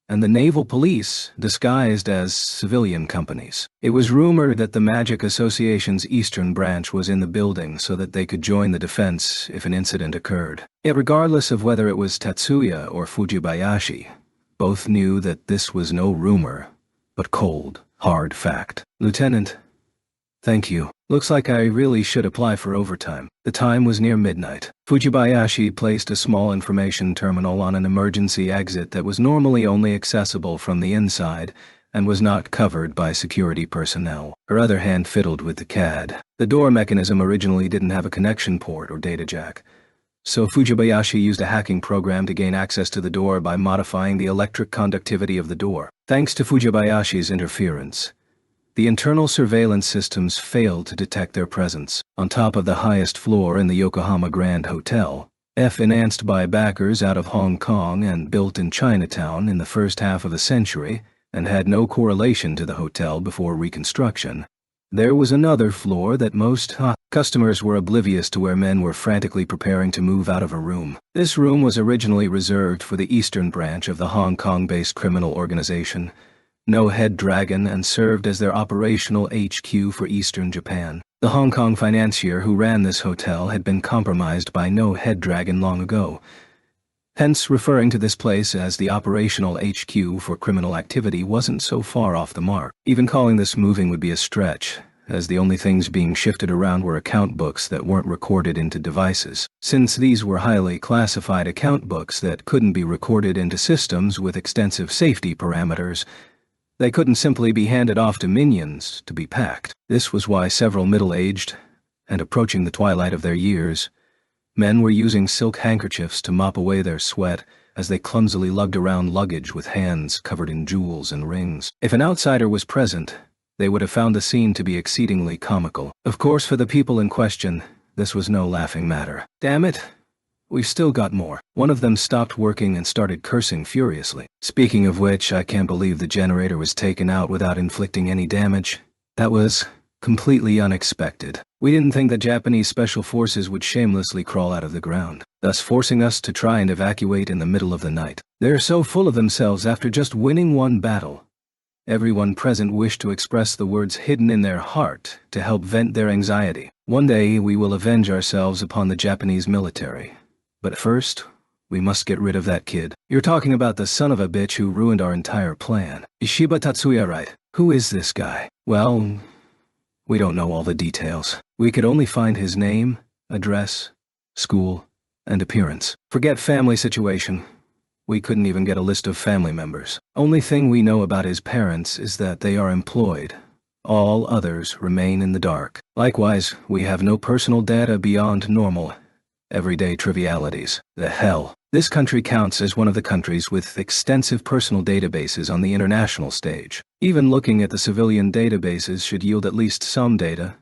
and the naval police disguised as civilian companies. It was rumored that the Magic Association's eastern branch was in the building so that they could join the defense if an incident occurred. Yet regardless of whether it was Tatsuya or Fujibayashi, both knew that this was no rumor, but cold, hard fact. Lieutenant, thank you. Looks like I really should apply for overtime. The time was near midnight. Fujibayashi placed a small information terminal on an emergency exit that was normally only accessible from the inside and was not covered by security personnel. Her other hand fiddled with the CAD. The door mechanism originally didn't have a connection port or data jack, so Fujibayashi used a hacking program to gain access to the door by modifying the electric conductivity of the door. Thanks to Fujibayashi's interference, the internal surveillance systems failed to detect their presence. On top of the highest floor in the Yokohama Grand Hotel, financed by backers out of Hong Kong and built in Chinatown in the first half of the century and had no correlation to the hotel before reconstruction, there was another floor that most customers were oblivious to, where men were frantically preparing to move out of a room. This room was originally reserved for the eastern branch of the Hong Kong-based criminal organization, No Head Dragon, and served as their operational HQ for eastern Japan. The Hong Kong financier who ran this hotel had been compromised by No Head Dragon long ago. Hence, referring to this place as the operational HQ for criminal activity wasn't so far off the mark. Even calling this moving would be a stretch, as the only things being shifted around were account books that weren't recorded into devices. Since these were highly classified account books that couldn't be recorded into systems with extensive safety parameters, they couldn't simply be handed off to minions to be packed. This was why several middle-aged, and approaching the twilight of their years, men were using silk handkerchiefs to mop away their sweat as they clumsily lugged around luggage with hands covered in jewels and rings. If an outsider was present, they would have found the scene to be exceedingly comical. Of course, for the people in question, this was no laughing matter. Damn it, we've still got more. One of them stopped working and started cursing furiously. Speaking of which, I can't believe the generator was taken out without inflicting any damage. That was completely unexpected. We didn't think that Japanese special forces would shamelessly crawl out of the ground, thus forcing us to try and evacuate in the middle of the night. They're so full of themselves after just winning one battle. Everyone present wished to express the words hidden in their heart to help vent their anxiety. One day we will avenge ourselves upon the Japanese military. But first, we must get rid of that kid. You're talking about the son of a bitch who ruined our entire plan. Ishiba Tatsuya, right? Who is this guy? Well, we don't know all the details. We could only find his name, address, school, and appearance. Forget family situation. We couldn't even get a list of family members. Only thing we know about his parents is that they are employed. All others remain in the dark. Likewise, we have no personal data beyond normal, everyday trivialities. The hell. This country counts as one of the countries with extensive personal databases on the international stage. Even looking at the civilian databases should yield at least some data.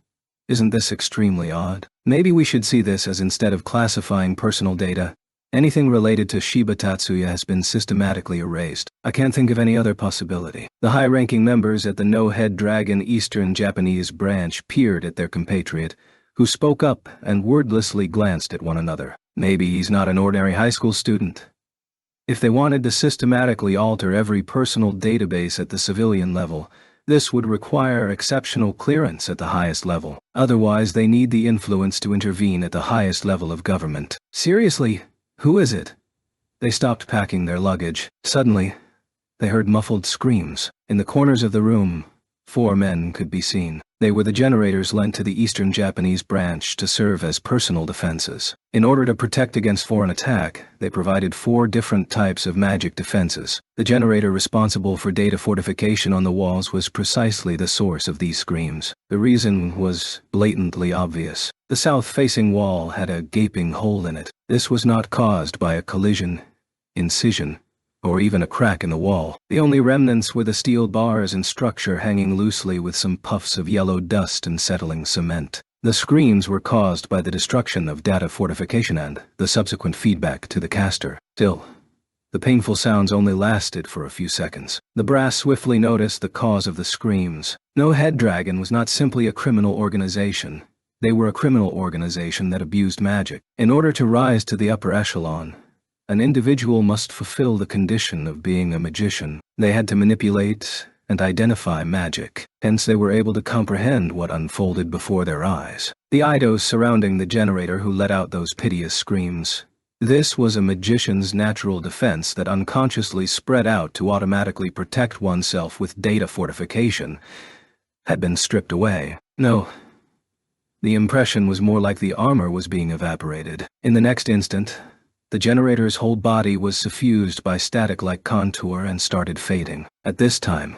Isn't this extremely odd? Maybe we should see this as, instead of classifying personal data, anything related to Shiba Tatsuya has been systematically erased. I can't think of any other possibility. The high-ranking members at the No-Head Dragon Eastern Japanese branch peered at their compatriot, who spoke up and wordlessly glanced at one another. Maybe he's not an ordinary high school student. If they wanted to systematically alter every personal database at the civilian level, this would require exceptional clearance at the highest level. Otherwise, they need the influence to intervene at the highest level of government. Seriously, who is it? They stopped packing their luggage. Suddenly, they heard muffled screams. In the corners of the room, 4 men could be seen. They were the generators lent to the Eastern Japanese branch to serve as personal defenses. In order to protect against foreign attack, they provided 4 different types of magic defenses. The generator responsible for data fortification on the walls was precisely the source of these screams. The reason was blatantly obvious. The south-facing wall had a gaping hole in it. This was not caused by a collision, incision, or even a crack in the wall. The only remnants were the steel bars and structure hanging loosely with some puffs of yellow dust and settling cement. The screams were caused by the destruction of data fortification and the subsequent feedback to the caster. Still, the painful sounds only lasted for a few seconds. The brass swiftly noticed the cause of the screams. No-Head Dragon was not simply a criminal organization. They were a criminal organization that abused magic. In order to rise to the upper echelon, an individual must fulfill the condition of being a magician. They had to manipulate and identify magic. Hence they were able to comprehend what unfolded before their eyes. The idos surrounding the generator who let out those piteous screams. This was a magician's natural defense that unconsciously spread out to automatically protect oneself with data fortification, had been stripped away. No. The impression was more like the armor was being evaporated. In the next instant, the generator's whole body was suffused by static-like contour and started fading. At this time,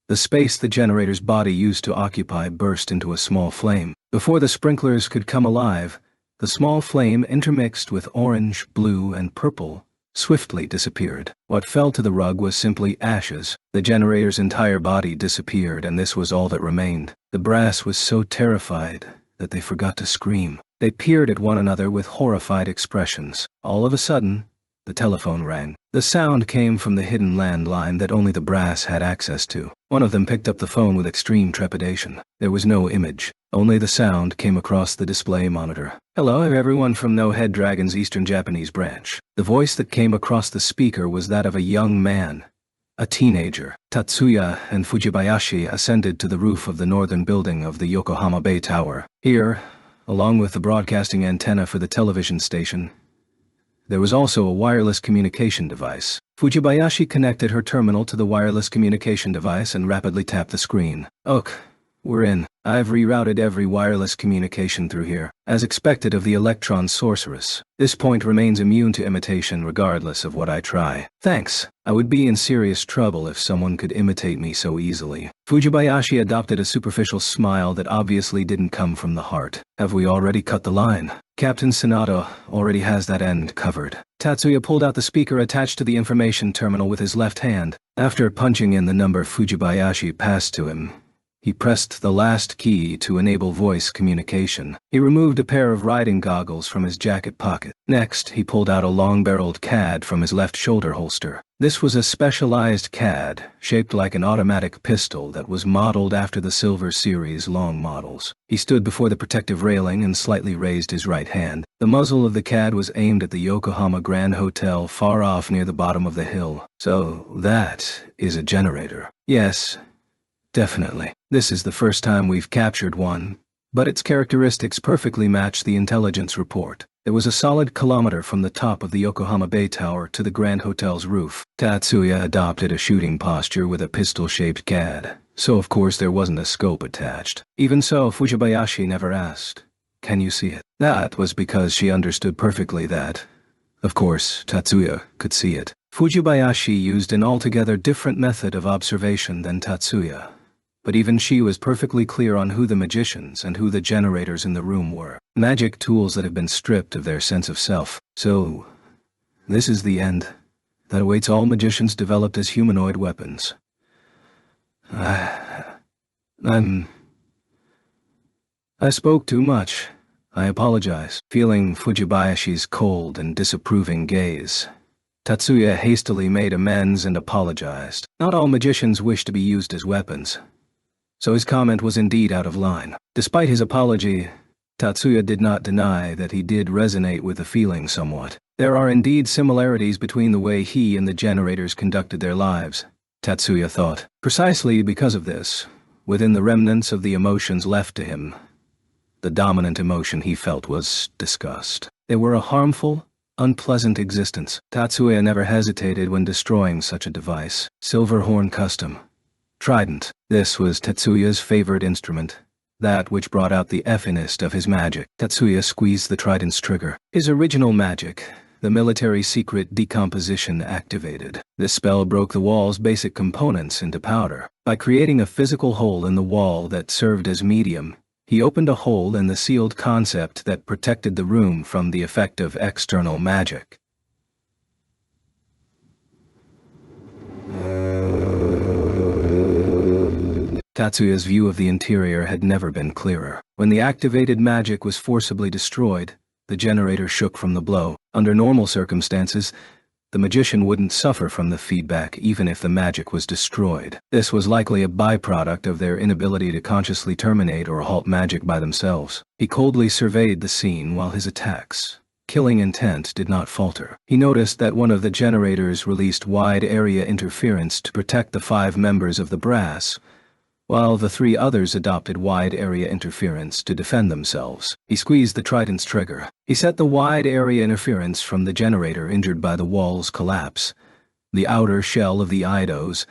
the space the generator's body used to occupy burst into a small flame. Before the sprinklers could come alive, the small flame, intermixed with orange, blue, and purple, swiftly disappeared. What fell to the rug was simply ashes. The generator's entire body disappeared, and this was all that remained. The brass was so terrified that they forgot to scream. They peered at one another with horrified expressions. All of a sudden, the telephone rang. The sound came from the hidden landline that only the brass had access to. One of them picked up the phone with extreme trepidation. There was no image. Only the sound came across the display monitor. "Hello, everyone from No-Head Dragon's Eastern Japanese branch." The voice that came across the speaker was that of a young man, a teenager. Tatsuya and Fujibayashi ascended to the roof of the northern building of the Yokohama Bay Tower. Here, along with the broadcasting antenna for the television station, there was also a wireless communication device. Fujibayashi connected her terminal to the wireless communication device and rapidly tapped the screen. "Ok, we're in. I've rerouted every wireless communication through here. As expected of the electron sorceress, this point remains immune to imitation regardless of what I try. Thanks. I would be in serious trouble if someone could imitate me so easily." Fujibayashi adopted a superficial smile that obviously didn't come from the heart. "Have we already cut the line?" "Captain Sonato already has that end covered." Tatsuya pulled out the speaker attached to the information terminal with his left hand. After punching in the number Fujibayashi passed to him, he pressed the last key to enable voice communication. He removed a pair of riding goggles from his jacket pocket. Next, he pulled out a long-barreled CAD from his left shoulder holster. This was a specialized CAD, shaped like an automatic pistol that was modeled after the Silver Series long models. He stood before the protective railing and slightly raised his right hand. The muzzle of the CAD was aimed at the Yokohama Grand Hotel far off near the bottom of the hill. "So, that is a generator." "Yes. Definitely. This is the first time we've captured one, but its characteristics perfectly match the intelligence report. There was a solid kilometer from the top of the Yokohama Bay Tower to the Grand Hotel's roof. Tatsuya adopted a shooting posture with a pistol-shaped CAD, so of course there wasn't a scope attached. Even so, Fujibayashi never asked, "Can you see it?" That was because she understood perfectly that, of course, Tatsuya could see it. Fujibayashi used an altogether different method of observation than Tatsuya, but even she was perfectly clear on who the magicians and who the generators in the room were. Magic tools that have been stripped of their sense of self. So, this is the end that awaits all magicians developed as humanoid weapons. I spoke too much. I apologize. Feeling Fujibayashi's cold and disapproving gaze, Tatsuya hastily made amends and apologized. Not all magicians wish to be used as weapons, so his comment was indeed out of line. Despite his apology, Tatsuya did not deny that he did resonate with the feeling somewhat. There are indeed similarities between the way he and the generators conducted their lives, Tatsuya thought. Precisely because of this, within the remnants of the emotions left to him, the dominant emotion he felt was disgust. They were a harmful, unpleasant existence. Tatsuya never hesitated when destroying such a device. Silverhorn Custom. Trident. This was Tatsuya's favorite instrument, that which brought out the effinest of his magic. Tatsuya squeezed the trident's trigger. His original magic, the military secret decomposition, activated. This spell broke the wall's basic components into powder. By creating a physical hole in the wall that served as medium, he opened a hole in the sealed concept that protected the room from the effect of external magic. Tatsuya's view of the interior had never been clearer. When the activated magic was forcibly destroyed, the generator shook from the blow. Under normal circumstances, the magician wouldn't suffer from the feedback even if the magic was destroyed. This was likely a byproduct of their inability to consciously terminate or halt magic by themselves. He coldly surveyed the scene while his attacks, killing intent, did not falter. He noticed that one of the generators released wide-area interference to protect the 5 members of the brass, while the 3 others adopted wide-area interference to defend themselves. He squeezed the trident's trigger. He set the wide-area interference from the generator injured by the wall's collapse, the outer shell of the eidos,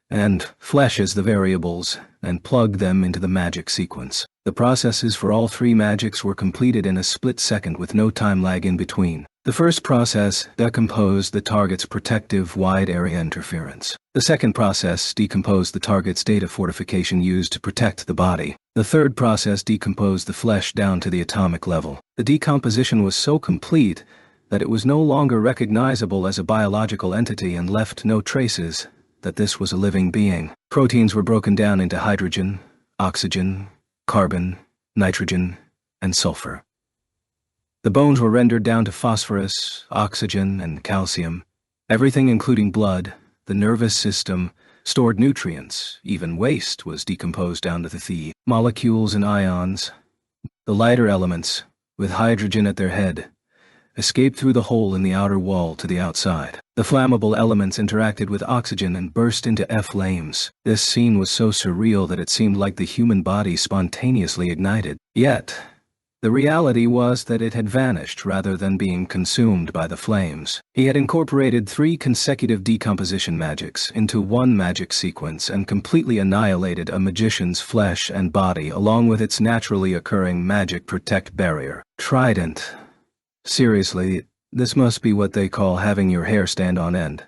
and flesh as the variables, and plugged them into the magic sequence. The processes for all 3 magics were completed in a split second with no time lag in between. The first process decomposed the target's protective wide-area interference. The second process decomposed the target's data fortification used to protect the body. The third process decomposed the flesh down to the atomic level. The decomposition was so complete that it was no longer recognizable as a biological entity and left no traces that this was a living being. Proteins were broken down into hydrogen, oxygen, carbon, nitrogen, and sulfur. The bones were rendered down to phosphorus, oxygen, and calcium. Everything, including blood, the nervous system, stored nutrients, even waste, was decomposed down to the molecules and ions. The lighter elements, with hydrogen at their head, escaped through the hole in the outer wall to the outside. The flammable elements interacted with oxygen and burst into flames. This scene was so surreal that it seemed like the human body spontaneously ignited. Yet, the reality was that it had vanished rather than being consumed by the flames. He had incorporated 3 consecutive decomposition magics into one magic sequence and completely annihilated a magician's flesh and body along with its naturally occurring magic protect barrier. Trident. Seriously, this must be what they call having your hair stand on end.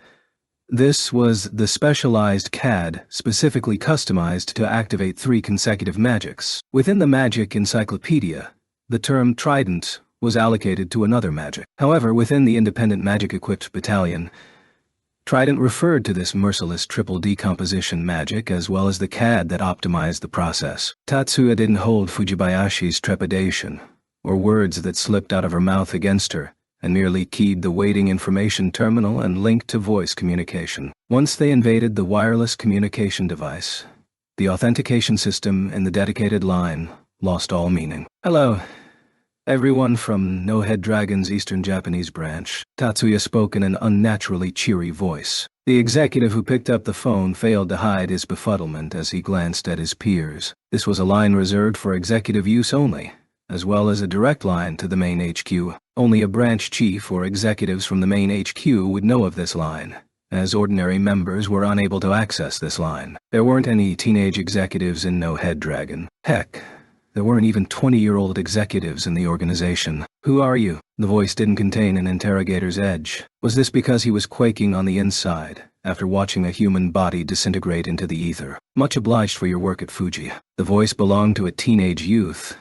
This was the specialized CAD specifically customized to activate 3 consecutive magics. Within the magic encyclopedia, the term Trident was allocated to another magic. However, within the independent magic-equipped battalion, Trident referred to this merciless triple decomposition magic as well as the CAD that optimized the process. Tatsuya didn't hold Fujibayashi's trepidation, or words that slipped out of her mouth against her, and merely keyed the waiting information terminal and linked to voice communication. Once they invaded the wireless communication device, the authentication system in the dedicated line lost all meaning. Hello, everyone from No Head Dragon's Eastern Japanese branch. Tatsuya spoke in an unnaturally cheery voice. The executive who picked up the phone failed to hide his befuddlement as he glanced at his peers. This was a line reserved for executive use only, as well as a direct line to the main HQ. Only a branch chief or executives from the main HQ would know of this line, as ordinary members were unable to access this line. There weren't any teenage executives in No Head Dragon. Heck, There weren't even 20-year-old executives in the organization. "Who are you?" The voice didn't contain an interrogator's edge. Was this because he was quaking on the inside, after watching a human body disintegrate into the ether? "Much obliged for your work at Fuji." The voice belonged to a teenage youth,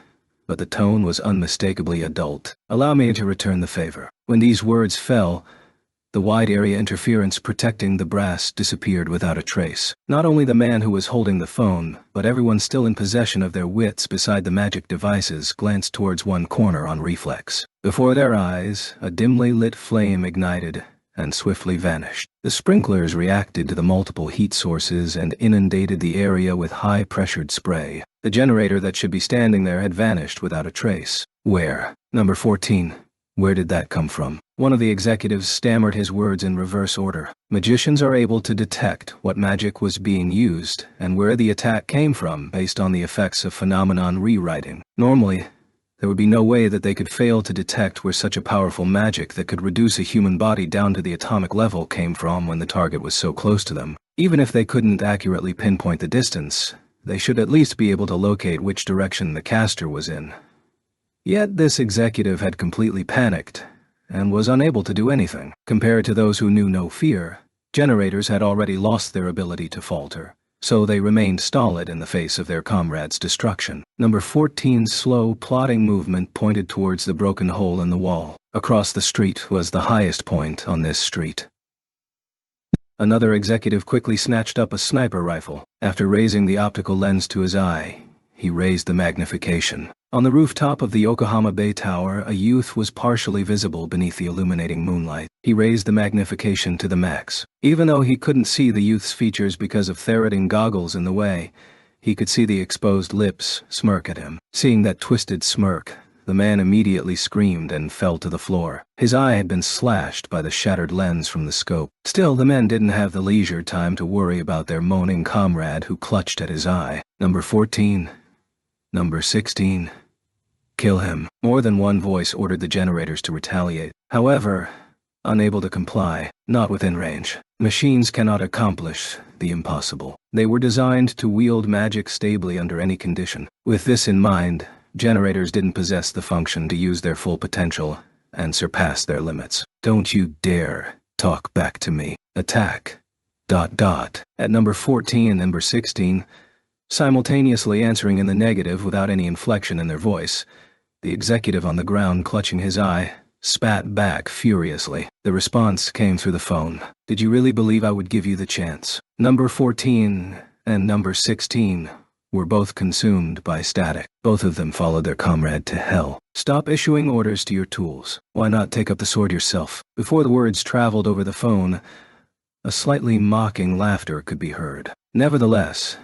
but the tone was unmistakably adult. "Allow me to return the favor." When these words fell, the wide-area interference protecting the brass disappeared without a trace. Not only the man who was holding the phone, but everyone still in possession of their wits beside the magic devices glanced towards one corner on reflex. Before their eyes, a dimly lit flame ignited and swiftly vanished. The sprinklers reacted to the multiple heat sources and inundated the area with high-pressured spray. The generator that should be standing there had vanished without a trace. "Where?" "Number 14. Where did that come from?" One of the executives stammered his words in reverse order. Magicians are able to detect what magic was being used and where the attack came from based on the effects of phenomenon rewriting. Normally, there would be no way that they could fail to detect where such a powerful magic that could reduce a human body down to the atomic level came from when the target was so close to them. Even if they couldn't accurately pinpoint the distance, they should at least be able to locate which direction the caster was in. Yet this executive had completely panicked and was unable to do anything. Compared to those who knew no fear, generators had already lost their ability to falter, so they remained stolid in the face of their comrades' destruction. Number 14's slow, plodding movement pointed towards the broken hole in the wall. Across the street was the highest point on this street. Another executive quickly snatched up a sniper rifle. After raising the optical lens to his eye, he raised the magnification. On the rooftop of the Yokohama Bay Tower, a youth was partially visible beneath the illuminating moonlight. He raised the magnification to the max. Even though he couldn't see the youth's features because of ferreting goggles in the way, he could see the exposed lips smirk at him. Seeing that twisted smirk, the man immediately screamed and fell to the floor. His eye had been slashed by the shattered lens from the scope. Still, the men didn't have the leisure time to worry about their moaning comrade who clutched at his eye. "Number 14. Number 16. Kill him." More than one voice ordered the generators to retaliate. However, unable to comply, not within range. Machines cannot accomplish the impossible. They were designed to wield magic stably under any condition. With this in mind, generators didn't possess the function to use their full potential and surpass their limits. "Don't you dare talk back to me. Attack. ... At number 14 and number 16, simultaneously answering in the negative without any inflection in their voice, the executive on the ground clutching his eye spat back furiously. The response came through the phone. "Did you really believe I would give you the chance?" Number 14 and number 16 were both consumed by static. Both of them followed their comrade to hell. "Stop issuing orders to your tools. Why not take up the sword yourself?" Before the words traveled over the phone, a slightly mocking laughter could be heard. Nevertheless,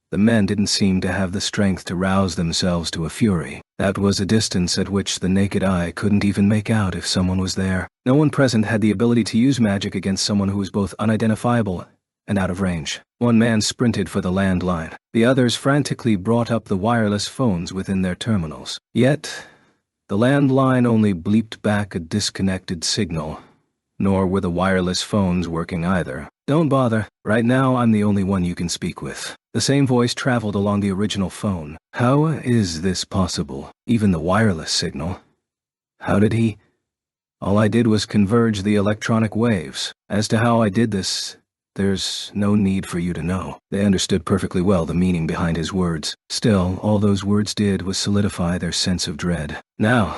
the men didn't seem to have the strength to rouse themselves to a fury. That was a distance at which the naked eye couldn't even make out if someone was there. No one present had the ability to use magic against someone who was both unidentifiable and out of range. One man sprinted for the landline. The others frantically brought up the wireless phones within their terminals. Yet, the landline only bleeped back a disconnected signal, nor were the wireless phones working either. "Don't bother. Right now I'm the only one you can speak with." The same voice traveled along the original phone. "How is this possible? Even the wireless signal. How did he?" "All I did was converge the electronic waves. As to how I did this, there's no need for you to know." They understood perfectly well the meaning behind his words. Still, all those words did was solidify their sense of dread. "Now,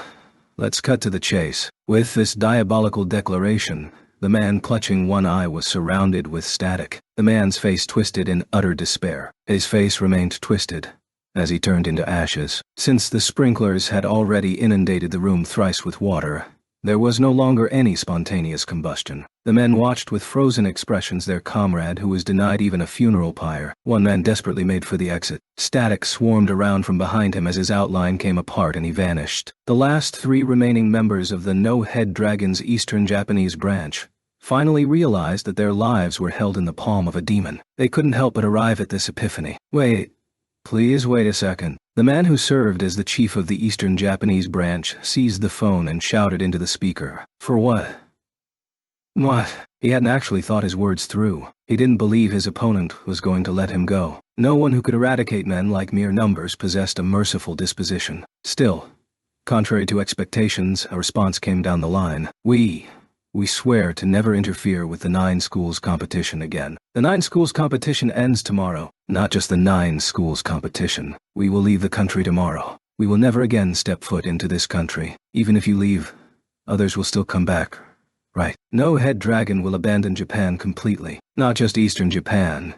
let's cut to the chase." With this diabolical declaration, the man clutching one eye was surrounded with static. The man's face twisted in utter despair. His face remained twisted as he turned into ashes. Since the sprinklers had already inundated the room thrice with water, there was no longer any spontaneous combustion. The men watched with frozen expressions their comrade who was denied even a funeral pyre. One man desperately made for the exit. Static swarmed around from behind him as his outline came apart and he vanished. The last three remaining members of the No-Head Dragon's Eastern Japanese branch finally realized that their lives were held in the palm of a demon. They couldn't help but arrive at this epiphany. "Wait. Please wait a second." The man who served as the chief of the Eastern Japanese branch seized the phone and shouted into the speaker. "For what?" "What?" He hadn't actually thought his words through. He didn't believe his opponent was going to let him go. No one who could eradicate men like mere numbers possessed a merciful disposition. Still, contrary to expectations, a response came down the line. We swear to never interfere with the 9 schools competition again. The 9 schools competition ends tomorrow. Not just the 9 schools competition. We will leave the country tomorrow. We will never again step foot into this country. Even if you leave, others will still come back. Right. No head dragon will abandon Japan completely. Not just Eastern Japan,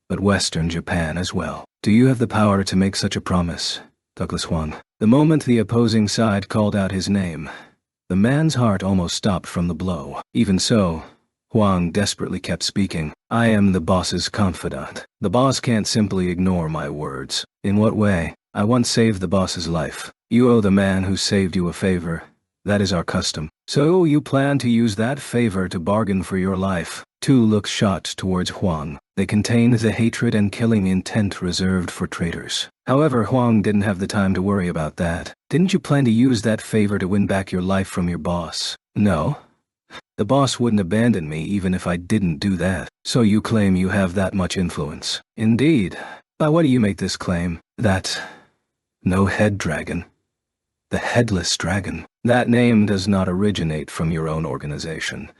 but Western Japan as well. Do you have the power to make such a promise, Douglas Huang? The moment the opposing side called out his name, the man's heart almost stopped from the blow. Even so, Huang desperately kept speaking. I am the boss's confidant. The boss can't simply ignore my words. In what way? I once saved the boss's life. You owe the man who saved you a favor. That is our custom. So you plan to use that favor to bargain for your life. 2 looks shot towards Huang. They contained the hatred and killing intent reserved for traitors. However, Huang didn't have the time to worry about that. Didn't you plan to use that favor to win back your life from your boss? No. The boss wouldn't abandon me even if I didn't do that. So you claim you have that much influence? Indeed. By what do you make this claim? That no head dragon. The headless dragon. That name does not originate from your own organization,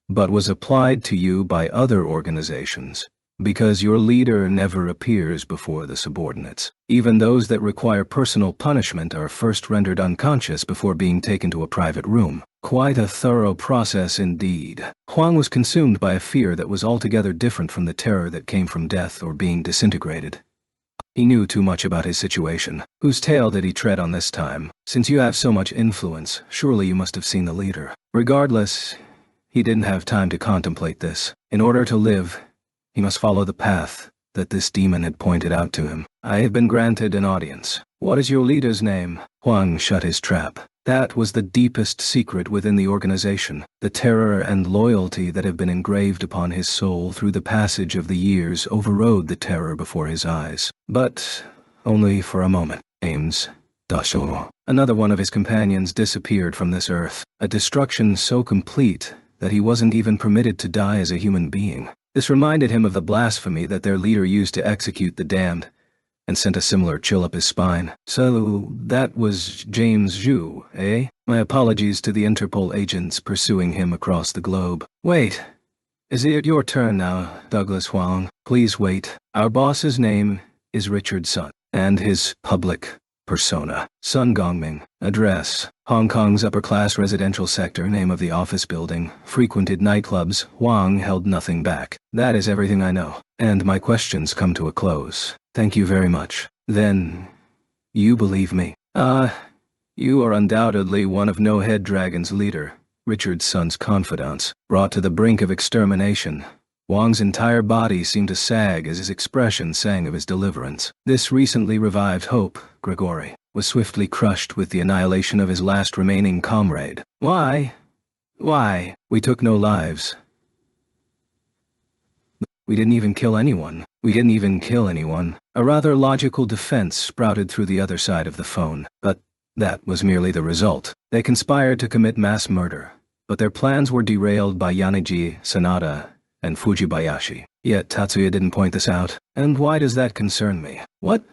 but was applied to you by other organizations, because your leader never appears before the subordinates. Even those that require personal punishment are first rendered unconscious before being taken to a private room. Quite a thorough process indeed. Huang was consumed by a fear that was altogether different from the terror that came from death or being disintegrated. He knew too much about his situation. Whose tail did he tread on this time? Since you have so much influence, surely you must have seen the leader. Regardless, he didn't have time to contemplate this. In order to live, he must follow the path that this demon had pointed out to him. I have been granted an audience. What is your leader's name? Huang shut his trap. That was the deepest secret within the organization. The terror and loyalty that have been engraved upon his soul through the passage of the years overrode the terror before his eyes. But only for a moment. Ames, Dasho. Another one of his companions disappeared from this earth. A destruction so complete that he wasn't even permitted to die as a human being. This reminded him of the blasphemy that their leader used to execute the damned, and sent a similar chill up his spine. So that was James Zhu, eh? My apologies to the Interpol agents pursuing him across the globe. Wait. Is it your turn now, Douglas Huang? Please wait. Our boss's name is Richard Sun, and his public persona, Sun Gongming. Address, Hong Kong's upper-class residential sector, name of the office building, frequented nightclubs. Huang held nothing back. That is everything I know, and my questions come to a close. Thank you very much. Then, you believe me? You are undoubtedly one of No Head Dragon's leader, Richard Sun's confidants, brought to the brink of extermination. Huang's entire body seemed to sag as his expression sang of his deliverance. This recently revived hope, Gregory, was swiftly crushed with the annihilation of his last remaining comrade. Why? Why? We took no lives. We didn't even kill anyone. We didn't even kill anyone. A rather logical defense sprouted through the other side of the phone, but that was merely the result. They conspired to commit mass murder, but their plans were derailed by Yanagi, Sanada, and Fujibayashi. Yet Tatsuya didn't point this out. And why does that concern me? What?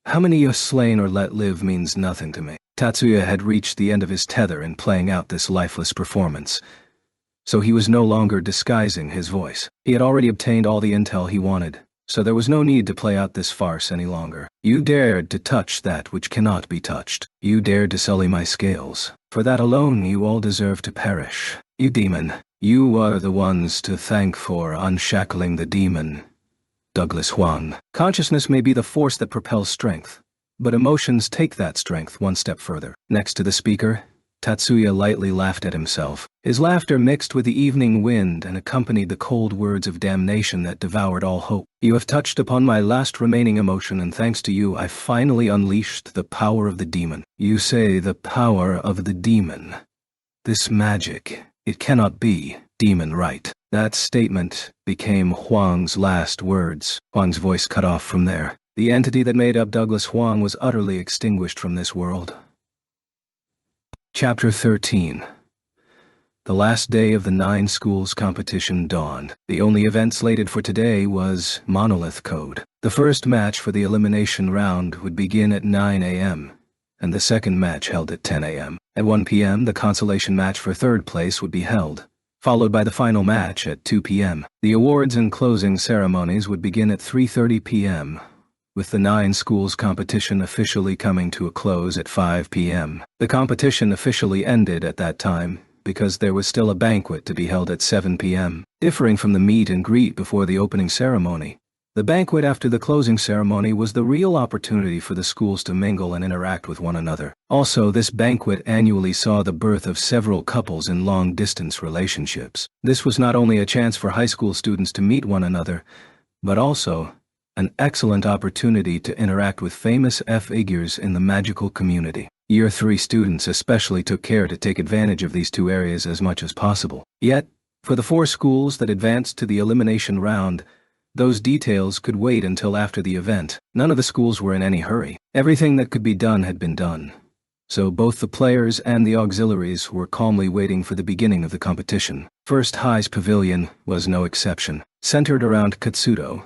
How many you slain or let live means nothing to me. Tatsuya had reached the end of his tether in playing out this lifeless performance, so he was no longer disguising his voice. He had already obtained all the intel he wanted, so there was no need to play out this farce any longer. You dared to touch that which cannot be touched. You dared to sully my scales. For that alone you all deserve to perish. You demon. You are the ones to thank for unshackling the demon. Douglas Huang. Consciousness may be the force that propels strength, but emotions take that strength one step further. Next to the speaker, Tatsuya lightly laughed at himself. His laughter mixed with the evening wind and accompanied the cold words of damnation that devoured all hope. You have touched upon my last remaining emotion, and thanks to you I finally unleashed the power of the demon. You say the power of the demon. This magic, it cannot be demon right. That statement became Huang's last words. Huang's voice cut off from there. The entity that made up Douglas Huang was utterly extinguished from this world. Chapter 13. The last day of the 9 schools competition dawned. The only event slated for today was Monolith Code. The first match for the elimination round would begin at 9 a.m., and the second match held at 10 a.m. At 1 p.m., the consolation match for third place would be held, followed by the final match at 2 p.m. The awards and closing ceremonies would begin at 3:30 p.m., with the 9 schools competition officially coming to a close at 5 p.m. The competition officially ended at that time because there was still a banquet to be held at 7 p.m. Differing from the meet and greet before the opening ceremony, the banquet after the closing ceremony was the real opportunity for the schools to mingle and interact with one another. Also, this banquet annually saw the birth of several couples in long-distance relationships. This was not only a chance for high school students to meet one another, but also an excellent opportunity to interact with famous figures in the magical community. Year 3 students especially took care to take advantage of these 2 areas as much as possible. Yet, for the 4 schools that advanced to the elimination round, those details could wait until after the event. None of the schools were in any hurry. Everything that could be done had been done. So both the players and the auxiliaries were calmly waiting for the beginning of the competition. First High's pavilion was no exception. Centered around Katsudo,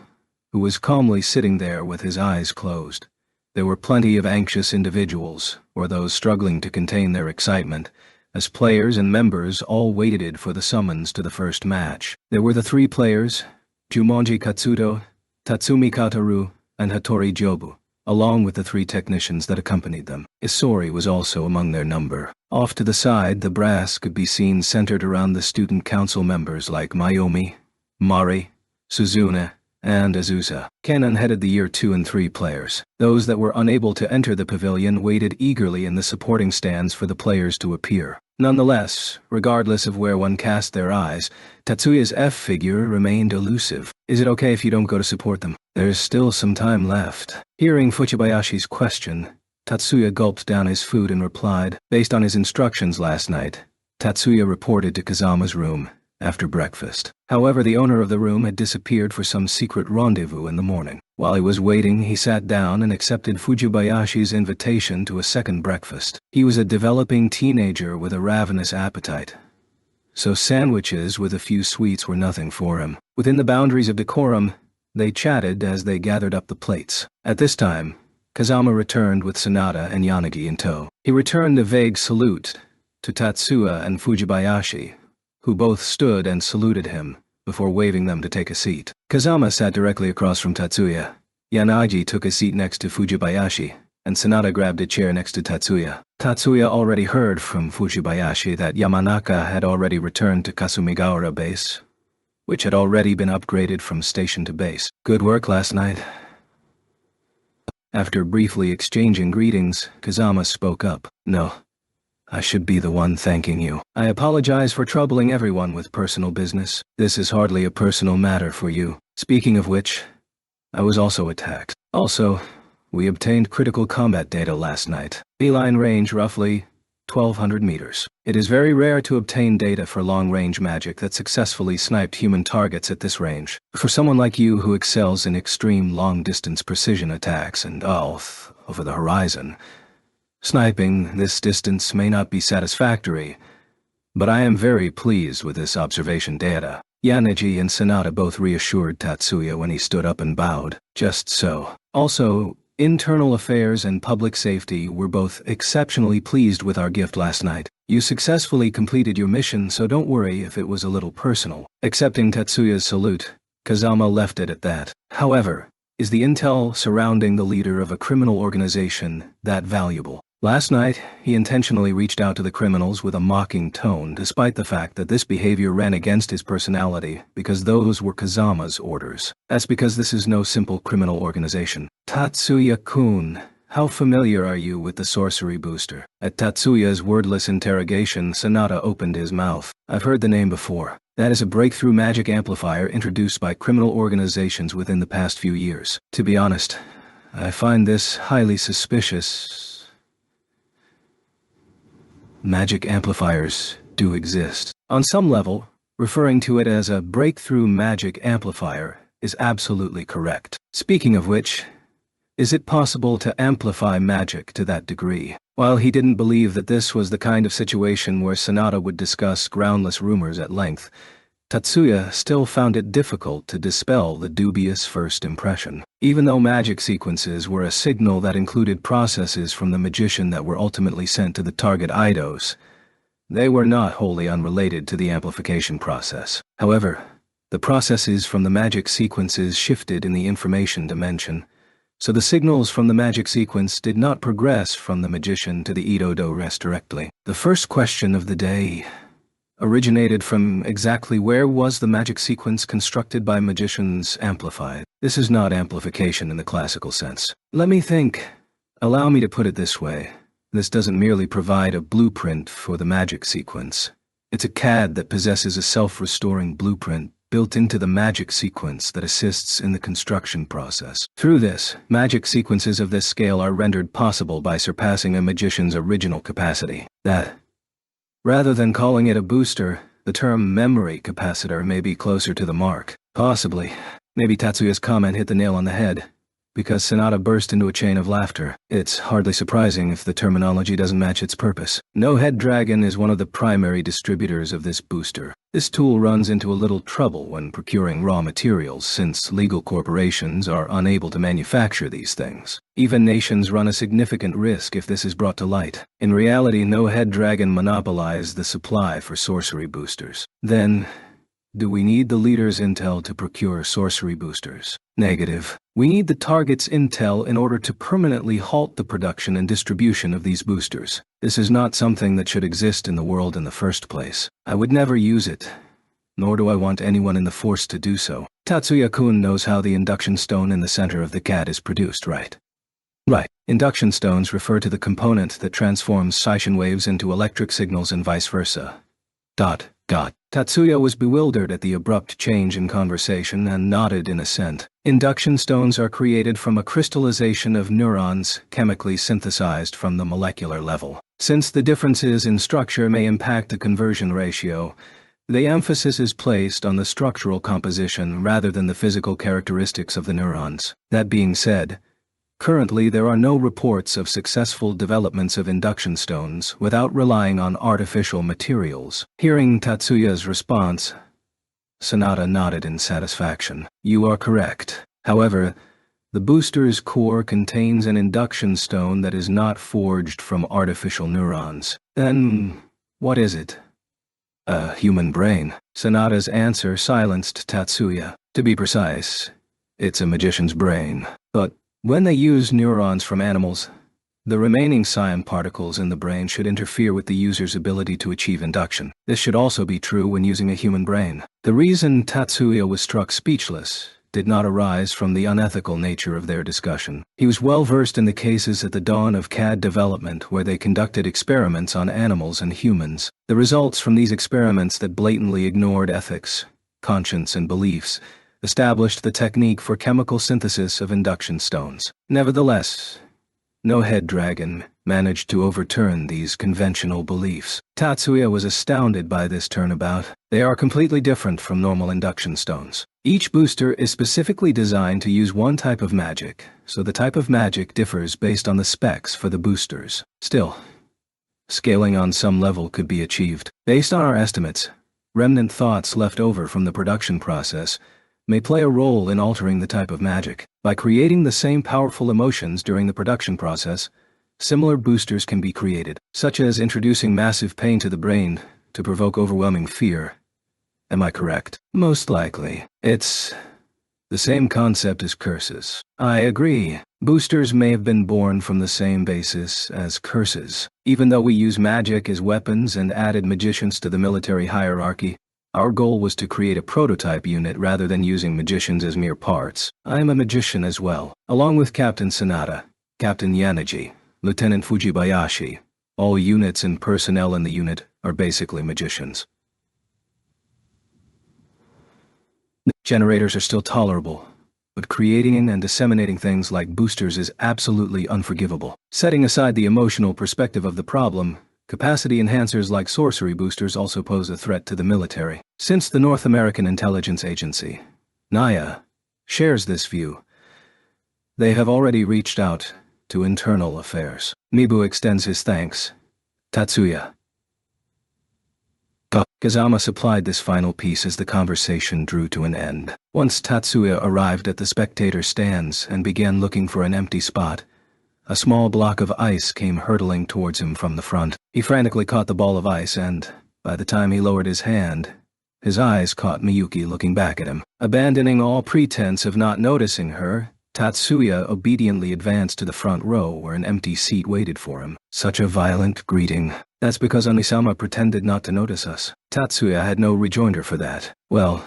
who was calmly sitting there with his eyes closed. There were plenty of anxious individuals, or those struggling to contain their excitement, as players and members all waited for the summons to the first match. There were the 3 players, Jumonji Katsudo, Tatsumi Kataru, and Hattori Jobu, along with the 3 technicians that accompanied them. Isori was also among their number. Off to the side, the brass could be seen centered around the student council members like Mayumi, Mari, Suzune, and Azusa. Kenan headed the Year 2 and 3 players. Those that were unable to enter the pavilion waited eagerly in the supporting stands for the players to appear. Nonetheless, regardless of where one cast their eyes, Tatsuya's F figure remained elusive. Is it okay if you don't go to support them? There's still some time left. Hearing Fujibayashi's question, Tatsuya gulped down his food and replied, based on his instructions last night, Tatsuya reported to Kazama's room after breakfast. However, the owner of the room had disappeared for some secret rendezvous in the morning. While he was waiting, he sat down and accepted Fujibayashi's invitation to a second breakfast. He was a developing teenager with a ravenous appetite, so sandwiches with a few sweets were nothing for him. Within the boundaries of decorum, they chatted as they gathered up the plates. At this time, Kazama returned with Sanada and Yanagi in tow. He returned a vague salute to Tatsuya and Fujibayashi, who both stood and saluted him before waving them to take a seat. Kazama sat directly across from Tatsuya. Yanagi took a seat next to Fujibayashi, and Sanada grabbed a chair next to Tatsuya. Tatsuya already heard from Fujibayashi that Yamanaka had already returned to Kasumigawara base, which had already been upgraded from station to base. Good work last night. After briefly exchanging greetings, Kazama spoke up. No, I should be the one thanking you. I apologize for troubling everyone with personal business. This is hardly a personal matter for you. Speaking of which, I was also attacked. Also, we obtained critical combat data last night. Beeline range roughly 1,200 meters. It is very rare to obtain data for long-range magic that successfully sniped human targets at this range. For someone like you who excels in extreme long-distance precision attacks and over the horizon, sniping this distance may not be satisfactory, but I am very pleased with this observation data. Yanagi and Sanada both reassured Tatsuya when he stood up and bowed. Just so. Also, Internal Affairs and Public Safety were both exceptionally pleased with our gift last night. You successfully completed your mission, so don't worry if it was a little personal. Accepting Tatsuya's salute, Kazama left it at that. However, is the intel surrounding the leader of a criminal organization that valuable? Last night, he intentionally reached out to the criminals with a mocking tone, despite the fact that this behavior ran against his personality, because those were Kazama's orders. That's because this is no simple criminal organization. Tatsuya-kun, how familiar are you with the sorcery booster? At Tatsuya's wordless interrogation, Sanada opened his mouth. I've heard the name before. That is a breakthrough magic amplifier introduced by criminal organizations within the past few years. To be honest, I find this highly suspicious. Magic amplifiers do exist. On some level, referring to it as a breakthrough magic amplifier is absolutely correct. Speaking of which, is it possible to amplify magic to that degree? While he didn't believe that this was the kind of situation where Sanada would discuss groundless rumors at length, Tatsuya still found it difficult to dispel the dubious first impression. Even though magic sequences were a signal that included processes from the magician that were ultimately sent to the target eidos, they were not wholly unrelated to the amplification process. However, the processes from the magic sequences shifted in the information dimension, so the signals from the magic sequence did not progress from the magician to the eido rest directly. The first question of the day originated from exactly where was the magic sequence constructed by magicians amplified. This is not amplification in the classical sense. Let me think. Allow me to put it this way. This doesn't merely provide a blueprint for the magic sequence. It's a CAD that possesses a self-restoring blueprint built into the magic sequence that assists in the construction process. Through this, magic sequences of this scale are rendered possible by surpassing a magician's original capacity. Rather than calling it a booster, the term memory capacitor may be closer to the mark. Possibly. Maybe Tatsuya's comment hit the nail on the head, because Sanada burst into a chain of laughter. It's hardly surprising if the terminology doesn't match its purpose. No Head Dragon is one of the primary distributors of this booster. This tool runs into a little trouble when procuring raw materials, since legal corporations are unable to manufacture these things. Even nations run a significant risk if this is brought to light. In reality, no Head Dragon monopolizes the supply for sorcery boosters. Then, do we need the leader's intel to procure sorcery boosters? Negative. We need the target's intel in order to permanently halt the production and distribution of these boosters. This is not something that should exist in the world in the first place. I would never use it, nor do I want anyone in the force to do so. Tatsuya-kun knows how the induction stone in the center of the CAD is produced, right? Right. Induction stones refer to the component that transforms Seishin waves into electric signals and vice versa. Tatsuya was bewildered at the abrupt change in conversation and nodded in assent. Induction stones are created from a crystallization of neurons chemically synthesized from the molecular level. Since the differences in structure may impact the conversion ratio, the emphasis is placed on the structural composition rather than the physical characteristics of the neurons. That being said, currently there are no reports of successful developments of induction stones without relying on artificial materials. Hearing Tatsuya's response, Sanada nodded in satisfaction. You are correct. However, the booster's core contains an induction stone that is not forged from artificial neurons. Then, what is it? A human brain. Sanada's answer silenced Tatsuya. To be precise, it's a magician's brain. But when they use neurons from animals, the remaining psion particles in the brain should interfere with the user's ability to achieve induction. This should also be true when using a human brain. The reason Tatsuya was struck speechless did not arise from the unethical nature of their discussion. He was well versed in the cases at the dawn of CAD development where they conducted experiments on animals and humans. The results from these experiments that blatantly ignored ethics, conscience, and beliefs established the technique for chemical synthesis of induction stones. Nevertheless, no Head Dragon managed to overturn these conventional beliefs. Tatsuya was astounded by this turnabout. They are completely different from normal induction stones. Each booster is specifically designed to use one type of magic, so the type of magic differs based on the specs for the boosters. Still, scaling on some level could be achieved. Based on our estimates, remnant thoughts left over from the production process may play a role in altering the type of magic. By creating the same powerful emotions during the production process, similar boosters can be created, such as introducing massive pain to the brain to provoke overwhelming fear. Am I correct? Most likely. It's the same concept as curses. I agree. Boosters may have been born from the same basis as curses. Even though we use magic as weapons and added magicians to the military hierarchy, our goal was to create a prototype unit rather than using magicians as mere parts. I am a magician as well, along with Captain Sanada, Captain Yanaji, Lieutenant Fujibayashi. All units and personnel in the unit are basically magicians. Generators are still tolerable, but creating and disseminating things like boosters is absolutely unforgivable. Setting aside the emotional perspective of the problem, capacity enhancers like sorcery boosters also pose a threat to the military. Since the North American Intelligence Agency, NIA, shares this view, they have already reached out to internal affairs. Mibu extends his thanks. Tatsuya. Kazama supplied this final piece as the conversation drew to an end. Once Tatsuya arrived at the spectator stands and began looking for an empty spot, a small block of ice came hurtling towards him from the front. He frantically caught the ball of ice and, by the time he lowered his hand, his eyes caught Miyuki looking back at him. Abandoning all pretense of not noticing her, Tatsuya obediently advanced to the front row where an empty seat waited for him. Such a violent greeting. That's because Onisama pretended not to notice us. Tatsuya had no rejoinder for that. Well,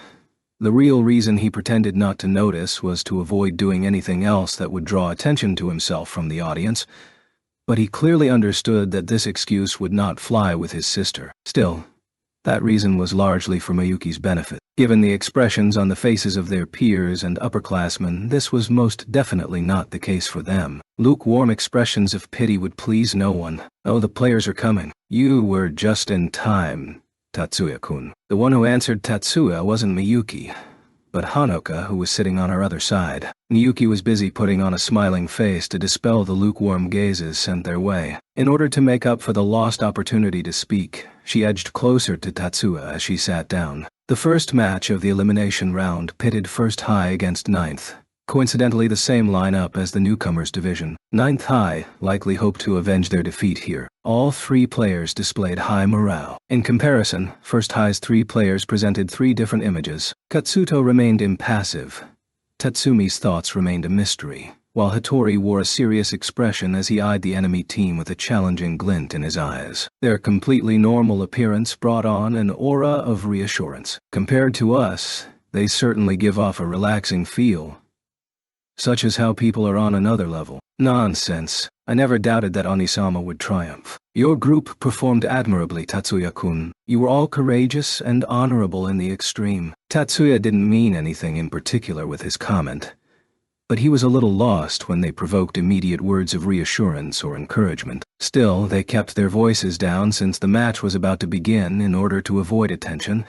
the real reason he pretended not to notice was to avoid doing anything else that would draw attention to himself from the audience, but he clearly understood that this excuse would not fly with his sister. Still, that reason was largely for Miyuki's benefit. Given the expressions on the faces of their peers and upperclassmen, this was most definitely not the case for them. Lukewarm expressions of pity would please no one. Oh, the players are coming. You were just in time, Tatsuya-kun. The one who answered Tatsuya wasn't Miyuki, but Hanoka, who was sitting on her other side. Miyuki was busy putting on a smiling face to dispel the lukewarm gazes sent their way. In order to make up for the lost opportunity to speak, she edged closer to Tatsuya as she sat down. The first match of the elimination round pitted First High against Ninth. Coincidentally the same lineup as the newcomers division. Ninth High likely hoped to avenge their defeat here. All three players displayed high morale. In comparison, First High's three players presented three different images. Katsuto remained impassive. Tatsumi's thoughts remained a mystery, while Hattori wore a serious expression as he eyed the enemy team with a challenging glint in his eyes. Their completely normal appearance brought on an aura of reassurance. Compared to us, they certainly give off a relaxing feel, such as how people are on another level. Nonsense. I never doubted that Onisama would triumph. Your group performed admirably, Tatsuya-kun. You were all courageous and honorable in the extreme. Tatsuya didn't mean anything in particular with his comment, but he was a little lost when they provoked immediate words of reassurance or encouragement. Still, they kept their voices down since the match was about to begin in order to avoid attention,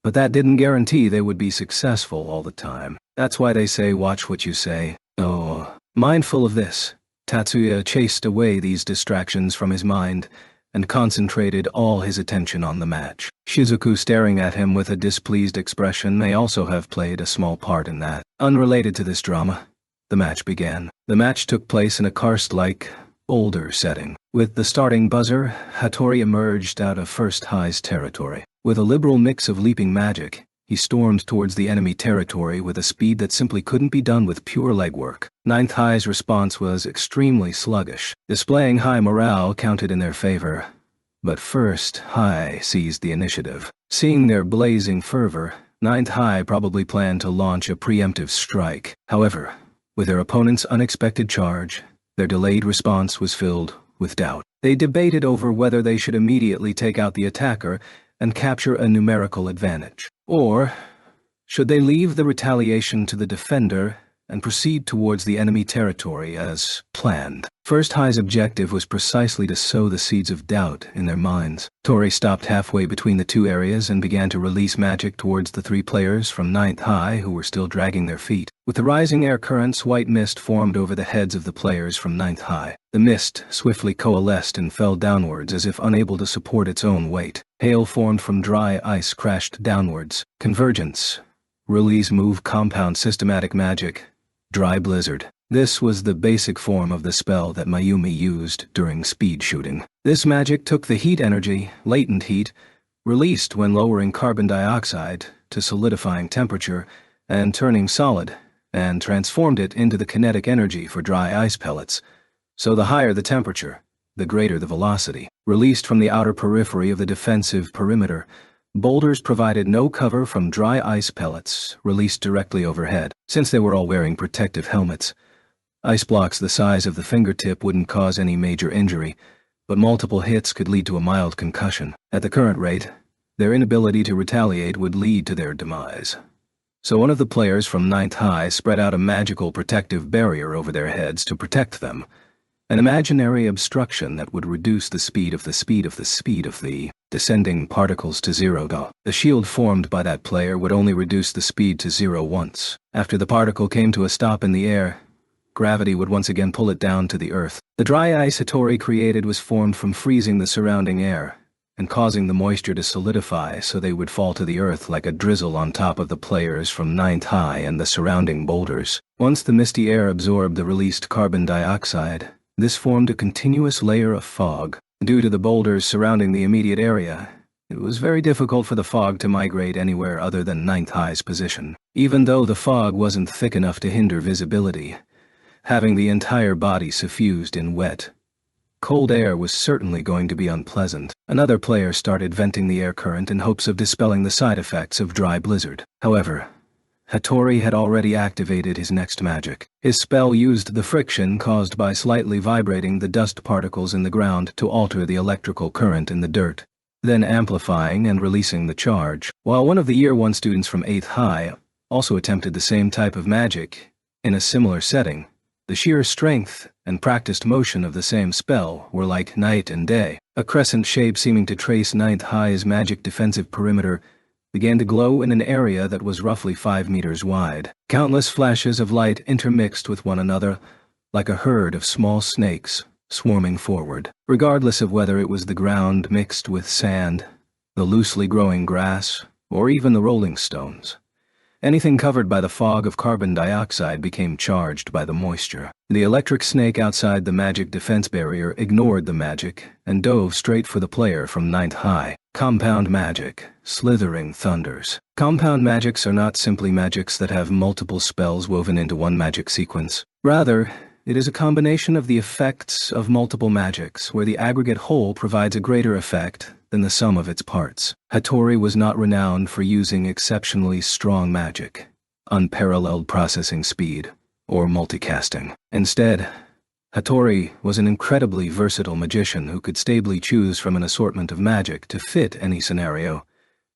but that didn't guarantee they would be successful all the time. That's why they say watch what you say. Oh, mindful of this, Tatsuya chased away these distractions from his mind and concentrated all his attention on the match. Shizuku staring at him with a displeased expression may also have played a small part in that. Unrelated to this drama, the match began. The match took place in a karst-like, older setting. With the starting buzzer, Hattori emerged out of First High's territory. With a liberal mix of leaping magic, he stormed towards the enemy territory with a speed that simply couldn't be done with pure legwork. Ninth High's response was extremely sluggish. Displaying high morale counted in their favor, but First High seized the initiative. Seeing their blazing fervor, Ninth High probably planned to launch a preemptive strike. However, with their opponent's unexpected charge, their delayed response was filled with doubt. They debated over whether they should immediately take out the attacker and capture a numerical advantage, or should they leave the retaliation to the defender and proceed towards the enemy territory as planned. First High's objective was precisely to sow the seeds of doubt in their minds. Tori stopped halfway between the two areas and began to release magic towards the three players from Ninth High who were still dragging their feet. With the rising air currents, white mist formed over the heads of the players from Ninth High. The mist swiftly coalesced and fell downwards as if unable to support its own weight. Hail formed from dry ice crashed downwards. Convergence. Release move compound systematic magic. Dry blizzard. This was the basic form of the spell that Mayumi used during speed shooting. This magic took the heat energy, latent heat, released when lowering carbon dioxide to solidifying temperature and turning solid, and transformed it into the kinetic energy for dry ice pellets. So the higher the temperature, the greater the velocity. Released from the outer periphery of the defensive perimeter, boulders provided no cover from dry ice pellets released directly overhead. Since they were all wearing protective helmets, ice blocks the size of the fingertip wouldn't cause any major injury, but multiple hits could lead to a mild concussion. At the current rate, their inability to retaliate would lead to their demise. So one of the players from Ninth High spread out a magical protective barrier over their heads to protect them, an imaginary obstruction that would reduce the speed of the descending particles to zero. The shield formed by that player would only reduce the speed to zero once. After the particle came to a stop in the air, gravity would once again pull it down to the earth. The dry ice Hattori created was formed from freezing the surrounding air and causing the moisture to solidify so they would fall to the earth like a drizzle on top of the players from Ninth High and the surrounding boulders. Once the misty air absorbed the released carbon dioxide, this formed a continuous layer of fog. Due to the boulders surrounding the immediate area, it was very difficult for the fog to migrate anywhere other than Ninth High's position. Even though the fog wasn't thick enough to hinder visibility, having the entire body suffused in wet, cold air was certainly going to be unpleasant. Another player started venting the air current in hopes of dispelling the side effects of dry blizzard. However, Hattori had already activated his next magic. His spell used the friction caused by slightly vibrating the dust particles in the ground to alter the electrical current in the dirt, then amplifying and releasing the charge. While one of the Year 1 students from 8th High also attempted the same type of magic in a similar setting, the sheer strength and practiced motion of the same spell were like night and day. A crescent shape seeming to trace Ninth High's magic defensive perimeter began to glow in an area that was roughly 5 meters wide. Countless flashes of light intermixed with one another like a herd of small snakes swarming forward. Regardless of whether it was the ground mixed with sand, the loosely growing grass, or even the rolling stones, anything covered by the fog of carbon dioxide became charged by the moisture. The electric snake outside the magic defense barrier ignored the magic and dove straight for the player from Ninth High. Compound magic, slithering thunders. Compound magics are not simply magics that have multiple spells woven into one magic sequence. Rather, it is a combination of the effects of multiple magics, where the aggregate whole provides a greater effect than the sum of its parts. Hattori was not renowned for using exceptionally strong magic, unparalleled processing speed, or multicasting. Instead, Hattori was an incredibly versatile magician who could stably choose from an assortment of magic to fit any scenario.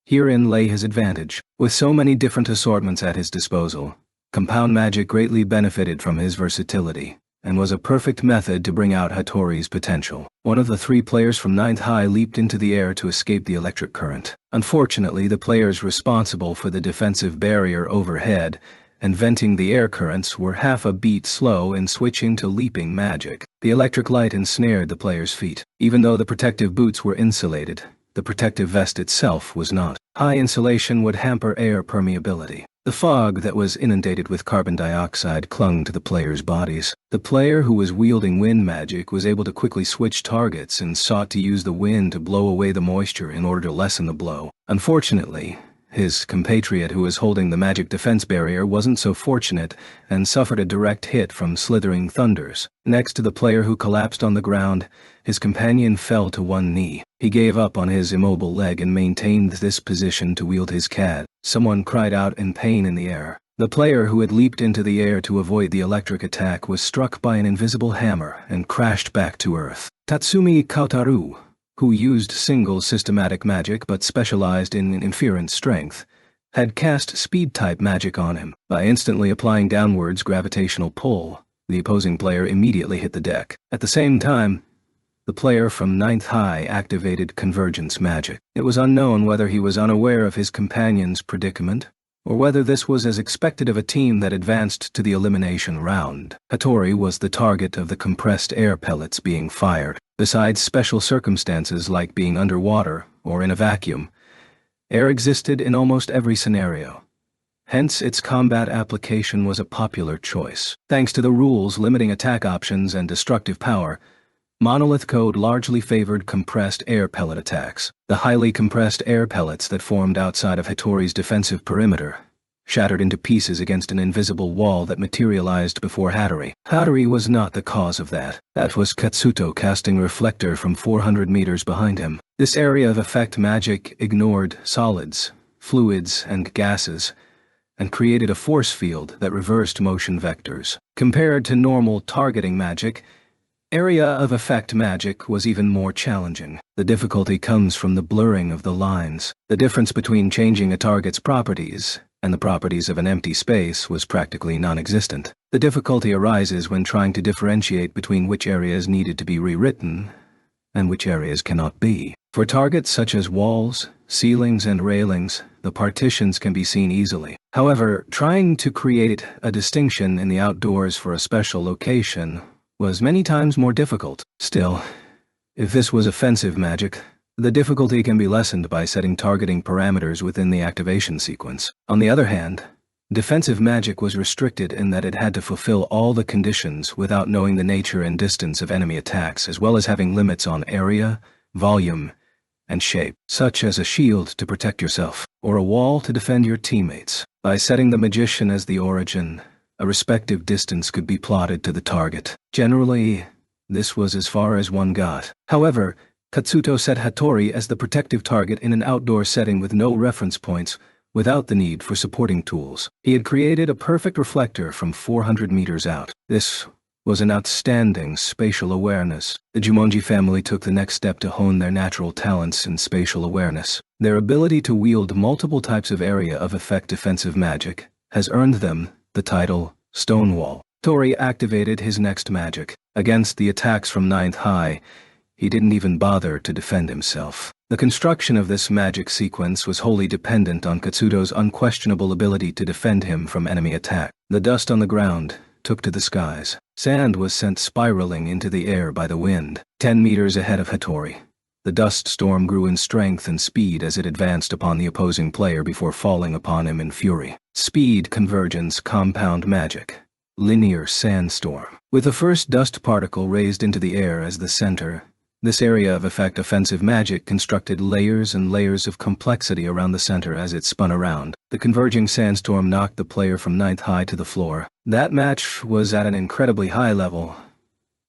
Herein lay his advantage. With so many different assortments at his disposal, compound magic greatly benefited from his versatility, and was a perfect method to bring out Hattori's potential. One of the 3 players from Ninth High leaped into the air to escape the electric current. Unfortunately, the players responsible for the defensive barrier overhead and venting the air currents were half a beat slow in switching to leaping magic. The electric light ensnared the player's feet. Even though the protective boots were insulated, the protective vest itself was not. High insulation would hamper air permeability. The fog that was inundated with carbon dioxide clung to the players' bodies. The player who was wielding wind magic was able to quickly switch targets and sought to use the wind to blow away the moisture in order to lessen the blow. Unfortunately, his compatriot who was holding the magic defense barrier wasn't so fortunate and suffered a direct hit from slithering thunders. Next to the player who collapsed on the ground, his companion fell to one knee. He gave up on his immobile leg and maintained this position to wield his cat. Someone cried out in pain in the air. The player who had leaped into the air to avoid the electric attack was struck by an invisible hammer and crashed back to earth. Tatsumi Kaotaru, who used single systematic magic but specialized in inference strength, had cast speed-type magic on him. By instantly applying downwards gravitational pull, the opposing player immediately hit the deck. At the same time, the player from Ninth High activated convergence magic. It was unknown whether he was unaware of his companion's predicament, or whether this was as expected of a team that advanced to the elimination round. Hattori was the target of the compressed air pellets being fired. Besides special circumstances like being underwater or in a vacuum, air existed in almost every scenario. Hence, its combat application was a popular choice. Thanks to the rules limiting attack options and destructive power, Monolith Code largely favored compressed air pellet attacks. The highly compressed air pellets that formed outside of Hattori's defensive perimeter shattered into pieces against an invisible wall that materialized before Hattori. Hattori was not the cause of that. That was Katsuto casting Reflector from 400 meters behind him. This area of effect magic ignored solids, fluids, and gases, and created a force field that reversed motion vectors. Compared to normal targeting magic, area of effect magic was even more challenging. The difficulty comes from the blurring of the lines. The difference between changing a target's properties and the properties of an empty space was practically non-existent. The difficulty arises when trying to differentiate between which areas needed to be rewritten and which areas cannot be. For targets such as walls, ceilings and railings, the partitions can be seen easily. However, trying to create a distinction in the outdoors for a special location was many times more difficult. Still, if this was offensive magic, the difficulty can be lessened by setting targeting parameters within the activation sequence. On the other hand, defensive magic was restricted in that it had to fulfill all the conditions without knowing the nature and distance of enemy attacks, as well as having limits on area, volume, and shape, such as a shield to protect yourself, or a wall to defend your teammates. By setting the magician as the origin, a respective distance could be plotted to the target. Generally, this was as far as one got. However, Katsuto set Hattori as the protective target in an outdoor setting with no reference points, without the need for supporting tools. He had created a perfect reflector from 400 meters out. This was an outstanding spatial awareness. The Jumonji family took the next step to hone their natural talents in spatial awareness. Their ability to wield multiple types of area of effect defensive magic has earned them the title Stonewall. Tori activated his next magic. Against the attacks from 9th High, he didn't even bother to defend himself. The construction of this magic sequence was wholly dependent on Katsuto's unquestionable ability to defend him from enemy attack. The dust on the ground took to the skies. Sand was sent spiraling into the air by the wind. 10 meters ahead of Hattori, the dust storm grew in strength and speed as it advanced upon the opposing player before falling upon him in fury. Speed, convergence, compound magic. Linear sandstorm. With the first dust particle raised into the air as the center, this area of effect offensive magic constructed layers and layers of complexity around the center as it spun around. The converging sandstorm knocked the player from 9th High to the floor. That match was at an incredibly high level.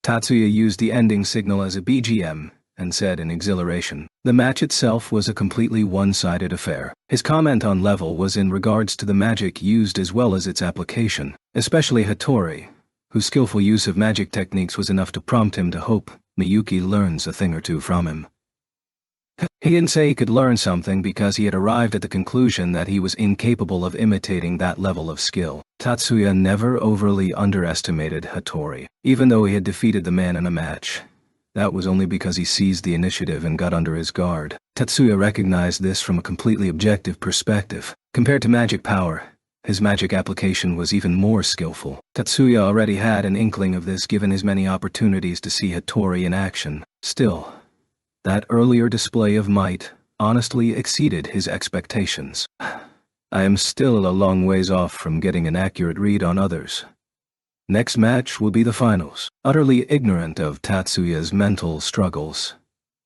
Tatsuya used the ending signal as a BGM and said in exhilaration, the match itself was a completely one-sided affair. His comment on level was in regards to the magic used as well as its application, especially Hattori, whose skillful use of magic techniques was enough to prompt him to hope Miyuki learns a thing or two from him. He didn't say he could learn something because he had arrived at the conclusion that he was incapable of imitating that level of skill. Tatsuya never overly underestimated Hattori. Even though he had defeated the man in a match, that was only because he seized the initiative and got under his guard. Tatsuya recognized this from a completely objective perspective. Compared to magic power, his magic application was even more skillful. Tatsuya already had an inkling of this given his many opportunities to see Hattori in action. Still, that earlier display of might honestly exceeded his expectations. I am still a long ways off from getting an accurate read on others. Next match will be the finals. Utterly ignorant of Tatsuya's mental struggles,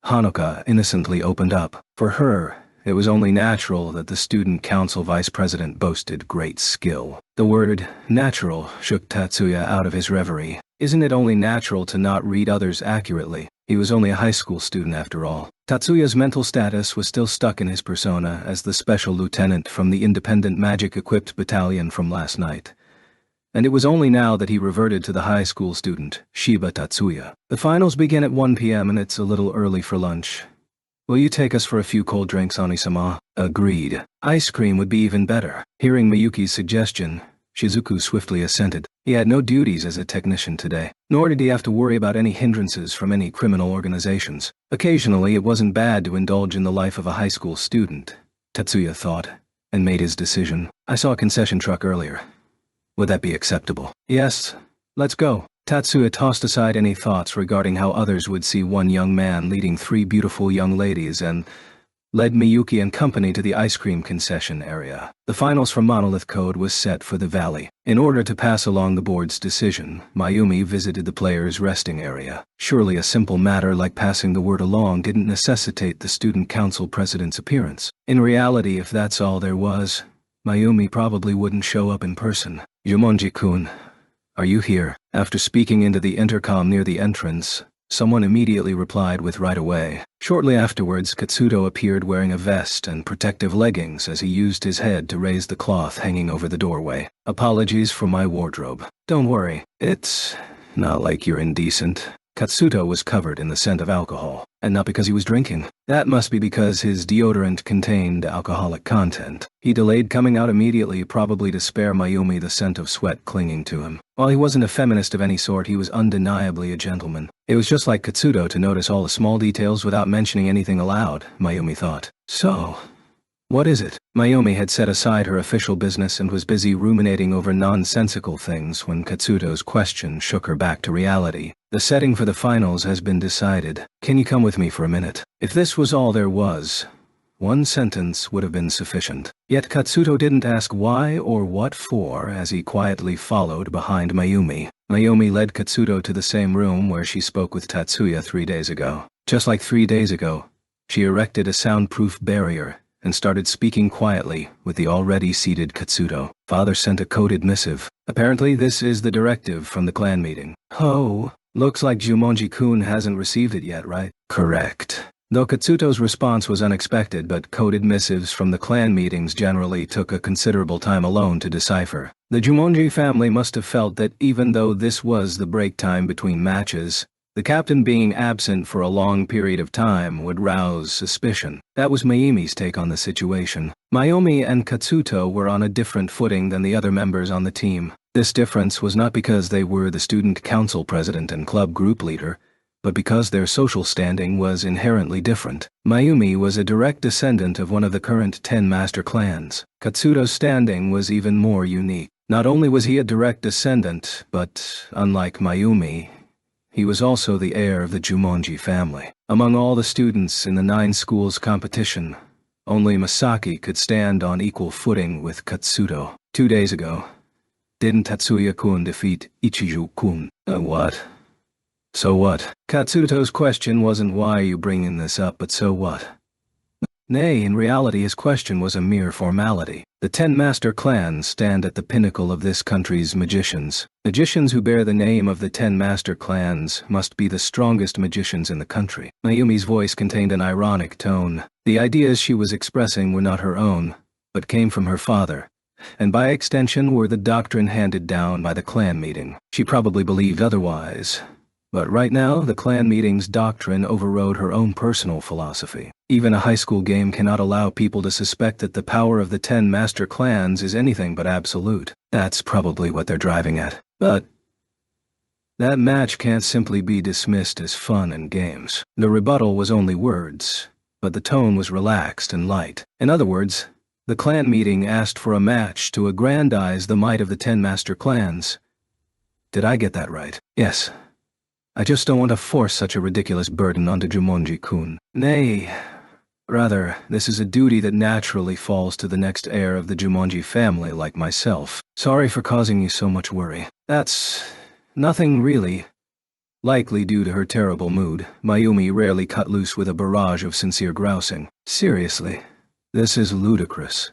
Hanuka innocently opened up. For her, it was only natural that the student council vice president boasted great skill. The word natural shook Tatsuya out of his reverie. Isn't it only natural to not read others accurately? He was only a high school student after all. Tatsuya's mental status was still stuck in his persona as the special lieutenant from the independent magic-equipped battalion from last night. And it was only now that he reverted to the high school student, Shiba Tatsuya. The finals begin at 1 p.m. and it's a little early for lunch. Will you take us for a few cold drinks, Ani-sama? Agreed. Ice cream would be even better. Hearing Miyuki's suggestion, Shizuku swiftly assented. He had no duties as a technician today, nor did he have to worry about any hindrances from any criminal organizations. Occasionally, it wasn't bad to indulge in the life of a high school student, Tatsuya thought, and made his decision. I saw a concession truck earlier. Would that be acceptable? Yes, let's go. Tatsuya tossed aside any thoughts regarding how others would see one young man leading 3 beautiful young ladies and led Miyuki and company to the ice cream concession area. The finals for Monolith Code was set for the Valley. In order to pass along the board's decision, Mayumi visited the players' resting area. Surely a simple matter like passing the word along didn't necessitate the student council president's appearance. In reality, if that's all there was, Mayumi probably wouldn't show up in person. Jumonji-kun, are you here? After speaking into the intercom near the entrance, someone immediately replied with right away. Shortly afterwards, Katsuto appeared wearing a vest and protective leggings as he used his head to raise the cloth hanging over the doorway. Apologies for my wardrobe. Don't worry, it's not like you're indecent. Katsuto was covered in the scent of alcohol, and not because he was drinking. That must be because his deodorant contained alcoholic content. He delayed coming out immediately, probably to spare Mayumi the scent of sweat clinging to him. While he wasn't a feminist of any sort, he was undeniably a gentleman. It was just like Katsuto to notice all the small details without mentioning anything aloud, Mayumi thought. So, what is it? Mayumi had set aside her official business and was busy ruminating over nonsensical things when Katsuto's question shook her back to reality. The setting for the finals has been decided. Can you come with me for a minute? If this was all there was, one sentence would have been sufficient. Yet Katsuto didn't ask why or what for as he quietly followed behind Mayumi. Mayumi led Katsuto to the same room where she spoke with Tatsuya 3 days ago. Just like 3 days ago, she erected a soundproof barrier and started speaking quietly with the already seated Katsuto. Father sent a coded missive. Apparently this is the directive from the clan meeting. Oh, looks like Jumonji-kun hasn't received it yet, right? Correct. Though Katsuto's response was unexpected, but coded missives from the clan meetings generally took a considerable time alone to decipher. The Jumonji family must have felt that even though this was the break time between matches, the captain being absent for a long period of time would rouse suspicion. That was Mayumi's take on the situation. Mayumi and Katsuto were on a different footing than the other members on the team. This difference was not because they were the student council president and club group leader, but because their social standing was inherently different. Mayumi was a direct descendant of one of the current 10 master clans. Katsuto's standing was even more unique. Not only was he a direct descendant, but, unlike Mayumi, he was also the heir of the Jumonji family. Among all the students in the 9 schools competition, only Masaki could stand on equal footing with Katsuto. 2 days ago, didn't Tatsuya-kun defeat Ichiju-kun? What? So what? Katsuto's question wasn't why are you bringing this up, but so what? Nay, in reality his question was a mere formality. The 10 master clans stand at the pinnacle of this country's magicians. Magicians who bear the name of the 10 master clans must be the strongest magicians in the country. Mayumi's voice contained an ironic tone. The ideas she was expressing were not her own, but came from her father, and by extension were the doctrine handed down by the clan meeting. She probably believed otherwise, but right now the clan meeting's doctrine overrode her own personal philosophy. Even a high school game cannot allow people to suspect that the power of the 10 master clans is anything but absolute. That's probably what they're driving at. But that match can't simply be dismissed as fun and games. The rebuttal was only words, but the tone was relaxed and light. In other words, the clan meeting asked for a match to aggrandize the might of the 10 master clans. Did I get that right? Yes. I just don't want to force such a ridiculous burden onto Jumonji-kun. Nay, rather, this is a duty that naturally falls to the next heir of the Jumonji family like myself. Sorry for causing you so much worry. That's nothing really. Likely due to her terrible mood, Mayumi rarely cut loose with a barrage of sincere grousing. Seriously, this is ludicrous.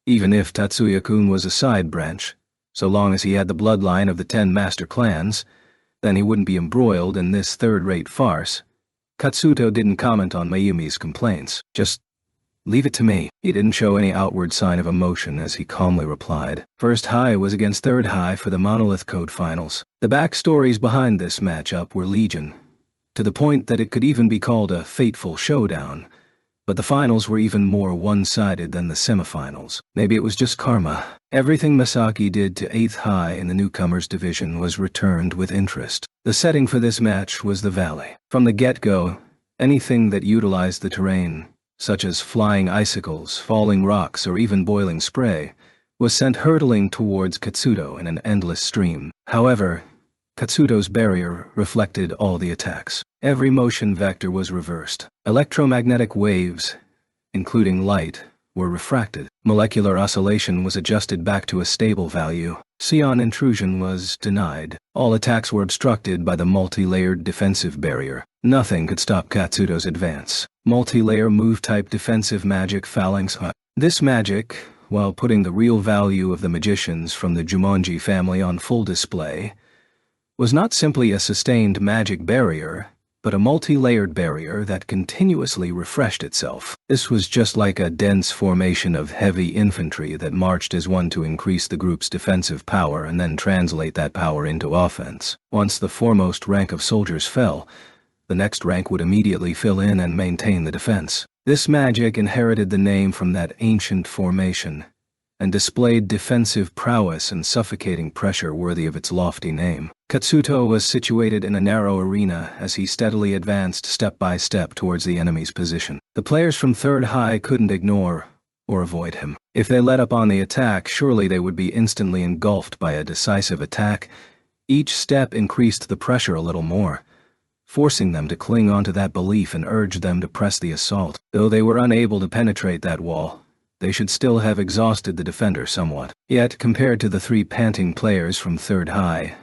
Even if Tatsuya-kun was a side branch, so long as he had the bloodline of the 10 master clans, then he wouldn't be embroiled in this third-rate farce. Katsuto didn't comment on Mayumi's complaints. Just leave it to me. He didn't show any outward sign of emotion as he calmly replied. First high was against third high for the Monolith Code finals. The backstories behind this matchup were legion, to the point that it could even be called a fateful showdown. But the finals were even more one-sided than the semifinals. Maybe it was just karma. Everything Masaki did to 8th high in the newcomers division was returned with interest. The setting for this match was the valley. From the get-go, anything that utilized the terrain, such as flying icicles, falling rocks, or even boiling spray, was sent hurtling towards Katsuto in an endless stream. However, Katsuto's barrier reflected all the attacks. Every motion vector was reversed. Electromagnetic waves, including light, were refracted. Molecular oscillation was adjusted back to a stable value. Psion intrusion was denied. All attacks were obstructed by the multi-layered defensive barrier. Nothing could stop Katsuto's advance. Multi-layer move-type defensive magic phalanx. This magic, while putting the real value of the magicians from the Jumonji family on full display, was not simply a sustained magic barrier, but a multi-layered barrier that continuously refreshed itself. This was just like a dense formation of heavy infantry that marched as one to increase the group's defensive power and then translate that power into offense. Once the foremost rank of soldiers fell, the next rank would immediately fill in and maintain the defense. This magic inherited the name from that ancient formation, and displayed defensive prowess and suffocating pressure worthy of its lofty name. Katsuto was situated in a narrow arena as he steadily advanced step by step towards the enemy's position. The players from third high couldn't ignore or avoid him. If they let up on the attack, surely they would be instantly engulfed by a decisive attack. Each step increased the pressure a little more, forcing them to cling onto that belief and urge them to press the assault. Though they were unable to penetrate that wall, they should still have exhausted the defender somewhat. Yet, compared to the three panting players from third high,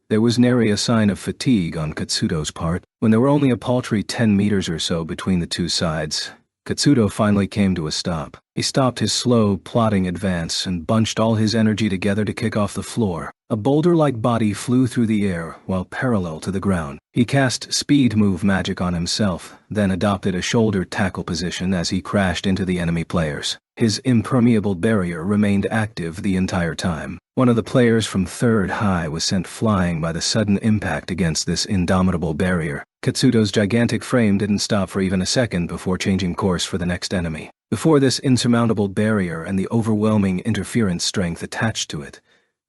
there was nary a sign of fatigue on Katsuto's part. When there were only a paltry 10 meters or so between the two sides, Katsuto finally came to a stop. He stopped his slow, plodding advance and bunched all his energy together to kick off the floor. A boulder-like body flew through the air while parallel to the ground. He cast speed move magic on himself, then adopted a shoulder tackle position as he crashed into the enemy players. His impermeable barrier remained active the entire time. One of the players from third high was sent flying by the sudden impact against this indomitable barrier. Katsuto's gigantic frame didn't stop for even a second before changing course for the next enemy. Before this insurmountable barrier and the overwhelming interference strength attached to it,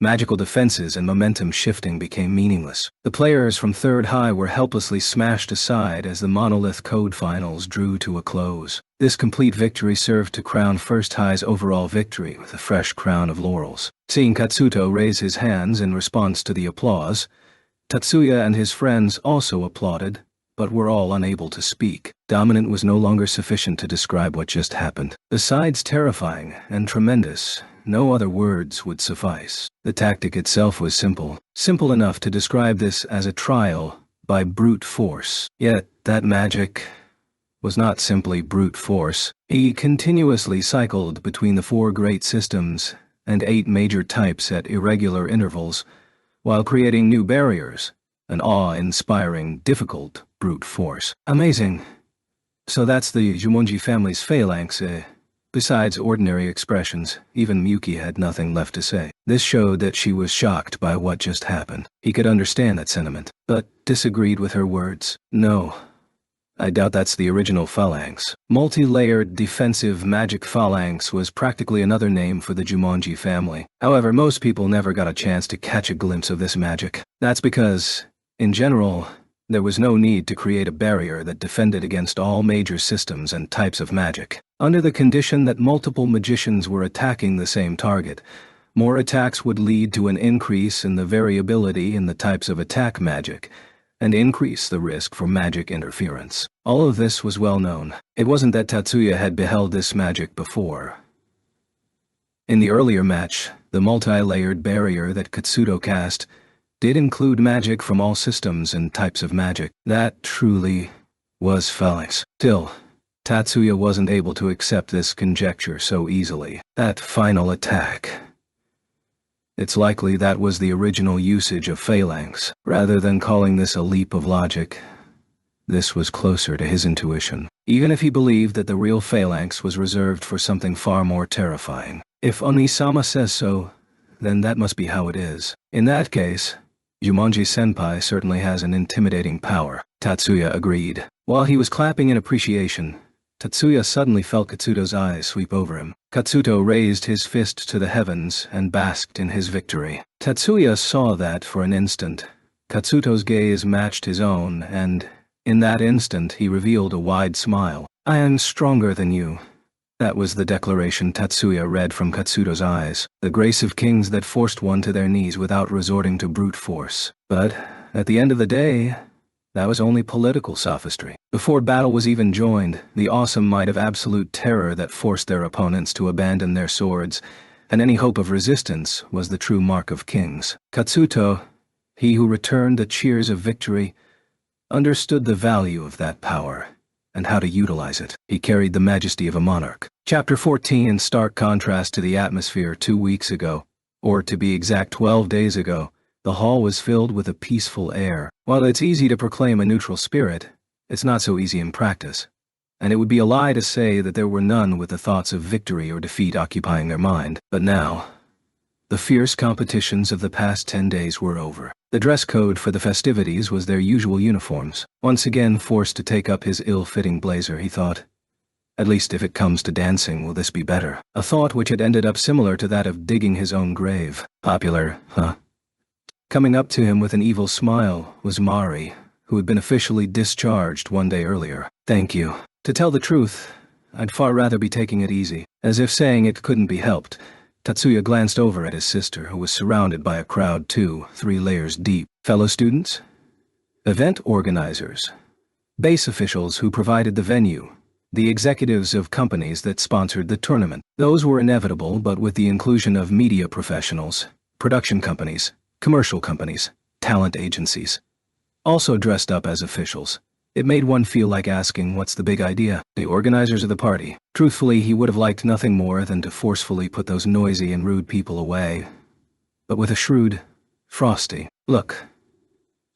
magical defenses and momentum shifting became meaningless. The players from third high were helplessly smashed aside as the Monolith Code Finals drew to a close. This complete victory served to crown First High's overall victory with a fresh crown of laurels. Seeing Katsuto raise his hands in response to the applause, Tatsuya and his friends also applauded, but were all unable to speak. Dominant was no longer sufficient to describe what just happened. Besides terrifying and tremendous, no other words would suffice. The tactic itself was simple enough to describe this as a trial by brute force. Yet, that magic was not simply brute force. He continuously cycled between the 4 great systems and 8 major types at irregular intervals, while creating new barriers, an awe-inspiring, difficult brute force. Amazing. So that's the Jumonji family's phalanx, eh? Besides ordinary expressions, even Miyuki had nothing left to say. This showed that she was shocked by what just happened. He could understand that sentiment, but disagreed with her words. No, I doubt that's the original phalanx. Multi-layered defensive magic phalanx was practically another name for the Jumonji family. However, most people never got a chance to catch a glimpse of this magic. That's because, in general, there was no need to create a barrier that defended against all major systems and types of magic. Under the condition that multiple magicians were attacking the same target, more attacks would lead to an increase in the variability in the types of attack magic, and increase the risk for magic interference. All of this was well known. It wasn't that Tatsuya had beheld this magic before. In the earlier match, the multi-layered barrier that Katsuto cast did include magic from all systems and types of magic. That truly was phalanx. Still, Tatsuya wasn't able to accept this conjecture so easily. That final attack. It's likely that was the original usage of phalanx. Rather than calling this a leap of logic, this was closer to his intuition. Even if he believed that the real phalanx was reserved for something far more terrifying. If Onisama says so, then that must be how it is. In that case, Jumonji-senpai certainly has an intimidating power. Tatsuya agreed. While he was clapping in appreciation, Tatsuya suddenly felt Katsuto's eyes sweep over him. Katsuto raised his fist to the heavens and basked in his victory. Tatsuya saw that for an instant. Katsuto's gaze matched his own, and, in that instant, he revealed a wide smile. "I am stronger than you." That was the declaration Tatsuya read from Katsuto's eyes, the grace of kings that forced one to their knees without resorting to brute force. But, at the end of the day, that was only political sophistry. Before battle was even joined, the awesome might of absolute terror that forced their opponents to abandon their swords, and any hope of resistance was the true mark of kings. Katsuto, he who returned the cheers of victory, understood the value of that power, and how to utilize it. He carried the majesty of a monarch. Chapter 14, in stark contrast to the atmosphere 2 weeks ago, or to be exact 12 days ago, the hall was filled with a peaceful air. While it's easy to proclaim a neutral spirit, It's not so easy in practice. And it would be a lie to say that there were none with the thoughts of victory or defeat occupying their mind. But now, the fierce competitions of the past 10 days were over. The dress code for the festivities was their usual uniforms. Once again forced to take up his ill-fitting blazer, he thought, at least if it comes to dancing, will this be better? A thought which had ended up similar to that of digging his own grave. Popular, huh? Coming up to him with an evil smile was Mari, who had been officially discharged one day earlier. Thank you. To tell the truth, I'd far rather be taking it easy. As if saying it couldn't be helped, Tatsuya glanced over at his sister, who was surrounded by a crowd 2-3 layers deep. Fellow students? Event organizers. Base officials who provided the venue. The executives of companies that sponsored the tournament. Those were inevitable, but with the inclusion of media professionals, production companies, commercial companies, talent agencies, also dressed up as officials. It made one feel like asking, what's the big idea? The organizers of the party. Truthfully, he would have liked nothing more than to forcefully put those noisy and rude people away. But with a shrewd, frosty look.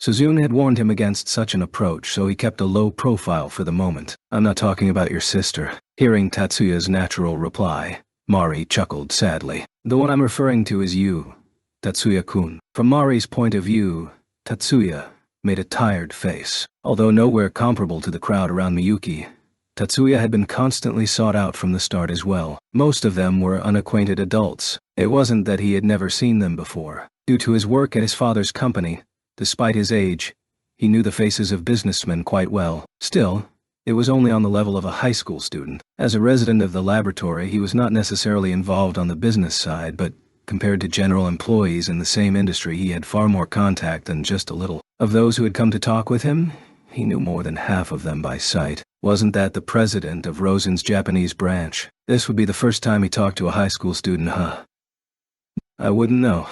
Suzune had warned him against such an approach, so he kept a low profile for the moment. I'm not talking about your sister. Hearing Tatsuya's natural reply, Mari chuckled sadly. The one I'm referring to is you, Tatsuya-kun. From Mari's point of view, Tatsuya made a tired face. Although nowhere comparable to the crowd around Miyuki, Tatsuya had been constantly sought out from the start as well. Most of them were unacquainted adults. It wasn't that he had never seen them before. Due to his work at his father's company, despite his age, he knew the faces of businessmen quite well. Still, it was only on the level of a high school student. As a resident of the laboratory, he was not necessarily involved on the business side, but compared to general employees in the same industry, he had far more contact than just a little. Of those who had come to talk with him, he knew more than half of them by sight. Wasn't that the president of Rosen's Japanese branch? This would be the first time he talked to a high school student, huh? I wouldn't know.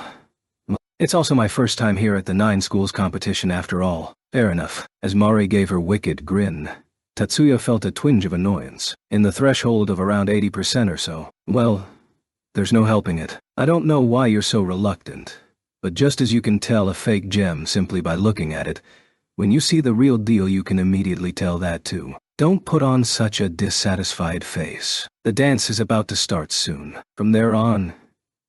It's also my first time here at the 9 schools competition after all. Fair enough. As Mari gave her wicked grin, Tatsuya felt a twinge of annoyance. In the threshold of around 80% or so. Well, there's no helping it. I don't know why you're so reluctant, but just as you can tell a fake gem simply by looking at it, when you see the real deal you can immediately tell that too. Don't put on such a dissatisfied face. The dance is about to start soon. From there on,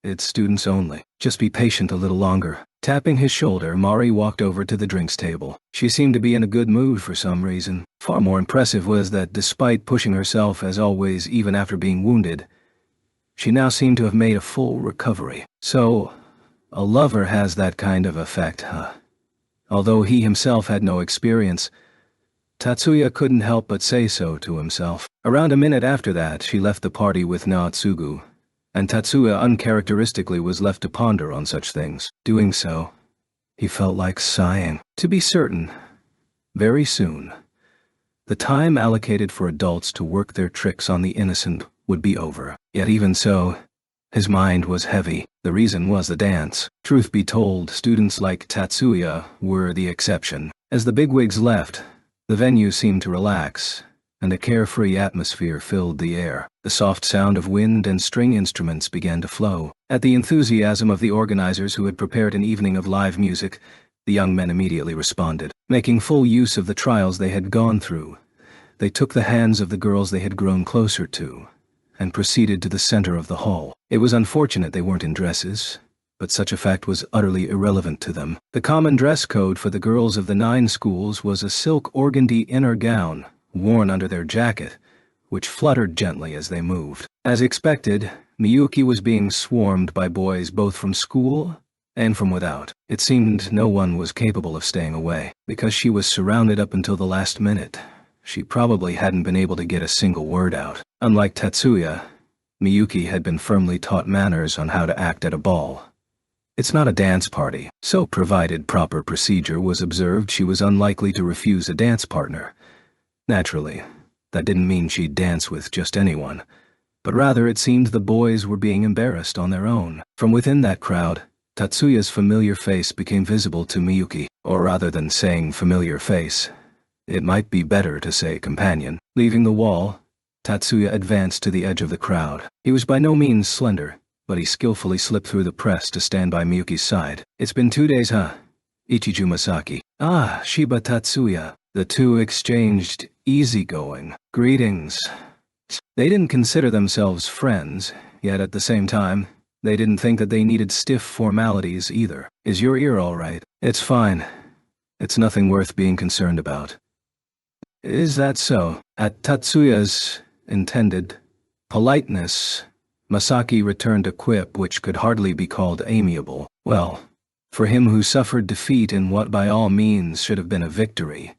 it's students only. Just be patient a little longer. Tapping his shoulder, Mari walked over to the drinks table. She seemed to be in a good mood for some reason. Far more impressive was that despite pushing herself as always even after being wounded, she now seemed to have made a full recovery. So, a lover has that kind of effect, huh? Although he himself had no experience, Tatsuya couldn't help but say so to himself. Around a minute after that, she left the party with Naotsugu, and Tatsuya uncharacteristically was left to ponder on such things. Doing so, he felt like sighing. To be certain, very soon, the time allocated for adults to work their tricks on the innocent would be over. Yet even so, his mind was heavy. The reason was the dance. Truth be told, students like Tatsuya were the exception. As the bigwigs left, the venue seemed to relax, and a carefree atmosphere filled the air. The soft sound of wind and string instruments began to flow. At the enthusiasm of the organizers who had prepared an evening of live music, the young men immediately responded. Making full use of the trials they had gone through, they took the hands of the girls they had grown closer to, and proceeded to the center of the hall. It was unfortunate they weren't in dresses, but such a fact was utterly irrelevant to them. The common dress code for the girls of the 9 schools was a silk organdy inner gown, worn under their jacket, which fluttered gently as they moved. As expected, Miyuki was being swarmed by boys both from school and from without. It seemed no one was capable of staying away. Because she was surrounded up until the last minute, she probably hadn't been able to get a single word out. Unlike Tatsuya, Miyuki had been firmly taught manners on how to act at a ball. It's not a dance party, so provided proper procedure was observed, she was unlikely to refuse a dance partner. Naturally, that didn't mean she'd dance with just anyone, but rather it seemed the boys were being embarrassed on their own. From within that crowd, Tatsuya's familiar face became visible to Miyuki, or rather than saying familiar face, it might be better to say companion. Leaving the wall, Tatsuya advanced to the edge of the crowd. He was by no means slender, but he skillfully slipped through the press to stand by Miyuki's side. It's been 2 days, huh? Ichiju Masaki. Ah, Shiba Tatsuya. The two exchanged easygoing greetings. They didn't consider themselves friends, yet at the same time, they didn't think that they needed stiff formalities either. Is your ear all right? It's fine. It's nothing worth being concerned about. Is that so? At Tatsuya's intended politeness, Masaki returned a quip which could hardly be called amiable. Well, for him who suffered defeat in what by all means should have been a victory,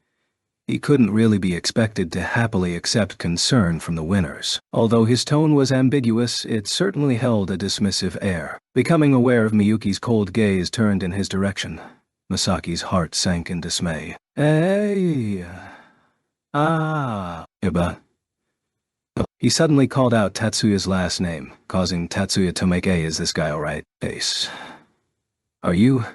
he couldn't really be expected to happily accept concern from the winners. Although his tone was ambiguous, it certainly held a dismissive air. Becoming aware of Miyuki's cold gaze turned in his direction, Masaki's heart sank in dismay. Hey. Iba. He suddenly called out Tatsuya's last name, causing Tatsuya to make "Is this guy alright?" Ace. Are you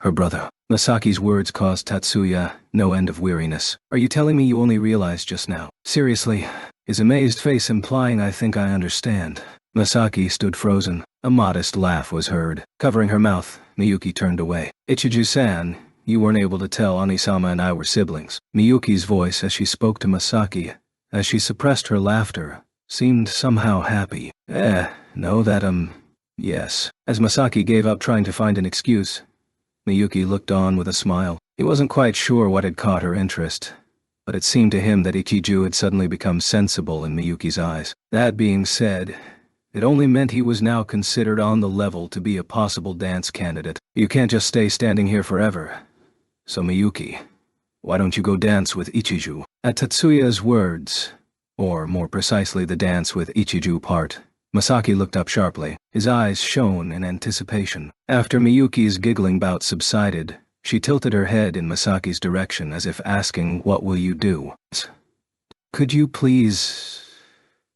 her brother? Masaki's words caused Tatsuya no end of weariness. Are you telling me you only realized just now? Seriously, his amazed face implying I think I understand. Masaki stood frozen. A modest laugh was heard. Covering her mouth, Miyuki turned away. Ichiju-san, you weren't able to tell Anisama and I were siblings. Miyuki's voice as she spoke to Masaki, as she suppressed her laughter, seemed somehow happy. No that yes. As Masaki gave up trying to find an excuse, Miyuki looked on with a smile. He wasn't quite sure what had caught her interest, but it seemed to him that Ichiju had suddenly become sensible in Miyuki's eyes. That being said, it only meant he was now considered on the level to be a possible dance candidate. You can't just stay standing here forever. So Miyuki, why don't you go dance with Ichiju? At Tatsuya's words, or more precisely the dance with Ichiju part, Masaki looked up sharply. His eyes shone in anticipation. After Miyuki's giggling bout subsided, she tilted her head in Masaki's direction as if asking, "What will you do?" Could you please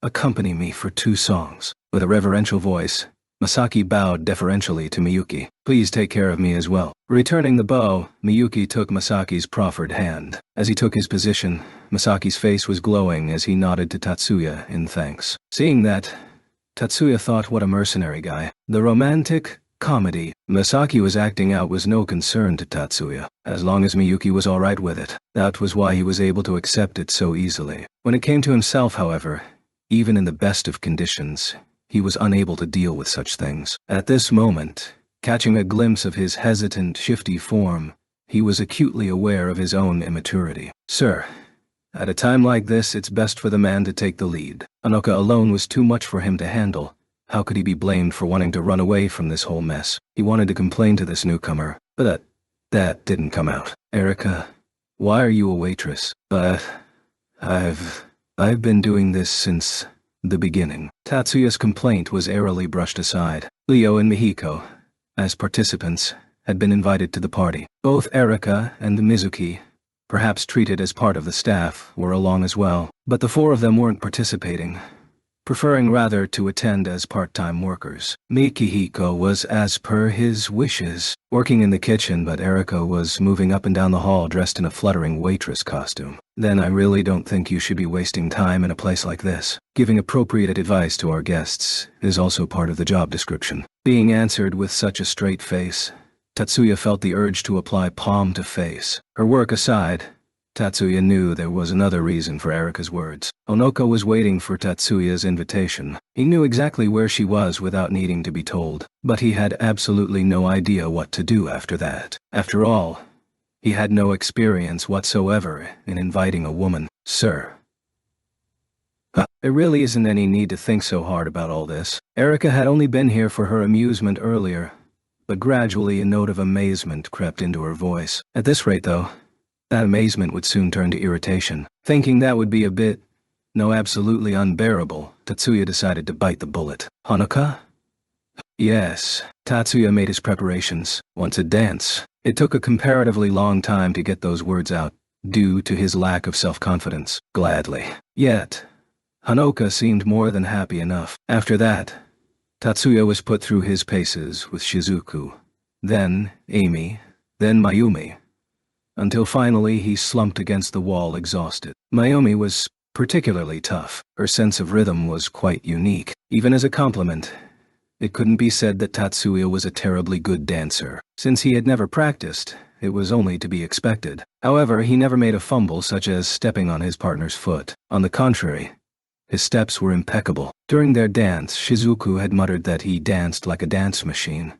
accompany me for 2 songs? With a reverential voice, Masaki bowed deferentially to Miyuki. Please take care of me as well. Returning the bow, Miyuki took Masaki's proffered hand. As he took his position, Masaki's face was glowing as he nodded to Tatsuya in thanks. Seeing that, Tatsuya thought, what a mercenary guy. The romantic comedy Masaki was acting out was no concern to Tatsuya, as long as Miyuki was alright with it. That was why he was able to accept it so easily. When it came to himself, however, even in the best of conditions, he was unable to deal with such things. At this moment, catching a glimpse of his hesitant, shifty form, he was acutely aware of his own immaturity. Sir, at a time like this, it's best for the man to take the lead. Anoka alone was too much for him to handle. How could he be blamed for wanting to run away from this whole mess? He wanted to complain to this newcomer, but that didn't come out. Erica, why are you a waitress? But I've been doing this since the beginning. Tatsuya's complaint was airily brushed aside. Leo and Mihiko, as participants, had been invited to the party. Both Erica and Mizuki, perhaps treated as part of the staff, were along as well, but the 4 of them weren't participating, preferring rather to attend as part-time workers. Mikihiko was as per his wishes, working in the kitchen, but Erica was moving up and down the hall dressed in a fluttering waitress costume. Then I really don't think you should be wasting time in a place like this. Giving appropriate advice to our guests is also part of the job description. Being answered with such a straight face, Tatsuya felt the urge to apply palm to face. Her work aside, Tatsuya knew there was another reason for Erica's words. Onoka was waiting for Tatsuya's invitation. He knew exactly where she was without needing to be told, but he had absolutely no idea what to do after that. After all, he had no experience whatsoever in inviting a woman. Sir. There really isn't any need to think so hard about all this. Erica had only been here for her amusement earlier, but gradually a note of amazement crept into her voice. At this rate, though, that amazement would soon turn to irritation. Thinking that would be a bit, no, absolutely unbearable, Tatsuya decided to bite the bullet. Hanukkah? Yes, Tatsuya made his preparations. Want to dance? It took a comparatively long time to get those words out, due to his lack of self-confidence. Gladly. Yet, Hanoka seemed more than happy enough. After that, Tatsuya was put through his paces with Shizuku, then Amy, then Mayumi, until finally he slumped against the wall exhausted. Mayumi was particularly tough. Her sense of rhythm was quite unique. Even as a compliment, it couldn't be said that Tatsuya was a terribly good dancer. Since he had never practiced, it was only to be expected. However, he never made a fumble such as stepping on his partner's foot. On the contrary, his steps were impeccable. During their dance, Shizuku had muttered that he danced like a dance machine.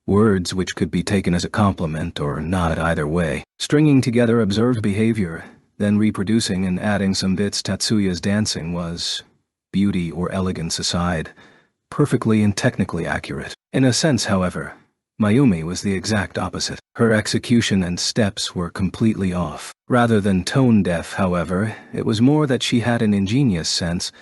Words which could be taken as a compliment or not either way. Stringing together observed behavior, then reproducing and adding some bits, Tatsuya's dancing was, beauty or elegance aside, perfectly and technically accurate. In a sense, however, Mayumi was the exact opposite. Her execution and steps were completely off. Rather than tone-deaf, however, it was more that she had an ingenious sense,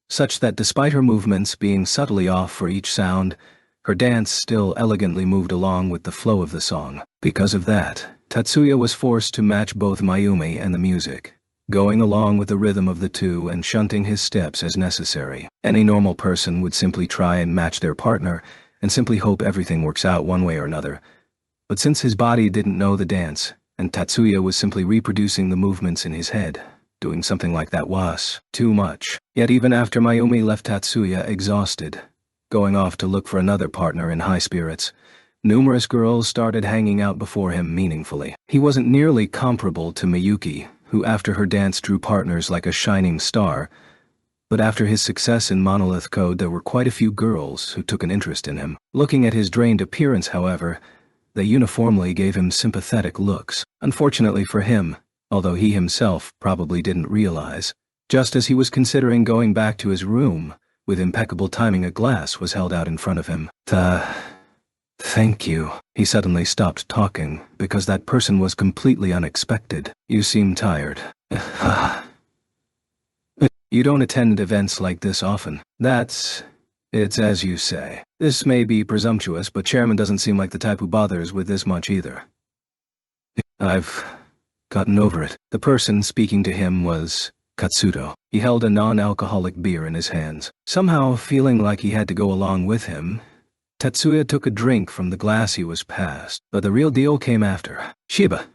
such that despite her movements being subtly off for each sound, her dance still elegantly moved along with the flow of the song. Because of that, Tatsuya was forced to match both Mayumi and the music, going along with the rhythm of the two and shunting his steps as necessary. Any normal person would simply try and match their partner and simply hope everything works out one way or another. But since his body didn't know the dance, and Tatsuya was simply reproducing the movements in his head, doing something like that was too much. Yet even after Mayumi left Tatsuya exhausted, going off to look for another partner in high spirits, numerous girls started hanging out before him meaningfully. He wasn't nearly comparable to Miyuki, who after her dance drew partners like a shining star, but after his success in Monolith Code there were quite a few girls who took an interest in him. Looking at his drained appearance, however, they uniformly gave him sympathetic looks. Unfortunately for him, although he himself probably didn't realize, just as he was considering going back to his room, with impeccable timing a glass was held out in front of him. Thank you. He suddenly stopped talking because that person was completely unexpected. You seem tired. You don't attend events like this often. It's as you say. This may be presumptuous, but Chairman doesn't seem like the type who bothers with this much either. I've gotten over it. The person speaking to him was Katsuto. He held a non-alcoholic beer in his hands. Somehow, feeling like he had to go along with him, Tatsuya took a drink from the glass he was passed. But the real deal came after. Shiba,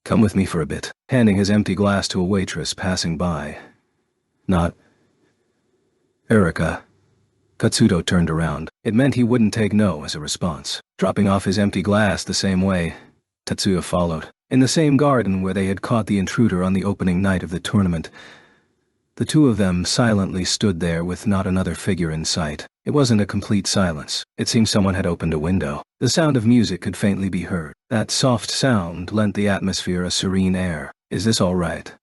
come with me for a bit. Handing his empty glass to a waitress passing by. Not Erika. Katsuto turned around. It meant he wouldn't take no as a response. Dropping off his empty glass the same way, Tatsuya followed. In the same garden where they had caught the intruder on the opening night of the tournament, the two of them silently stood there with not another figure in sight. It wasn't a complete silence. It seemed someone had opened a window. The sound of music could faintly be heard. That soft sound lent the atmosphere a serene air. Is this all right?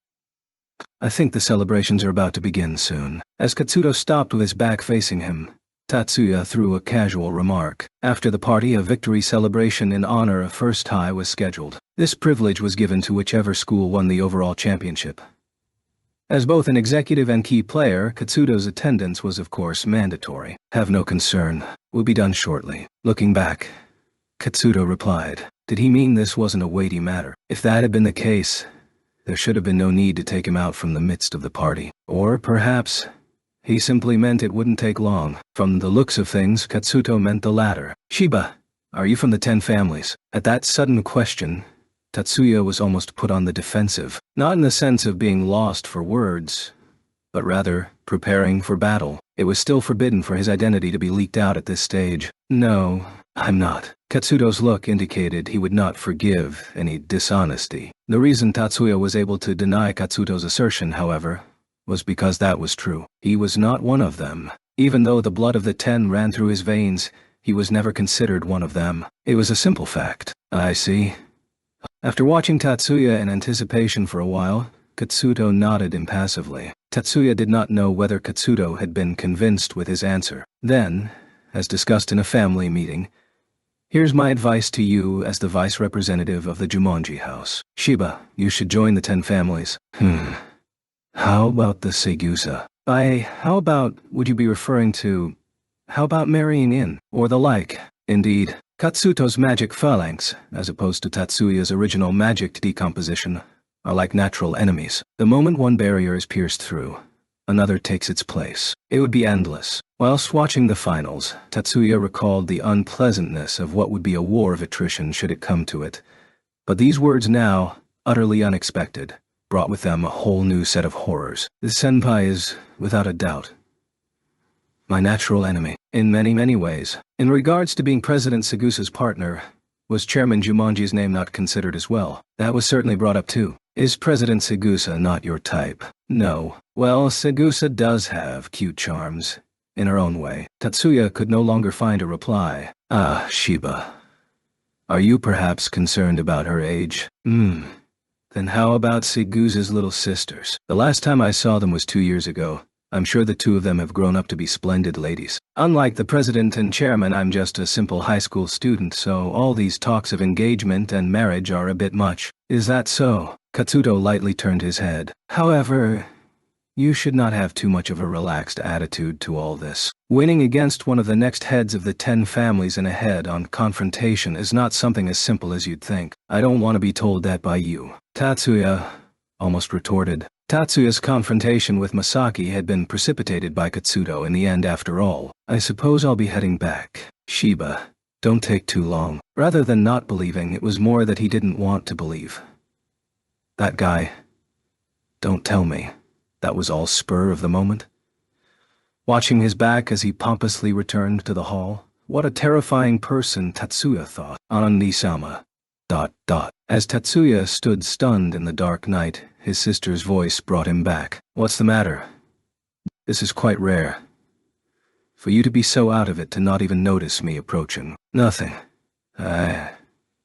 I think the celebrations are about to begin soon. As Katsuto stopped with his back facing him, Tatsuya threw a casual remark. After the party, a victory celebration in honor of First High was scheduled. This privilege was given to whichever school won the overall championship. As both an executive and key player, Katsuto's attendance was of course mandatory. Have no concern. We'll be done shortly. Looking back, Katsuto replied. Did he mean this wasn't a weighty matter? If that had been the case, there should have been no need to take him out from the midst of the party. Or perhaps he simply meant it wouldn't take long. From the looks of things, Katsuto meant the latter. Shiba, are you from the 10 families? At that sudden question, Tatsuya was almost put on the defensive, not in the sense of being lost for words, but rather preparing for battle. It was still forbidden for his identity to be leaked out at this stage. No, I'm not. Katsuto's look indicated he would not forgive any dishonesty. The reason Tatsuya was able to deny Katsuto's assertion, however, was because that was true. He was not one of them. Even though the blood of the 10 ran through his veins, he was never considered one of them. It was a simple fact. I see. After watching Tatsuya in anticipation for a while, Katsuto nodded impassively. Tatsuya did not know whether Katsuto had been convinced with his answer. Then, as discussed in a family meeting, here's my advice to you as the vice representative of the Jumonji house. Shiba, you should join the 10 families. How about the Segusa? Would you be referring to, how about marrying in, or the like? Indeed. Katsuto's magic phalanx, as opposed to Tatsuya's original magic decomposition, are like natural enemies. The moment one barrier is pierced through, another takes its place. It would be endless. Whilst watching the finals, Tatsuya recalled the unpleasantness of what would be a war of attrition should it come to it. But these words now, utterly unexpected, brought with them a whole new set of horrors. The senpai is, without a doubt, my natural enemy, in many, many ways. In regards to being President Segusa's partner, Was Chairman Jumanji's name not considered as well? That was certainly brought up too. Is President Segusa not your type? No. Well, Segusa does have cute charms. In her own way. Tatsuya could no longer find a reply. Ah, Shiba. Are you perhaps concerned about her age? Then how about Segusa's little sisters? The last time I saw them was 2 years ago. I'm sure the two of them have grown up to be splendid ladies. Unlike the president and chairman, I'm just a simple high school student, so all these talks of engagement and marriage are a bit much. Is that so? Katsuto lightly turned his head. However, you should not have too much of a relaxed attitude to all this. Winning against one of the next heads of the 10 families in a head-on confrontation is not something as simple as you'd think. I don't want to be told that by you. Tatsuya almost retorted. Tatsuya's confrontation with Masaki had been precipitated by Katsuto in the end after all. I suppose I'll be heading back. Shiba, don't take too long. Rather than not believing, it was more that he didn't want to believe. That guy. Don't tell me. That was all spur of the moment? Watching his back as he pompously returned to the hall, what a terrifying person Tatsuya thought. Anandi-sama. ... As Tatsuya stood stunned in the dark night, his sister's voice brought him back. What's the matter? This is quite rare. For you to be so out of it to not even notice me approaching. Nothing. I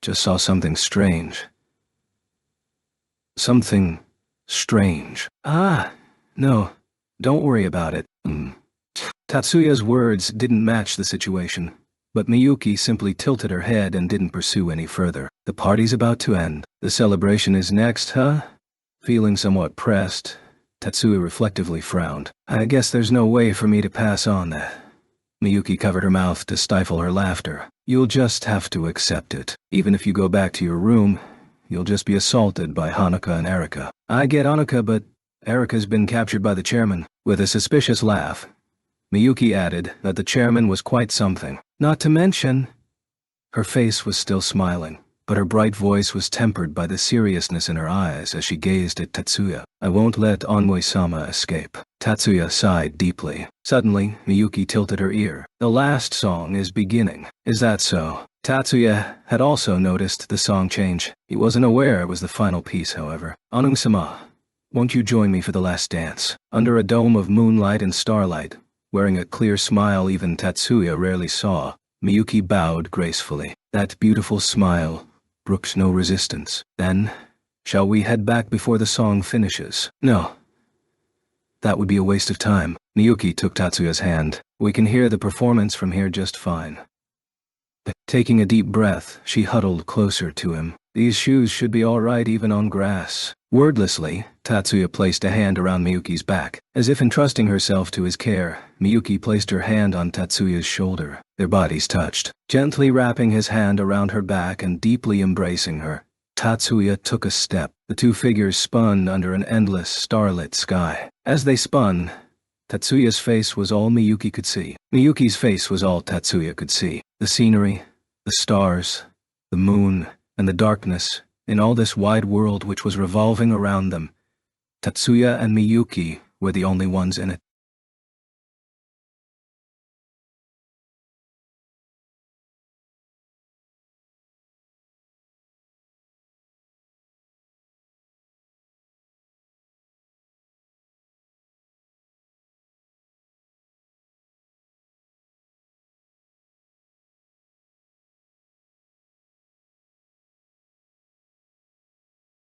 just saw something strange. Something strange. Ah, no, don't worry about it. Tatsuya's words didn't match the situation, but Miyuki simply tilted her head and didn't pursue any further. The party's about to end. The celebration is next, huh? Feeling somewhat pressed, Tatsuya reflectively frowned. I guess there's no way for me to pass on that. Miyuki covered her mouth to stifle her laughter. You'll just have to accept it. Even if you go back to your room, you'll just be assaulted by Hanuka and Erika. I get Hanuka, but Erika's been captured by the chairman. With a suspicious laugh, Miyuki added that the chairman was quite something. Not to mention... Her face was still smiling, but her bright voice was tempered by the seriousness in her eyes as she gazed at Tatsuya. I won't let Onmoi-sama escape. Tatsuya sighed deeply. Suddenly, Miyuki tilted her ear. The last song is beginning. Is that so? Tatsuya had also noticed the song change. He wasn't aware it was the final piece, however. Anung-sama, won't you join me for the last dance? Under a dome of moonlight and starlight, wearing a clear smile even Tatsuya rarely saw, Miyuki bowed gracefully. That beautiful smile brooked no resistance. Then, shall we head back before the song finishes? No. That would be a waste of time. Miyuki took Tatsuya's hand. We can hear the performance from here just fine. Taking a deep breath, she huddled closer to him. These shoes should be all right even on grass. Wordlessly, Tatsuya placed a hand around Miyuki's back. As if entrusting herself to his care, Miyuki placed her hand on Tatsuya's shoulder. Their bodies touched. Gently wrapping his hand around her back and deeply embracing her, Tatsuya took a step. The two figures spun under an endless, starlit sky. As they spun, Tatsuya's face was all Miyuki could see. Miyuki's face was all Tatsuya could see. The scenery, the stars, the moon, and the darkness, in all this wide world which was revolving around them. Tatsuya and Miyuki were the only ones in it.